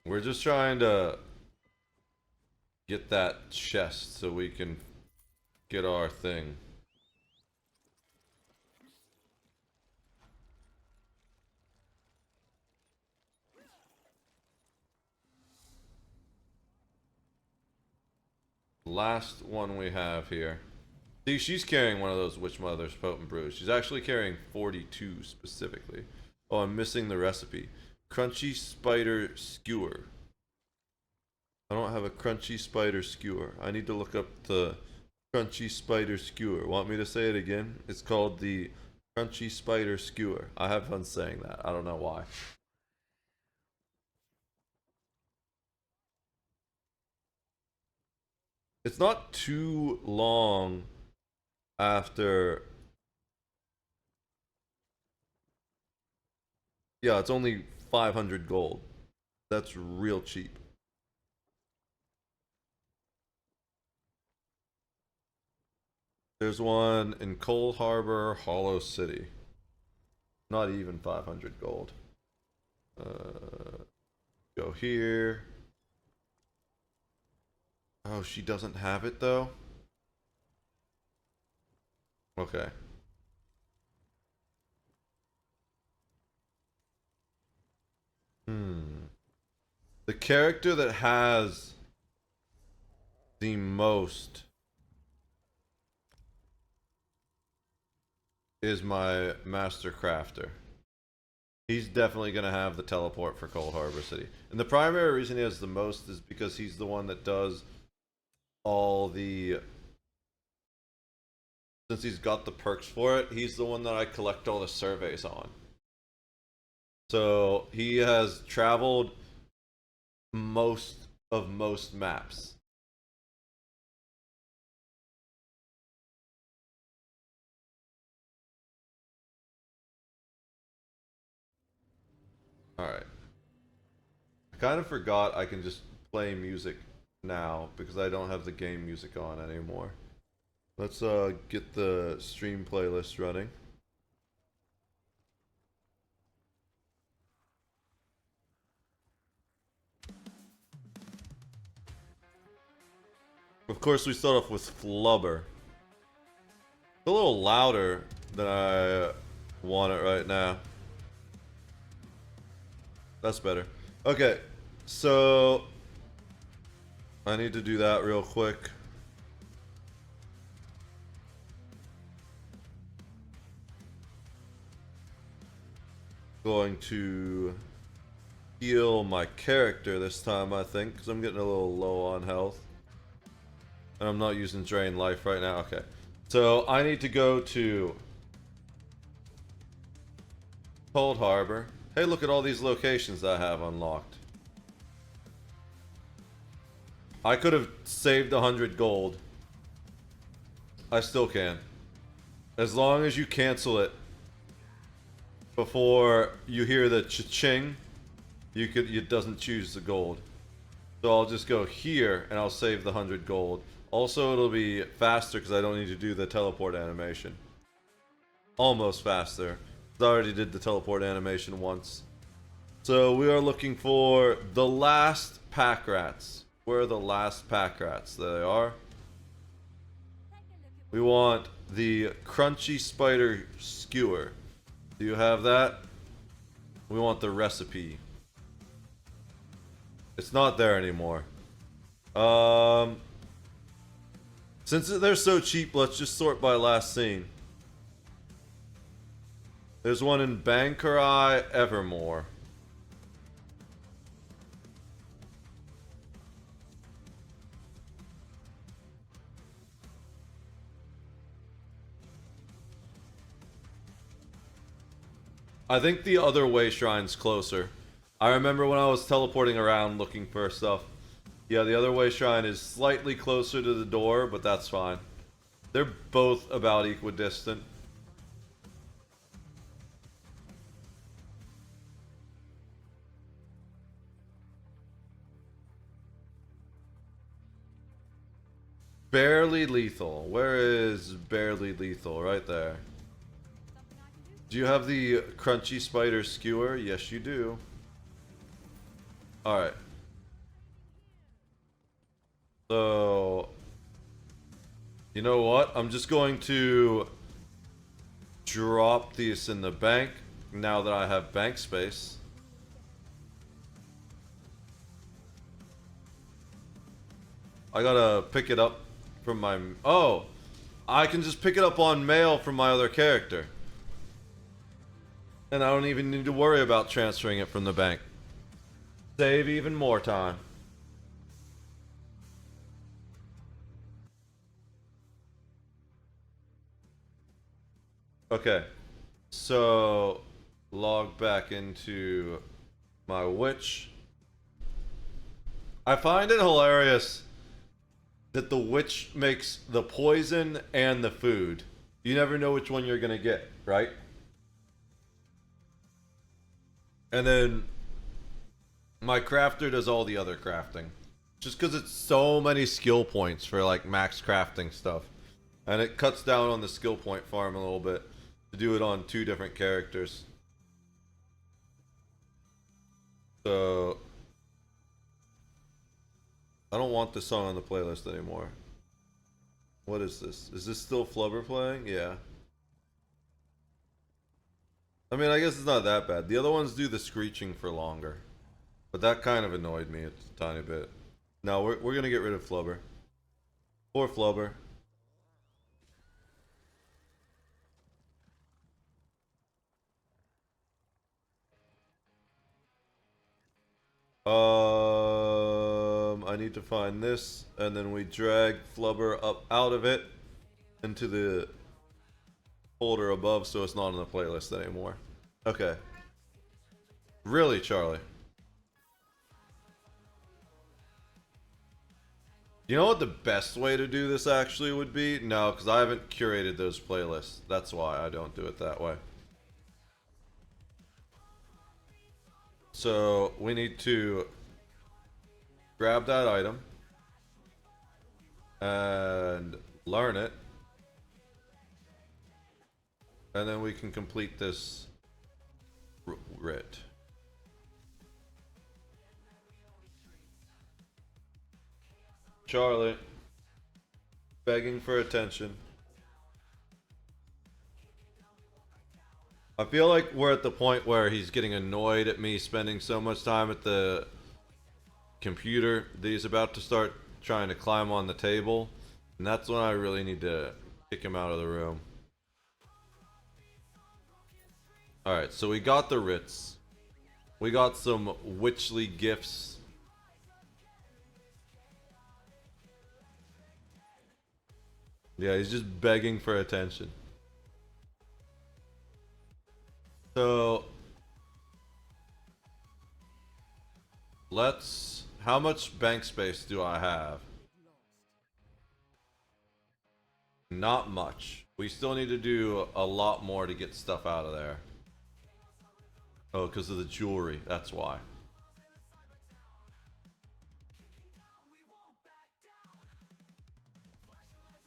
We're just trying to get that chest so we can get our thing. last one we have here. See, she's carrying one of those Witch Mother's Potent Brews. She's actually carrying 42 specifically. Oh, I'm missing the recipe. Crunchy spider skewer. I don't have a crunchy spider skewer. I need to look up the crunchy spider skewer. Want me to say it again? It's called the crunchy spider skewer. I have fun saying that. I don't know why. It's not too long after. Yeah, it's only 500 gold. That's real cheap. There's one in Coal Harbor, Hollow City. Not even 500 gold. Go here. Oh, she doesn't have it though? Okay. The character that has the most is my Master Crafter. He's definitely going to have the teleport for Cold Harbor City. And the primary reason he has the most is because he's the one that does all the... Since he's got the perks for it, he's the one that I collect all the surveys on. So he has traveled most maps. Alright. I kind of forgot I can just play music now because I don't have the game music on anymore. Let's get the stream playlist running. Of course, we start off with Flubber. It's a little louder than I want it right now. That's better. Okay, so I need to do that real quick. Going to heal my character this time, I think, because I'm getting a little low on health. And I'm not using Drain Life right now. Okay. So I need to go to Cold Harbor. Hey, look at all these locations I have unlocked. I could have saved 100 gold. I still can. As long as you cancel it before you hear the cha-ching, it doesn't choose the gold. So I'll just go here and I'll save the 100 gold. Also, it'll be faster because I don't need to do the teleport animation. Almost faster. I already did the teleport animation once. So we are looking for the last pack rats. Where are the last pack rats? There they are. We want the crunchy spider skewer. Do you have that? We want the recipe. It's not there anymore. Since they're so cheap, let's just sort by last seen. There's one in Bankarai, Evermore. I think the other way shrine's closer. I remember when I was teleporting around looking for stuff. Yeah, the other way shrine is slightly closer to the door, but that's fine. They're both about equidistant. Barely lethal. Where is barely lethal? Right there. Do you have the crunchy spider skewer? Yes, you do. Alright. So, you know what? I'm just going to drop these in the bank now that I have bank space. I gotta pick it up from my... Oh! I can just pick it up on mail from my other character. And I don't even need to worry about transferring it from the bank. Save even more time. Okay. So, log back into my witch. I find it hilarious that the witch makes the poison and the food. You never know which one you're gonna get, right? And then my crafter does all the other crafting. Just because it's so many skill points for like max crafting stuff. And it cuts down on the skill point farm a little bit to do it on 2 different characters. So I don't want this song on the playlist anymore. What is this? Is this still Flubber playing? Yeah. I mean, I guess it's not that bad. The other ones do the screeching for longer. But that kind of annoyed me a tiny bit. No, we're gonna get rid of Flubber. Poor Flubber. I need to find this, and then we drag Flubber up out of it into the folder above so it's not on the playlist anymore. Okay. Really, Charlie? You know what the best way to do this actually would be? No, because I haven't curated those playlists. That's why I don't do it that way. So we need to grab that item and learn it. And then we can complete this writ. Charlie, begging for attention. I feel like we're at the point where he's getting annoyed at me spending so much time at the computer that he's about to start trying to climb on the table. And that's when I really need to kick him out of the room. Alright, so we got the writs. We got some witchly gifts. Yeah, he's just begging for attention. So let's... How much bank space do I have? Not much. We still need to do a lot more to get stuff out of there. Oh, because of the jewelry. That's why.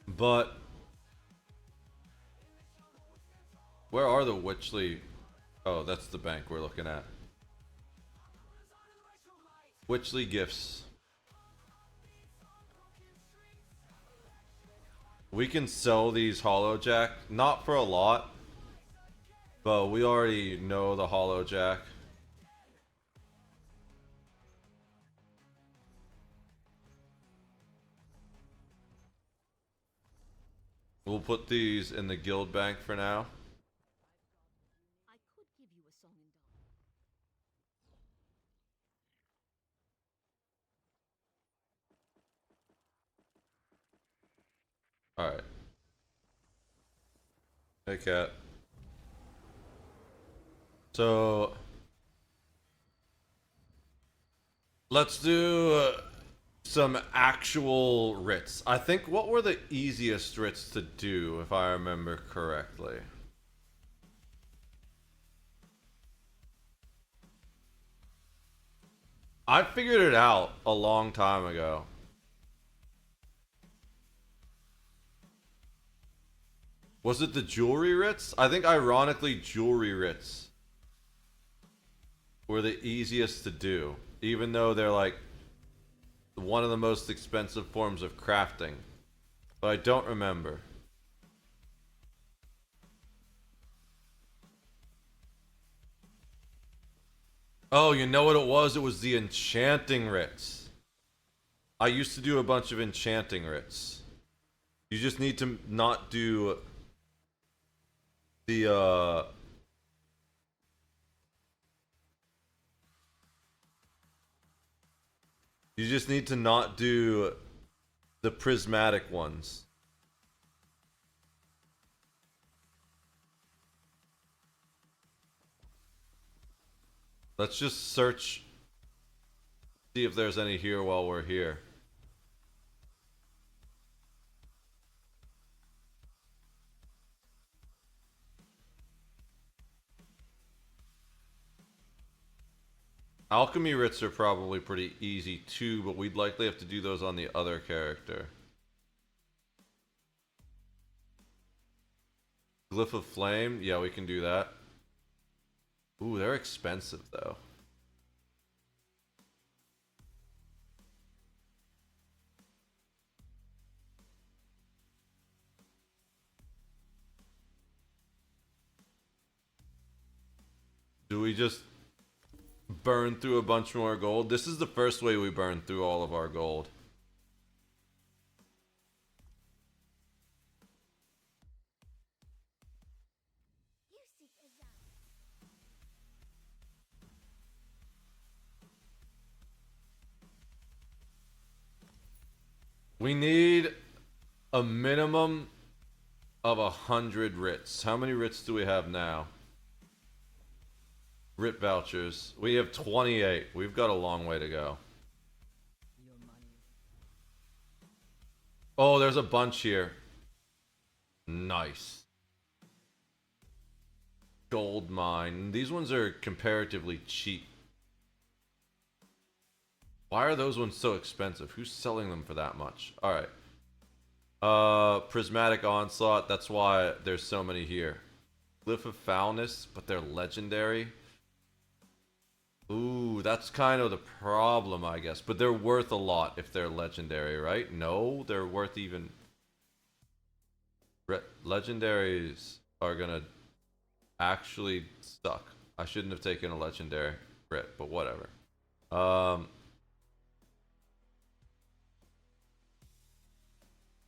But where are the witchly... Oh, that's the bank we're looking at. Witchly gifts. We can sell these hollow jack, not for a lot, but we already know the hollow jack. We'll put these in the guild bank for now. I could give you a song and dance. Alright. Hey, cat. So let's do some actual writs. I think, what were the easiest writs to do, if I remember correctly? I figured it out a long time ago. Was it the jewelry writs? I think ironically jewelry writs were the easiest to do, even though they're like one of the most expensive forms of crafting. But I don't remember. Oh, you know what it was? It was the enchanting writs. I used to do a bunch of enchanting writs. You just need to not do the you just need to not do the prismatic ones. Let's just search, see if there's any here while we're here. Alchemy writs are probably pretty easy too, but we'd likely have to do those on the other character. Glyph of Flame? Yeah, we can do that. Ooh, they're expensive though. Do we just burn through a bunch more gold? This is the first way we burn through all of our gold. We need a minimum of 100 writs. How many writs do we have now? Writ vouchers. We have 28. We've got a long way to go. Oh, there's a bunch here. Nice. Gold mine. These ones are comparatively cheap. Why are those ones so expensive? Who's selling them for that much? Alright. Prismatic Onslaught. That's why there's so many here. Glyph of Foulness, but they're legendary. Ooh, that's kind of the problem, I guess. But they're worth a lot if they're legendary, right? No, they're worth even... Legendaries are gonna actually suck. I shouldn't have taken a legendary crit, but whatever.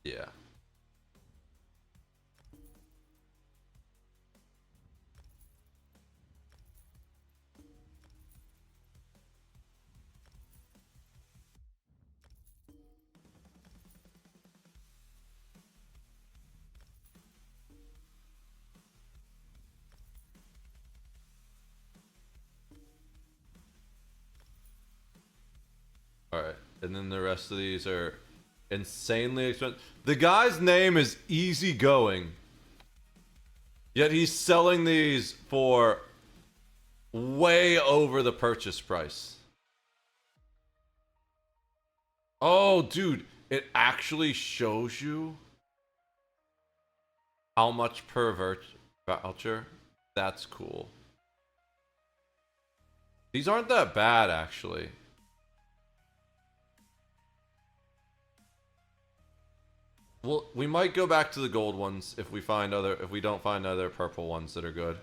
Yeah. Alright, and then the rest of these are insanely expensive. The guy's name is Easygoing, yet he's selling these for way over the purchase price. Oh, dude, it actually shows you how much per voucher. That's cool. These aren't that bad, actually. Well, we might go back to the gold ones if we don't find other purple ones that are good.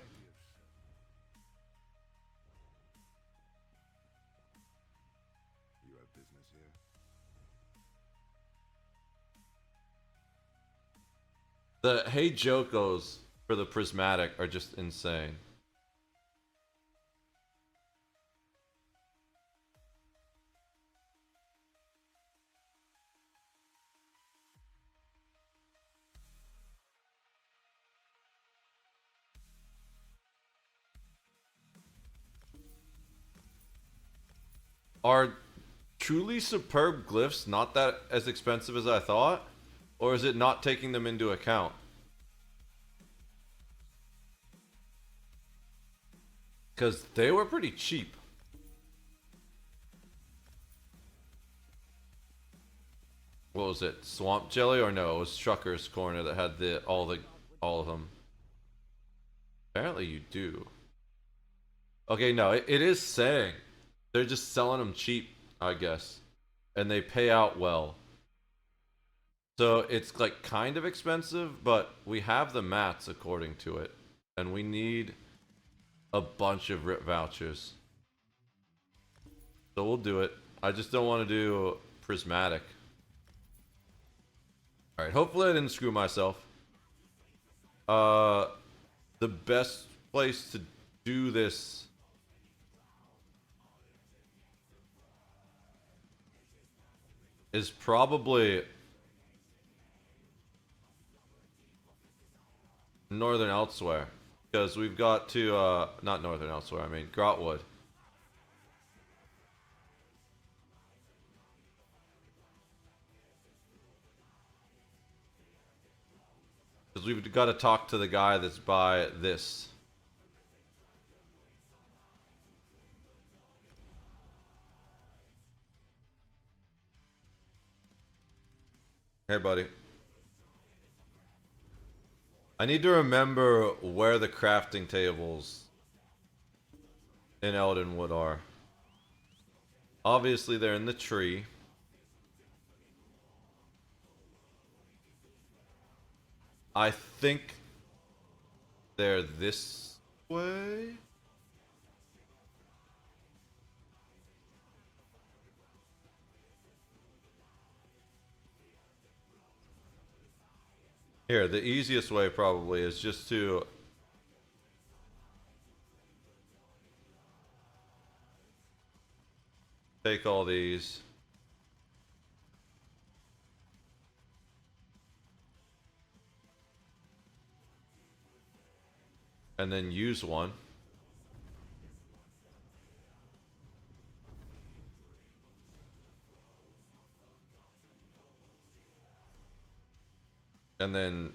You have business here? The Hey Jokos for the prismatic are just insane. Are truly superb glyphs not that as expensive as I thought? Or is it not taking them into account? Because they were pretty cheap. What was it? Swamp Jelly? Or no, it was Trucker's Corner that had all of them. Apparently you do. Okay, no, it is saying they're just selling them cheap, I guess. And they pay out well. So it's like kind of expensive, but we have the mats according to it. And we need a bunch of RIP vouchers. So we'll do it. I just don't want to do prismatic. Alright, hopefully I didn't screw myself. The best place to do this is probably Northern Elsewhere. Because we've got to, not Northern Elsewhere, I mean Grotwood. Because we've got to talk to the guy that's by this. Hey, buddy. I need to remember where the crafting tables in Eldenwood are. Obviously, they're in the tree. I think they're this way. Here, the easiest way probably is just to take all these. And then use one. And then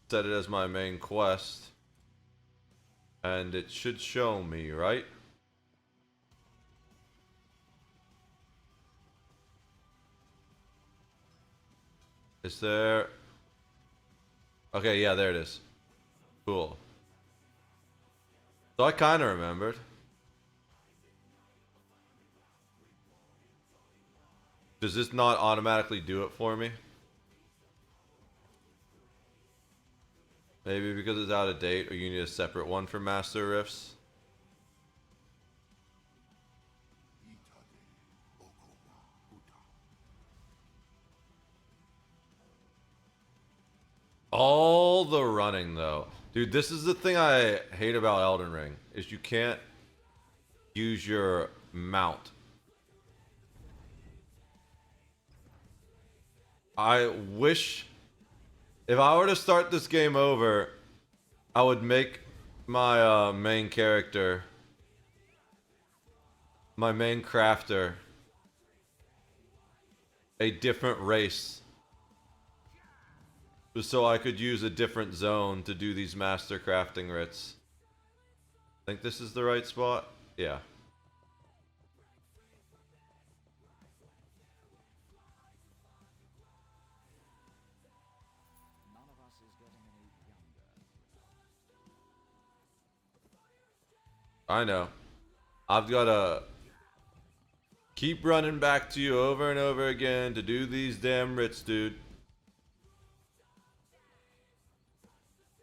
set it as my main quest. And it should show me, right? Is there... Okay, yeah, there it is. Cool. So I kind of remembered. Does this not automatically do it for me? Maybe because it's out of date, or you need a separate one for Master Rifts? All the running, though. Dude, this is the thing I hate about Elden Ring, is you can't use your mount. I wish... If I were to start this game over, I would make my main character, my main crafter, a different race. Just so I could use a different zone to do these master crafting writs. Think this is the right spot? Yeah. I know. I've got to keep running back to you over and over again to do these damn writs, dude.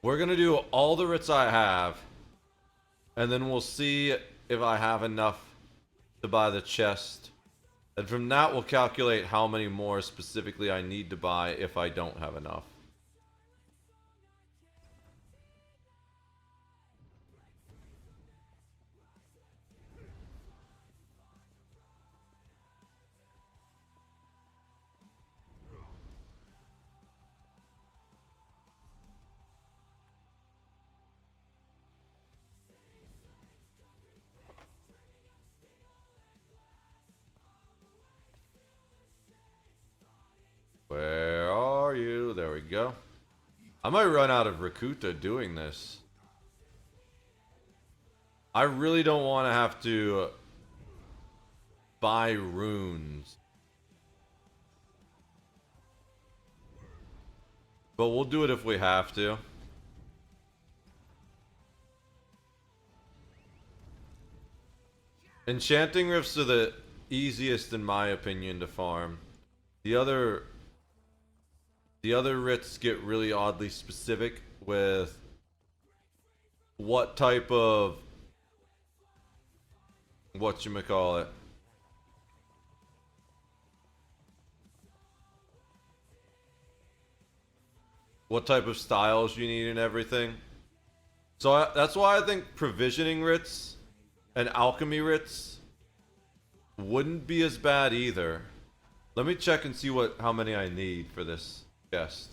We're gonna do all the writs I have, and then we'll see if I have enough to buy the chest. And from that, we'll calculate how many more specifically I need to buy if I don't have enough. Where are you? There we go. I might run out of Rakuta doing this. I really don't want to have to buy runes. But we'll do it if we have to. Enchanting Rifts are the easiest in my opinion to farm. The other writs get really oddly specific with what type of whatchamacallit. what type of styles you need and everything. So that's why I think provisioning writs and alchemy writs wouldn't be as bad either. Let me check and see how many I need for this chest.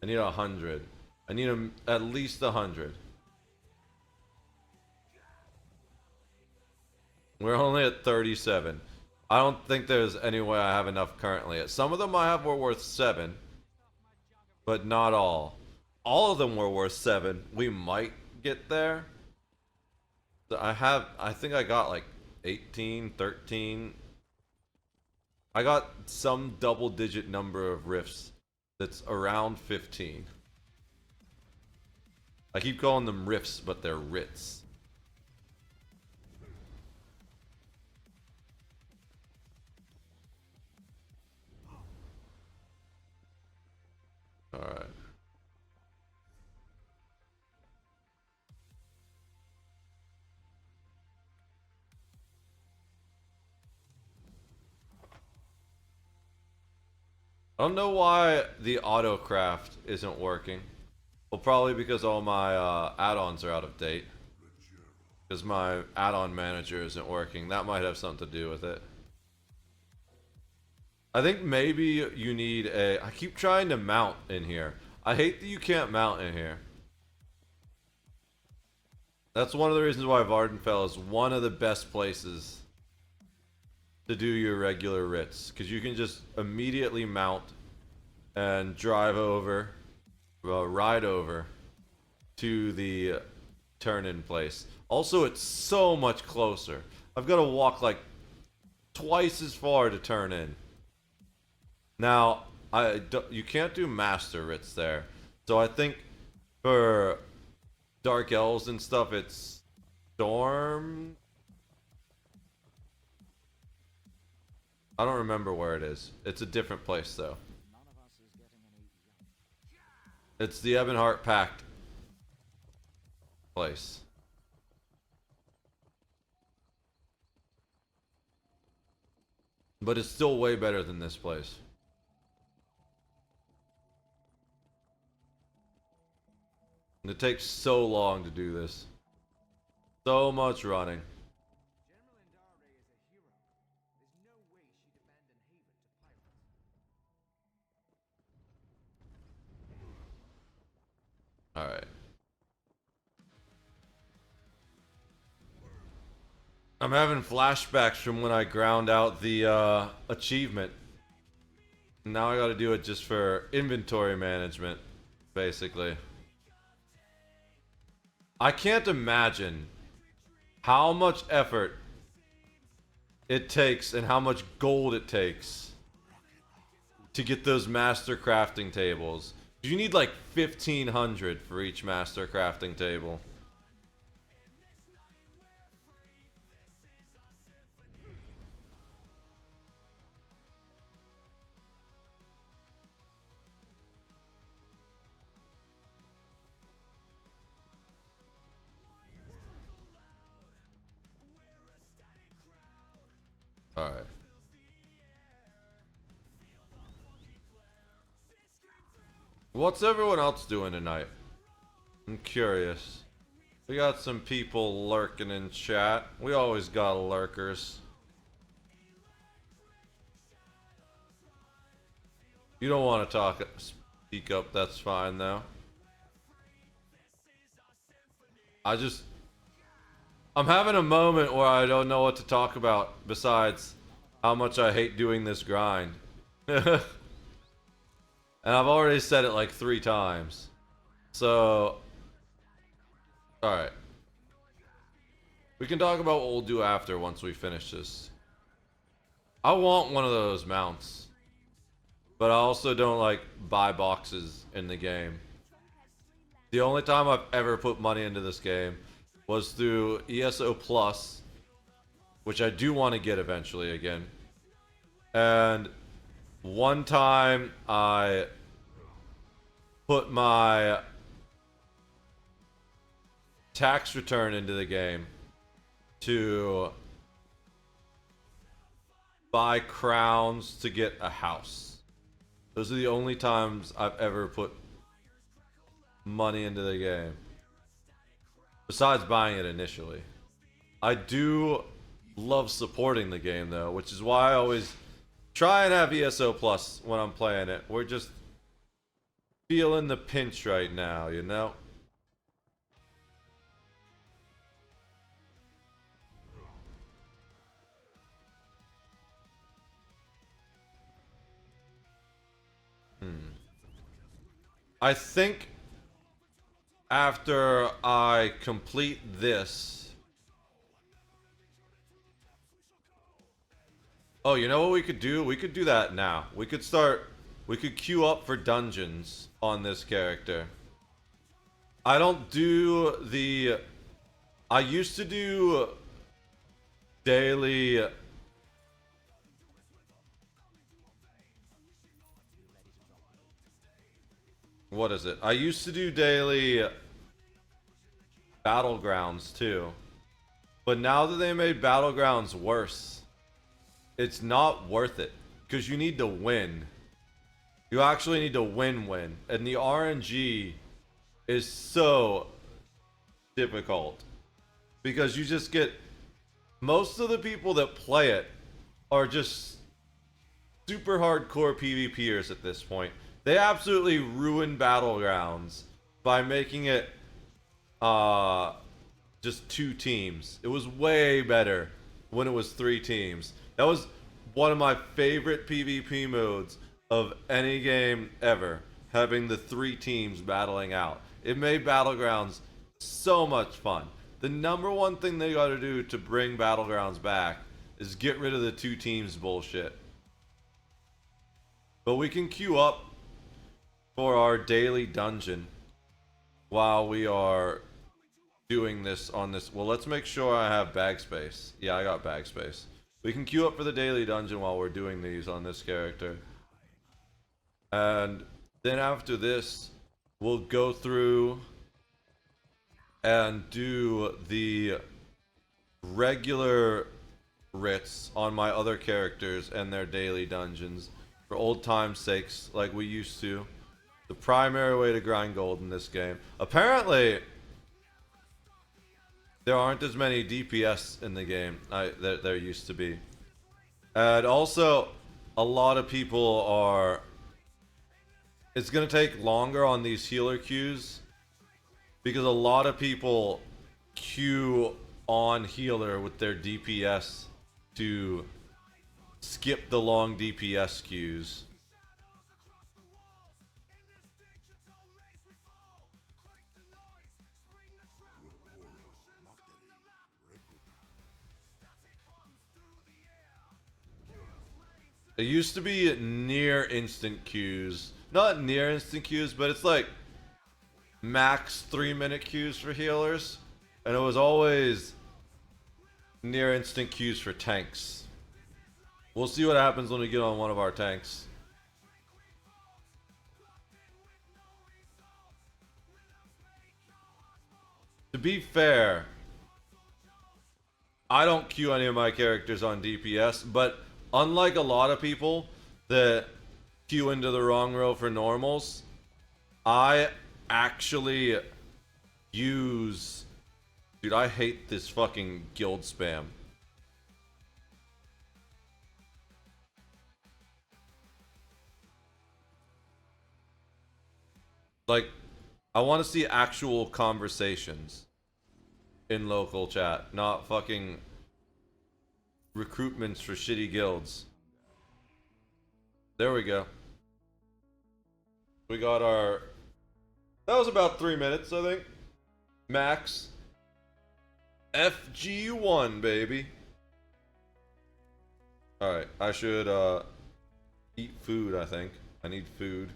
I need 100. I need at least 100. We're only at 37. I don't think there's any way I have enough currently. Some of them I have were worth 7, but not all. All of them were worth 7. We might get there. I think I got like 18, 13. I got some double-digit number of rifts that's around 15. I keep calling them rifts, but they're writs. Alright. I don't know why the autocraft isn't working. Well, probably because all my add-ons are out of date. Because my add-on manager isn't working. That might have something to do with it. I think maybe you need a... I keep trying to mount in here. I hate that you can't mount in here. That's one of the reasons why Vardenfell is one of the best places to do your regular writs. Because you can just immediately mount and drive over, ride over to the turn-in place. Also, it's so much closer. I've got to walk like twice as far to turn in. Now, you can't do master writs there. So I think for Dark Elves and stuff, it's Storm. I don't remember where it is. It's a different place though. It's the Ebonheart Pact place. But it's still way better than this place. And it takes so long to do this. So much running. Alright. I'm having flashbacks from when I ground out the achievement. Now I gotta do it just for inventory management, basically. I can't imagine how much effort it takes and how much gold it takes to get those master crafting tables. You need like 1,500 for each master crafting table. Alright. What's everyone else doing tonight? I'm curious. We got some people lurking in chat. We always got lurkers. You don't want to speak up, that's fine though. I'm having a moment where I don't know what to talk about besides how much I hate doing this grind. And I've already said it like 3 times. So, alright. We can talk about what we'll do after once we finish this. I want one of those mounts. But I also don't like buy boxes in the game. The only time I've ever put money into this game was through ESO Plus, which I do want to get eventually again. And one time I put my tax return into the game to buy crowns to get a house. Those are the only times I've ever put money into the game. Besides buying it initially. I do love supporting the game though, which is why I always try and have ESO Plus when I'm playing it. We're just feeling the pinch right now, you know? I think after I complete this... Oh, you know what we could do? We could do that now. We could queue up for dungeons on this character. I don't do the... I used to do daily... What is it? I used to do daily battlegrounds too. But now that they made battlegrounds worse, it's not worth it. Because you need to win. You actually need to win. And the RNG is so difficult. Because you just get... Most of the people that play it are just super hardcore PvPers at this point. They absolutely ruined Battlegrounds by making it just 2 teams. It was way better when it was 3 teams. That was one of my favorite PvP modes of any game ever, having the 3 teams battling out. It made Battlegrounds so much fun. The number one thing they gotta do to bring Battlegrounds back is get rid of the 2 teams bullshit. But we can queue up for our daily dungeon while we are doing this on this. Well, let's make sure I have bag space. Yeah, I got bag space. We can queue up for the daily dungeon while we're doing these on this character. And then after this, we'll go through and do the regular writs on my other characters and their daily dungeons for old time's sakes, like we used to. The primary way to grind gold in this game. Apparently, there aren't as many DPS in the game that there used to be. And also, a lot of people are... It's going to take longer on these healer queues because a lot of people queue on healer with their DPS to skip the long DPS queues. It used to be near instant queues. Not near instant queues, but it's like max 3-minute queues for healers. And it was always near instant queues for tanks. We'll see what happens when we get on one of our tanks. To be fair, I don't queue any of my characters on DPS, but unlike a lot of people that queue into the wrong row for normals, I actually use... Dude, I hate this fucking guild spam. Like, I want to see actual conversations in local chat, not fucking recruitments for shitty guilds. There we go. We got our... That was about 3 minutes, I think. Max. FG1, baby. Alright, I should eat food, I think. I need food.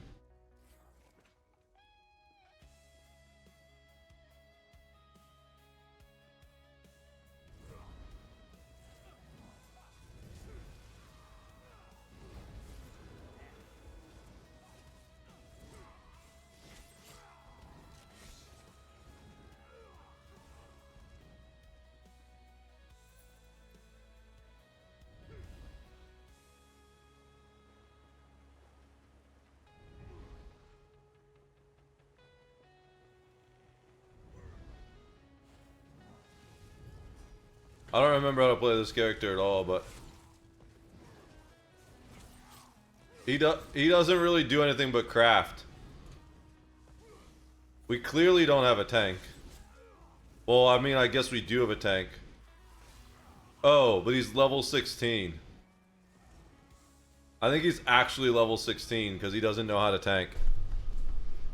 I don't remember how to play this character at all, but he doesn't really do anything but craft. We clearly don't have a tank. Well, I mean, I guess we do have a tank. Oh, but he's level 16. I think he's actually level 16 because he doesn't know how to tank.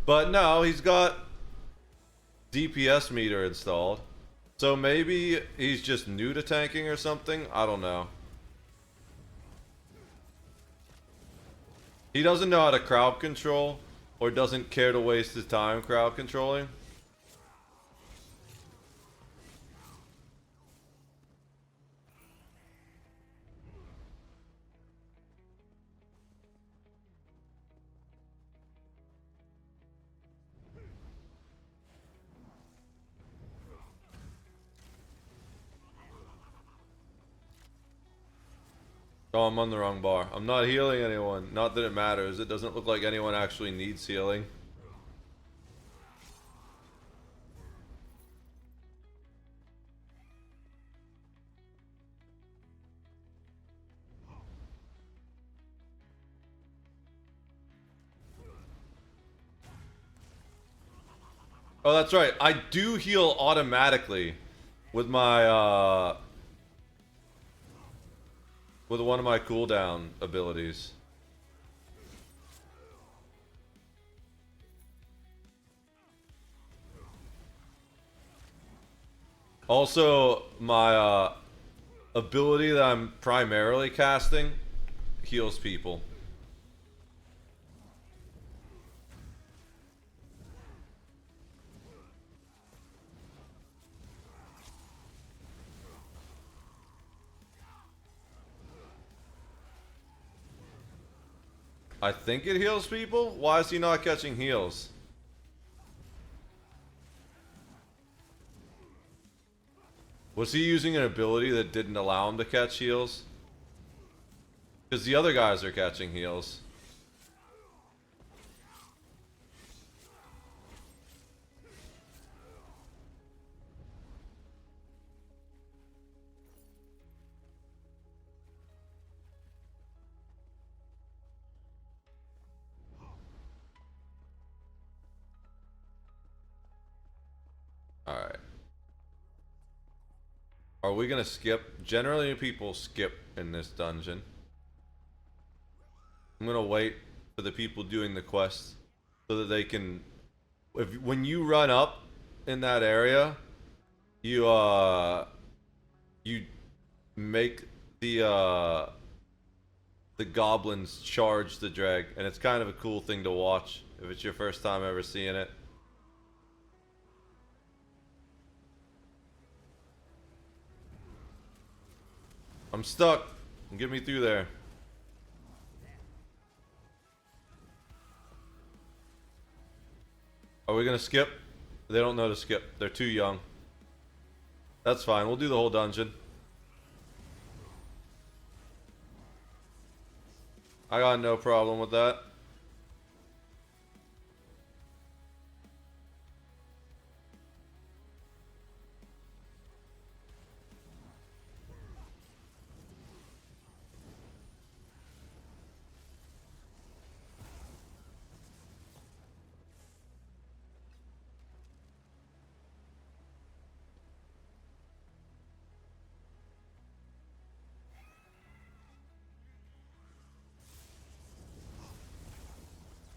But no, he's got DPS meter installed. So maybe he's just new to tanking or something? I don't know. He doesn't know how to crowd control or doesn't care to waste his time crowd controlling. Oh, I'm on the wrong bar. I'm not healing anyone. Not that it matters. It doesn't look like anyone actually needs healing. Oh, that's right. I do heal automatically with my, with one of my cooldown abilities. Also, my, ability that I'm primarily casting heals people. I think it heals people? Why is he not catching heals? Was he using an ability that didn't allow him to catch heals? Because the other guys are catching heals. Alright. Are we gonna skip? Generally people skip in this dungeon. I'm gonna wait for the people doing the quests so that they can... when you run up in that area, you make the goblins charge the dreg, and it's kind of a cool thing to watch if it's your first time ever seeing it. I'm stuck. Get me through there. Are we gonna skip? They don't know to skip. They're too young. That's fine. We'll do the whole dungeon. I got no problem with that.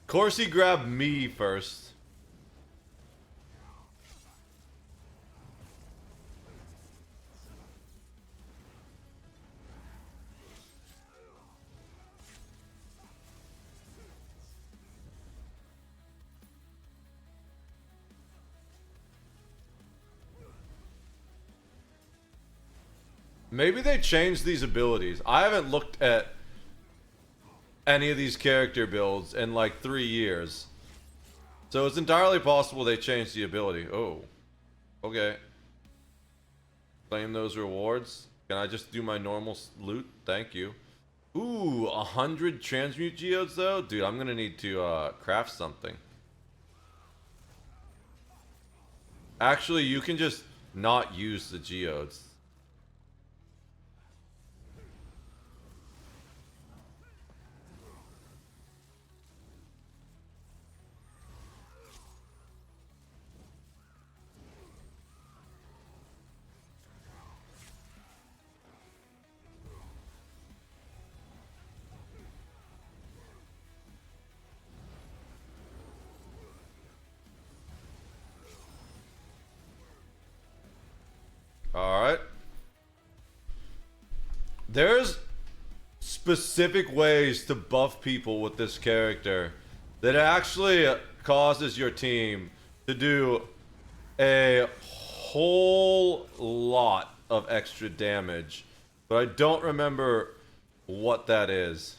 Of course he grabbed me first. Maybe they changed these abilities. I haven't looked at any of these character builds in like 3 years. So it's entirely possible they changed the ability. Oh. Okay. Claim those rewards. Can I just do my normal loot? Thank you. Ooh, 100 transmute geodes though? Dude, I'm gonna need to craft something. Actually, you can just not use the geodes. there's specific ways to buff people with this character that actually causes your team to do a whole lot of extra damage, but I don't remember what that is.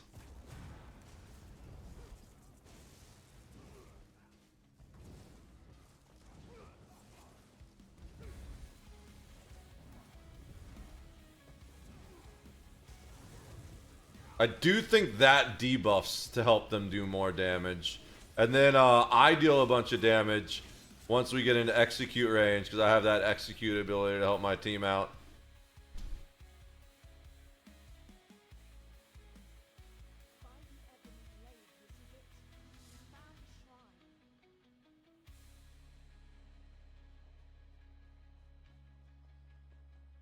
I do think that debuffs to help them do more damage. And then I deal a bunch of damage once we get into execute range, because I have that execute ability to help my team out.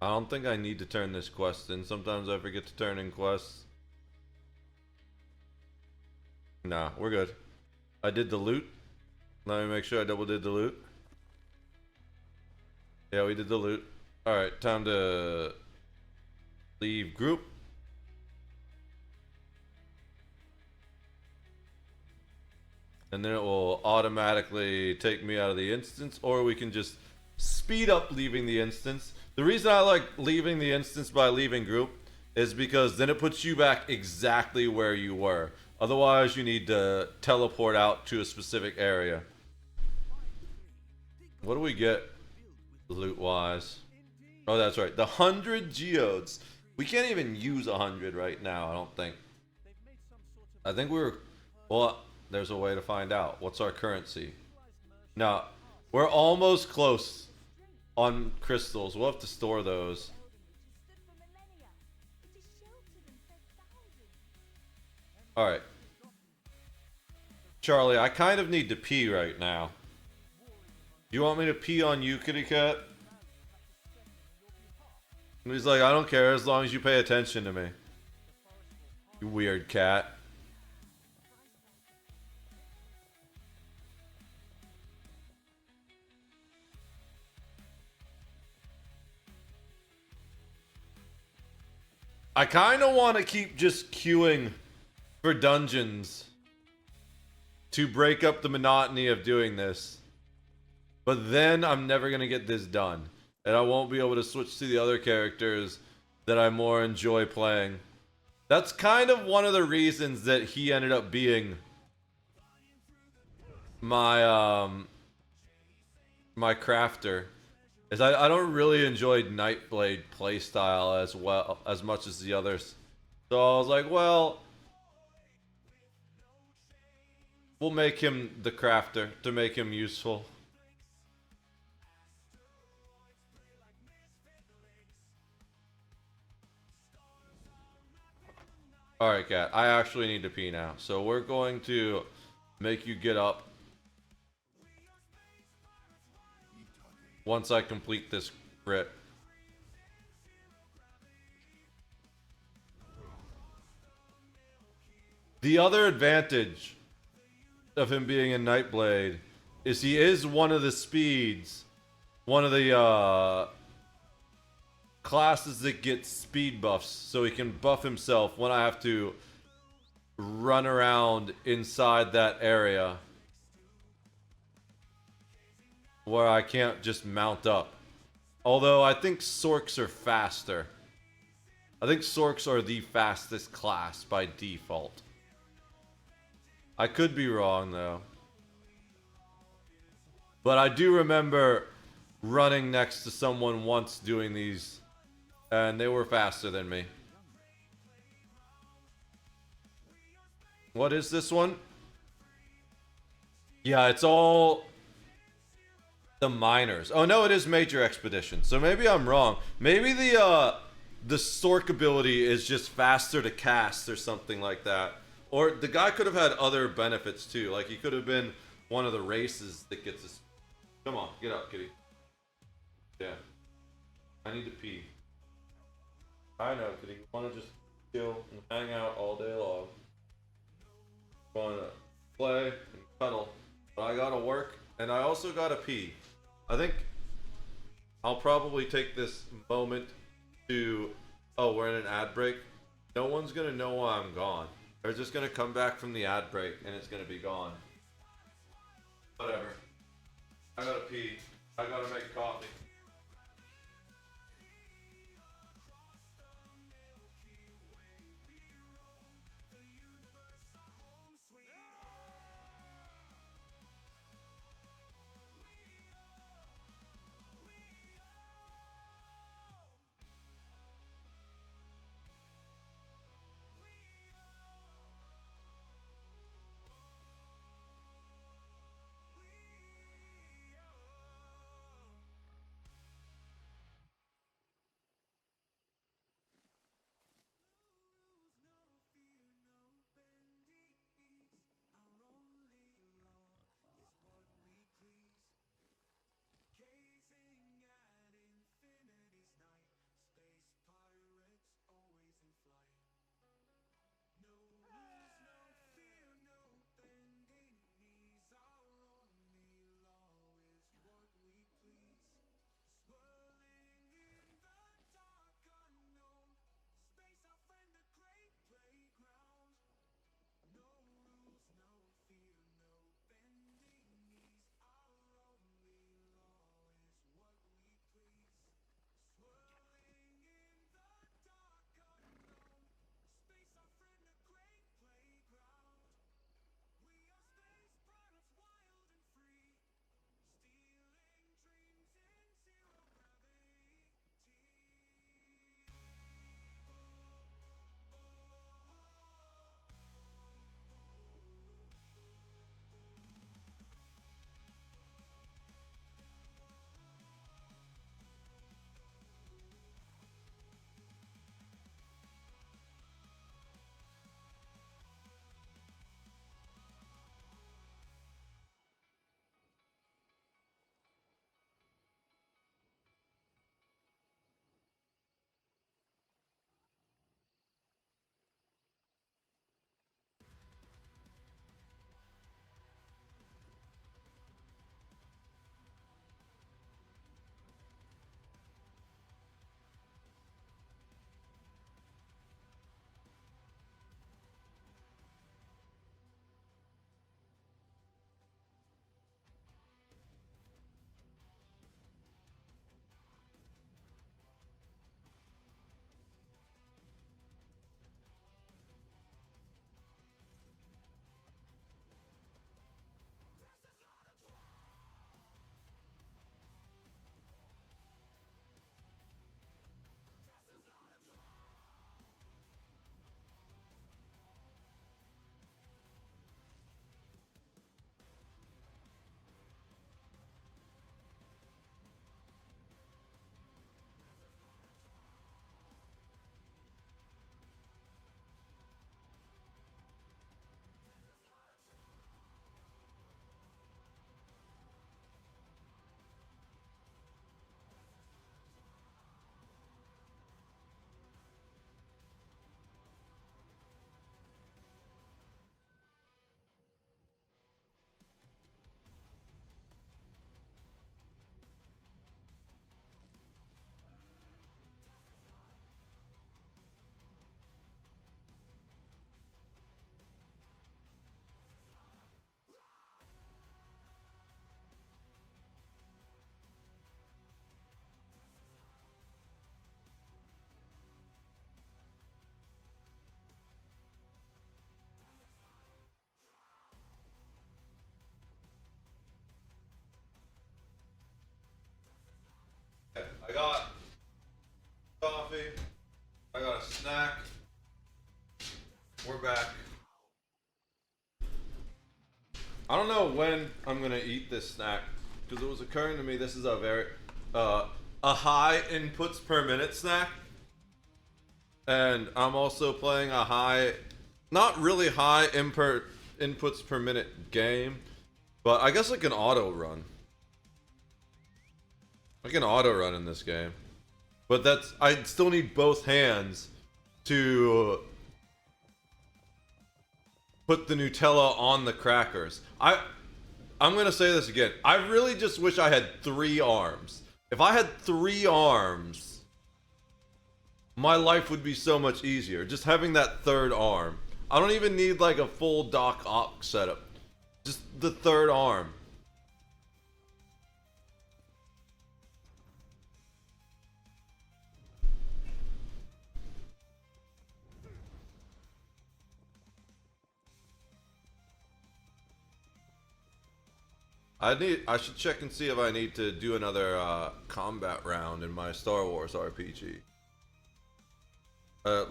I don't think I need to turn this quest in. Sometimes I forget to turn in quests. Nah, we're good. I did the loot. Let me make sure I double did the loot. Yeah, we did the loot. Alright, time to leave group. And then it will automatically take me out of the instance, or we can just speed up leaving the instance. The reason I like leaving the instance by leaving group is because then it puts you back exactly where you were. Otherwise, you need to teleport out to a specific area. What do we get loot-wise? Oh, that's right. The 100 geodes. We can't even use 100 right now, I don't think. I think we were... Well, there's a way to find out. What's our currency? No, we're almost close on crystals. We'll have to store those. Alright. Charlie, I kind of need to pee right now. You want me to pee on you, kitty cat? And he's like, I don't care as long as you pay attention to me. You weird cat. I kind of want to keep just queuing for dungeons to break up the monotony of doing this. But then I'm never going to get this done. And I won't be able to switch to the other characters that I more enjoy playing. That's kind of one of the reasons that he ended up being my my crafter. Is I don't really enjoy Nightblade playstyle as well as much as the others. So I was like, well, we'll make him the crafter to make him useful. Alright, cat. I actually need to pee now. So we're going to make you get up once I complete this crit. The other advantage of him being in Nightblade is he is one of the speeds, one of the classes that gets speed buffs, so he can buff himself when I have to run around inside that area where I can't just mount up. Although I think Sorks are faster. I think Sorks are the fastest class by default. I could be wrong though. But I do remember running next to someone once doing these, and they were faster than me. What is this one? Yeah, it's all the miners. Oh no, it is Major Expedition. So maybe I'm wrong. Maybe the Sork ability is just faster to cast or something like that. Or the guy could have had other benefits too. Like he could have been one of the races that gets us. Come on, get up, kitty. Yeah. I need to pee. I know, kitty. You want to just chill and hang out all day long. You want to play and cuddle. But I gotta work and I also gotta pee. I think I'll probably take this moment to oh, we're in an ad break, no one's gonna know why I'm gone. They're just gonna come back from the ad break and it's gonna be gone. Whatever. I gotta pee. I gotta make coffee. I got coffee. I got a snack. We're back. I don't know when I'm gonna eat this snack because it was occurring to me this is a very a high inputs per minute snack, and I'm also playing a high, not really high inputs per minute game, but I guess like an auto run. I can auto run in this game, but that's I still need both hands to put the Nutella on the crackers. I'm gonna say this again. I really just wish I had 3 arms. If I had 3 arms, my life would be so much easier. Just having that third arm. I don't even need like a full Doc Ock setup. Just the third arm. I should check and see if I need to do another combat round in my Star Wars RPG.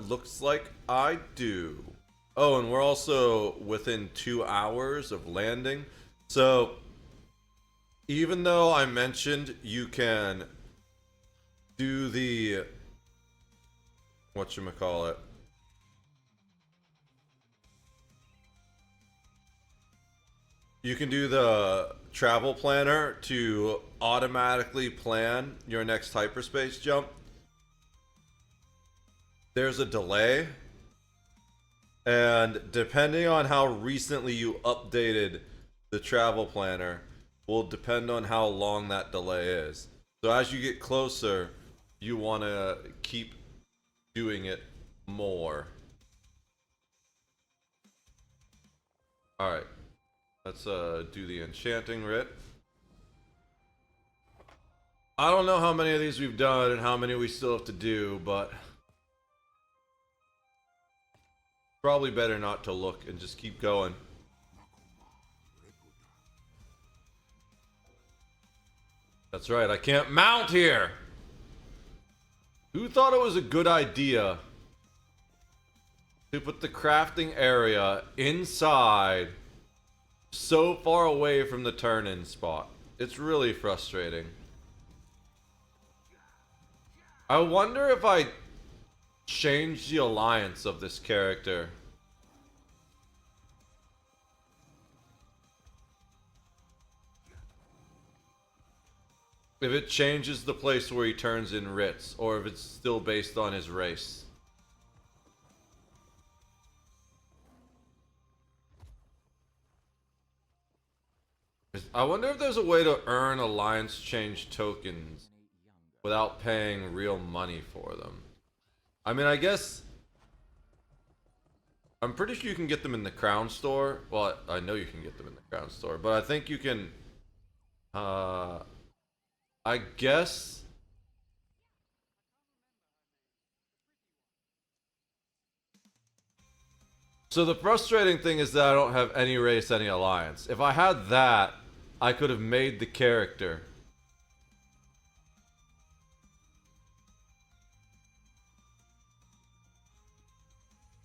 Looks like I do. Oh, and we're also within 2 hours of landing. So, even though I mentioned you can do the whatchamacallit, you can do the travel planner to automatically plan your next hyperspace jump. There's a delay, and depending on how recently you updated the travel planner will depend on how long that delay is. So as you get closer, you want to keep doing it more. Alright, let's do the enchanting writ. I don't know how many of these we've done and how many we still have to do, but probably better not to look and just keep going. That's right, I can't mount here! Who thought it was a good idea to put the crafting area inside so far away from the turn-in spot? It's really frustrating. I wonder if I change the alliance of this character. If it changes the place where he turns in writs, or if it's still based on his race. I wonder if there's a way to earn alliance change tokens without paying real money for them. I mean, I guess I'm pretty sure you can get them in the Crown Store. Well, I know you can get them in the Crown Store, but I think you can I guess so. The frustrating thing is that I don't have any race, any alliance. If I had that, I could have made the character.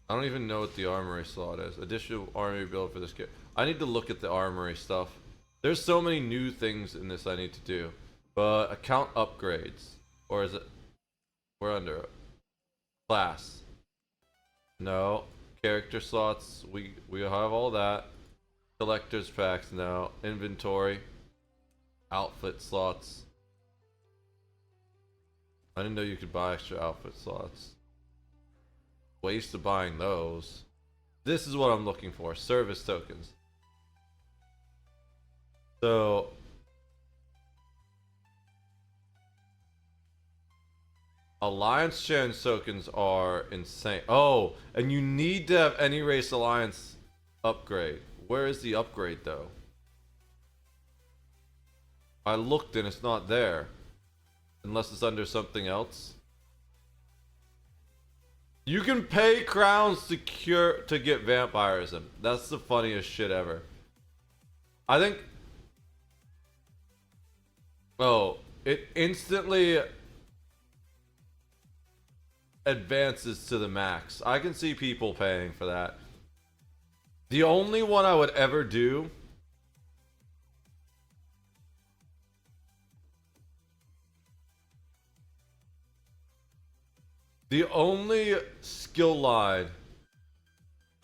I don't even know what the armory slot is. Additional armory build for this kit. I need to look at the armory stuff. There's so many new things in this I need to do. But account upgrades. Or is it? We're under it. Class. No. Character slots. We have all that. Collector's packs. No. Inventory. Outfit slots. I didn't know you could buy extra outfit slots. Waste of buying those. This is what I'm looking for. Service tokens. So alliance change tokens are insane. Oh, and you need to have any race alliance upgrade. Where is the upgrade though? I looked and it's not there. Unless it's under something else. You can pay crowns to get vampirism. That's the funniest shit ever. I think. Oh, it instantly advances to the max. I can see people paying for that. The only one I would ever do. The only skill line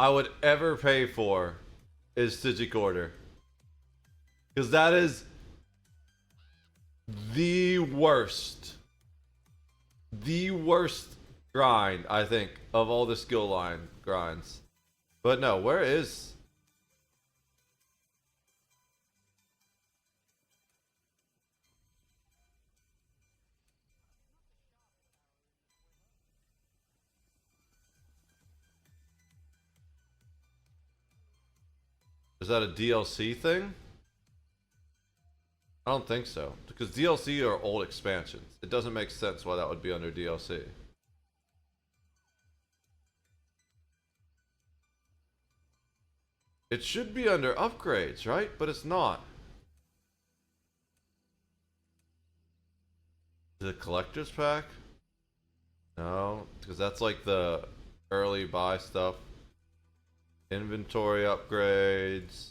I would ever pay for is Stygic Order. Because that is the worst grind, I think, of all the skill line grinds. But no, where is... Is that a DLC thing? I don't think so. Because DLC are old expansions. It doesn't make sense why that would be under DLC. It should be under upgrades, right? But it's not. The collector's pack? No, because that's like the early buy stuff. Inventory upgrades.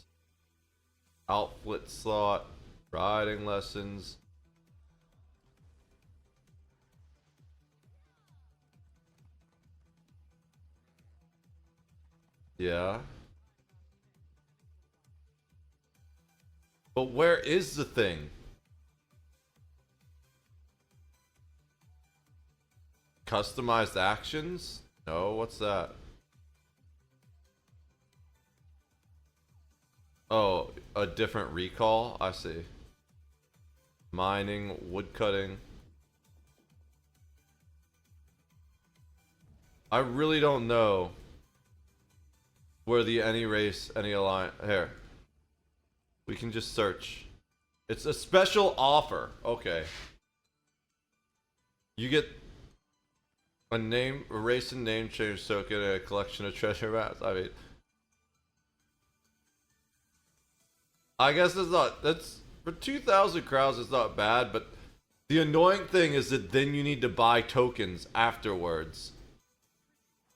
Outfit slot. Riding lessons. Yeah. But where is the thing? Customized actions? No, what's that? Oh, a different recall? I see. Mining, woodcutting. I really don't know where the any race, any alliance... Here. We can just search. It's a special offer. Okay. You get a race and name change token and a collection of treasure maps. I mean, I guess that's for 2,000 crowns. It's not bad, but the annoying thing is that then you need to buy tokens afterwards,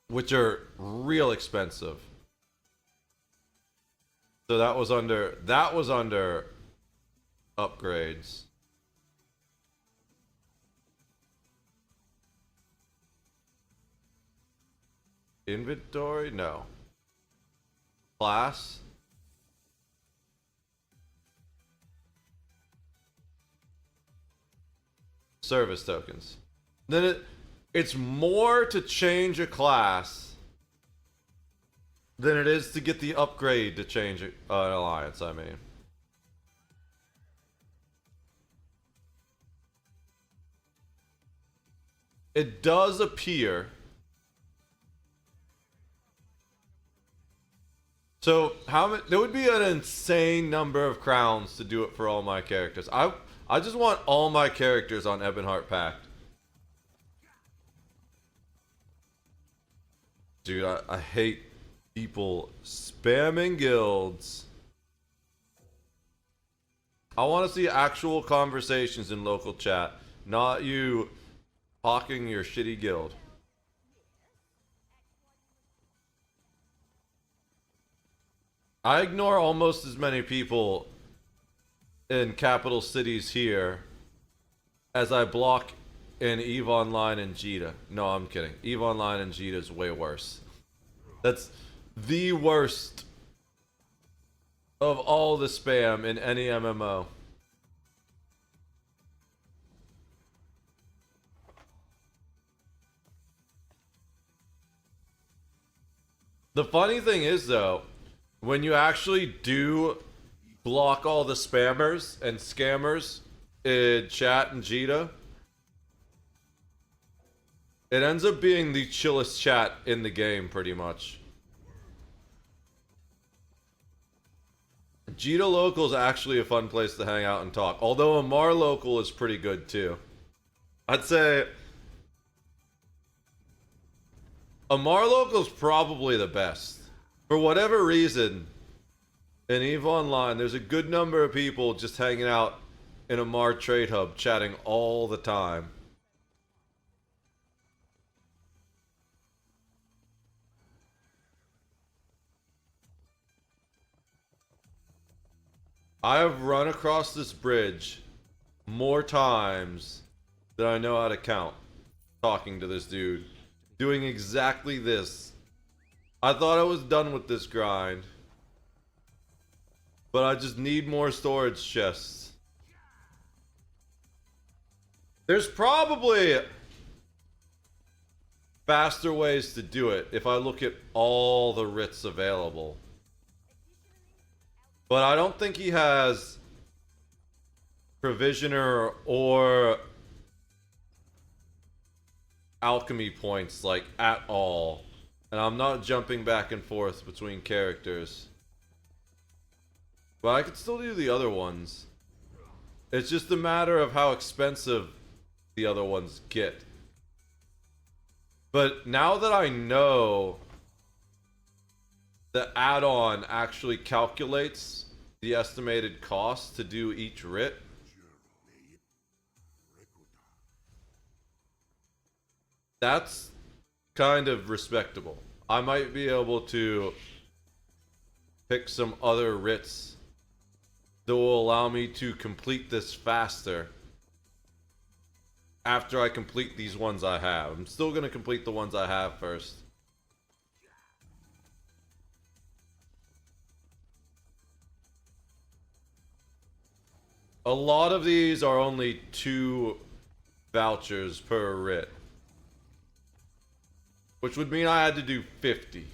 which are real expensive. So that was under upgrades. Inventory? No. Class? Service tokens. Then it's more to change a class than it is to get the upgrade to change an alliance, I mean. It does appear. So how many? There would be an insane number of crowns to do it for all my characters. I just want all my characters on Ebonheart Pact. Dude, I hate people spamming guilds. I want to see actual conversations in local chat, not you hawking your shitty guild. I ignore almost as many people in capital cities here as I block in EVE Online and Jita. No, I'm kidding. EVE Online and Jita is way worse. That's the worst of all the spam in any MMO. The funny thing is, though, when you actually do block all the spammers and scammers in chat and Jita, it ends up being the chillest chat in the game, pretty much. Jita Local is actually a fun place to hang out and talk. Although Amar Local is pretty good too. I'd say Amar Local is probably the best. For whatever reason, in EVE Online, there's a good number of people just hanging out in Amar Trade Hub, chatting all the time. I have run across this bridge more times than I know how to count, talking to this dude, doing exactly this. I thought I was done with this grind, but I just need more storage chests. There's probably faster ways to do it if I look at all the writs available. But I don't think he has Provisioner or Alchemy points, like, at all. And I'm not jumping back and forth between characters. But I could still do the other ones. It's just a matter of how expensive the other ones get. But now that I know the add-on actually calculates the estimated cost to do each writ, that's kind of respectable. I might be able to pick some other writs that will allow me to complete this faster after I complete these ones I have. I'm still going to complete the ones I have first. A lot of these are only 2 vouchers per writ, which would mean I had to do 50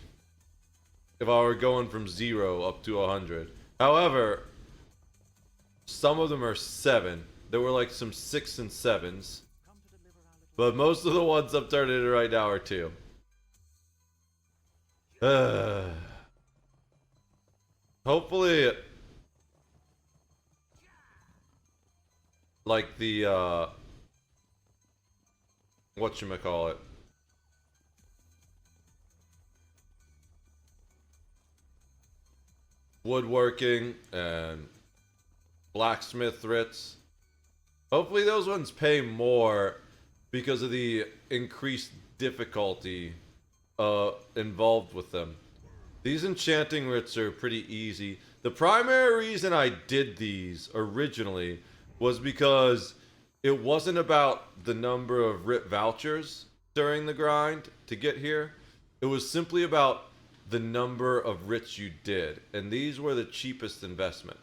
if I were going from 0 up to 100. However, some of them are 7. There were like some 6 and 7s. But most of the ones I'm turning in right now are 2. Hopefully, like the, whatchamacallit, woodworking and blacksmith writs. Hopefully those ones pay more because of the increased difficulty involved with them. These enchanting writs are pretty easy. The primary reason I did these originally was because it wasn't about the number of writ vouchers during the grind to get here. It was simply about the number of writs you did, and these were the cheapest investment.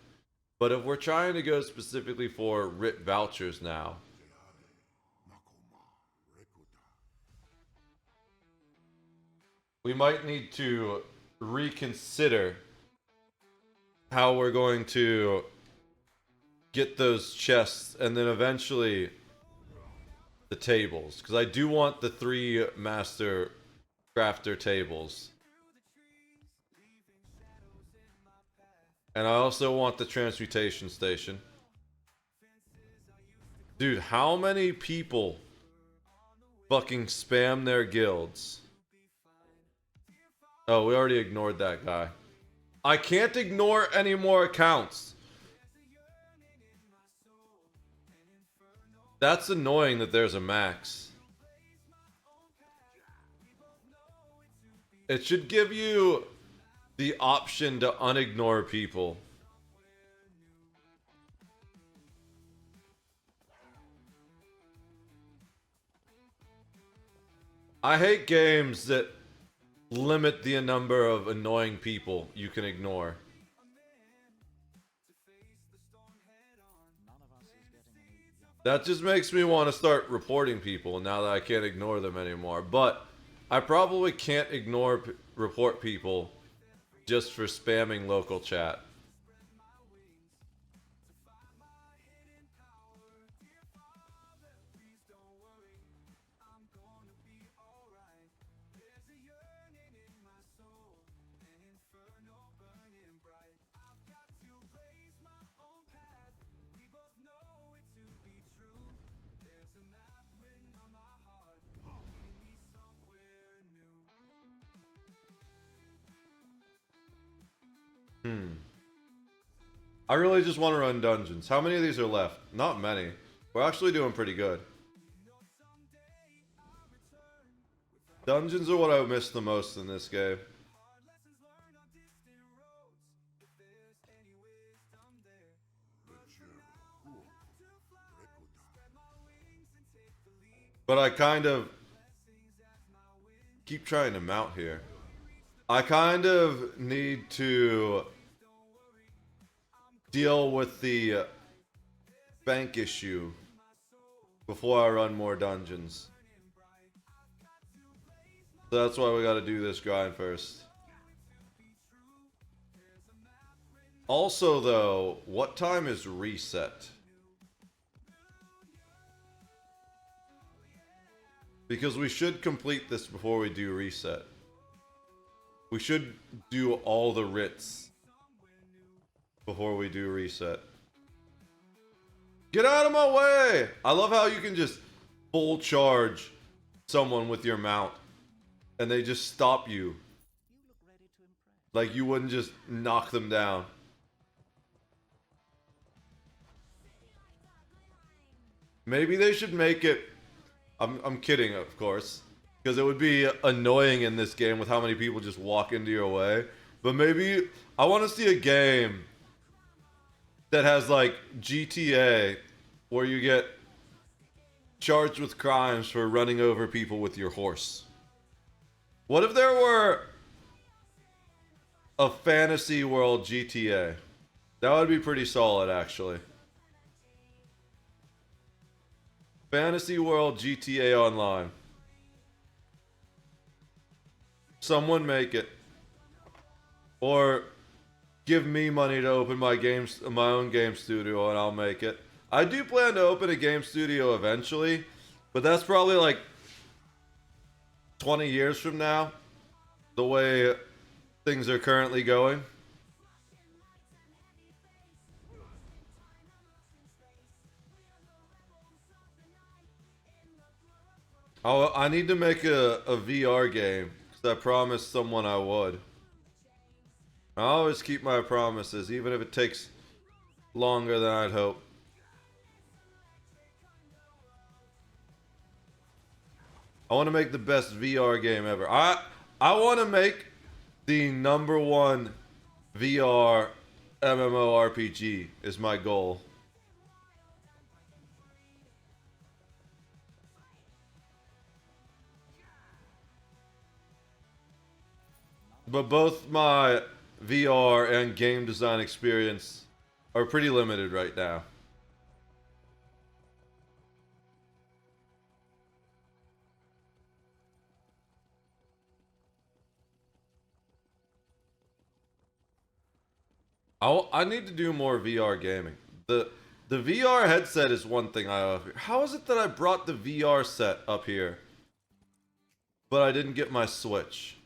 But if we're trying to go specifically for writ vouchers now, we might need to reconsider how we're going to get those chests and then eventually the tables, because I do want the 3 master crafter tables. And I also want the transmutation station. Dude, how many people fucking spam their guilds? Oh, we already ignored that guy. I can't ignore any more accounts. That's annoying that there's a max. It should give you the option to unignore people. I hate games that limit the number of annoying people you can ignore. That just makes me want to start reporting people now that I can't ignore them anymore. But I probably can't report people just for spamming local chat. I really just want to run dungeons. How many of these are left? Not many. We're actually doing pretty good. Dungeons are what I miss the most in this game. But I kind of keep trying to mount here. I kind of need to deal with the bank issue before I run more dungeons. So that's why we gotta do this grind first. Also though, what time is reset? Because we should complete this before we do reset. We should do all the writs before we do reset. Get out of my way! I love how you can just full charge someone with your mount and they just stop you. Like you wouldn't just knock them down. Maybe they should make it... I'm kidding, of course. Because it would be annoying in this game with how many people just walk into your way. But maybe... I want to see a game that has like GTA where you get charged with crimes for running over people with your horse. What if there were a fantasy world GTA? That would be pretty solid, actually. Fantasy world GTA Online. Someone make it. Or give me money to open my own game studio and I'll make it. I do plan to open a game studio eventually, but that's probably like 20 years from now, the way things are currently going. I need to make a VR game, because I promised someone I would. I always keep my promises, even if it takes longer than I'd hope. I want to make the best VR game ever. I want to make the #1 VR MMORPG is my goal. But both my VR and game design experience are pretty limited right now. I need to do more VR gaming. The VR headset is one thing I have here. How is it that I brought the VR set up here, but I didn't get my Switch?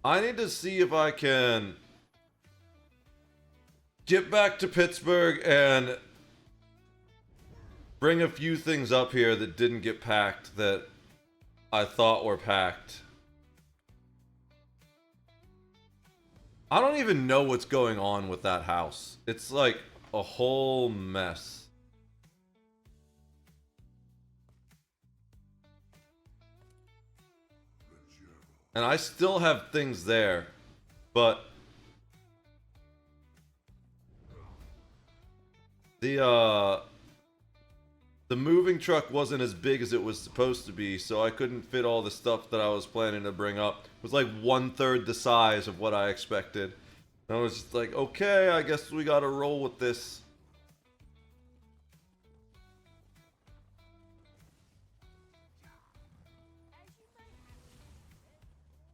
I need to see if I can get back to Pittsburgh and bring a few things up here that didn't get packed that I thought were packed. I don't even know what's going on with that house. It's like a whole mess. And I still have things there, but the moving truck wasn't as big as it was supposed to be, so I couldn't fit all the stuff that I was planning to bring up. It was like 1/3 the size of what I expected. And I was just like, okay, I guess we gotta roll with this.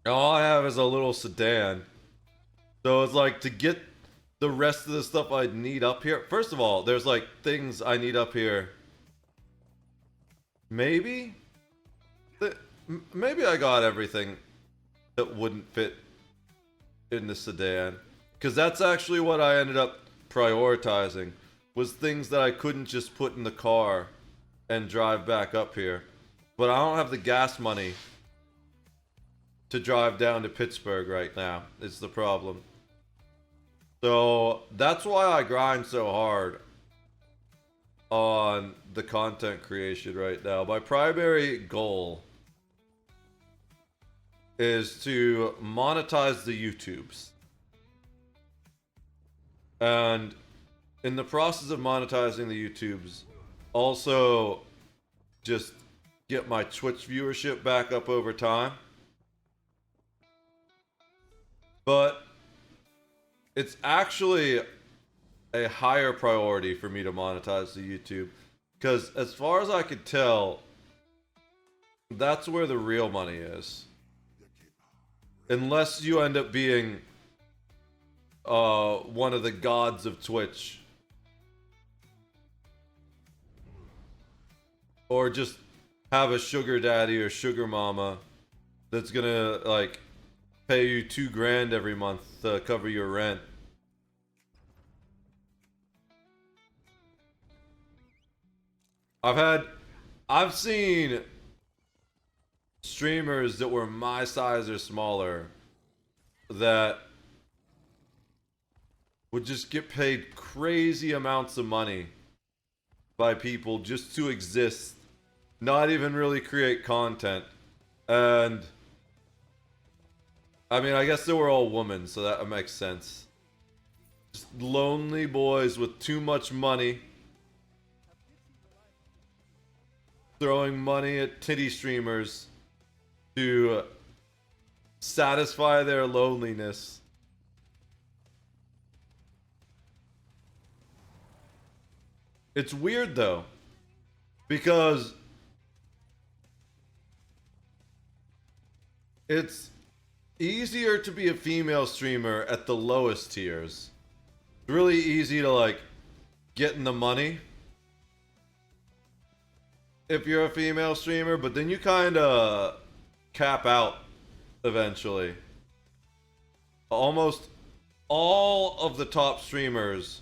All I have is a little sedan. So it's like to get the rest of the stuff I'd need up here. First of all, there's like things I need up here. Maybe? Maybe I got everything that wouldn't fit in the sedan. Because that's actually what I ended up prioritizing. Was things that I couldn't just put in the car and drive back up here. But I don't have the gas money to drive down to Pittsburgh right now. It's the problem. So that's why I grind so hard on the content creation right now. My primary goal is to monetize the YouTubes. And in the process of monetizing the YouTubes, also just get my Twitch viewership back up over time. But it's actually a higher priority for me to monetize the YouTube. Because as far as I could tell, that's where the real money is. Unless you end up being one of the gods of Twitch. Or just have a sugar daddy or sugar mama that's gonna like pay you $2,000 every month to cover your rent. I've seen streamers that were my size or smaller that would just get paid crazy amounts of money by people just to exist, not even really create content. And I mean, I guess they were all women, so that makes sense. Just lonely boys with too much money throwing money at titty streamers to satisfy their loneliness. It's weird though, because it's easier to be a female streamer at the lowest tiers. It's really easy to like get in the money if you're a female streamer, but then you kind of cap out eventually. Almost all of the top streamers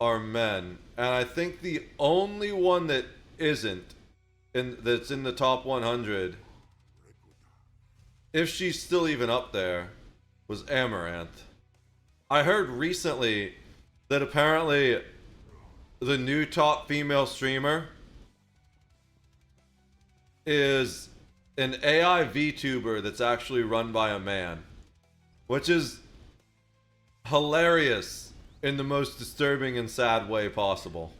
are men, and I think the only one that isn't that's in the top 100, if she's still even up there, was Amaranth. I heard recently that apparently the new top female streamer is an AI VTuber that's actually run by a man, which is hilarious in the most disturbing and sad way possible.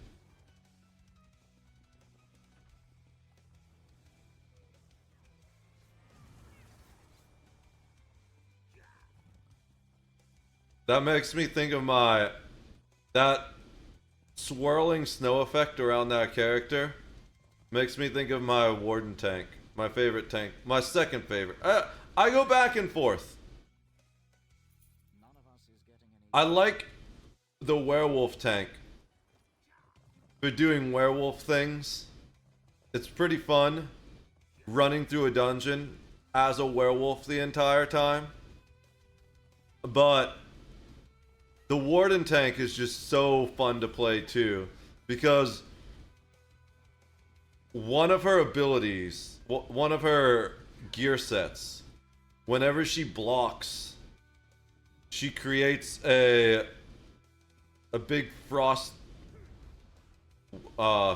That makes me think of that swirling snow effect around that character makes me think of my Warden tank, my favorite tank, my second favorite. I go back and forth. I like the werewolf tank for doing werewolf things. It's pretty fun running through a dungeon as a werewolf the entire time. But the Warden tank is just so fun to play too, because one of her abilities, one of her gear sets, whenever she blocks, she creates a big frost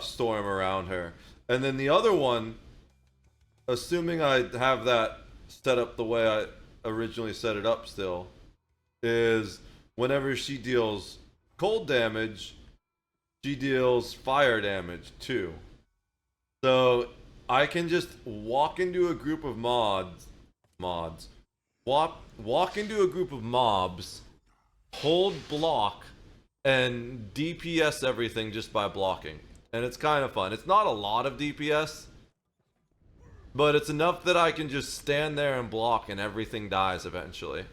storm around her. And then the other one, assuming I have that set up the way I originally set it up still, is whenever she deals cold damage, she deals fire damage too. So I can just walk into a group of walk into a group of mobs, hold block, and DPS everything just by blocking. And it's kind of fun. It's not a lot of DPS, but it's enough that I can just stand there and block and everything dies eventually.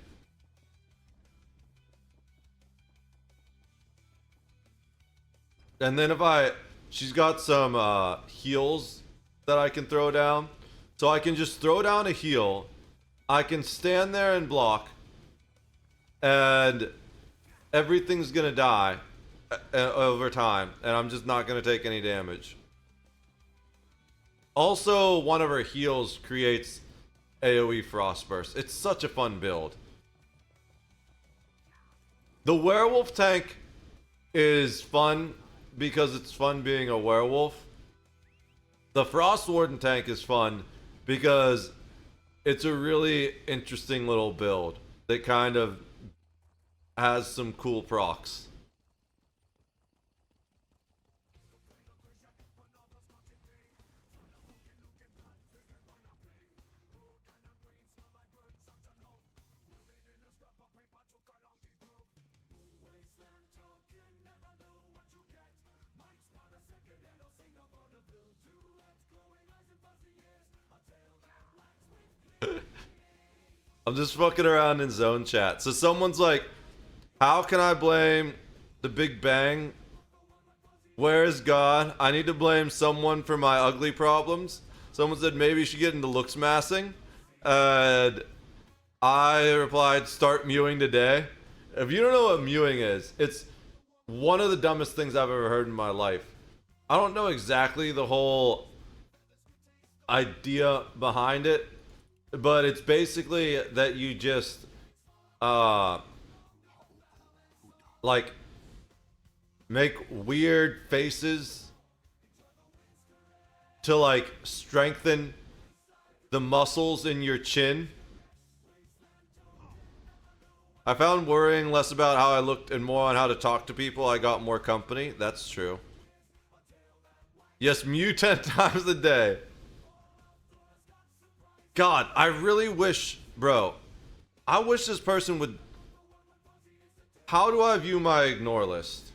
And then she's got some heals that I can throw down. So I can just throw down a heal. I can stand there and block. And everything's gonna die over time, and I'm just not gonna take any damage. Also, one of her heals creates AoE Frost Burst. It's such a fun build. The werewolf tank is fun because it's fun being a werewolf. The Frost Warden tank is fun because it's a really interesting little build that kind of has some cool procs. I'm just fucking around in zone chat. So someone's like, how can I blame the Big Bang? Where is God? I need to blame someone for my ugly problems. Someone said maybe you should get into looks massing. And I replied, start mewing today. If you don't know what mewing is, it's one of the dumbest things I've ever heard in my life. I don't know exactly the whole idea behind it, but it's basically that you just like make weird faces to like strengthen the muscles in your chin. I found worrying less about how I looked and more on how to talk to people. I got more company. That's true. Yes, mew 10 times a day. God, I really wish, bro. I wish this person would. How do I view my ignore list?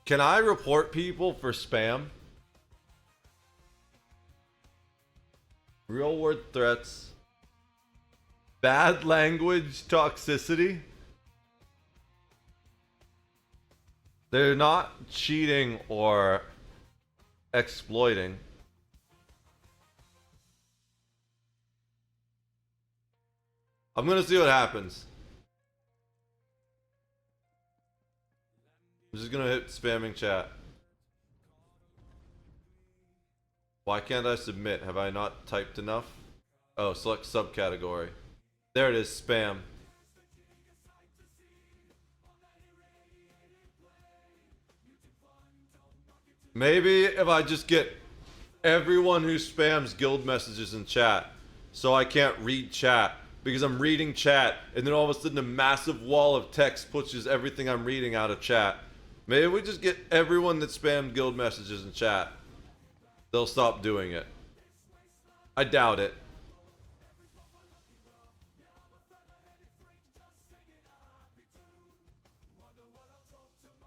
Can I report people for spam? Real world threats. Bad language toxicity. They're not cheating or exploiting. I'm gonna see what happens. I'm just gonna hit spamming chat. Why can't I submit? Have I not typed enough? Oh, select subcategory. There it is, spam. Maybe if I just get everyone who spams guild messages in chat, so I can't read chat because I'm reading chat and then all of a sudden a massive wall of text pushes everything I'm reading out of chat. Maybe we just get everyone that spammed guild messages in chat. They'll stop doing it. I doubt it.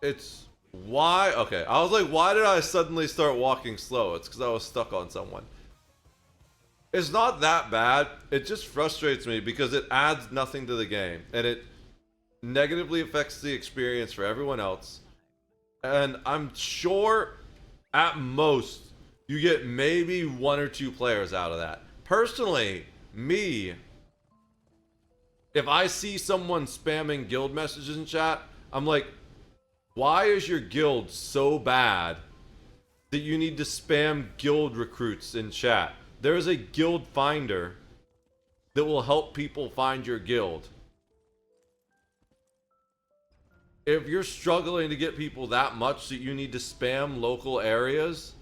It's why? Okay, I was like, why did I suddenly start walking slow? It's because I was stuck on someone. It's not that bad. It just frustrates me because it adds nothing to the game and it negatively affects the experience for everyone else. And I'm sure at most you get maybe 1 or 2 players out of that. Personally, me, if I see someone spamming guild messages in chat, I'm like, why is your guild so bad that you need to spam guild recruits in chat? There is a guild finder that will help people find your guild. If you're struggling to get people that much that you need to spam local areas,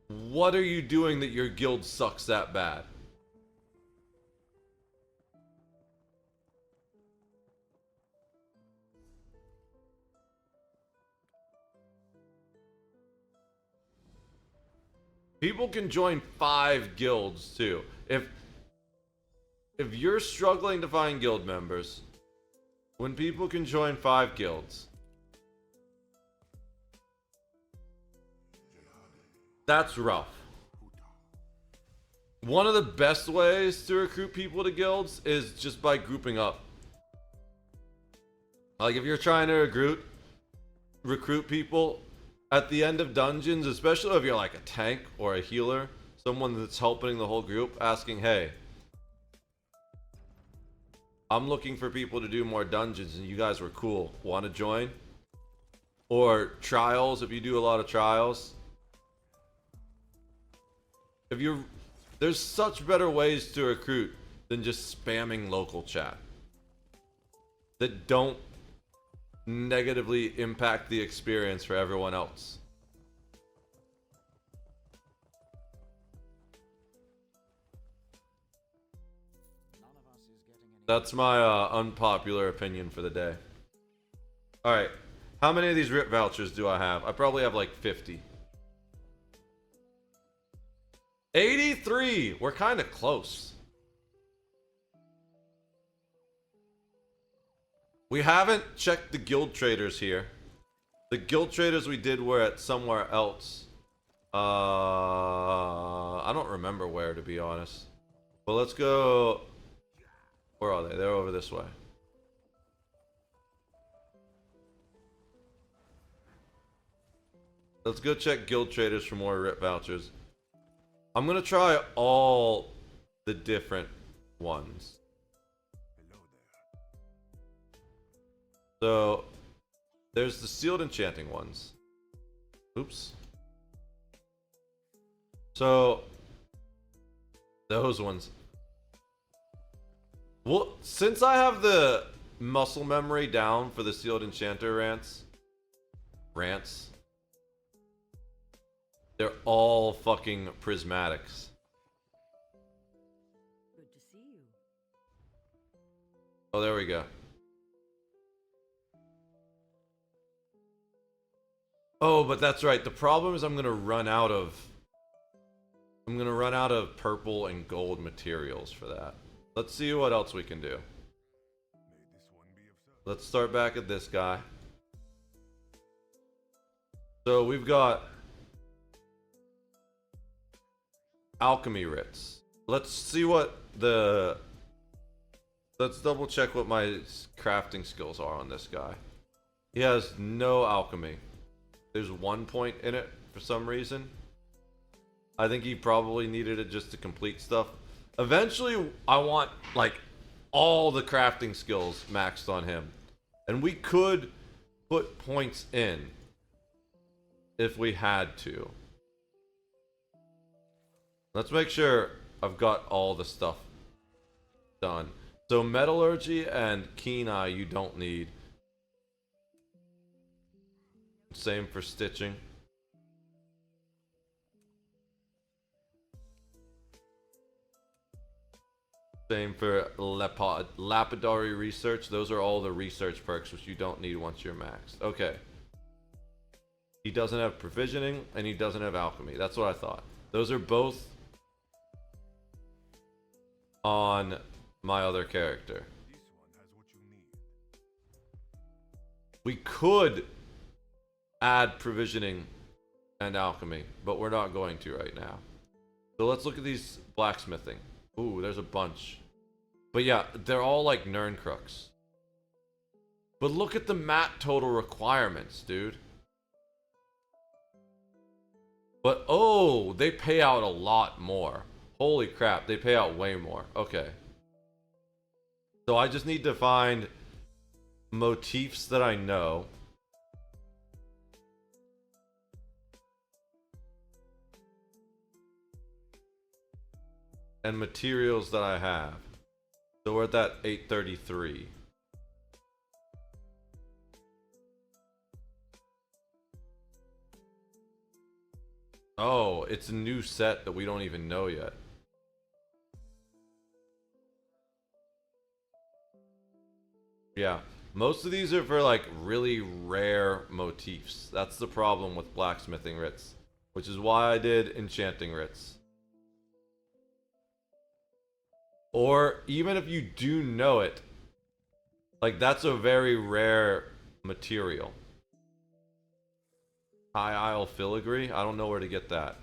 what are you doing that your guild sucks that bad? People can join 5 guilds too. If you're struggling to find guild members, when people can join 5 guilds, that's rough. One of the best ways to recruit people to guilds is just by grouping up. Like if you're trying to recruit people at the end of dungeons, especially if you're like a tank or a healer, someone that's helping the whole group, asking, hey, I'm looking for people to do more dungeons and you guys were cool. Want to join? Or trials, if you do a lot of trials. There's such better ways to recruit than just spamming local chat that don't negatively impact the experience for everyone else. That's my unpopular opinion for the day. Alright, how many of these RIP vouchers do I have? I probably have like 50. 83! We're kind of close. We haven't checked the guild traders here. The guild traders we did were at somewhere else. I don't remember where, to be honest. But let's go... Where are they? They're over this way. Let's go check guild traders for more RIP vouchers. I'm gonna try all the different ones. So there's the sealed enchanting ones. Oops. So those ones. Well, since I have the muscle memory down for the sealed enchanter rants, they're all fucking prismatics. Good to see you. Oh, there we go. Oh, but that's right. The problem is I'm gonna run out of purple and gold materials for that. Let's see what else we can do. Let's start back at this guy. So we've got alchemy writs. Let's see what the... Let's double check what my crafting skills are on this guy. He has no alchemy. There's 1 point in it for some reason. I think he probably needed it just to complete stuff. Eventually, I want, like, all the crafting skills maxed on him. And we could put points in if we had to. Let's make sure I've got all the stuff done. So metallurgy and keen eye you don't need. Same for stitching. Same for lapidary research. Those are all the research perks which you don't need once you're maxed. Okay. He doesn't have provisioning and he doesn't have alchemy. That's what I thought. Those are both on my other character. We could add provisioning and alchemy, but we're not going to right now. So let's look at these blacksmithing. Ooh, there's a bunch. But yeah, they're all like Nirncrux. But look at the mat total requirements, dude. But oh, they pay out a lot more. Holy crap, they pay out way more. Okay. So I just need to find motifs that I know. And materials that I have. So we're at that 833. Oh, it's a new set that we don't even know yet. Yeah, most of these are for like really rare motifs. That's the problem with blacksmithing writs, which is why I did enchanting writs. Or even if you do know it, like that's a very rare material. High Isle filigree? I don't know where to get that.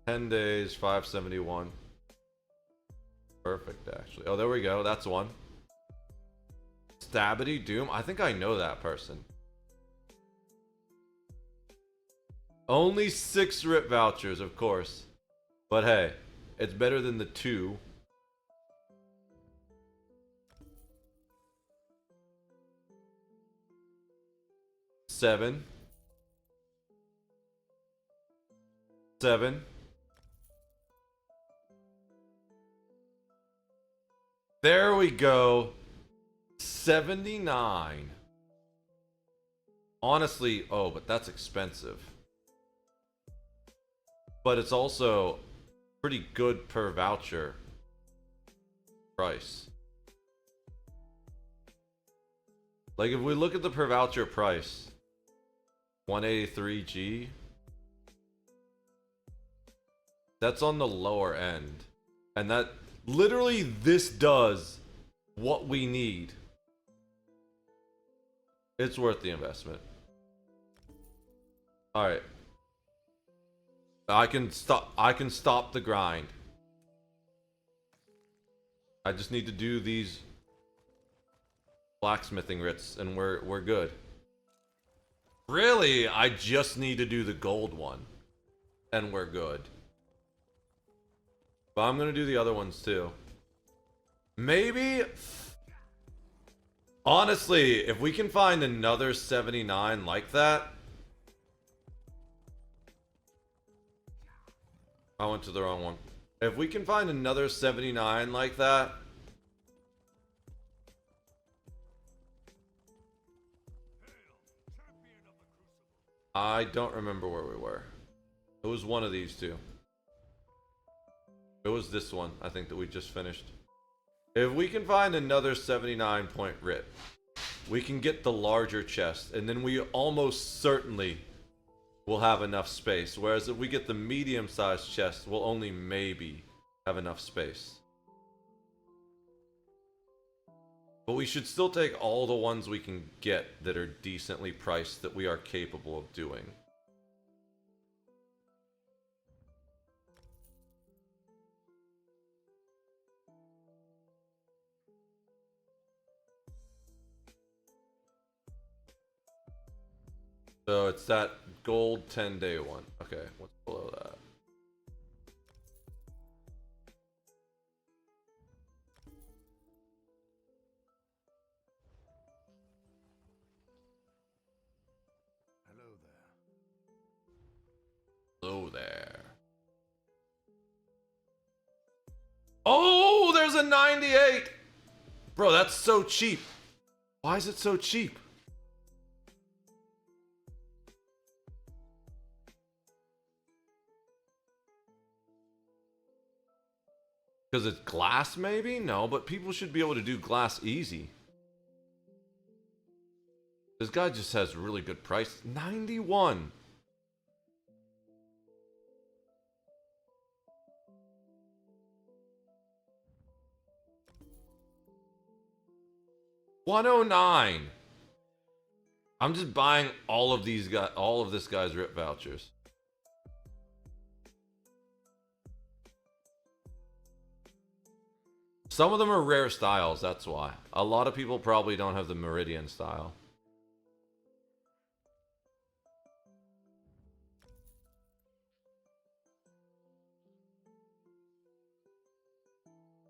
$10 days, 571. Perfect, actually. Oh, there we go. That's one. Stabity Doom? I think I know that person. Only 6 RIP vouchers, of course. But hey, it's better than the 2. Seven. There we go. 79. Honestly, oh, but that's expensive. But it's also pretty good per voucher price. Like if we look at the per voucher price, 183G. That's on the lower end. And that literally this does what we need. It's worth the investment. All right. I can stop the grind. I just need to do these blacksmithing writs and we're good. Really, I just need to do the gold one. And we're good. But I'm gonna do the other ones too. Maybe... Honestly, if we can find another 79 like that... I went to the wrong one. If we can find another 79 like that... I don't remember where we were. It was one of these two. It was this one, I think, that we just finished. If we can find another 79 point rip, we can get the larger chest, and then we almost certainly will have enough space. Whereas if we get the medium-sized chest, we'll only maybe have enough space. But we should still take all the ones we can get that are decently priced that we are capable of doing. So it's that gold 10-day one. Okay, what's below that? Hello there. Oh, there's a 98! Bro, that's so cheap. Why is it so cheap? Because it's glass, maybe? No, but people should be able to do glass easy. This guy just has really good price. 91. $109. I'm just buying all of these guys, all of this guy's rip vouchers. Some of them are rare styles, that's why. A lot of people probably don't have the Meridian style.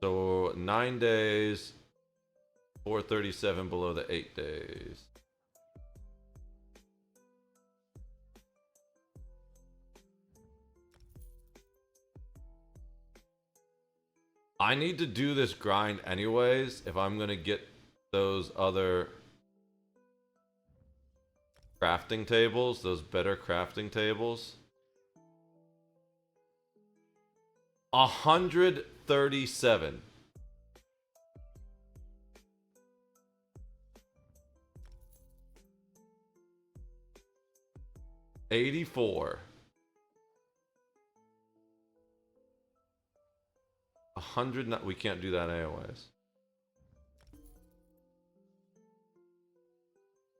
So 9 days, 437 below the 8 days. I need to do this grind anyways if I'm gonna get those other crafting tables, those better crafting tables. 137. $84. 100. We can't do that anyways.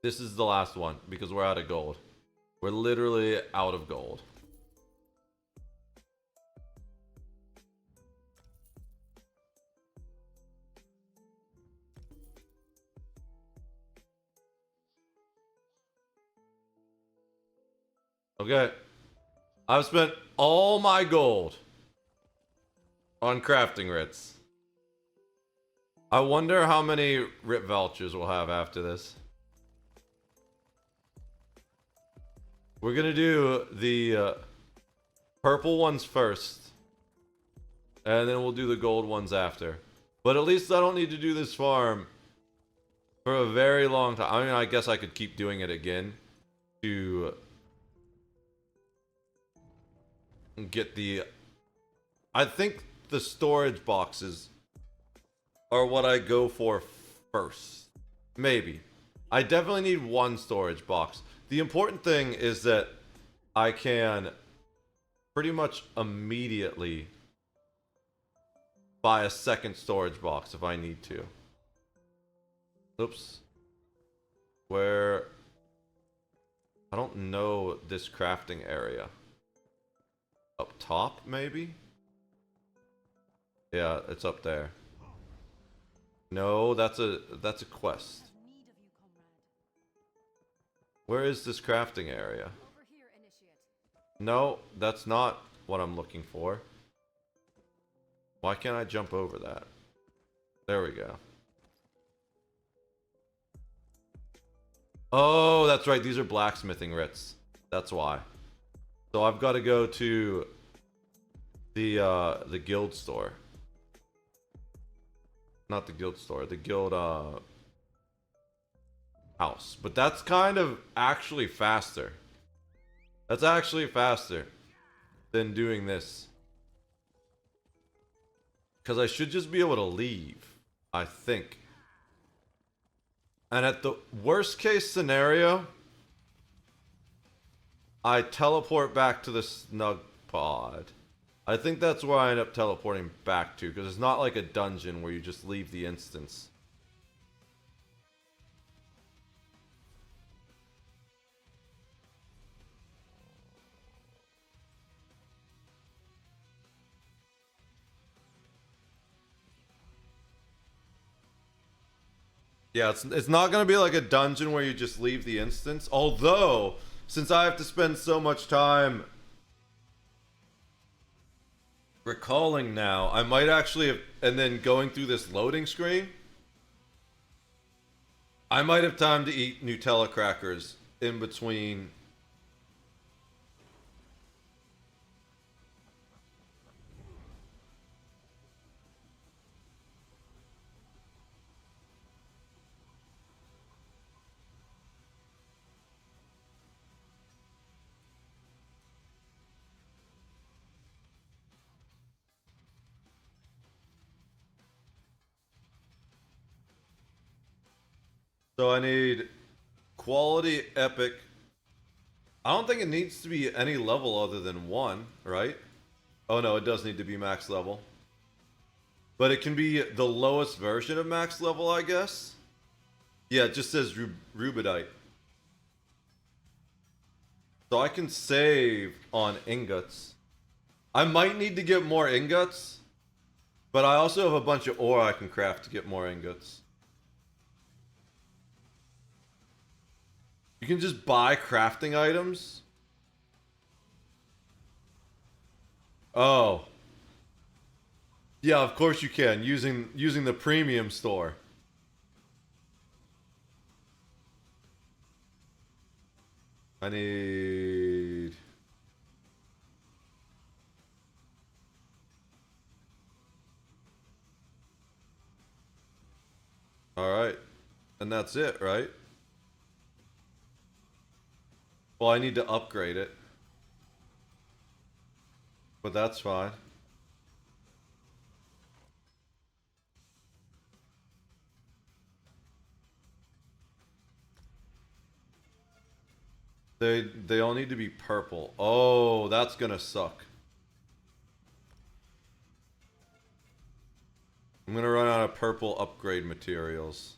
This is the last one because we're out of gold. We're literally out of gold. Okay. I've spent all my gold on crafting writs. I wonder how many rip vouchers we'll have after this. We're gonna do the purple ones first. And then we'll do the gold ones after. But at least I don't need to do this farm for a very long time. I mean, I guess I could keep doing it again to get the... I think the storage boxes are what I go for first. Maybe. I definitely need one storage box. The important thing is that I can pretty much immediately buy a second storage box if I need to. Oops. Where... I don't know this crafting area. Up top, maybe? Yeah, it's up there. No, that's a quest. Where is this crafting area? Over here, initiate. No, that's not what I'm looking for. Why can't I jump over that? There we go. Oh, that's right. These are blacksmithing writs. That's why. So I've got to go to the guild store. Not the guild store, the guild house. But that's kind of actually faster. That's actually faster than doing this. Because I should just be able to leave, I think. And at the worst case scenario, I teleport back to the snug pod. I think that's where I end up teleporting back to, because it's not like a dungeon where you just leave the instance. Yeah, it's not going to be like a dungeon where you just leave the instance. Although, since I have to spend so much time recalling now, I might actually have, and then going through this loading screen, I might have time to eat Nutella crackers in between. So I need quality epic. I don't think it needs to be any level other than 1, right? Oh no, it does need to be max level. But it can be the lowest version of max level, I guess. Yeah, it just says rubidite. So I can save on ingots. I might need to get more ingots, but I also have a bunch of ore I can craft to get more ingots. You can just buy crafting items? Oh. Yeah, of course you can, using the premium store. I need... Alright. And that's it, right? Well, I need to upgrade it. But that's fine. They all need to be purple. Oh, that's gonna suck. I'm gonna run out of purple upgrade materials.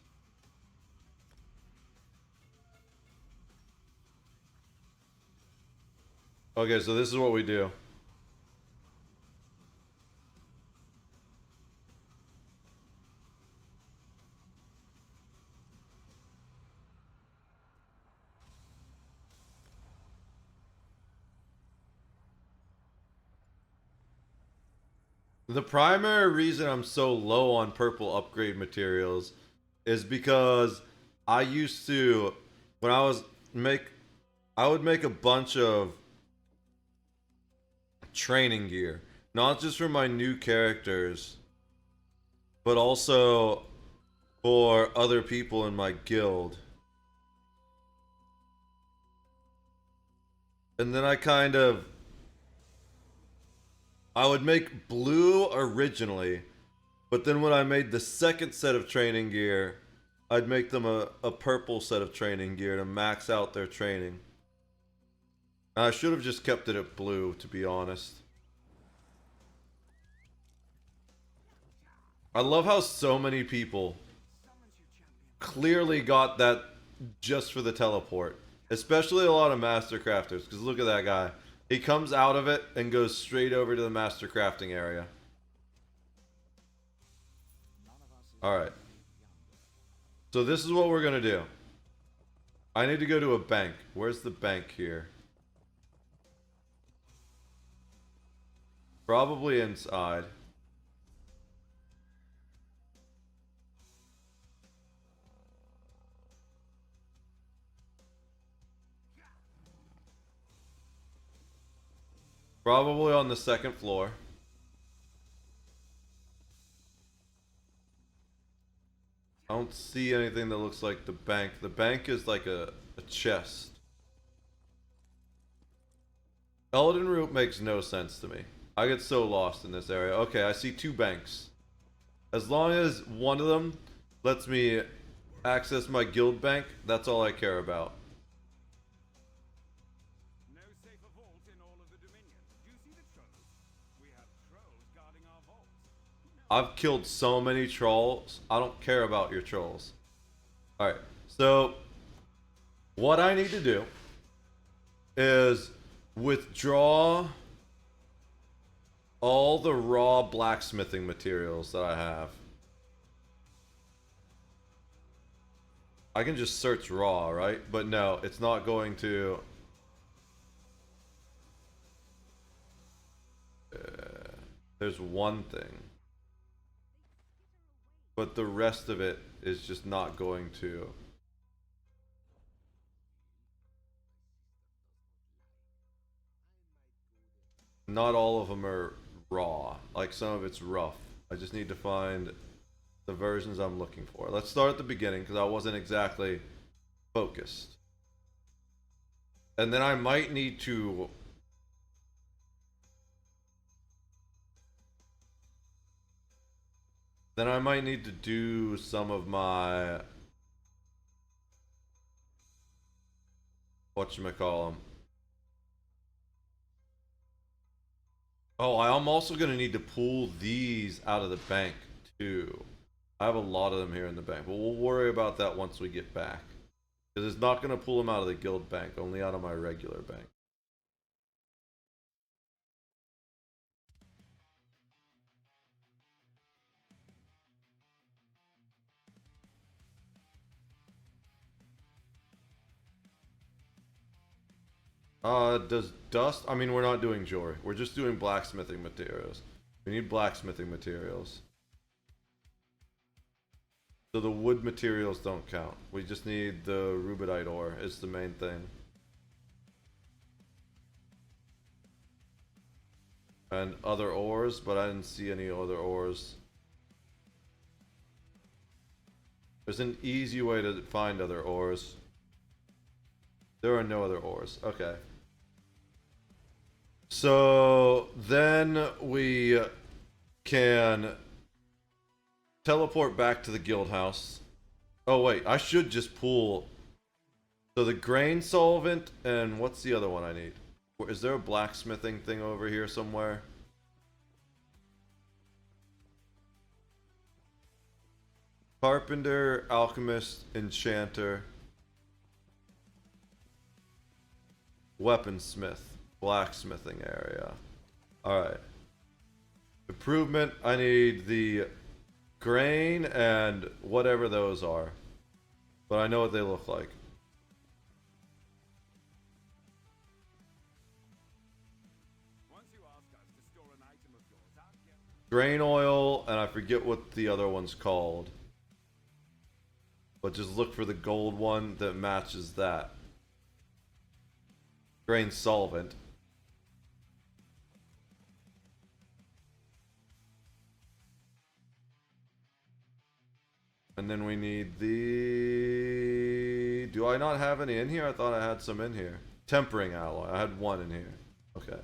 Okay, so this is what we do. The primary reason I'm so low on purple upgrade materials is because I used to, when I would make a bunch of training gear, not just for my new characters, but also for other people in my guild. And then I would make blue originally, but then when I made the second set of training gear, I'd make them a purple set of training gear to max out their training. I should have just kept it at blue, to be honest. I love how so many people clearly got that just for the teleport. Especially a lot of master crafters, because look at that guy. He comes out of it and goes straight over to the master crafting area. Alright. So this is what we're going to do. I need to go to a bank. Where's the bank here? Probably inside. Probably on the second floor. I don't see anything that looks like the bank. The bank is like a chest. Elden Root makes no sense to me. I get so lost in this area. Okay, I see 2 banks. As long as one of them lets me access my guild bank, that's all I care about. No safer vault in all of the Dominion. Do you see the trolls? We have trolls guarding our vaults. I've killed so many trolls. I don't care about your trolls. Alright, so what I need to do is withdraw all the raw blacksmithing materials that I have. I can just search raw, right? But no, it's not going to... there's one thing. But the rest of it is just not going to... Not all of them are raw. Like, some of it's rough. I just need to find the versions I'm looking for. Let's start at the beginning, because I wasn't exactly focused. And then I might need to... Then I might need to do some of my... Whatchamacallem. Oh, I'm also going to need to pull these out of the bank, too. I have a lot of them here in the bank, but we'll worry about that once we get back. Because it's not going to pull them out of the guild bank, only out of my regular bank. Does dust... I mean, we're not doing jewelry. We're just doing blacksmithing materials. We need blacksmithing materials. So the wood materials don't count. We just need the rubidite ore is the main thing. And other ores, but I didn't see any other ores. There's an easy way to find other ores. There are no other ores. Okay. So then we can teleport back to the guild house. Oh wait, I should just pull. So the grain solvent and what's the other one I need? Is there a blacksmithing thing over here somewhere? Carpenter, alchemist, enchanter, weaponsmith, blacksmithing area. Alright. Improvement, I need the grain and whatever those are. But I know what they look like. Grain oil, and I forget what the other one's called. But just look for the gold one that matches that. Grain solvent. And then we need the... Do I not have any in here? I thought I had some in here. Tempering alloy. I had one in here. Okay.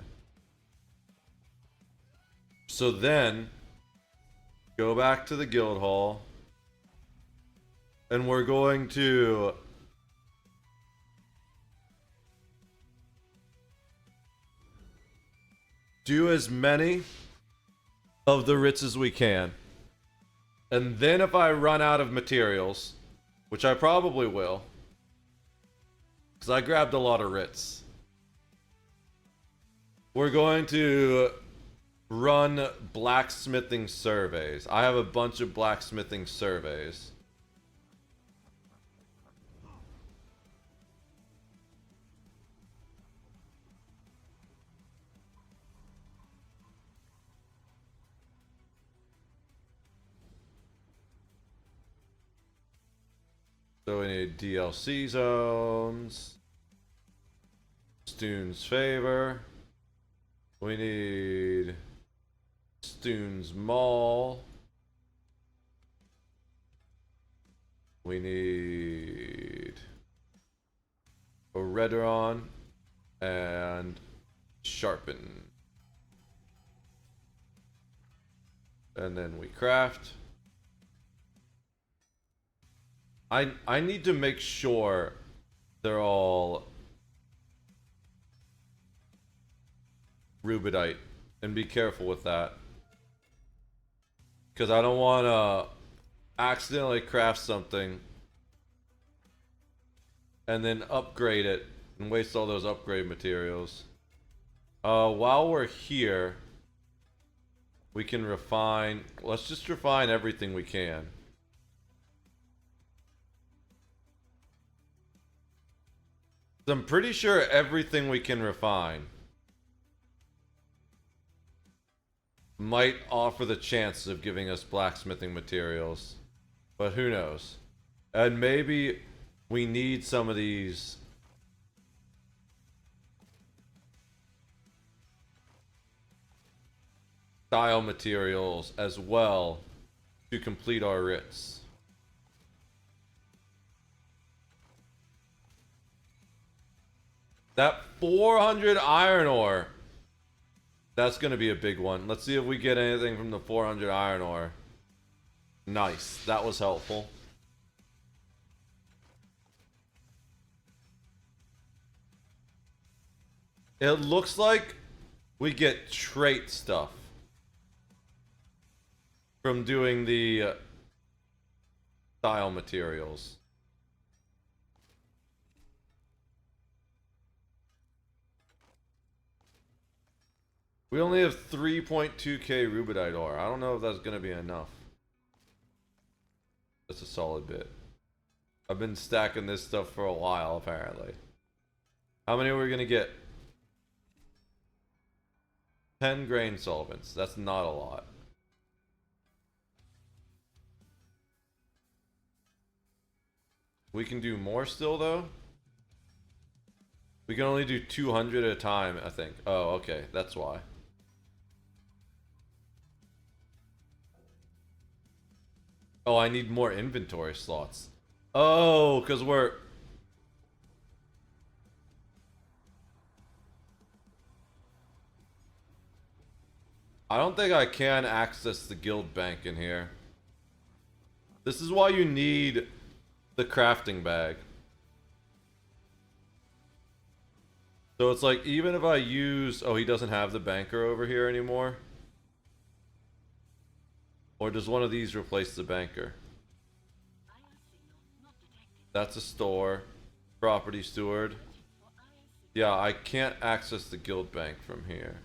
So then, go back to the guild hall. And we're going to... do as many of the writs as we can. And then if I run out of materials, which I probably will, because I grabbed a lot of writs, we're going to run blacksmithing surveys. I have a bunch of blacksmithing surveys. So we need DLC zones. Stoon's favor. We need Stoon's Mall. We need a Redderon and Sharpen. And then we craft. I need to make sure they're all rubidite and be careful with that. Because I don't want to accidentally craft something and then upgrade it and waste all those upgrade materials. While we're here, we can refine. Let's just refine everything we can. I'm pretty sure everything we can refine might offer the chance of giving us blacksmithing materials, but who knows? And maybe we need some of these style materials as well to complete our writs. That 400 iron ore. That's going to be a big one. Let's see if we get anything from the 400 iron ore. Nice. That was helpful. It looks like we get trait stuff from doing the style materials. We only have 3.2k rubidite ore. I don't know if that's going to be enough. That's a solid bit. I've been stacking this stuff for a while, apparently. How many are we going to get? 10 grain solvents. That's not a lot. We can do more still, though. We can only do 200 at a time, I think. Oh, okay. That's why. Oh, I need more inventory slots. Oh, because we're... I don't think I can access the guild bank in here. This is why you need the crafting bag. So it's like, even if I use... Oh, he doesn't have the banker over here anymore. Or does one of these replace the banker? That's a store. Property steward. Yeah, I can't access the guild bank from here.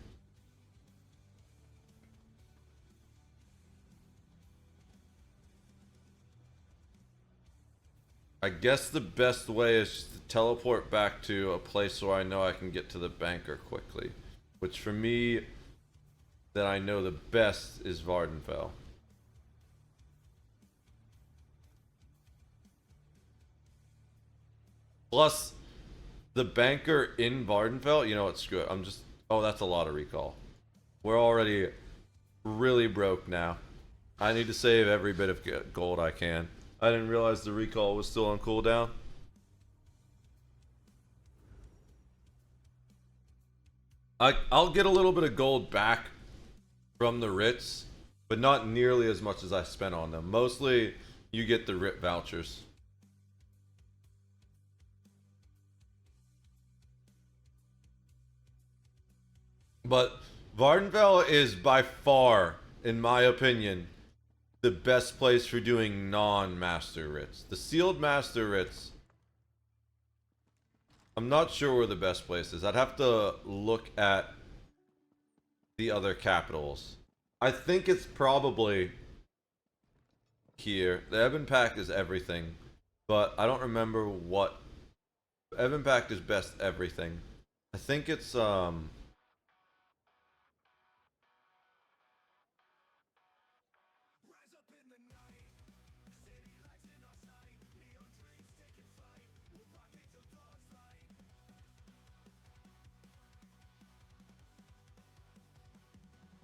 I guess the best way is just to teleport back to a place where I know I can get to the banker quickly. Which for me, that I know the best is Vardenfell. Plus, the banker in Vardenfell, you know what, screw it. I'm just... Oh, that's a lot of recall. We're already really broke now. I need to save every bit of gold I can. I didn't realize the recall was still on cooldown. I'll get a little bit of gold back from the writs, but not nearly as much as I spent on them. Mostly, you get the writ vouchers. But Vardenfell is by far, in my opinion, the best place for doing non-master writs. The sealed master writs, I'm not sure where the best place is. I'd have to look at the other capitals. I think it's probably here. The Ebon Pact is everything, but I don't remember what. Ebon Pact is best everything. I think it's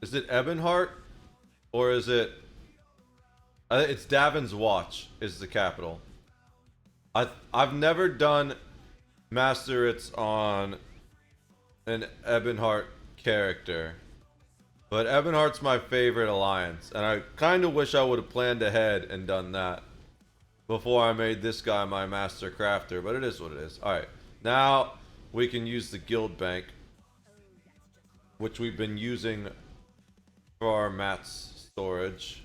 Is it Ebonheart? Or is it... it's Davin's Watch is the capital. I've never done Master It's on an Ebonheart character. But Ebonheart's my favorite alliance. And I kind of wish I would have planned ahead and done that before I made this guy my master crafter. But it is what it is. Alright. Now we can use the guild bank, which we've been using for our mats storage.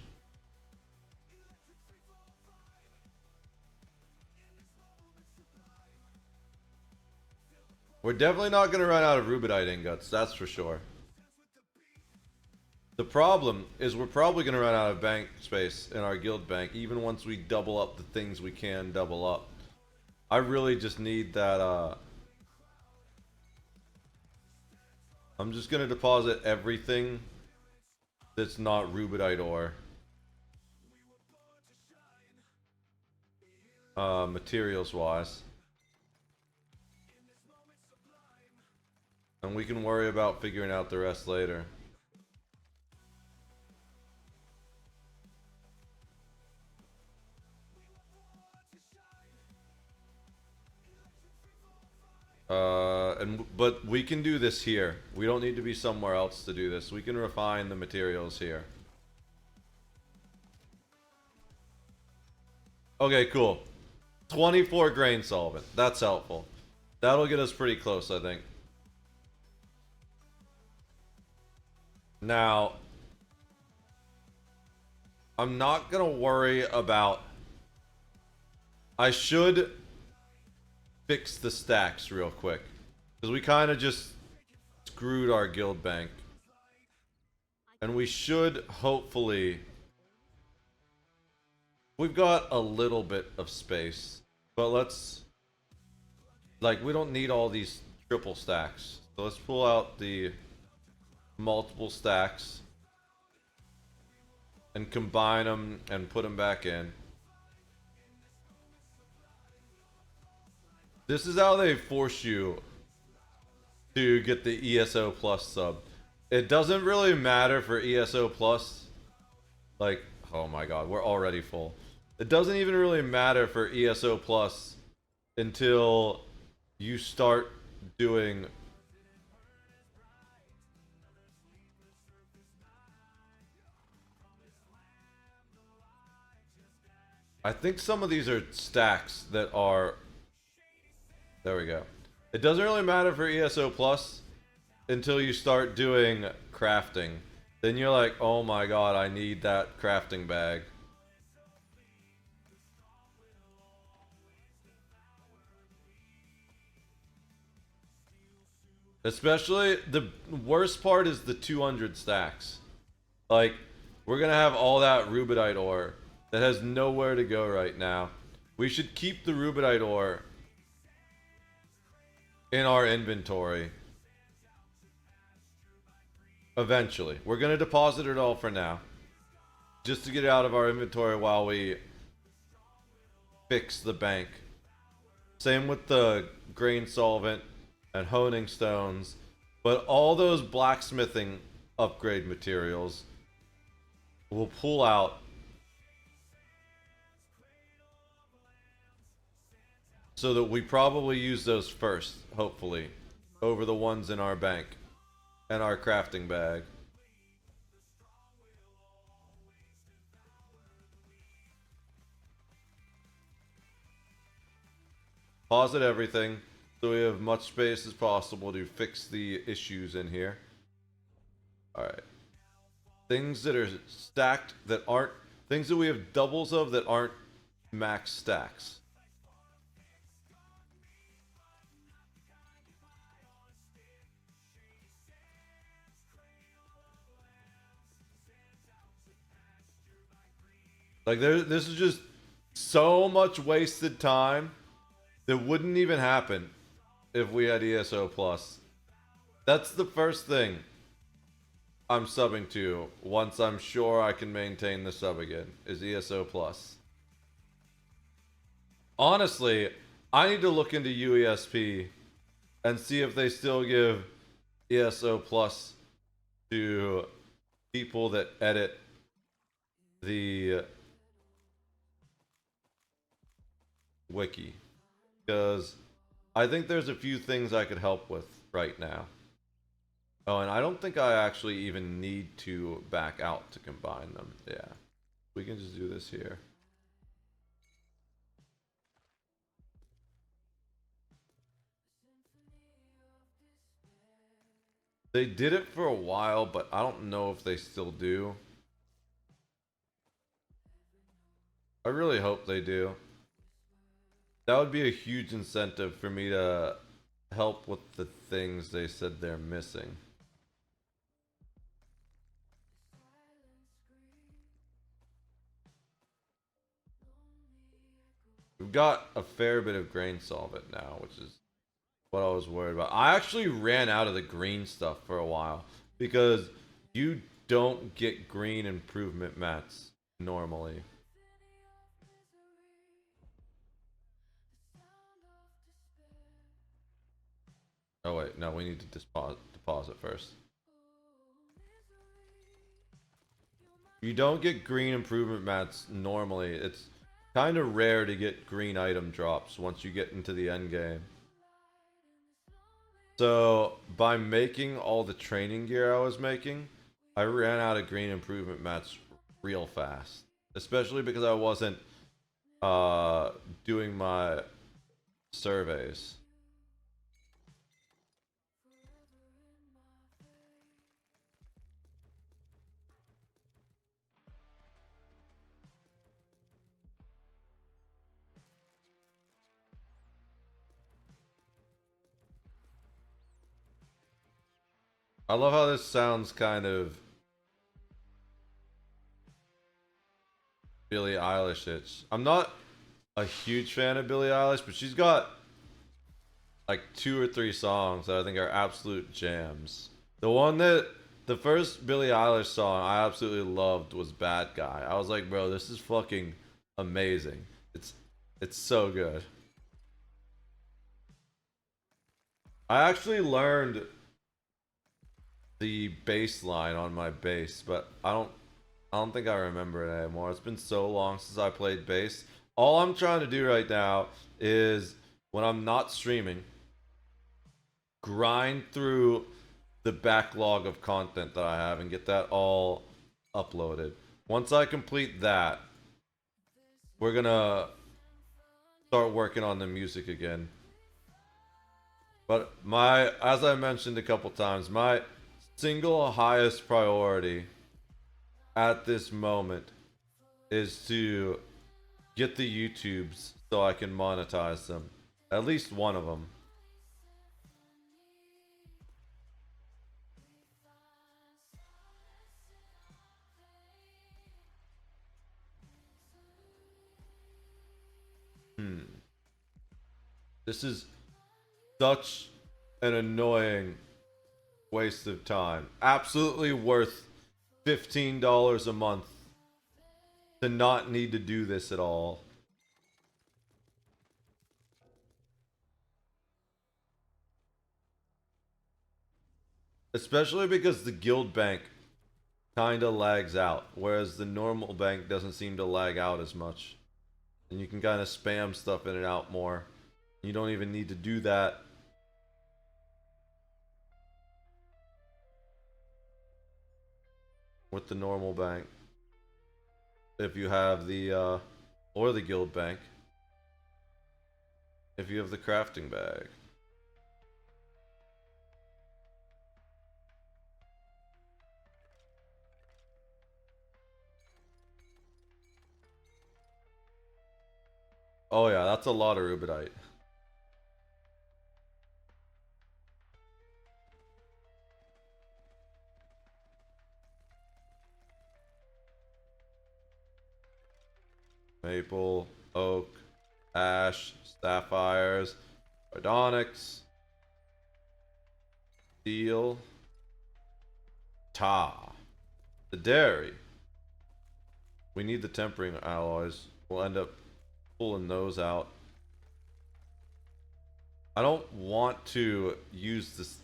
We're definitely not going to run out of rubidite ingots, that's for sure. The problem is we're probably going to run out of bank space in our guild bank, even once we double up the things we can double up. I really just need that, I'm just going to deposit everything that's not rubidite ore. Materials wise. And we can worry about figuring out the rest later. But we can do this here. We don't need to be somewhere else to do this. We can refine the materials here. Okay, cool. 24 grain solvent. That's helpful. That'll get us pretty close, I think. Now, I'm not gonna worry about... I should fix the stacks real quick, because we kind of just screwed our guild bank. And we should hopefully... We've got a little bit of space, but let's... Like, we don't need all these triple stacks. So let's pull out the multiple stacks and combine them and put them back in. This is how they force you to get the ESO plus sub. It doesn't really matter for ESO plus. Like, oh my god, we're already full. It doesn't even really matter for ESO plus until you start doing... I think some of these are stacks that are... There we go. It doesn't really matter for ESO plus until you start doing crafting. Then you're like, oh my god, I need that crafting bag. Especially, the worst part is the 200 stacks. Like, we're gonna have all that rubidite ore that has nowhere to go right now. We should keep the rubidite ore in our inventory. Eventually. We're gonna deposit it all for now, just to get it out of our inventory while we fix the bank. Same with the grain solvent and honing stones, but all those blacksmithing upgrade materials we'll pull out so that we probably use those first, hopefully, over the ones in our bank and our crafting bag. Pause at everything so we have much space as possible to fix the issues in here. Alright. Things that are stacked that aren't... Things that we have doubles of that aren't max stacks. Like, this is just so much wasted time that wouldn't even happen if we had ESO plus. That's the first thing I'm subbing to once I'm sure I can maintain the sub again, is ESO plus. Honestly, I need to look into UESP and see if they still give ESO plus to people that edit the wiki, because I think there's a few things I could help with right now. Oh, and I don't think I actually even need to back out to combine them. Yeah, we can just do this here. They did it for a while, but I don't know if they still do. I really hope they do. That would be a huge incentive for me to help with the things they said they're missing. We've got a fair bit of grain solvent now, which is what I was worried about. I actually ran out of the green stuff for a while because you don't get green improvement mats normally. Oh wait, no, we need to deposit first. You don't get green improvement mats normally. It's kind of rare to get green item drops once you get into the end game. So by making all the training gear I was making, I ran out of green improvement mats real fast. Especially because I wasn't doing my surveys. I love how this sounds kind of Billie Eilish-ish. I'm not a huge fan of Billie Eilish, but she's got like 2 or 3 songs that I think are absolute jams. The first Billie Eilish song I absolutely loved was Bad Guy. I was like, bro, this is fucking amazing. It's so good. I actually learned the bass line on my bass, but I don't think I remember it anymore. It's been so long since I played bass. All I'm trying to do right now is when I'm not streaming, grind through the backlog of content that I have and get that all uploaded. Once I complete that, we're gonna start working on the music again. But as I mentioned a couple times, my single highest priority at this moment is to get the YouTubes so I can monetize them. At least one of them. This is such an annoying waste of time. Absolutely worth $15 a month to not need to do this at all. Especially because the guild bank kind of lags out, whereas the normal bank doesn't seem to lag out as much. And you can kind of spam stuff in and out more. You don't even need to do that. With the normal bank. If you have the, or the guild bank. If you have the crafting bag. Oh yeah, that's a lot of rubidite. Maple, oak, ash, sapphires, sardonyx, steel, tar, the dairy. We need the tempering alloys. We'll end up pulling those out. I don't want to use this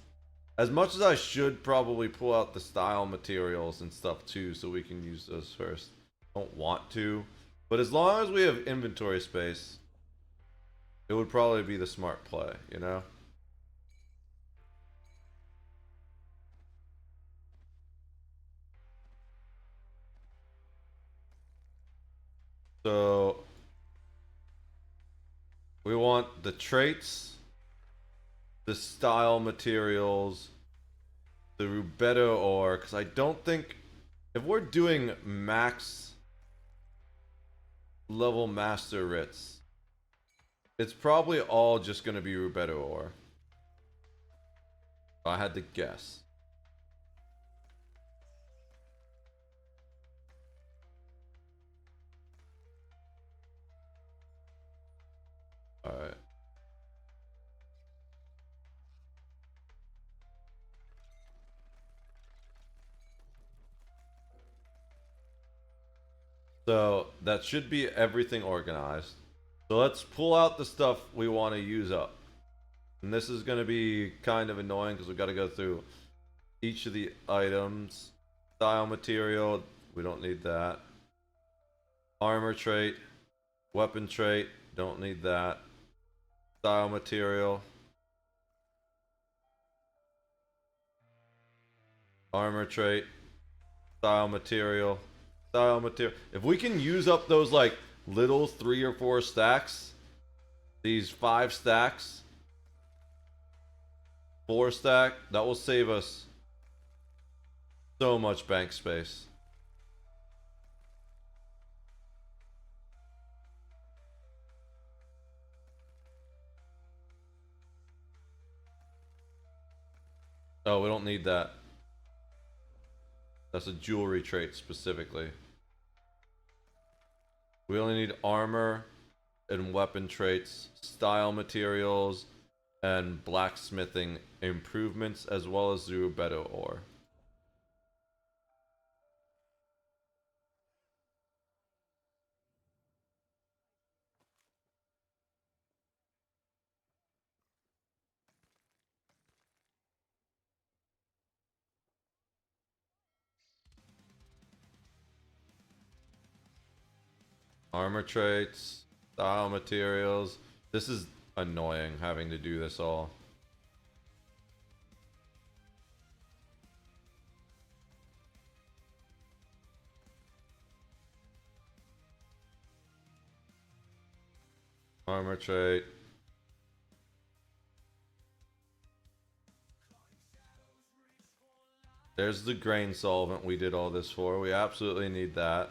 As much as I should probably pull out the style materials and stuff too, so we can use those first. Don't want to, but as long as we have inventory space, it would probably be the smart play, you know? So we want the traits, the style materials, the Rubedo ore, because I don't think if we're doing max level master writs, it's probably all just going to be Rubedo ore. If I had to guess. Alright. So that should be everything organized. So let's pull out the stuff we want to use up. And this is going to be kind of annoying because we've got to go through each of the items. Style material, we don't need that. Armor trait, weapon trait, don't need that. Style material. Armor trait, style material. Style material. If we can use up those like little 3 or 4 stacks, these 5 stacks, 4 stack, that will save us so much bank space. Oh, we don't need that. That's a jewelry trait specifically. We only need armor and weapon traits, style materials, and blacksmithing improvements, as well as Rubedo ore. Armor traits, style materials. This is annoying having to do this all. Armor trait. There's the grain solvent we did all this for. We absolutely need that.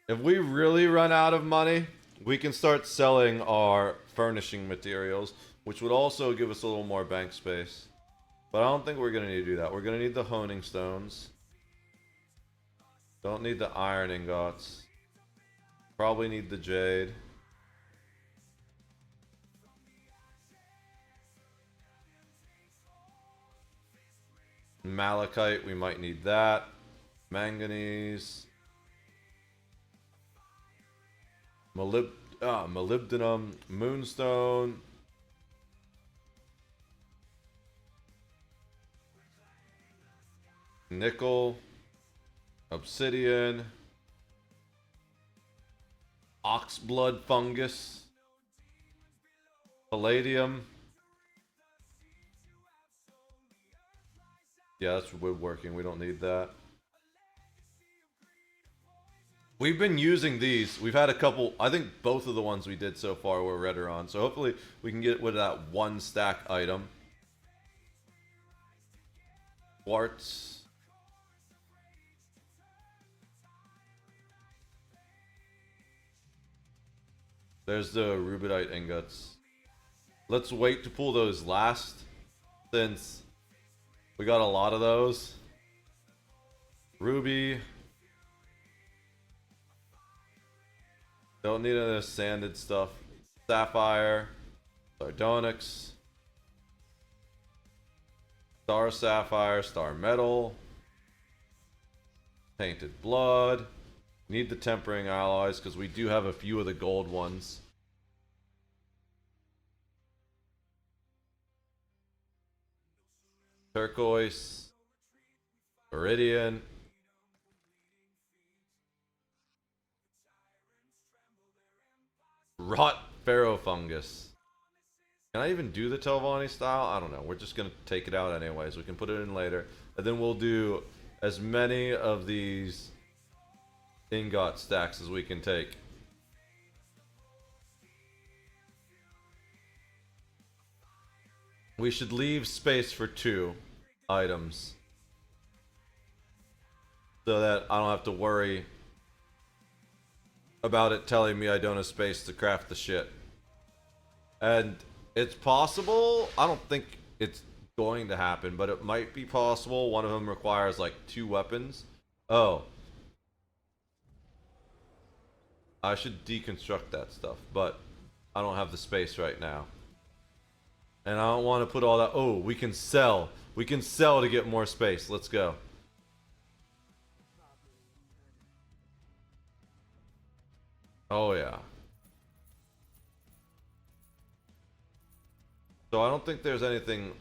If we really run out of money, we can start selling our furnishing materials, which would also give us a little more bank space. But I don't think we're going to need to do that. We're going to need the honing stones. Don't need the iron ingots. Probably need the jade. Malachite, we might need that. Manganese. Molybdenum. Moonstone. Nickel. Obsidian. Oxblood fungus. Palladium. Yeah, that's woodworking. We don't need that. We've been using these. We've had a couple. I think both of the ones we did so far were Redoron. So hopefully we can get rid of that 1 stack item. Quartz. There's the rubidite ingots. Let's wait to pull those last, since we got a lot of those. Ruby. Don't need any of this sanded stuff. Sapphire. Sardonyx. Star Sapphire. Star Metal. Tainted Blood. Need the tempering alloys because we do have a few of the gold ones. turquoise, iridian. Rot pharaoh fungus. Can I even do the Telvanni style? I don't know. We're just gonna take it out anyways. We can put it in later. And then we'll do as many of these ingot stacks as we can take. We should leave space for 2 items. So that I don't have to worry about it telling me I don't have space to craft the shit. And it's possible, I don't think it's going to happen, but it might be possible one of them requires like 2 weapons. Oh. I should deconstruct that stuff, but I don't have the space right now. And I don't want to put all that. Oh, we can sell. We can sell to get more space. Let's go. Oh, yeah. So I don't think there's anything.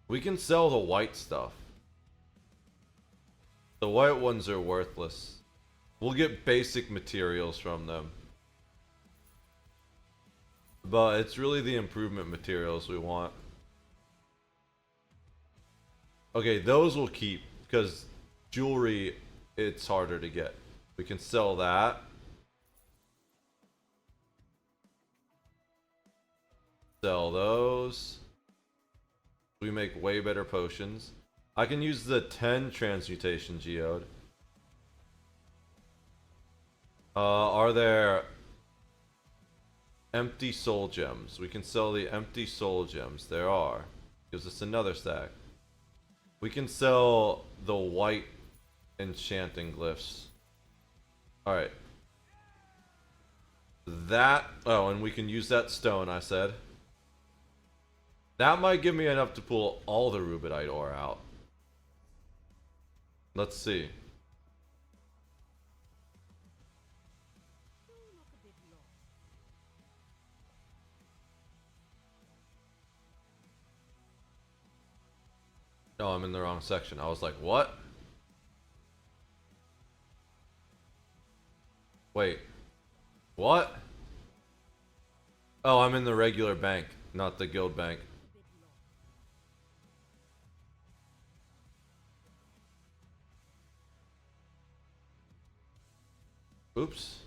We can sell the white stuff. The white ones are worthless. We'll get basic materials from them. But it's really the improvement materials we want. Okay, those we'll keep, because jewelry, it's harder to get. We can sell that. Sell those. We make way better potions. I can use the 10 transmutation geode. Are there empty soul gems? We can sell the empty soul gems. There are. Gives us another stack. We can sell the white enchanting glyphs. Alright. That. Oh, and we can use that stone, I said. That might give me enough to pull all the rubidite ore out. Let's see. Oh, I'm in the wrong section. I was like, what? Wait. What? Oh, I'm in the regular bank, not the guild bank. Oops.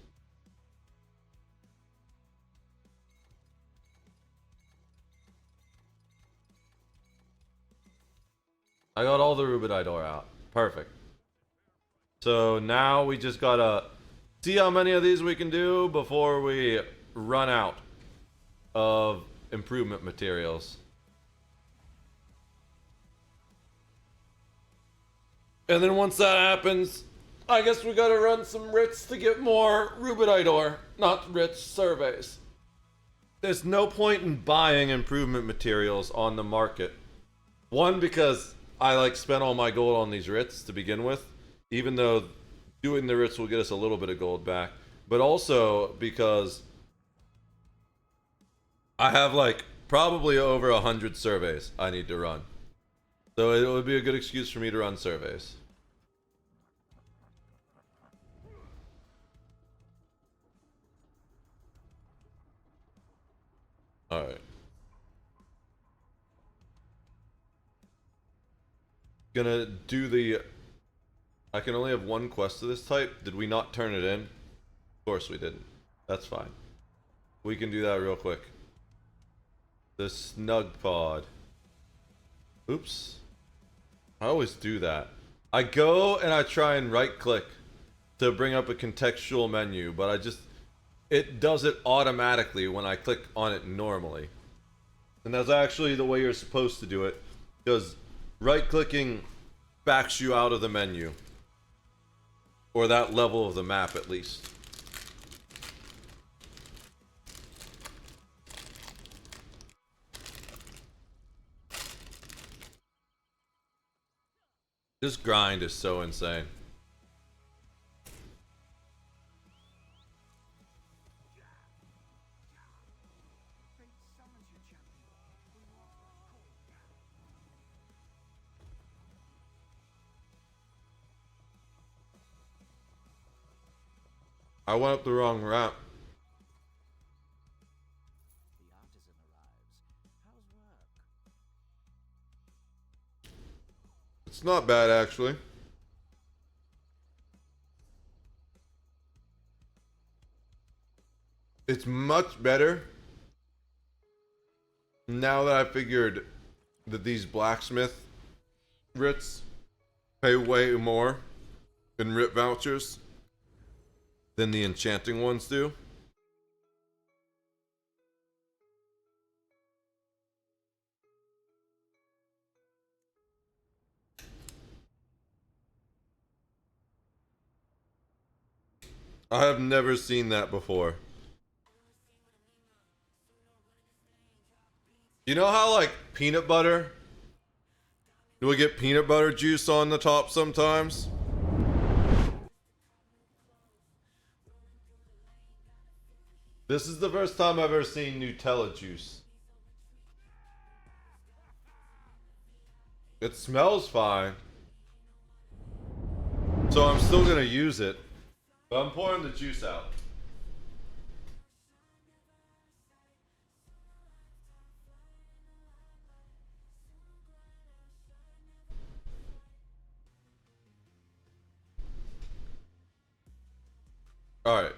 I got all the rubidite ore out. Perfect. So now we just gotta see how many of these we can do before we run out of improvement materials. And then once that happens, I guess we gotta run some writs to get more rubidite ore, not writs surveys. There's no point in buying improvement materials on the market. One, because I like spent all my gold on these writs to begin with, even though doing the writs will get us a little bit of gold back. But also because I have like probably over 100 surveys I need to run. So it would be a good excuse for me to run surveys. Alright. Gonna do the... I can only have one quest of this type. Did we not turn it in? Of course we didn't. That's fine. We can do that real quick. The snug pod. Oops. I always do that. I go and I try and right click to bring up a contextual menu, but I just... It does it automatically when I click on it normally. And that's actually the way you're supposed to do it, because right-clicking backs you out of the menu. Or that level of the map, at least. This grind is so insane. I went up the wrong ramp. The artisan arrives. How's work? It's not bad, actually. It's much better now that I figured that these blacksmith writs pay way more in writ vouchers than the enchanting ones do. I have never seen that before. You know how, like, peanut butter? Do we get peanut butter juice on the top sometimes? This is the first time I've ever seen Nutella juice. It smells fine. So I'm still gonna use it. But I'm pouring the juice out. Alright.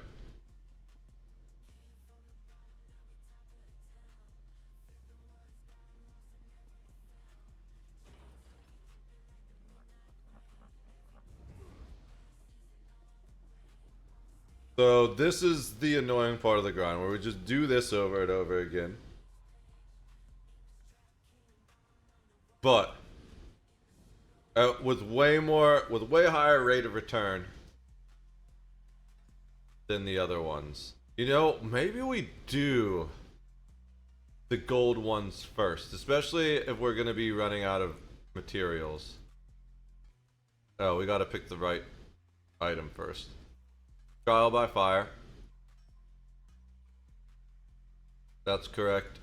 So this is the annoying part of the grind where we just do this over and over again. But with way higher rate of return than the other ones. You know, maybe we do the gold ones first, especially if we're gonna be running out of materials. Oh, we gotta pick the right item first. Trial by fire. That's correct.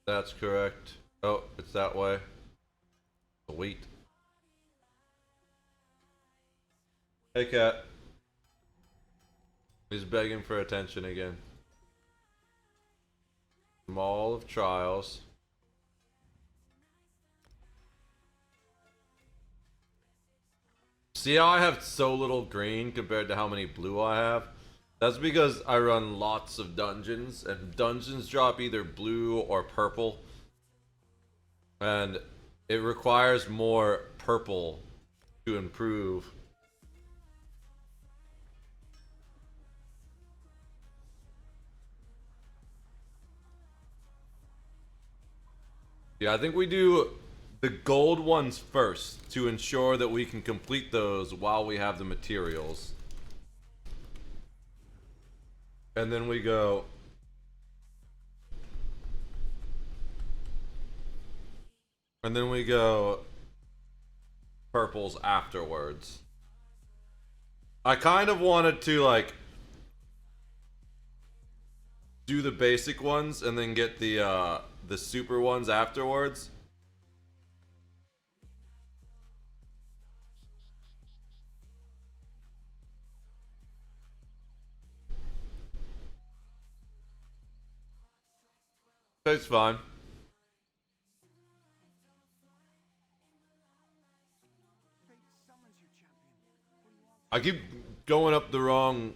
That's correct. Oh, it's that way. Sweet. Hey, cat. He's begging for attention again. Mall of Trials. See how I have so little green compared to how many blue I have? That's because I run lots of dungeons, and dungeons drop either blue or purple. And it requires more purple to improve. Yeah, I think we do the gold ones first to ensure that we can complete those while we have the materials. And then we go... And then we go purples afterwards. I kind of wanted to, like, do the basic ones and then get the super ones afterwards. It's fine. I keep going up the wrong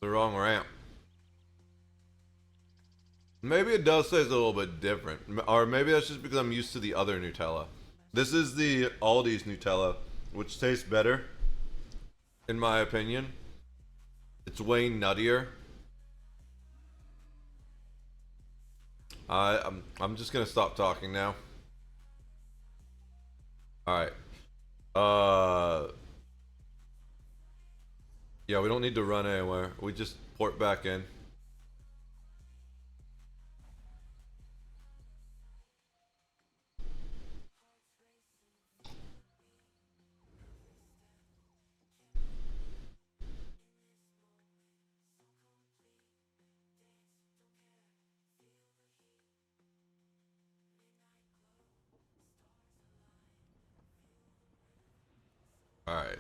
ramp. Maybe it does taste a little bit different. Or maybe that's just because I'm used to the other Nutella. This is the Aldi's Nutella, which tastes better, in my opinion. It's way nuttier. I'm just gonna stop talking now. Alright. Yeah, we don't need to run anywhere. We just port back in. Alright.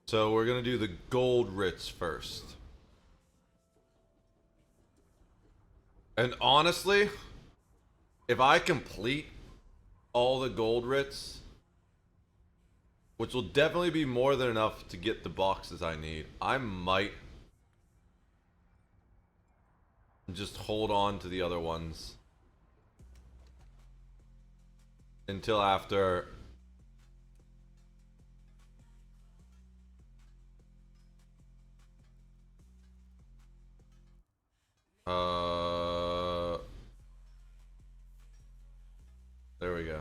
So we're gonna do the gold writs first. And honestly, if I complete all the gold writs, which will definitely be more than enough to get the boxes I need, I might just hold on to the other ones until after there we go.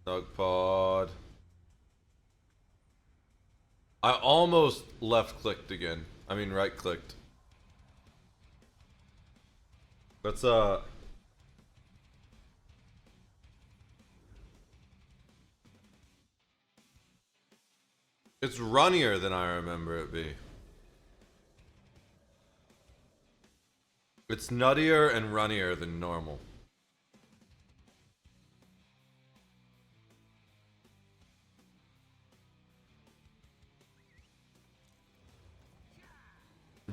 Dog pod. I almost left clicked again. I mean right clicked. Let's it's runnier than I remember it be. It's nuttier and runnier than normal.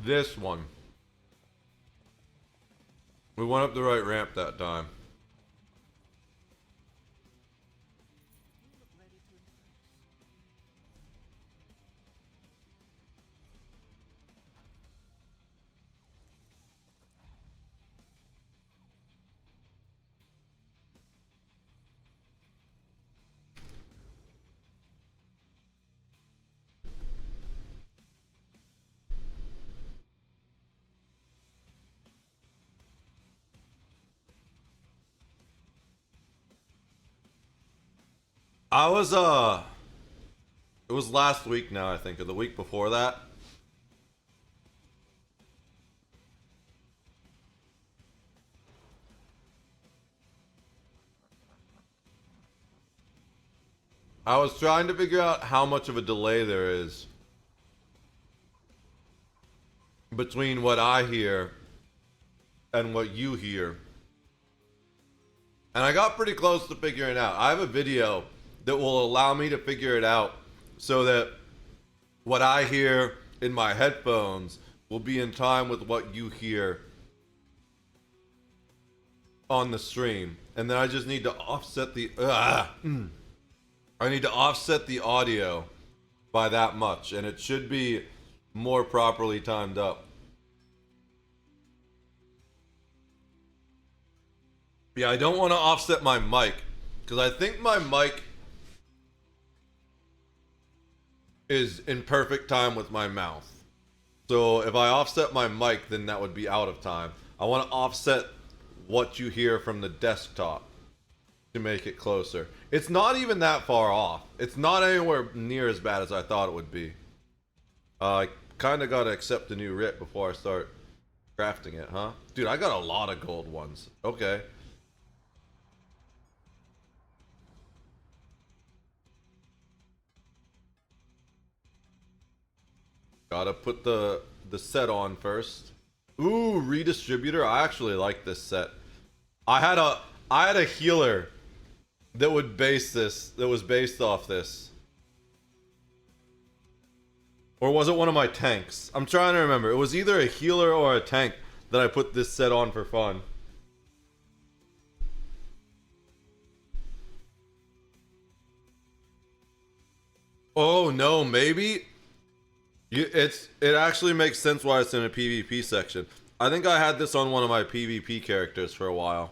This one. We went up the right ramp that time. I was it was last week now, I think, or the week before that. I was trying to figure out how much of a delay there is between what I hear and what you hear. And I got pretty close to figuring it out. I have a video that will allow me to figure it out so that what I hear in my headphones will be in time with what you hear on the stream. And then I just need to offset the I need to offset the audio by that much, and it should be more properly timed up. Yeah, I don't want to offset my mic, because I think my mic is in perfect time with my mouth. So if I offset my mic, then that would be out of time. I want to offset what you hear from the desktop to make it closer. It's not even that far off. It's not anywhere near as bad as I thought it would be. I kind of got to accept a new writ before I start crafting it, huh? Dude, I got a lot of gold ones. Okay. Gotta put the set on first. Ooh, redistributor. I actually like this set. I had a healer that would base this, that was based off this. Or was it one of my tanks? I'm trying to remember. It was either a healer or a tank that I put this set on for fun. Oh no, maybe it actually makes sense why it's in a PvP section. I think I had this on one of my PvP characters for a while.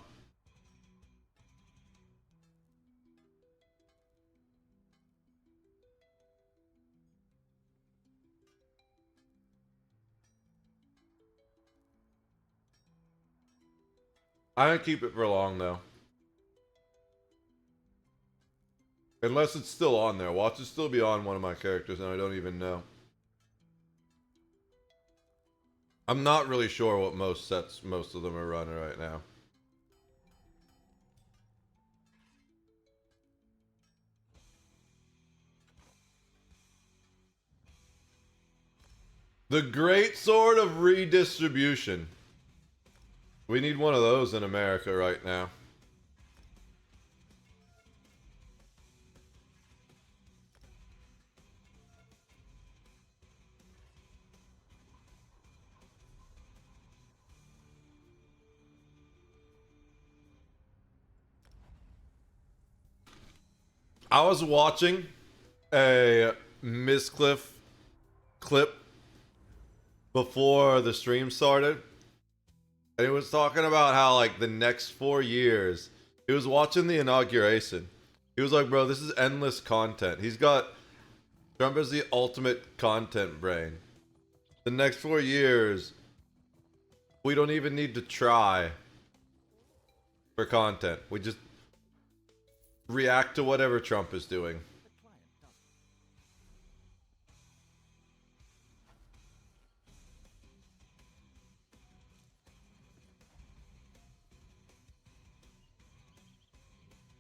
I didn't keep it for long though. Unless it's still on there. Watch it still be on one of my characters and I don't even know. I'm not really sure what most of them are running right now. The Great Sword of Redistribution. We need one of those in America right now. I was watching a Miss Cliff clip before the stream started. And he was talking about how, like, the next 4 years, he was watching the inauguration. He was like, bro, this is endless content. Trump is the ultimate content brain. The next 4 years, we don't even need to try for content. We just react to whatever Trump is doing.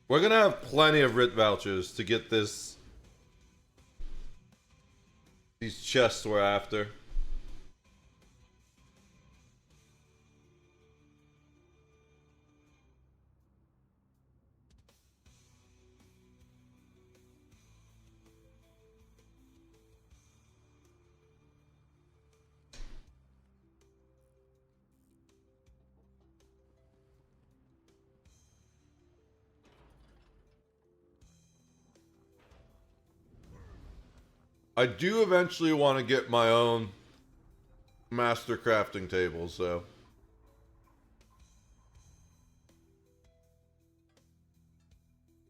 We're gonna have plenty of writ vouchers to get these chests we're after. I do eventually want to get my own master crafting table, so.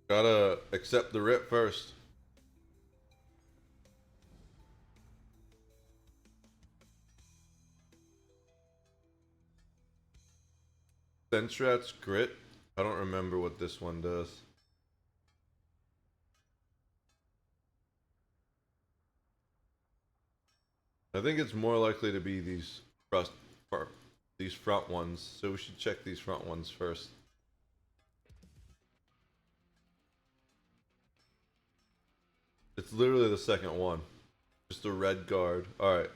Gotta accept the writ first. Sentrat's Grit? I don't remember what this one does. I think it's more likely to be these front ones, so we should check these front ones first. It's literally the second one. Just a red guard. Alright.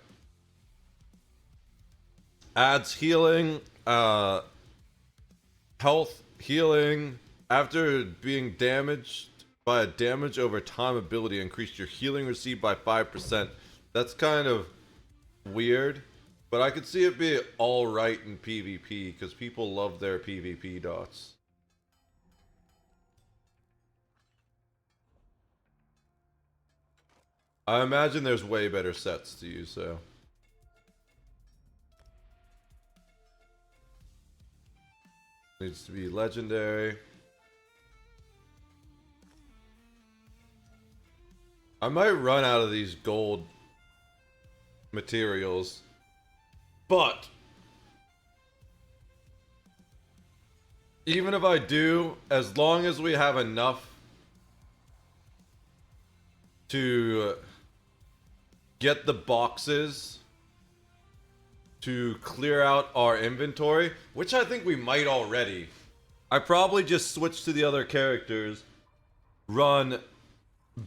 Adds healing, health, healing. After being damaged by a damage over time ability, increase your healing received by 5%. That's kind of weird, but I could see it be alright in PvP because people love their PvP dots. I imagine there's way better sets to use, though. Needs to be legendary. I might run out of these gold materials, but even if I do, as long as we have enough to get the boxes to clear out our inventory, which I think we might already, I probably just switch to the other characters, run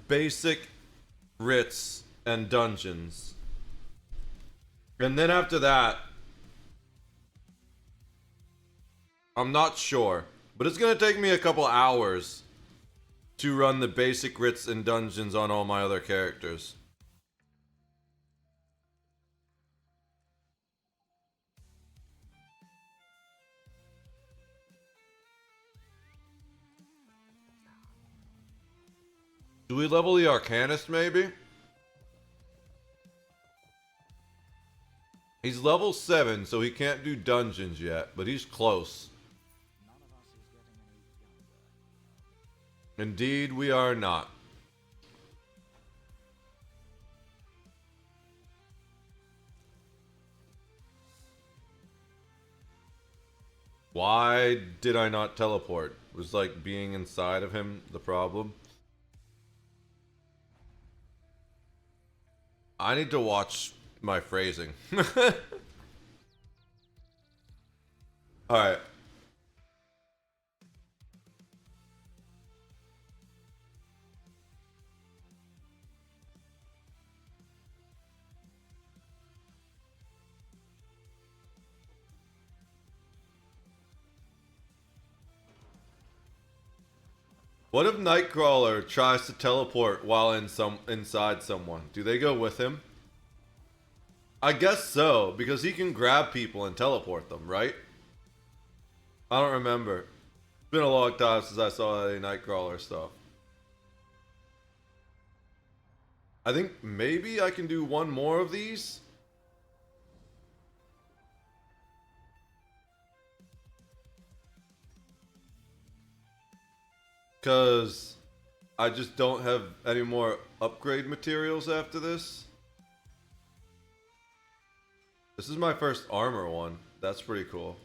basic writs and dungeons. And then after that, I'm not sure, but it's gonna take me a couple hours to run the basic writs and dungeons on all my other characters. Do we level the Arcanist, maybe? He's level 7, so he can't do dungeons yet, but he's close. Indeed, we are not. Why did I not teleport? Was like being inside of him the problem? I need to watch my phrasing. Alright. What if Nightcrawler tries to teleport while inside someone? Do they go with him? I guess so, because he can grab people and teleport them, right? I don't remember. It's been a long time since I saw any Nightcrawler stuff. I think maybe I can do one more of these. Because I just don't have any more upgrade materials after this. This is my first armor one. That's pretty cool.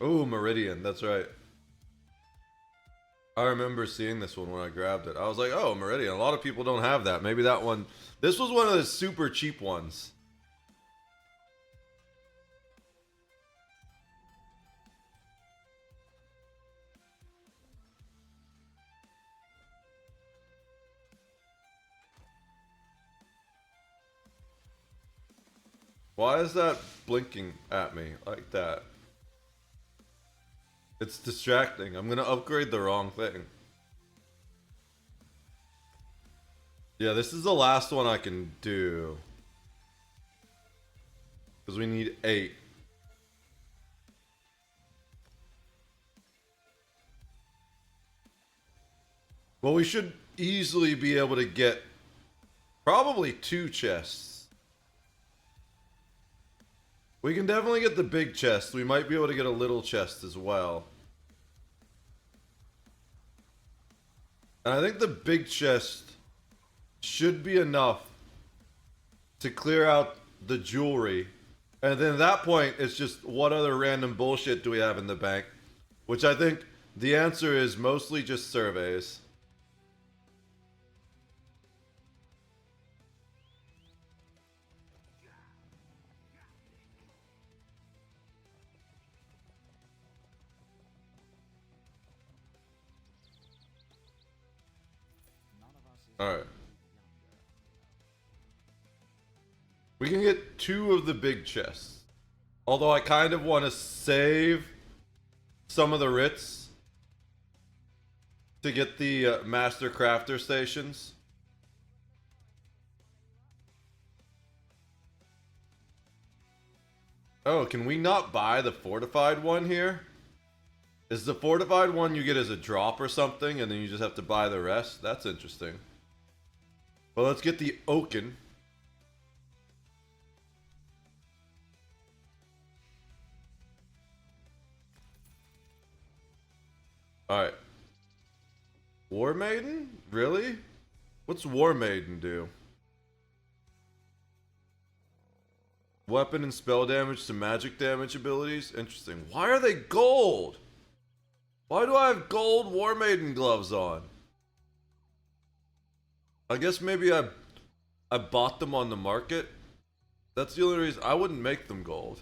Ooh, Meridian. That's right. I remember seeing this one when I grabbed it. I was like, oh, Meridian. A lot of people don't have that. Maybe that one... This was one of the super cheap ones. Why is that blinking at me like that? It's distracting. I'm gonna upgrade the wrong thing. Yeah, this is the last one I can do. Because we need 8. Well, we should easily be able to get probably 2 chests. We can definitely get the big chest. We might be able to get a little chest as well. And I think the big chest should be enough to clear out the jewelry. And then at that point, it's just what other random bullshit do we have in the bank? Which I think the answer is mostly just surveys. Alright. We can get 2 of the big chests. Although I kind of want to save some of the writs to get the Master Crafter stations. Oh, can we not buy the fortified one here? Is the fortified one you get as a drop or something and then you just have to buy the rest? That's interesting. Well, let's get the Oaken. Alright. War Maiden? Really? What's War Maiden do? Weapon and spell damage to magic damage abilities? Interesting. Why are they gold? Why do I have gold War Maiden gloves on? I guess maybe I bought them on the market. That's the only reason. I wouldn't make them gold.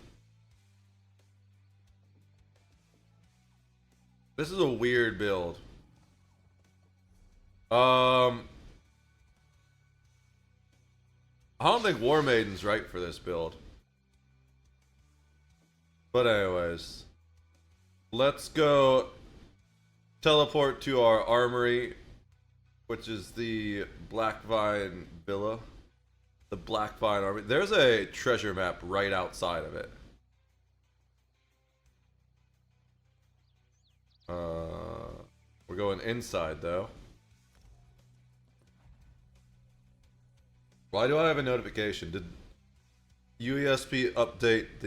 This is a weird build. I don't think War Maiden's right for this build. But anyways, let's go teleport to our armory, which is the Blackvine Villa. The Blackvine Army. There's a treasure map right outside of it. We're going inside though. Why do I have a notification? Did UESP update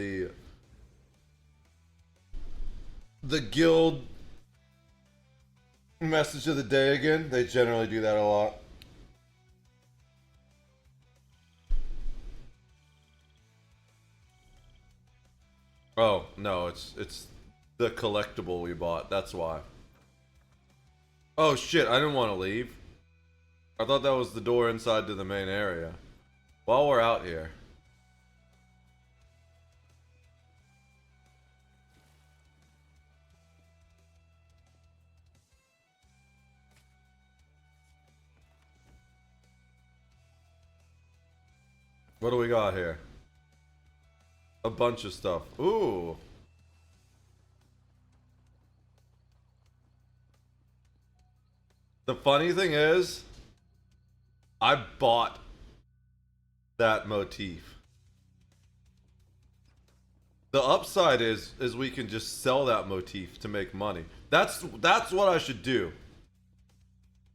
the guild message of the day again? They generally do that a lot. Oh, no, it's the collectible we bought. That's why. Oh shit, I didn't want to leave. I thought that was the door inside to the main area. While we're out here. What do we got here? A bunch of stuff. Ooh. The funny thing is, I bought that motif. The upside is we can just sell that motif to make money. That's what I should do.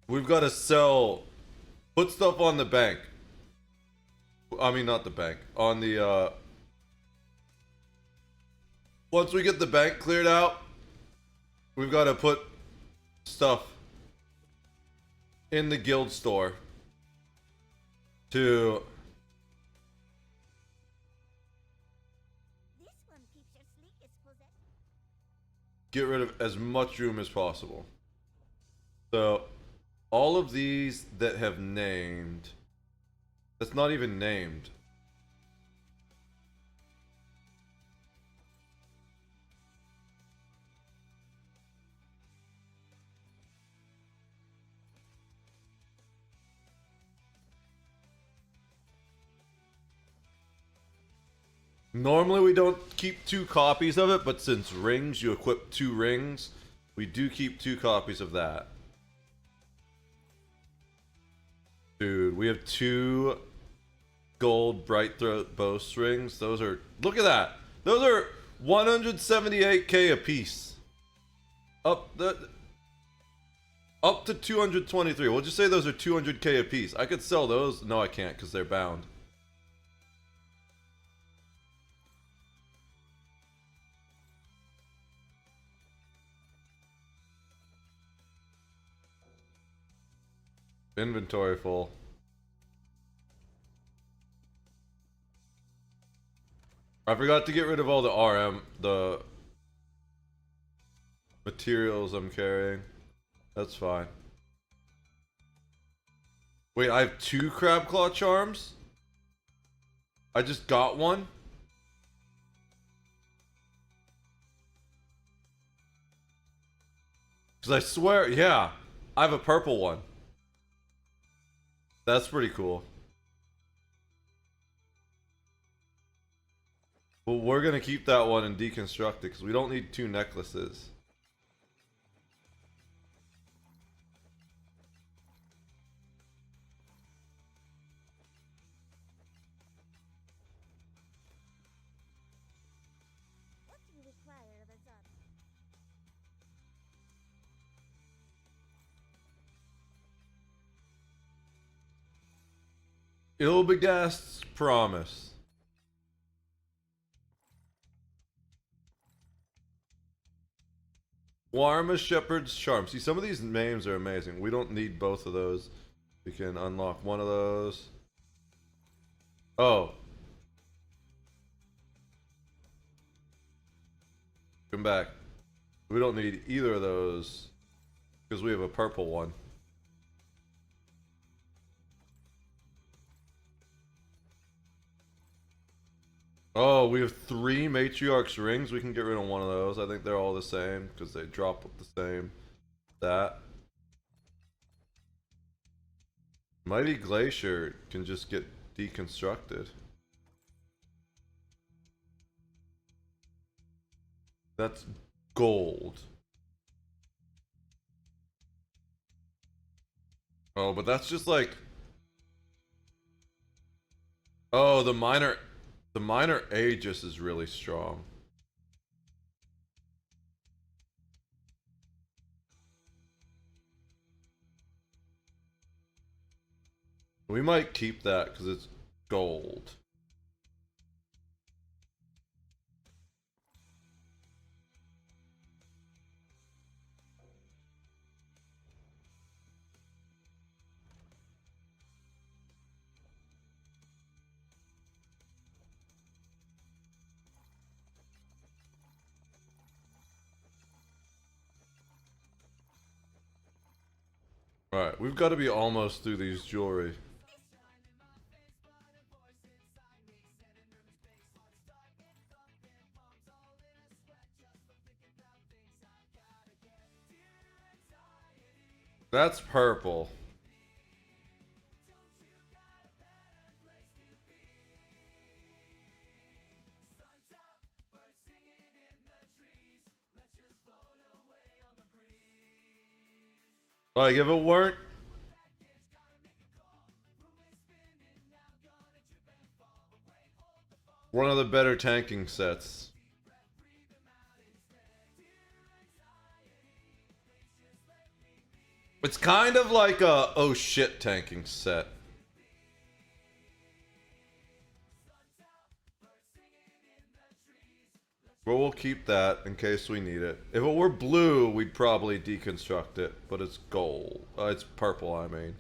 We've got to sell, put stuff on the bank. I mean, not the bank. On the, once we get the bank cleared out, we've got to put stuff in the guild store to get rid of as much room as possible. So, all of these that have named, that's not even named. Normally we don't keep 2 copies of it, but since rings, you equip 2 rings, we do keep 2 copies of that. Dude, we have 2 gold bright throat bowstrings. Those are, look at that. Those are 178k a piece. Up to 223. We'll just say those are 200k a piece. I could sell those. No, I can't because they're bound. Inventory full. I forgot to get rid of all the RM, the materials I'm carrying. That's fine. Wait, I have 2 crab claw charms? I just got one? Because I swear, yeah, I have a purple one. That's pretty cool. But we're gonna keep that one and deconstruct it because we don't need 2 necklaces. What do you require of a zombie? Ilbegast's Promise. Warma Shepherd's Charm. See, some of these names are amazing. We don't need both of those. We can unlock one of those. Oh. Come back. We don't need either of those because we have a purple one. Oh, we have 3 Matriarch's rings. We can get rid of one of those. I think they're all the same because they drop the same. That. Mighty Glacier can just get deconstructed. That's gold. Oh, but that's just like... Oh, the minor Aegis is really strong. We might keep that because it's gold. Alright, we've got to be almost through these jewelry. That's purple. Like, if it weren't... one of the better tanking sets. It's kind of like a oh shit tanking set. But we'll keep that in case we need it. If it were blue, we'd probably deconstruct it. But it's gold. It's purple, I mean.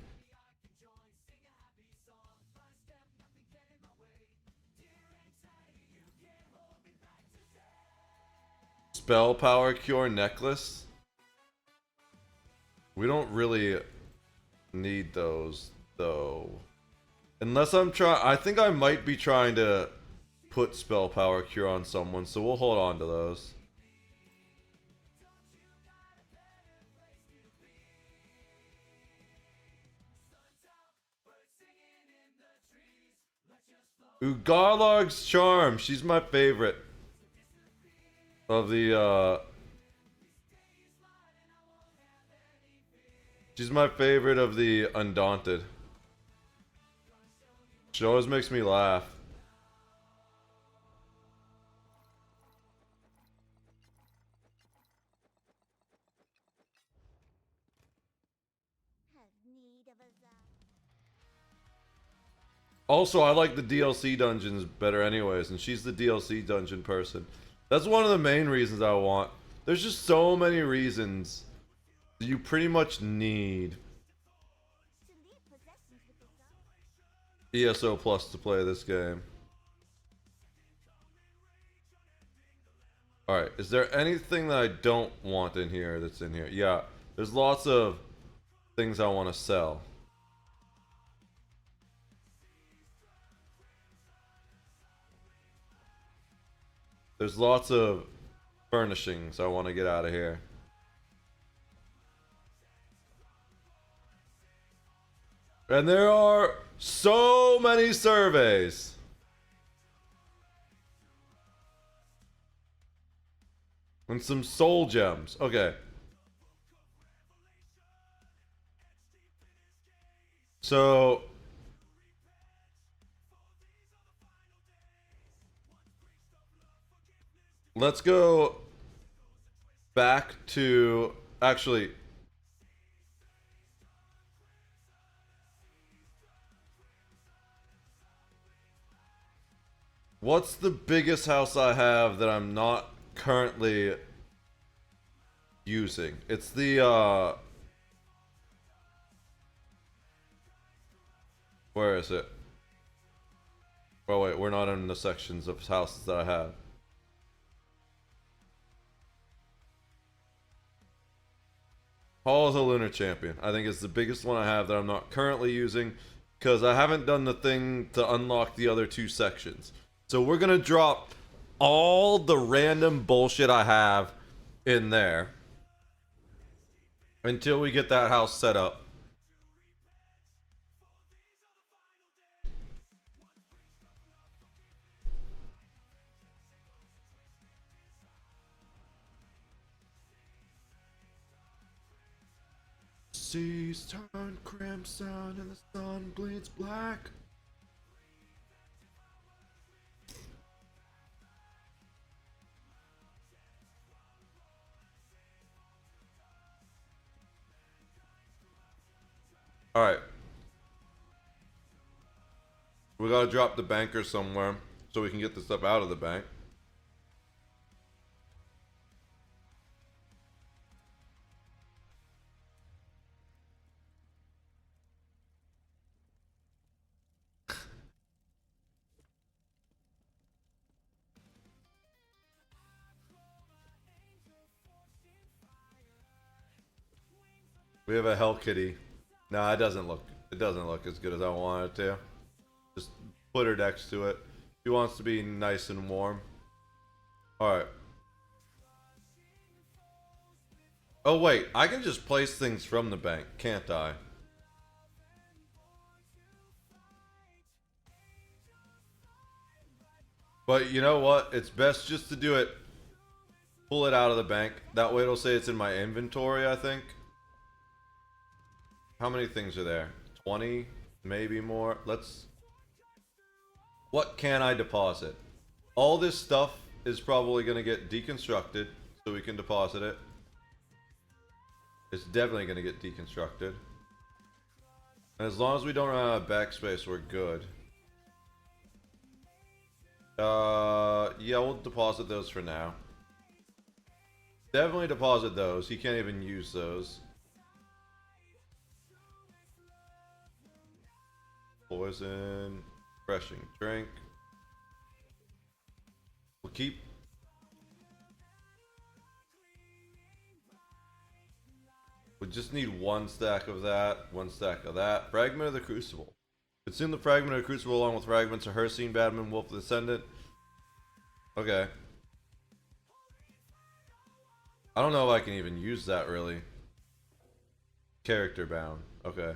Spell power cure necklace. We don't really need those, though. Unless I'm trying... I think I might be trying to put spell power cure on someone, so we'll hold on to those. Ugarlog's Charm. She's my favorite. Of the, she's my favorite of the Undaunted. She always makes me laugh. Also, I like the DLC dungeons better anyways, and she's the DLC dungeon person. That's one of the main reasons I want. There's just so many reasons you pretty much need ESO Plus to play this game. Alright, is there anything that I don't want in here that's in here? Yeah, there's lots of things I want to sell. There's lots of furnishings I want to get out of here. And there are so many surveys. And some soul gems. Okay. So... let's go back to... actually... what's the biggest house I have that I'm not currently using? It's the, where is it? Oh wait, we're not in the sections of houses that I have. Hall of the Lunar Champion. I think it's the biggest one I have that I'm not currently using because I haven't done the thing to unlock the other two sections. So we're gonna drop all the random bullshit I have in there until we get that house set up. Seas turn crimson and the sun bleeds black. Alright. We gotta drop the banker somewhere so we can get the stuff out of the bank. We have a Hell Kitty. No, it doesn't look. It doesn't look as good as I want it to. Just put her next to it. She wants to be nice and warm. All right. Oh wait, I can just place things from the bank, can't I? But you know what? It's best just to do it. Pull it out of the bank. That way it'll say it's in my inventory, I think. How many things are there? 20? Maybe more? Let's... What can I deposit? All this stuff is probably going to get deconstructed, so we can deposit it. It's definitely going to get deconstructed. And as long as we don't run out of backspace, we're good. Yeah, we'll deposit those for now. Definitely deposit those. He can't even use those. Poison. Refreshing drink. We'll keep... We just need one stack of that, one stack of that. Fragment of the Crucible. Consume the fragment of the Crucible along with fragments of Hercene, Badman, Wolf the Descendant. Okay. I don't know if I can even use that really. Character bound. Okay.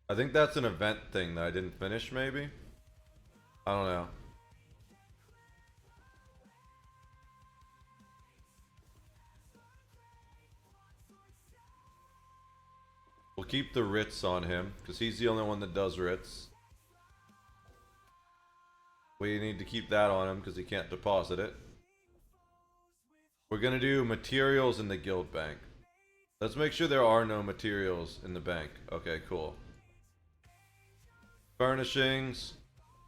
I think that's an event thing that I didn't finish maybe. I don't know. We'll keep the writs on him because he's the only one that does writs. We need to keep that on him because he can't deposit it. We're going to do materials in the guild bank. Let's make sure there are no materials in the bank. Okay, cool. Furnishings,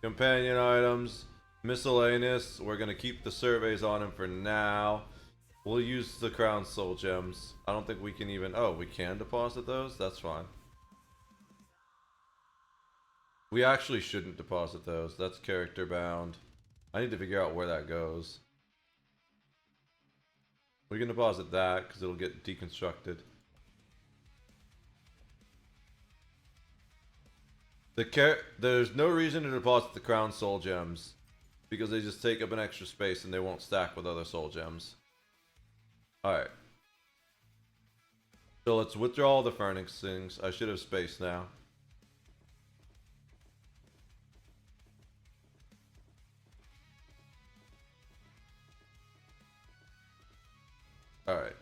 companion items, miscellaneous. We're going to keep the surveys on him for now. We'll use the crown soul gems. I don't think we can even... Oh, we can deposit those? That's fine. We actually shouldn't deposit those. That's character bound. I need to figure out where that goes. We can deposit that because it'll get deconstructed. There's no reason to deposit the crown soul gems because they just take up an extra space and they won't stack with other soul gems. Alright. So let's withdraw all the furnishings. I should have space now. Alright.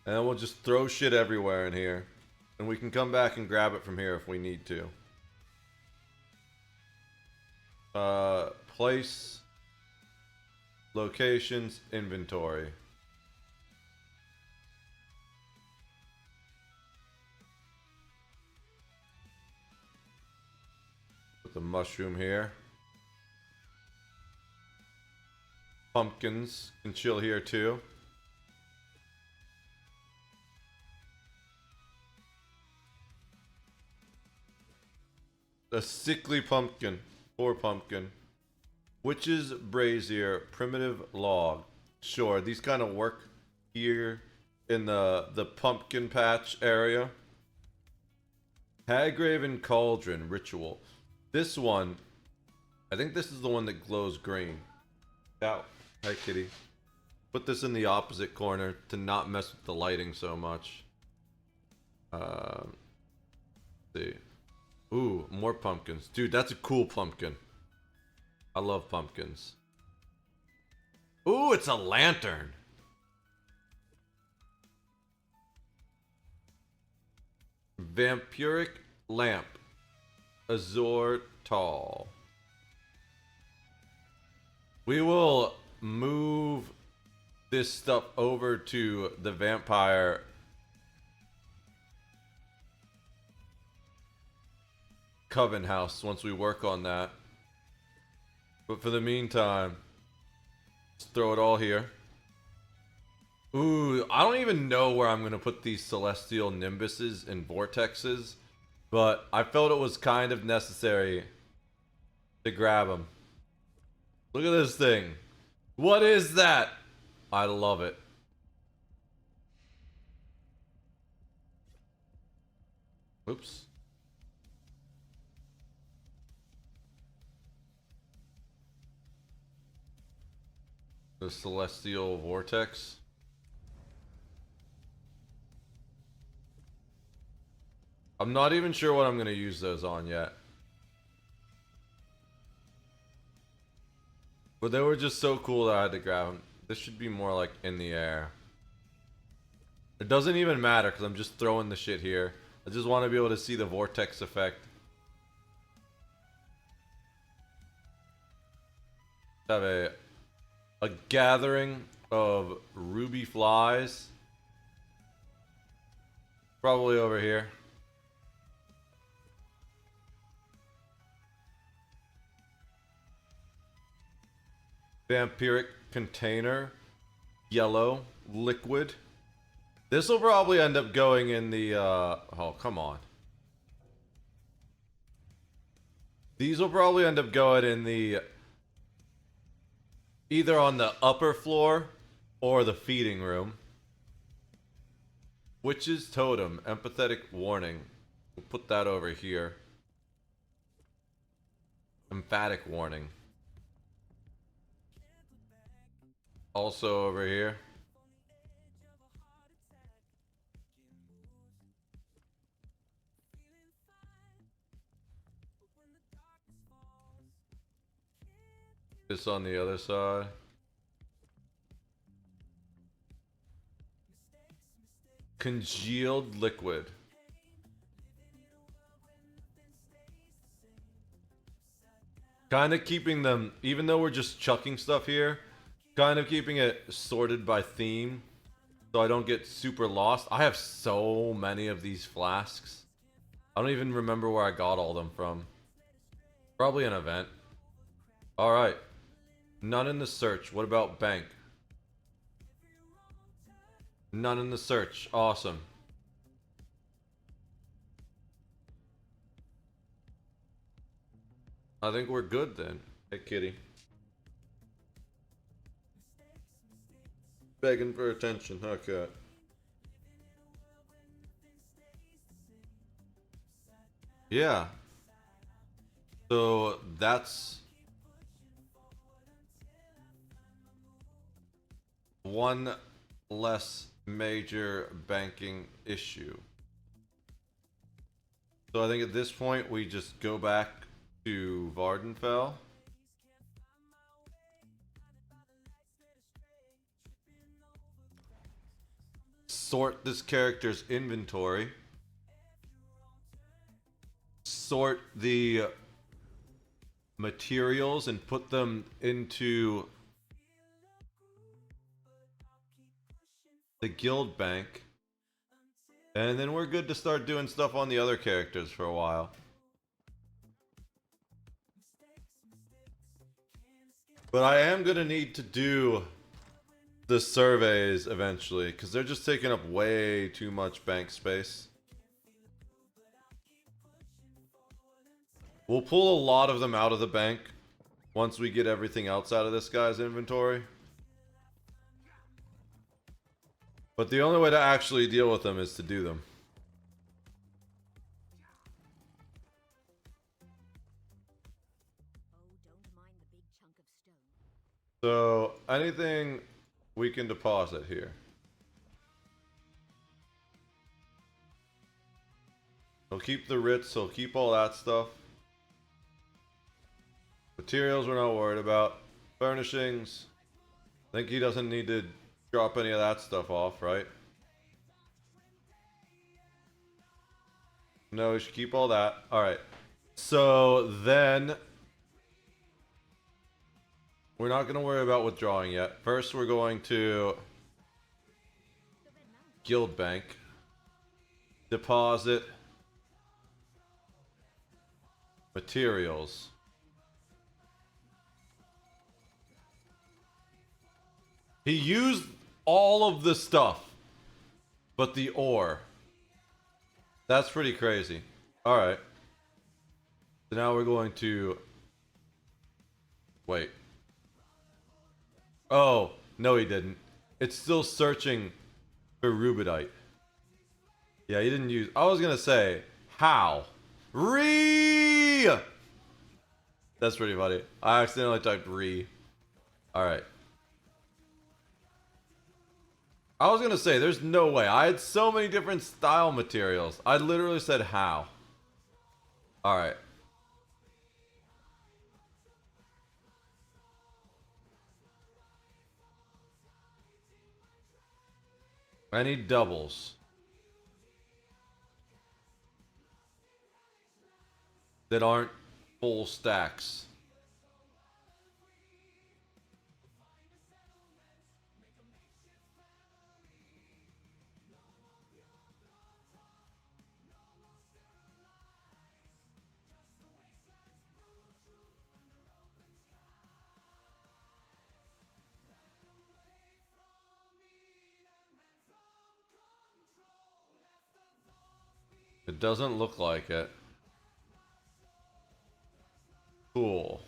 And then we'll just throw shit everywhere in here. And we can come back and grab it from here if we need to. Place. Locations. Inventory. Put the mushroom here. Pumpkins can chill here too. A sickly pumpkin. Poor pumpkin. Witch's brazier. Primitive log. Sure, these kind of work here in the pumpkin patch area. Hagraven cauldron ritual. This one, I think this is the one that glows green. Ow. Hi, kitty. Put this in the opposite corner to not mess with the lighting so much. Let's see. Ooh, more pumpkins. Dude, that's a cool pumpkin. I love pumpkins. Ooh, it's a lantern. Vampiric lamp. Azure tall. We will move this stuff over to the vampire coven house once we work on that. But for the meantime, let's throw it all here. Ooh, I don't even know where I'm going to put these celestial nimbuses and vortexes, but I felt it was kind of necessary to grab them. Look at this thing. What is that? I love it. Oops. The celestial vortex. I'm not even sure what I'm going to use those on yet. But they were just so cool that I had to grab them. This should be more like in the air. It doesn't even matter because I'm just throwing the shit here. I just want to be able to see the vortex effect. Have a gathering of ruby flies. Probably over here. Vampiric container. Yellow. Liquid. This will probably end up going in the, oh, come on. These will probably end up going in the, either on the upper floor or the feeding room. Witch's totem. Empathetic warning. We'll put that over here. Emphatic warning. Also over here. This on the other side. Congealed liquid. Kind of keeping them, even though we're just chucking stuff here, kind of keeping it sorted by theme so I don't get super lost. I have so many of these flasks. I don't even remember where I got all them from. Probably an event. Alright. None in the search. What about bank? None in the search. Awesome. I think we're good then. Hey, kitty. Begging for attention, huh, cat? Yeah. So that's one less major banking issue. So I think at this point we just go back to Vardenfell. Sort this character's inventory. Sort the materials and put them into the guild bank. And then we're good to start doing stuff on the other characters for a while. But I am going to need to do the surveys eventually, because they're just taking up way too much bank space. We'll pull a lot of them out of the bank once we get everything else out of this guy's inventory. But the only way to actually deal with them is to do them. So, anything we can deposit here. He'll keep the writs, he'll keep all that stuff. Materials we're not worried about. Furnishings. I think he doesn't need to drop any of that stuff off, right? No, we should keep all that. Alright. So then we're not going to worry about withdrawing yet. First we're going to Guild Bank. Deposit. Materials. He used all of the stuff, but the ore. That's pretty crazy. Alright. So now we're going to... Wait. Oh, no he didn't. It's still searching for rubidite. Yeah, he didn't use... I was gonna say, How? Re. That's pretty funny. I accidentally typed re. Alright. I was gonna say, there's no way. I had so many different style materials. I literally said how. Alright. I need doubles. That aren't full stacks. It doesn't look like it. Cool.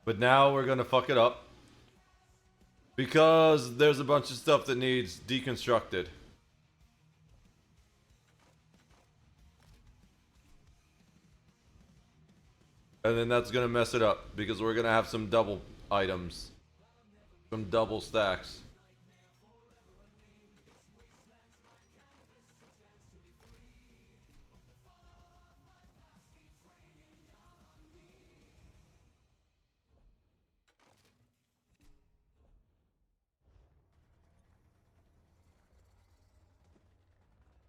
But now we're gonna fuck it up. Because there's a bunch of stuff that needs deconstructed. And then that's gonna mess it up. Because we're gonna have some double items. Some double stacks.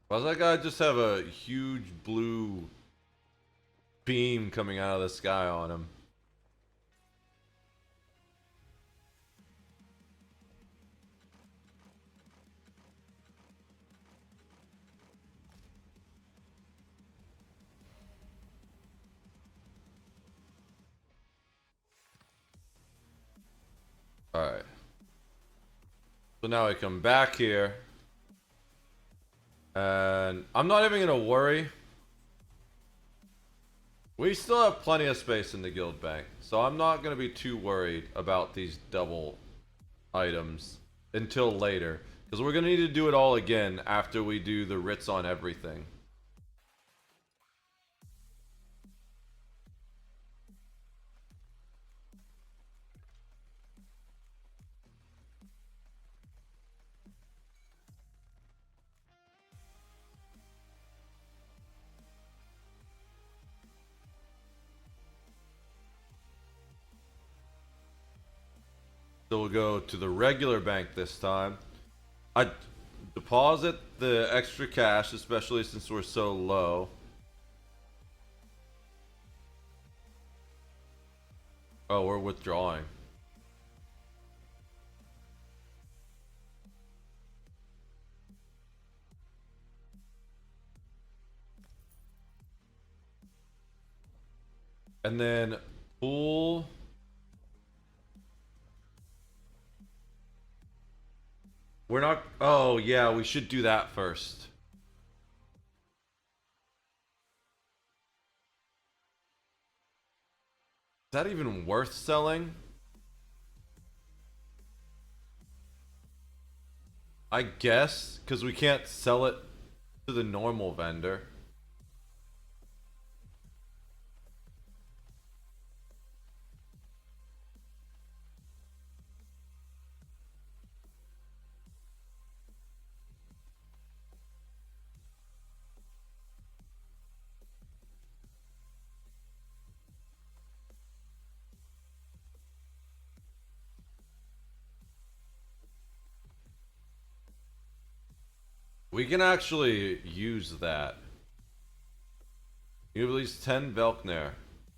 Why does that guy just have a huge blue beam coming out of the sky on him? Alright. So now I come back here. And I'm not even gonna worry. We still have plenty of space in the guild bank. So I'm not gonna be too worried about these double items until later. Because we're gonna need to do it all again after we do the writs on everything. So we'll go to the regular bank this time. I deposit the extra cash, especially since we're so low. Oh, we're withdrawing. And then pool. We're not. Oh, yeah, we should do that first. Is that even worth selling? I guess, because we can't sell it to the normal vendor. We can actually use that. You have at least 10 Velkner.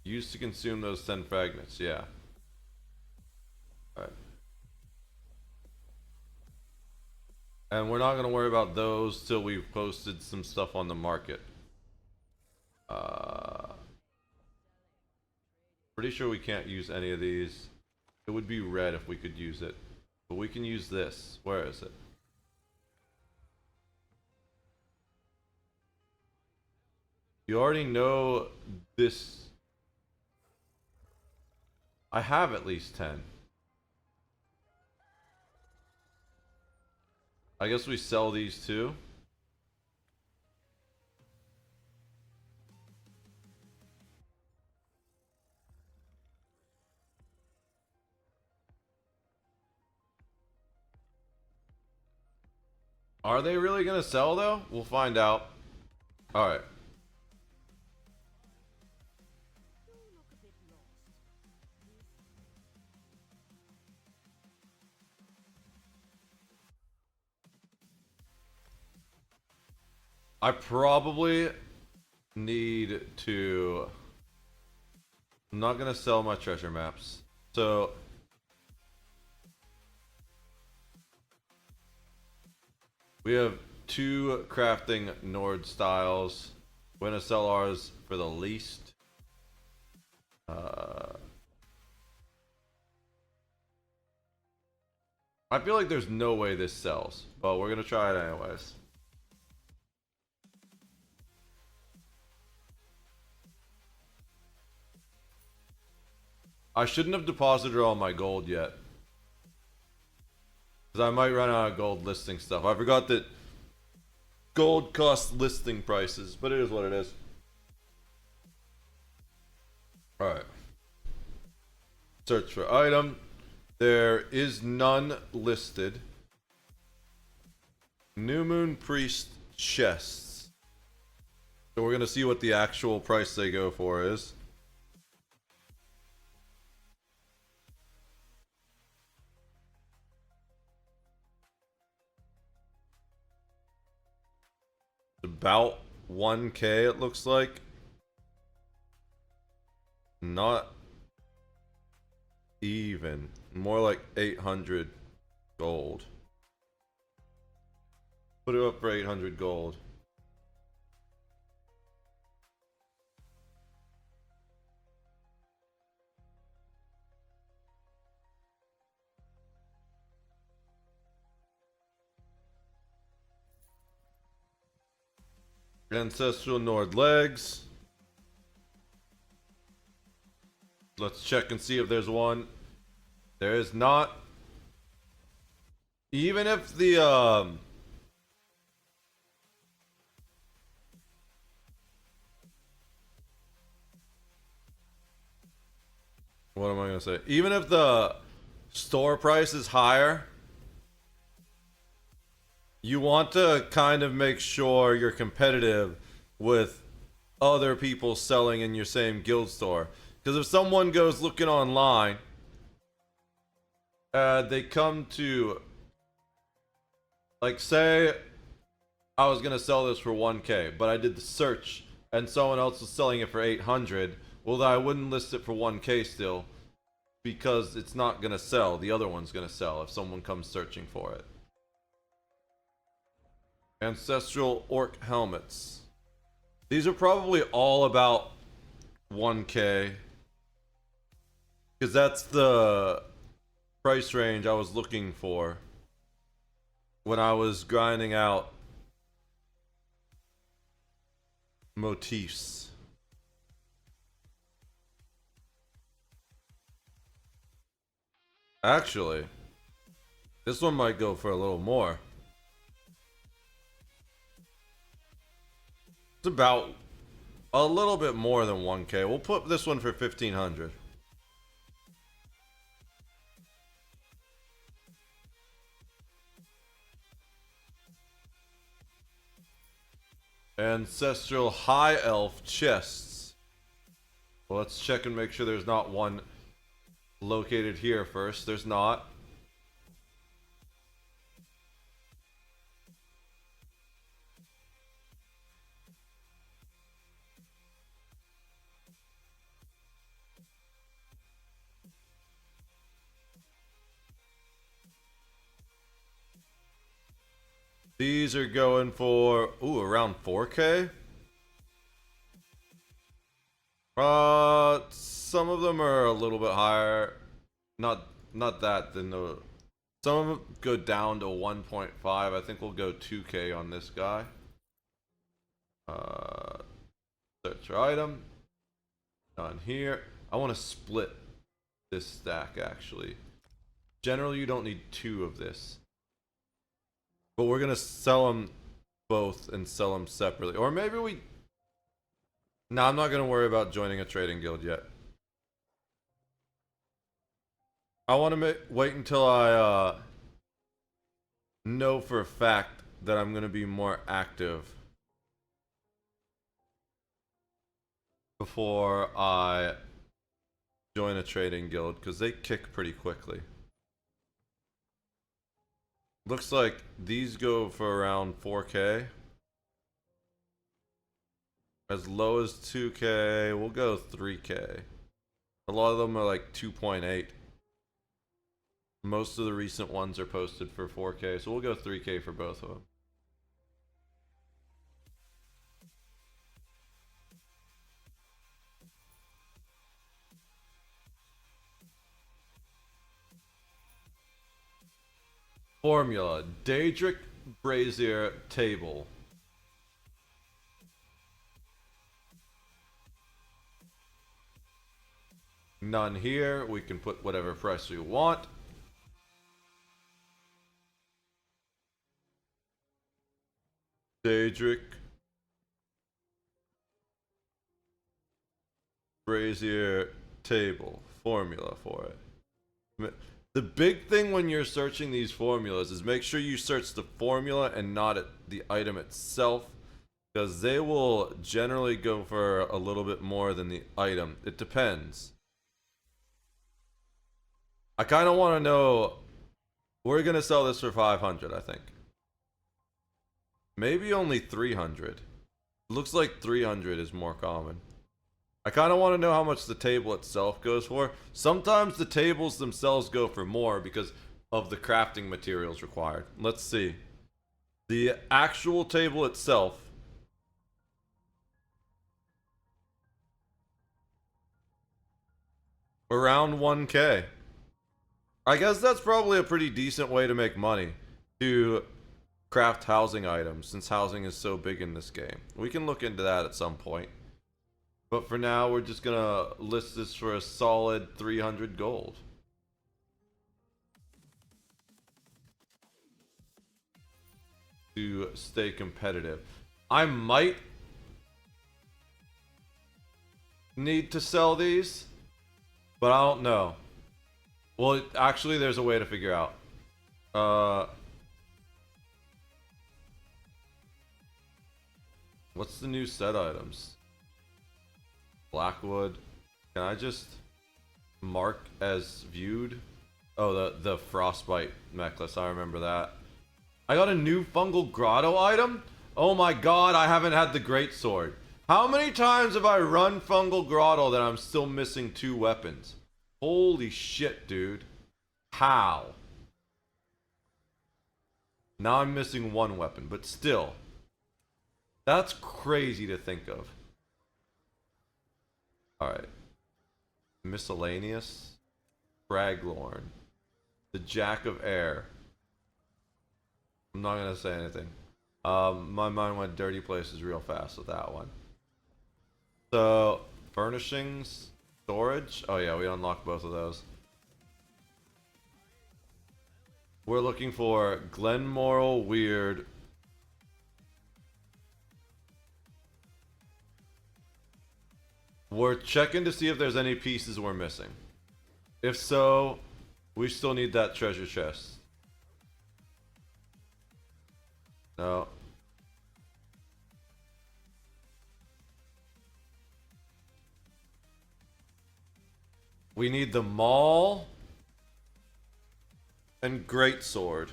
Used to consume those 10 fragments, yeah. Alright. And we're not going to worry about those till we've posted some stuff on the market. Pretty sure we can't use any of these. It would be red if we could use it. But we can use this. Where is it? You already know this. I have at least 10. I guess we sell these too. Are they really gonna sell though? We'll find out. Alright. I probably need to... I'm not gonna sell my treasure maps. So... we have 2 crafting Nord styles. We're gonna sell ours for the least. I feel like there's no way this sells, but we're gonna try it anyways. I shouldn't have deposited all my gold yet, because I might run out of gold listing stuff. I forgot that gold costs listing prices, but it is what it is. Alright. Search for item. There is none listed. New Moon Priest chests. So we're going to see what the actual price they go for is. About 1K it looks like. Not even. More like 800 gold. Put it up for 800 gold. Ancestral Nord legs. Let's check and see if there's one. There is not. Even if the what am I gonna say? Even if the store price is higher, you want to kind of make sure you're competitive with other people selling in your same guild store. Because if someone goes looking online, they come to, like, say I was gonna sell this for 1K, but I did the search and someone else was selling it for 800. Well, then I wouldn't list it for 1K still, because it's not gonna sell. The other one's gonna sell if someone comes searching for it. Ancestral Orc helmets. These are probably all about 1K, because that's the price range I was looking for when I was grinding out motifs. Actually, this one might go for a little more. It's about a little bit more than 1K. We'll put this one for 1500. Ancestral High Elf chests. Well, let's check and make sure there's not one located here first. There's not. These are going for, ooh, around 4K? Some of them are a little bit higher. Not that, then the... Some of them go down to 1.5. I think we'll go 2K on this guy. Search your item. Done here. I want to split this stack, actually. Generally, you don't need 2 of this. But we're going to sell them both and sell them separately. Or maybe we... No, I'm not going to worry about joining a trading guild yet. I want to wait until I know for a fact that I'm going to be more active before I join a trading guild, because they kick pretty quickly. Looks like these go for around 4K. As low as 2K, we'll go 3K. A lot of them are like 2.8. Most of the recent ones are posted for 4K, so we'll go 3K for both of them. Formula, Daedric Brazier Table. None here. We can put whatever price we want. Daedric Brazier Table. Formula for it. The big thing when you're searching these formulas is make sure you search the formula and not the item itself, because they will generally go for a little bit more than the item. It depends. I kind of want to know. We're going to sell this for 500, I think. Maybe only 300. Looks like 300 is more common. I kind of want to know how much the table itself goes for. Sometimes the tables themselves go for more because of the crafting materials required. Let's see. The actual table itself. Around 1K. I guess that's probably a pretty decent way to make money. To craft housing items, since housing is so big in this game. We can look into that at some point. But for now, we're just gonna list this for a solid 300 gold. To stay competitive. I might need to sell these, but I don't know. Well, actually, there's a way to figure out. What's the new set items? Blackwood. Can I just mark as viewed? Oh, the frostbite necklace. I remember that. I got a new fungal grotto item? Oh my god, I haven't had the greatsword. How many times have I run fungal grotto that I'm still missing 2 weapons? Holy shit, dude. How? Now I'm missing 1 weapon, but still. That's crazy to think of. Alright. Miscellaneous. Fraglorn. The Jack of Air. I'm not gonna say anything. My mind went dirty places real fast with that one. So, furnishings. Storage. Oh yeah, we unlocked both of those. We're looking for Glenmoral Weird. We're checking to see if there's any pieces we're missing. If so, we still need that treasure chest. No. We need the maul and greatsword.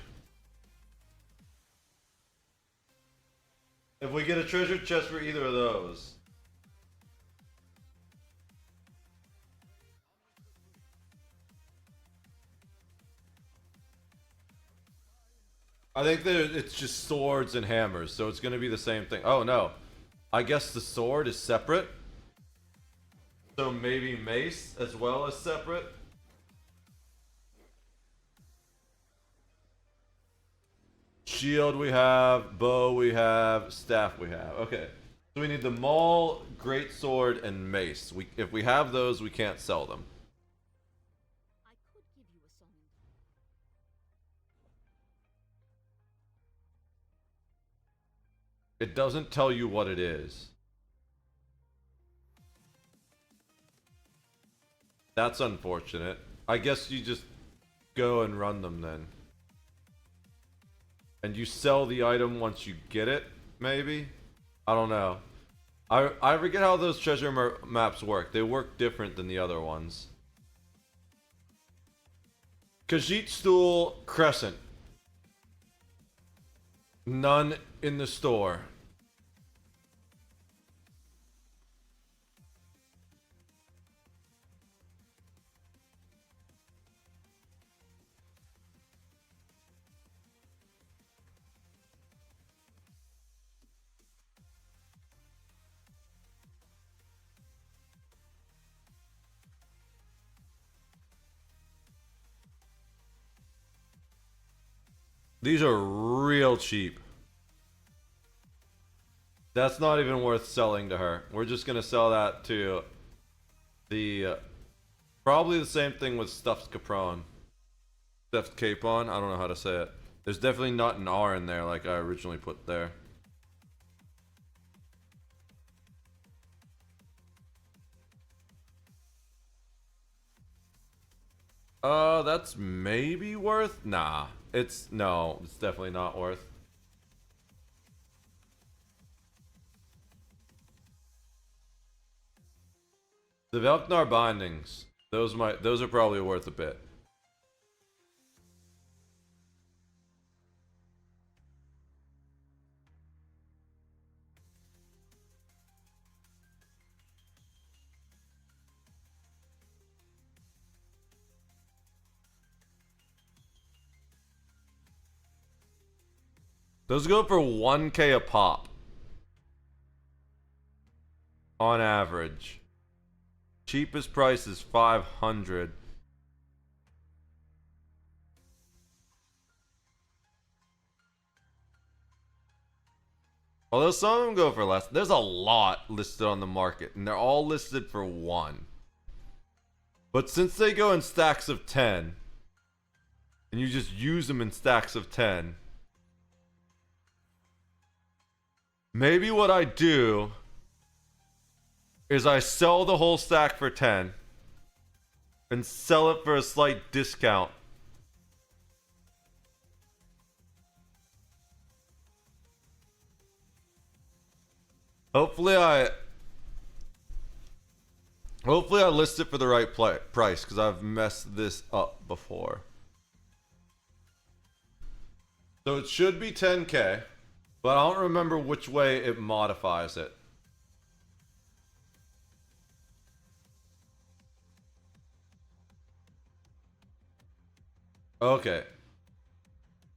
If we get a treasure chest for either of those. I think that it's just swords and hammers, so it's going to be the same thing. Oh no. I guess the sword is separate. So maybe mace as well as separate. Shield we have, bow we have, staff we have. Okay. So we need the maul, greatsword, and mace. If we have those, we can't sell them. It doesn't tell you what it is. That's unfortunate. I guess you just go and run them then. and you sell the item once you get it, maybe? I don't know. I forget how those treasure maps work. They work different than the other ones. Khajiit Stool Crescent. None in the store. These are real cheap. That's not even worth selling to her. We're just gonna sell that to the probably the same thing with stuffed capron. Stuffed capon, I don't know how to say it. There's definitely not an R in there like I originally put there. That's maybe worth? Nah. It's definitely not worth. The Velknar bindings. Those are probably worth a bit. Those go for 1K a pop. On average. Cheapest price is 500. Although some of them go for less. There's a lot listed on the market, and they're all listed for 1. But since they go in stacks of 10, and you just use them in stacks of 10, maybe what I do is I sell the whole stack for 10 and sell it for a slight discount. Hopefully I list it for the right price, because I've messed this up before. So it should be 10K, but I don't remember which way it modifies it. Okay.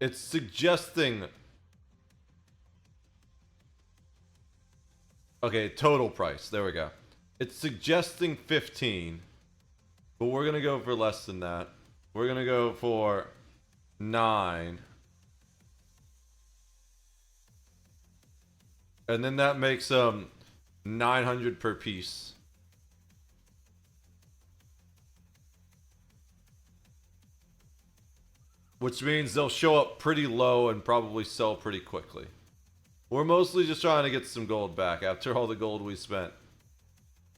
It's suggesting... Okay, total price. There we go. It's suggesting 15, but we're going to go for less than that. We're going to go for 9. And then that makes 900 per piece. Which means they'll show up pretty low and probably sell pretty quickly. We're mostly just trying to get some gold back after all the gold we spent.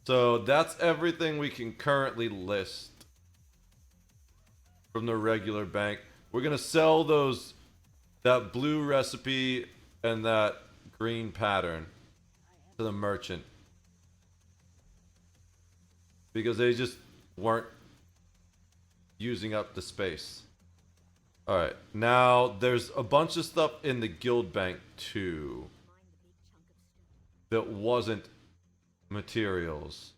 So that's everything we can currently list from the regular bank. We're going to sell that blue recipe and that green pattern to the merchant, because they just weren't using up the space. Alright, now there's a bunch of stuff in the guild bank too that wasn't materials.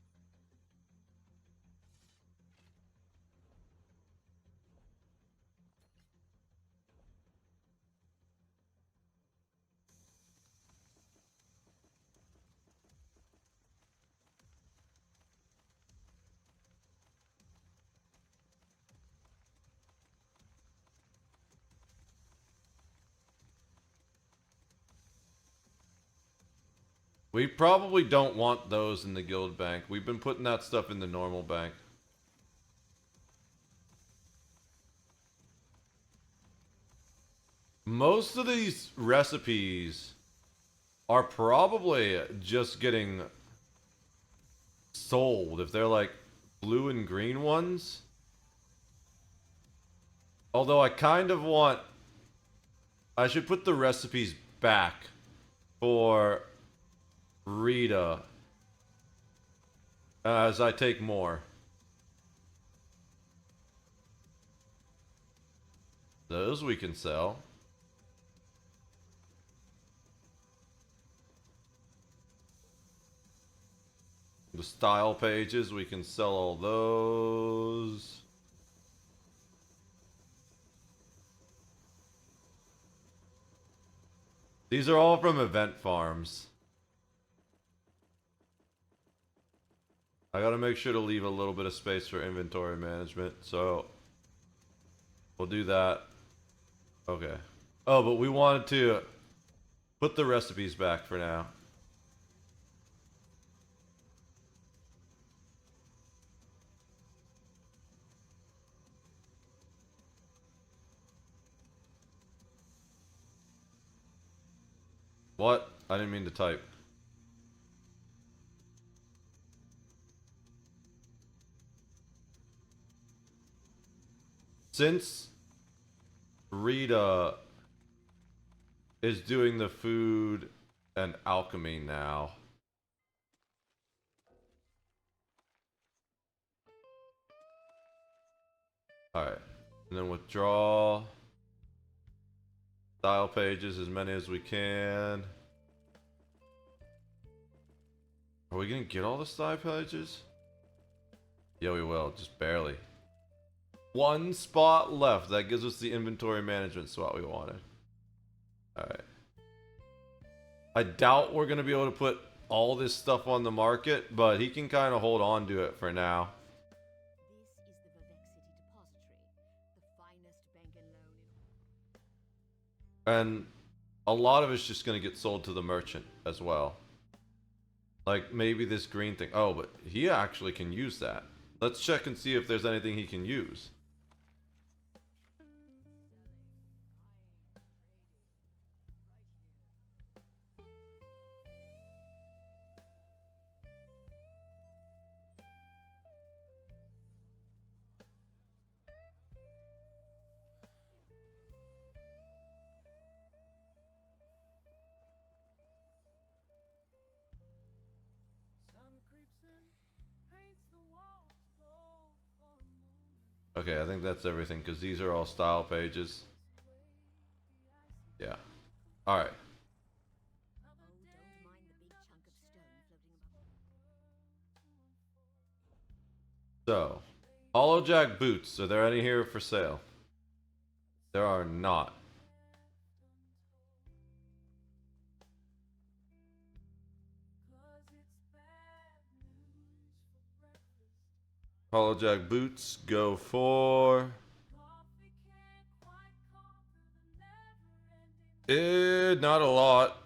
We probably don't want those in the guild bank. We've been putting that stuff in the normal bank. Most of these recipes are probably just getting sold if they're like blue and green ones. Although I kind of want I should put the recipes back for Rita as I take more. Those we can sell. The style pages, we can sell all those. These are all from event farms. I gotta make sure to leave a little bit of space for inventory management, so we'll do that. Okay. Oh, but we wanted to put the recipes back for now. What? I didn't mean to type. Since Rita is doing the food and alchemy now. Alright. And then withdraw. Style pages, as many as we can. Are we gonna get all the style pages? Yeah, we will. Just barely. One spot left. That gives us the inventory management spot we wanted. Alright. I doubt we're going to be able to put all this stuff on the market, but he can kind of hold on to it for now. And a lot of it's just going to get sold to the merchant as well. Like maybe this green thing. Oh, but he actually can use that. Let's check and see if there's anything he can use. Okay, I think that's everything because these are all style pages. Yeah. Alright. So, Hollowjack boots. Are there any here for sale? There are not. Hollowjack boots go for... not a lot.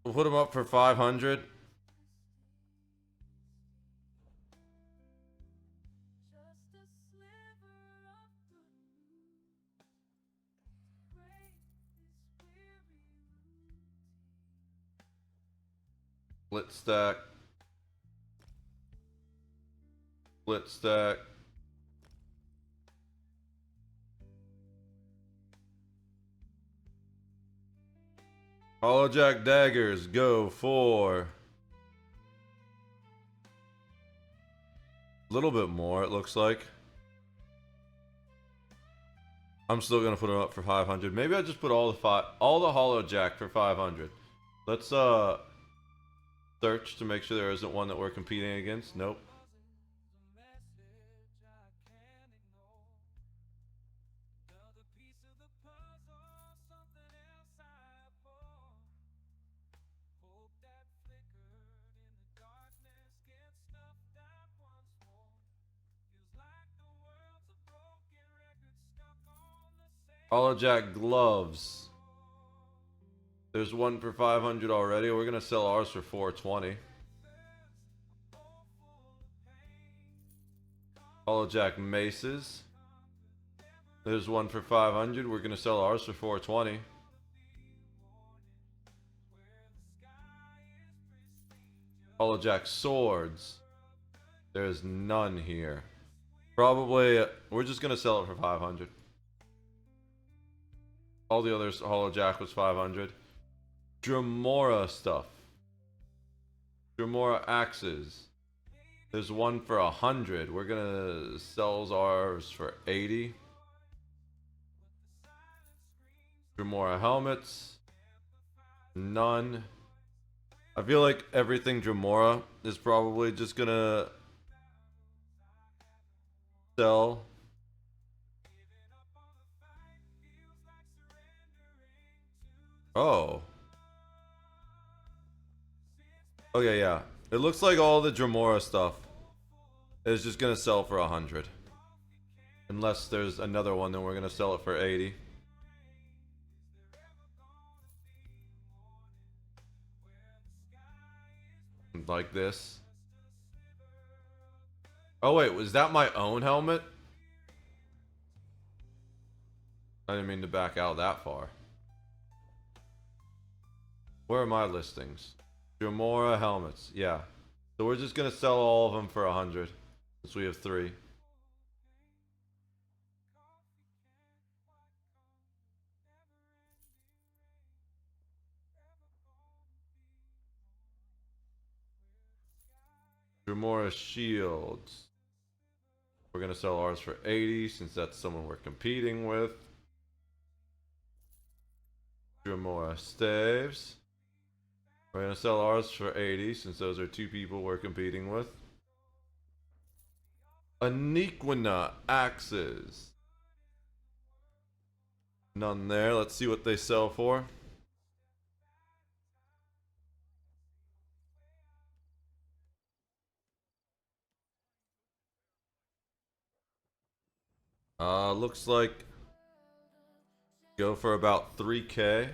We'll put them up for 500. Split stack. Split stack. Hollowjack daggers go for a little bit more, it looks like. I'm still gonna put them up for 500. Maybe I just put all the Hollowjack for 500. Let's search to make sure there isn't one that we're competing against. Nope. Hollowjack gloves. There's one for 500 already. We're gonna sell ours for 420. Hollowjack maces. There's one for 500. We're gonna sell ours for 420. Hollowjack swords. There's none here. Probably we're just gonna sell it for 500. All the others, Hollow Jack was 500. Dremora stuff. Dremora axes. There's one for 100. We're gonna sell ours for 80. Dremora helmets. None. I feel like everything Dremora is probably just gonna sell. Oh. Okay, yeah. It looks like all the Dremora stuff is just gonna sell for 100. Unless there's another one, then we're gonna sell it for 80. Like this. Oh wait, was that my own helmet? I didn't mean to back out that far. Where are my listings? Dremora helmets, yeah. So we're just gonna sell all of them for 100, since we have 3. Dremora shields. We're gonna sell ours for 80, since that's someone we're competing with. Dremora staves. We're gonna sell ours for 80, since those are 2 people we're competing with. Aniquina axes. None there. Let's see what they sell for. Looks like go for about 3K.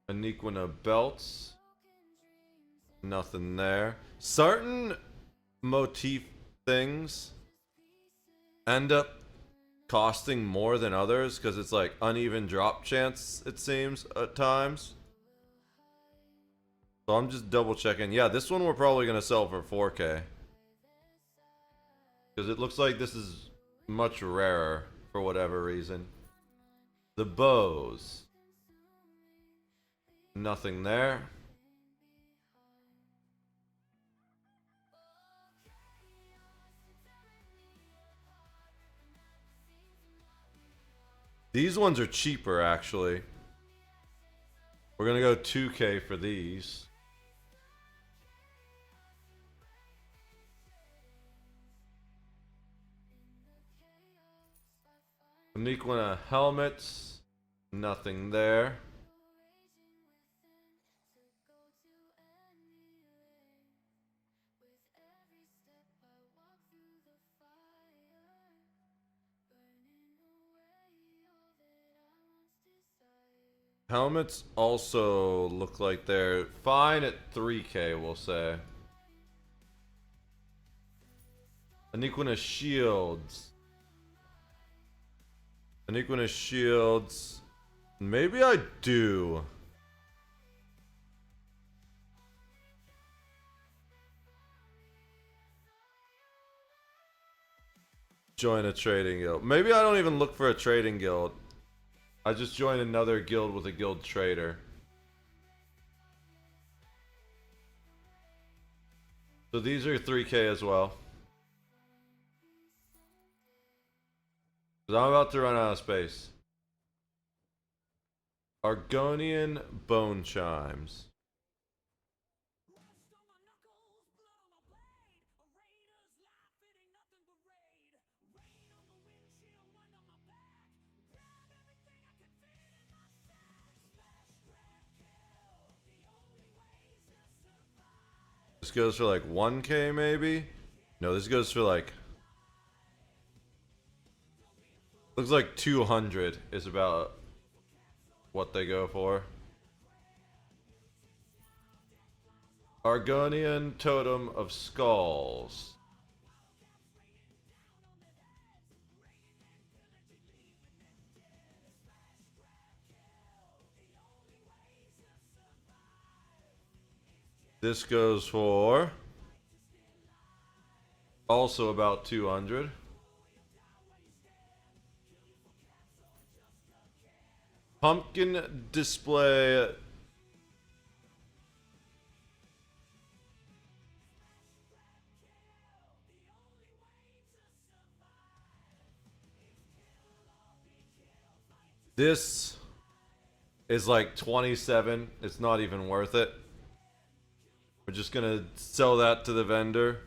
Aniquina belts. Nothing there. Certain motif things end up costing more than others because it's like uneven drop chance, it seems, at times. So I'm just double checking. Yeah, this one we're probably going to sell for 4K. Because it looks like this is much rarer for whatever reason. The bows. Nothing there. These ones are cheaper, actually. We're gonna go 2K for these. Aniquina helmets. Nothing there. Helmets also look like they're fine at 3K, we'll say. Aniquina shields. Aniquina shields. Maybe I do. Join a trading guild. Maybe I don't even look for a trading guild. I just join another guild with a guild trader. So these are 3K as well. Because I'm about to run out of space. Argonian bone chimes. This goes for like 1K maybe? No, this goes for like... Looks like 200 is about what they go for. Argonian Totem of Skulls. This goes for also about 200. Pumpkin display. This is like 27. It's not even worth it. We're just gonna sell that to the vendor.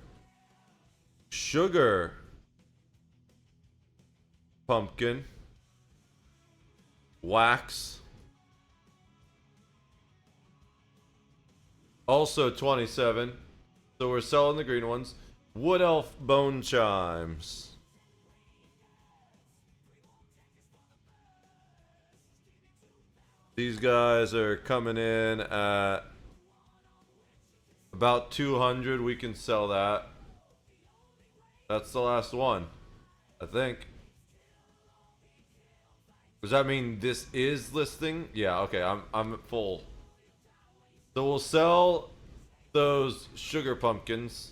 Sugar pumpkin. Wax. Also 27. So we're selling the green ones. Wood elf bone chimes. These guys are coming in at about 200. We can sell that. That's the last one, I think. Does that mean this is listing? Yeah, okay, I'm at full. So we'll sell those sugar pumpkins.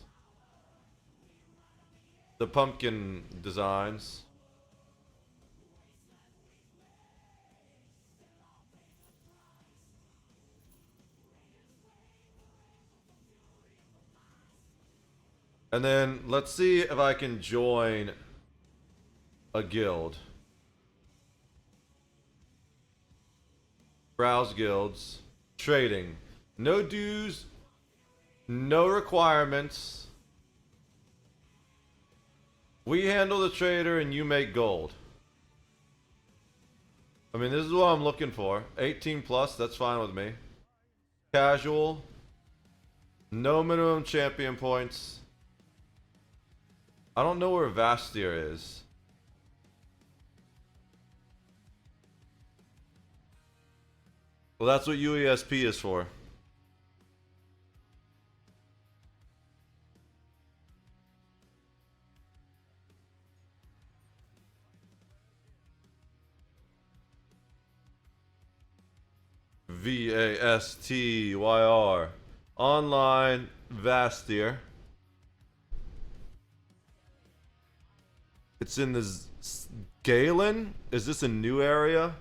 The pumpkin designs. And then let's see if I can join a guild. Browse guilds. Trading. No dues. No requirements. We handle the trader and you make gold. I mean, this is what I'm looking for. 18 plus, that's fine with me. Casual. No minimum champion points. I don't know where Vastir is. Well, that's what UESP is for. VASTYR. Online Vastir. It's in the Galen? Is this a new area?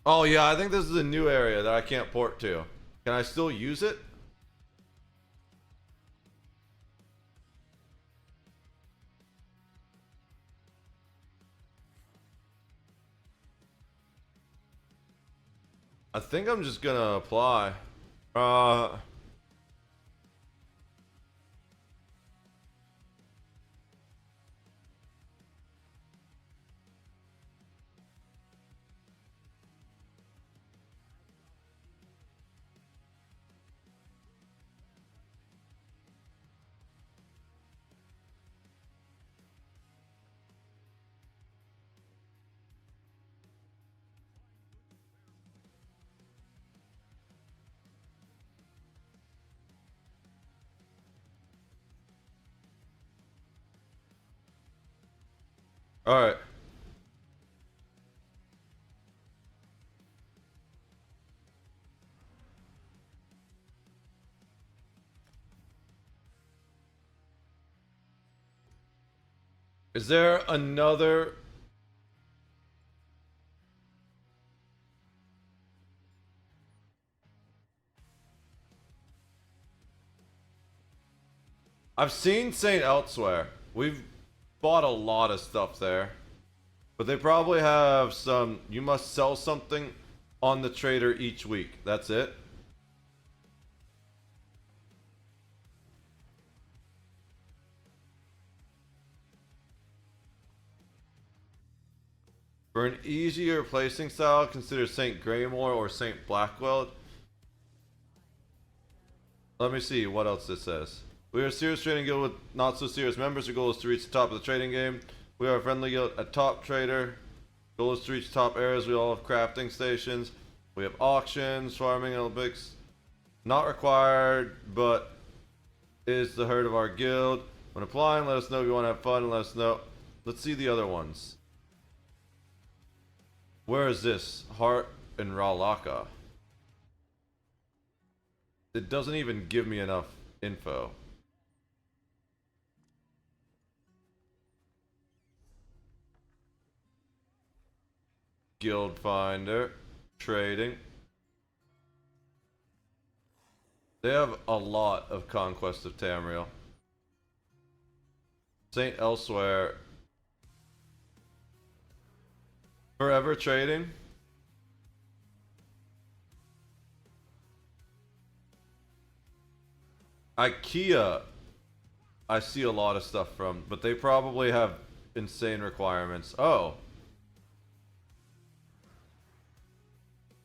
Oh yeah, I think this is a new area that I can't port to. Can I still use it? I think I'm just gonna apply. Alright. Is there another... I've seen St. Elsewhere. We've bought a lot of stuff there. But they probably have some... You must sell something on the trader each week. That's it? For an easier placing style, consider St. Graymore or St. Blackwell. Let me see what else this says. We are a serious trading guild with not so serious members. Our goal is to reach the top of the trading game. We are a friendly guild, a top trader. Goal is to reach top areas. We all have crafting stations. We have auctions, farming, Olympics. Not required, but is the herd of our guild. When applying, let us know if you want to have fun and let us know. Let's see the other ones. Where is this? Heart and Ralaka. It doesn't even give me enough info. Guild Finder. Trading. They have a lot of Conquest of Tamriel. Saint Elsewhere. Forever Trading. IKEA. I see a lot of stuff from, but they probably have insane requirements. Oh.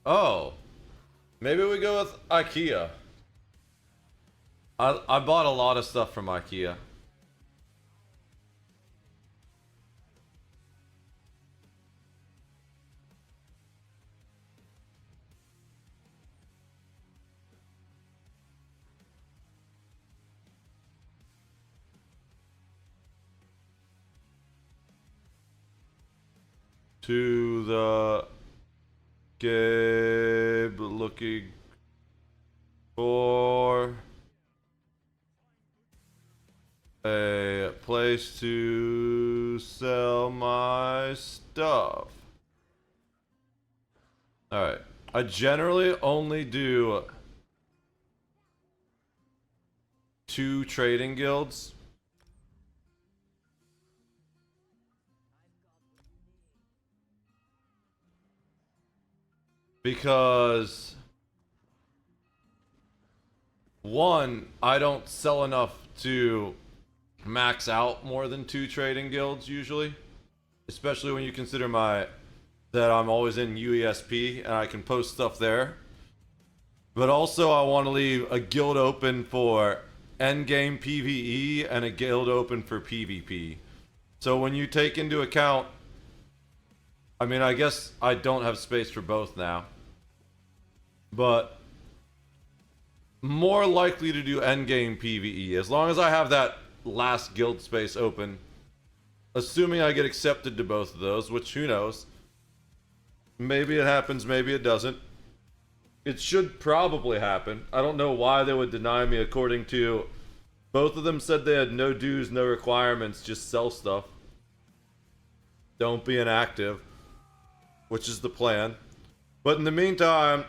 Oh. Maybe we go with IKEA. I bought a lot of stuff from IKEA. To the Gabe looking for a place to sell my stuff. Alright. I generally only do 2 trading guilds. Because 1, I don't sell enough to max out more than 2 trading guilds usually. Especially when you consider that I'm always in UESP and I can post stuff there. But also I want to leave a guild open for endgame PvE and a guild open for PvP. So when you take into account, I mean, I guess I don't have space for both now. But more likely to do endgame PvE as long as I have that last guild space open. Assuming I get accepted to both of those, which who knows. Maybe it happens, maybe it doesn't. It should probably happen. I don't know why they would deny me according to... Both of them said they had no dues, no requirements, just sell stuff. Don't be inactive. Which is the plan. But in the meantime...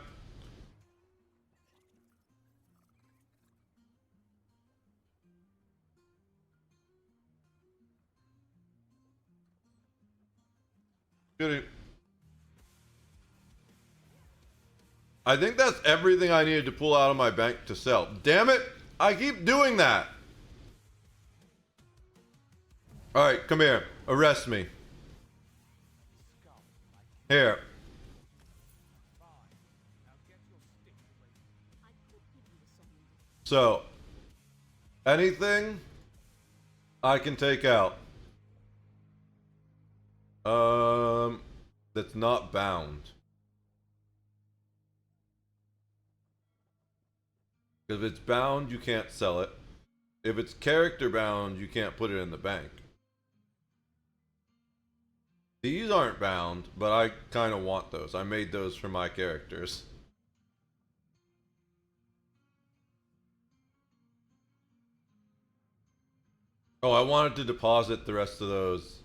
I think that's everything I needed to pull out of my bank to sell. Damn it! I keep doing that! Alright, come here. Arrest me. Here. So, anything I can take out. That's not bound. If it's bound, you can't sell it. If it's character bound, you can't put it in the bank. These aren't bound, but I kind of want those. I made those for my characters. Oh, I wanted to deposit the rest of those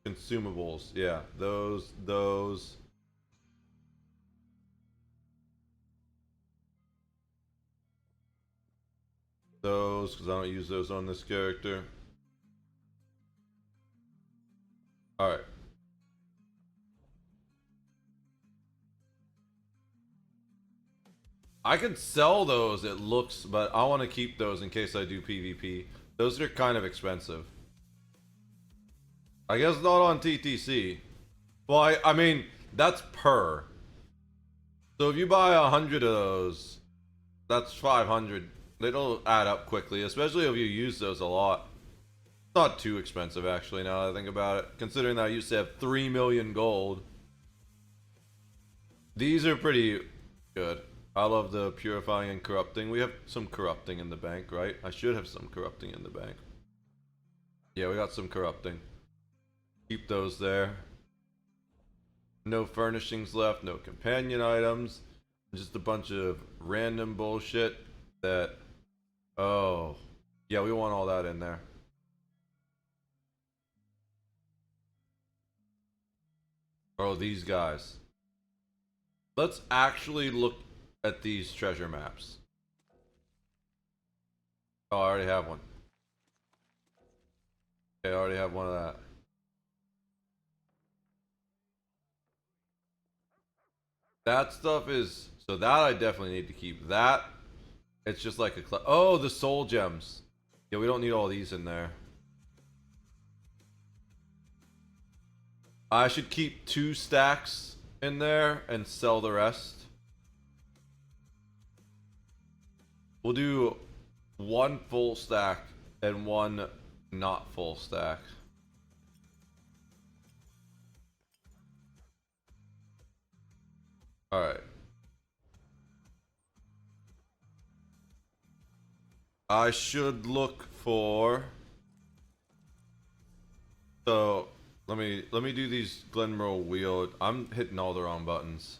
consumables. Yeah, those. Those, because I don't use those on this character. Alright. I could sell those, it looks, but I want to keep those in case I do PvP. Those are kind of expensive. I guess not on TTC. Well, I mean, that's per. So if you buy 100 of those, that's 500. It'll add up quickly, especially if you use those a lot. It's not too expensive, actually, now that I think about it. Considering that I used to have 3 million gold. These are pretty good. I love the purifying and corrupting. We have some corrupting in the bank, right? I should have some corrupting in the bank. Yeah, we got some corrupting. Keep those there. No furnishings left, no companion items. Just a bunch of random bullshit that... Oh. Yeah, we want all that in there. Oh, these guys. Let's actually look at these treasure maps. Oh, I already have one. Okay, I already have one of that. That stuff is... So that I definitely need to keep. That, it's just like a... Oh, the soul gems. Yeah, we don't need all these in there. I should keep 2 stacks in there and sell the rest. We'll do 1 full stack and 1 not full stack. Alright. I should look for... So, let me do these Glenmore wheel. I'm hitting all the wrong buttons.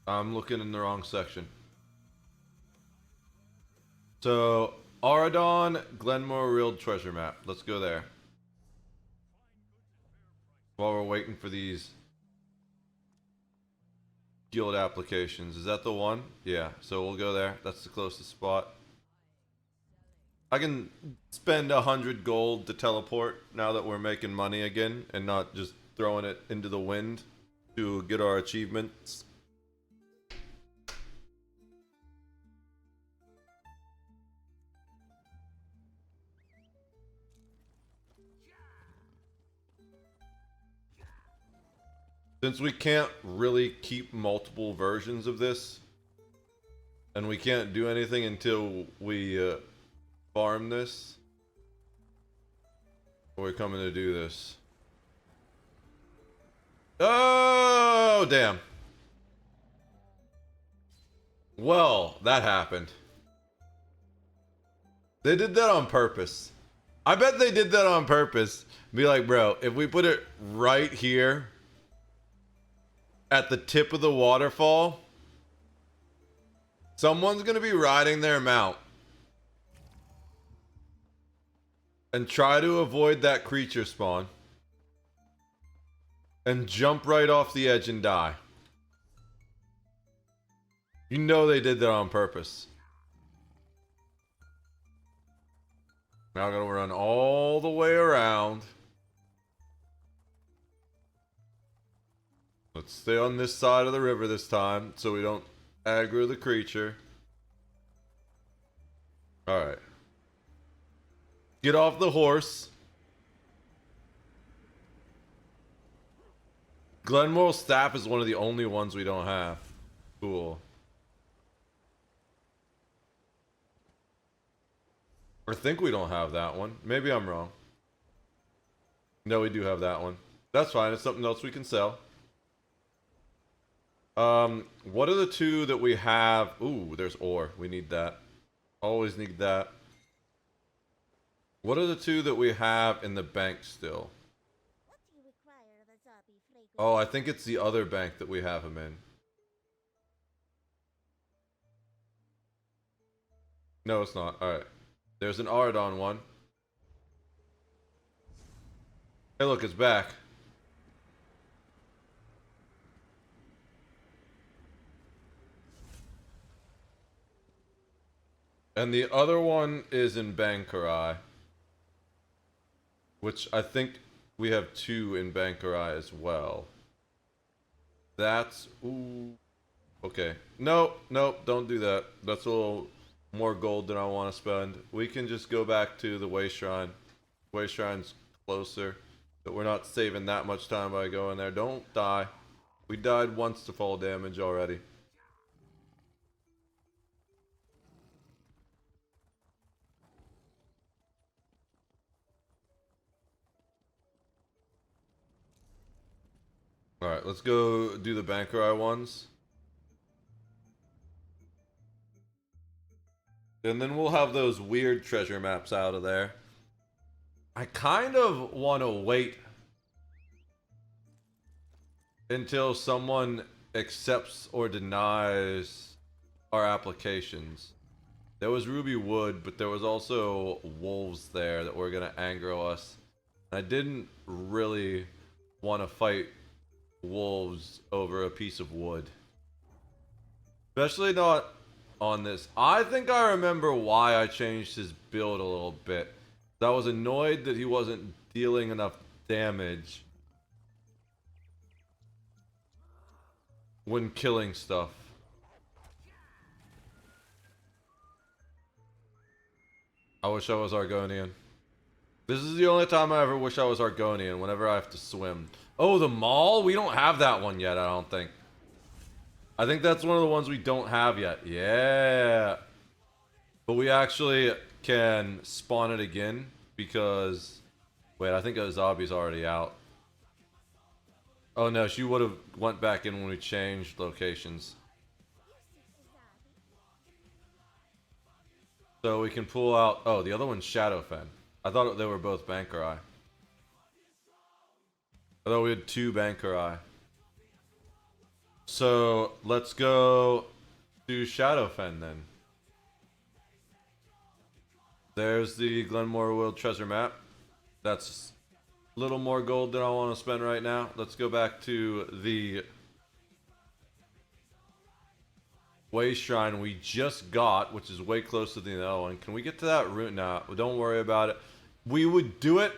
I'm looking in the wrong section. So, Aradon, Glenmore Real Treasure Map. Let's go there. While we're waiting for these guild applications. Is that the one? Yeah, so we'll go there. That's the closest spot. I can spend 100 gold to teleport now that we're making money again and not just throwing it into the wind to get our achievements. Since we can't really keep multiple versions of this, and we can't do anything until we farm this, we're coming to do this. Oh, damn. Well, that happened. They did that on purpose. I bet they did that on purpose. Be like, bro, if we put it right here at the tip of the waterfall, someone's gonna be riding their mount and try to avoid that creature spawn and jump right off the edge and die. You know they did that on purpose. Now I gotta run all the way around. Let's stay on this side of the river this time so we don't aggro the creature. Alright. Get off the horse. Glenmore's staff is one of the only ones we don't have. Cool. Or think we don't have that one. Maybe I'm wrong. No, we do have that one. That's fine. It's something else we can sell. What are the 2 that we have? Ooh, there's ore. We need that. Always need that. What are the 2 that we have in the bank still? Oh, I think it's the other bank that we have him in. No, it's not. Alright. There's an Ardon one. Hey, look, it's back. And the other one is in Bankarai. Which I think we have 2 in Bankarai as well. That's... Ooh. Okay. Nope, nope, don't do that. That's a little more gold than I want to spend. We can just go back to the Way Shrine. Way Shrine's closer. But we're not saving that much time by going there. Don't die. We died once to fall damage already. Alright, let's go do the Bankarai ones. And then we'll have those weird treasure maps out of there. I kind of want to wait until someone accepts or denies our applications. There was Ruby Wood, but there was also wolves there that were gonna aggro us. I didn't really want to fight wolves over a piece of wood. Especially not on this. I think I remember why I changed his build a little bit. I was annoyed that he wasn't dealing enough damage when killing stuff. I wish I was Argonian. This is the only time I ever wish I was Argonian, whenever I have to swim. Oh, the mall? We don't have that one yet, I don't think. I think that's one of the ones we don't have yet. Yeah. But we actually can spawn it again because... Wait, I think Azabi's already out. Oh no, she would have went back in when we changed locations. So we can pull out... Oh, the other one's Shadowfen. I thought they were both Bankurai. I thought we had 2 Bankurai. So, let's go to Shadowfen then. There's the Glenmore World treasure map. That's a little more gold than I want to spend right now. Let's go back to the Way Shrine we just got, which is way closer than the other one. Can we get to that route now? Don't worry about it. We would do it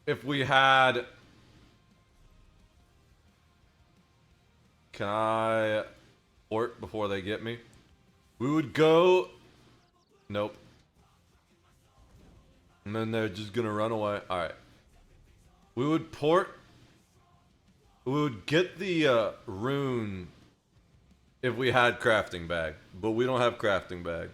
if we had... Can I port before they get me? We would go... Nope. And then they're just gonna run away. Alright. We would port... We would get the rune if we had crafting bag. But we don't have crafting bag.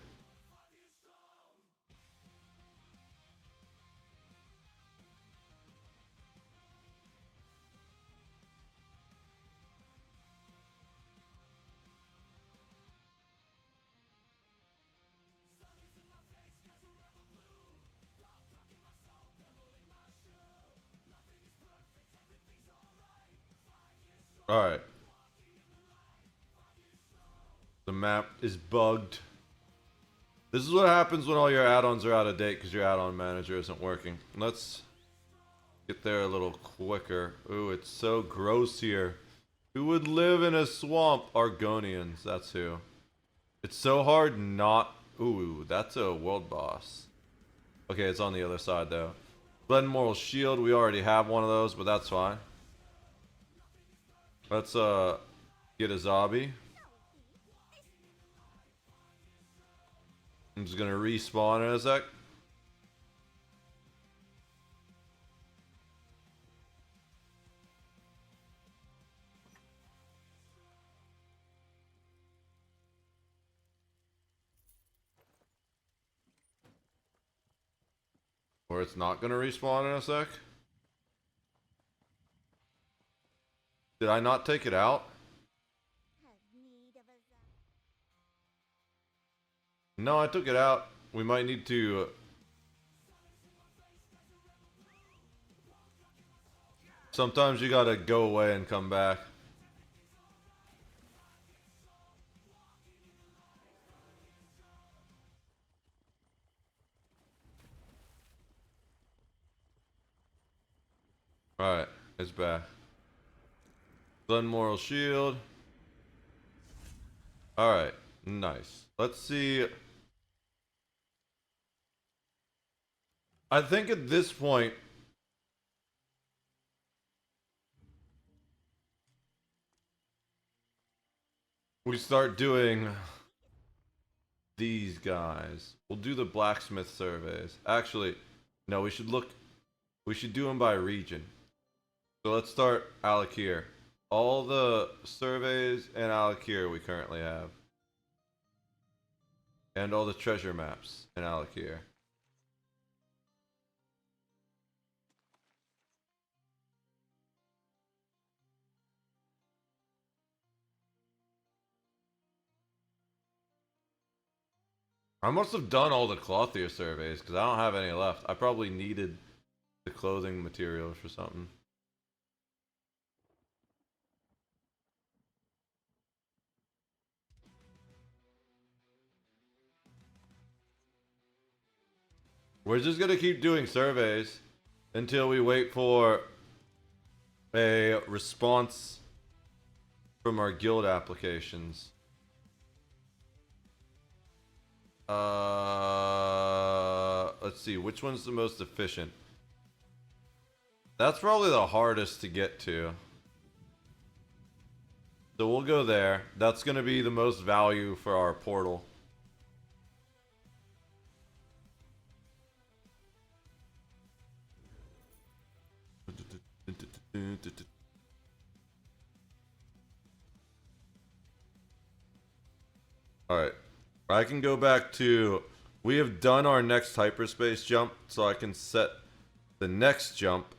Alright. The map is bugged. This is what happens when all your add-ons are out of date because your add-on manager isn't working. Let's get there a little quicker. Ooh, it's so gross here. Who would live in a swamp? Argonians, that's who. It's so hard not... Ooh, that's a world boss. Okay, it's on the other side though. Glenmoral Shield, we already have one of those, but that's fine. Let's get a zombie. I'm just gonna respawn in a sec. Or it's not gonna respawn in a sec. Did I not take it out? No, I took it out. We might need to... Sometimes you gotta go away and come back. Alright, it's back. Glenmoral Shield. Alright, nice. Let's see... I think at this point... we start doing... these guys. We'll do the blacksmith surveys. Actually, no, we should look... We should do them by region. So let's start Alakir. All the surveys in Alakir we currently have. And all the treasure maps in Alakir. I must have done all the clothier surveys because I don't have any left. I probably needed the clothing materials for something. We're just gonna keep doing surveys until we wait for a response from our guild applications. Let's see, which one's the most efficient? That's probably the hardest to get to. So we'll go there. That's gonna be the most value for our portal. Alright. I can go back to... We have done our next hyperspace jump, so I can set the next jump.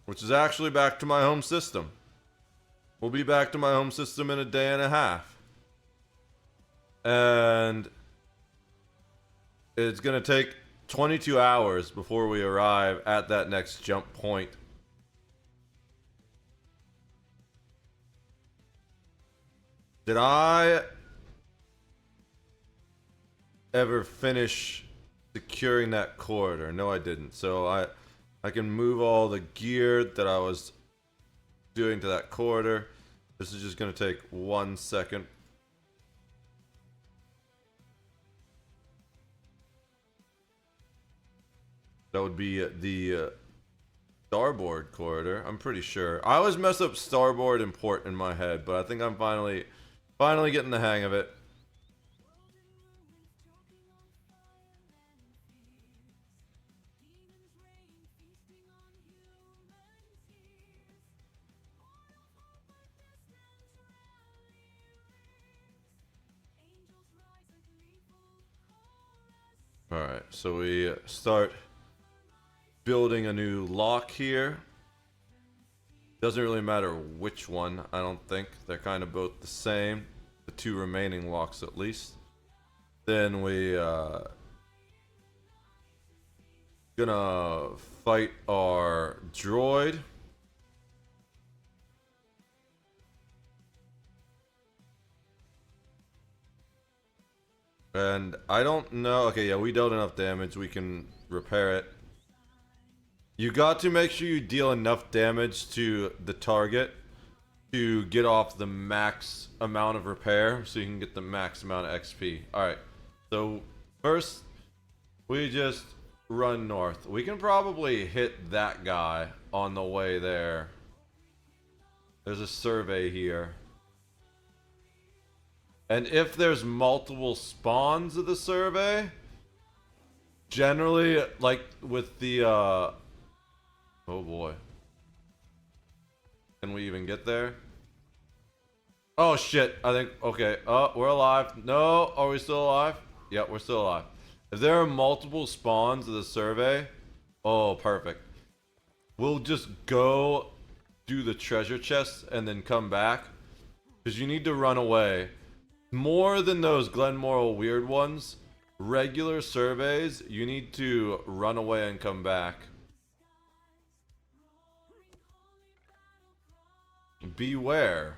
Which is actually back to my home system. We'll be back to my home system in a day and a half. And... it's gonna take 22 hours before we arrive at that next jump point. Did I ever finish securing that corridor? No, I didn't. So I can move all the gear that I was doing to that corridor. This is just going to take 1 second. That would be the starboard corridor, I'm pretty sure. I always mess up starboard and port in my head, but I think I'm finally getting the hang of it. Alright, so we start building a new lock here. Doesn't really matter which one, I don't think. They're kind of both the same. The two remaining locks at least. Then we gonna fight our droid. And I don't know. Okay, yeah, we dealt enough damage. We can repair it. You got to make sure you deal enough damage to the target to get off the max amount of repair so you can get the max amount of XP. Alright, so first we just run north. We can probably hit that guy on the way there. There's a survey here. And if there's multiple spawns of the survey, generally, like with the, oh boy. Can we even get there? Oh shit, I think, okay. Oh, we're alive. No, are we still alive? Yep, we're still alive. If there are multiple spawns of the survey, oh, perfect. We'll just go do the treasure chest and then come back. Because you need to run away. More than those Glenmorrow weird ones, regular surveys, you need to run away and come back. Beware.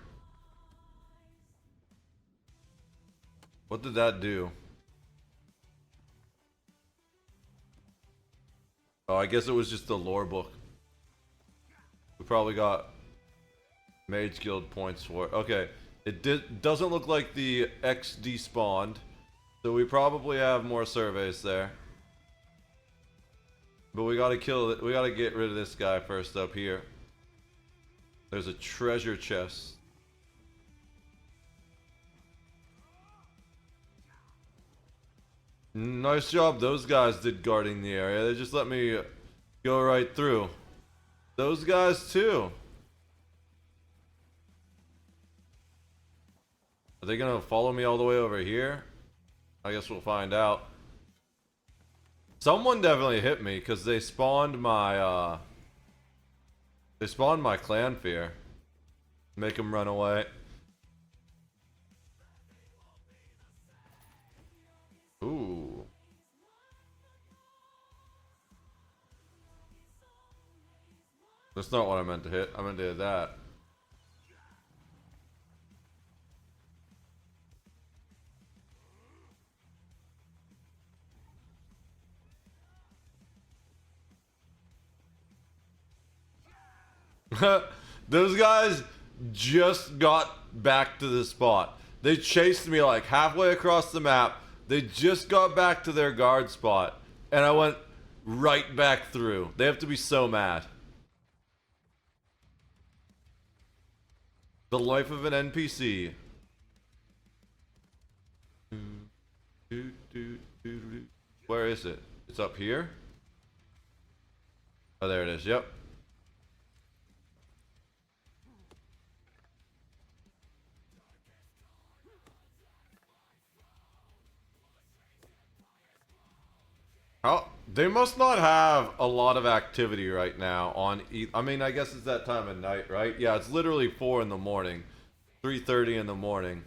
What did that do? Oh, I guess it was just the lore book. We probably got Mage Guild points for it. Okay. It doesn't look like the X despawned, so we probably have more surveys there. But we gotta kill it. We gotta get rid of this guy first up here. There's a treasure chest. Nice job those guys did guarding the area. They just let me go right through. Those guys too. Are they gonna follow me all the way over here? I guess we'll find out. Someone definitely hit me because they spawned my clan fear. Make him run away. Ooh. That's not what I meant to hit. I meant to hit that. Those guys just got back to the spot. They chased me like halfway across the map. They just got back to their guard spot. And I went right back through. They have to be so mad. The life of an NPC. Where is it? It's up here? Oh, there it is. Yep. Oh, they must not have a lot of activity right now on I mean, I guess it's that time of night, right? Yeah, it's literally 4 in the morning. 3:30 in the morning.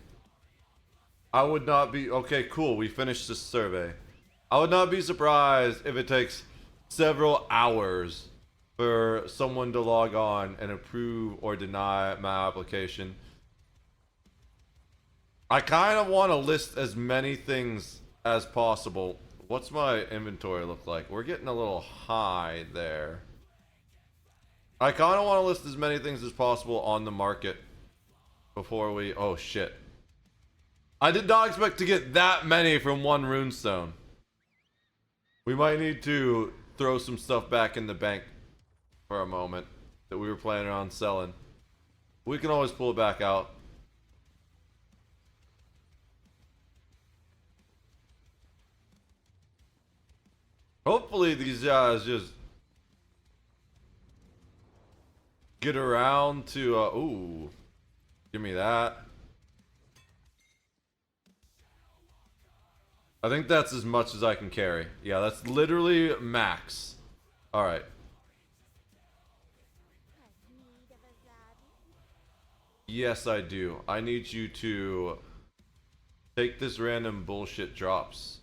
I would not be... Okay, cool. We finished this survey. I would not be surprised if it takes several hours for someone to log on and approve or deny my application. I kind of want to list as many things as possible. What's my inventory look like? We're getting a little high there. I kind of want to list as many things as possible on the market before we... Oh, shit. I did not expect to get that many from one runestone. We might need to throw some stuff back in the bank for a moment that we were planning on selling. We can always pull it back out. Hopefully these guys just get around to, ooh, give me that. I think that's as much as I can carry. Yeah, that's literally max. Alright. Yes, I do. I need you to take this random bullshit drops.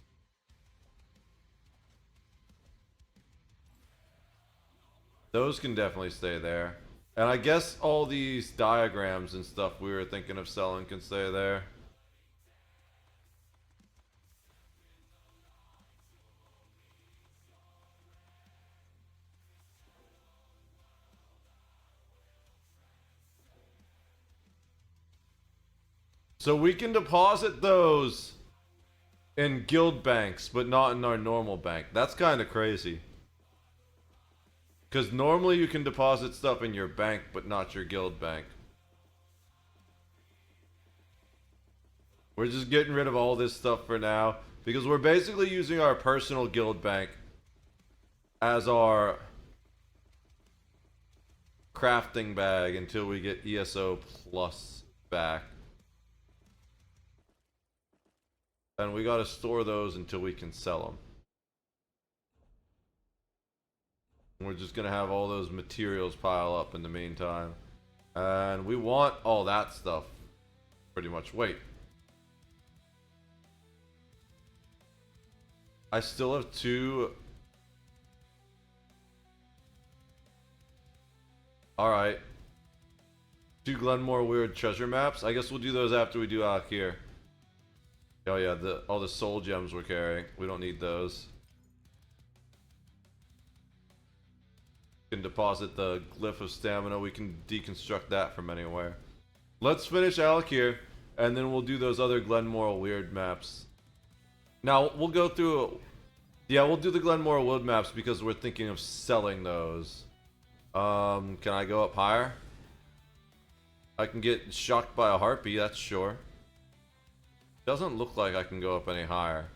Those can definitely stay there. And I guess all these diagrams and stuff we were thinking of selling can stay there. So we can deposit those in guild banks, but not in our normal bank. That's kind of crazy. Because normally you can deposit stuff in your bank, but not your guild bank. We're just getting rid of all this stuff for now, because we're basically using our personal guild bank as our crafting bag until we get ESO plus back. And we gotta store those until we can sell them. We're just gonna have all those materials pile up in the meantime. And we want all that stuff. Pretty much. Wait. I still have 2. Alright. 2 Glenmore Weird treasure maps. I guess we'll do those after we do out here. Oh yeah, all the soul gems we're carrying. We don't need those. Can deposit the glyph of stamina. We can deconstruct that from anywhere. Let's finish Alec here, and then we'll do those other Glenmore weird maps. Now we'll go through. Yeah, we'll do the Glenmore wood maps because we're thinking of selling those. Can I go up higher? I can get shocked by a harpy. That's sure. Doesn't look like I can go up any higher.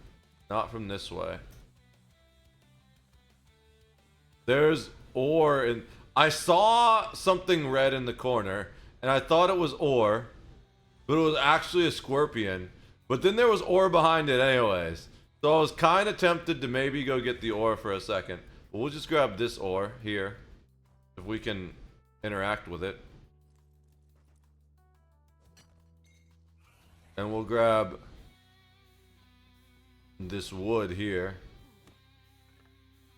Not from this way. There's ore in... I saw something red in the corner, and I thought it was ore, but it was actually a scorpion. But then there was ore behind it anyways. So I was kind of tempted to maybe go get the ore for a second. But we'll just grab this ore here, if we can interact with it. And we'll grab this wood here.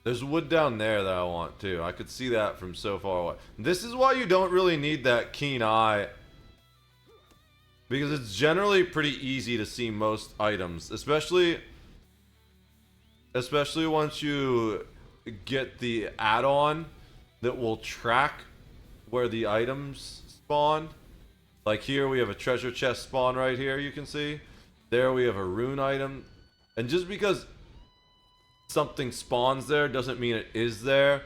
There's wood down there that I want too. I could see that from so far away. This is why you don't really need that keen eye, because it's generally pretty easy to see most items, especially once you get the add-on that will track where the items spawn. Like here we have a treasure chest spawn right here, you can see. There we have a rune item. And just because something spawns there doesn't mean it is there.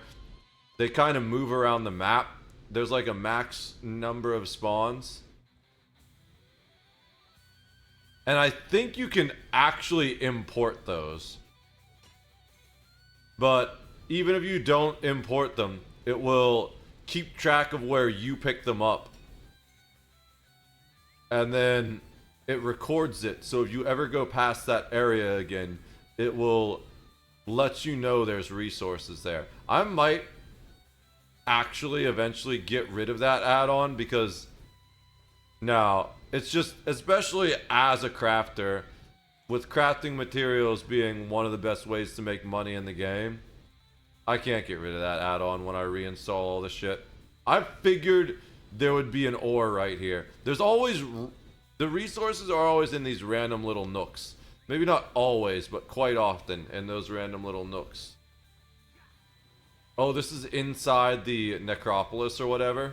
They kind of move around the map. There's like a max number of spawns. And I think you can actually import those. But even if you don't import them, it will keep track of where you pick them up. And then it records it. So if you ever go past that area again, it will let you know there's resources there. I might actually eventually get rid of that add-on because now it's just, especially as a crafter, with crafting materials being one of the best ways to make money in the game, I can't get rid of that add-on when I reinstall all this shit. I figured there would be an ore right here. There's always, the resources are always in these random little nooks. Maybe not always, but quite often in those random little nooks. Oh, this is inside the necropolis or whatever?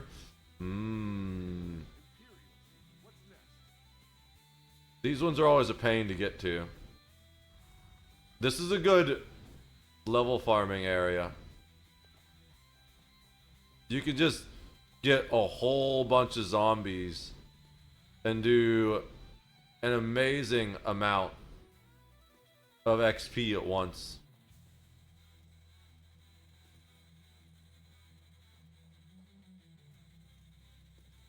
These ones are always a pain to get to. This is a good level farming area. You could just get a whole bunch of zombies and do an amazing amount of XP at once.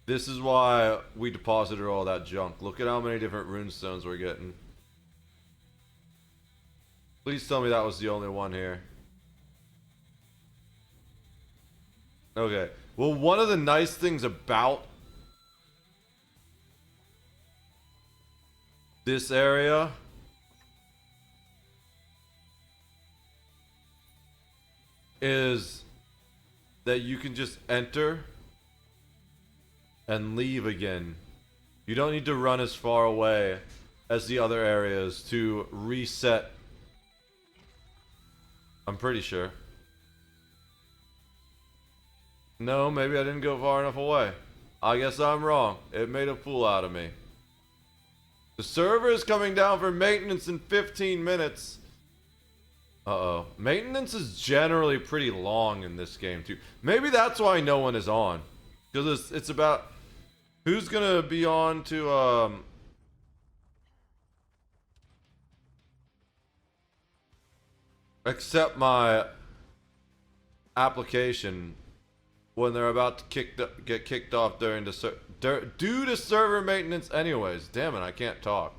This is why we deposited all that junk. Look at how many different runestones we're getting. Please tell me that was the only one here. Okay. Well, one of the nice things about this area is that you can just enter and leave again. You don't need to run as far away as the other areas to reset. I'm pretty sure. No, maybe I didn't go far enough away. I guess I'm wrong. It made a fool out of me. The server is coming down for maintenance in 15 minutes. Uh-oh. Maintenance is generally pretty long in this game, too. Maybe that's why no one is on. Because it's about who's gonna be on to, accept my application when they're about to get kicked off during the due to server maintenance anyways. Damn it, I can't talk.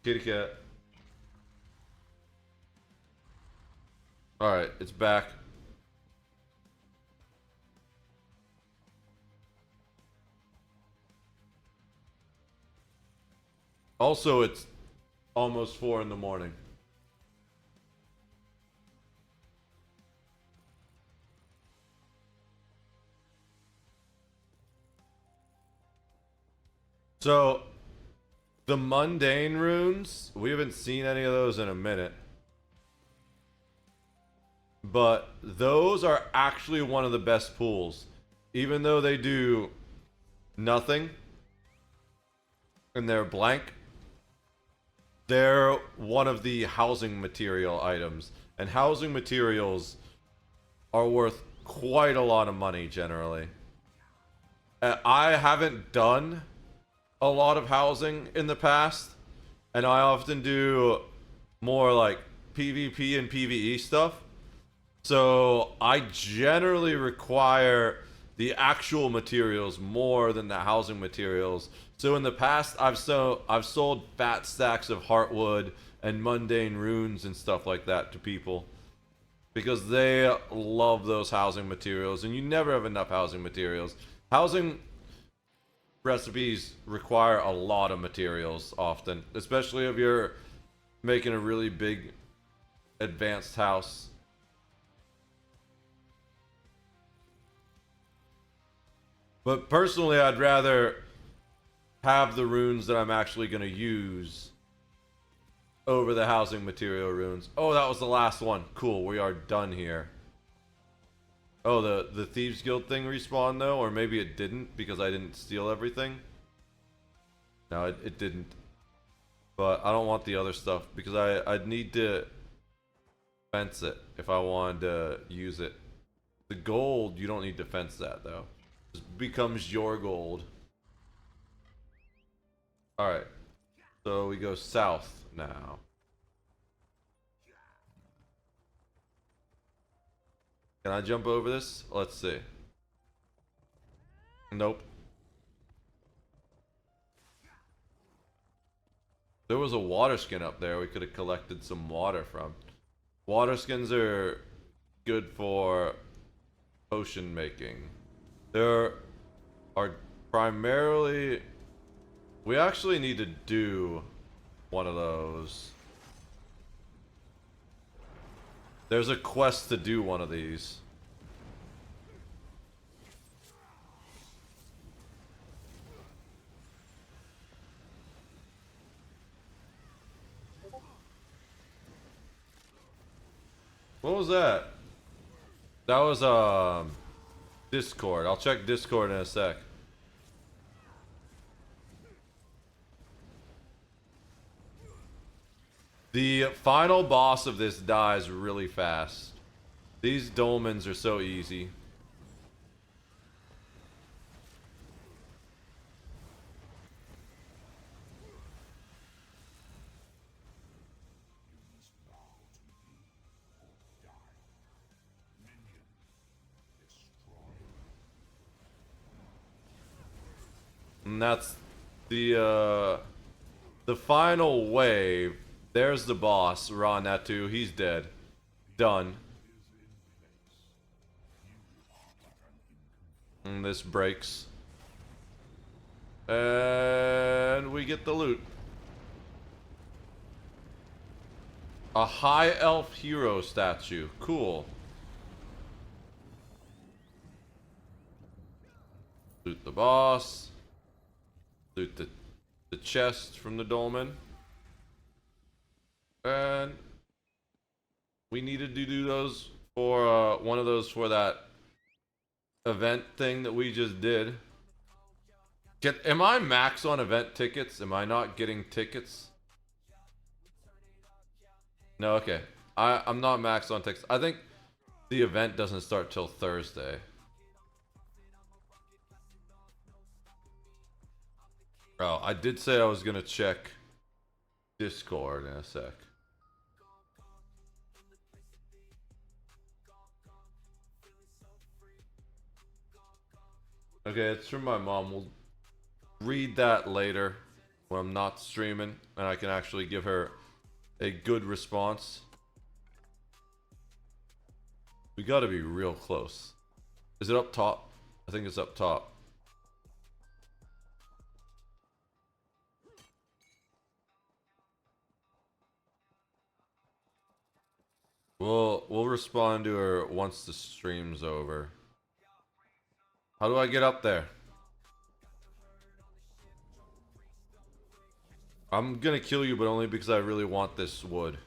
Kitty cat. Alright, it's back. Also, it's almost 4 in the morning. So, the mundane runes, we haven't seen any of those in a minute. But those are actually one of the best pools. Even though they do nothing and they're blank, they're one of the housing material items. And housing materials are worth quite a lot of money generally. I haven't done a lot of housing in the past, and I often do more like PvP and PvE stuff. So I generally require the actual materials more than the housing materials. So in the past, I've sold fat stacks of heartwood and mundane runes and stuff like that to people because they love those housing materials, and you never have enough housing materials. Housing recipes require a lot of materials often, especially if you're making a really big advanced house. But personally, I'd rather have the runes that I'm actually going to use over the housing material runes. Oh, that was the last one. Cool, we are done here. Oh, the Thieves Guild thing respawned though, or maybe it didn't because I didn't steal everything. No, it didn't. But I don't want the other stuff because I'd need to fence it if I wanted to use it. The gold, you don't need to fence that though. It becomes your gold. Alright. So we go south now. Can I jump over this? Let's see. Nope. There was a water skin up there we could have collected some water from. Water skins are good for potion making. There are primarily... We actually need to do one of those. There's a quest to do one of these. What was that? That was Discord. I'll check Discord in a sec. The final boss of this dies really fast. These dolmens are so easy. And that's the final wave. There's the boss, Ranatu. He's dead. Done. And this breaks. And we get the loot. A high elf hero statue. Cool. Loot the boss. Loot the chest from the dolmen. And we needed to do those for one of those for that event thing that we just did. Am I max on event tickets? Am I not getting tickets? No, okay. I'm not max on tickets. I think the event doesn't start till Thursday. Oh, I did say I was gonna check Discord in a sec. Okay, it's from my mom. We'll read that later when I'm not streaming and I can actually give her a good response. We gotta be real close. Is it up top? I think it's up top. We'll respond to her once the stream's over. How do I get up there? I'm gonna kill you, but only because I really want this wood.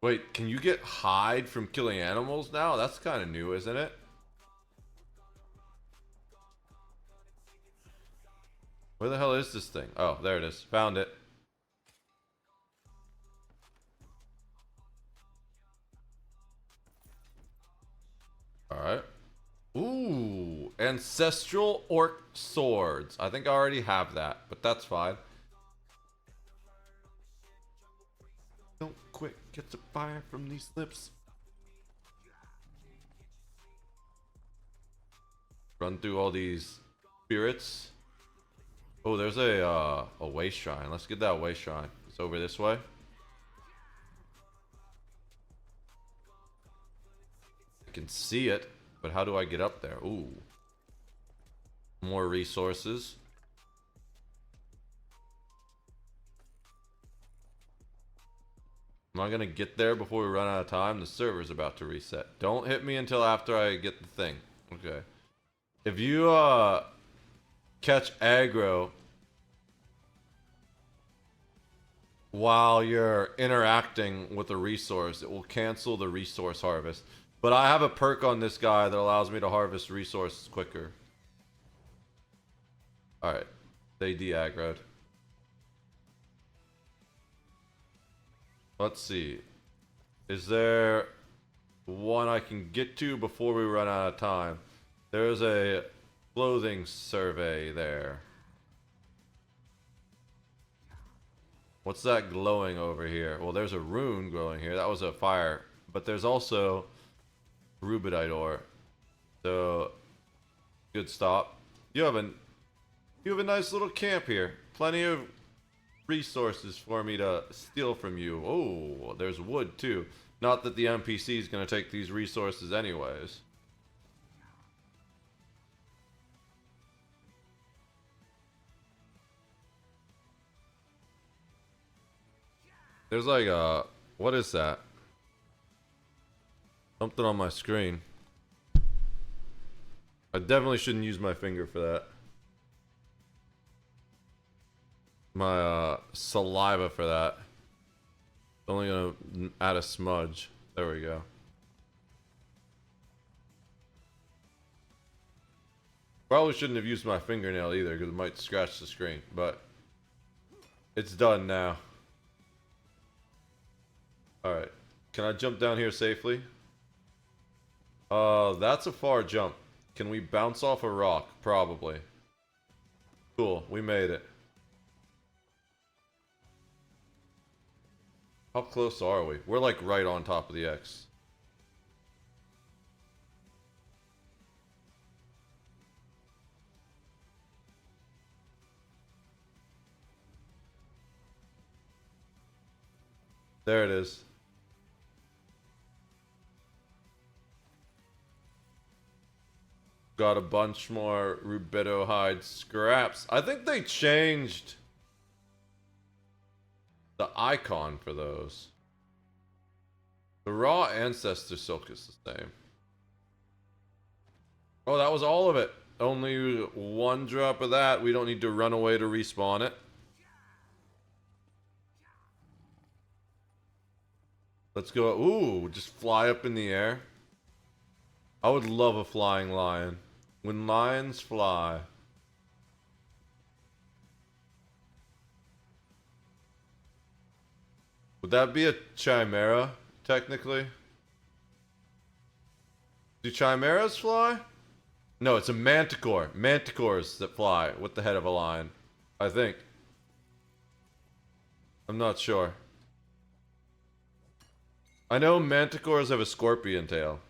Wait, can you get hide from killing animals now? That's kind of new, isn't it? Where the hell is this thing? Oh, there it is. Found it. Alright. Ooh, ancestral orc swords. I think I already have that, but that's fine. Don't quit, get the fire from these lips. Run through all these spirits. Oh, there's a way shrine. Let's get that way shrine. It's over this way. I can see it, but how do I get up there? Ooh. More resources. Am I gonna get there before we run out of time? The server's about to reset. Don't hit me until after I get the thing. Okay. If you catch aggro while you're interacting with a resource, it will cancel the resource harvest. But I have a perk on this guy that allows me to harvest resources quicker. Alright. They de-aggroed. Let's see. Is there one I can get to before we run out of time? There's a clothing survey there. What's that glowing over here? Well, there's a rune glowing here. That was a fire. But there's also rubidite ore. So, good stop. You have a nice little camp here. Plenty of resources for me to steal from you. Oh, there's wood too. Not that the NPC is going to take these resources anyways. There's like a... What is that? Something on my screen. I definitely shouldn't use my finger for that. My saliva for that. Only gonna add a smudge. There we go. Probably shouldn't have used my fingernail either because it might scratch the screen, but it's done now. Alright. Can I jump down here safely? That's a far jump. Can we bounce off a rock? Probably. Cool, we made it. How close are we? We're like right on top of the X. There it is. Got a bunch more rubido hide scraps. I think they changed the icon for those. The raw ancestor silk is the same. Oh, that was all of it. Only one drop of that. We don't need to run away to respawn it. Let's go. Ooh, just fly up in the air. I would love a flying lion. When lions fly. Would that be a chimera, technically? Do chimeras fly? No, it's a manticore. Manticores that fly with the head of a lion. I think. I'm not sure. I know manticores have a scorpion tail.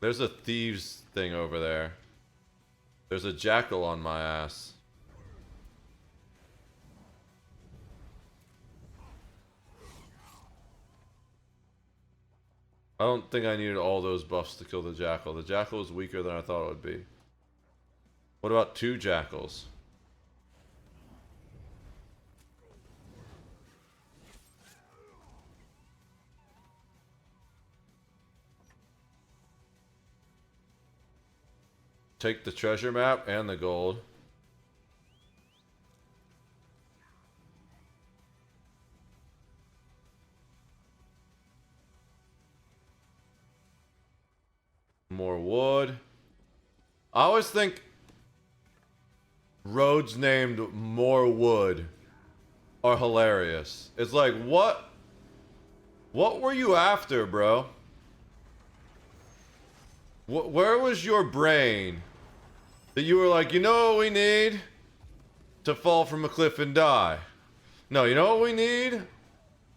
There's a thieves thing over there. There's a jackal on my ass. I don't think I needed all those buffs to kill the jackal. The jackal is weaker than I thought it would be. What about two jackals? Take the treasure map and the gold. More wood. I always think roads named More Wood are hilarious. It's like, what were you after, bro? Where was your brain that you were like, you know what we need? To fall from a cliff and die. No, you know what we need?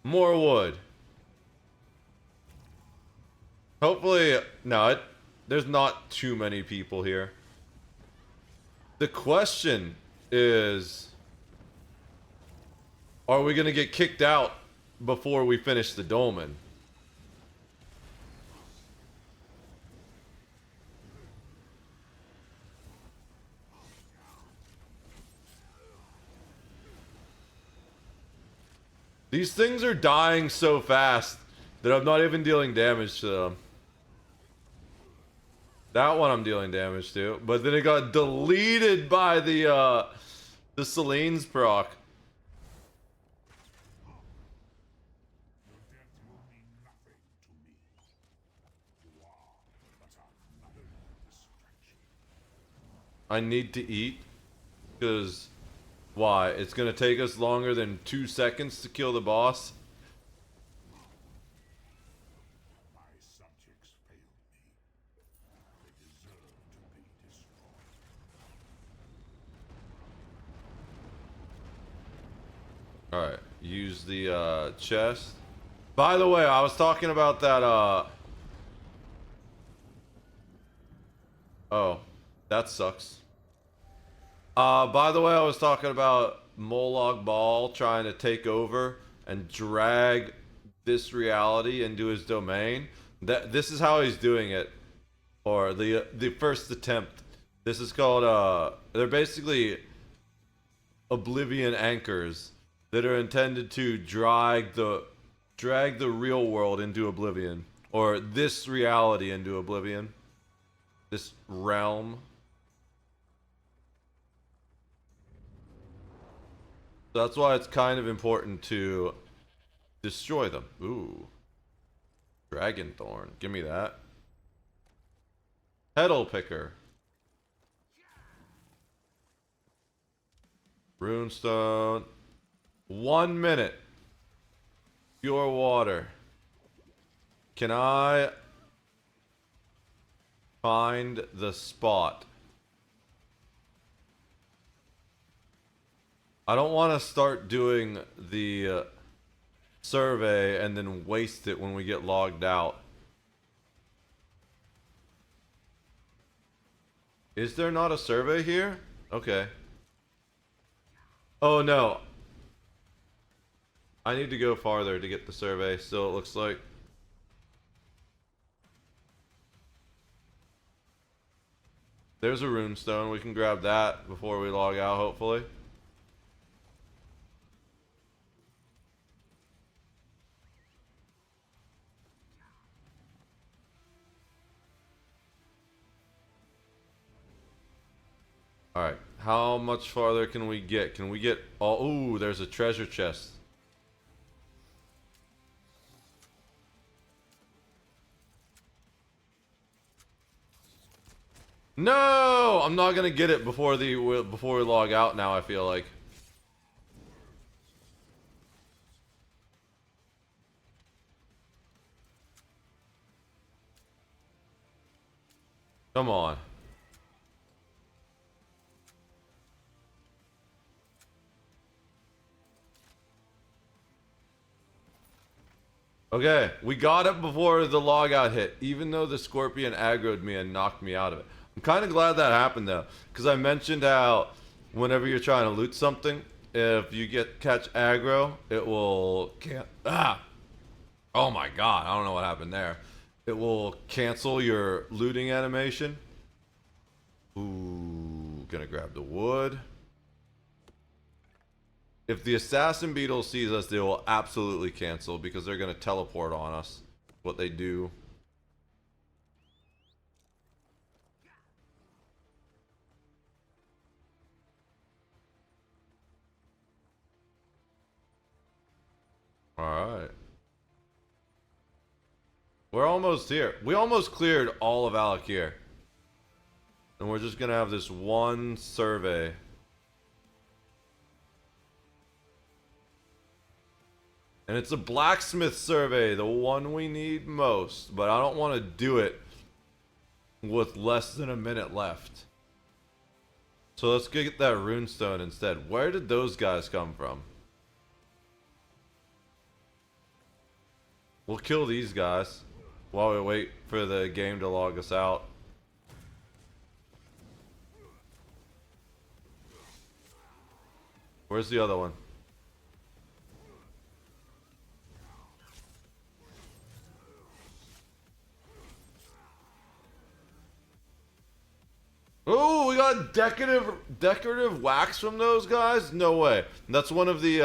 More wood. Hopefully, no, there's not too many people here. The question is, are we gonna get kicked out before we finish the dolmen? These things are dying so fast that I'm not even dealing damage to them. That one I'm dealing damage to, but then it got deleted by the Celine's proc. I need to eat, because why? It's gonna take us longer than 2 seconds to kill the boss. Alright, use the chest. By the way, I was talking about that oh, that sucks. By the way, I was talking about Molag Bal trying to take over and drag this reality into his domain. This is how he's doing it. Or the first attempt. This is called they're basically Oblivion anchors that are intended to drag the real world into Oblivion, or this reality into Oblivion. This realm. So that's why it's kind of important to destroy them. Ooh. Dragon Thorn. Give me that. Petal Picker. Runestone. 1 minute. Pure water. Can I find the spot? I don't want to start doing the survey and then waste it when we get logged out. Is there not a survey here? Okay. Oh no. I need to go farther to get the survey, so it looks like. There's a runestone. We can grab that before we log out, hopefully. Alright, how much farther can we get? Can we get all... Ooh, there's a treasure chest. No! I'm not gonna get it before we log out now, I feel like. Come on. Okay, we got it before the logout hit, even though the scorpion aggroed me and knocked me out of it. I'm kind of glad that happened though, because I mentioned how whenever you're trying to loot something, if you catch aggro, it will oh my god, I don't know what happened there. It will cancel your looting animation. Ooh, gonna grab the wood. If the assassin beetle sees us, they will absolutely cancel because they're gonna teleport on us. What they do. Alright. We're almost here. We almost cleared all of Alakir. And we're just gonna have this one survey. And it's a blacksmith survey, the one we need most. But I don't want to do it with less than a minute left. So let's get that runestone instead. Where did those guys come from? We'll kill these guys while we wait for the game to log us out. Where's the other one? Oh, we got decorative wax from those guys? No way. That's one of the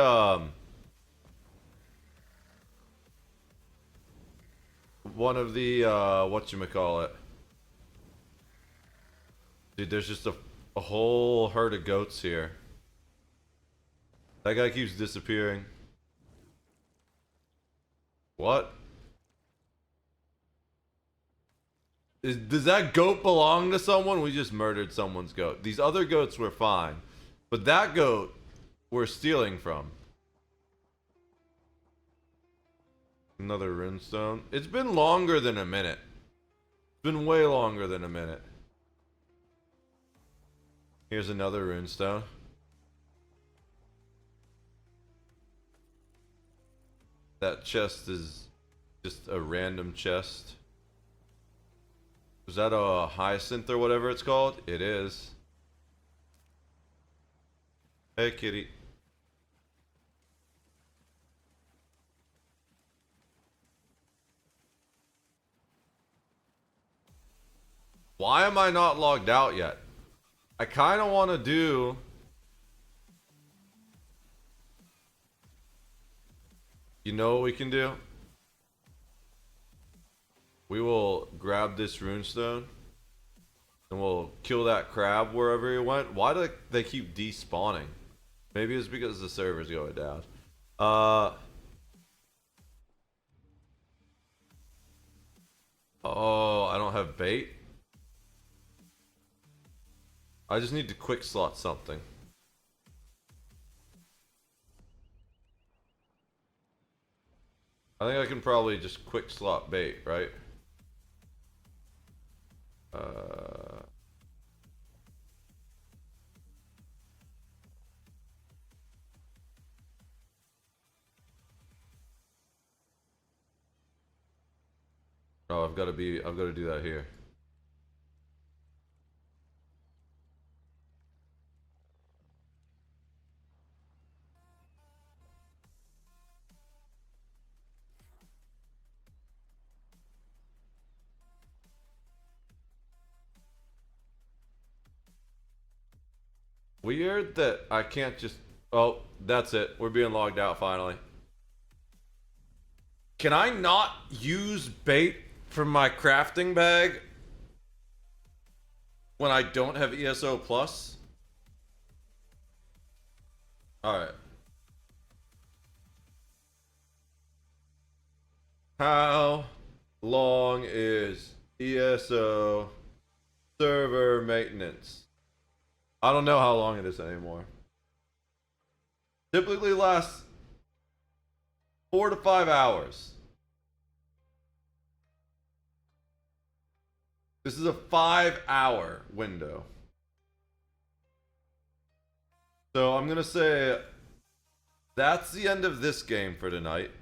one of the whatchamacallit. Dude, there's just a whole herd of goats here. That guy keeps disappearing. What? Does that goat belong to someone? We just murdered someone's goat. These other goats were fine. But that goat we're stealing from. Another runestone. It's been longer than a minute. It's been way longer than a minute. Here's another runestone. That chest is just a random chest. Is that a hyacinth or whatever it's called? It is. Hey, kitty. Why am I not logged out yet? I kind of want to do... You know what we can do? We will grab this runestone. And we'll kill that crab wherever he went. Why do they keep despawning? Maybe it's because the server's going down. Oh, I don't have bait. I just need to quick slot something. I think I can probably just quick slot bait, right? Oh, I've got to do that here. Weird that I can't just... Oh, that's it. We're being logged out finally. Can I not use bait from my crafting bag when I don't have ESO Plus? Alright. How long is ESO server maintenance? I don't know how long it is anymore. Typically lasts 4 to 5 hours. This is a 5-hour window. So I'm gonna say that's the end of this game for tonight.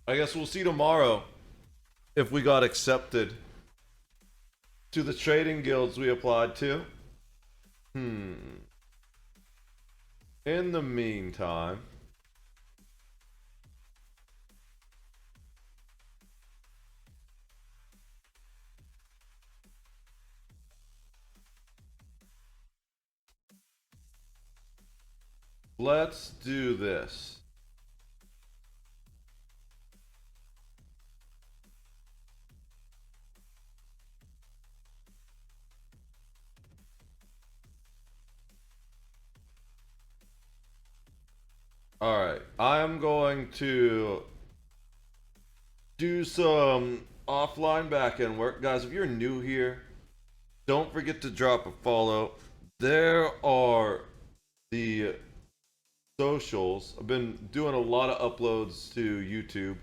I guess we'll see tomorrow if we got accepted to the trading guilds we applied to. In the meantime, let's do this. Alright, I am going to do some offline backend work. Guys, if you're new here, don't forget to drop a follow. There are the socials. I've been doing a lot of uploads to YouTube.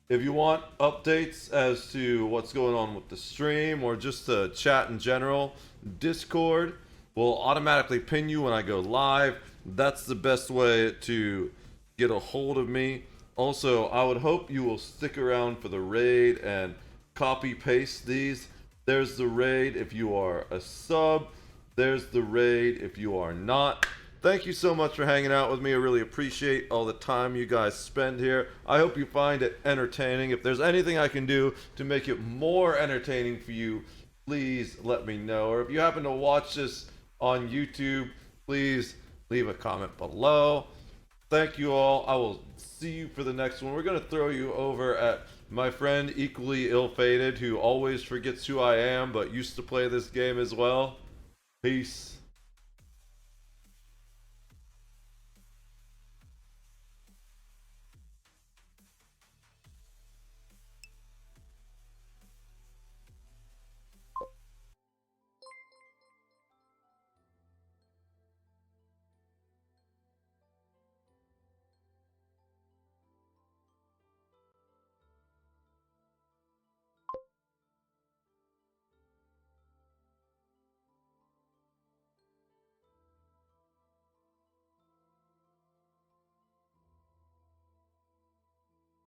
If you want updates as to what's going on with the stream or just the chat in general, Discord will automatically pin you when I go live. That's the best way to get a hold of me. Also, I would hope you will stick around for the raid and copy paste these. There's the raid if you are a sub. There's the raid if you are not. Thank you so much for hanging out with me. I really appreciate all the time you guys spend here. I hope you find it entertaining. If there's anything I can do to make it more entertaining for you, please let me know. Or if you happen to watch this on YouTube, please leave a comment below. Thank you all. I will see you for the next one. We're going to throw you over at my friend Equally Ill-Fated, who always forgets who I am but used to play this game as well. Peace.